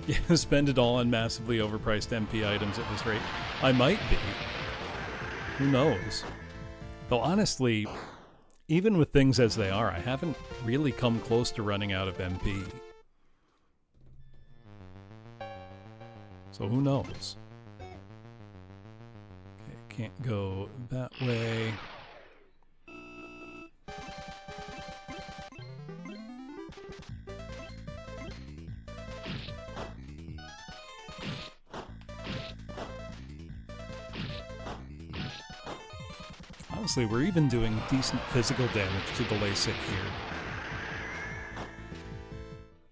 S2: Yeah, spend it all on massively overpriced MP items at this rate. I might be. Who knows? Though honestly, even with things as they are, I haven't really come close to running out of MP. So who knows? Okay, Can't go that way. Honestly, we're even doing decent physical damage to the Lasik here.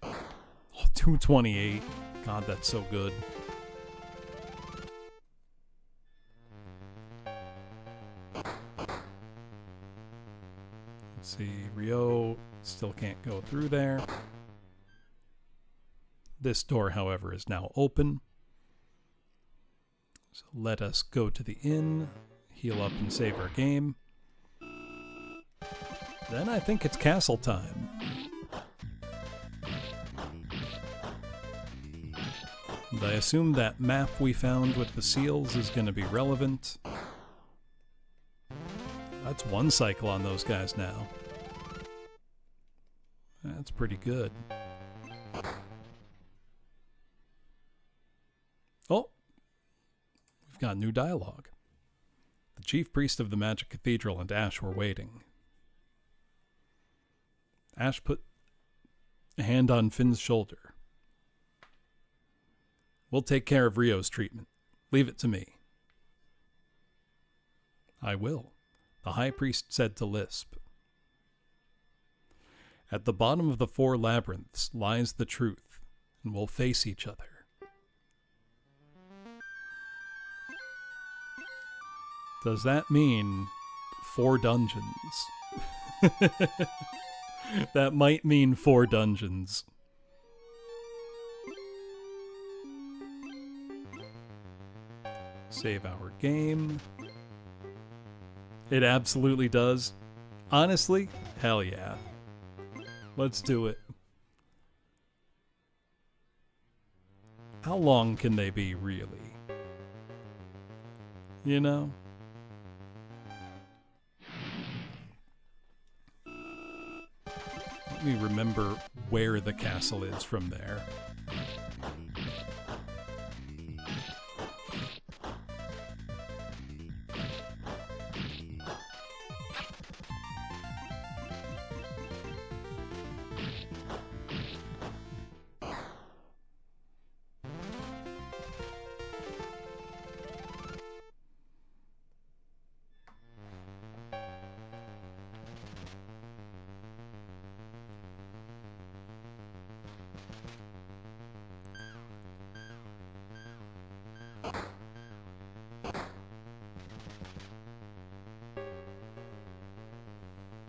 S2: Oh, 228. God, that's so good. Let's see, Ryo still can't go through there. This door, however, is now open. So let us go to the inn, heal up and save our game. Then I think it's castle time. And I assume that map we found with the seals is going to be relevant. That's one cycle on those guys now. That's pretty good. Oh! We've got new dialogue. The chief priest of the Magic Cathedral and Ash were waiting. Ash put a hand on Finn's shoulder. We'll take care of Rio's treatment. Leave it to me. I will, the high priest said to Lisp. At the bottom of the 4 labyrinths lies the truth, and we'll face each other. Does that mean 4 dungeons? That might mean 4 dungeons. Save our game. It absolutely does. Honestly, hell yeah. Let's do it. How long can they be, really? You know? Let me remember where the castle is from there.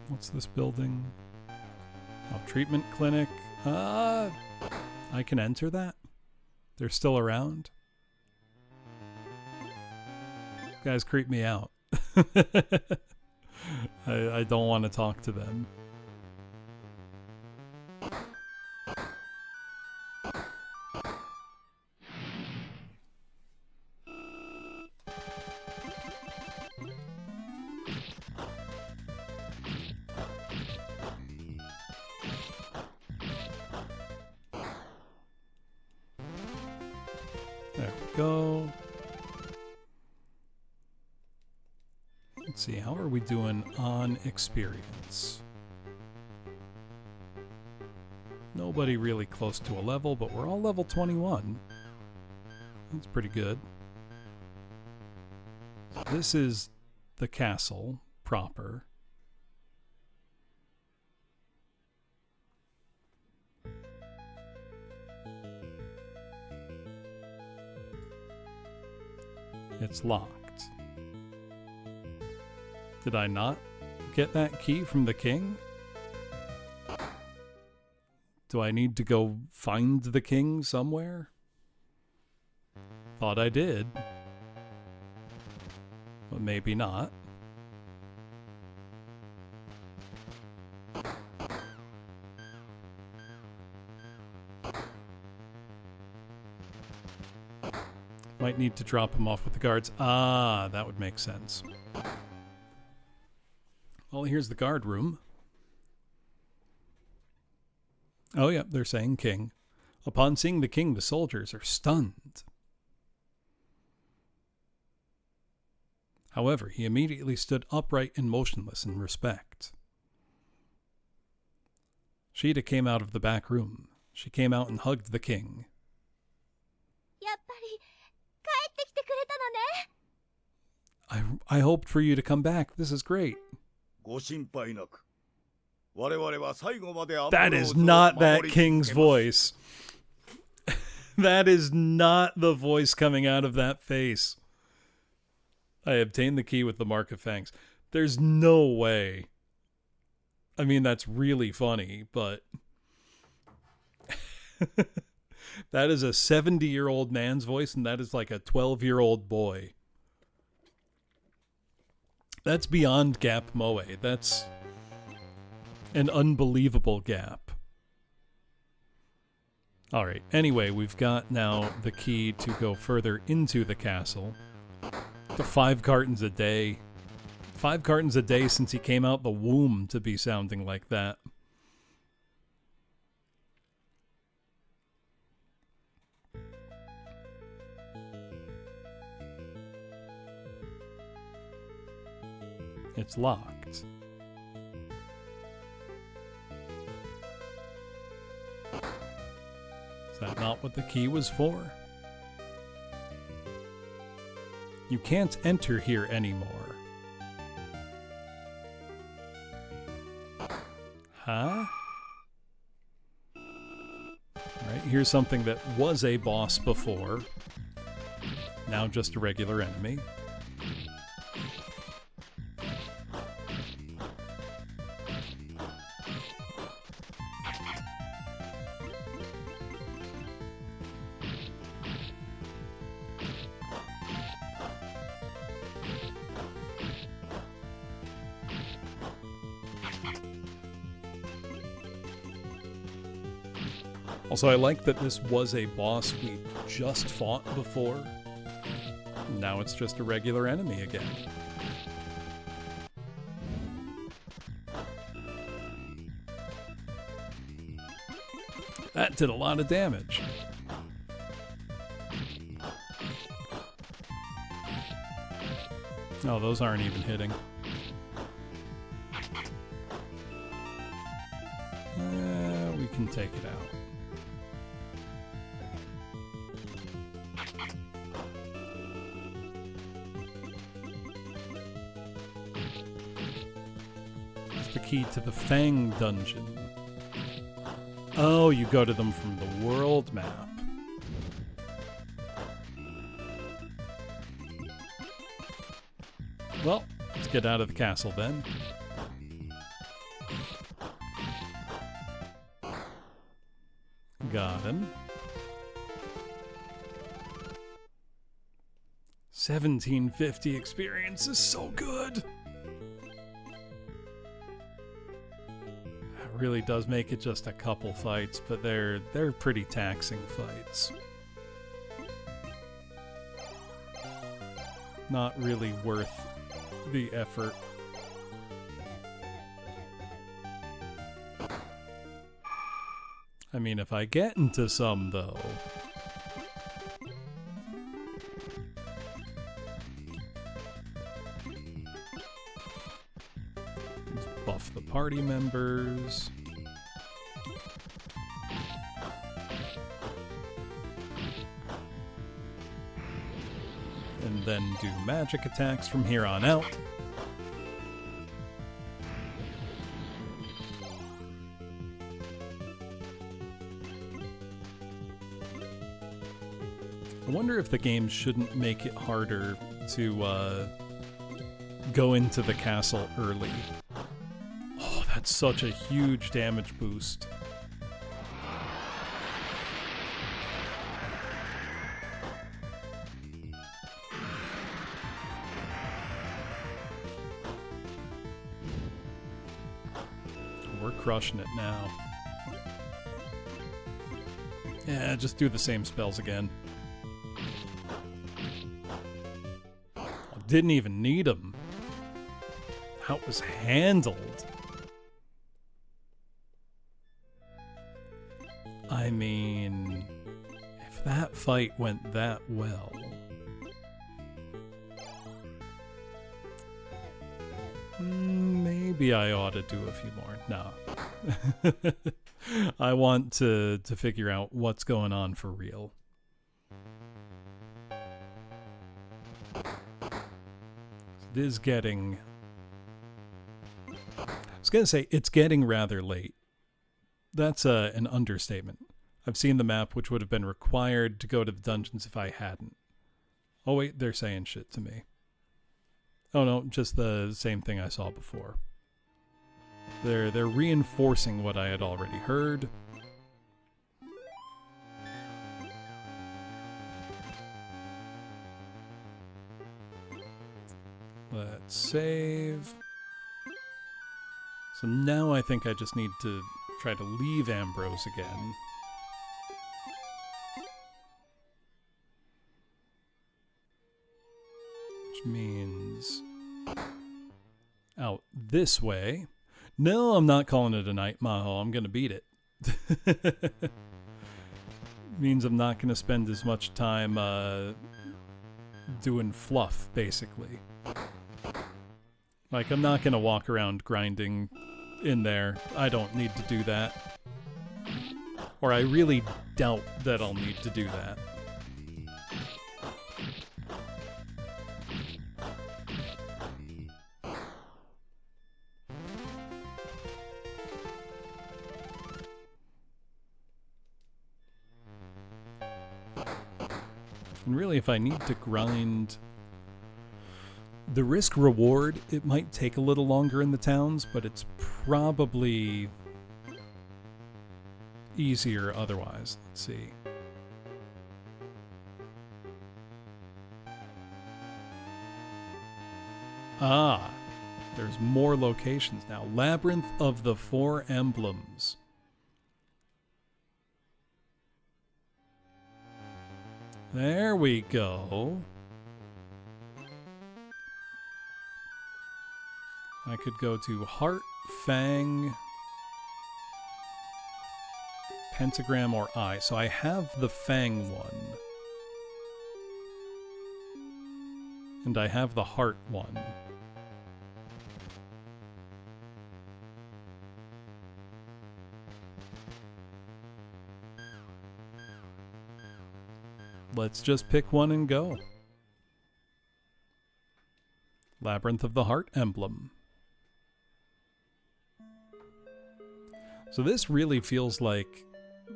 S2: What's this building? Oh, treatment clinic. I can enter that? They're still around? Guys creep me out. I don't want to talk to them. There we go. Let's see, how are we doing on experience? Nobody really close to a level, but we're all level 21. That's pretty good. This is the castle proper. It's locked. Did I not get that key from the king? Do I need to go find the king somewhere? Thought I did. But maybe not. Might need to drop him off with the guards. Ah, that would make sense. Well, here's the guard room. Oh, yeah, they're saying king. Upon seeing the king, the soldiers are stunned. However, he immediately stood upright and motionless in respect. Sheeta came out of the back room. She came out and hugged the king.
S4: やっぱり帰ってきてくれたのね。
S2: I hoped for you to come back. This is great.
S7: ご心配なく。我々は最後までアンブロ
S2: That
S7: ー
S2: is
S7: ズを
S2: not
S7: 守
S2: that
S7: り続けます。
S2: king's voice. That is not the voice coming out of that face. I obtained the key with the Mark of Fangs. There's no way. I mean, that's really funny, but... that is a 70-year-old man's voice, and that is like a 12-year-old boy. That's beyond gap moe. That's an unbelievable gap. Alright, anyway, we've got now the key to go further into the castle. To 5 cartons a day. 5 cartons a day since he came out the womb to be sounding like that. It's locked. Is that not what the key was for? You can't enter here anymore. Huh? Alright, here's something that was a boss before. Now just a regular enemy. Also, I like that this was a boss we just fought before. Now it's just a regular enemy again. That did a lot of damage. No, those aren't even hitting. We can take it out. The key to the Fang dungeon. Oh, you go to them from the world map. Well, let's get out of the castle then. Got him. 1750 experience is so good. Really does make it just a couple fights, but they're pretty taxing fights. Not really worth the effort. I mean, if I get into some, though... Let's buff the party members. And then do magic attacks from here on out. I wonder if the game shouldn't make it harder to go into the castle early. Oh, that's such a huge damage boost. We're crushing it now. Yeah, just do the same spells again. Didn't even need them. How it was handled. I mean, if that fight went that well... maybe I ought to do a few more. No. I want to figure out what's going on for real. It is getting... I was going to say, it's getting rather late. That's an understatement. I've seen the map, which would have been required to go to the dungeons if I hadn't. Oh wait, they're saying shit to me. Oh no, just the same thing I saw before. They're reinforcing what I had already heard. Let's save. So now I think I just need to try to leave Ambrose again. Which means out this way. No, I'm not calling it a night, Maho. I'm going to beat it. Means I'm not going to spend as much time doing fluff, basically. Like, I'm not going to walk around grinding in there. I don't need to do that. Or I really doubt that I'll need to do that. And really, if I need to grind... The risk-reward, it might take a little longer in the towns, but it's probably easier otherwise. Let's see. Ah, there's more locations now. Labyrinth of the Four Emblems. There we go. I could go to Heart, Fang, Pentagram, or Eye. So I have the Fang one. And I have the Heart one. Let's just pick one and go. Labyrinth of the Heart Emblem. So this really feels like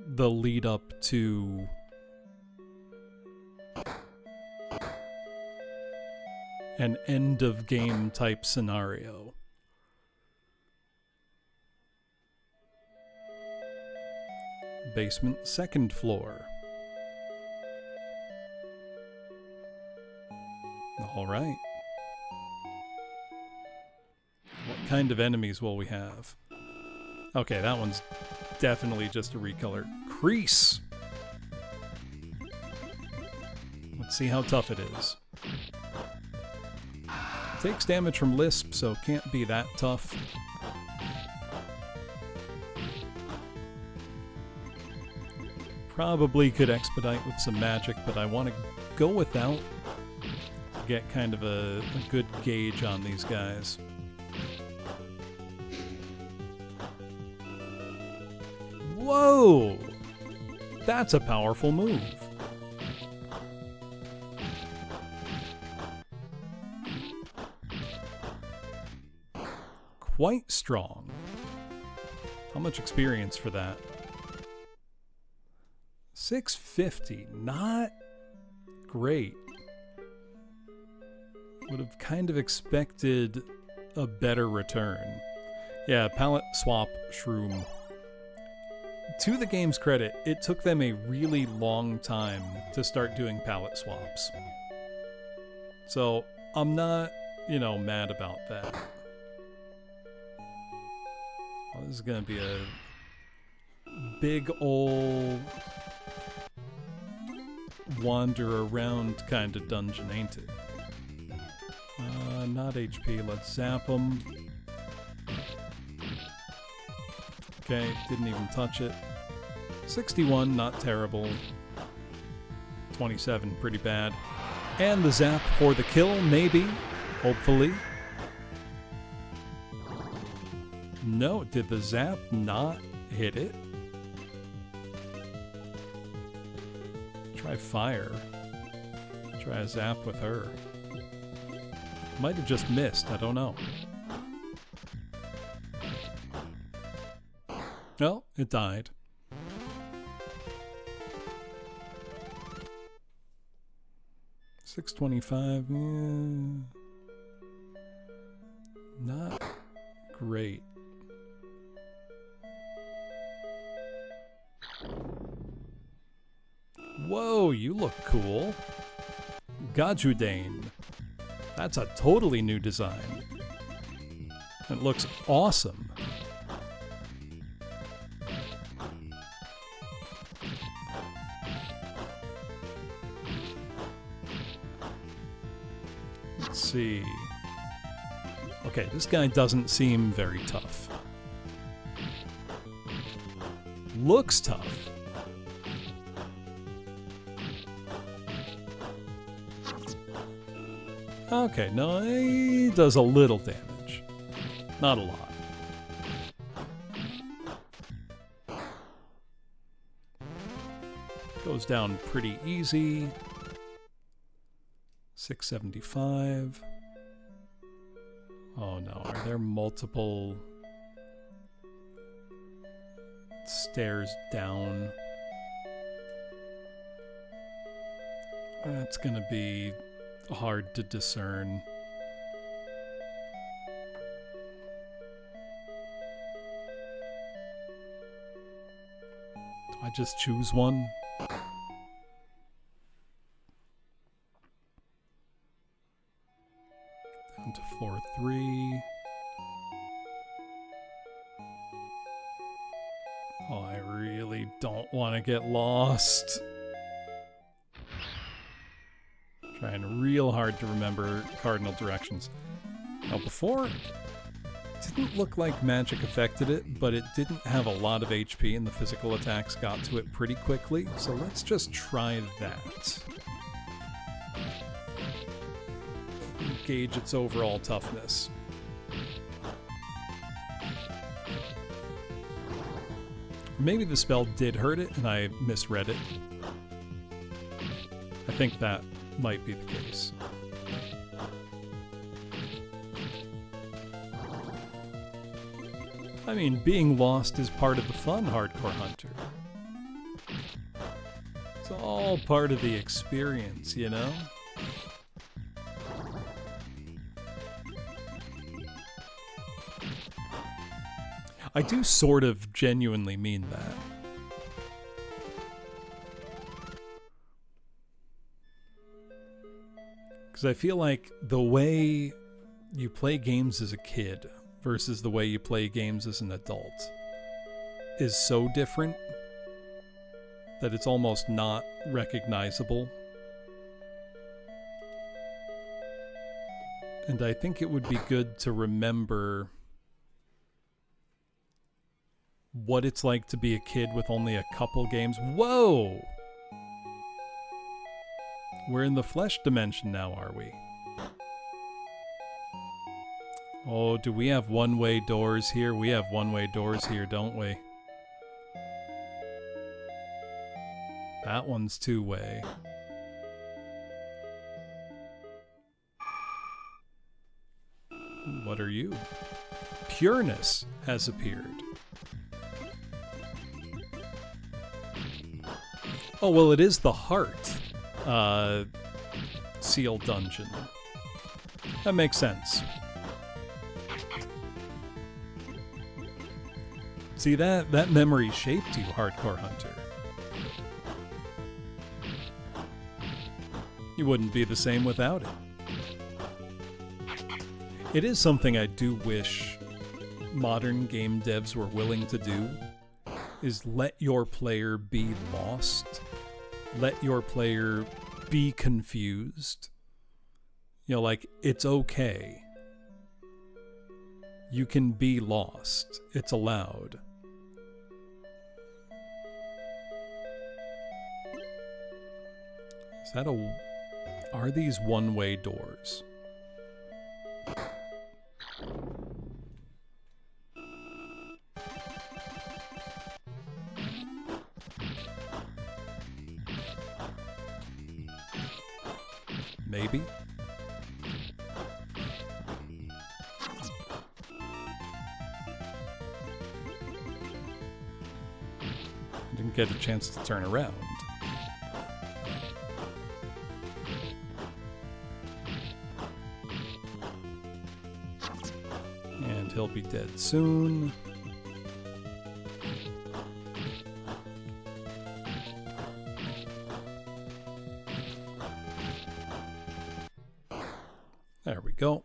S2: the lead up to an end of game type scenario. Basement, second floor. All right. What kind of enemies will we have? Okay, that one's definitely just a recolor. Crease! Let's see how tough it is. Takes damage from Lisp, so can't be that tough. Probably could expedite with some magic, but I want to go without to get kind of a good gauge on these guys. Whoa! That's a powerful move. Quite strong. How much experience for that? 650. Not great. Would have kind of expected a better return. Yeah, palette swap shroom. To the game's credit, it took them a really long time to start doing palette swaps. So, I'm not, mad about that. Well, this is gonna be a big ol' wander around kind of dungeon, ain't it? Not HP, let's zap them. Okay, didn't even touch it. 61, not terrible. 27, pretty bad. And the zap for the kill, maybe. Hopefully. No, did the zap not hit it? Try fire. Try a zap with her. Might have just missed, I don't know. No, it died. $6.25, yeah. Not great. Whoa, you look cool. Gajudane. That's a totally new design. It looks awesome. Let's see. Okay, this guy doesn't seem very tough. Looks tough. Okay, no, he does a little damage. Not a lot. Goes down pretty easy. 675. Oh no, are there multiple stairs down? That's gonna be hard to discern. Do I just choose one? Down to floor 3. Oh, I really don't want to get lost. Trying real hard to remember cardinal directions. Now before, it didn't look like magic affected it, but it didn't have a lot of HP and the physical attacks got to it pretty quickly, so let's just try that. Gauge its overall toughness. Maybe the spell did hurt it and I misread it. I think that might be the case. I mean, being lost is part of the fun, Hardcore Hunter. It's all part of the experience, you know? I do sort of genuinely mean that. Because I feel like the way you play games as a kid versus the way you play games as an adult is so different that it's almost not recognizable. And I think it would be good to remember what it's like to be a kid with only a couple games. Whoa! We're in the flesh dimension now, are we? Oh, do we have one-way doors here? We have one-way doors here, don't we? That one's two-way. What are you? Pureness has appeared. Oh, well, it is the heart seal dungeon. That makes sense. See, that memory shaped you, Hardcore Hunter. You wouldn't be the same without it. It is something I do wish modern game devs were willing to do, is let your player be lost. Let your player be confused. You know, like, it's okay. You can be lost. It's allowed. Is that a... Are these one-way doors? Maybe? Didn't get a chance to turn around. And he'll be dead soon. There we go.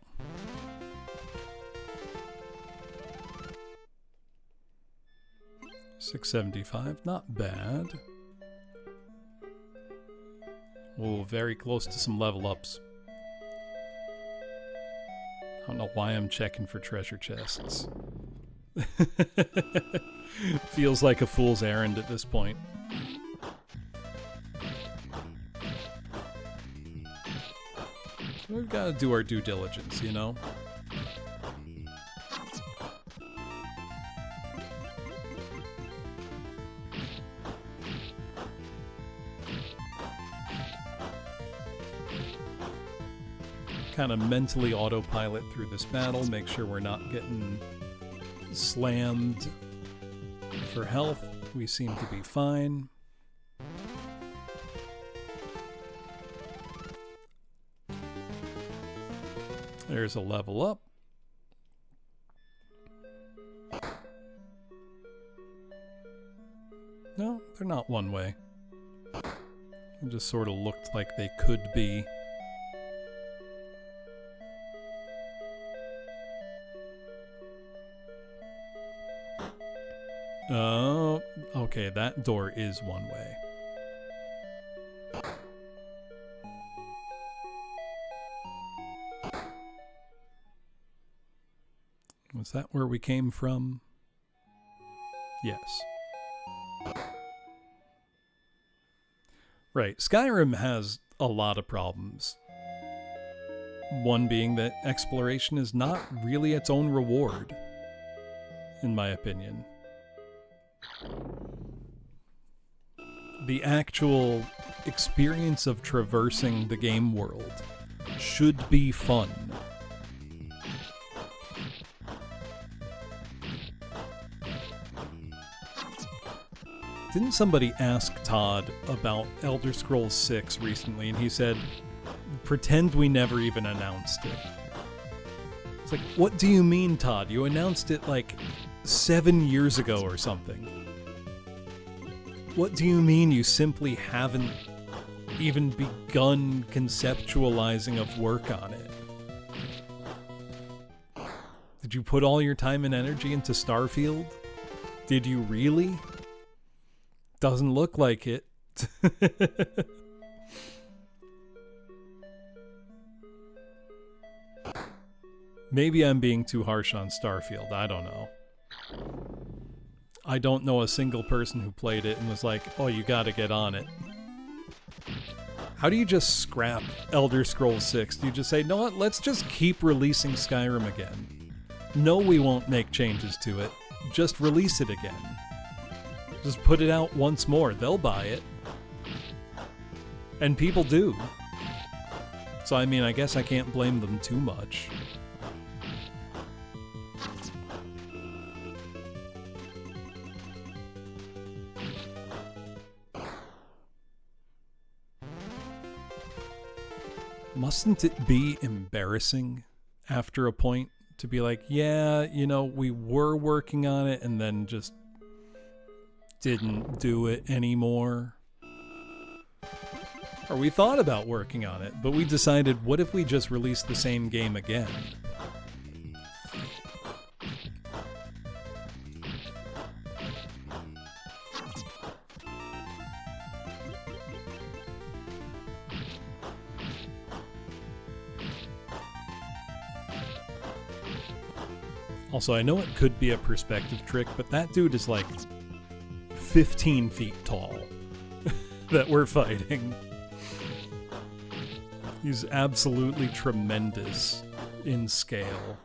S2: $675, not bad. Oh, very close to some level ups. I don't know why I'm checking for treasure chests. Feels like a fool's errand at this point. We've got to do our due diligence, you know? Kind of mentally autopilot through this battle, make sure we're not getting slammed for health. We seem to be fine. There's a level up. No, they're not one way. It just sort of looked like they could be. Oh, okay, that door is one way. Was that where we came from? Yes. Right, Skyrim has a lot of problems. One being that exploration is not really its own reward, in my opinion. The actual experience of traversing the game world should be fun. Didn't somebody ask Todd about Elder Scrolls 6 recently, and he said, pretend we never even announced it. It's like, what do you mean, Todd? You announced it like 7 years ago or something. What do you mean you simply haven't even begun conceptualizing of work on it? Did you put all your time and energy into Starfield? Did you really? Doesn't look like it. Maybe I'm being too harsh on Starfield. I don't know. I don't know a single person who played it and was like, oh, you gotta get on it. How do you just scrap Elder Scrolls 6? Do you just say, no what, let's just keep releasing Skyrim again? No, we won't make changes to it. Just release it again. Just put it out once more. They'll buy it. And people do. So, I mean, I guess I can't blame them too much. Mustn't it be embarrassing after a point to be like, yeah, you know, we were working on it and then just didn't do it anymore? Or we thought about working on it, but we decided, what if we just release the same game again? Also, I know it could be a perspective trick, but that dude is like 15 feet tall that we're fighting. He's absolutely tremendous in scale.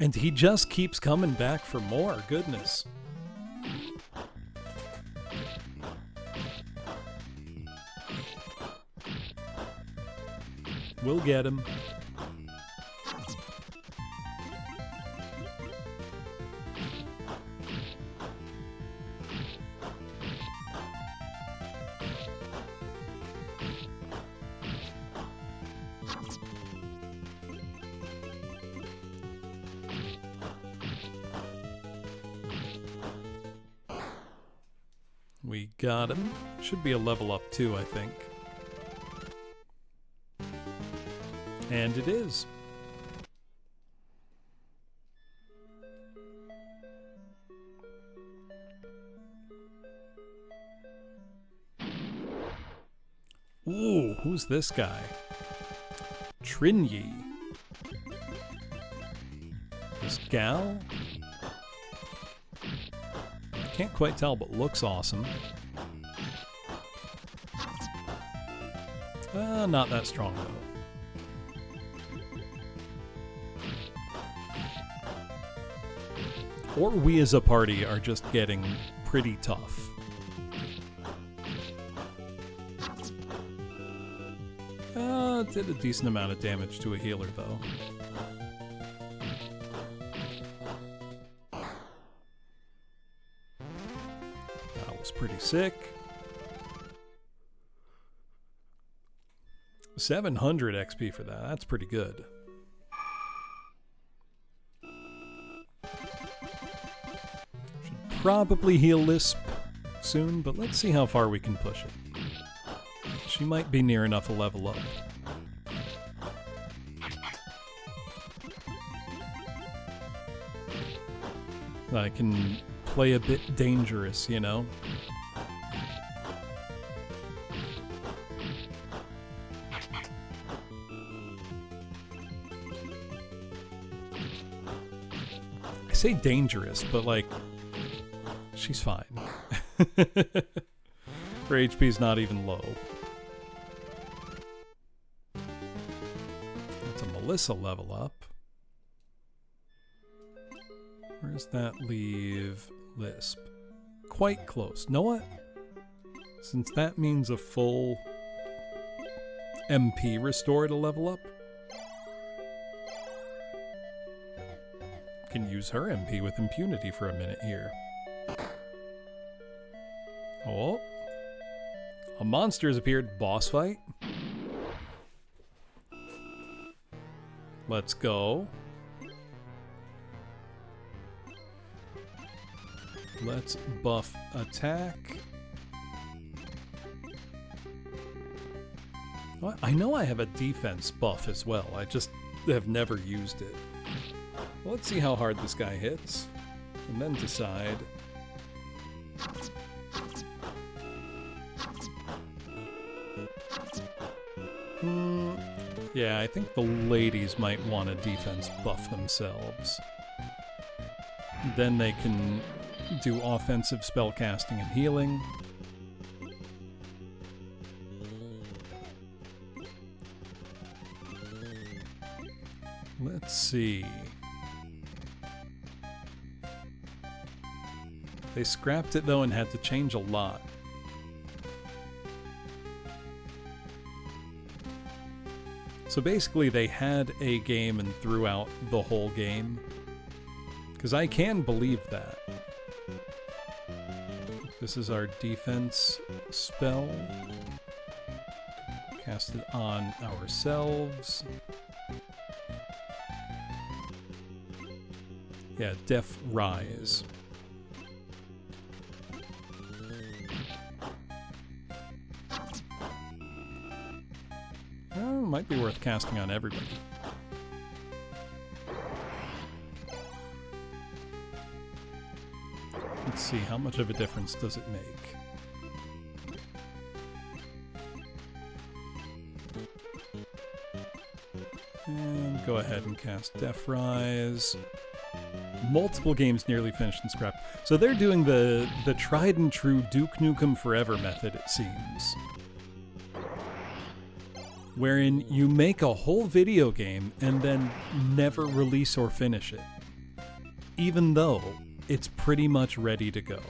S2: And he just keeps coming back for more. Goodness. We'll get him. We got him. Should be a level up too, I think. And it is. Ooh, who's this guy? Trinyi. This gal? Can't quite tell, but looks awesome. Not that strong, though. Or we as a party are just getting pretty tough. Did a decent amount of damage to a healer, though. That was pretty sick. 700 XP for that. That's pretty good. Should probably heal Lisp soon, but let's see how far we can push it. She might be near enough to level up. I can play a bit dangerous, you know? I say dangerous, but like, she's fine. Her HP's not even low. That's a Melissa level up. Where does that leave Lisp? Quite close. Know what? Since that means a full MP restore to level up, can use her MP with impunity for a minute here. Oh. A monster has appeared. Boss fight. Let's go. Let's buff attack. Well, I know I have a defense buff as well. I just have never used it. Well, let's see how hard this guy hits, and then decide. Yeah, I think the ladies might want a defense buff themselves. Then they can do offensive spellcasting and healing. Let's see. They scrapped it though and had to change a lot. So basically they had a game and threw out the whole game. Because I can believe that. This is our defense spell. Cast it on ourselves. Yeah, Def Rise. Oh, might be worth casting on everybody. Let's see, how much of a difference does it make? And go ahead and cast Def Rise. Multiple games nearly finished and scrapped. So they're doing the tried and true Duke Nukem Forever method, it seems. Wherein you make a whole video game and then never release or finish it. even though it's pretty much ready to go.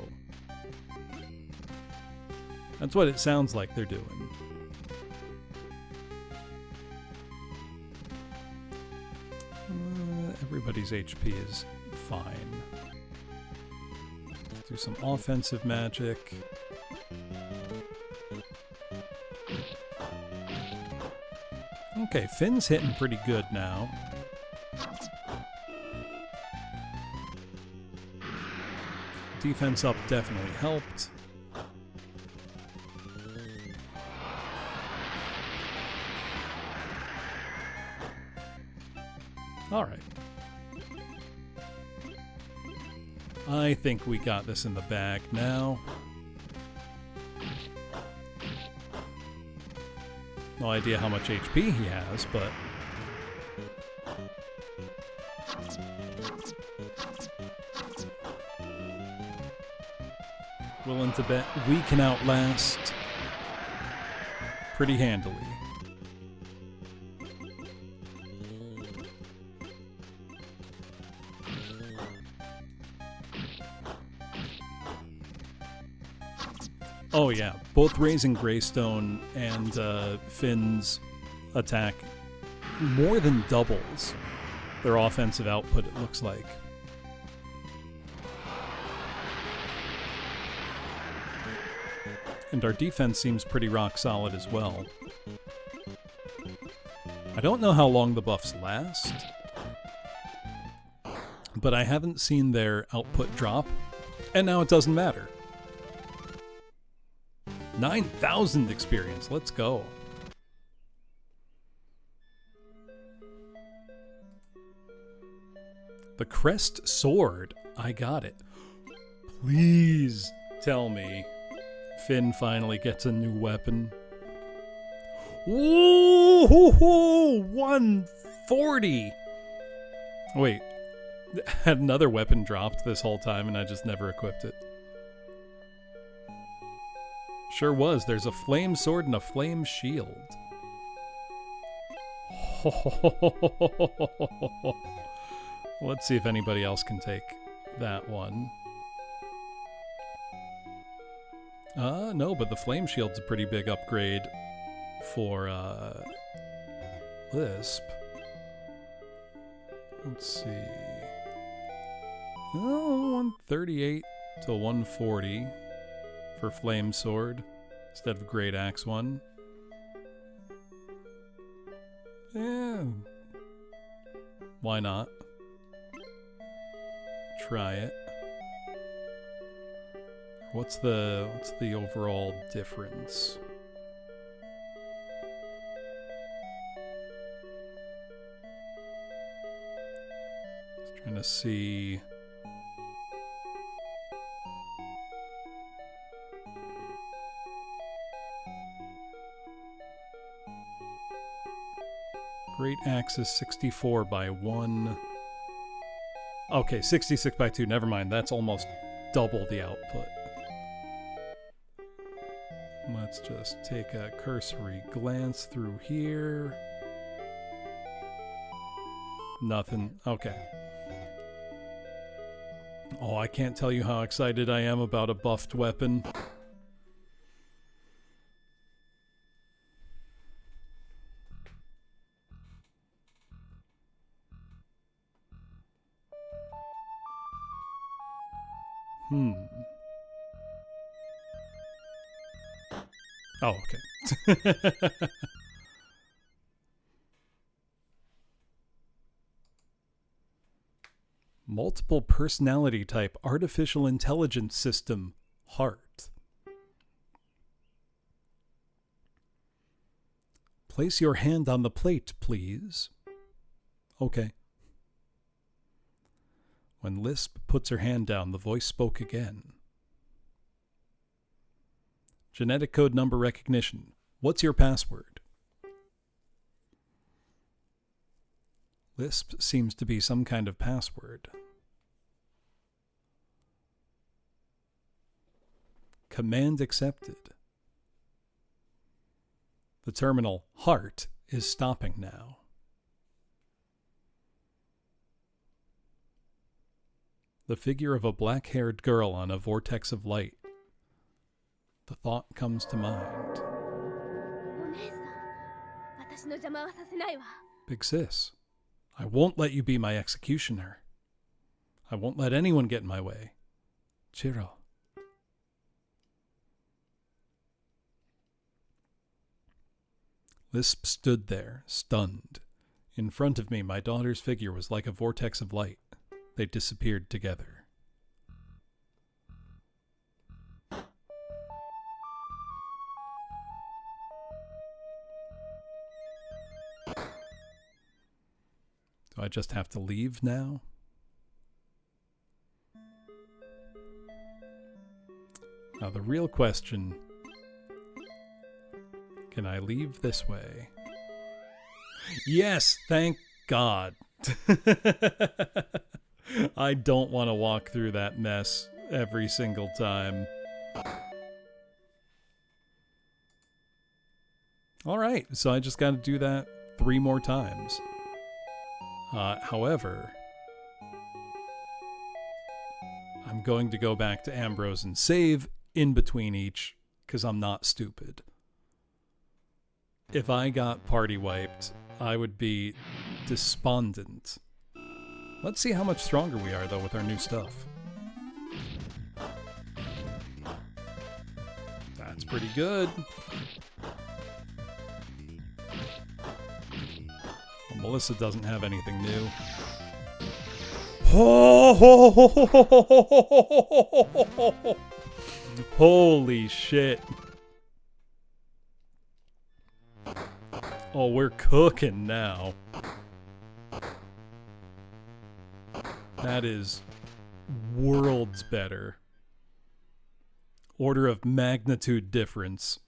S2: That's what it sounds like they're doing. Everybody's HP is fine. Let's do some offensive magic. Okay, Finn's hitting pretty good now. Defense up definitely helped. All right. I think we got this in the bag now. No idea how much HP he has, but... willing to bet we can outlast pretty handily. Oh yeah, both Raising Greystone and Finn's attack more than doubles their offensive output, it looks like. And our defense seems pretty rock solid as well. I don't know how long the buffs last, but I haven't seen their output drop, and now it doesn't matter. 9,000 experience, let's go. The Crest Sword, I got it. Please tell me Finn finally gets a new weapon. Ooh, 140! Wait, had another weapon dropped this whole time and I just never equipped it. Sure was. There's a flame sword and a flame shield. Let's see if anybody else can take that one. No, but the flame shield's a pretty big upgrade for Lisp. Let's see. Oh, 138 to 140. For Flame Sword instead of Great Axe one. Yeah. Why not? Try it. What's the overall difference? Just trying to see. Great Axe is 64 by 1. Okay, 66 by 2. Never mind. That's almost double the output. Let's just take a cursory glance through here. Nothing. Okay. Oh, I can't tell you how excited I am about a buffed weapon. Oh, okay. Multiple personality type artificial intelligence system, heart. Place your hand on the plate, please. Okay. When Lisp puts her hand down, the voice spoke again. Genetic code number recognition. What's your password? Lisp seems to be some kind of password. Command accepted. The terminal heart is stopping now. The figure of a black-haired girl on a vortex of light. The thought comes to mind.
S4: お姉さん、私の邪魔はさせないわ。
S2: Big sis, I won't let you be my executioner. I won't let anyone get in my way. Chiro. Lisp stood there, stunned. In front of me, my daughter's figure was like a vortex of light. They disappeared together. Do I just have to leave now? Now the real question, can I leave this way? Yes, thank God. I don't want to walk through that mess every single time. Alright, so I just got to do that 3 more times. However, I'm going to go back to Ambrose and save in between each, because I'm not stupid. If I got party wiped, I would be despondent. Let's see how much stronger we are, though, with our new stuff. That's pretty good. Well, Melissa doesn't have anything new. Holy shit. Oh, we're cooking now. That is worlds better. Order of magnitude difference.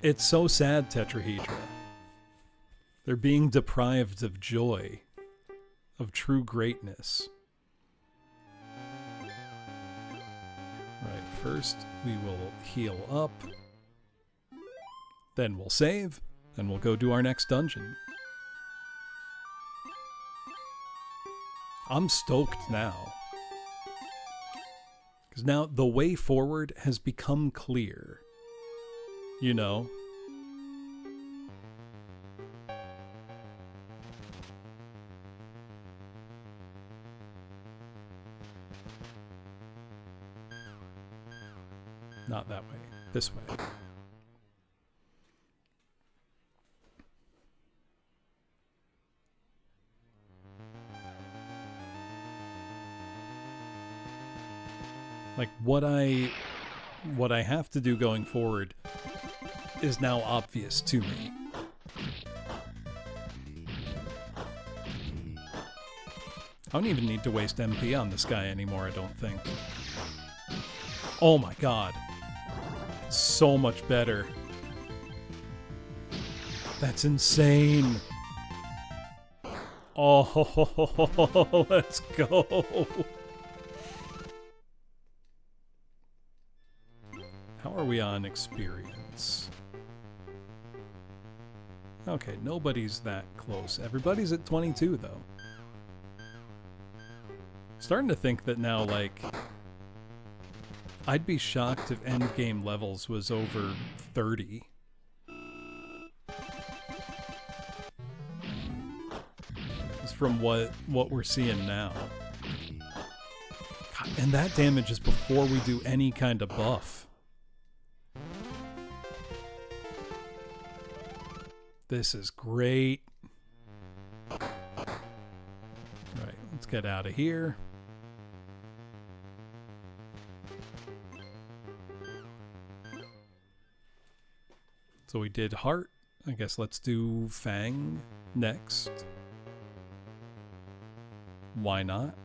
S2: It's so sad, Tetrahedra. They're being deprived of joy, of true greatness. Right, first we will heal up, then we'll save, then we'll go do our next dungeon. I'm stoked now. Because now the way forward has become clear. You know? Not that way. This way. Like, what I have to do going forward is now obvious to me. I don't even need to waste MP on this guy anymore, I don't think. Oh my god. It's so much better. That's insane. Oh, let's go. How are we on experience? Okay, nobody's that close. Everybody's at 22, though. Starting to think that now, like, I'd be shocked if endgame levels was over 30. Just from what we're seeing now. God, and that damage is before we do any kind of buff. This is great. Right, let's get out of here. So we did Heart. I guess let's do Fang next. Why not?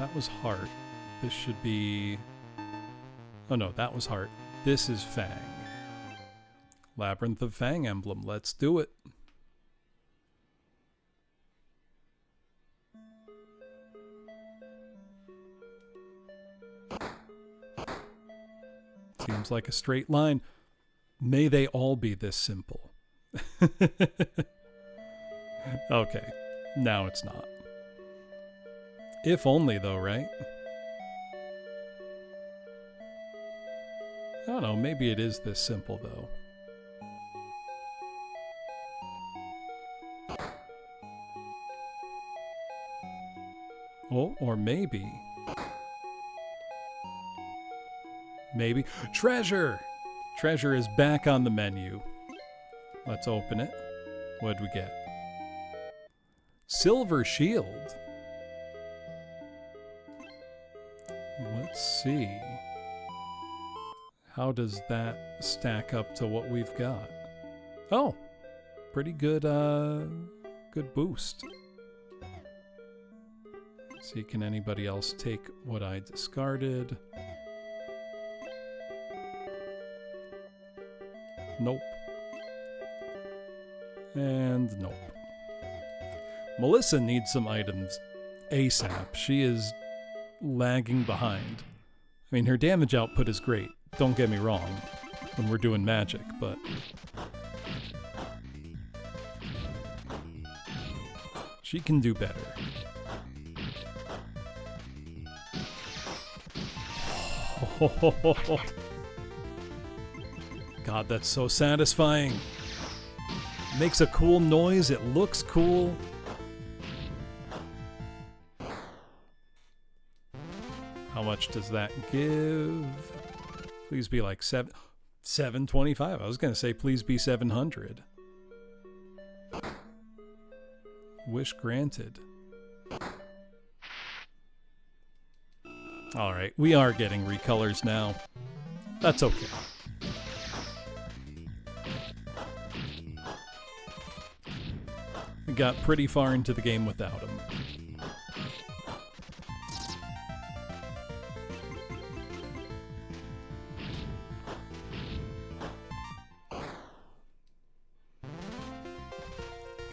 S2: That was Heart. This should be... Oh no, that was Heart. This is Fang. Labyrinth of Fang emblem. Let's do it. Seems like a straight line. May they all be this simple. Okay, now it's not. If only, though, right? I don't know, maybe it is this simple, though. Oh, or maybe... Maybe... Treasure! Treasure is back on the menu. Let's open it. What'd we get? Silver shield. Let's see. How does that stack up to what we've got? Oh, pretty good, good boost. Let's see, can anybody else take what I discarded? Nope. And nope. Melissa needs some items ASAP. She is lagging behind. I mean, her damage output is great. Don't get me wrong when we're doing magic, but... she can do better. God, that's so satisfying. Makes a cool noise. It looks cool. How much does that give? Please be like 725. I was going to say please be 700. Wish granted. All right, we are getting recolors now. That's okay. We got pretty far into the game without him.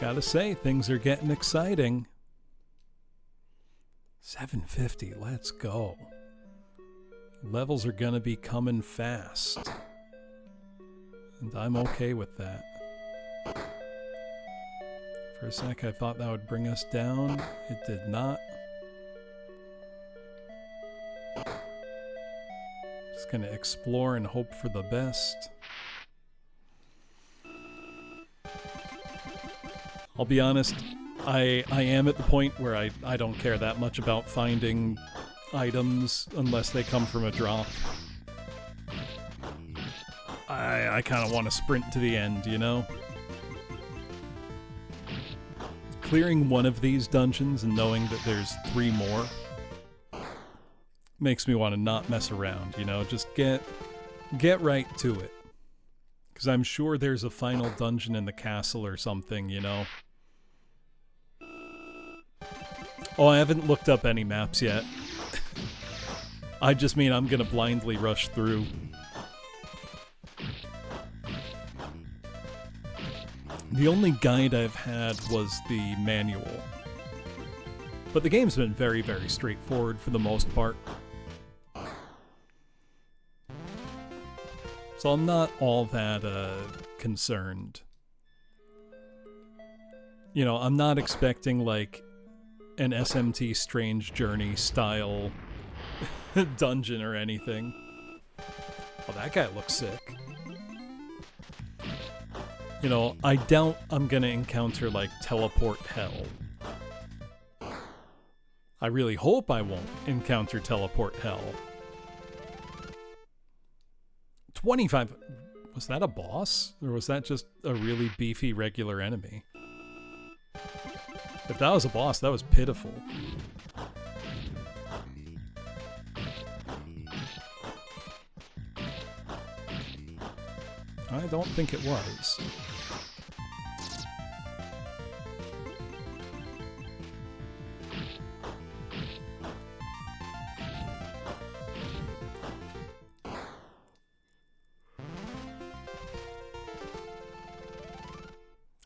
S2: Gotta say, things are getting exciting. 750, let's go. Levels are gonna be coming fast. And I'm okay with that. For a sec, I thought that would bring us down. It did not. Just gonna explore and hope for the best. I'll be honest, I am at the point where I don't care that much about finding items unless they come from a drop. I kind of want to sprint to the end, you know? Clearing one of these dungeons and knowing that there's 3 more makes me want to not mess around, you know? Just get right to it. Because I'm sure there's a final dungeon in the castle or something, you know? Oh, I haven't looked up any maps yet. I just mean I'm gonna blindly rush through. The only guide I've had was the manual. But the game's been very, very straightforward for the most part. So I'm not all that concerned. You know, I'm not expecting like an SMT Strange Journey style dungeon or anything. Oh, that guy looks sick. You know, I doubt I'm gonna encounter like teleport hell. I really hope I won't encounter teleport hell. 25... Was that a boss? Or was that just a really beefy regular enemy? If that was a boss, that was pitiful. I don't think it was.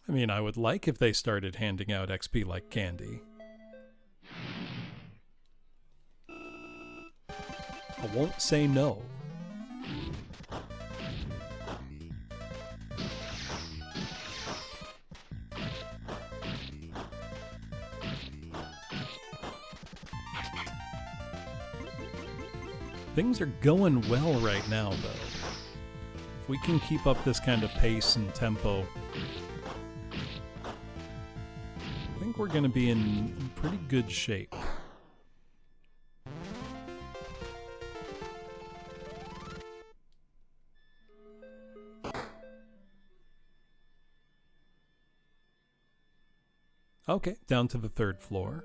S2: I mean, I would like if they started handing out XP like candy. I won't say no. Things are going well right now, though. If we can keep up this kind of pace and tempo, I think we're going to be in pretty good shape. Okay, down to the 3rd floor.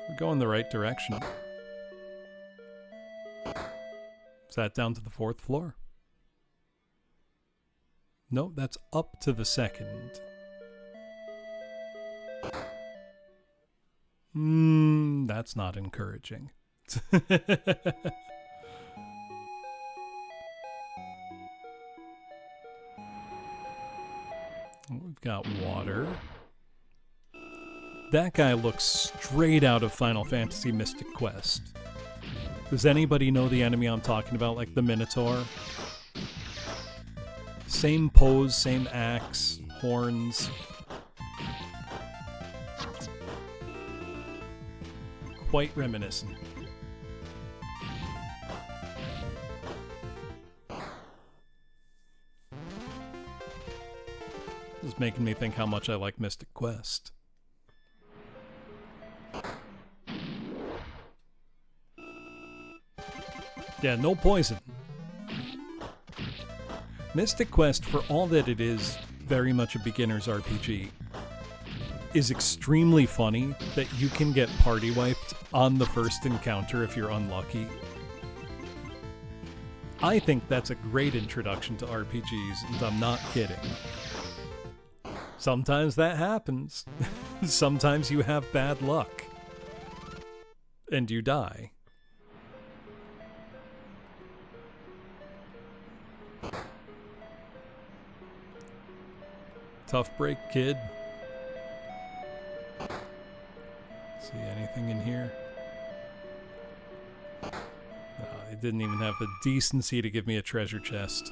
S2: We're going the right direction. Is that down to the 4th floor? No, that's up to the 2nd. That's not encouraging. We've got water. That guy looks straight out of Final Fantasy Mystic Quest. Does anybody know the enemy I'm talking about, like the Minotaur? Same pose, same axe, horns. Quite reminiscent. This is making me think how much I like Mystic Quest. Yeah, no poison. Mystic Quest, for all that it is very much a beginner's RPG, is extremely funny that you can get party wiped on the first encounter if you're unlucky. I think that's a great introduction to RPGs, and I'm not kidding. Sometimes that happens. Sometimes you have bad luck. And you die. Tough break, kid. See anything in here? No, they didn't even have the decency to give me a treasure chest.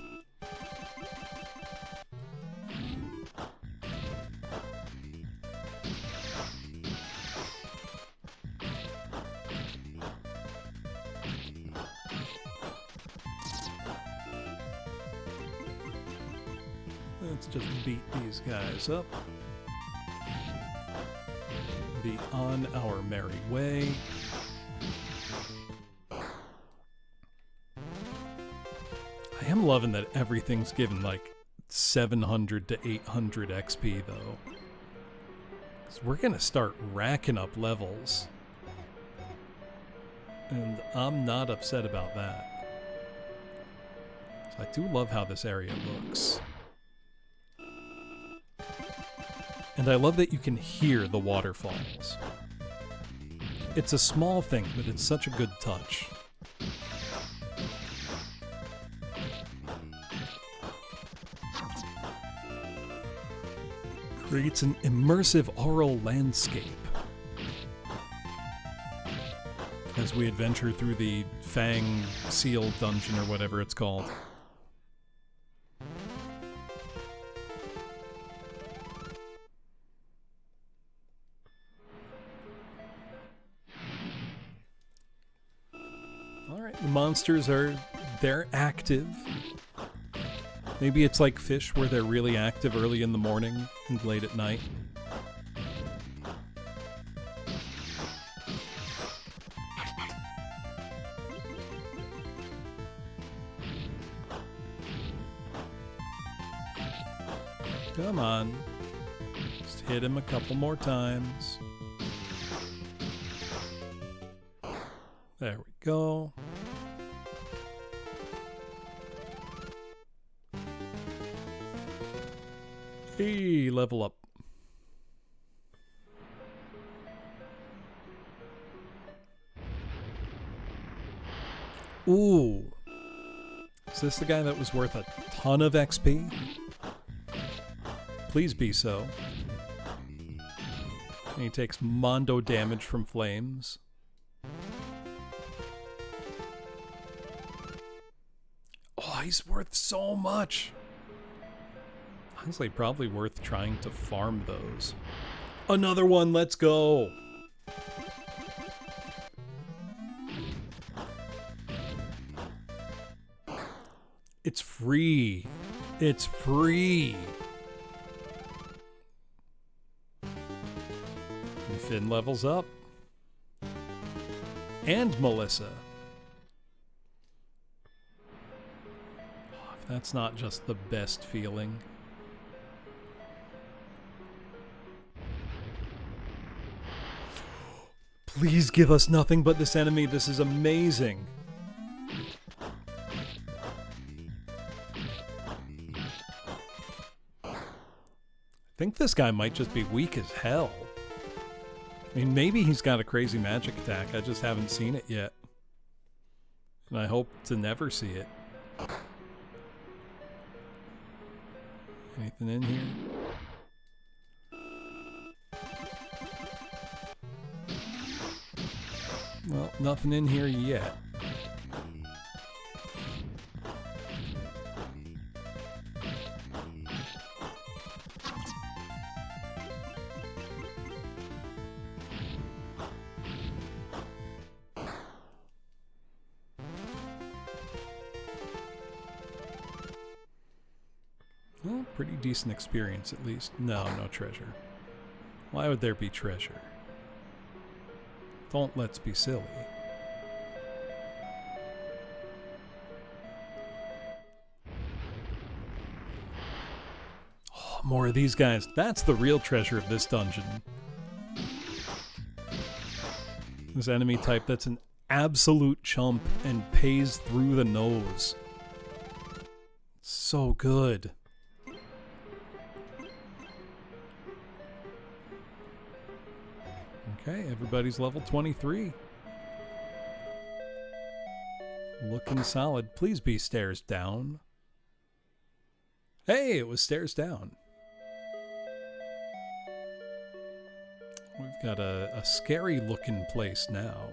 S2: Let's just beat these guys up. Be on our merry way. I am loving that everything's given like 700 to 800 XP though. 'Cause we're gonna start racking up levels. And I'm not upset about that. So I do love how this area looks. And I love that you can hear the waterfalls. It's a small thing, but it's such a good touch. Creates an immersive aural landscape as we adventure through the Fang Seal Dungeon or whatever it's called. The monsters they're active. Maybe it's like fish where they're really active early in the morning and late at night. Come on. Just hit him a couple more times. There we go. Hey, level up. Ooh. Is this the guy that was worth a ton of XP? Please be so. And he takes mondo damage from flames. Oh, he's worth so much. Honestly, probably worth trying to farm those. Another one, let's go! It's free. It's free. And Finn levels up. And Melissa. Oh, if that's not just the best feeling. Please give us nothing but this enemy. This is amazing. I think this guy might just be weak as hell. I mean, maybe he's got a crazy magic attack. I just haven't seen it yet. And I hope to never see it. Anything in here? Well, nothing in here yet. Well, pretty decent experience at least. No, no treasure. Why would there be treasure? Don't let's be silly. Oh, more of these guys. That's the real treasure of this dungeon. This enemy type that's an absolute chump and pays through the nose. So good. Okay, everybody's level 23. Looking solid. Please be stairs down. Hey, it was stairs down. We've got a scary looking place now.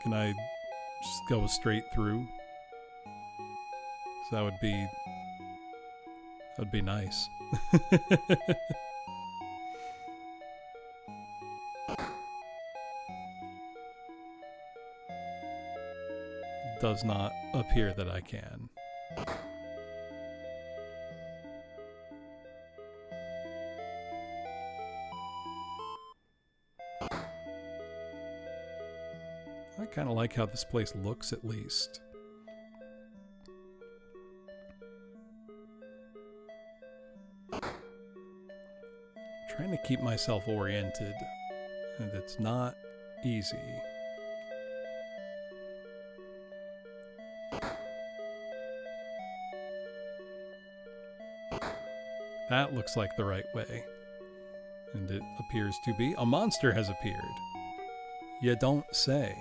S2: Can I just go straight through? 'Cause that'd be nice. Does not appear that I can. I kind of like how this place looks, at least. Trying to keep myself oriented, and it's not easy. That looks like the right way. And it appears to be. A monster has appeared. You don't say.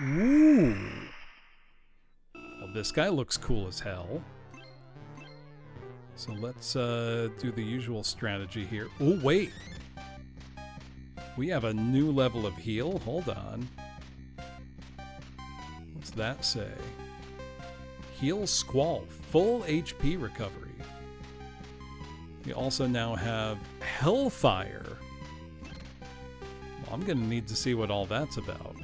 S2: Ooh. Well, this guy looks cool as hell. So let's do the usual strategy here. Oh, wait. We have a new level of heal. Hold on. What's that say? Heal Squall. Full HP recovery. We also now have Hellfire. Well, I'm going to need to see what all that's about.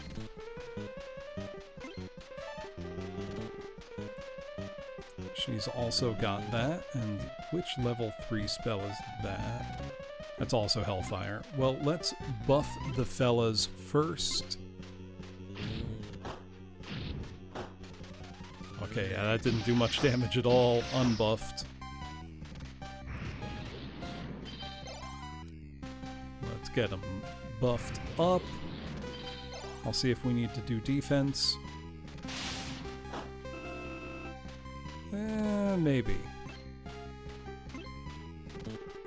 S2: She's also got that. And which level 3 spell is that? That's also Hellfire. Well, let's buff the fellas first. Okay, yeah, that didn't do much damage at all, unbuffed. Let's get them buffed up. I'll see if we need to do defense. Maybe.